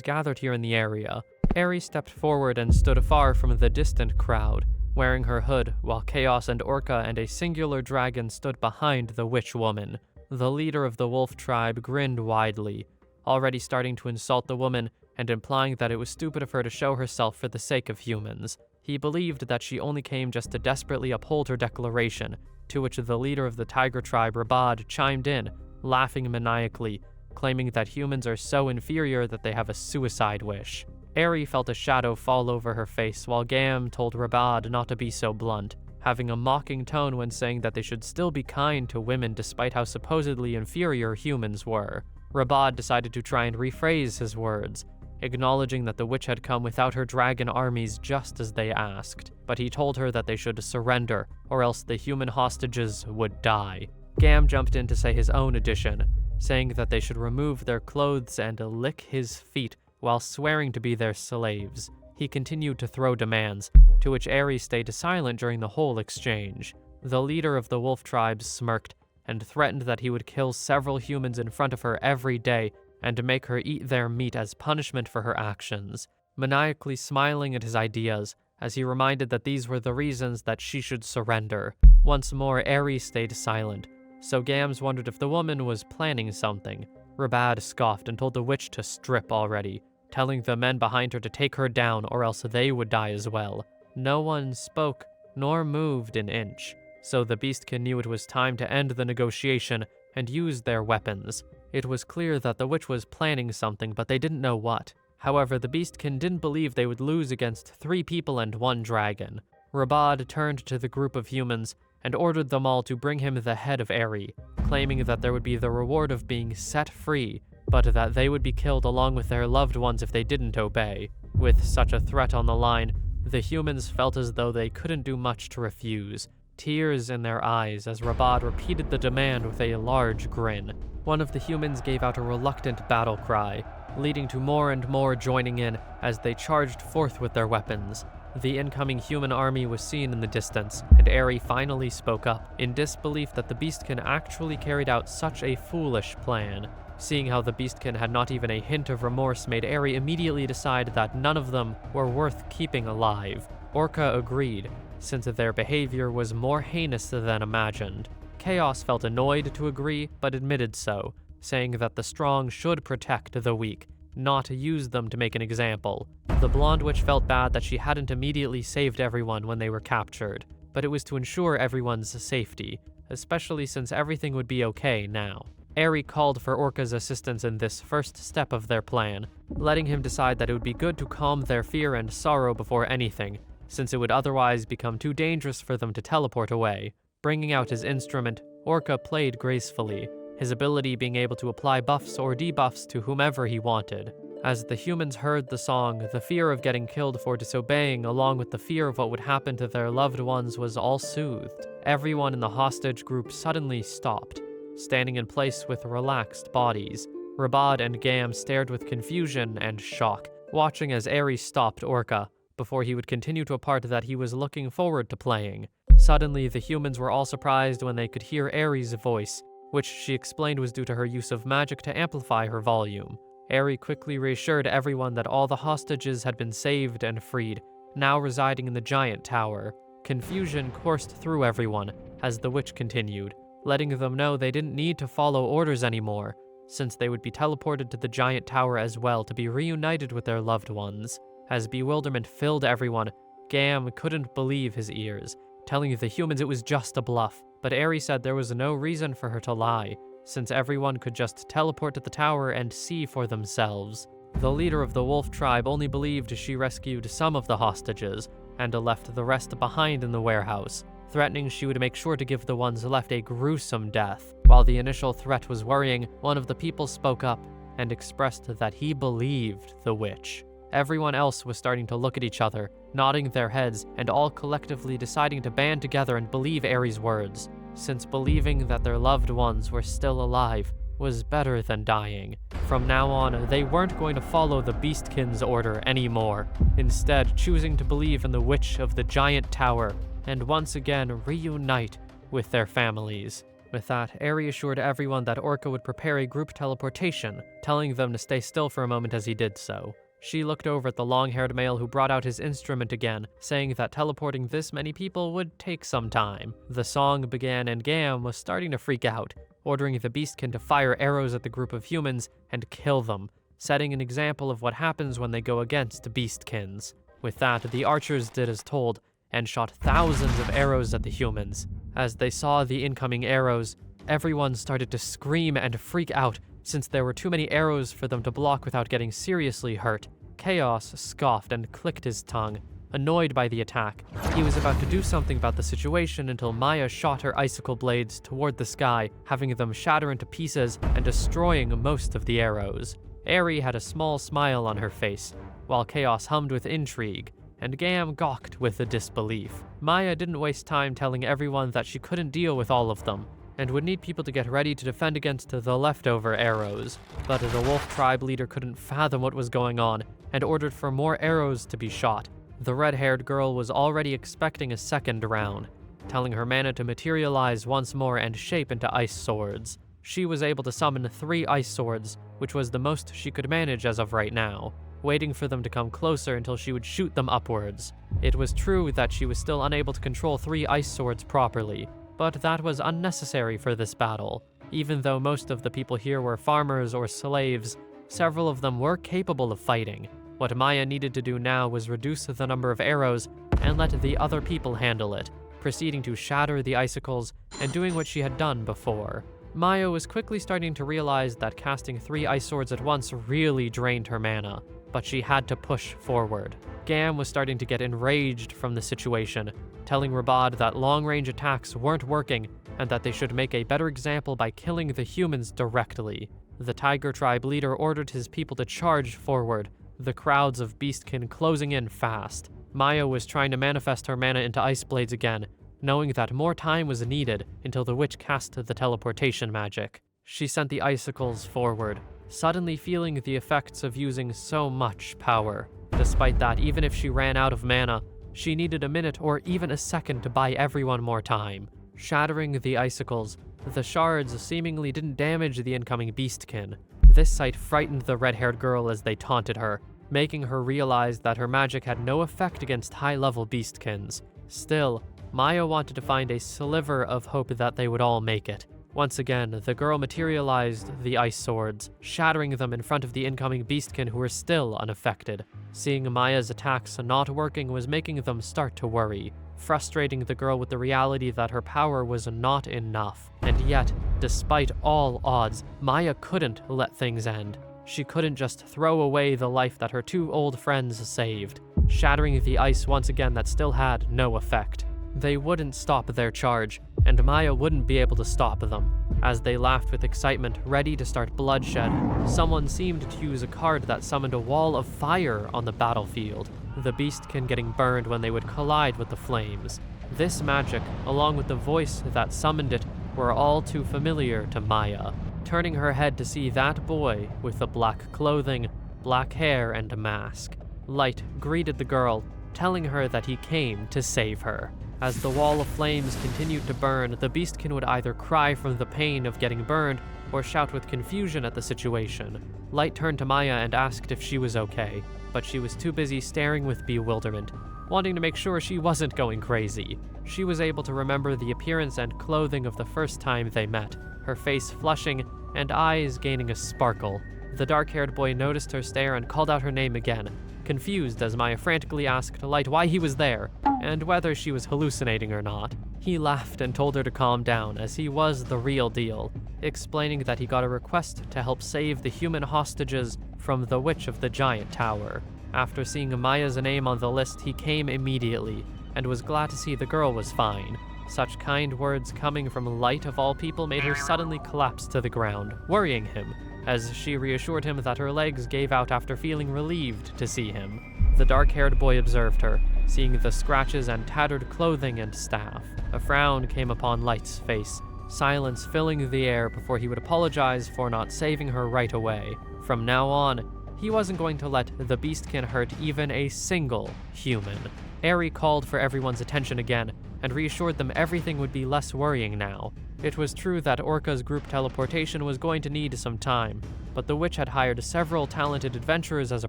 gathered here in the area. Eri stepped forward and stood afar from the distant crowd, wearing her hood, while Chaos and Orca and a singular dragon stood behind the witch woman. The leader of the wolf tribe grinned widely, already starting to insult the woman and implying that it was stupid of her to show herself for the sake of humans. He believed that she only came just to desperately uphold her declaration, to which the leader of the tiger tribe, Rabad, chimed in, laughing maniacally, claiming that humans are so inferior that they have a suicide wish. Eri felt a shadow fall over her face, while Gam told Rabad not to be so blunt, having a mocking tone when saying that they should still be kind to women despite how supposedly inferior humans were. Rabad decided to try and rephrase his words, acknowledging that the witch had come without her dragon armies just as they asked, but he told her that they should surrender, or else the human hostages would die. Gam jumped in to say his own addition, saying that they should remove their clothes and lick his feet while swearing to be their slaves. He continued to throw demands, to which Eri stayed silent during the whole exchange. The leader of the wolf tribe smirked and threatened that he would kill several humans in front of her every day and make her eat their meat as punishment for her actions, maniacally smiling at his ideas as he reminded that these were the reasons that she should surrender. Once more, Eri stayed silent, so Gams wondered if the woman was planning something. Rabad scoffed and told the witch to strip already, telling the men behind her to take her down or else they would die as well. No one spoke nor moved an inch, so the Beastkin knew it was time to end the negotiation and use their weapons. It was clear that the witch was planning something, but they didn't know what. However, the Beastkin didn't believe they would lose against 3 people and 1 dragon. Rabad turned to the group of humans and ordered them all to bring him the head of Eri, claiming that there would be the reward of being set free, but that they would be killed along with their loved ones if they didn't obey. With such a threat on the line, the humans felt as though they couldn't do much to refuse, tears in their eyes as Rabad repeated the demand with a large grin. One of the humans gave out a reluctant battle cry, leading to more and more joining in as they charged forth with their weapons. The incoming human army was seen in the distance, and Eri finally spoke up, in disbelief that the Beastkin actually carried out such a foolish plan. Seeing how the Beastkin had not even a hint of remorse made Eri immediately decide that none of them were worth keeping alive. Orca agreed, since their behavior was more heinous than imagined. Chaos felt annoyed to agree, but admitted so, saying that the strong should protect the weak, not use them to make an example. The blonde witch felt bad that she hadn't immediately saved everyone when they were captured, but it was to ensure everyone's safety, especially since everything would be okay now. Eri called for Orca's assistance in this first step of their plan, letting him decide that it would be good to calm their fear and sorrow before anything, since it would otherwise become too dangerous for them to teleport away. Bringing out his instrument, Orca played gracefully, his ability being able to apply buffs or debuffs to whomever he wanted. As the humans heard the song, the fear of getting killed for disobeying along with the fear of what would happen to their loved ones was all soothed. Everyone in the hostage group suddenly stopped, standing in place with relaxed bodies. Rabad and Gam stared with confusion and shock, watching as Eri stopped Orca, before he would continue to a part that he was looking forward to playing. Suddenly, the humans were all surprised when they could hear Eri's voice, which she explained was due to her use of magic to amplify her volume. Eri quickly reassured everyone that all the hostages had been saved and freed, now residing in the giant tower. Confusion coursed through everyone as the witch continued, letting them know they didn't need to follow orders anymore, since they would be teleported to the giant tower as well to be reunited with their loved ones. As bewilderment filled everyone, Gam couldn't believe his ears, telling the humans it was just a bluff, but Eri said there was no reason for her to lie, since everyone could just teleport to the tower and see for themselves. The leader of the wolf tribe only believed she rescued some of the hostages, and left the rest behind in the warehouse, threatening she would make sure to give the ones left a gruesome death. While the initial threat was worrying, one of the people spoke up and expressed that he believed the witch. Everyone else was starting to look at each other, nodding their heads, and all collectively deciding to band together and believe Eri's words, since believing that their loved ones were still alive was better than dying. From now on, they weren't going to follow the Beastkin's order anymore, instead choosing to believe in the Witch of the Giant Tower and once again reunite with their families. With that, Eri assured everyone that Orca would prepare a group teleportation, telling them to stay still for a moment as he did so. She looked over at the long-haired male who brought out his instrument again, saying that teleporting this many people would take some time. The song began and Gam was starting to freak out, ordering the Beastkin to fire arrows at the group of humans and kill them, setting an example of what happens when they go against Beastkins. With that, the archers did as told, and shot thousands of arrows at the humans. As they saw the incoming arrows, everyone started to scream and freak out, since there were too many arrows for them to block without getting seriously hurt. Chaos scoffed and clicked his tongue, annoyed by the attack. He was about to do something about the situation until Maya shot her icicle blades toward the sky, having them shatter into pieces and destroying most of the arrows. Eri had a small smile on her face, while Chaos hummed with intrigue, and Gam gawked with the disbelief. Maya didn't waste time telling everyone that she couldn't deal with all of them, and would need people to get ready to defend against the leftover arrows. But the wolf tribe leader couldn't fathom what was going on, and ordered for more arrows to be shot. The red-haired girl was already expecting a second round, telling her mana to materialize once more and shape into ice swords. She was able to summon 3 ice swords, which was the most she could manage as of right now, waiting for them to come closer until she would shoot them upwards. It was true that she was still unable to control 3 ice swords properly, but that was unnecessary for this battle. Even though most of the people here were farmers or slaves, several of them were capable of fighting. What Maya needed to do now was reduce the number of arrows and let the other people handle it, proceeding to shatter the icicles and doing what she had done before. Maya was quickly starting to realize that casting 3 ice swords at once really drained her mana, but she had to push forward. Gam was starting to get enraged from the situation, telling Rabad that long-range attacks weren't working and that they should make a better example by killing the humans directly. The Tiger Tribe leader ordered his people to charge forward, the crowds of Beastkin closing in fast. Maya was trying to manifest her mana into ice blades again, knowing that more time was needed until the witch cast the teleportation magic. She sent the icicles forward, suddenly feeling the effects of using so much power. Despite that, even if she ran out of mana, she needed a minute or even a second to buy everyone more time. Shattering the icicles, the shards seemingly didn't damage the incoming Beastkin. This sight frightened the red-haired girl as they taunted her, making her realize that her magic had no effect against high-level Beastkins. Still, Maya wanted to find a sliver of hope that they would all make it. Once again, the girl materialized the ice swords, shattering them in front of the incoming Beastkin who were still unaffected. Seeing Maya's attacks not working was making them start to worry, frustrating the girl with the reality that her power was not enough. And yet, despite all odds, Maya couldn't let things end. She couldn't just throw away the life that her 2 old friends saved, shattering the ice once again that still had no effect. They wouldn't stop their charge, and Maya wouldn't be able to stop them. As they laughed with excitement, ready to start bloodshed, someone seemed to use a card that summoned a wall of fire on the battlefield, the Beastkin getting burned when they would collide with the flames. This magic, along with the voice that summoned it, were all too familiar to Maya, turning her head to see that boy with the black clothing, black hair, and a mask. Light greeted the girl, telling her that he came to save her. As the wall of flames continued to burn, the Beastkin would either cry from the pain of getting burned or shout with confusion at the situation. Light turned to Maya and asked if she was okay, but she was too busy staring with bewilderment, wanting to make sure she wasn't going crazy. She was able to remember the appearance and clothing of the first time they met, her face flushing and eyes gaining a sparkle. The dark-haired boy noticed her stare and called out her name again, confused as Maya frantically asked Light why he was there, and whether she was hallucinating or not. He laughed and told her to calm down, as he was the real deal, explaining that he got a request to help save the human hostages from the Witch of the Giant Tower. After seeing Maya's name on the list, he came immediately, and was glad to see the girl was fine. Such kind words coming from Light of all people made her suddenly collapse to the ground, worrying him, as she reassured him that her legs gave out after feeling relieved to see him. The dark-haired boy observed her, seeing the scratches and tattered clothing and staff. A frown came upon Light's face, silence filling the air before he would apologize for not saving her right away. From now on, he wasn't going to let the Beastkin hurt even a single human. Eri called for everyone's attention again, and reassured them everything would be less worrying now. It was true that Orca's group teleportation was going to need some time, but the witch had hired several talented adventurers as a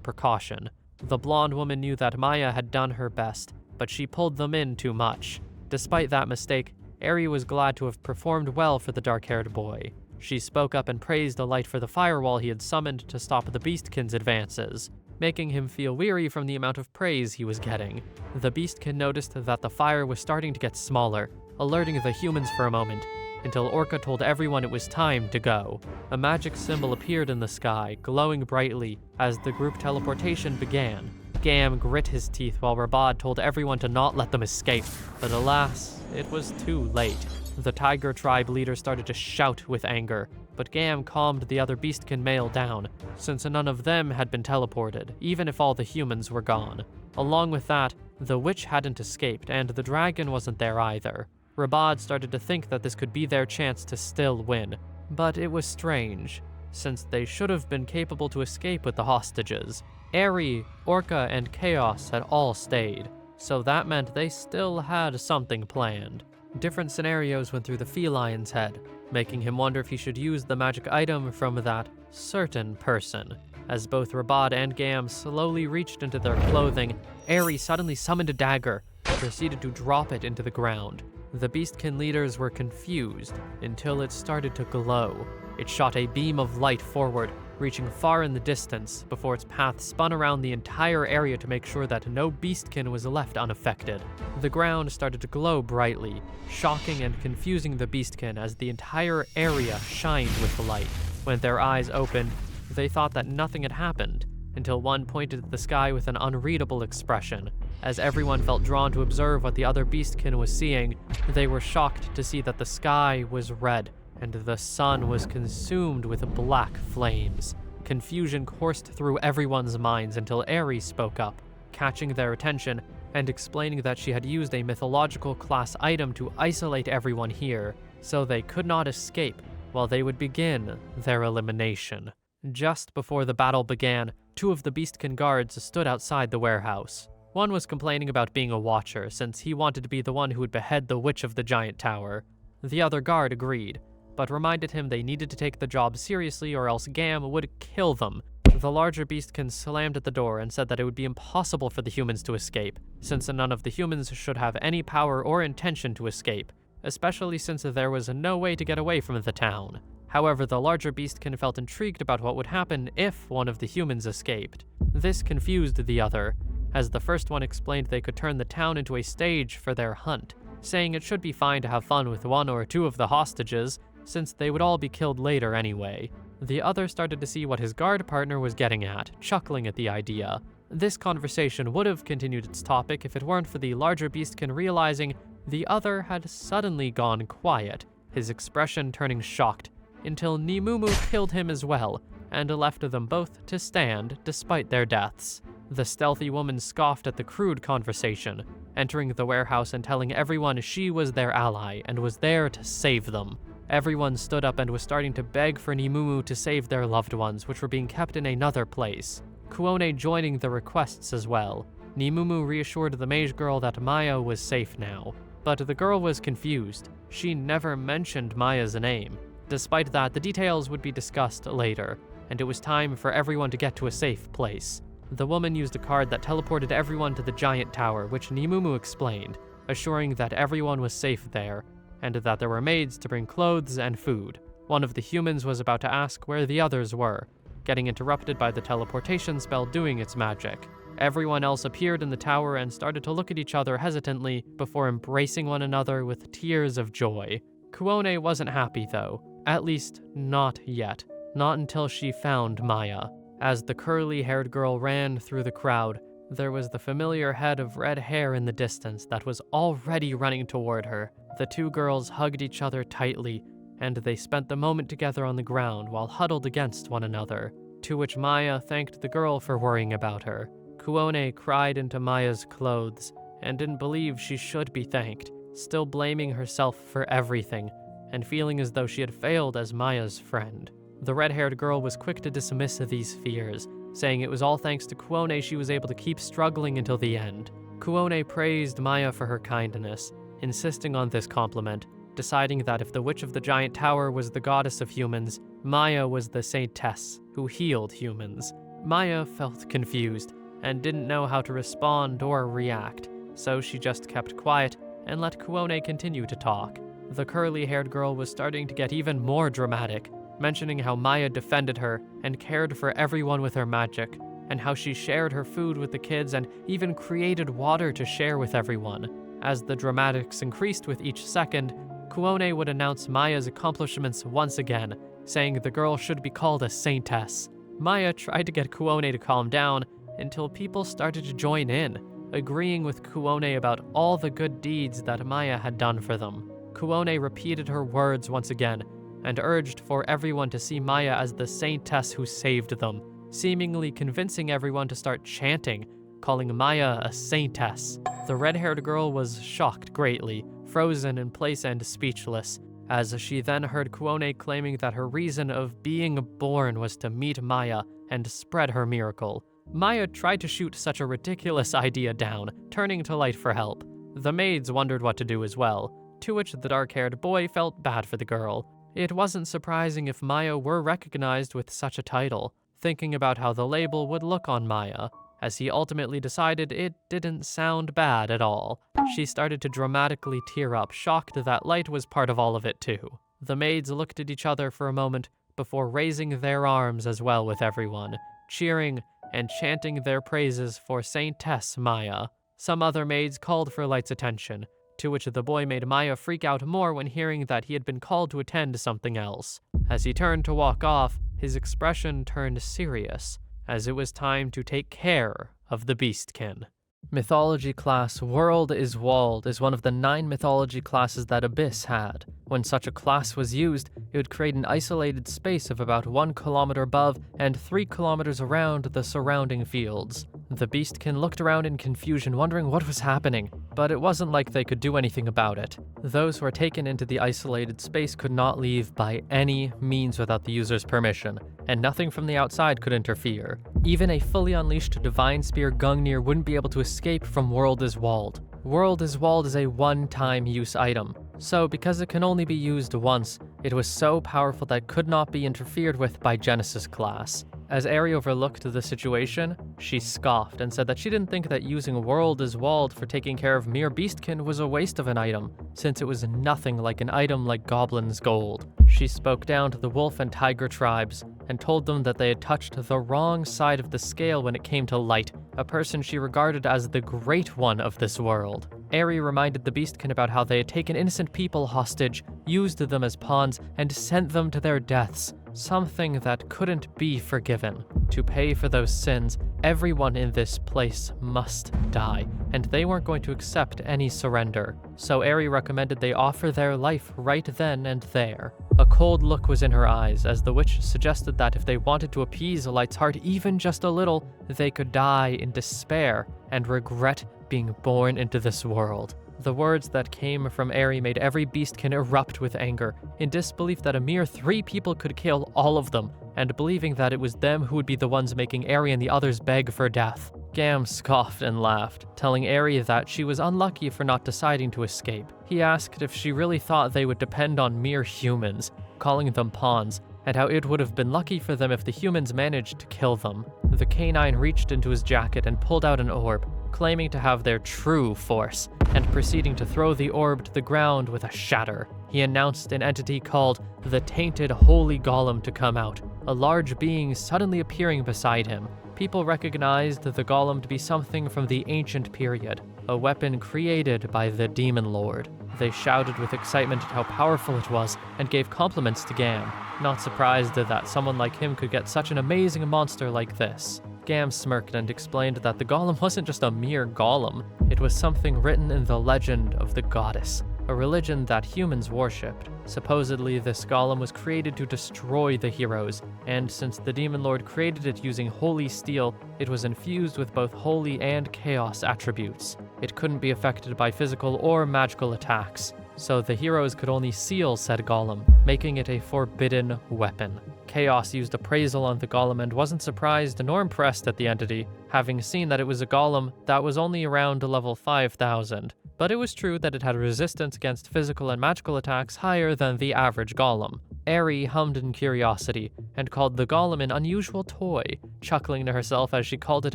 precaution. The blonde woman knew that Maya had done her best, but she pulled them in too much. Despite that mistake, Eri was glad to have performed well for the dark-haired boy. She spoke up and praised Light for the firewall he had summoned to stop the Beastkin's advances, making him feel weary from the amount of praise he was getting. The Beastkin noticed that the fire was starting to get smaller, alerting the humans for a moment, until Orca told everyone it was time to go. A magic symbol appeared in the sky, glowing brightly, as the group teleportation began. Gam grit his teeth while Rabad told everyone to not let them escape, but alas, it was too late. The Tiger Tribe leader started to shout with anger, but Gam calmed the other Beastkin male down, since none of them had been teleported, even if all the humans were gone. Along with that, the witch hadn't escaped, and the dragon wasn't there either. Rabad started to think that this could be their chance to still win, but it was strange, since they should have been capable to escape with the hostages. Eri, Orca, and Chaos had all stayed, so that meant they still had something planned. Different scenarios went through the feline's head, making him wonder if he should use the magic item from that certain person. As both Rabad and Gam slowly reached into their clothing, Eri suddenly summoned a dagger and proceeded to drop it into the ground. The Beastkin leaders were confused until it started to glow. It shot a beam of light forward, reaching far in the distance before its path spun around the entire area to make sure that no Beastkin was left unaffected. The ground started to glow brightly, shocking and confusing the Beastkin as the entire area shined with the light. When their eyes opened, they thought that nothing had happened, until one pointed at the sky with an unreadable expression. As everyone felt drawn to observe what the other Beastkin was seeing, they were shocked to see that the sky was red, and the sun was consumed with black flames. Confusion coursed through everyone's minds until Eri spoke up, catching their attention and explaining that she had used a mythological class item to isolate everyone here, so they could not escape while they would begin their elimination. Just before the battle began, two of the Beastkin guards stood outside the warehouse. One was complaining about being a watcher, since he wanted to be the one who would behead the Witch of the Giant Tower. The other guard agreed, but reminded him they needed to take the job seriously or else Gam would kill them. The larger Beastkin slammed at the door and said that it would be impossible for the humans to escape, since none of the humans should have any power or intention to escape, especially since there was no way to get away from the town. However, the larger Beastkin felt intrigued about what would happen if one of the humans escaped. This confused the other, as the first one explained they could turn the town into a stage for their hunt, saying it should be fine to have fun with one or two of the hostages, since they would all be killed later anyway. The other started to see what his guard partner was getting at, chuckling at the idea. This conversation would have continued its topic if it weren't for the larger Beastkin realizing the other had suddenly gone quiet, his expression turning shocked, until Nimumu killed him as well, and left them both to stand despite their deaths. The stealthy woman scoffed at the crude conversation, entering the warehouse and telling everyone she was their ally and was there to save them. Everyone stood up and was starting to beg for Nimumu to save their loved ones, which were being kept in another place, Kuone joining the requests as well. Nimumu reassured the mage girl that Maya was safe now, but the girl was confused. She never mentioned Maya's name. Despite that, the details would be discussed later, and it was time for everyone to get to a safe place. The woman used a card that teleported everyone to the giant tower, which Nimumu explained, assuring that everyone was safe there, and that there were maids to bring clothes and food. One of the humans was about to ask where the others were, getting interrupted by the teleportation spell doing its magic. Everyone else appeared in the tower and started to look at each other hesitantly before embracing one another with tears of joy. Kuone wasn't happy though, at least not yet, not until she found Maya. As the curly-haired girl ran through the crowd, there was the familiar head of red hair in the distance that was already running toward her. The two girls hugged each other tightly, and they spent the moment together on the ground while huddled against one another, to which Maya thanked the girl for worrying about her. Kuone cried into Maya's clothes and didn't believe she should be thanked, still blaming herself for everything and feeling as though she had failed as Maya's friend. The red-haired girl was quick to dismiss these fears, saying it was all thanks to Kuone she was able to keep struggling until the end. Kuone praised Maya for her kindness, insisting on this compliment, deciding that if the Witch of the Giant Tower was the goddess of humans, Maya was the saintess who healed humans. Maya felt confused and didn't know how to respond or react, so she just kept quiet and let Kuone continue to talk. The curly-haired girl was starting to get even more dramatic, mentioning how Maya defended her and cared for everyone with her magic, and how she shared her food with the kids and even created water to share with everyone. As the dramatics increased with each second, Kuone would announce Maya's accomplishments once again, saying the girl should be called a saintess. Maya tried to get Kuone to calm down until people started to join in, agreeing with Kuone about all the good deeds that Maya had done for them. Kuone repeated her words once again and urged for everyone to see Maya as the saintess who saved them, seemingly convincing everyone to start chanting, calling Maya a saintess. The red-haired girl was shocked greatly, frozen in place and speechless, as she then heard Kuone claiming that her reason of being born was to meet Maya and spread her miracle. Maya tried to shoot such a ridiculous idea down, turning to Light for help. The maids wondered what to do as well, to which the dark-haired boy felt bad for the girl. It wasn't surprising if Maya were recognized with such a title, thinking about how the label would look on Maya, as he ultimately decided it didn't sound bad at all. She started to dramatically tear up, shocked that Light was part of all of it too. The maids looked at each other for a moment before raising their arms as well with everyone, cheering and chanting their praises for Saintess Maya. Some other maids called for Light's attention, to which the boy made Maya freak out more when hearing that he had been called to attend to something else. As he turned to walk off, his expression turned serious, as it was time to take care of the Beastkin. Mythology class World is Walled is one of the 9 mythology classes that Abyss had. When such a class was used, it would create an isolated space of about 1 kilometer above and 3 kilometers around the surrounding fields. The Beastkin looked around in confusion, wondering what was happening, but it wasn't like they could do anything about it. Those who were taken into the isolated space could not leave by any means without the user's permission, and nothing from the outside could interfere. Even a fully unleashed Divine Spear Gungnir wouldn't be able to escape from World is Walled. World is Walled is a one-time use item, so because it can only be used once, it was so powerful that it could not be interfered with by Genesis class. As Eri overlooked the situation, she scoffed and said that she didn't think that using World is Walled for taking care of mere Beastkin was a waste of an item, since it was nothing like an item like Goblin's Gold. She spoke down to the wolf and tiger tribes and told them that they had touched the wrong side of the scale when it came to Light, a person she regarded as the great one of this world. Eri reminded the Beastkin about how they had taken innocent people hostage, used them as pawns, and sent them to their deaths, something that couldn't be forgiven. To pay for those sins, everyone in this place must die, and they weren't going to accept any surrender. So Eri recommended they offer their life right then and there. A cold look was in her eyes as the witch suggested that if they wanted to appease Light's heart even just a little, they could die in despair and regret being born into this world. The words that came from Eri made every Beastkin erupt with anger, in disbelief that a mere 3 people could kill all of them, and believing that it was them who would be the ones making Eri and the others beg for death. Gam scoffed and laughed, telling Eri that she was unlucky for not deciding to escape. He asked if she really thought they would depend on mere humans, calling them pawns, and how it would have been lucky for them if the humans managed to kill them. The canine reached into his jacket and pulled out an orb, claiming to have their true force, and proceeding to throw the orb to the ground with a shatter. He announced an entity called the Tainted Holy Golem to come out, a large being suddenly appearing beside him. People recognized the golem to be something from the ancient period, a weapon created by the Demon Lord. They shouted with excitement at how powerful it was and gave compliments to Gam, not surprised that someone like him could get such an amazing monster like this. Gam smirked and explained that the golem wasn't just a mere golem, it was something written in the legend of the goddess, a religion that humans worshipped. Supposedly, this golem was created to destroy the heroes, and since the Demon Lord created it using holy steel, it was infused with both holy and chaos attributes. It couldn't be affected by physical or magical attacks, so the heroes could only seal said golem, making it a forbidden weapon. Chaos used appraisal on the golem and wasn't surprised nor impressed at the entity, having seen that it was a golem that was only around level 5,000. But it was true that it had resistance against physical and magical attacks higher than the average golem. Eri hummed in curiosity and called the golem an unusual toy, chuckling to herself as she called it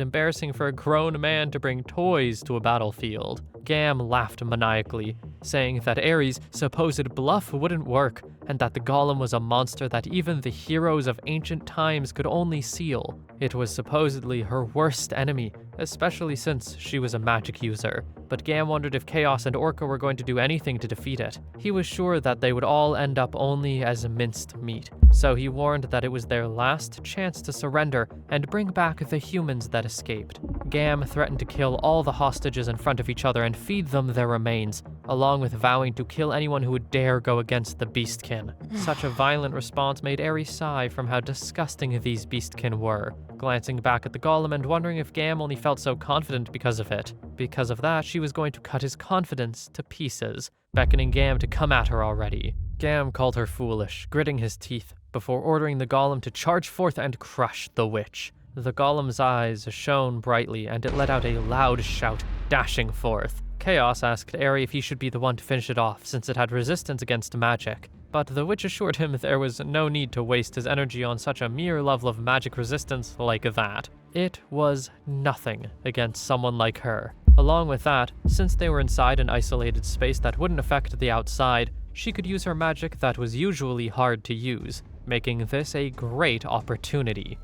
embarrassing for a grown man to bring toys to a battlefield. Gam laughed maniacally, saying that Eri's supposed bluff wouldn't work, and that the golem was a monster that even the heroes of ancient times could only seal. It was supposedly her worst enemy, especially since she was a magic user. But Gam wondered if Chaos and Orca were going to do anything to defeat it. He was sure that they would all end up only as minced meat, so he warned that it was their last chance to surrender and bring back the humans that escaped. Gam threatened to kill all the hostages in front of each other and feed them their remains, along with vowing to kill anyone who would dare go against the Beastkin. Such a violent response made Eri sigh from how disgusting these Beastkin were, glancing back at the golem and wondering if Gam only felt so confident because of it. Because of that, she was going to cut his confidence to pieces, beckoning Gam to come at her already. Gam called her foolish, gritting his teeth, before ordering the golem to charge forth and crush the witch. The golem's eyes shone brightly, and it let out a loud shout, dashing forth. Chaos asked Eri if he should be the one to finish it off, since it had resistance against magic. But the witch assured him there was no need to waste his energy on such a mere level of magic resistance like that. It was nothing against someone like her. Along with that, since they were inside an isolated space that wouldn't affect the outside, she could use her magic that was usually hard to use, making this a great opportunity.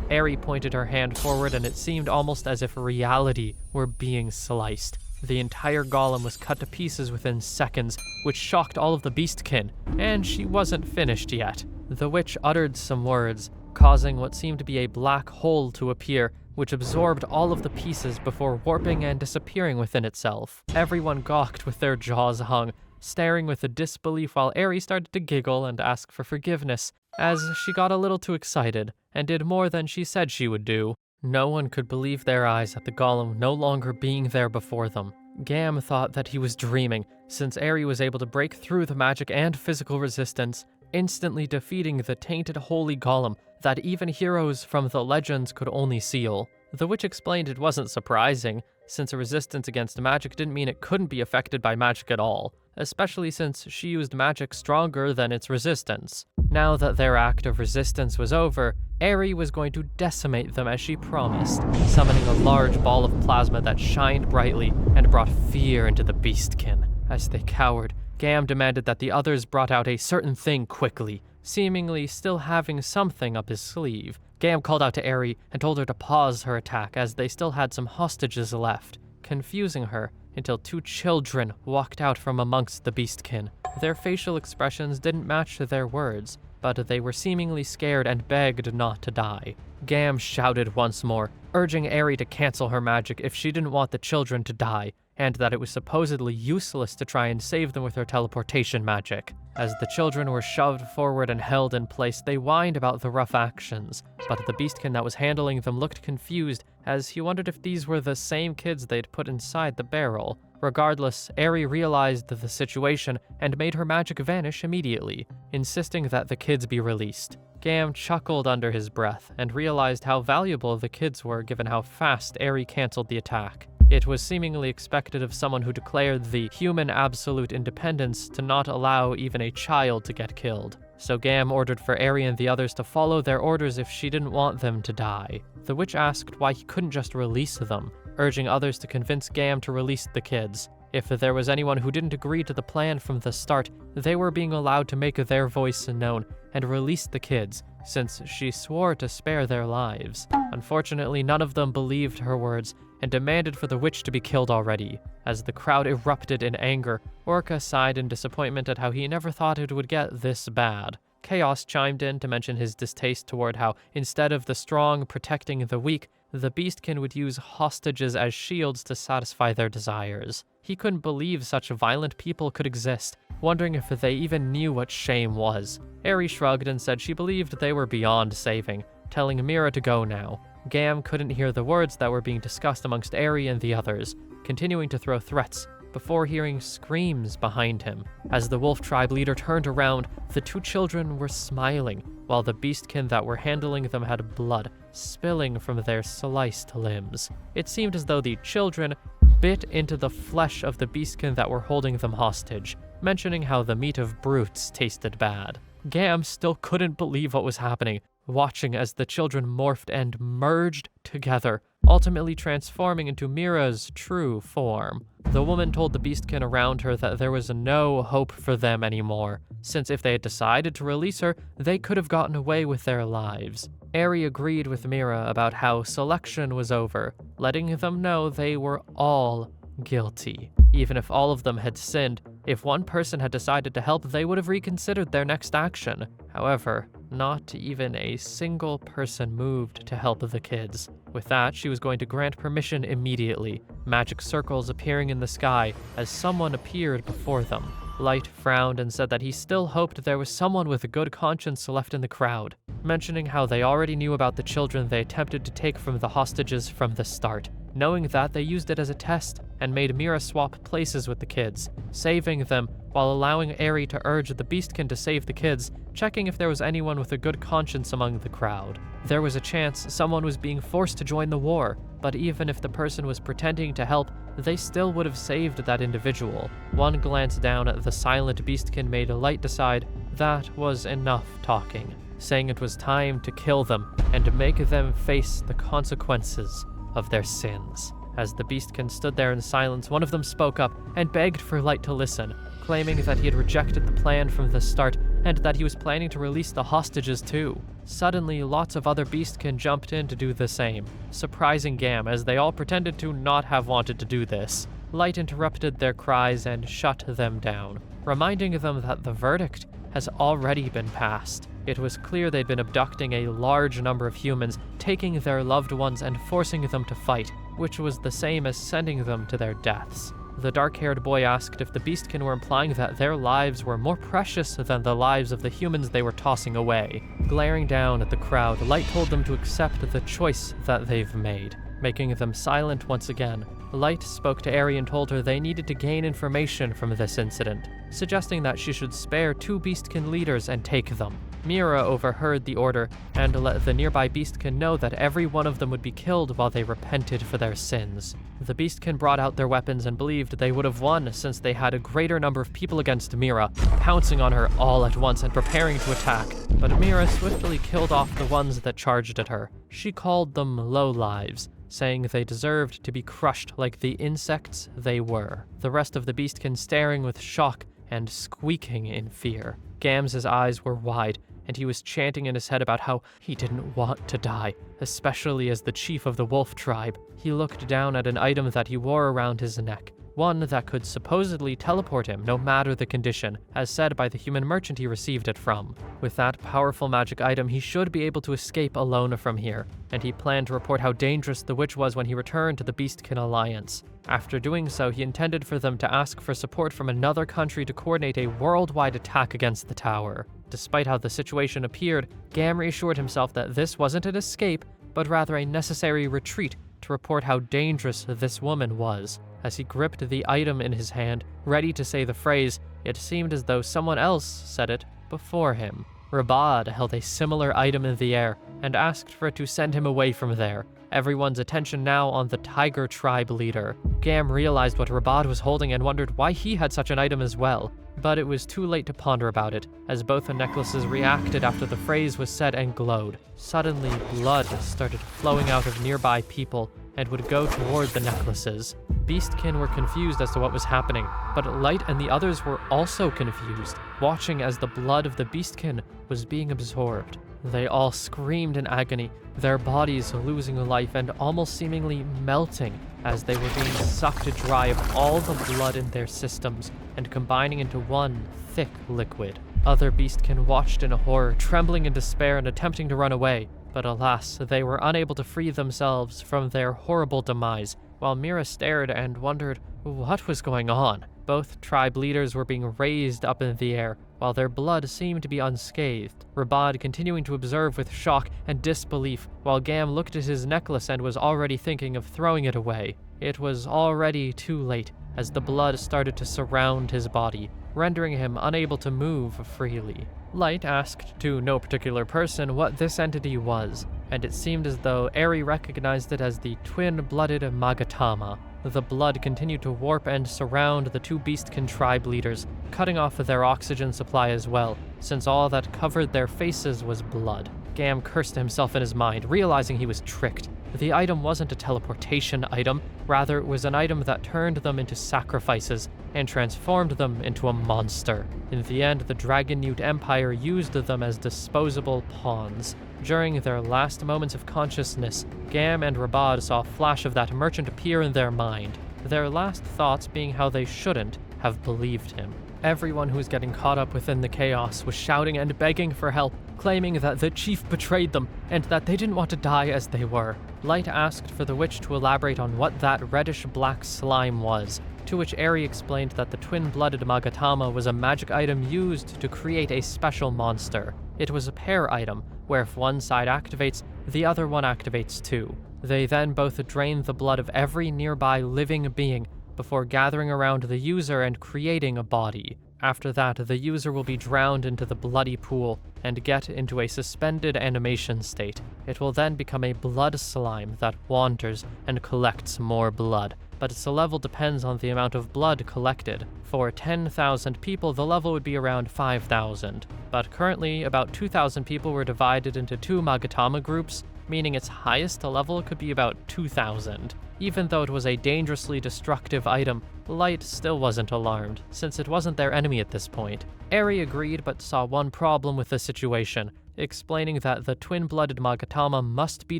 Eri pointed her hand forward, and it seemed almost as if reality were being sliced. The entire golem was cut to pieces within seconds, which shocked all of the Beastkin, and she wasn't finished yet. The witch uttered some words, causing what seemed to be a black hole to appear, which absorbed all of the pieces before warping and disappearing within itself. Everyone gawked with their jaws hung, staring with a disbelief while Eri started to giggle and ask for forgiveness, as she got a little too excited and did more than she said she would do. No one could believe their eyes at the golem no longer being there before them. Gam thought that he was dreaming, since Eri was able to break through the magic and physical resistance, instantly defeating the tainted holy golem that even heroes from the legends could only seal. The witch explained it wasn't surprising, since a resistance against magic didn't mean it couldn't be affected by magic at all, especially since she used magic stronger than its resistance. Now that their act of resistance was over, Eri was going to decimate them as she promised, summoning a large ball of plasma that shined brightly and brought fear into the Beastkin. As they cowered, Gam demanded that the others brought out a certain thing quickly, seemingly still having something up his sleeve. Gam called out to Eri and told her to pause her attack as they still had some hostages left, confusing her until two children walked out from amongst the Beastkin. Their facial expressions didn't match their words, but they were seemingly scared and begged not to die. Gam shouted once more, urging Eri to cancel her magic if she didn't want the children to die, and that it was supposedly useless to try and save them with her teleportation magic. As the children were shoved forward and held in place, they whined about the rough actions, but the Beastkin that was handling them looked confused, as he wondered if these were the same kids they'd put inside the barrel. Regardless, Eri realized the situation and made her magic vanish immediately, insisting that the kids be released. Gam chuckled under his breath and realized how valuable the kids were given how fast Eri canceled the attack. It was seemingly expected of someone who declared the human absolute independence to not allow even a child to get killed. so Gam ordered for Eri and the others to follow their orders if she didn't want them to die. The witch asked why he couldn't just release them, urging others to convince Gam to release the kids. If there was anyone who didn't agree to the plan from the start, they were being allowed to make their voice known and release the kids, since she swore to spare their lives. Unfortunately, none of them believed her words and demanded for the witch to be killed already. As the crowd erupted in anger, Orca sighed in disappointment at how he never thought it would get this bad. Chaos chimed in to mention his distaste toward how, instead of the strong protecting the weak, the Beastkin would use hostages as shields to satisfy their desires. He couldn't believe such violent people could exist, wondering if they even knew what shame was. Eri shrugged and said she believed they were beyond saving, telling Mira to go now. Gam couldn't hear the words that were being discussed amongst Eri and the others, continuing to throw threats, before hearing screams behind him. As the wolf tribe leader turned around, the two children were smiling, while the beastkin that were handling them had blood spilling from their sliced limbs. It seemed as though the children bit into the flesh of the beastkin that were holding them hostage, mentioning how the meat of brutes tasted bad. Gam still couldn't believe what was happening, watching as the children morphed and merged together, ultimately transforming into Mira's true form. The woman told the beastkin around her that there was no hope for them anymore, since if they had decided to release her, they could have gotten away with their lives. Eri agreed with Mira about how selection was over, letting them know they were all guilty. Even if all of them had sinned, if one person had decided to help, they would have reconsidered their next action. However, not even a single person moved to help the kids. With that, she was going to grant permission immediately, magic circles appearing in the sky as someone appeared before them. Light frowned and said that he still hoped there was someone with a good conscience left in the crowd, mentioning how they already knew about the children they attempted to take from the hostages from the start. Knowing that, they used it as a test and made Mira swap places with the kids, saving them while allowing Eri to urge the beastkin to save the kids, checking if there was anyone with a good conscience among the crowd. There was a chance someone was being forced to join the war, but even if the person was pretending to help, they still would have saved that individual. One glance down at the silent beastkin made Light decide that was enough talking, saying it was time to kill them and make them face the consequences of their sins. As the beastkin stood there in silence, one of them spoke up and begged for Light to listen, claiming that he had rejected the plan from the start and that he was planning to release the hostages too. Suddenly, lots of other beastkin jumped in to do the same, surprising Gam as they all pretended to not have wanted to do this. Light interrupted their cries and shut them down, reminding them that the verdict has already been passed. It was clear they'd been abducting a large number of humans, taking their loved ones and forcing them to fight, which was the same as sending them to their deaths. The dark-haired boy asked if the beastkin were implying that their lives were more precious than the lives of the humans they were tossing away. Glaring down at the crowd, Light told them to accept the choice that they've made, making them silent once again. Light spoke to Eri and told her they needed to gain information from this incident, suggesting that she should spare two beastkin leaders and take them. Mira overheard the order and let the nearby beastkin know that every one of them would be killed while they repented for their sins. The beastkin brought out their weapons and believed they would have won since they had a greater number of people against Mira, pouncing on her all at once and preparing to attack. But Mira swiftly killed off the ones that charged at her. She called them lowlives, saying they deserved to be crushed like the insects they were. The rest of the beastkin staring with shock and squeaking in fear. Gam's eyes were wide, and he was chanting in his head about how he didn't want to die, especially as the chief of the wolf tribe. He looked down at an item that he wore around his neck, one that could supposedly teleport him no matter the condition, as said by the human merchant he received it from. With that powerful magic item, he should be able to escape alone from here, and he planned to report how dangerous the witch was when he returned to the Beastkin Alliance. After doing so, he intended for them to ask for support from another country to coordinate a worldwide attack against the tower. Despite how the situation appeared, Gam reassured himself that this wasn't an escape, but rather a necessary retreat to report how dangerous this woman was. As he gripped the item in his hand, ready to say the phrase, it seemed as though someone else said it before him. Rabad held a similar item in the air and asked for it to send him away from there. Everyone's attention now on the tiger tribe leader. Gam realized what Rabad was holding and wondered why he had such an item as well. but it was too late to ponder about it, as both the necklaces reacted after the phrase was said and glowed. Suddenly, blood started flowing out of nearby people and would go toward the necklaces. Beastkin were confused as to what was happening, but Light and the others were also confused, watching as the blood of the Beastkin was being absorbed. They all screamed in agony, their bodies losing life and almost seemingly melting as they were being sucked dry of all the blood in their systems and combining into one thick liquid. Other Beastkin watched in horror, trembling in despair and attempting to run away, but alas, they were unable to free themselves from their horrible demise, while Mira stared and wondered what was going on. Both tribe leaders were being raised up in the air, while their blood seemed to be unscathed, Rabad continuing to observe with shock and disbelief, while Gam looked at his necklace and was already thinking of throwing it away. It was already too late, as the blood started to surround his body, rendering him unable to move freely. Light asked to no particular person what this entity was, and it seemed as though Eri recognized it as the twin-blooded Magatama. The blood continued to warp and surround the two Beastkin tribe leaders, cutting off their oxygen supply as well, since all that covered their faces was blood. Gam cursed himself in his mind, realizing he was tricked. The item wasn't a teleportation item, rather it was an item that turned them into sacrifices and transformed them into a monster. In the end, the Dragon Newt Empire used them as disposable pawns. During their last moments of consciousness, Gam and Rabad saw a flash of that merchant appear in their mind, their last thoughts being how they shouldn't have believed him. Everyone who was getting caught up within the chaos was shouting and begging for help, claiming that the chief betrayed them and that they didn't want to die as they were. Light asked for the witch to elaborate on what that reddish-black slime was, to which Eri explained that the twin-blooded Magatama was a magic item used to create a special monster. It was a pair item, where if one side activates, the other one activates too. They then both drain the blood of every nearby living being before gathering around the user and creating a body. After that, the user will be drowned into the bloody pool and get into a suspended animation state. It will then become a blood slime that wanders and collects more blood, but its level depends on the amount of blood collected. For 10,000 people, the level would be around 5,000, but currently about 2,000 people were divided into two Magatama groups, meaning its highest level could be about 2,000. Even though it was a dangerously destructive item, Light still wasn't alarmed, since it wasn't their enemy at this point. Eri agreed but saw one problem with the situation, explaining that the twin-blooded Magatama must be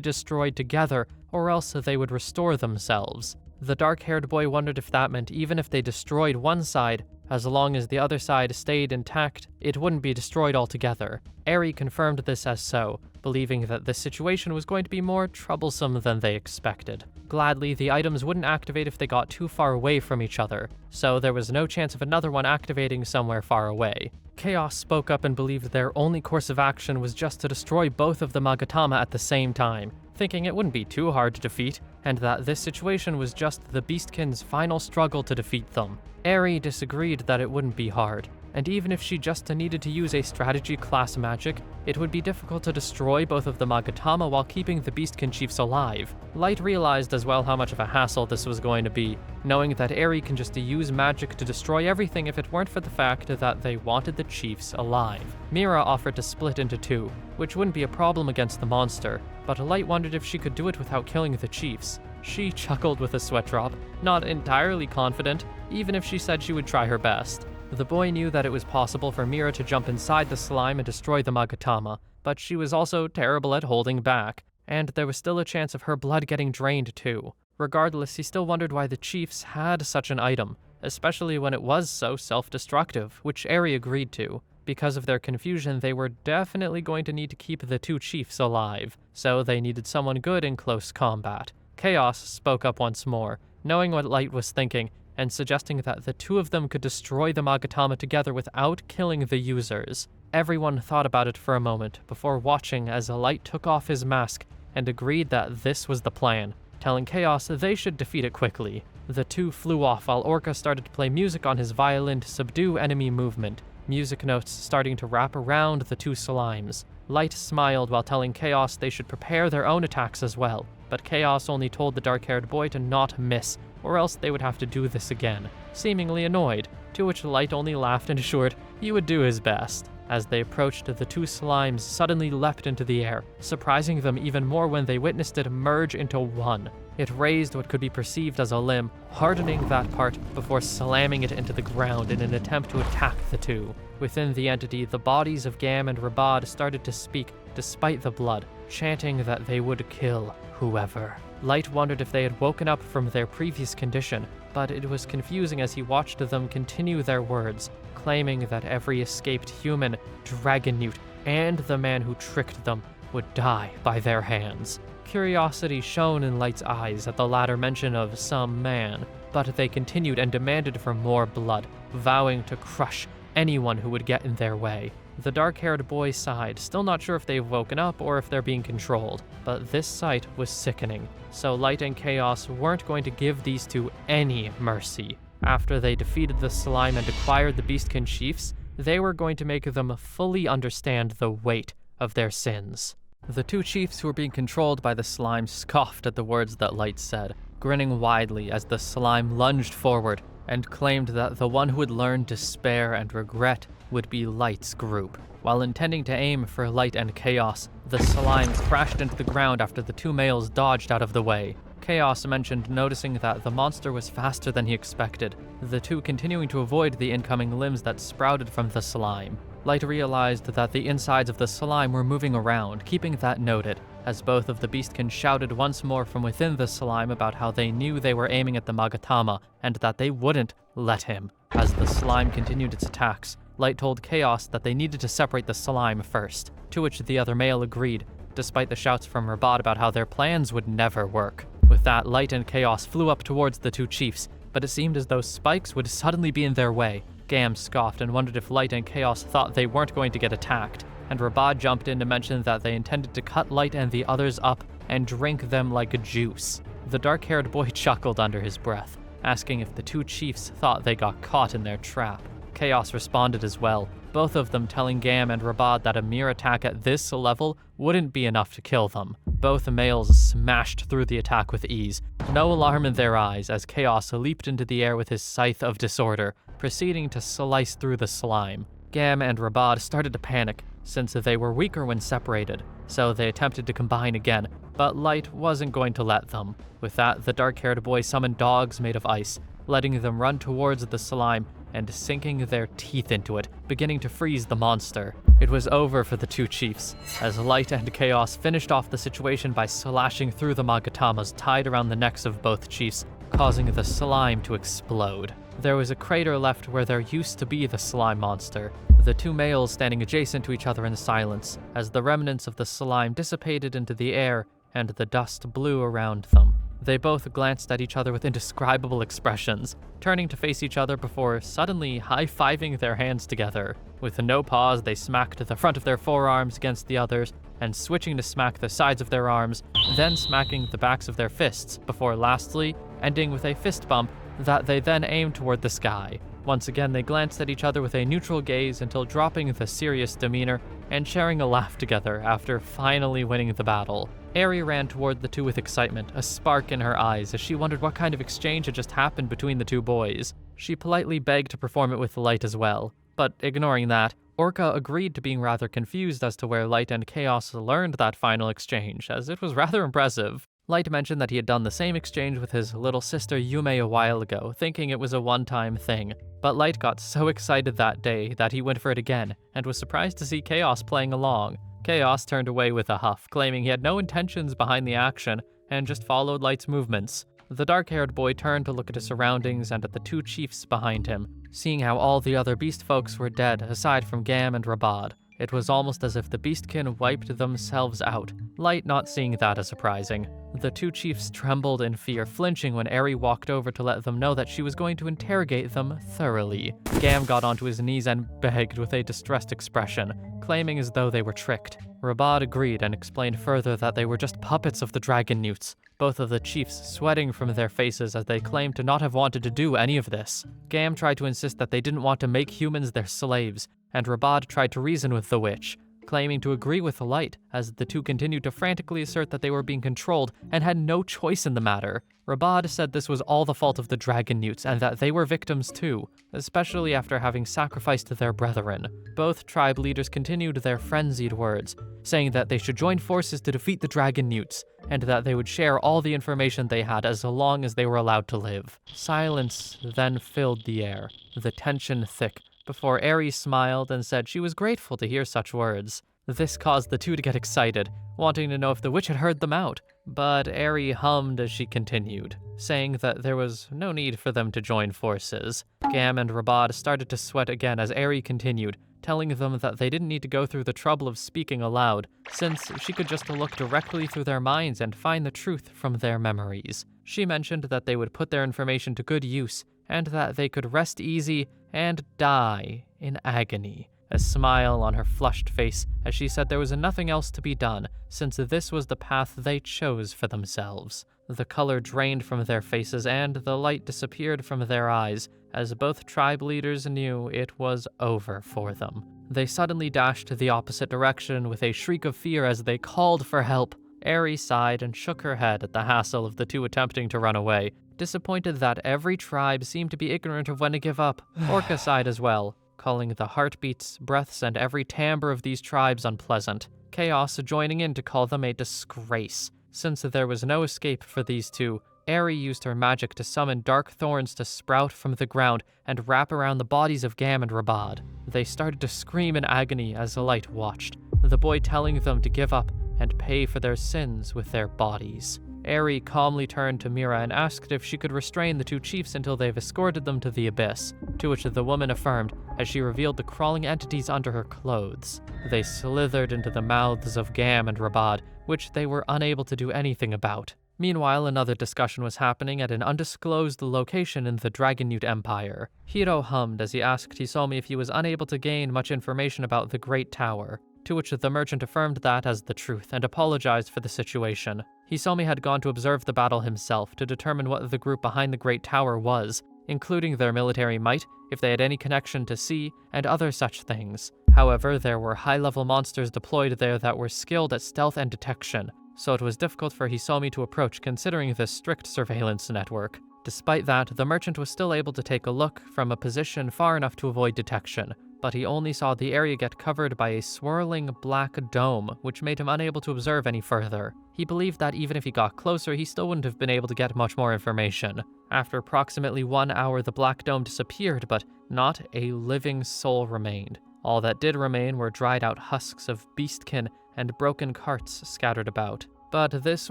destroyed together or else they would restore themselves. The dark-haired boy wondered if that meant even if they destroyed one side, as long as the other side stayed intact, it wouldn't be destroyed altogether. Eri confirmed this as so, believing that this situation was going to be more troublesome than they expected. Gladly, the items wouldn't activate if they got too far away from each other, so there was no chance of another one activating somewhere far away. Chaos spoke up and believed their only course of action was just to destroy both of the Magatama at the same time, thinking it wouldn't be too hard to defeat, and that this situation was just the Beastkin's final struggle to defeat them. Eri disagreed that it wouldn't be hard, and even if she just needed to use a strategy class magic, it would be difficult to destroy both of the Magatama while keeping the Beastkin chiefs alive. Light realized as well how much of a hassle this was going to be, knowing that Eri can just use magic to destroy everything if it weren't for the fact that they wanted the chiefs alive. Mira offered to split into two, which wouldn't be a problem against the monster, but Light wondered if she could do it without killing the chiefs. She chuckled with a sweat drop, not entirely confident, even if she said she would try her best. The boy knew that it was possible for Mira to jump inside the slime and destroy the Magatama, but she was also terrible at holding back, and there was still a chance of her blood getting drained too. Regardless, he still wondered why the chiefs had such an item, especially when it was so self-destructive, which Eri agreed to. Because of their confusion, they were definitely going to need to keep the two chiefs alive, so they needed someone good in close combat. Chaos spoke up once more, knowing what Light was thinking, and suggesting that the two of them could destroy the Magatama together without killing the users. Everyone thought about it for a moment before watching as Light took off his mask and agreed that this was the plan, telling Chaos they should defeat it quickly. The two flew off while Orca started to play music on his violin to subdue enemy movement, music notes starting to wrap around the two slimes. Light smiled while telling Chaos they should prepare their own attacks as well, but Chaos only told the dark-haired boy to not miss, or else they would have to do this again. seemingly annoyed, to which Light only laughed and assured he would do his best. As they approached, the two slimes suddenly leapt into the air, surprising them even more when they witnessed it merge into one. It raised what could be perceived as a limb, hardening that part before slamming it into the ground in an attempt to attack the two. Within the entity, the bodies of Gam and Rabad started to speak despite the blood, chanting that they would kill whoever. Light wondered if they had woken up from their previous condition, but it was confusing as he watched them continue their words, claiming that every escaped human, Dragon Newt, and the man who tricked them would die by their hands. Curiosity shone in Light's eyes at the latter mention of some man, but they continued and demanded for more blood, vowing to crush anyone who would get in their way. The dark-haired boy sighed, still not sure if they've woken up or if they're being controlled, but this sight was sickening, so Light and Chaos weren't going to give these two any mercy. After they defeated the slime and acquired the Beastkin chiefs, they were going to make them fully understand the weight of their sins. The two chiefs who were being controlled by the slime scoffed at the words that Light said, grinning widely as the slime lunged forward and claimed that the one who would learn despair and regret would be Light's group. While intending to aim for Light and Chaos, the slime crashed into the ground after the two males dodged out of the way. Chaos mentioned noticing that the monster was faster than he expected, the two continuing to avoid the incoming limbs that sprouted from the slime. Light realized that the insides of the slime were moving around, keeping that noted, as both of the Beastkin shouted once more from within the slime about how they knew they were aiming at the Magatama, and that they wouldn't let him. As the slime continued its attacks, Light told Chaos that they needed to separate the slime first, to which the other male agreed, despite the shouts from Rabad about how their plans would never work. With that, Light and Chaos flew up towards the two chiefs, but it seemed as though spikes would suddenly be in their way. Gam scoffed and wondered if Light and Chaos thought they weren't going to get attacked, and Rabad jumped in to mention that they intended to cut Light and the others up and drink them like a juice. The dark-haired boy chuckled under his breath, asking if the two chiefs thought they got caught in their trap. Chaos responded as well, both of them telling Gam and Rabad that a mere attack at this level wouldn't be enough to kill them. Both males smashed through the attack with ease, no alarm in their eyes as Chaos leaped into the air with his scythe of disorder, proceeding to slice through the slime. Gam and Rabad started to panic, since they were weaker when separated, so they attempted to combine again, but Light wasn't going to let them. With that, the dark-haired boy summoned dogs made of ice, letting them run towards the slime and sinking their teeth into it, beginning to freeze the monster. It was over for the two chiefs, as Light and Chaos finished off the situation by slashing through the Magatamas tied around the necks of both chiefs, causing the slime to explode. There was a crater left where there used to be the slime monster, the two males standing adjacent to each other in silence, as the remnants of the slime dissipated into the air and the dust blew around them. They both glanced at each other with indescribable expressions, turning to face each other before suddenly high-fiving their hands together. With no pause, they smacked the front of their forearms against the others, and switching to smack the sides of their arms, then smacking the backs of their fists, before lastly ending with a fist bump that they then aimed toward the sky. Once again, they glanced at each other with a neutral gaze until dropping the serious demeanor and sharing a laugh together after finally winning the battle. Eri ran toward the two with excitement, a spark in her eyes as she wondered what kind of exchange had just happened between the two boys. She politely begged to perform it with Light as well, but ignoring that, Orca agreed to being rather confused as to where Light and Chaos learned that final exchange, as it was rather impressive. Light mentioned that he had done the same exchange with his little sister Yume a while ago, thinking it was a one-time thing. But Light got so excited that day that he went for it again, and was surprised to see Chaos playing along. Chaos turned away with a huff, claiming he had no intentions behind the action, and just followed Light's movements. The dark-haired boy turned to look at his surroundings and at the two chiefs behind him, seeing how all the other beast folks were dead, aside from Gam and Rabad. It was almost as if the Beastkin wiped themselves out, Light not seeing that as surprising. The two chiefs trembled in fear, flinching when Eri walked over to let them know that she was going to interrogate them thoroughly. Gam got onto his knees and begged with a distressed expression, claiming as though they were tricked. Rabad agreed and explained further that they were just puppets of the Dragon Newts, both of the chiefs sweating from their faces as they claimed to not have wanted to do any of this. Gam tried to insist that they didn't want to make humans their slaves, and Rabad tried to reason with the witch, claiming to agree with Light as the two continued to frantically assert that they were being controlled and had no choice in the matter. Rabad said this was all the fault of the dragon newts and that they were victims too, especially after having sacrificed their brethren. Both tribe leaders continued their frenzied words, saying that they should join forces to defeat the dragon newts, and that they would share all the information they had as long as they were allowed to live. Silence then filled the air, the tension thick, before Aerie smiled and said she was grateful to hear such words. This caused the two to get excited, wanting to know if the witch had heard them out, but Aerie hummed as she continued, saying that there was no need for them to join forces. Gam and Rabad started to sweat again as Aerie continued, telling them that they didn't need to go through the trouble of speaking aloud, since she could just look directly through their minds and find the truth from their memories. She mentioned that they would put their information to good use, and that they could rest easy and die in agony. A smile on her flushed face as she said there was nothing else to be done, since this was the path they chose for themselves. The color drained from their faces and the light disappeared from their eyes, as both tribe leaders knew it was over for them. They suddenly dashed the opposite direction with a shriek of fear as they called for help. Aerie sighed and shook her head at the hassle of the two attempting to run away, disappointed that every tribe seemed to be ignorant of when to give up. Orca sighed as well, calling the heartbeats, breaths, and every timbre of these tribes unpleasant. Chaos joining in to call them a disgrace. Since there was no escape for these two, Aerie used her magic to summon dark thorns to sprout from the ground and wrap around the bodies of Gam and Rabad. They started to scream in agony as Light watched, the boy telling them to give up and pay for their sins with their bodies. Aerie calmly turned to Mira and asked if she could restrain the two chiefs until they've escorted them to the abyss, to which the woman affirmed as she revealed the crawling entities under her clothes. They slithered into the mouths of Gam and Rabad, which they were unable to do anything about. Meanwhile, another discussion was happening at an undisclosed location in the Dragon Newt Empire. Hiro hummed as he asked Hisomi if he was unable to gain much information about the Great Tower, to which the merchant affirmed that as the truth and apologized for the situation. Hisomi had gone to observe the battle himself to determine what the group behind the Great Tower was, including their military might, if they had any connection to sea, and other such things. However, there were high-level monsters deployed there that were skilled at stealth and detection, so it was difficult for Hisomi to approach considering this strict surveillance network. Despite that, the merchant was still able to take a look from a position far enough to avoid detection, but he only saw the area get covered by a swirling black dome, which made him unable to observe any further. He believed that even if he got closer, he still wouldn't have been able to get much more information. After approximately 1 hour, the black dome disappeared, but not a living soul remained. All that did remain were dried out husks of beastkin and broken carts scattered about. But this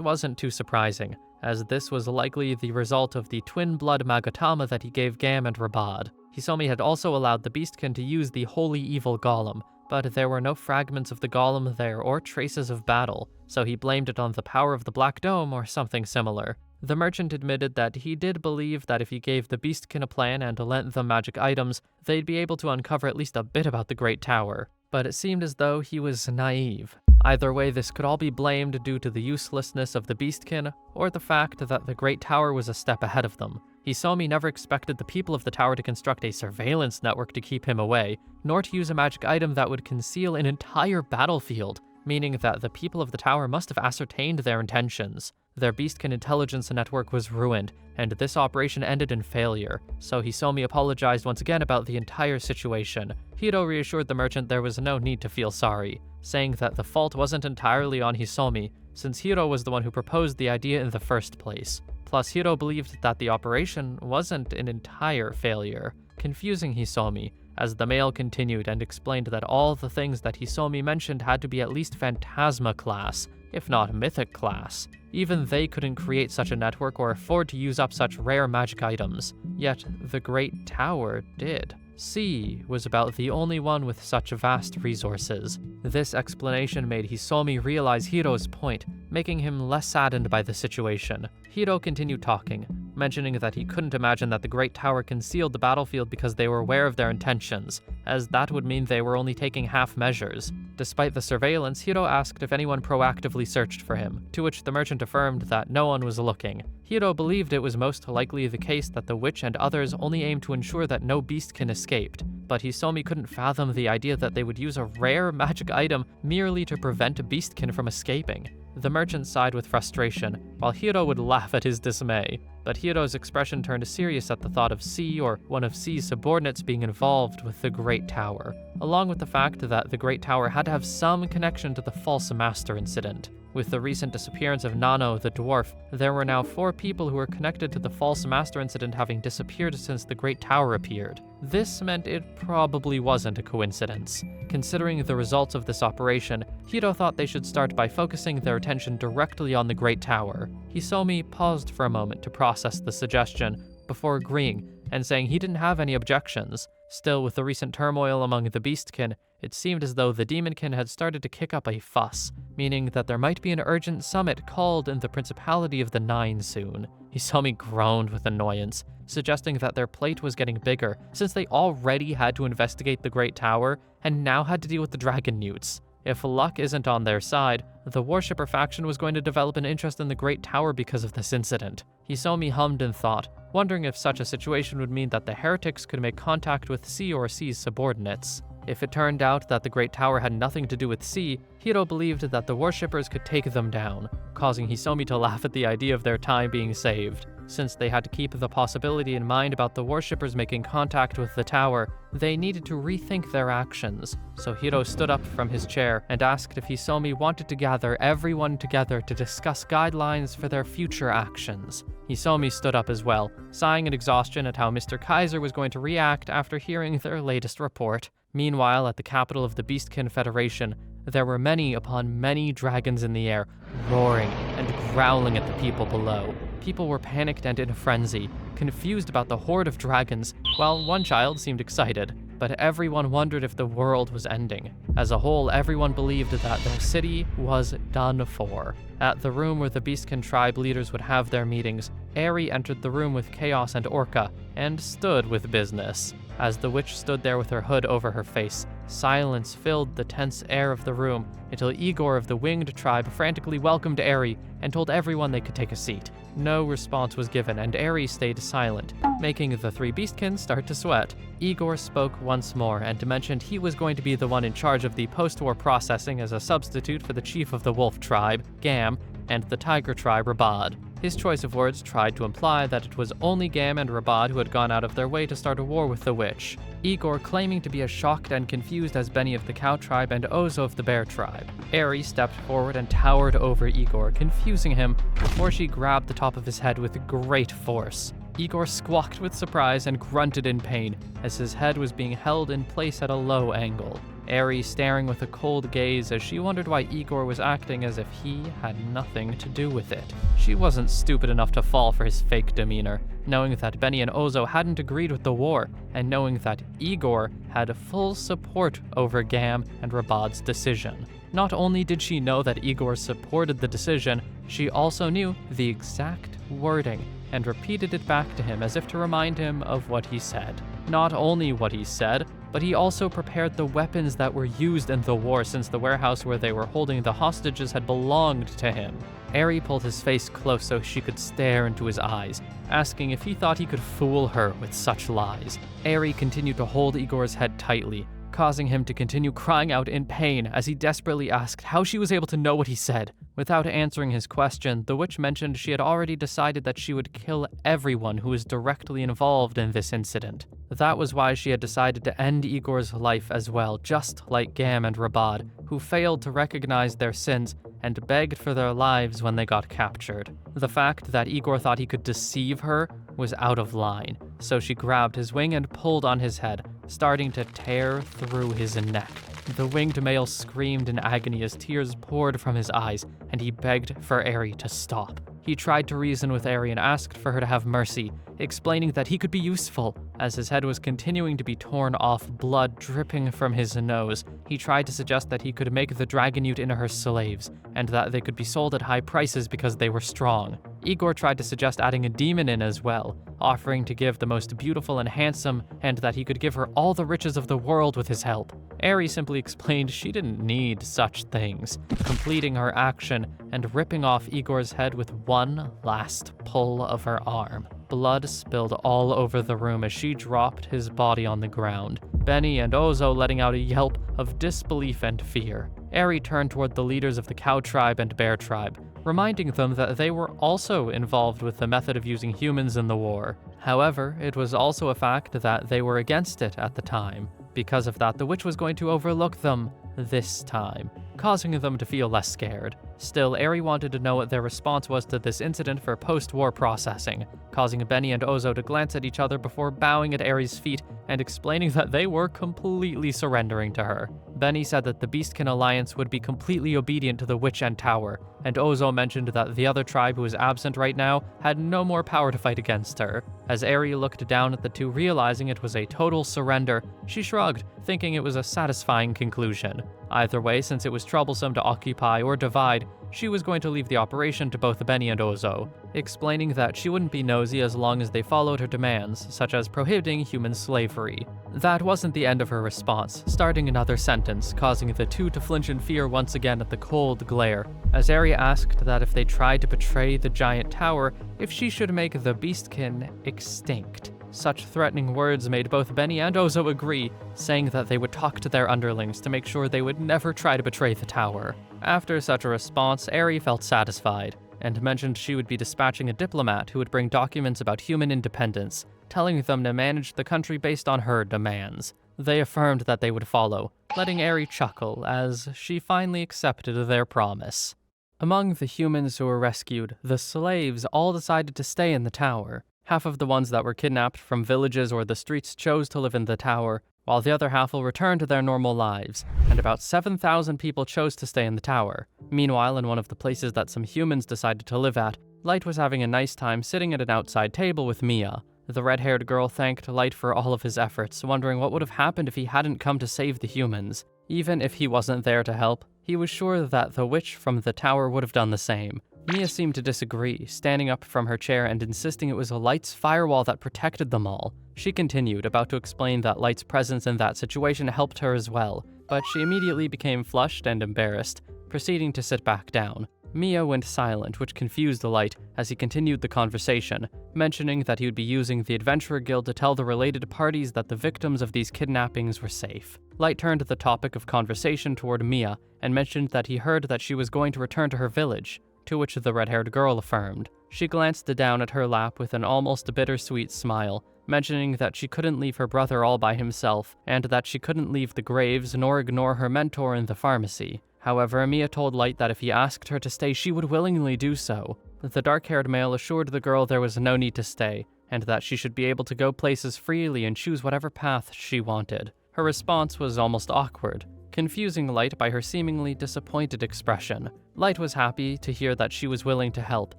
wasn't too surprising, as this was likely the result of the twin blood Magatama that he gave Gam and Rabad. Hisomi had also allowed the beastkin to use the holy evil golem, but there were no fragments of the golem there or traces of battle, so he blamed it on the power of the Black Dome or something similar. The merchant admitted that he did believe that if he gave the beastkin a plan and lent them magic items, they'd be able to uncover at least a bit about the Great Tower, but it seemed as though he was naive. Either way, this could all be blamed due to the uselessness of the beastkin, or the fact that the Great Tower was a step ahead of them. Hisomi never expected the people of the tower to construct a surveillance network to keep him away, nor to use a magic item that would conceal an entire battlefield, meaning that the people of the tower must have ascertained their intentions. Their beastkin intelligence network was ruined, and this operation ended in failure, so Hisomi apologized once again about the entire situation. Hiro reassured the merchant there was no need to feel sorry, saying that the fault wasn't entirely on Hisomi, since Hiro was the one who proposed the idea in the first place. Plus, Hiro believed that the operation wasn't an entire failure, confusing Hisomi, as the male continued and explained that all the things that Hisomi mentioned had to be at least Phantasma class, if not Mythic class. Even they couldn't create such a network or afford to use up such rare magic items, yet the Great Tower did. Sea was about the only one with such vast resources. This explanation made Hisomi realize Hiro's point, making him less saddened by the situation. Hiro continued talking, mentioning that he couldn't imagine that the Great Tower concealed the battlefield because they were aware of their intentions, as that would mean they were only taking half measures. Despite the surveillance, Hiro asked if anyone proactively searched for him, to which the merchant affirmed that no one was looking. Hiro believed it was most likely the case that the witch and others only aimed to ensure that no beastkin escaped, but Hisomi couldn't fathom the idea that they would use a rare magic item merely to prevent Beastkin from escaping. The merchant sighed with frustration, while Hiro would laugh at his dismay. But Hiro's expression turned serious at the thought of C or one of C's subordinates being involved with the Great Tower, along with the fact that the Great Tower had to have some connection to the False Master incident. With the recent disappearance of Nano, the dwarf, there were now 4 people who were connected to the False Master incident having disappeared since the Great Tower appeared. This meant it probably wasn't a coincidence. Considering the results of this operation, Hiro thought they should start by focusing their attention directly on the Great Tower. Hisomi paused for a moment to process the suggestion, before agreeing and saying he didn't have any objections. Still, with the recent turmoil among the Beastkin, it seemed as though the Demonkin had started to kick up a fuss, meaning that there might be an urgent summit called in the Principality of the Nine soon. Hisomi groaned with annoyance, suggesting that their plate was getting bigger since they already had to investigate the Great Tower and now had to deal with the Dragon Newts. If luck isn't on their side, the worshipper faction was going to develop an interest in the Great Tower because of this incident. Hisomi hummed and thought, wondering if such a situation would mean that the heretics could make contact with C or C's subordinates. If it turned out that the Great Tower had nothing to do with C, Hiro believed that the worshippers could take them down, causing Hisomi to laugh at the idea of their time being saved. Since they had to keep the possibility in mind about the worshippers making contact with the tower, they needed to rethink their actions. So Hiro stood up from his chair and asked if Hisomi wanted to gather everyone together to discuss guidelines for their future actions. Hisomi stood up as well, sighing in exhaustion at how Mr. Kaiser was going to react after hearing their latest report. Meanwhile, at the capital of the Beastkin Federation, there were many upon many dragons in the air, roaring and growling at the people below. People were panicked and in a frenzy, confused about the horde of dragons, while one child seemed excited. But everyone wondered if the world was ending. As a whole, everyone believed that their city was done for. At the room where the Beastkin tribe leaders would have their meetings, Eri entered the room with Chaos and Orca, and stood with business. As the witch stood there with her hood over her face, silence filled the tense air of the room until Igor of the Winged Tribe frantically welcomed Eri and told everyone they could take a seat. No response was given, and Eri stayed silent, making the 3 Beastkin start to sweat. Igor spoke once more and mentioned he was going to be the one in charge of the post-war processing as a substitute for the chief of the Wolf Tribe, Gam, and the Tiger Tribe, Rabad. His choice of words tried to imply that it was only Gam and Rabad who had gone out of their way to start a war with the witch, Igor claiming to be as shocked and confused as Benny of the Cow Tribe and Ozo of the Bear Tribe. Eri stepped forward and towered over Igor, confusing him before she grabbed the top of his head with great force. Igor squawked with surprise and grunted in pain as his head was being held in place at a low angle. Eri staring with a cold gaze as she wondered why Igor was acting as if he had nothing to do with it. She wasn't stupid enough to fall for his fake demeanor, knowing that Benny and Ozo hadn't agreed with the war, and knowing that Igor had full support over Gam and Rabad's decision. Not only did she know that Igor supported the decision, she also knew the exact wording and repeated it back to him as if to remind him of what he said. Not only what he said, but he also prepared the weapons that were used in the war since the warehouse where they were holding the hostages had belonged to him. Eri pulled his face close so she could stare into his eyes, asking if he thought he could fool her with such lies. Eri continued to hold Igor's head tightly, causing him to continue crying out in pain as he desperately asked how she was able to know what he said. Without answering his question, the witch mentioned she had already decided that she would kill everyone who was directly involved in this incident. That was why she had decided to end Igor's life as well, just like Gam and Rabad, who failed to recognize their sins and begged for their lives when they got captured. The fact that Igor thought he could deceive her was out of line, so she grabbed his wing and pulled on his head, starting to tear through his neck. The winged male screamed in agony as tears poured from his eyes, and he begged for Eri to stop. He tried to reason with Eri and asked for her to have mercy, explaining that he could be useful. As his head was continuing to be torn off, blood dripping from his nose, he tried to suggest that he could make the Dragon Newt into her slaves, and that they could be sold at high prices because they were strong. Igor tried to suggest adding a demon in as well, offering to give the most beautiful and handsome, and that he could give her all the riches of the world with his help. Eri simply explained she didn't need such things, completing her action and ripping off Igor's head with one last pull of her arm. Blood spilled all over the room as she dropped his body on the ground, Benny and Ozo letting out a yelp of disbelief and fear. Eri turned toward the leaders of the Cow Tribe and Bear Tribe, reminding them that they were also involved with the method of using humans in the war. However, it was also a fact that they were against it at the time. Because of that, the witch was going to overlook them this time, causing them to feel less scared. Still, Eri wanted to know what their response was to this incident for post-war processing, causing Benny and Ozo to glance at each other before bowing at Eri's feet and explaining that they were completely surrendering to her. Benny said that the Beastkin Alliance would be completely obedient to the witch and tower, and Ozo mentioned that the other tribe who was absent right now had no more power to fight against her. As Eri looked down at the two, realizing it was a total surrender, she shrugged, thinking it was a satisfying conclusion. Either way, since it was troublesome to occupy or divide, she was going to leave the operation to both Benny and Ozo, explaining that she wouldn't be nosy as long as they followed her demands, such as prohibiting human slavery. That wasn't the end of her response, starting another sentence, causing the two to flinch in fear once again at the cold glare, as Eri asked that if they tried to betray the giant tower, if she should make the Beastkin extinct. Such threatening words made both Benny and Ozo agree, saying that they would talk to their underlings to make sure they would never try to betray the tower. After such a response, Eri felt satisfied, and mentioned she would be dispatching a diplomat who would bring documents about human independence, telling them to manage the country based on her demands. They affirmed that they would follow, letting Eri chuckle as she finally accepted their promise. Among the humans who were rescued, the slaves all decided to stay in the tower. Half of the ones that were kidnapped from villages or the streets chose to live in the tower, while the other half will return to their normal lives, and about 7,000 people chose to stay in the tower. Meanwhile, in one of the places that some humans decided to live at, Light was having a nice time sitting at an outside table with Mia. The red-haired girl thanked Light for all of his efforts, wondering what would have happened if he hadn't come to save the humans. Even if he wasn't there to help, he was sure that the witch from the tower would have done the same. Mia seemed to disagree, standing up from her chair and insisting it was Light's firewall that protected them all. She continued, about to explain that Light's presence in that situation helped her as well, but she immediately became flushed and embarrassed, proceeding to sit back down. Mia went silent, which confused Light as he continued the conversation, mentioning that he would be using the Adventurer Guild to tell the related parties that the victims of these kidnappings were safe. Light turned the topic of conversation toward Mia and mentioned that he heard that she was going to return to her village, to which the red-haired girl affirmed. She glanced down at her lap with an almost bittersweet smile, mentioning that she couldn't leave her brother all by himself, and that she couldn't leave the graves nor ignore her mentor in the pharmacy. However, Mia told Light that if he asked her to stay, she would willingly do so. The dark-haired male assured the girl there was no need to stay, and that she should be able to go places freely and choose whatever path she wanted. Her response was almost awkward, confusing Light by her seemingly disappointed expression. Light was happy to hear that she was willing to help,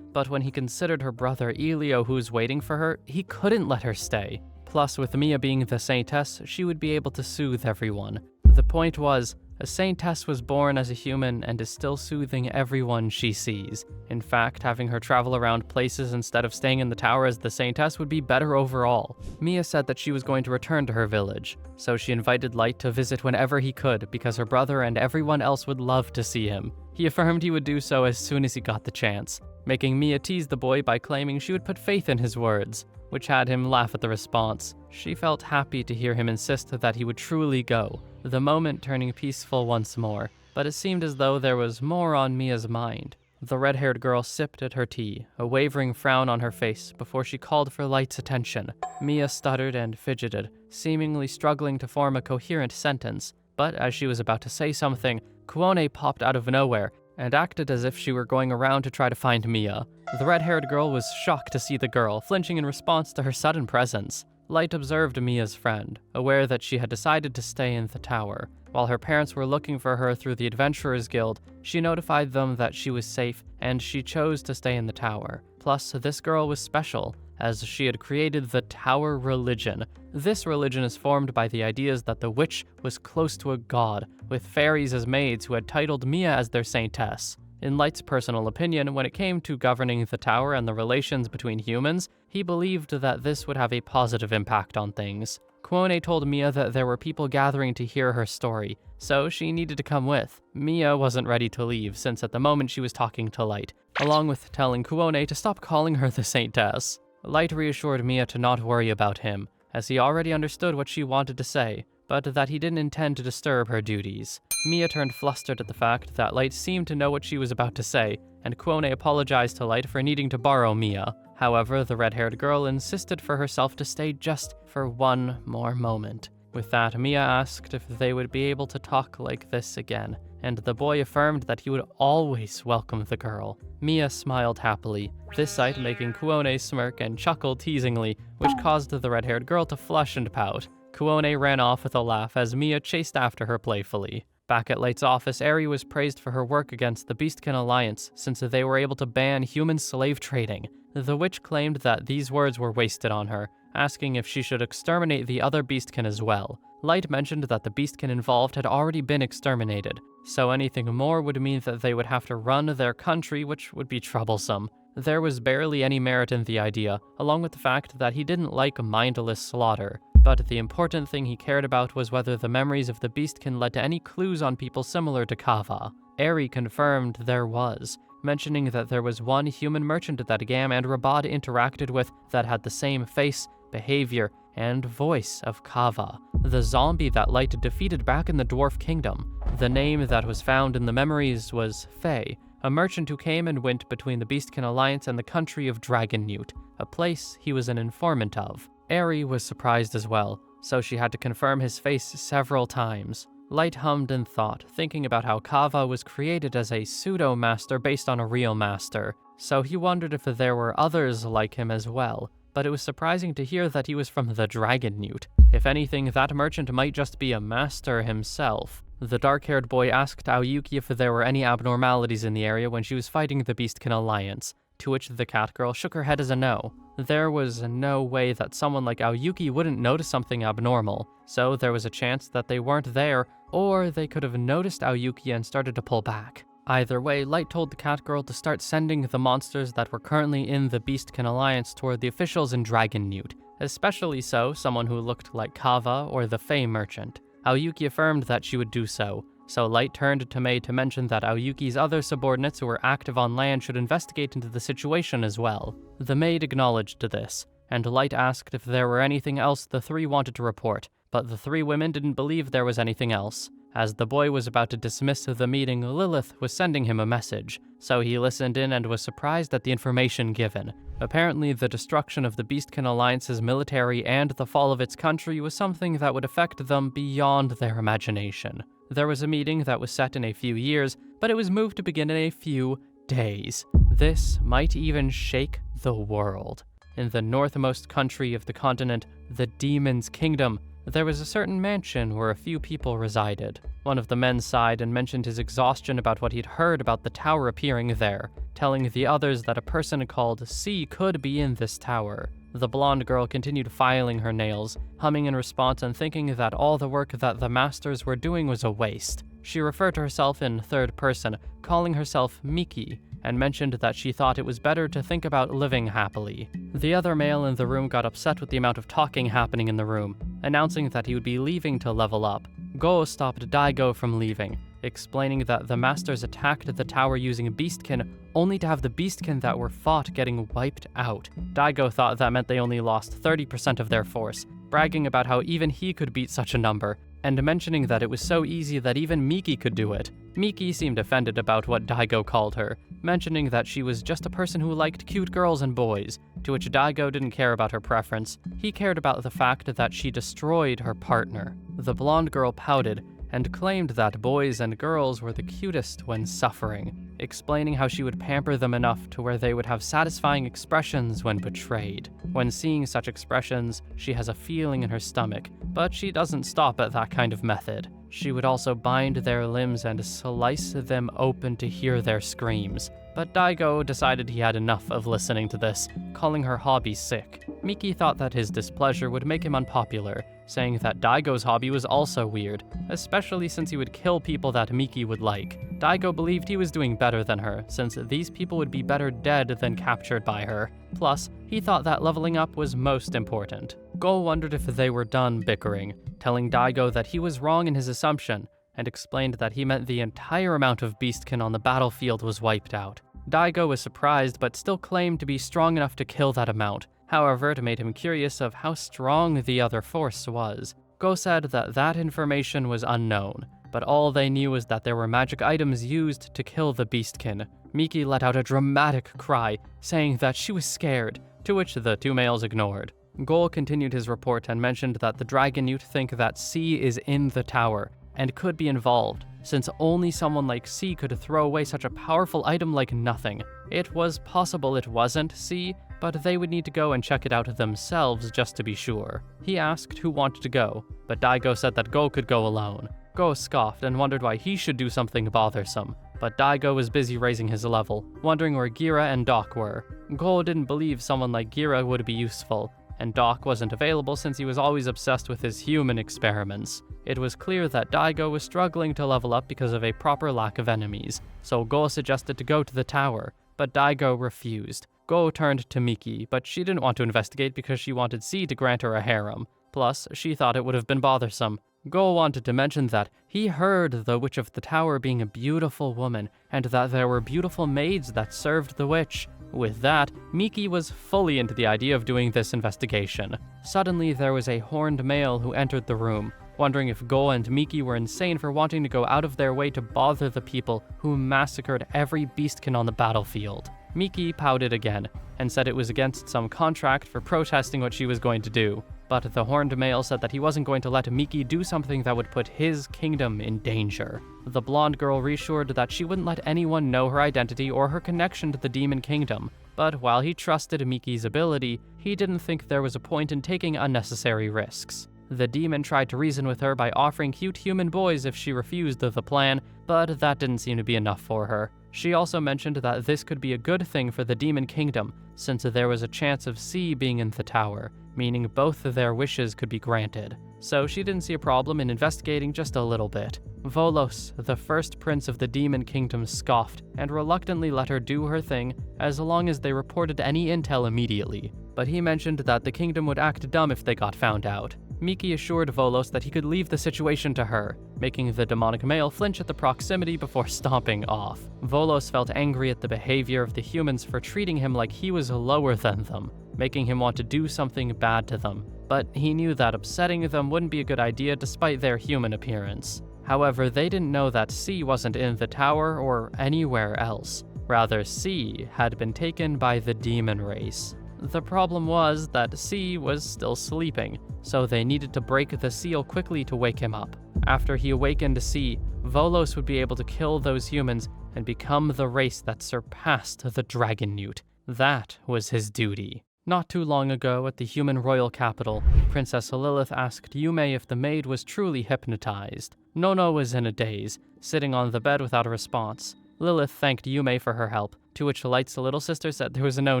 but when he considered her brother Elio who was waiting for her, he couldn't let her stay. Plus, with Mia being the Saintess, she would be able to soothe everyone. The point was, a Saintess was born as a human and is still soothing everyone she sees. In fact, having her travel around places instead of staying in the tower as the Saintess would be better overall. Mia said that she was going to return to her village, so she invited Light to visit whenever he could because her brother and everyone else would love to see him. He affirmed he would do so as soon as he got the chance, making Mia tease the boy by claiming she would put faith in his words, which had him laugh at the response. She felt happy to hear him insist that he would truly go, the moment turning peaceful once more, but it seemed as though there was more on Mia's mind. The red-haired girl sipped at her tea, a wavering frown on her face, before she called for Light's attention. Mia stuttered and fidgeted, seemingly struggling to form a coherent sentence, but as she was about to say something, Kuone popped out of nowhere and acted as if she were going around to try to find Mia. The red-haired girl was shocked to see the girl, flinching in response to her sudden presence. Light observed Mia's friend, aware that she had decided to stay in the tower. While her parents were looking for her through the Adventurers Guild, she notified them that she was safe and she chose to stay in the tower. Plus, this girl was special, as she had created the Tower Religion. This religion is formed by the ideas that the witch was close to a god, with fairies as maids who had titled Mia as their saintess. In Light's personal opinion, when it came to governing the tower and the relations between humans, he believed that this would have a positive impact on things. Kuone told Mia that there were people gathering to hear her story, so she needed to come with. Mia wasn't ready to leave, since at the moment she was talking to Light, along with telling Kuone to stop calling her the Saintess. Light reassured Mia to not worry about him, as he already understood what she wanted to say, but that he didn't intend to disturb her duties. Mia turned flustered at the fact that Light seemed to know what she was about to say, and Kuone apologized to Light for needing to borrow Mia. However, the red-haired girl insisted for herself to stay just for one more moment. With that, Mia asked if they would be able to talk like this again, and the boy affirmed that he would always welcome the girl. Mia smiled happily, this sight making Kuone smirk and chuckle teasingly, which caused the red-haired girl to flush and pout. Kuone ran off with a laugh as Mia chased after her playfully. Back at Light's office, Eri was praised for her work against the Beastkin Alliance since they were able to ban human slave trading. The witch claimed that these words were wasted on her, asking if she should exterminate the other Beastkin as well. Light mentioned that the Beastkin involved had already been exterminated, so anything more would mean that they would have to run their country, which would be troublesome. There was barely any merit in the idea, along with the fact that he didn't like mindless slaughter. But the important thing he cared about was whether the memories of the Beastkin led to any clues on people similar to Kava. Eri confirmed there was, mentioning that there was one human merchant that Gam and Rabad interacted with that had the same face, behavior, and voice of Kava, the zombie that Light defeated back in the Dwarf Kingdom. The name that was found in the memories was Faye, a merchant who came and went between the Beastkin Alliance and the country of Dragonnewt, a place he was an informant of. Eri was surprised as well, so she had to confirm his face several times. Light hummed and thought, thinking about how Kava was created as a pseudo-master based on a real master, so he wondered if there were others like him as well. But it was surprising to hear that he was from the Dragonnewt. If anything, that merchant might just be a master himself. The dark-haired boy asked Aoyuki if there were any abnormalities in the area when she was fighting the Beastkin Alliance, to which the cat girl shook her head as a no. There was no way that someone like Aoyuki wouldn't notice something abnormal, so there was a chance that they weren't there, or they could have noticed Aoyuki and started to pull back. Either way, Light told the cat girl to start sending the monsters that were currently in the Beastkin Alliance toward the officials in Dragonnewt, especially so someone who looked like Kava or the Fae merchant. Aoyuki affirmed that she would do so Light turned to Mei to mention that Aoyuki's other subordinates who were active on land should investigate into the situation as well. The maid acknowledged this, and Light asked if there were anything else the three wanted to report, but the three women didn't believe there was anything else. As the boy was about to dismiss the meeting, Lilith was sending him a message, so he listened in and was surprised at the information given. Apparently, the destruction of the Beastkin Alliance's military and the fall of its country was something that would affect them beyond their imagination. There was a meeting that was set in a few years, but it was moved to begin in a few days. This might even shake the world. In the northmost country of the continent, the Demon's Kingdom, there was a certain mansion where a few people resided. One of the men sighed and mentioned his exhaustion about what he'd heard about the tower appearing there, telling the others that a person called C could be in this tower. The blonde girl continued filing her nails, humming in response and thinking that all the work that the masters were doing was a waste. She referred to herself in third person, calling herself Miki, and mentioned that she thought it was better to think about living happily. The other male in the room got upset with the amount of talking happening in the room, announcing that he would be leaving to level up. Go stopped Daigo from leaving, explaining that the masters attacked the tower using Beastkin only to have the Beastkin that were fought getting wiped out. Daigo thought that meant they only lost 30% of their force, bragging about how even he could beat such a number, and mentioning that it was so easy that even Miki could do it. Miki seemed offended about what Daigo called her, mentioning that she was just a person who liked cute girls and boys, to which Daigo didn't care about her preference. He cared about the fact that she destroyed her partner. The blonde girl pouted and claimed that boys and girls were the cutest when suffering, explaining how she would pamper them enough to where they would have satisfying expressions when betrayed. When seeing such expressions, she has a feeling in her stomach, but she doesn't stop at that kind of method. She would also bind their limbs and slice them open to hear their screams. But Daigo decided he had enough of listening to this, calling her hobby sick. Miki thought that his displeasure would make him unpopular, saying that Daigo's hobby was also weird, especially since he would kill people that Miki would like. Daigo believed he was doing better than her, since these people would be better dead than captured by her. Plus, he thought that leveling up was most important. Go wondered if they were done bickering, telling Daigo that he was wrong in his assumption, and explained that he meant the entire amount of Beastkin on the battlefield was wiped out. Daigo was surprised but still claimed to be strong enough to kill that amount. However, it made him curious of how strong the other force was. Go said that that information was unknown, but all they knew was that there were magic items used to kill the Beastkin. Miki let out a dramatic cry, saying that she was scared, to which the two males ignored. Go continued his report and mentioned that the Dragon Newt think that C is in the tower, and could be involved, since only someone like C could throw away such a powerful item like nothing. It was possible it wasn't C, but they would need to go and check it out themselves just to be sure. He asked who wanted to go, but Daigo said that Go could go alone. Go scoffed and wondered why he should do something bothersome, but Daigo was busy raising his level, wondering where Gira and Doc were. Go didn't believe someone like Gira would be useful, and Doc wasn't available since he was always obsessed with his human experiments. It was clear that Daigo was struggling to level up because of a proper lack of enemies, so Go suggested to go to the tower, but Daigo refused. Go turned to Miki, but she didn't want to investigate because she wanted C to grant her a harem. Plus, she thought it would have been bothersome. Go wanted to mention that he heard the Witch of the Tower being a beautiful woman, and that there were beautiful maids that served the witch. With that, Miki was fully into the idea of doing this investigation. Suddenly, there was a horned male who entered the room, wondering if Go and Miki were insane for wanting to go out of their way to bother the people who massacred every beastkin on the battlefield. Miki pouted again, and said it was against some contract for protesting what she was going to do. But the horned male said that he wasn't going to let Miki do something that would put his kingdom in danger. The blonde girl reassured that she wouldn't let anyone know her identity or her connection to the demon kingdom. But while he trusted Miki's ability, he didn't think there was a point in taking unnecessary risks. The demon tried to reason with her by offering cute human boys if she refused the plan, but that didn't seem to be enough for her. She also mentioned that this could be a good thing for the demon kingdom, since there was a chance of C being in the tower, meaning both of their wishes could be granted. So she didn't see a problem in investigating just a little bit. Volos, the first prince of the demon kingdom, scoffed and reluctantly let her do her thing as long as they reported any intel immediately. But he mentioned that the kingdom would act dumb if they got found out. Miki assured Volos that he could leave the situation to her, making the demonic male flinch at the proximity before stomping off. Volos felt angry at the behavior of the humans for treating him like he was lower than them, making him want to do something bad to them. But he knew that upsetting them wouldn't be a good idea despite their human appearance. However, they didn't know that C wasn't in the tower or anywhere else. Rather, C had been taken by the demon race. The problem was that C was still sleeping, so they needed to break the seal quickly to wake him up. After he awakened C, Volos would be able to kill those humans and become the race that surpassed the Dragon Newt. That was his duty. Not too long ago, at the human royal capital, Princess Lilith asked Yume if the maid was truly hypnotized. Nono was in a daze, sitting on the bed without a response. Lilith thanked Yume for her help, to which Light's little sister said there was no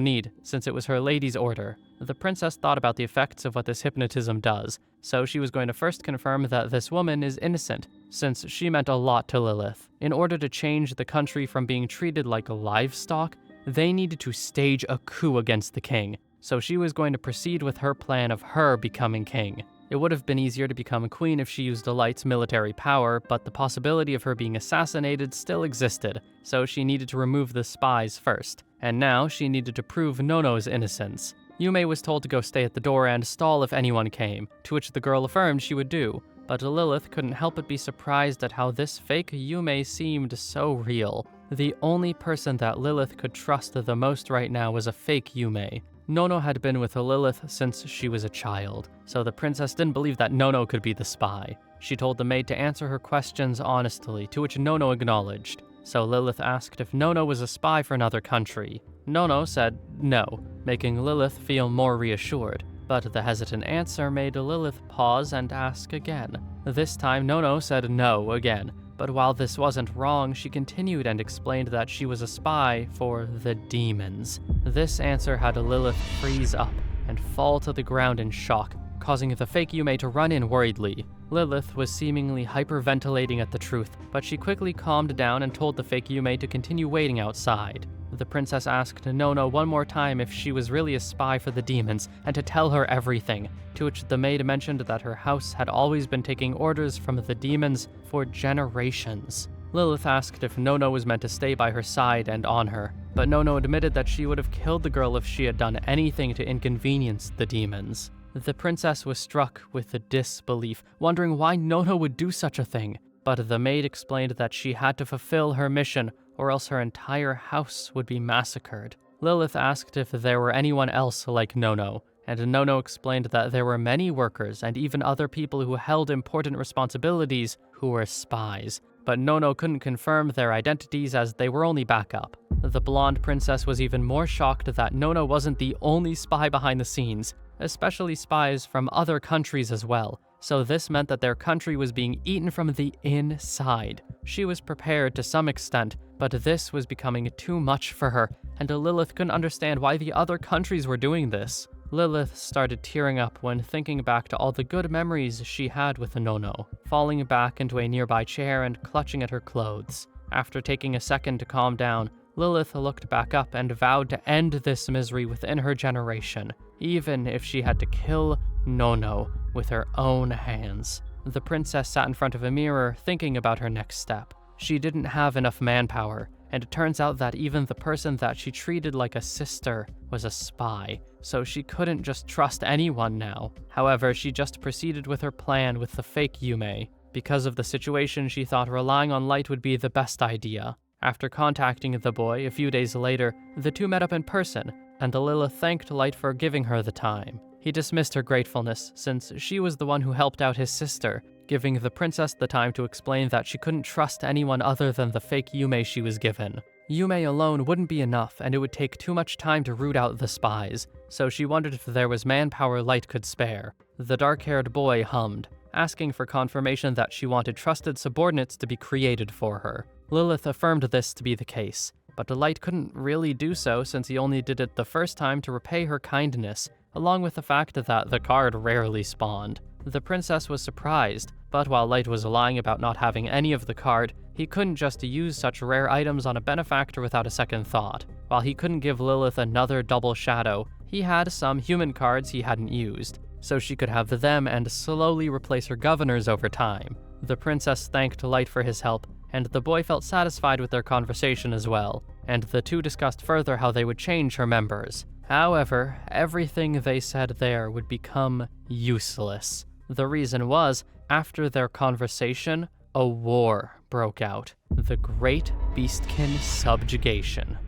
need, since it was her lady's order. The princess thought about the effects of what this hypnotism does, so she was going to first confirm that this woman is innocent, since she meant a lot to Lilith. In order to change the country from being treated like livestock, they needed to stage a coup against the king, so she was going to proceed with her plan of her becoming king. It would have been easier to become queen if she used Light's military power, but the possibility of her being assassinated still existed, so she needed to remove the spies first. And now she needed to prove Nono's innocence. Yume was told to go stay at the door and stall if anyone came, to which the girl affirmed she would do. But Lilith couldn't help but be surprised at how this fake Yume seemed so real. The only person that Lilith could trust the most right now was a fake Yume. Nono had been with Lilith since she was a child, so the princess didn't believe that Nono could be the spy. She told the maid to answer her questions honestly, to which Nono acknowledged. So Lilith asked if Nono was a spy for another country. Nono said no, making Lilith feel more reassured, but the hesitant answer made Lilith pause and ask again. This time Nono said no again, but while this wasn't wrong, she continued and explained that she was a spy for the demons. This answer had Lilith freeze up and fall to the ground in shock, causing the fake Yume to run in worriedly. Lilith was seemingly hyperventilating at the truth, but she quickly calmed down and told the fake Yume to continue waiting outside. The princess asked Nono one more time if she was really a spy for the demons and to tell her everything, to which the maid mentioned that her house had always been taking orders from the demons for generations. Lilith asked if Nono was meant to stay by her side and on her, but Nono admitted that she would have killed the girl if she had done anything to inconvenience the demons. The princess was struck with disbelief, wondering why Nono would do such a thing. But the maid explained that she had to fulfill her mission, or else her entire house would be massacred. Lilith asked if there were anyone else like Nono, and Nono explained that there were many workers and even other people who held important responsibilities who were spies. But Nono couldn't confirm their identities as they were only backup. The blonde princess was even more shocked that Nono wasn't the only spy behind the scenes, especially spies from other countries as well. So this meant that their country was being eaten from the inside. She was prepared to some extent, but this was becoming too much for her, and Lilith couldn't understand why the other countries were doing this. Lilith started tearing up when thinking back to all the good memories she had with Nono, falling back into a nearby chair and clutching at her clothes. After taking a second to calm down, Lilith looked back up and vowed to end this misery within her generation, even if she had to kill Nono with her own hands. The princess sat in front of a mirror thinking about her next step. She didn't have enough manpower, and it turns out that even the person that she treated like a sister was a spy, so she couldn't just trust anyone now. However, she just proceeded with her plan with the fake Yume. Because of the situation, she thought relying on Light would be the best idea. After contacting the boy a few days later, the two met up in person, and Lilith thanked Light for giving her the time. He dismissed her gratefulness, since she was the one who helped out his sister, giving the princess the time to explain that she couldn't trust anyone other than the fake Yume she was given. Yume alone wouldn't be enough, and it would take too much time to root out the spies, so she wondered if there was manpower Light could spare. The dark-haired boy hummed, asking for confirmation that she wanted trusted subordinates to be created for her. Lilith affirmed this to be the case, but Light couldn't really do so since he only did it the first time to repay her kindness, along with the fact that the card rarely spawned. The princess was surprised, but while Light was lying about not having any of the card, he couldn't just use such rare items on a benefactor without a second thought. While he couldn't give Lilith another double shadow, he had some human cards he hadn't used, so she could have them and slowly replace her governors over time. The princess thanked Light for his help, and the boy felt satisfied with their conversation as well, and the two discussed further how they would change her members. However, everything they said there would become useless. The reason was, after their conversation, a war broke out. The Great Beastkin Subjugation.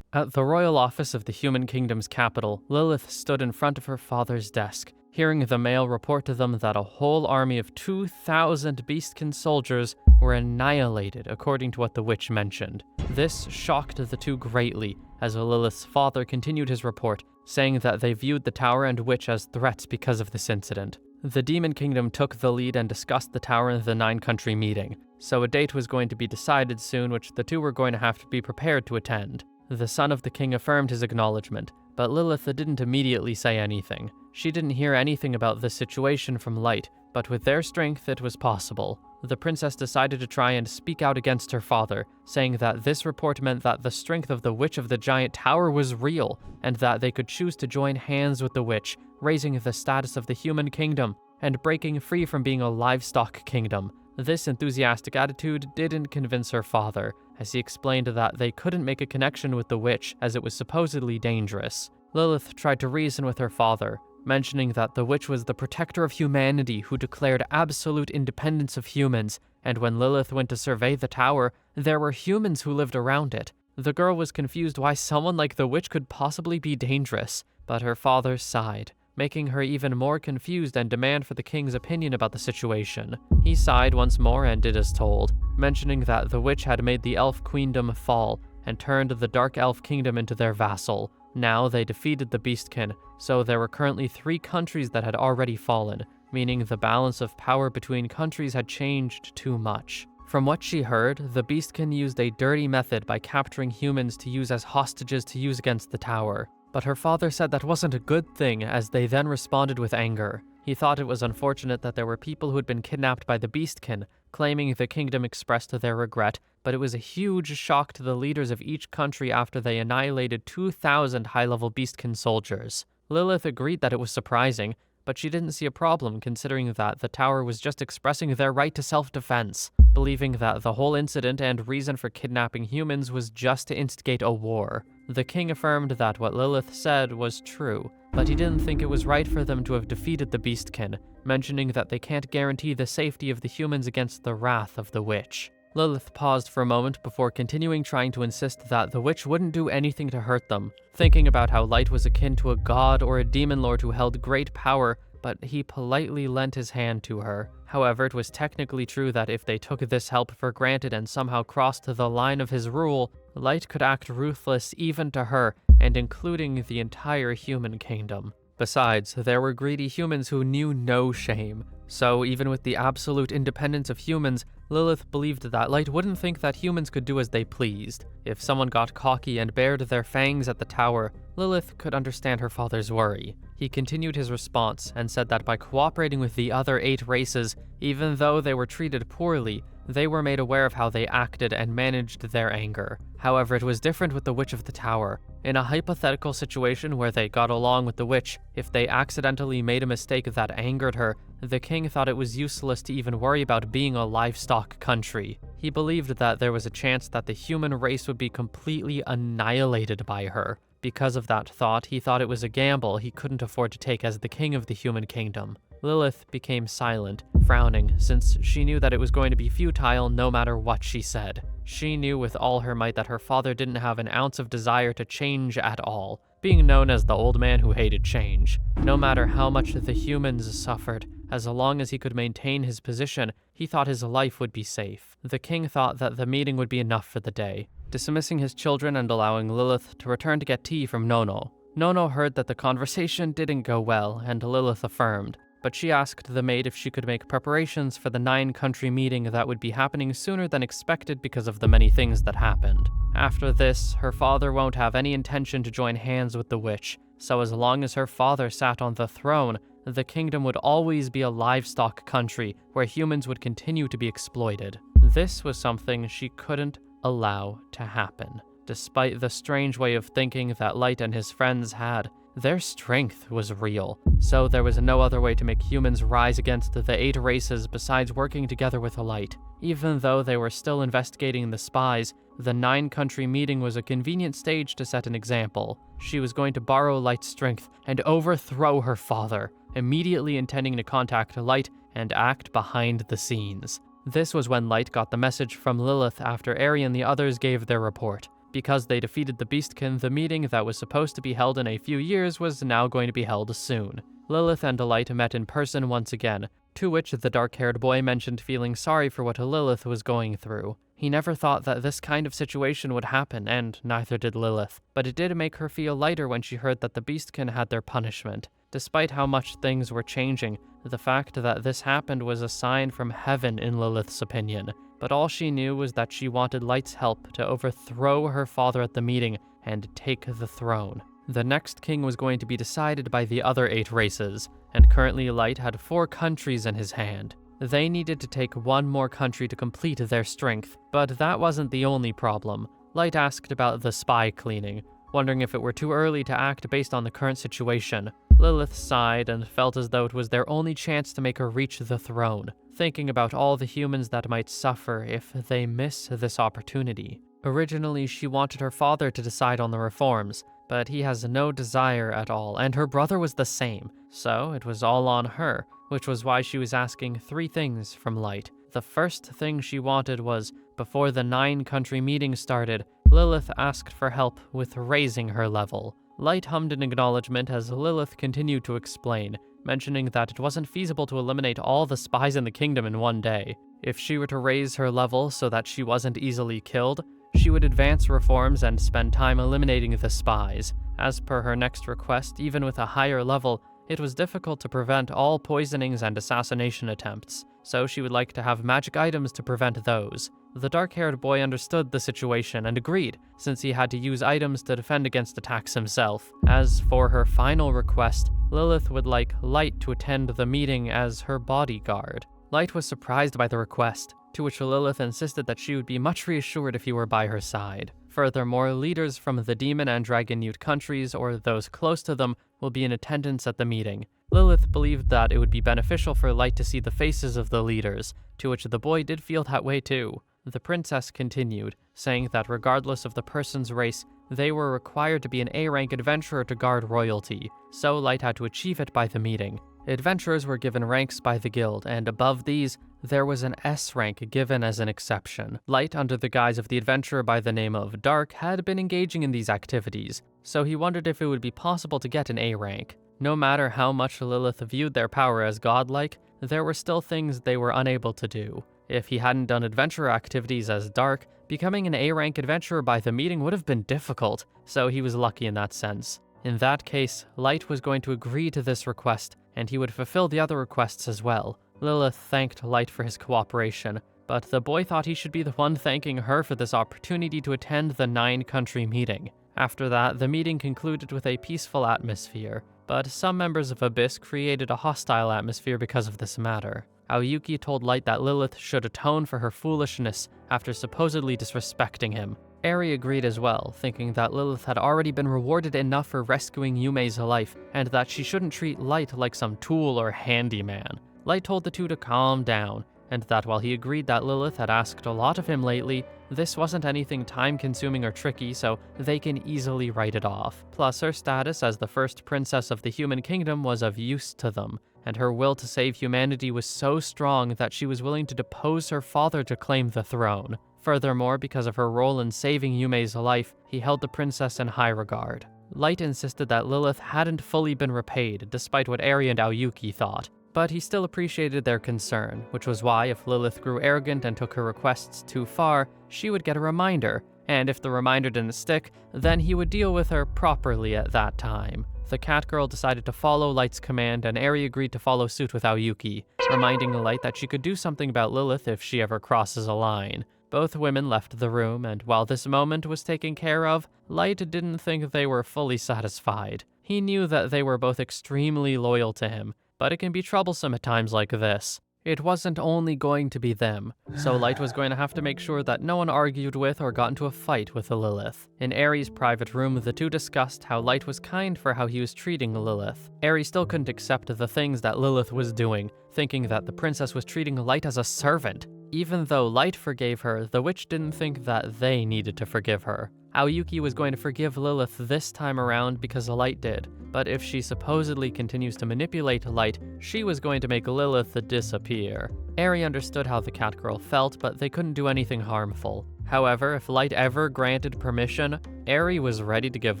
At the royal office of the Human Kingdom's capital, Lilith stood in front of her father's desk, hearing the mail report to them that a whole army of 2,000 Beastkin soldiers were annihilated, according to what the witch mentioned. This shocked the two greatly, as Lilith's father continued his report, saying that they viewed the tower and witch as threats because of this incident. The Demon Kingdom took the lead and discussed the tower in the 9-country meeting, so a date was going to be decided soon, which the two were going to have to be prepared to attend. The son of the king affirmed his acknowledgement, but Lilith didn't immediately say anything. She didn't hear anything about the situation from Light, but with their strength it was possible. The princess decided to try and speak out against her father, saying that this report meant that the strength of the Witch of the Giant Tower was real, and that they could choose to join hands with the witch, raising the status of the human kingdom, and breaking free from being a livestock kingdom. This enthusiastic attitude didn't convince her father, as he explained that they couldn't make a connection with the witch as it was supposedly dangerous. Lilith tried to reason with her father, mentioning that the witch was the protector of humanity who declared absolute independence of humans, and when Lilith went to survey the tower, there were humans who lived around it. The girl was confused why someone like the witch could possibly be dangerous, but her father sighed, making her even more confused and demand for the king's opinion about the situation. He sighed once more and did as told, mentioning that the witch had made the elf queendom fall and turned the dark elf kingdom into their vassal. Now they defeated the Beastkin, so there were currently 3 countries that had already fallen, meaning the balance of power between countries had changed too much. From what she heard, the Beastkin used a dirty method by capturing humans to use as hostages to use against the tower. But her father said that wasn't a good thing, as they then responded with anger. He thought it was unfortunate that there were people who had been kidnapped by the Beastkin, claiming the kingdom expressed their regret, but it was a huge shock to the leaders of each country after they annihilated 2,000 high-level Beastkin soldiers. Lilith agreed that it was surprising, but she didn't see a problem considering that the tower was just expressing their right to self-defense, believing that the whole incident and reason for kidnapping humans was just to instigate a war. The king affirmed that what Lilith said was true, but he didn't think it was right for them to have defeated the Beastkin, mentioning that they can't guarantee the safety of the humans against the wrath of the witch. Lilith paused for a moment before continuing, trying to insist that the witch wouldn't do anything to hurt them, thinking about how Light was akin to a god or a demon lord who held great power, but he politely lent his hand to her. However, it was technically true that if they took this help for granted and somehow crossed the line of his rule, Light could act ruthless even to her, and including the entire human kingdom. Besides, there were greedy humans who knew no shame. So even with the absolute independence of humans, Lilith believed that Light wouldn't think that humans could do as they pleased. If someone got cocky and bared their fangs at the tower, Lilith could understand her father's worry. He continued his response and said that by cooperating with the other 8 races, even though they were treated poorly, they were made aware of how they acted and managed their anger. However, it was different with the Witch of the Tower. In a hypothetical situation where they got along with the witch, if they accidentally made a mistake that angered her, the king thought it was useless to even worry about being a livestock country. He believed that there was a chance that the human race would be completely annihilated by her. Because of that thought, he thought it was a gamble he couldn't afford to take as the king of the human kingdom. Lilith became silent, frowning, since she knew that it was going to be futile no matter what she said. She knew with all her might that her father didn't have an ounce of desire to change at all, being known as the old man who hated change. No matter how much the humans suffered, as long as he could maintain his position, he thought his life would be safe. The king thought that the meeting would be enough for the day, dismissing his children and allowing Lilith to return to get tea from Nono. Nono heard that the conversation didn't go well, and Lilith affirmed, but she asked the maid if she could make preparations for the 9-country meeting that would be happening sooner than expected because of the many things that happened. After this, her father won't have any intention to join hands with the witch, so as long as her father sat on the throne, the kingdom would always be a livestock country where humans would continue to be exploited. This was something she couldn't allow to happen. Despite the strange way of thinking that Light and his friends had, their strength was real, so there was no other way to make humans rise against the 8 races besides working together with Light. Even though they were still investigating the spies, the 9-country meeting was a convenient stage to set an example. She was going to borrow Light's strength and overthrow her father, immediately intending to contact Light and act behind the scenes. This was when Light got the message from Lilith after Ari and the others gave their report. Because they defeated the Beastkin, the meeting that was supposed to be held in a few years was now going to be held soon. Lilith and Light met in person once again, to which the dark-haired boy mentioned feeling sorry for what Lilith was going through. He never thought that this kind of situation would happen, and neither did Lilith, but it did make her feel lighter when she heard that the Beastkin had their punishment. Despite how much things were changing, the fact that this happened was a sign from heaven in Lilith's opinion. But all she knew was that she wanted Light's help to overthrow her father at the meeting and take the throne. The next king was going to be decided by the other 8 races, and currently Light had 4 countries in his hand. They needed to take 1 more country to complete their strength, but that wasn't the only problem. Light asked about the spy cleaning, wondering if it were too early to act based on the current situation. Lilith sighed and felt as though it was their only chance to make her reach the throne, thinking about all the humans that might suffer if they miss this opportunity. Originally, she wanted her father to decide on the reforms, but he has no desire at all, and her brother was the same, so it was all on her, which was why she was asking 3 things from Light. The first thing she wanted was, before the 9-country meeting started, Lilith asked for help with raising her level. Light hummed in acknowledgement as Lilith continued to explain, mentioning that it wasn't feasible to eliminate all the spies in the kingdom in one day. If she were to raise her level so that she wasn't easily killed, she would advance reforms and spend time eliminating the spies. As per her next request, even with a higher level, it was difficult to prevent all poisonings and assassination attempts, so she would like to have magic items to prevent those. The dark-haired boy understood the situation and agreed, since he had to use items to defend against attacks himself. As for her final request, Lilith would like Light to attend the meeting as her bodyguard. Light was surprised by the request, to which Lilith insisted that she would be much reassured if he were by her side. Furthermore, leaders from the Demon and Dragon Newt countries, or those close to them, will be in attendance at the meeting. Lilith believed that it would be beneficial for Light to see the faces of the leaders, to which the boy did feel that way too. The princess continued, saying that regardless of the person's race, they were required to be an A-rank adventurer to guard royalty, so Light had to achieve it by the meeting. Adventurers were given ranks by the guild, and above these, there was an S rank given as an exception. Light, under the guise of the adventurer by the name of Dark, had been engaging in these activities, so he wondered if it would be possible to get an A rank. No matter how much Lilith viewed their power as godlike, there were still things they were unable to do. If he hadn't done adventurer activities as Dark, becoming an A-rank adventurer by the meeting would have been difficult, so he was lucky in that sense. In that case, Light was going to agree to this request, and he would fulfill the other requests as well. Lilith thanked Light for his cooperation, but the boy thought he should be the one thanking her for this opportunity to attend the 9-country meeting. After that, the meeting concluded with a peaceful atmosphere, but some members of Abyss created a hostile atmosphere because of this matter. Aoyuki told Light that Lilith should atone for her foolishness after supposedly disrespecting him. Eri agreed as well, thinking that Lilith had already been rewarded enough for rescuing Yume's life, and that she shouldn't treat Light like some tool or handyman. Light told the two to calm down, and that while he agreed that Lilith had asked a lot of him lately, this wasn't anything time-consuming or tricky, so they can easily write it off. Plus, her status as the first princess of the human kingdom was of use to them, and her will to save humanity was so strong that she was willing to depose her father to claim the throne. Furthermore, because of her role in saving Yume's life, he held the princess in high regard. Light insisted that Lilith hadn't fully been repaid, despite what Eri and Aoyuki thought, but he still appreciated their concern, which was why if Lilith grew arrogant and took her requests too far, she would get a reminder, and if the reminder didn't stick, then he would deal with her properly at that time. The cat girl decided to follow Light's command, and Eri agreed to follow suit with Aoyuki, reminding Light that she could do something about Lilith if she ever crosses a line. Both women left the room, and while this moment was taken care of, Light didn't think they were fully satisfied. He knew that they were both extremely loyal to him, but it can be troublesome at times like this. It wasn't only going to be them, so Light was going to have to make sure that no one argued with or got into a fight with Lilith. In Eri's private room, the two discussed how Light was kind for how he was treating Lilith. Eri still couldn't accept the things that Lilith was doing, thinking that the princess was treating Light as a servant. Even though Light forgave her, the witch didn't think that they needed to forgive her. Aoyuki was going to forgive Lilith this time around because Light did, but if she supposedly continues to manipulate Light, she was going to make Lilith disappear. Eri understood how the cat girl felt, but they couldn't do anything harmful. However, if Light ever granted permission, Eri was ready to give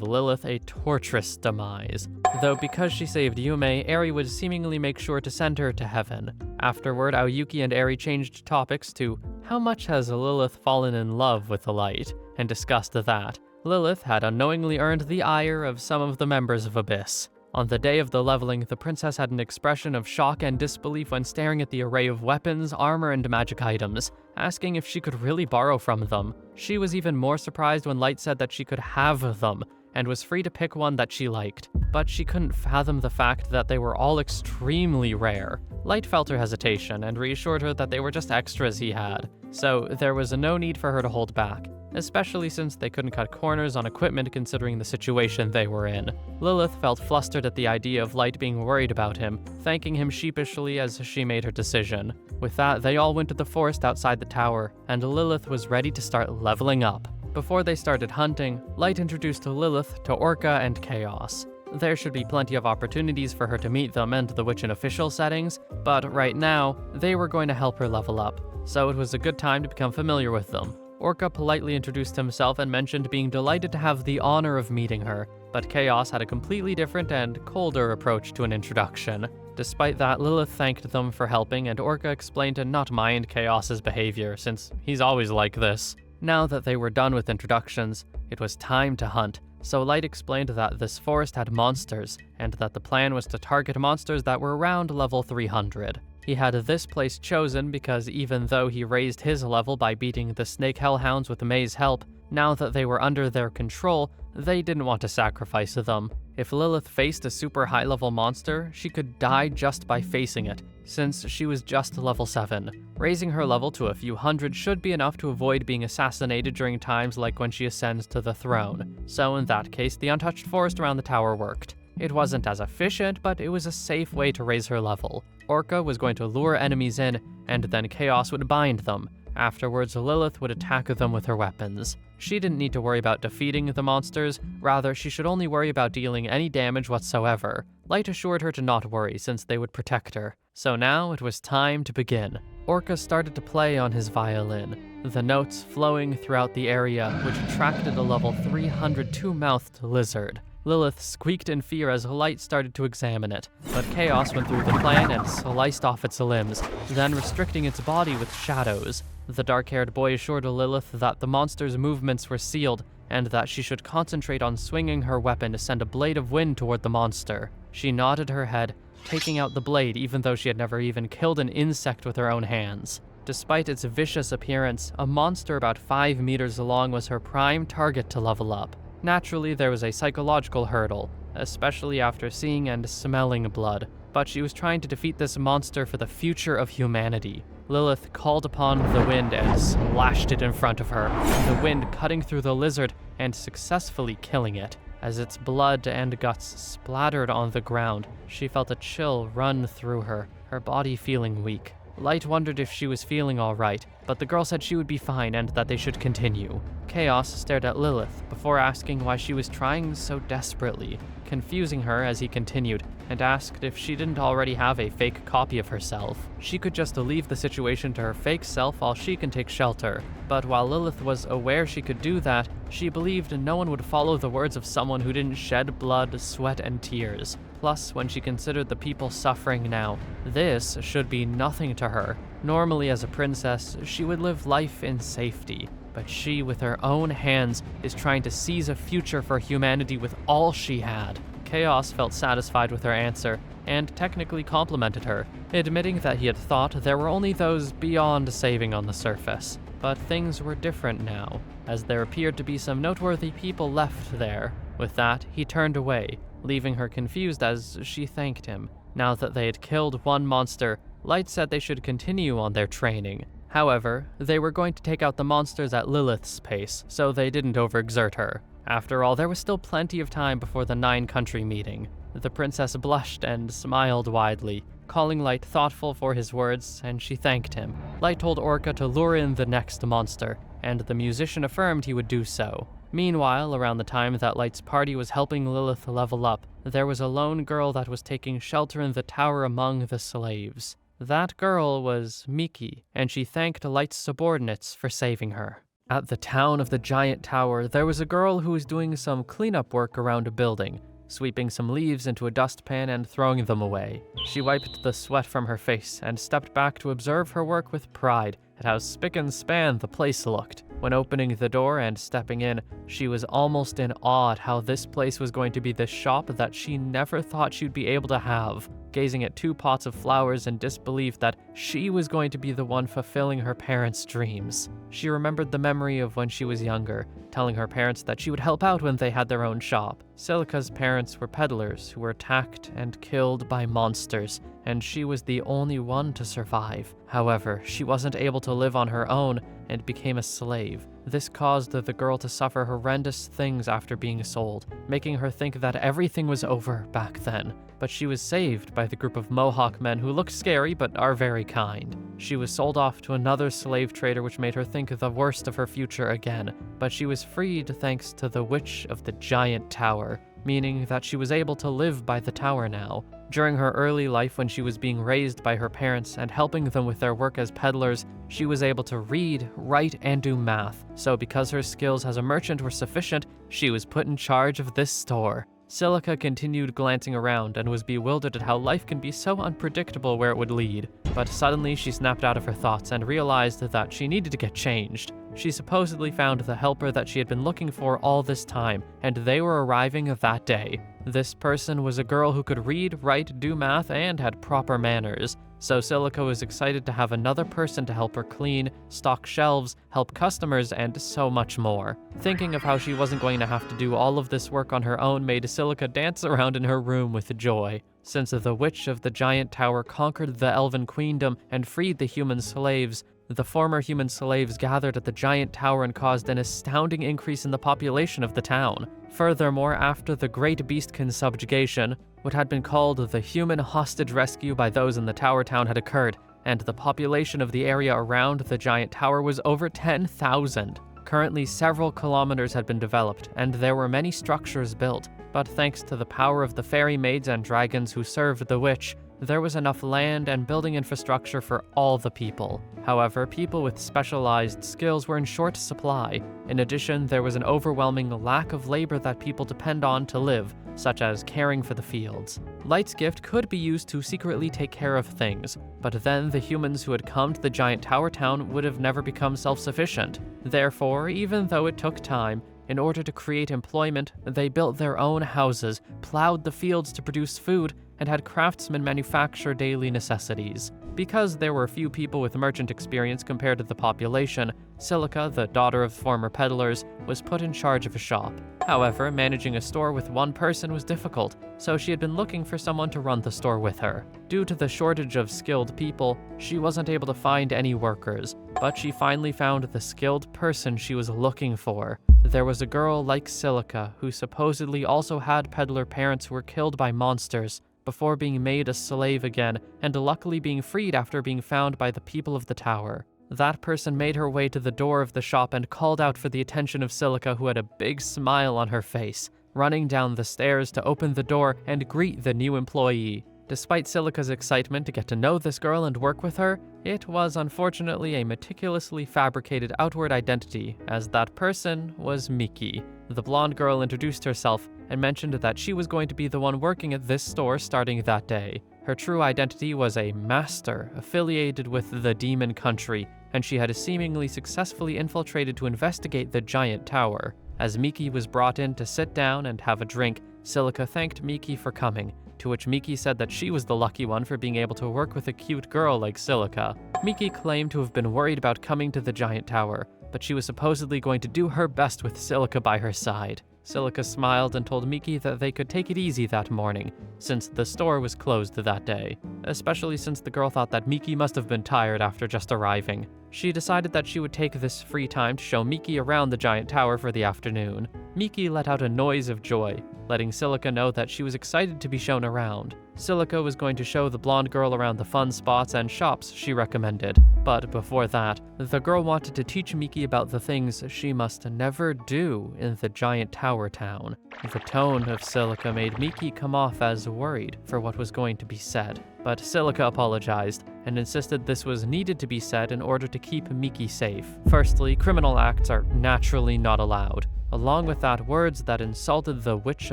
Lilith a torturous demise. Though because she saved Yume, Eri would seemingly make sure to send her to heaven. Afterward, Aoyuki and Eri changed topics to how much has Lilith fallen in love with the Light, and discussed that. Lilith had unknowingly earned the ire of some of the members of Abyss. On the day of the leveling, the princess had an expression of shock and disbelief when staring at the array of weapons, armor, and magic items, asking if she could really borrow from them. She was even more surprised when Light said that she could have them, and was free to pick one that she liked, but she couldn't fathom the fact that they were all extremely rare. Light felt her hesitation and reassured her that they were just extras he had, so there was no need for her to hold back, especially since they couldn't cut corners on equipment considering the situation they were in. Lilith felt flustered at the idea of Light being worried about him, thanking him sheepishly as she made her decision. With that, they all went to the forest outside the tower, and Lilith was ready to start leveling up. Before they started hunting, Light introduced Lilith to Orca and Chaos. There should be plenty of opportunities for her to meet them and the witch in official settings, but right now, they were going to help her level up, so it was a good time to become familiar with them. Orca politely introduced himself and mentioned being delighted to have the honor of meeting her, but Chaos had a completely different and colder approach to an introduction. Despite that, Lilith thanked them for helping, and Orca explained to not mind Chaos's behavior, since he's always like this. Now that they were done with introductions, it was time to hunt, so Light explained that this forest had monsters, and that the plan was to target monsters that were around level 300. He had this place chosen because even though he raised his level by beating the Snake Hellhounds with May's help, now that they were under their control, they didn't want to sacrifice them. If Lilith faced a super high-level monster, she could die just by facing it, since she was just level 7. Raising her level to a few hundred should be enough to avoid being assassinated during times like when she ascends to the throne. So in that case, the untouched forest around the tower worked. It wasn't as efficient, but it was a safe way to raise her level. Orca was going to lure enemies in, and then Chaos would bind them, Afterwards, Lilith would attack them with her weapons. She didn't need to worry about defeating the monsters, rather she should only worry about dealing any damage whatsoever. Light assured her to not worry since they would protect her. So now it was time to begin. Orca started to play on his violin, the notes flowing throughout the area, which attracted a level 300 two-mouthed lizard. Lilith squeaked in fear as Light started to examine it, but Chaos went through the plan and sliced off its limbs, then restricting its body with shadows. The dark-haired boy assured Lilith that the monster's movements were sealed, and that she should concentrate on swinging her weapon to send a blade of wind toward the monster. She nodded her head, taking out the blade even though she had never even killed an insect with her own hands. Despite its vicious appearance, a monster about 5 meters long was her prime target to level up. Naturally, there was a psychological hurdle, especially after seeing and smelling blood, but she was trying to defeat this monster for the future of humanity. Lilith called upon the wind and slashed it in front of her, the wind cutting through the lizard and successfully killing it. As its blood and guts splattered on the ground, she felt a chill run through her, her body feeling weak. Light wondered if she was feeling all right, but the girl said she would be fine and that they should continue. Chaos stared at Lilith before asking why she was trying so desperately, confusing her as he continued, and asked if she didn't already have a fake copy of herself. She could just leave the situation to her fake self while she can take shelter. But while Lilith was aware she could do that, she believed no one would follow the words of someone who didn't shed blood, sweat, and tears. Plus, when she considered the people suffering now, this should be nothing to her. Normally, as a princess, she would live life in safety. But she, with her own hands, is trying to seize a future for humanity with all she had. Chaos felt satisfied with her answer, and technically complimented her, admitting that he had thought there were only those beyond saving on the surface. But things were different now, as there appeared to be some noteworthy people left there. With that, he turned away, leaving her confused as she thanked him. Now that they had killed one monster, Light said they should continue on their training. However, they were going to take out the monsters at Lilith's pace, so they didn't overexert her. After all, there was still plenty of time before the 9-country meeting. The princess blushed and smiled widely, calling Light thoughtful for his words, and she thanked him. Light told Orca to lure in the next monster, and the musician affirmed he would do so. Meanwhile, around the time that Light's party was helping Lilith level up, there was a lone girl that was taking shelter in the tower among the slaves. That girl was Miki, and she thanked Light's subordinates for saving her. At the town of the giant tower, there was a girl who was doing some cleanup work around a building, sweeping some leaves into a dustpan and throwing them away. She wiped the sweat from her face and stepped back to observe her work with pride at how spick and span the place looked. When opening the door and stepping in, she was almost in awe at how this place was going to be the shop that she never thought she'd be able to have. Gazing at 2 pots of flowers in disbelief that she was going to be the one fulfilling her parents' dreams. She remembered the memory of when she was younger, telling her parents that she would help out when they had their own shop. Silica's parents were peddlers who were attacked and killed by monsters, and she was the only one to survive. However, she wasn't able to live on her own and became a slave. This caused the girl to suffer horrendous things after being sold, making her think that everything was over back then. But she was saved by the group of Mohawk men who look scary but are very kind. She was sold off to another slave trader, which made her think the worst of her future again, but she was freed thanks to the Witch of the Giant Tower, meaning that she was able to live by the tower now. During her early life, when she was being raised by her parents and helping them with their work as peddlers, she was able to read, write, and do math. So because her skills as a merchant were sufficient, she was put in charge of this store. Silica continued glancing around and was bewildered at how life can be so unpredictable where it would lead. But suddenly she snapped out of her thoughts and realized that she needed to get changed. She supposedly found the helper that she had been looking for all this time, and they were arriving that day. This person was a girl who could read, write, do math, and had proper manners. So Silica was excited to have another person to help her clean, stock shelves, help customers, and so much more. Thinking of how she wasn't going to have to do all of this work on her own made Silica dance around in her room with joy. Since the Witch of the Giant Tower conquered the Elven Queendom and freed the human slaves, the former human slaves gathered at the Giant Tower and caused an astounding increase in the population of the town. Furthermore, after the Great Beastkin subjugation, what had been called the human hostage rescue by those in the Tower Town had occurred, and the population of the area around the giant tower was over 10,000. Currently, several kilometers had been developed, and there were many structures built, but thanks to the power of the fairy maids and dragons who served the witch, there was enough land and building infrastructure for all the people. However, people with specialized skills were in short supply. In addition, there was an overwhelming lack of labor that people depend on to live, such as caring for the fields. Light's gift could be used to secretly take care of things, but then the humans who had come to the giant tower town would have never become self-sufficient. Therefore, even though it took time, in order to create employment, they built their own houses, plowed the fields to produce food, and had craftsmen manufacture daily necessities. Because there were few people with merchant experience compared to the population, Silica, the daughter of former peddlers, was put in charge of a shop. However, managing a store with one person was difficult, so she had been looking for someone to run the store with her. Due to the shortage of skilled people, she wasn't able to find any workers, but she finally found the skilled person she was looking for. There was a girl like Silica who supposedly also had peddler parents who were killed by monsters before being made a slave again, and luckily being freed after being found by the people of the tower. That person made her way to the door of the shop and called out for the attention of Silica, who had a big smile on her face, running down the stairs to open the door and greet the new employee. Despite Silica's excitement to get to know this girl and work with her, it was unfortunately a meticulously fabricated outward identity, as that person was Miki. The blonde girl introduced herself and mentioned that she was going to be the one working at this store starting that day. Her true identity was a master affiliated with the Demon Country, and she had seemingly successfully infiltrated to investigate the giant tower. As Miki was brought in to sit down and have a drink, Silica thanked Miki for coming, to which Miki said that she was the lucky one for being able to work with a cute girl like Silica. Miki claimed to have been worried about coming to the giant tower, but she was supposedly going to do her best with Silica by her side. Silica smiled and told Miki that they could take it easy that morning, since the store was closed that day, especially since the girl thought that Miki must have been tired after just arriving. She decided that she would take this free time to show Miki around the giant tower for the afternoon. Miki let out a noise of joy, letting Silica know that she was excited to be shown around. Silica was going to show the blonde girl around the fun spots and shops she recommended. But before that, the girl wanted to teach Miki about the things she must never do in the giant tower town. The tone of Silica made Miki come off as worried for what was going to be said. But Silica apologized and insisted this was needed to be said in order to keep Miki safe. Firstly, criminal acts are naturally not allowed. Along with that, words that insulted the Witch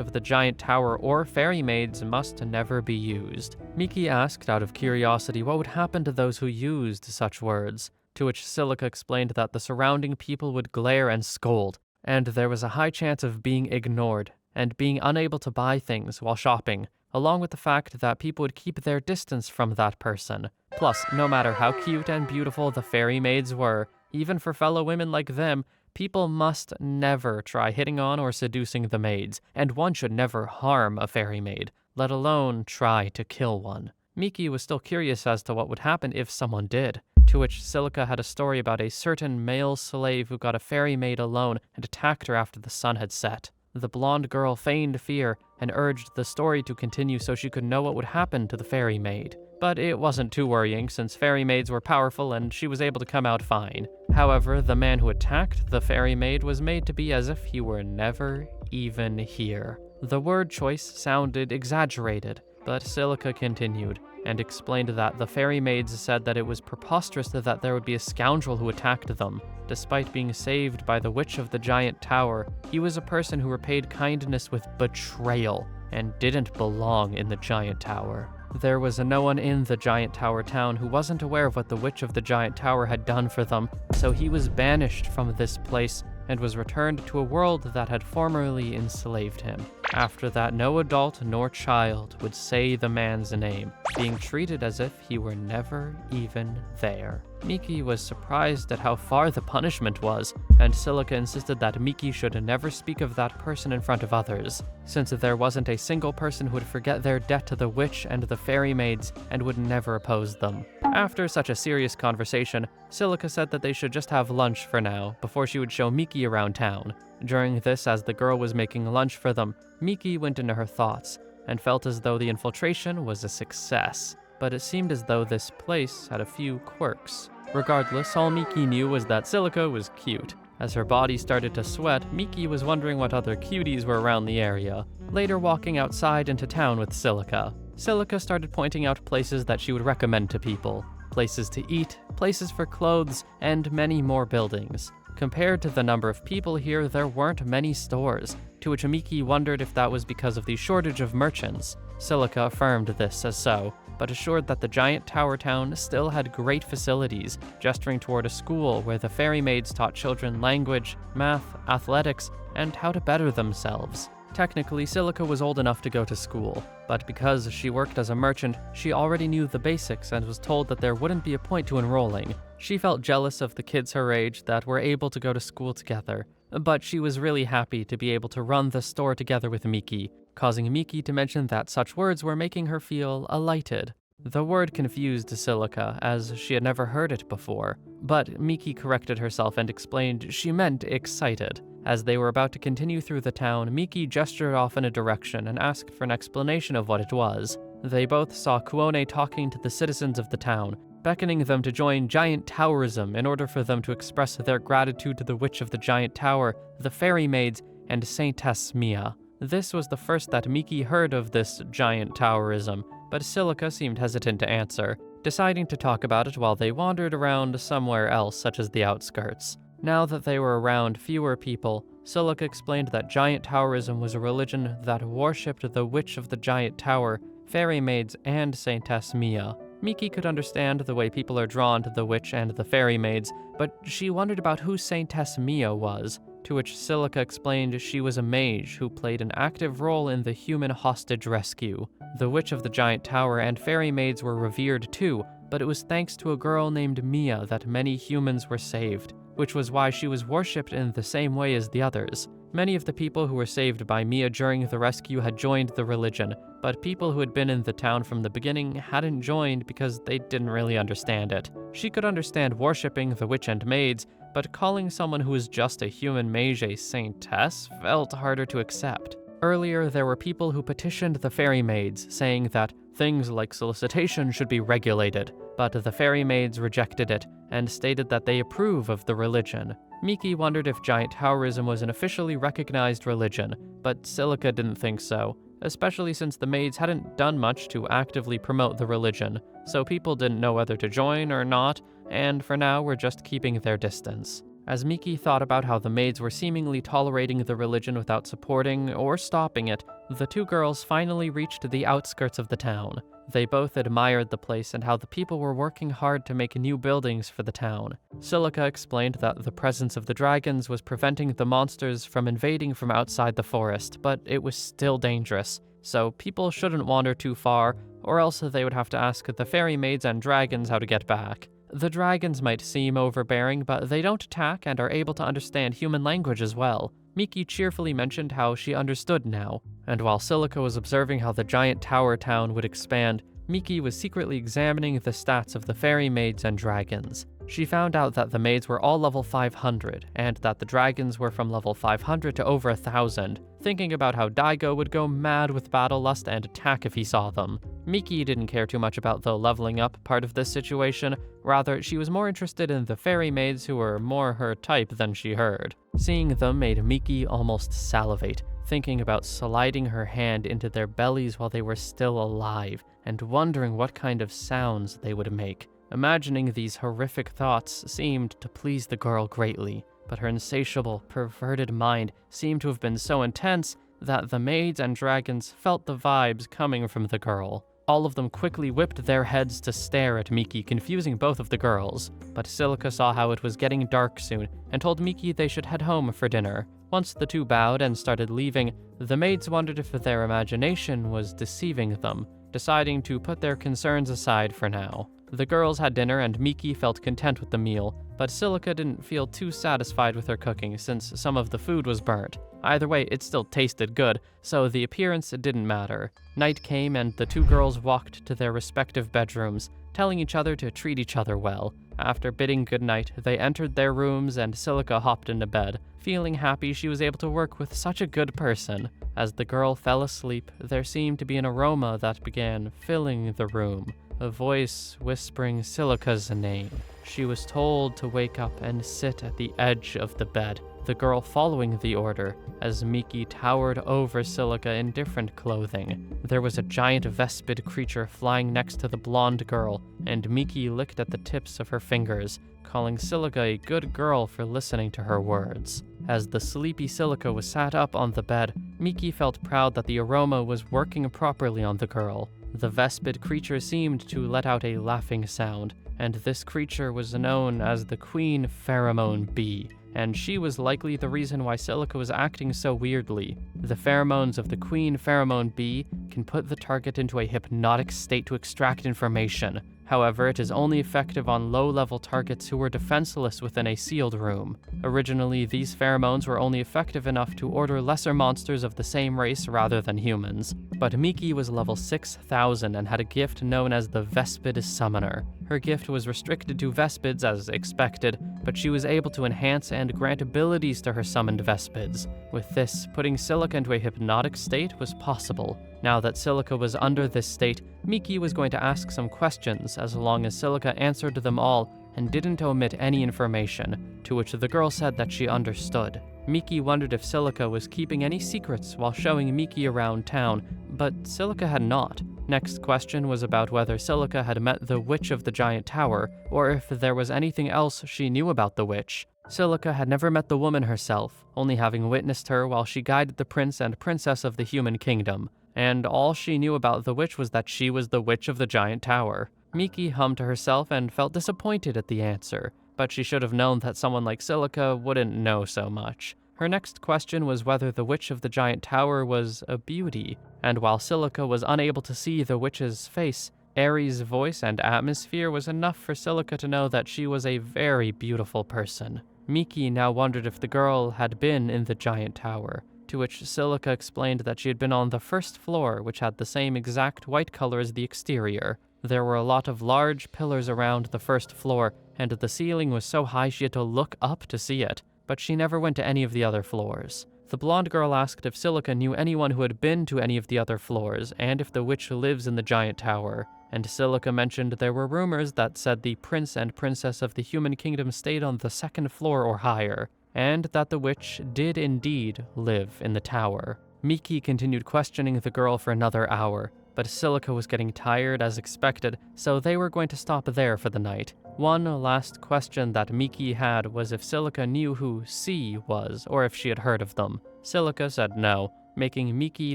of the Giant Tower or fairy maids must never be used. Miki asked out of curiosity what would happen to those who used such words, to which Silica explained that the surrounding people would glare and scold, and there was a high chance of being ignored and being unable to buy things while shopping, along with the fact that people would keep their distance from that person. Plus, no matter how cute and beautiful the fairy maids were, even for fellow women like them, people must never try hitting on or seducing the maids, and one should never harm a fairy maid, let alone try to kill one. Miki was still curious as to what would happen if someone did, to which Silica had a story about a certain male slave who got a fairy maid alone and attacked her after the sun had set. The blonde girl feigned fear and urged the story to continue so she could know what would happen to the fairy maid. But it wasn't too worrying since fairy maids were powerful and she was able to come out fine. However, the man who attacked the fairy maid was made to be as if he were never even here. The word choice sounded exaggerated, but Silica continued and explained that the fairy maids said that it was preposterous that there would be a scoundrel who attacked them. Despite being saved by the Witch of the Giant Tower, he was a person who repaid kindness with betrayal and didn't belong in the Giant Tower. There was no one in the Giant Tower town who wasn't aware of what the Witch of the Giant Tower had done for them, so he was banished from this place and was returned to a world that had formerly enslaved him. After that, no adult nor child would say the man's name, being treated as if he were never even there. Miki was surprised at how far the punishment was, and Silica insisted that Miki should never speak of that person in front of others, since there wasn't a single person who would forget their debt to the witch and the fairy maids and would never oppose them. After such a serious conversation, Silica said that they should just have lunch for now, before she would show Miki around town. During this, as the girl was making lunch for them, Miki went into her thoughts, and felt as though the infiltration was a success. but it seemed as though this place had a few quirks. Regardless, all Miki knew was that Silica was cute. As her body started to sweat, Miki was wondering what other cuties were around the area. Later, walking outside into town with Silica, Silica started pointing out places that she would recommend to people. Places to eat, places for clothes, and many more buildings. Compared to the number of people here, there weren't many stores, to which Miki wondered if that was because of the shortage of merchants. Silica affirmed this as so, but assured that the giant tower town still had great facilities, gesturing toward a school where the fairy maids taught children language, math, athletics, and how to better themselves. Technically, Silica was old enough to go to school, but because she worked as a merchant, she already knew the basics and was told that there wouldn't be a point to enrolling. She felt jealous of the kids her age that were able to go to school together, but she was really happy to be able to run the store together with Miki, causing Miki to mention that such words were making her feel elated. The word confused Silica, as she had never heard it before, but Miki corrected herself and explained she meant excited. As they were about to continue through the town, Miki gestured off in a direction and asked for an explanation of what it was. They both saw Kuone talking to the citizens of the town, beckoning them to join Giant Towerism in order for them to express their gratitude to the Witch of the Giant Tower, the Fairy Maids, and Saintess Mia. This was the first that Miki heard of this Giant Towerism, but Silica seemed hesitant to answer, deciding to talk about it while they wandered around somewhere else, such as the outskirts. Now that they were around fewer people, Silica explained that Giant Towerism was a religion that worshipped the Witch of the Giant Tower, Fairy Maids, and Saintess Mia. Miki could understand the way people are drawn to the Witch and the Fairy Maids, but she wondered about who Saintess Mia was, to which Silica explained she was a mage who played an active role in the human hostage rescue. The Witch of the Giant Tower and Fairy Maids were revered too, but it was thanks to a girl named Mia that many humans were saved, which was why she was worshipped in the same way as the others. Many of the people who were saved by Mia during the rescue had joined the religion, but people who had been in the town from the beginning hadn't joined because they didn't really understand it. She could understand worshipping the witch and maids, but calling someone who was just a human mage a saintess felt harder to accept. Earlier, there were people who petitioned the fairy maids, saying that things like solicitation should be regulated, but the fairy maids rejected it and stated that they approve of the religion. Miki wondered if Giant Towerism was an officially recognized religion, but Silica didn't think so, especially since the maids hadn't done much to actively promote the religion, so people didn't know whether to join or not, and for now were just keeping their distance. As Miki thought about how the maids were seemingly tolerating the religion without supporting or stopping it, the two girls finally reached the outskirts of the town. They both admired the place and how the people were working hard to make new buildings for the town. Silica explained that the presence of the dragons was preventing the monsters from invading from outside the forest, but it was still dangerous, so people shouldn't wander too far, or else they would have to ask the fairy maids and dragons how to get back. The dragons might seem overbearing, but they don't attack and are able to understand human language as well. Miki cheerfully mentioned how she understood now, and while Silica was observing how the giant tower town would expand, Miki was secretly examining the stats of the fairy maids and dragons. She found out that the maids were all level 500, and that the dragons were from level 500 to over 1,000, thinking about how Daigo would go mad with battle lust and attack if he saw them. Miki didn't care too much about the leveling up part of this situation, rather she was more interested in the fairy maids who were more her type than she heard. Seeing them made Miki almost salivate, thinking about sliding her hand into their bellies while they were still alive, and wondering what kind of sounds they would make. Imagining these horrific thoughts seemed to please the girl greatly, but her insatiable, perverted mind seemed to have been so intense that the maids and dragons felt the vibes coming from the girl. All of them quickly whipped their heads to stare at Miki, confusing both of the girls. But Silica saw how it was getting dark soon and told Miki they should head home for dinner. Once the two bowed and started leaving, the maids wondered if their imagination was deceiving them, deciding to put their concerns aside for now. The girls had dinner and Miki felt content with the meal, but Silica didn't feel too satisfied with her cooking since some of the food was burnt. Either way, it still tasted good, so the appearance didn't matter. Night came and the two girls walked to their respective bedrooms, telling each other to treat each other well. After bidding goodnight, they entered their rooms and Silica hopped into bed, feeling happy she was able to work with such a good person. As the girl fell asleep, there seemed to be an aroma that began filling the room. a voice whispering Silica's name. She was told to wake up and sit at the edge of the bed, the girl following the order, as Miki towered over Silica in different clothing. There was a giant Vespid creature flying next to the blonde girl, and Miki licked at the tips of her fingers, calling Silica a good girl for listening to her words. As the sleepy Silica was sat up on the bed, Miki felt proud that the aroma was working properly on the girl. The Vespid creature seemed to let out a laughing sound, and this creature was known as the Queen Pheromone Bee, and she was likely the reason why Silica was acting so weirdly. The pheromones of the Queen Pheromone Bee can put the target into a hypnotic state to extract information. However, it is only effective on low-level targets who were defenseless within a sealed room. Originally, these pheromones were only effective enough to order lesser monsters of the same race rather than humans. But Miki was level 6,000 and had a gift known as the Vespid Summoner. Her gift was restricted to Vespids as expected, but she was able to enhance and grant abilities to her summoned Vespids. With this, putting Silica into a hypnotic state was possible. Now that Silica was under this state, Miki was going to ask some questions as long as Silica answered them all and didn't omit any information, to which the girl said that she understood. Miki wondered if Silica was keeping any secrets while showing Miki around town, but Silica had not. Next question was about whether Silica had met the Witch of the Giant Tower, or if there was anything else she knew about the witch. Silica had never met the woman herself, only having witnessed her while she guided the prince and princess of the human kingdom, and all she knew about the witch was that she was the Witch of the Giant Tower. Miki hummed to herself and felt disappointed at the answer, but she should have known that someone like Silica wouldn't know so much. Her next question was whether the Witch of the Giant Tower was a beauty, and while Silica was unable to see the witch's face, Ares' voice and atmosphere was enough for Silica to know that she was a very beautiful person. Miki now wondered if the girl had been in the giant tower, to which Silica explained that she had been on the first floor, which had the same exact white color as the exterior. There were a lot of large pillars around the first floor, and the ceiling was so high she had to look up to see it, but she never went to any of the other floors. The blonde girl asked if Silica knew anyone who had been to any of the other floors, and if the witch lives in the giant tower, and Silica mentioned there were rumors that said the prince and princess of the human kingdom stayed on the second floor or higher, and that the witch did indeed live in the tower. Miki continued questioning the girl for another hour, but Silica was getting tired as expected, so they were going to stop there for the night. One last question that Miki had was if Silica knew who C was, or if she had heard of them. Silica said no, making Miki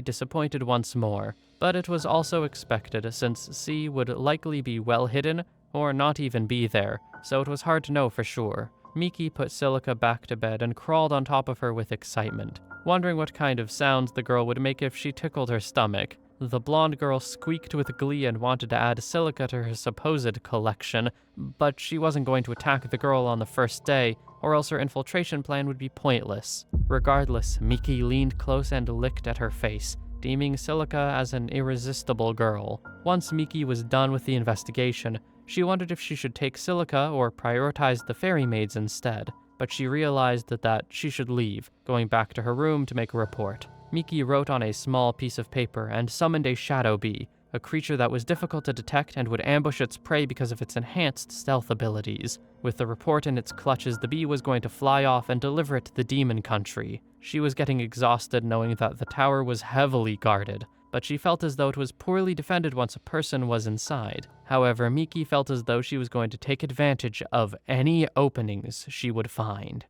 disappointed once more. But it was also expected, since C would likely be well hidden, or not even be there, so it was hard to know for sure. Miki put Silica back to bed and crawled on top of her with excitement, wondering what kind of sounds the girl would make if she tickled her stomach. The blonde girl squeaked with glee and wanted to add Silica to her supposed collection, but she wasn't going to attack the girl on the first day, or else her infiltration plan would be pointless. Regardless, Miki leaned close and licked at her face, deeming Silica as an irresistible girl. Once Miki was done with the investigation, she wondered if she should take Silica or prioritize the fairy maids instead, but she realized that she should leave, going back to her room to make a report. Miki wrote on a small piece of paper and summoned a shadow bee, a creature that was difficult to detect and would ambush its prey because of its enhanced stealth abilities. With the report in its clutches, the bee was going to fly off and deliver it to the demon country. She was getting exhausted knowing that the tower was heavily guarded, but she felt as though it was poorly defended once a person was inside. However, Miki felt as though she was going to take advantage of any openings she would find.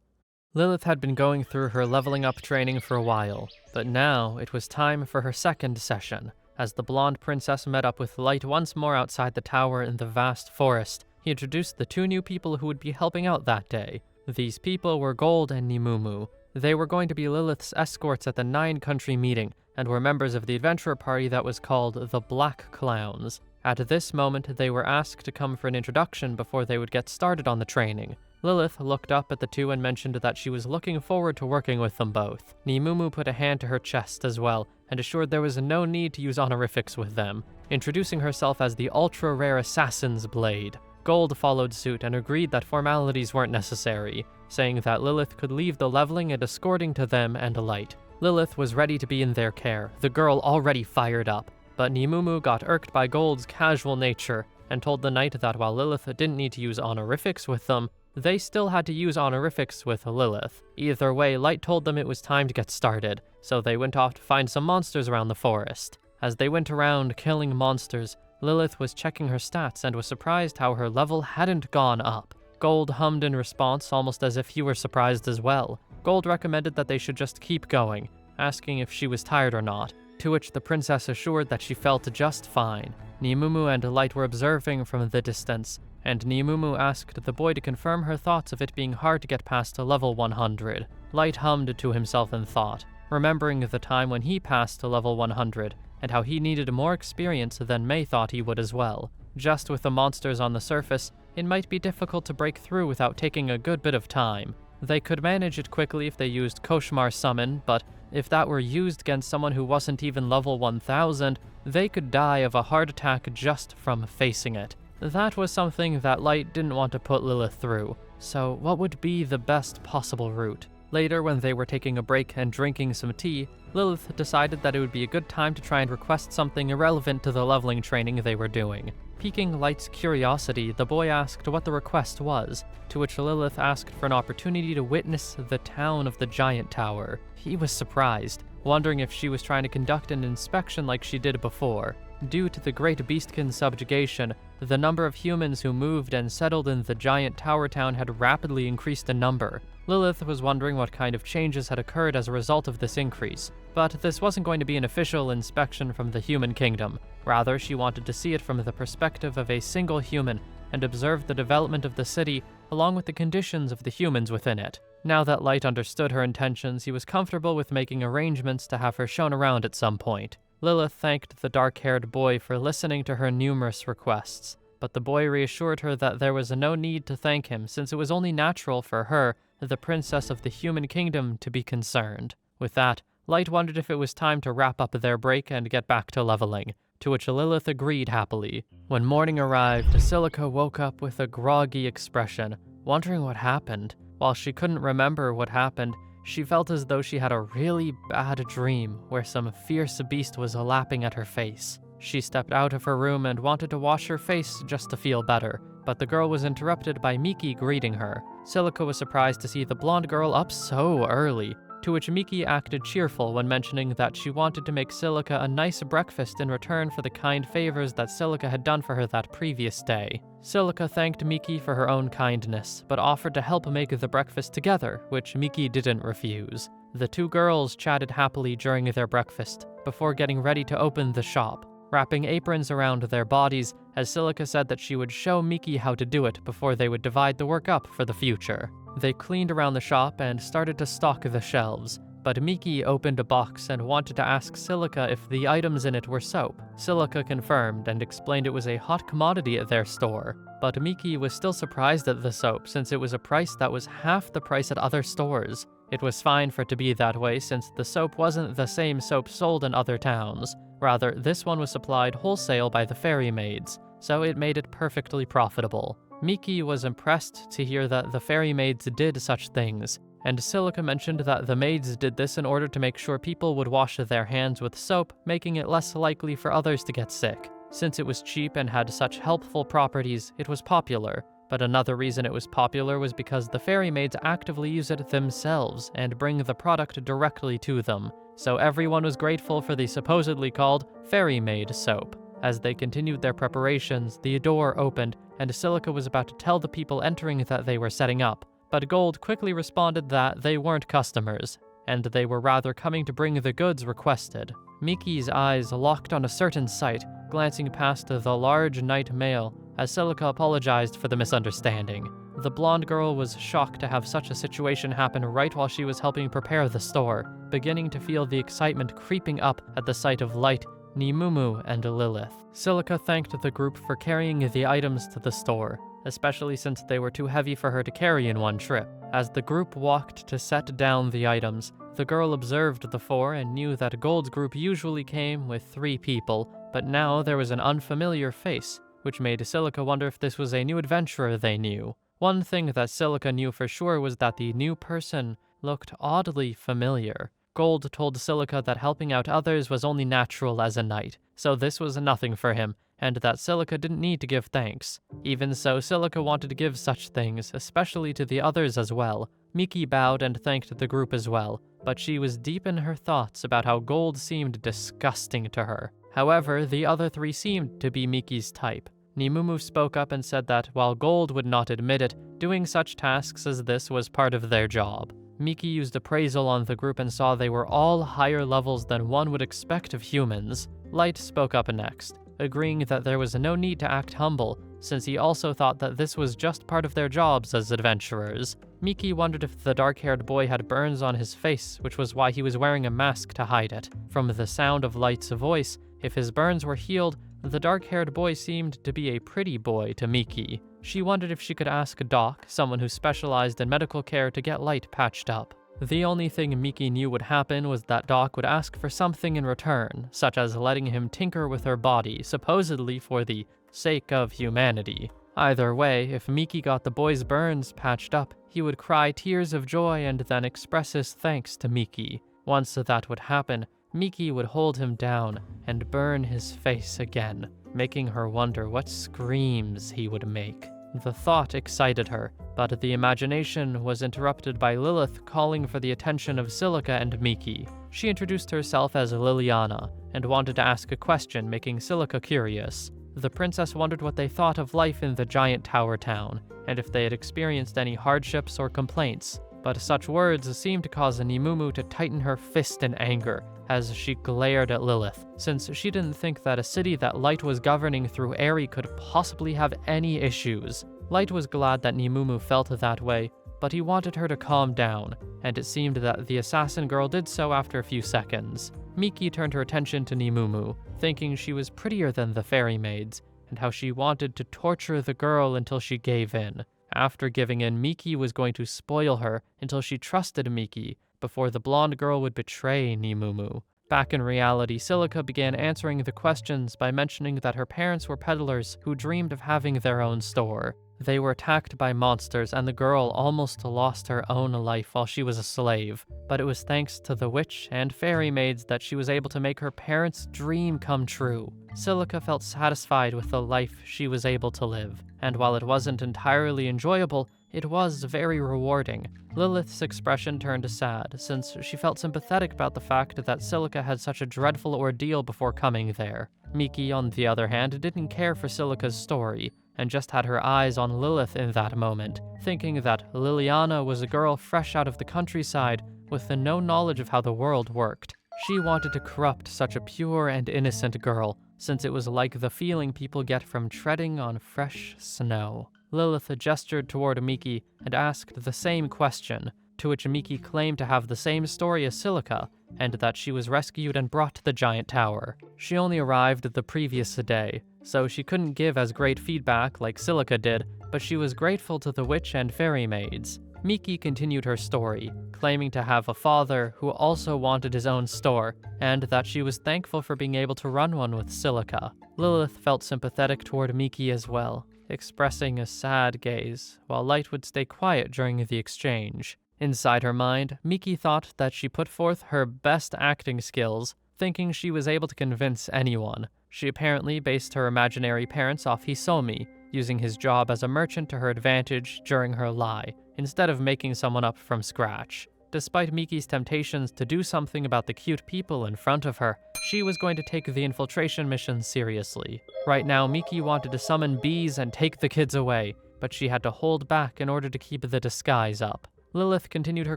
Lilith had been going through her leveling up training for a while, but now it was time for her second session. As the blonde princess met up with Light once more outside the tower in the vast forest, he introduced the two new people who would be helping out that day. These people were Gold and Nimumu. They were going to be Lilith's escorts at the 9-country meeting, and were members of the adventurer party that was called the Black Clowns. At this moment, they were asked to come for an introduction before they would get started on the training. Lilith looked up at the two and mentioned that she was looking forward to working with them both. Nimumu put a hand to her chest as well, and assured there was no need to use honorifics with them, introducing herself as the ultra-rare Assassin's Blade. Gold followed suit and agreed that formalities weren't necessary, saying that Lilith could leave the leveling and escorting to them and Light. Lilith was ready to be in their care, the girl already fired up, but Nimumu got irked by Gold's casual nature and told the knight that while Lilith didn't need to use honorifics with them, they still had to use honorifics with Lilith. Either way, Light told them it was time to get started, so they went off to find some monsters around the forest. As they went around killing monsters, Lilith was checking her stats and was surprised how her level hadn't gone up. Gold hummed in response, almost as if he were surprised as well. Gold recommended that they should just keep going, asking if she was tired or not, to which the princess assured that she felt just fine. Niumumu and Light were observing from the distance, and Niumumu asked the boy to confirm her thoughts of it being hard to get past to level 100. Light hummed to himself in thought, remembering the time when he passed to level 100, and how he needed more experience than May thought he would as well. Just with the monsters on the surface, it might be difficult to break through without taking a good bit of time. They could manage it quickly if they used Koshmar Summon, but if that were used against someone who wasn't even level 1000, they could die of a heart attack just from facing it. That was something that Light didn't want to put Lilith through, so what would be the best possible route? Later, when they were taking a break and drinking some tea, Lilith decided that it would be a good time to try and request something irrelevant to the leveling training they were doing. Piquing Light's curiosity, the boy asked what the request was, to which Lilith asked for an opportunity to witness the town of the giant tower. He was surprised, wondering if she was trying to conduct an inspection like she did before. Due to the Great Beastkin subjugation, the number of humans who moved and settled in the giant tower town had rapidly increased in number. Lilith was wondering what kind of changes had occurred as a result of this increase, but this wasn't going to be an official inspection from the human kingdom. Rather, she wanted to see it from the perspective of a single human and observe the development of the city along with the conditions of the humans within it. Now that Light understood her intentions, he was comfortable with making arrangements to have her shown around at some point. Lilith thanked the dark-haired boy for listening to her numerous requests, but the boy reassured her that there was no need to thank him since it was only natural for her, the princess of the human kingdom, to be concerned. With that, Light wondered if it was time to wrap up their break and get back to leveling, to which Lilith agreed happily. When morning arrived, Silica woke up with a groggy expression, wondering what happened. While she couldn't remember what happened, she felt as though she had a really bad dream where some fierce beast was lapping at her face. She stepped out of her room and wanted to wash her face just to feel better, but the girl was interrupted by Miki greeting her. Silica was surprised to see the blonde girl up so early, to which Miki acted cheerful when mentioning that she wanted to make Silica a nice breakfast in return for the kind favors that Silica had done for her that previous day. Silica thanked Miki for her own kindness, but offered to help make the breakfast together, which Miki didn't refuse. The two girls chatted happily during their breakfast, before getting ready to open the shop, wrapping aprons around their bodies, as Silica said that she would show Miki how to do it before they would divide the work up for the future. They cleaned around the shop and started to stock the shelves, but Miki opened a box and wanted to ask Silica if the items in it were soap. Silica confirmed and explained it was a hot commodity at their store, but Miki was still surprised at the soap since it was a price that was half the price at other stores. It was fine for it to be that way since the soap wasn't the same soap sold in other towns. Rather, this one was supplied wholesale by the fairy maids, so it made it perfectly profitable. Miki was impressed to hear that the fairy maids did such things, and Silica mentioned that the maids did this in order to make sure people would wash their hands with soap, making it less likely for others to get sick. Since it was cheap and had such helpful properties, it was popular. But another reason it was popular was because the fairy maids actively use it themselves and bring the product directly to them, so everyone was grateful for the supposedly called fairy maid soap. As they continued their preparations, the door opened, and Silica was about to tell the people entering that they were setting up, but Gold quickly responded that they weren't customers, and they were rather coming to bring the goods requested. Miki's eyes locked on a certain sight, glancing past the large knight mail, as Silica apologized for the misunderstanding. The blonde girl was shocked to have such a situation happen right while she was helping prepare the store, beginning to feel the excitement creeping up at the sight of Light, Niumumu, and Lilith. Silica thanked the group for carrying the items to the store, especially since they were too heavy for her to carry in one trip. As the group walked to set down the items, the girl observed the four and knew that Gold's group usually came with 3 people, but now there was an unfamiliar face, which made Silica wonder if this was a new adventurer they knew. One thing that Silica knew for sure was that the new person looked oddly familiar. Gold told Silica that helping out others was only natural as a knight, so this was nothing for him, and that Silica didn't need to give thanks. Even so, Silica wanted to give such things, especially to the others as well. Miki bowed and thanked the group as well, but she was deep in her thoughts about how gold seemed disgusting to her. However, the other three seemed to be Miki's type. Nimumu spoke up and said that, while Gold would not admit it, doing such tasks as this was part of their job. Miki used appraisal on the group and saw they were all higher levels than one would expect of humans. Light spoke up next, agreeing that there was no need to act humble, since he also thought that this was just part of their jobs as adventurers. Miki wondered if the dark-haired boy had burns on his face, which was why he was wearing a mask to hide it. From the sound of Light's voice, if his burns were healed, the dark-haired boy seemed to be a pretty boy to Miki. She wondered if she could ask Doc, someone who specialized in medical care, to get Light patched up. The only thing Miki knew would happen was that Doc would ask for something in return, such as letting him tinker with her body, supposedly for the sake of humanity. Either way, if Miki got the boy's burns patched up, he would cry tears of joy and then express his thanks to Miki. Once that would happen, Miki would hold him down and burn his face again, making her wonder what screams he would make. The thought excited her, but the imagination was interrupted by Lilith calling for the attention of Silica and Miki. She introduced herself as Liliana and wanted to ask a question, making Silica curious. The princess wondered what they thought of life in the giant tower town, and if they had experienced any hardships or complaints. But such words seemed to cause Nimumu to tighten her fist in anger as she glared at Lilith, since she didn't think that a city that Light was governing through Eri could possibly have any issues. Light was glad that Nimumu felt that way, but he wanted her to calm down, and it seemed that the assassin girl did so after a few seconds. Miki turned her attention to Nimumu, thinking she was prettier than the fairy maids, and how she wanted to torture the girl until she gave in. After giving in, Miki was going to spoil her until she trusted Miki, before the blonde girl would betray Nimumu. Back in reality, Silica began answering the questions by mentioning that her parents were peddlers who dreamed of having their own store. They were attacked by monsters, and the girl almost lost her own life while she was a slave. But it was thanks to the witch and fairy maids that she was able to make her parents' dream come true. Silica felt satisfied with the life she was able to live, and while it wasn't entirely enjoyable, it was very rewarding. Lilith's expression turned sad, since she felt sympathetic about the fact that Silica had such a dreadful ordeal before coming there. Miki, on the other hand, didn't care for Silica's story, and just had her eyes on Lilith in that moment, thinking that Liliana was a girl fresh out of the countryside with no knowledge of how the world worked. She wanted to corrupt such a pure and innocent girl, since it was like the feeling people get from treading on fresh snow. Lilith gestured toward Miki and asked the same question, to which Miki claimed to have the same story as Silica, and that she was rescued and brought to the giant tower. She only arrived the previous day, so she couldn't give as great feedback like Silica did, but she was grateful to the witch and fairy maids. Miki continued her story, claiming to have a father who also wanted his own store, and that she was thankful for being able to run one with Silica. Lilith felt sympathetic toward Miki as well, expressing a sad gaze, while Light would stay quiet during the exchange. Inside her mind, Miki thought that she put forth her best acting skills, thinking she was able to convince anyone. She apparently based her imaginary parents off Hisomi, using his job as a merchant to her advantage during her lie, instead of making someone up from scratch. Despite Miki's temptations to do something about the cute people in front of her, she was going to take the infiltration mission seriously. Right now, Miki wanted to summon bees and take the kids away, but she had to hold back in order to keep the disguise up. Lilith continued her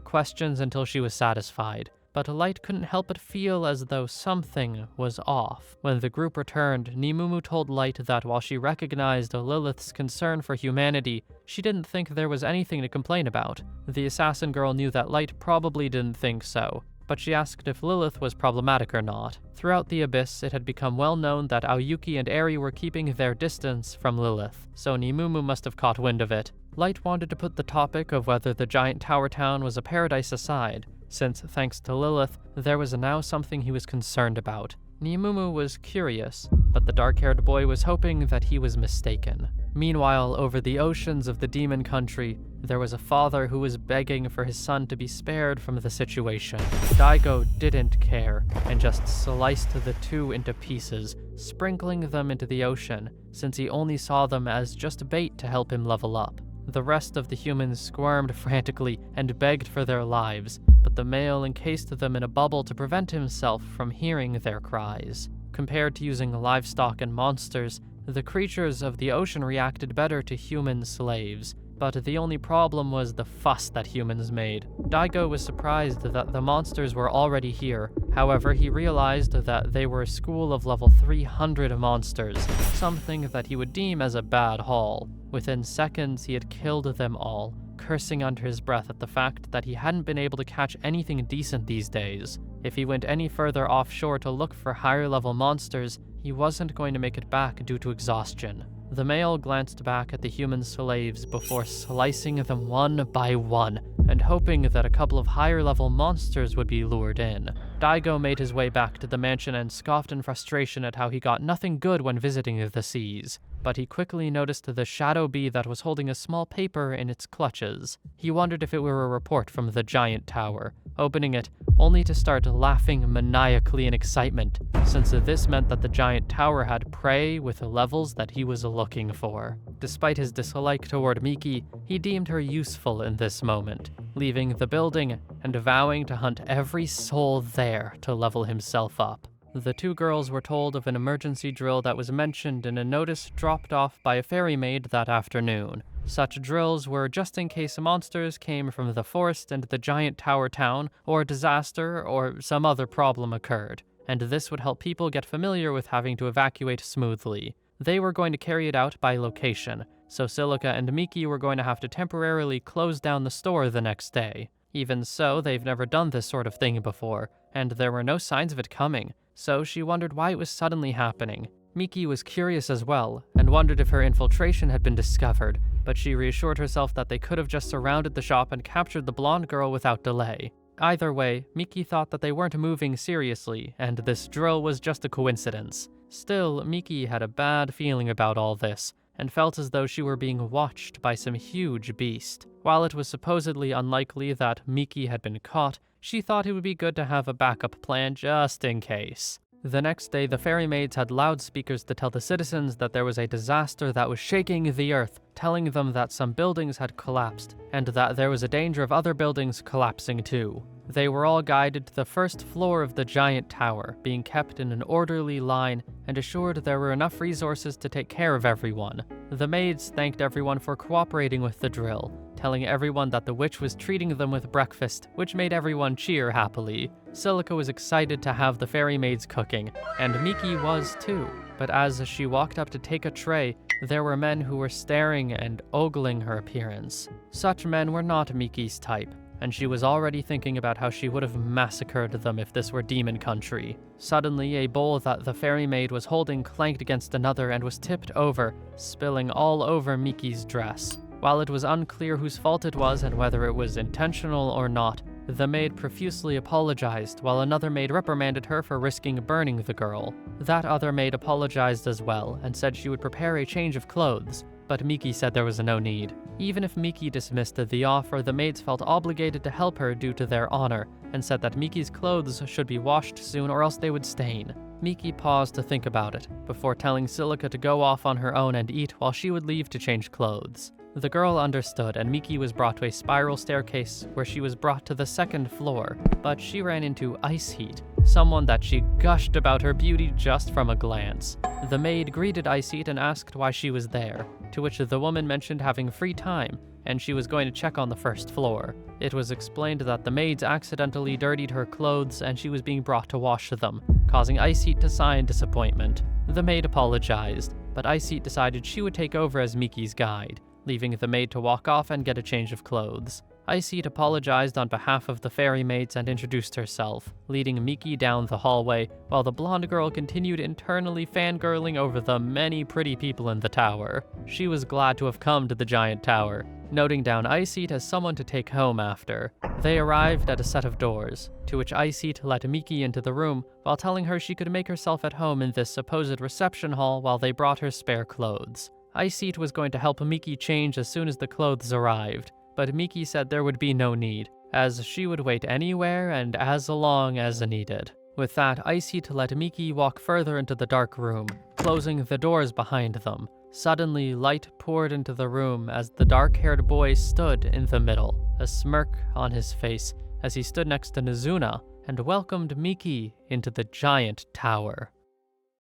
questions until she was satisfied, but Light couldn't help but feel as though something was off. When the group returned, Nimumu told Light that while she recognized Lilith's concern for humanity, she didn't think there was anything to complain about. The assassin girl knew that Light probably didn't think so, but she asked if Lilith was problematic or not. Throughout the Abyss, it had become well known that Aoyuki and Eri were keeping their distance from Lilith, so Nimumu must have caught wind of it. Light wanted to put the topic of whether the giant tower town was a paradise aside, since, thanks to Lilith, there was now something he was concerned about. Nimumu was curious, but the dark-haired boy was hoping that he was mistaken. Meanwhile, over the oceans of the demon country, there was a father who was begging for his son to be spared from the situation. Daigo didn't care and just sliced the two into pieces, sprinkling them into the ocean, since he only saw them as just bait to help him level up. The rest of the humans squirmed frantically and begged for their lives, but the male encased them in a bubble to prevent himself from hearing their cries. Compared to using livestock and monsters, the creatures of the ocean reacted better to human slaves, but the only problem was the fuss that humans made. Daigo was surprised that the monsters were already here. However, he realized that they were a school of level 300 monsters, something that he would deem as a bad haul. Within seconds, he had killed them all, cursing under his breath at the fact that he hadn't been able to catch anything decent these days. If he went any further offshore to look for higher-level monsters, he wasn't going to make it back due to exhaustion. The male glanced back at the human slaves before slicing them one by one, and hoping that a couple of higher-level monsters would be lured in. Daigo made his way back to the mansion and scoffed in frustration at how he got nothing good when visiting the seas. But he quickly noticed the shadow bee that was holding a small paper in its clutches. He wondered if it were a report from the giant tower, opening it only to start laughing maniacally in excitement, since this meant that the giant tower had prey with the levels that he was looking for. Despite his dislike toward Miki, he deemed her useful in this moment, leaving the building and vowing to hunt every soul there to level himself up. The two girls were told of an emergency drill that was mentioned in a notice dropped off by a fairy maid that afternoon. Such drills were just in case monsters came from the forest and the giant tower town, or a disaster or some other problem occurred, and this would help people get familiar with having to evacuate smoothly. They were going to carry it out by location, so Silica and Miki were going to have to temporarily close down the store the next day. Even so, they've never done this sort of thing before, and there were no signs of it coming, so she wondered why it was suddenly happening. Miki was curious as well, and wondered if her infiltration had been discovered, but she reassured herself that they could have just surrounded the shop and captured the blonde girl without delay. Either way, Miki thought that they weren't moving seriously, and this drill was just a coincidence. Still, Miki had a bad feeling about all this, and felt as though she were being watched by some huge beast. While it was supposedly unlikely that Miki had been caught, she thought it would be good to have a backup plan just in case. The next day, the fairy maids had loudspeakers to tell the citizens that there was a disaster that was shaking the earth, telling them that some buildings had collapsed, and that there was a danger of other buildings collapsing too. They were all guided to the first floor of the giant tower, being kept in an orderly line and assured there were enough resources to take care of everyone. The maids thanked everyone for cooperating with the drill, telling everyone that the witch was treating them with breakfast, which made everyone cheer happily. Silica was excited to have the fairy maids cooking, and Miki was too. But as she walked up to take a tray, there were men who were staring and ogling her appearance. Such men were not Miki's type, and she was already thinking about how she would have massacred them if this were demon country. Suddenly, a bowl that the fairy maid was holding clanked against another and was tipped over, spilling all over Miki's dress. While it was unclear whose fault it was and whether it was intentional or not, the maid profusely apologized, while another maid reprimanded her for risking burning the girl. That other maid apologized as well, and said she would prepare a change of clothes, but Miki said there was no need. Even if Miki dismissed the offer, the maids felt obligated to help her due to their honor, and said that Miki's clothes should be washed soon or else they would stain. Miki paused to think about it, before telling Silica to go off on her own and eat while she would leave to change clothes. The girl understood, and Miki was brought to a spiral staircase where she was brought to the second floor, but she ran into Ice Heat, someone that she gushed about her beauty just from a glance. The maid greeted Ice Heat and asked why she was there, to which the woman mentioned having free time, and she was going to check on the first floor. It was explained that the maids accidentally dirtied her clothes and she was being brought to wash them, causing Ice Heat to sigh in disappointment. The maid apologized, but Ice Heat decided she would take over as Miki's guide, leaving the maid to walk off and get a change of clothes. Ice Heat apologized on behalf of the fairy maids and introduced herself, leading Miki down the hallway, while the blonde girl continued internally fangirling over the many pretty people in the tower. She was glad to have come to the giant tower, noting down Ice Heat as someone to take home after. They arrived at a set of doors, to which Ice Heat let Miki into the room, while telling her she could make herself at home in this supposed reception hall while they brought her spare clothes. Ice Heat was going to help Miki change as soon as the clothes arrived, but Miki said there would be no need, as she would wait anywhere and as long as needed. With that, Ice Heat let Miki walk further into the dark room, closing the doors behind them. Suddenly, light poured into the room as the dark-haired boy stood in the middle, a smirk on his face as he stood next to Nizuna and welcomed Miki into the giant tower.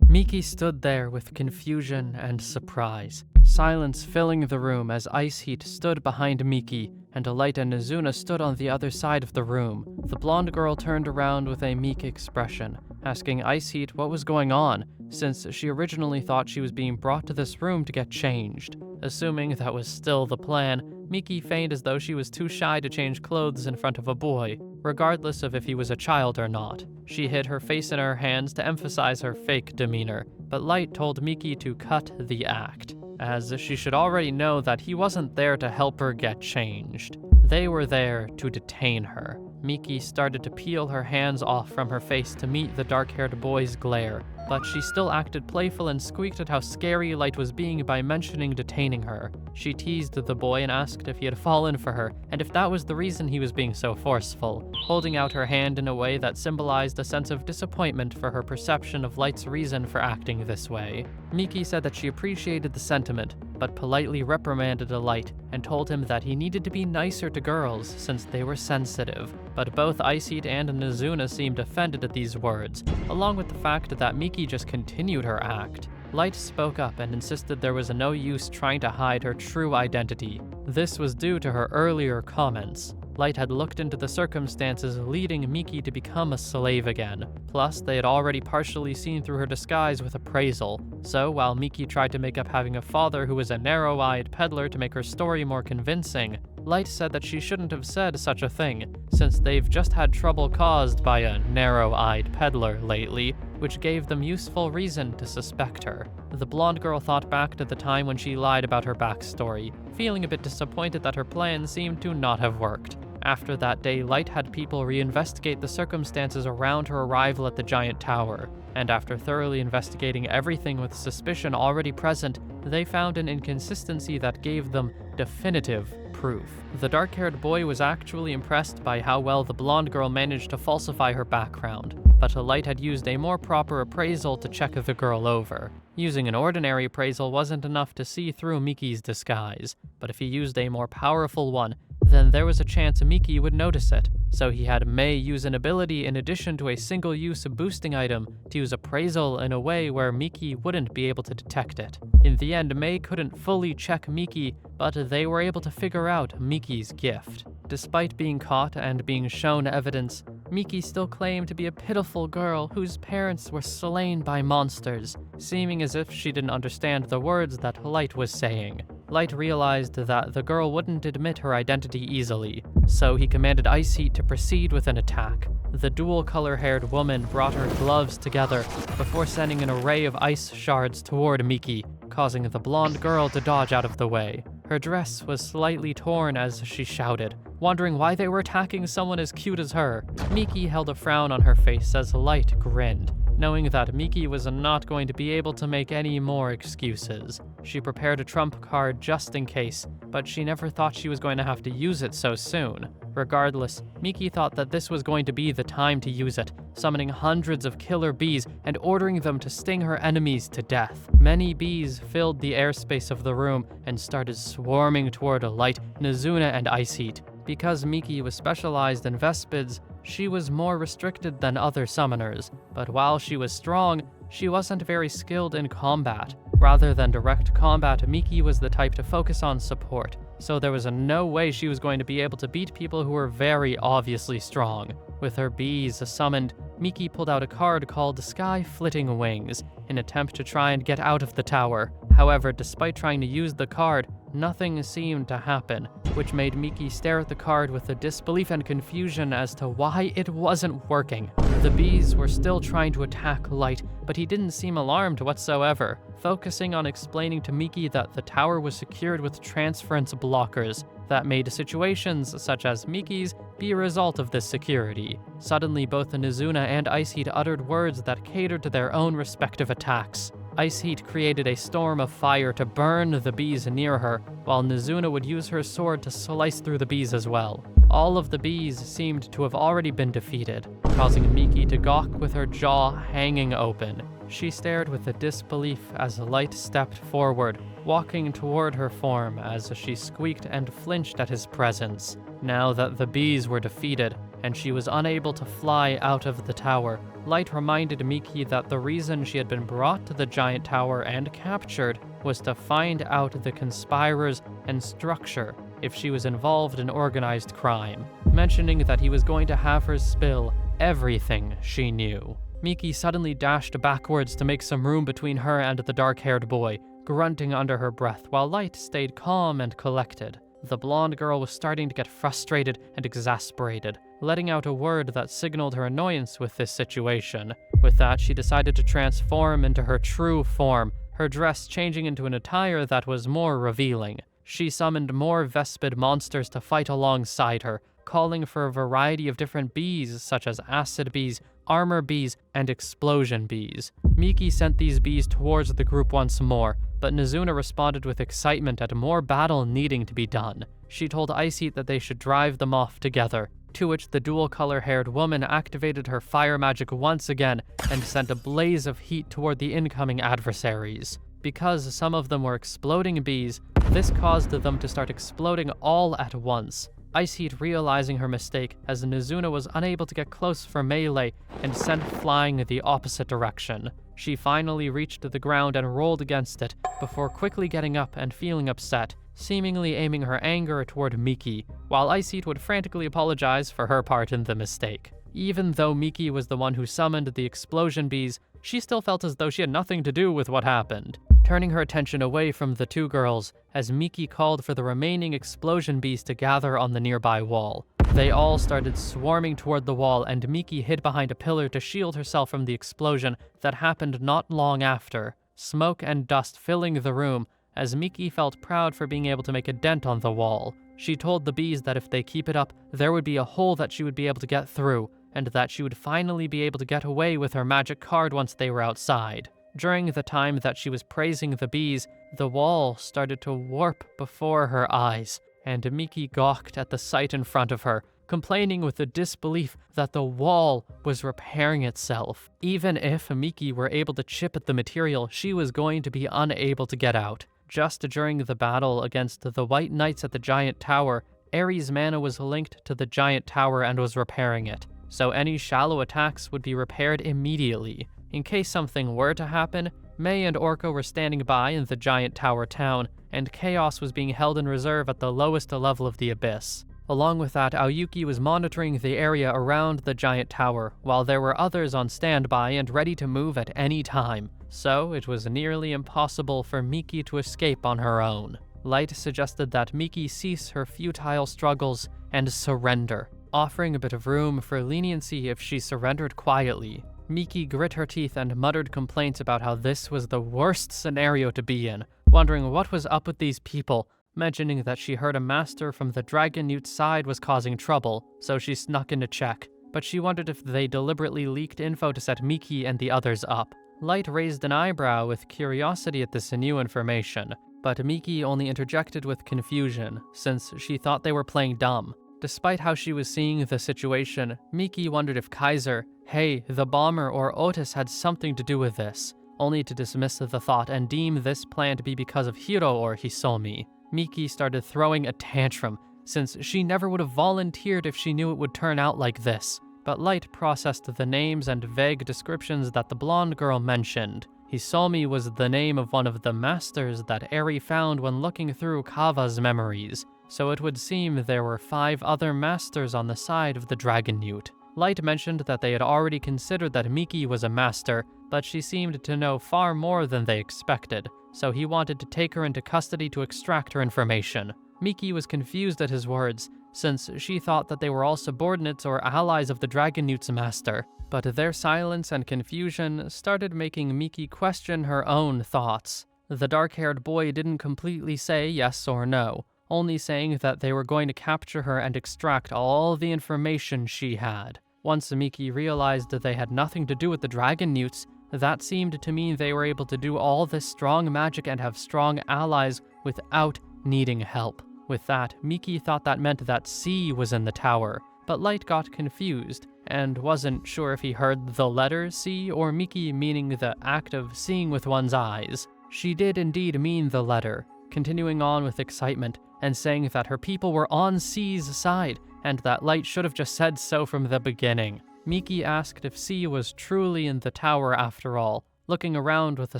Miki stood there with confusion and surprise, silence filling the room as Ice Heat stood behind Miki and Light and Nizuna stood on the other side of the room. The blonde girl turned around with a meek expression, asking Ice Heat what was going on, since she originally thought she was being brought to this room to get changed. Assuming that was still the plan, Miki feigned as though she was too shy to change clothes in front of a boy, regardless of if he was a child or not. She hid her face in her hands to emphasize her fake demeanor, but Light told Miki to cut the act, as she should already know that he wasn't there to help her get changed. They were there to detain her. Miki started to peel her hands off from her face to meet the dark-haired boy's glare, but she still acted playful and squeaked at how scary Light was being by mentioning detaining her. She teased the boy and asked if he had fallen for her, and if that was the reason he was being so forceful, holding out her hand in a way that symbolized a sense of disappointment for her perception of Light's reason for acting this way. Miki said that she appreciated the sentiment, but politely reprimanded Light and told him that he needed to be nicer to girls since they were sensitive. But both Ice Heat and Nizuna seemed offended at these words, along with the fact that Miki just continued her act. Light spoke up and insisted there was no use trying to hide her true identity. This was due to her earlier comments. Light had looked into the circumstances leading Miki to become a slave again. Plus, they had already partially seen through her disguise with appraisal. So, while Miki tried to make up having a father who was a narrow-eyed peddler to make her story more convincing, Light said that she shouldn't have said such a thing, since they've just had trouble caused by a narrow-eyed peddler lately, which gave them useful reason to suspect her. The blonde girl thought back to the time when she lied about her backstory, feeling a bit disappointed that her plan seemed to not have worked. After that day, Light had people reinvestigate the circumstances around her arrival at the giant tower, and after thoroughly investigating everything with suspicion already present, they found an inconsistency that gave them definitive proof. The dark-haired boy was actually impressed by how well the blonde girl managed to falsify her background, but Light had used a more proper appraisal to check the girl over. Using an ordinary appraisal wasn't enough to see through Miki's disguise, but if he used a more powerful one, then there was a chance Miki would notice it, so he had Mei use an ability in addition to a single-use boosting item to use appraisal in a way where Miki wouldn't be able to detect it. In the end, Mei couldn't fully check Miki, but they were able to figure out Miki's gift. Despite being caught and being shown evidence, Miki still claimed to be a pitiful girl whose parents were slain by monsters, seeming as if she didn't understand the words that Light was saying. Light realized that the girl wouldn't admit her identity easily, so he commanded Ice Heat to proceed with an attack. The dual-color-haired woman brought her gloves together before sending an array of ice shards toward Miki, causing the blonde girl to dodge out of the way. Her dress was slightly torn as she shouted, wondering why they were attacking someone as cute as her. Miki held a frown on her face as Light grinned, knowing that Miki was not going to be able to make any more excuses. She prepared a trump card just in case, but she never thought she was going to have to use it so soon. Regardless, Miki thought that this was going to be the time to use it, summoning hundreds of killer bees and ordering them to sting her enemies to death. Many bees filled the airspace of the room and started swarming toward Light, Nizuna, and Ice Heat. Because Miki was specialized in Vespids, she was more restricted than other summoners, but while she was strong, she wasn't very skilled in combat. Rather than direct combat, Miki was the type to focus on support, so there was no way she was going to be able to beat people who were very obviously strong. With her bees summoned, Miki pulled out a card called Sky Flitting Wings, in an attempt to try and get out of the tower. However, despite trying to use the card, nothing seemed to happen, which made Miki stare at the card with a disbelief and confusion as to why it wasn't working. The bees were still trying to attack Light, but he didn't seem alarmed whatsoever, focusing on explaining to Miki that the tower was secured with transference blockers that made situations such as Miki's be a result of this security. Suddenly, both Nizuna and Ice Heat uttered words that catered to their own respective attacks. Ice Heat created a storm of fire to burn the bees near her, while Nizuna would use her sword to slice through the bees as well. All of the bees seemed to have already been defeated, causing Miki to gawk with her jaw hanging open. She stared with disbelief as Light stepped forward, walking toward her form as she squeaked and flinched at his presence. Now that the bees were defeated, and she was unable to fly out of the tower, Light reminded Miki that the reason she had been brought to the giant tower and captured was to find out the conspirers and structure if she was involved in organized crime, mentioning that he was going to have her spill everything she knew. Miki suddenly dashed backwards to make some room between her and the dark-haired boy, grunting under her breath while Light stayed calm and collected. The blonde girl was starting to get frustrated and exasperated, letting out a word that signaled her annoyance with this situation. With that, she decided to transform into her true form, her dress changing into an attire that was more revealing. She summoned more Vespid monsters to fight alongside her, calling for a variety of different bees such as acid bees, armor bees, and explosion bees. Miki sent these bees towards the group once more, but Nizuna responded with excitement at more battle needing to be done. She told Ice Heat that they should drive them off together, to which the dual-color-haired woman activated her fire magic once again and sent a blaze of heat toward the incoming adversaries. Because some of them were exploding bees, this caused them to start exploding all at once. Ice Heat realizing her mistake as Nizuna was unable to get close for melee and sent flying the opposite direction. She finally reached the ground and rolled against it before quickly getting up and feeling upset, seemingly aiming her anger toward Miki, while Ice Heat would frantically apologize for her part in the mistake. Even though Miki was the one who summoned the explosion bees, she still felt as though she had nothing to do with what happened, turning her attention away from the two girls as Miki called for the remaining explosion bees to gather on the nearby wall. They all started swarming toward the wall, and Miki hid behind a pillar to shield herself from the explosion that happened not long after, smoke and dust filling the room as Miki felt proud for being able to make a dent on the wall. She told the bees that if they keep it up, there would be a hole that she would be able to get through, and that she would finally be able to get away with her magic card once they were outside. During the time that she was praising the bees, the wall started to warp before her eyes, and Miki gawked at the sight in front of her, complaining with the disbelief that the wall was repairing itself. Even if Miki were able to chip at the material, she was going to be unable to get out. Just during the battle against the White Knights at the Giant Tower, Ares' mana was linked to the Giant Tower and was repairing it, so any shallow attacks would be repaired immediately. In case something were to happen, Mei and Orko were standing by in the Giant Tower town, and Chaos was being held in reserve at the lowest level of the Abyss. Along with that, Aoyuki was monitoring the area around the Giant Tower, while there were others on standby and ready to move at any time, so it was nearly impossible for Miki to escape on her own. Light suggested that Miki cease her futile struggles and surrender, offering a bit of room for leniency if she surrendered quietly. Miki grit her teeth and muttered complaints about how this was the worst scenario to be in, wondering what was up with these people, mentioning that she heard a master from the Dragon Newt side was causing trouble, so she snuck in to check, but she wondered if they deliberately leaked info to set Miki and the others up. Light raised an eyebrow with curiosity at this new information, but Miki only interjected with confusion, since she thought they were playing dumb. Despite how she was seeing the situation, Miki wondered if Kaiser, Hei, the bomber, or Otis had something to do with this, only to dismiss the thought and deem this plan to be because of Hiro or Hisomi. Miki started throwing a tantrum, since she never would have volunteered if she knew it would turn out like this. But Light processed the names and vague descriptions that the blonde girl mentioned. Hisomi was the name of one of the masters that Eri found when looking through Kava's memories, so it would seem there were 5 other masters on the side of the Dragon Newt. Light mentioned that they had already considered that Miki was a master, but she seemed to know far more than they expected, so he wanted to take her into custody to extract her information. Miki was confused at his words, since she thought that they were all subordinates or allies of the Dragon Newt's master, but their silence and confusion started making Miki question her own thoughts. The dark-haired boy didn't completely say yes or no, only saying that they were going to capture her and extract all the information she had. Once Miki realized that they had nothing to do with the Dragon Newts, That seemed to mean they were able to do all this strong magic and have strong allies without needing help. With that, Miki thought that meant that C was in the tower, but Light got confused and wasn't sure if he heard the letter C or Miki meaning the act of seeing with one's eyes. She did indeed mean the letter, continuing on with excitement and saying that her people were on C's side and that Light should have just said so from the beginning. Miki asked if C was truly in the tower after all, looking around with a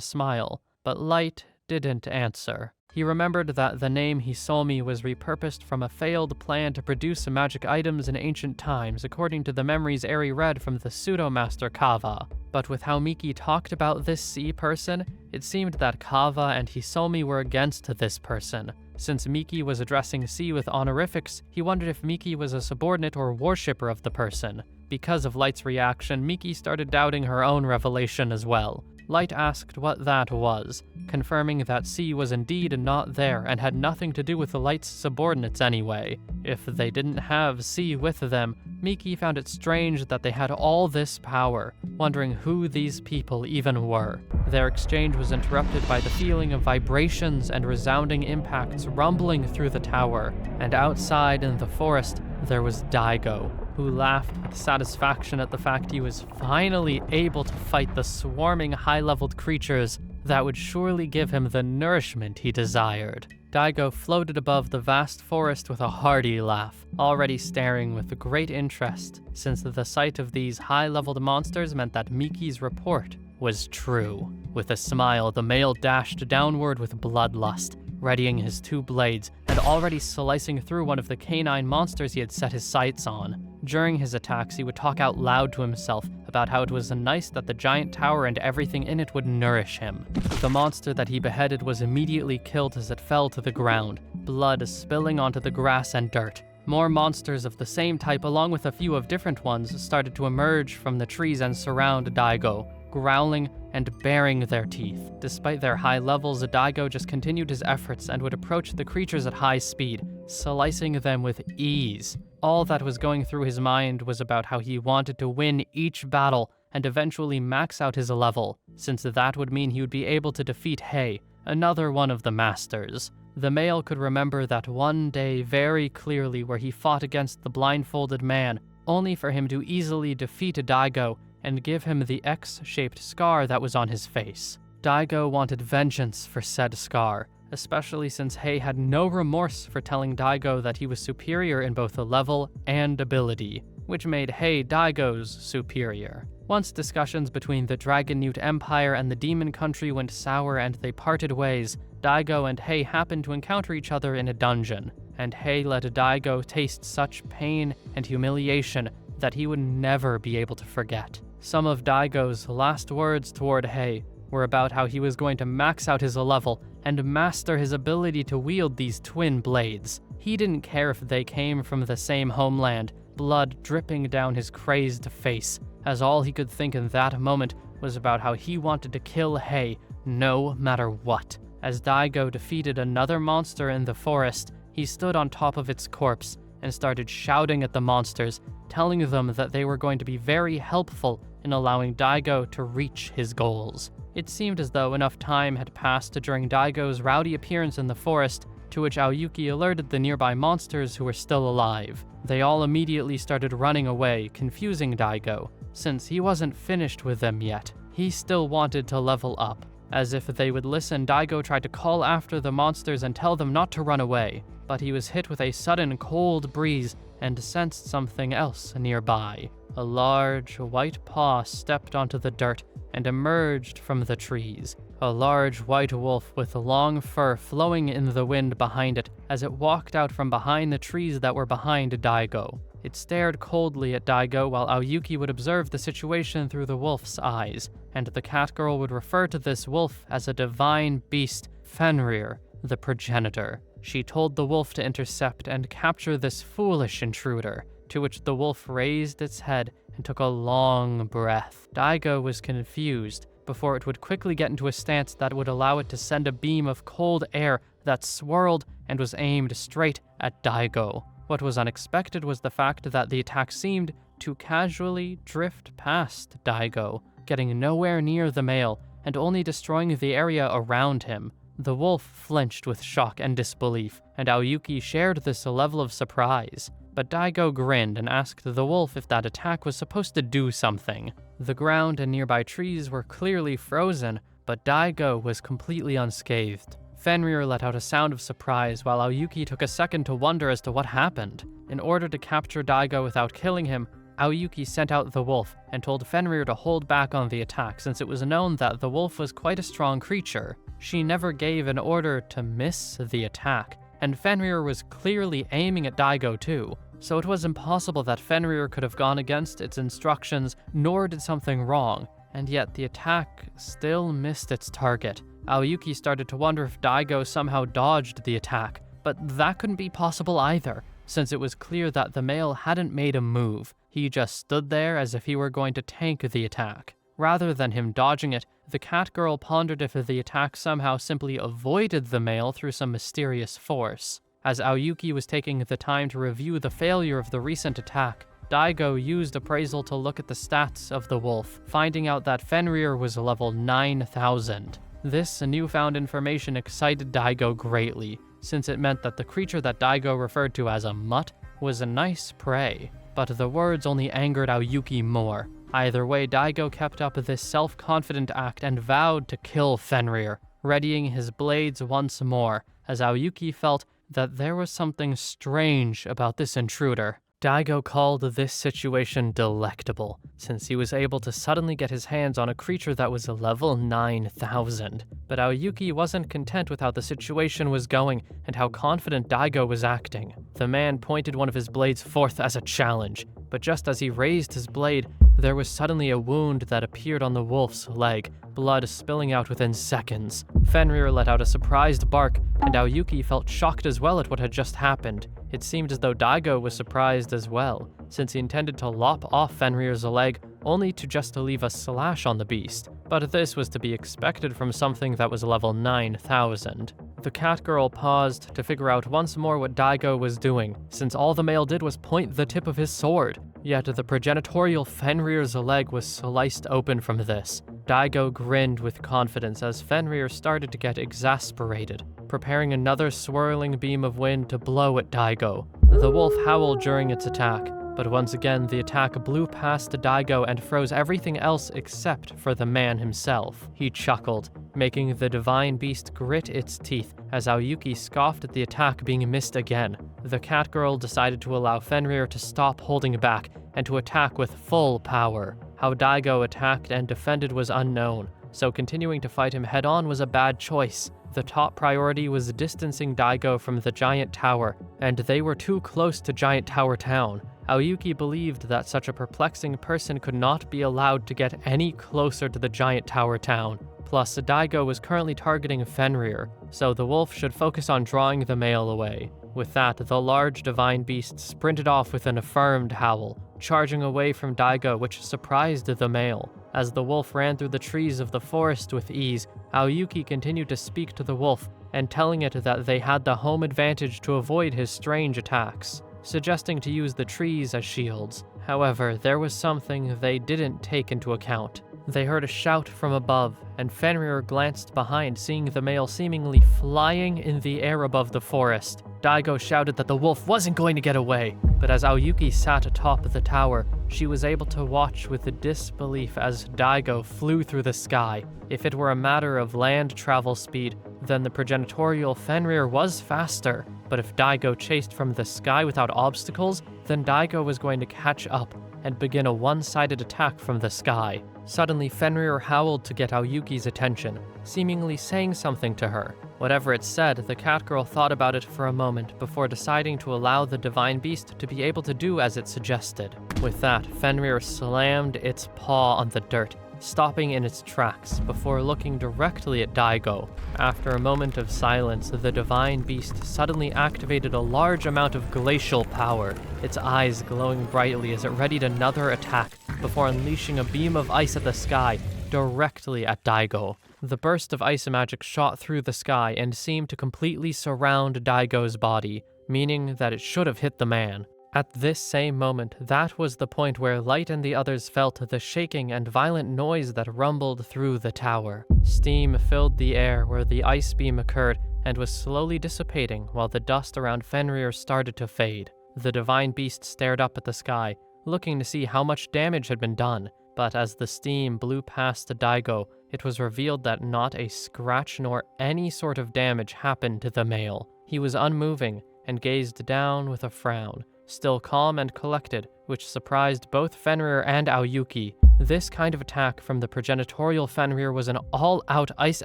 smile, but Light didn't answer. He remembered that the name Hisomi was repurposed from a failed plan to produce magic items in ancient times, according to the memories Eri read from the pseudo-master Kava. But with how Miki talked about this C person, it seemed that Kava and Hisomi were against this person. Since Miki was addressing C with honorifics, he wondered if Miki was a subordinate or worshipper of the person. Because of Light's reaction, Miki started doubting her own revelation as well. Light asked what that was, confirming that C was indeed not there and had nothing to do with the Light's subordinates anyway. If they didn't have C with them, Miki found it strange that they had all this power, wondering who these people even were. Their exchange was interrupted by the feeling of vibrations and resounding impacts rumbling through the tower, and outside in the forest, there was Daigo, who laughed with satisfaction at the fact he was finally able to fight the swarming high-leveled creatures that would surely give him the nourishment he desired. Daigo floated above the vast forest with a hearty laugh, already staring with great interest, since the sight of these high-leveled monsters meant that Miki's report was true. With a smile, the male dashed downward with bloodlust, readying his two blades, and already slicing through one of the canine monsters he had set his sights on. During his attacks, he would talk out loud to himself about how it was nice that the giant tower and everything in it would nourish him. The monster that he beheaded was immediately killed as it fell to the ground, blood spilling onto the grass and dirt. More monsters of the same type, along with a few of different ones, started to emerge from the trees and surround Daigo, growling and baring their teeth. Despite their high levels, Daigo just continued his efforts and would approach the creatures at high speed, slicing them with ease. All that was going through his mind was about how he wanted to win each battle and eventually max out his level, since that would mean he would be able to defeat Hei, another one of the masters. The male could remember that one day very clearly where he fought against the blindfolded man, only for him to easily defeat Daigo and give him the X-shaped scar that was on his face. Daigo wanted vengeance for said scar, especially since Hei had no remorse for telling Daigo that he was superior in both level and ability, which made Hei Daigo's superior. Once discussions between the Dragon Newt Empire and the Demon Country went sour and they parted ways, Daigo and Hei happened to encounter each other in a dungeon, and Hei let Daigo taste such pain and humiliation that he would never be able to forget. Some of Daigo's last words toward Hei were about how he was going to max out his level and master his ability to wield these twin blades. He didn't care if they came from the same homeland, blood dripping down his crazed face, as all he could think in that moment was about how he wanted to kill Hei no matter what. As Daigo defeated another monster in the forest, he stood on top of its corpse and started shouting at the monsters, telling them that they were going to be very helpful in allowing Daigo to reach his goals. It seemed as though enough time had passed during Daigo's rowdy appearance in the forest, to which Aoyuki alerted the nearby monsters who were still alive. They all immediately started running away, confusing Daigo, since he wasn't finished with them yet. He still wanted to level up. As if they would listen, Daigo tried to call after the monsters and tell them not to run away, but he was hit with a sudden cold breeze and sensed something else nearby. A large, white paw stepped onto the dirt and emerged from the trees. A large white wolf with long fur flowing in the wind behind it as it walked out from behind the trees that were behind Daigo. It stared coldly at Daigo while Aoyuki would observe the situation through the wolf's eyes, and the cat girl would refer to this wolf as a divine beast, Fenrir, the progenitor. She told the wolf to intercept and capture this foolish intruder, to which the wolf raised its head and took a long breath. Daigo was confused before it would quickly get into a stance that would allow it to send a beam of cold air that swirled and was aimed straight at Daigo. What was unexpected was the fact that the attack seemed to casually drift past Daigo, getting nowhere near the male and only destroying the area around him. The wolf flinched with shock and disbelief, and Aoyuki shared this level of surprise. But Daigo grinned and asked the wolf if that attack was supposed to do something. The ground and nearby trees were clearly frozen, but Daigo was completely unscathed. Fenrir let out a sound of surprise while Aoyuki took a second to wonder as to what happened. In order to capture Daigo without killing him, Aoyuki sent out the wolf and told Fenrir to hold back on the attack since it was known that the wolf was quite a strong creature. She never gave an order to miss the attack, and Fenrir was clearly aiming at Daigo too, so it was impossible that Fenrir could have gone against its instructions nor did something wrong, and yet the attack still missed its target. Aoyuki started to wonder if Daigo somehow dodged the attack, but that couldn't be possible either, since it was clear that the male hadn't made a move. He just stood there as if he were going to tank the attack. Rather than him dodging it, the cat girl pondered if the attack somehow simply avoided the male through some mysterious force. As Aoyuki was taking the time to review the failure of the recent attack, Daigo used appraisal to look at the stats of the wolf, finding out that Fenrir was level 9,000. This newfound information excited Daigo greatly, since it meant that the creature that Daigo referred to as a mutt was a nice prey. But the words only angered Aoyuki more. Either way, Daigo kept up this self-confident act and vowed to kill Fenrir, readying his blades once more, as Aoyuki felt that there was something strange about this intruder. Daigo called this situation delectable, since he was able to suddenly get his hands on a creature that was level 9,000. But Aoyuki wasn't content with how the situation was going and how confident Daigo was acting. The man pointed one of his blades forth as a challenge, but just as he raised his blade, there was suddenly a wound that appeared on the wolf's leg, blood spilling out within seconds. Fenrir let out a surprised bark, and Aoyuki felt shocked as well at what had just happened. It seemed as though Daigo was surprised as well, since he intended to lop off Fenrir's leg only to just leave a slash on the beast. But this was to be expected from something that was level 9,000. The cat girl paused to figure out once more what Daigo was doing, since all the male did was point the tip of his sword. Yet the progenitorial Fenrir's leg was sliced open from this. Daigo grinned with confidence as Fenrir started to get exasperated, preparing another swirling beam of wind to blow at Daigo. The wolf howled during its attack, but once again the attack blew past Daigo and froze everything else except for the man himself. He chuckled, making the divine beast grit its teeth as Aoyuki scoffed at the attack being missed again. The cat girl decided to allow Fenrir to stop holding back and to attack with full power. How Daigo attacked and defended was unknown, so continuing to fight him head-on was a bad choice. The top priority was distancing Daigo from the Giant Tower, and they were too close to Giant Tower Town. Aoyuki believed that such a perplexing person could not be allowed to get any closer to the Giant Tower Town. Plus, Daigo was currently targeting Fenrir, so the wolf should focus on drawing the male away. With that, the large divine beast sprinted off with an affirmed howl, charging away from Daigo, which surprised the male. As the wolf ran through the trees of the forest with ease, Aoyuki continued to speak to the wolf and telling it that they had the home advantage to avoid his strange attacks, suggesting to use the trees as shields. However, there was something they didn't take into account. They heard a shout from above, and Fenrir glanced behind, seeing the male seemingly flying in the air above the forest. Daigo shouted that the wolf wasn't going to get away, but as Aoyuki sat atop the tower, she was able to watch with disbelief as Daigo flew through the sky. If it were a matter of land travel speed, then the progenitorial Fenrir was faster, but if Daigo chased from the sky without obstacles, then Daigo was going to catch up and begin a one-sided attack from the sky. Suddenly, Fenrir howled to get Aoyuki's attention, seemingly saying something to her. Whatever it said, the cat girl thought about it for a moment before deciding to allow the divine beast to be able to do as it suggested. With that, Fenrir slammed its paw on the dirt, stopping in its tracks before looking directly at Daigo. After a moment of silence, the divine beast suddenly activated a large amount of glacial power, its eyes glowing brightly as it readied another attack before unleashing a beam of ice at the sky directly at Daigo. The burst of ice magic shot through the sky and seemed to completely surround Daigo's body, meaning that it should have hit the man. At this same moment, that was the point where Light and the others felt the shaking and violent noise that rumbled through the tower. Steam filled the air where the ice beam occurred and was slowly dissipating while the dust around Fenrir started to fade. The divine beast stared up at the sky, looking to see how much damage had been done, but as the steam blew past Daigo, it was revealed that not a scratch nor any sort of damage happened to the male. He was unmoving and gazed down with a frown, still calm and collected, which surprised both Fenrir and Aoyuki. This kind of attack from the progenitorial Fenrir was an all-out ice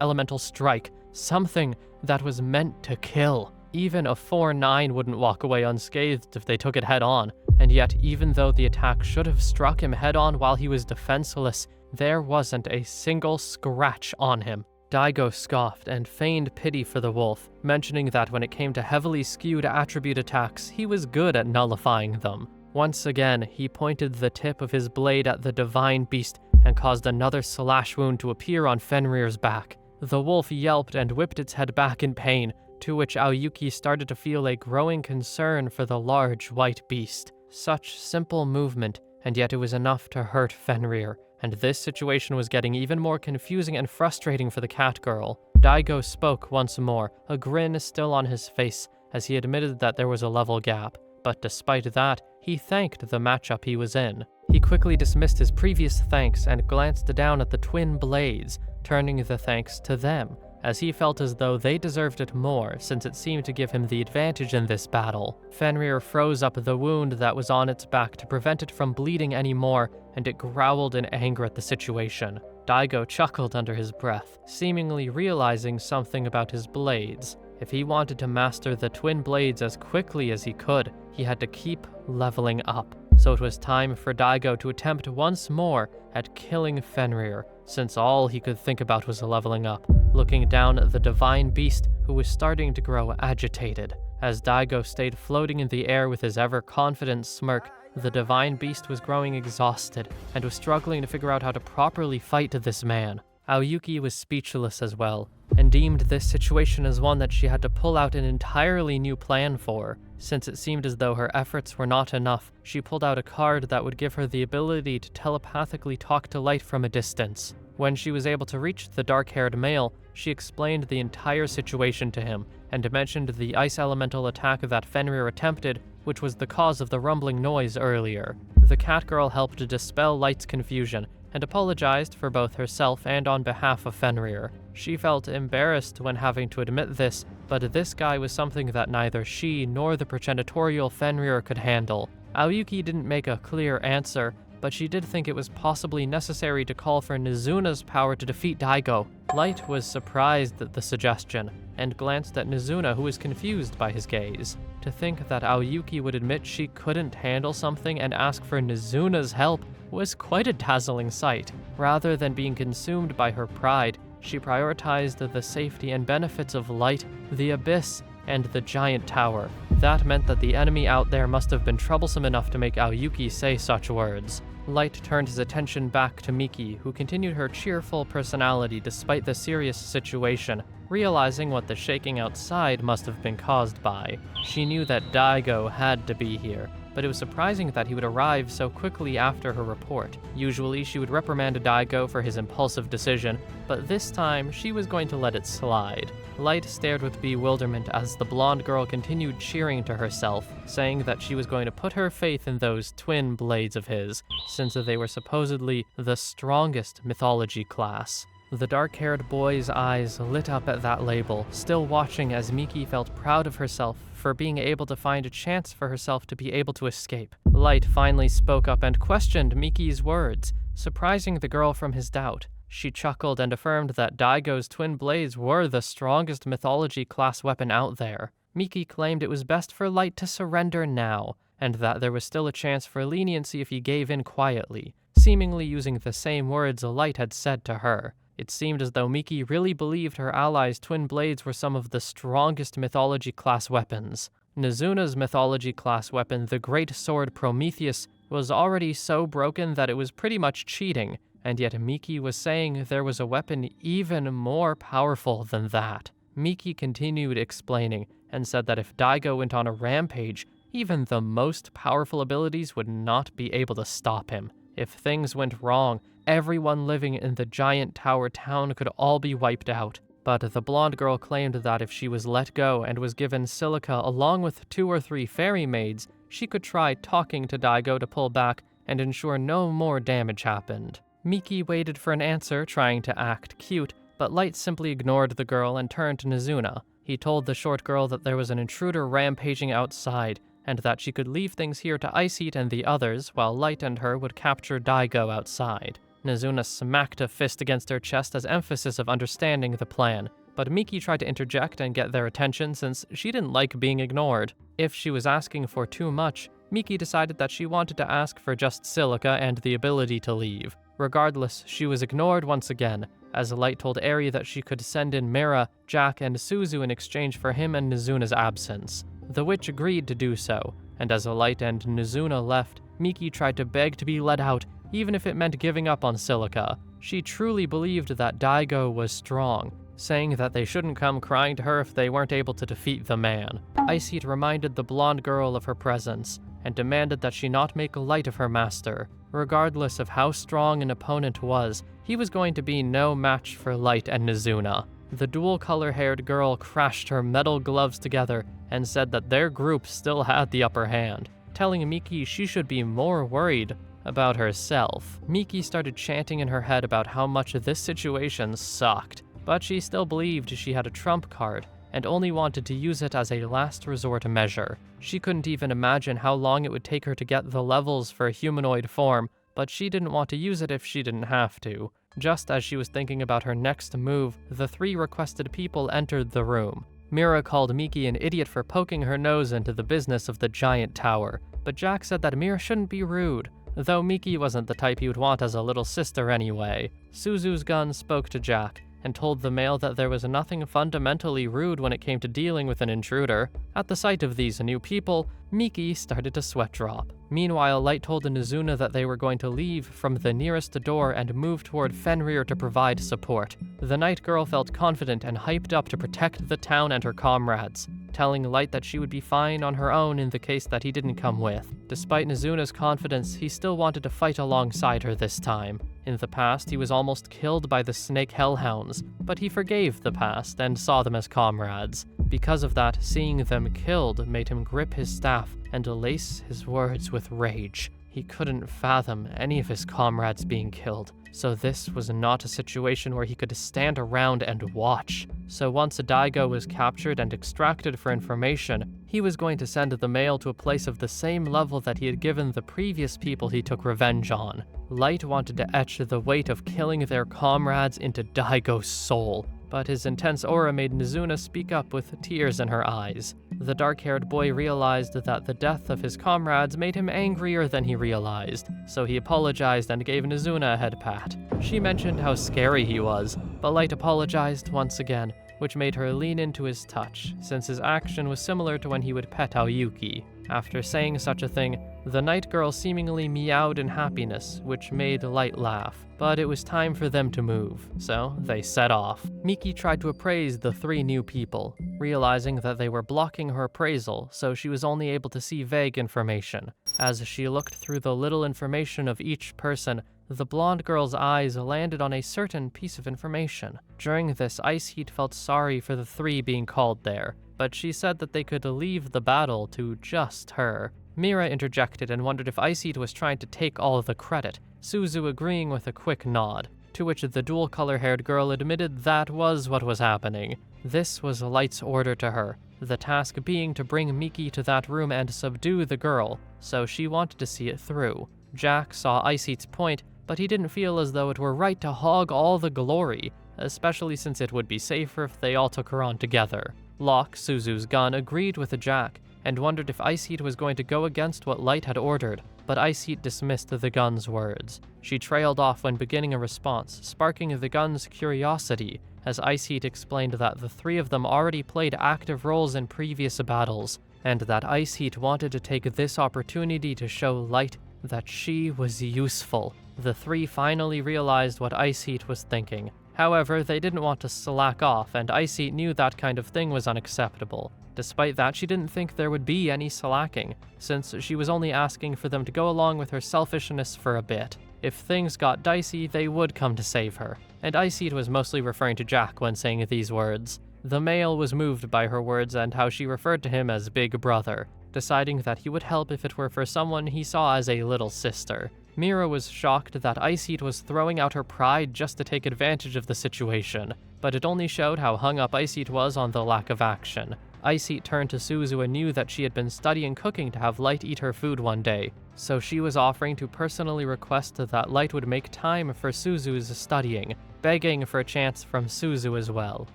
elemental strike, something that was meant to kill. Even a 4-9 wouldn't walk away unscathed if they took it head-on, and yet even though the attack should have struck him head-on while he was defenseless, there wasn't a single scratch on him. Daigo scoffed and feigned pity for the wolf, mentioning that when it came to heavily skewed attribute attacks, he was good at nullifying them. Once again, he pointed the tip of his blade at the divine beast and caused another slash wound to appear on Fenrir's back. The wolf yelped and whipped its head back in pain, to which Aoyuki started to feel a growing concern for the large white beast. Such simple movement, and yet it was enough to hurt Fenrir, and this situation was getting even more confusing and frustrating for the cat girl. Daigo spoke once more, a grin still on his face, as he admitted that there was a level gap, but despite that, he thanked the matchup he was in. He quickly dismissed his previous thanks and glanced down at the twin blades, turning the thanks to them, as he felt as though they deserved it more since it seemed to give him the advantage in this battle. Fenrir froze up the wound that was on its back to prevent it from bleeding anymore, and it growled in anger at the situation. Daigo chuckled under his breath, seemingly realizing something about his blades. If he wanted to master the twin blades as quickly as he could, he had to keep leveling up. So it was time for Daigo to attempt once more at killing Fenrir, since all he could think about was leveling up, looking down at the divine beast who was starting to grow agitated. As Daigo stayed floating in the air with his ever-confident smirk, the divine beast was growing exhausted and was struggling to figure out how to properly fight this man. Aoyuki was speechless as well, and deemed this situation as one that she had to pull out an entirely new plan for. Since it seemed as though her efforts were not enough, she pulled out a card that would give her the ability to telepathically talk to Light from a distance. When she was able to reach the dark-haired male, she explained the entire situation to him, and mentioned the ice elemental attack that Fenrir attempted, which was the cause of the rumbling noise earlier. The cat girl helped to dispel Light's confusion, and apologized for both herself and on behalf of Fenrir. She felt embarrassed when having to admit this, but this guy was something that neither she nor the progenitorial Fenrir could handle. Aoyuki didn't make a clear answer, but she did think it was possibly necessary to call for Nizuna's power to defeat Daigo. Light was surprised at the suggestion, and glanced at Nizuna, who was confused by his gaze. To think that Aoyuki would admit she couldn't handle something and ask for Nizuna's help was quite a dazzling sight. Rather than being consumed by her pride, she prioritized the safety and benefits of Light, the Abyss, and the giant tower. That meant that the enemy out there must have been troublesome enough to make Aoyuki say such words. Light turned his attention back to Miki, who continued her cheerful personality despite the serious situation, realizing what the shaking outside must have been caused by. She knew that Daigo had to be here, but it was surprising that he would arrive so quickly after her report. Usually she would reprimand Daigo for his impulsive decision, but this time she was going to let it slide. Light stared with bewilderment as the blonde girl continued cheering to herself, saying that she was going to put her faith in those twin blades of his, since they were supposedly the strongest mythology class. The dark-haired boy's eyes lit up at that label, still watching as Miki felt proud of herself for being able to find a chance for herself to be able to escape. Light finally spoke up and questioned Miki's words, surprising the girl from his doubt. She chuckled and affirmed that Daigo's twin blades were the strongest mythology class weapon out there. Miki claimed it was best for Light to surrender now, and that there was still a chance for leniency if he gave in quietly, seemingly using the same words Light had said to her. It seemed as though Miki really believed her allies' twin blades were some of the strongest mythology-class weapons. Nizuna's mythology-class weapon, the Great Sword Prometheus, was already so broken that it was pretty much cheating, and yet Miki was saying there was a weapon even more powerful than that. Miki continued explaining, and said that if Daigo went on a rampage, Even the most powerful abilities would not be able to stop him. If things went wrong, everyone living in the giant tower town could all be wiped out. But the blonde girl claimed that if she was let go and was given silica along with 2 or 3 fairy maids, she could try talking to Daigo to pull back and ensure no more damage happened. Miki waited for an answer, trying to act cute, but Light simply ignored the girl and turned to Nizuna. He told the short girl that there was an intruder rampaging outside, and that she could leave things here to Ice Heat and the others, while Light and her would capture Daigo outside. Nizuna smacked a fist against her chest as emphasis of understanding the plan, but Miki tried to interject and get their attention since she didn't like being ignored. If she was asking for too much, Miki decided that she wanted to ask for just silica and the ability to leave. Regardless, she was ignored once again, as Light told Eri that she could send in Mira, Jack, and Suzu in exchange for him and Nizuna's absence. The witch agreed to do so, and as Light and Nizuna left, Miki tried to beg to be let out, even if it meant giving up on silica. She truly believed that Daigo was strong, saying that they shouldn't come crying to her if they weren't able to defeat the man. Ice Heat reminded the blonde girl of her presence, and demanded that she not make light of her master. Regardless of how strong an opponent was, he was going to be no match for Light and Nizuna. The dual-color-haired girl crashed her metal gloves together and said that their group still had the upper hand, telling Miki she should be more worried about herself. Miki started chanting in her head about how much this situation sucked, but she still believed she had a trump card and only wanted to use it as a last resort measure. She couldn't even imagine how long it would take her to get the levels for a humanoid form, but she didn't want to use it if she didn't have to. Just as she was thinking about her next move, the 3 requested people entered the room. Mira called Miki an idiot for poking her nose into the business of the giant tower, but Jack said that Mira shouldn't be rude, though Miki wasn't the type he would want as a little sister anyway. Suzu's gun spoke to Jack, and told the male that there was nothing fundamentally rude when it came to dealing with an intruder. At the sight of these new people, Miki started to sweat drop. Meanwhile, Light told Nizuna that they were going to leave from the nearest door and move toward Fenrir to provide support. The night girl felt confident and hyped up to protect the town and her comrades, telling Light that she would be fine on her own in the case that he didn't come with. Despite Nizuna's confidence, he still wanted to fight alongside her this time. In the past, he was almost killed by the snake hellhounds, but he forgave the past and saw them as comrades. Because of that, seeing them killed made him grip his staff and lace his words with rage. He couldn't fathom any of his comrades being killed, so this was not a situation where he could stand around and watch. So once Daigo was captured and extracted for information, he was going to send the male to a place of the same level that he had given the previous people he took revenge on. Light wanted to etch the weight of killing their comrades into Daigo's soul, but his intense aura made Nizuna speak up with tears in her eyes. The dark-haired boy realized that the death of his comrades made him angrier than he realized, so he apologized and gave Nizuna a head pat. She mentioned how scary he was, but Light apologized once again, which made her lean into his touch, since his action was similar to when he would pet Aoyuki. After saying such a thing, the night girl seemingly meowed in happiness, which made Light laugh. But it was time for them to move, so they set off. Miki tried to appraise the 3 new people, realizing that they were blocking her appraisal, so she was only able to see vague information. As she looked through the little information of each person, the blonde girl's eyes landed on a certain piece of information. During this, Ice Heat felt sorry for the 3 being called there, but she said that they could leave the battle to just her. Mira interjected and wondered if Ice Heat was trying to take all of the credit, Suzu agreeing with a quick nod, to which the dual-color-haired girl admitted that was what was happening. This was Light's order to her, the task being to bring Miki to that room and subdue the girl, so she wanted to see it through. Jack saw Ice Heat's point, but he didn't feel as though it were right to hog all the glory, especially since it would be safer if they all took her on together. Locke, Suzu's gun, agreed with Jack, and wondered if Ice Heat was going to go against what Light had ordered, but Ice Heat dismissed the gun's words. She trailed off when beginning a response, sparking the gun's curiosity, as Ice Heat explained that the 3 of them already played active roles in previous battles, and that Ice Heat wanted to take this opportunity to show Light that she was useful. The 3 finally realized what Ice Heat was thinking, However, they didn't want to slack off, and Ice Eat knew that kind of thing was unacceptable. Despite that, she didn't think there would be any slacking, since she was only asking for them to go along with her selfishness for a bit. If things got dicey, they would come to save her. And Ice Eat was mostly referring to Jack when saying these words. The male was moved by her words and how she referred to him as Big Brother, deciding that he would help if it were for someone he saw as a little sister. Mira was shocked that Ice Eat was throwing out her pride just to take advantage of the situation, but it only showed how hung up Ice Eat was on the lack of action. Ice Eat turned to Suzu and knew that she had been studying cooking to have Light eat her food one day, so she was offering to personally request that Light would make time for Suzu's studying, begging for a chance from Suzu as well.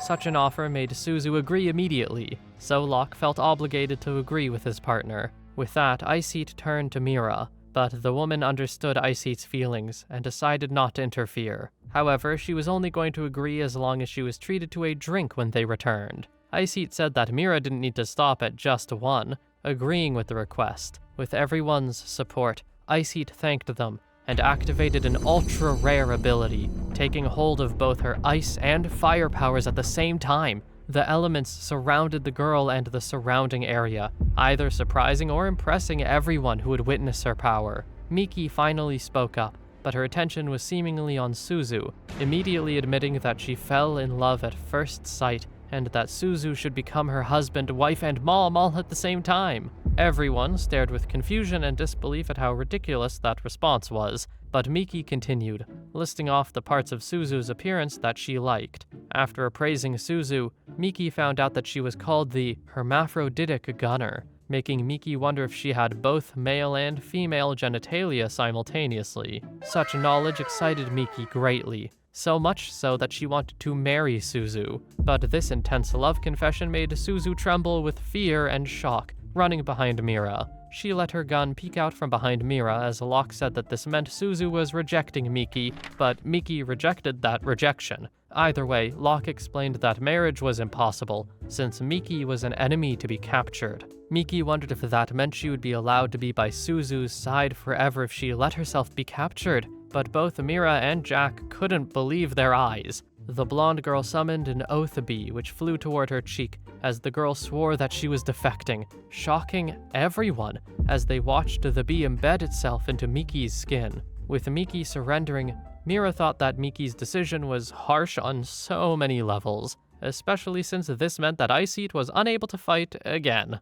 Such an offer made Suzu agree immediately, so Locke felt obligated to agree with his partner. With that, Ice Eat turned to Mira, but the woman understood Ice Eat's feelings and decided not to interfere. However, she was only going to agree as long as she was treated to a drink when they returned. Ice Eat said that Mira didn't need to stop at just one, agreeing with the request. With everyone's support, Ice Eat thanked them and activated an ultra-rare ability, taking hold of both her ice and fire powers at the same time. The elements surrounded the girl and the surrounding area, either surprising or impressing everyone who would witness her power. Miki finally spoke up, but her attention was seemingly on Suzu, immediately admitting that she fell in love at first sight and that Suzu should become her husband, wife, and mom all at the same time. Everyone stared with confusion and disbelief at how ridiculous that response was, but Miki continued, listing off the parts of Suzu's appearance that she liked. After appraising Suzu, Miki found out that she was called the hermaphroditic gunner, making Miki wonder if she had both male and female genitalia simultaneously. Such knowledge excited Miki greatly, so much so that she wanted to marry Suzu. But this intense love confession made Suzu tremble with fear and shock, running behind Mira. She let her gun peek out from behind Mira as Locke said that this meant Suzu was rejecting Miki, but Miki rejected that rejection. Either way, Locke explained that marriage was impossible, since Miki was an enemy to be captured. Miki wondered if that meant she would be allowed to be by Suzu's side forever if she let herself be captured, but both Mira and Jack couldn't believe their eyes. The blonde girl summoned an oath bee which flew toward her cheek as the girl swore that she was defecting, shocking everyone as they watched the bee embed itself into Miki's skin. With Miki surrendering, Mira thought that Miki's decision was harsh on so many levels, especially since this meant that Ice Eat was unable to fight again.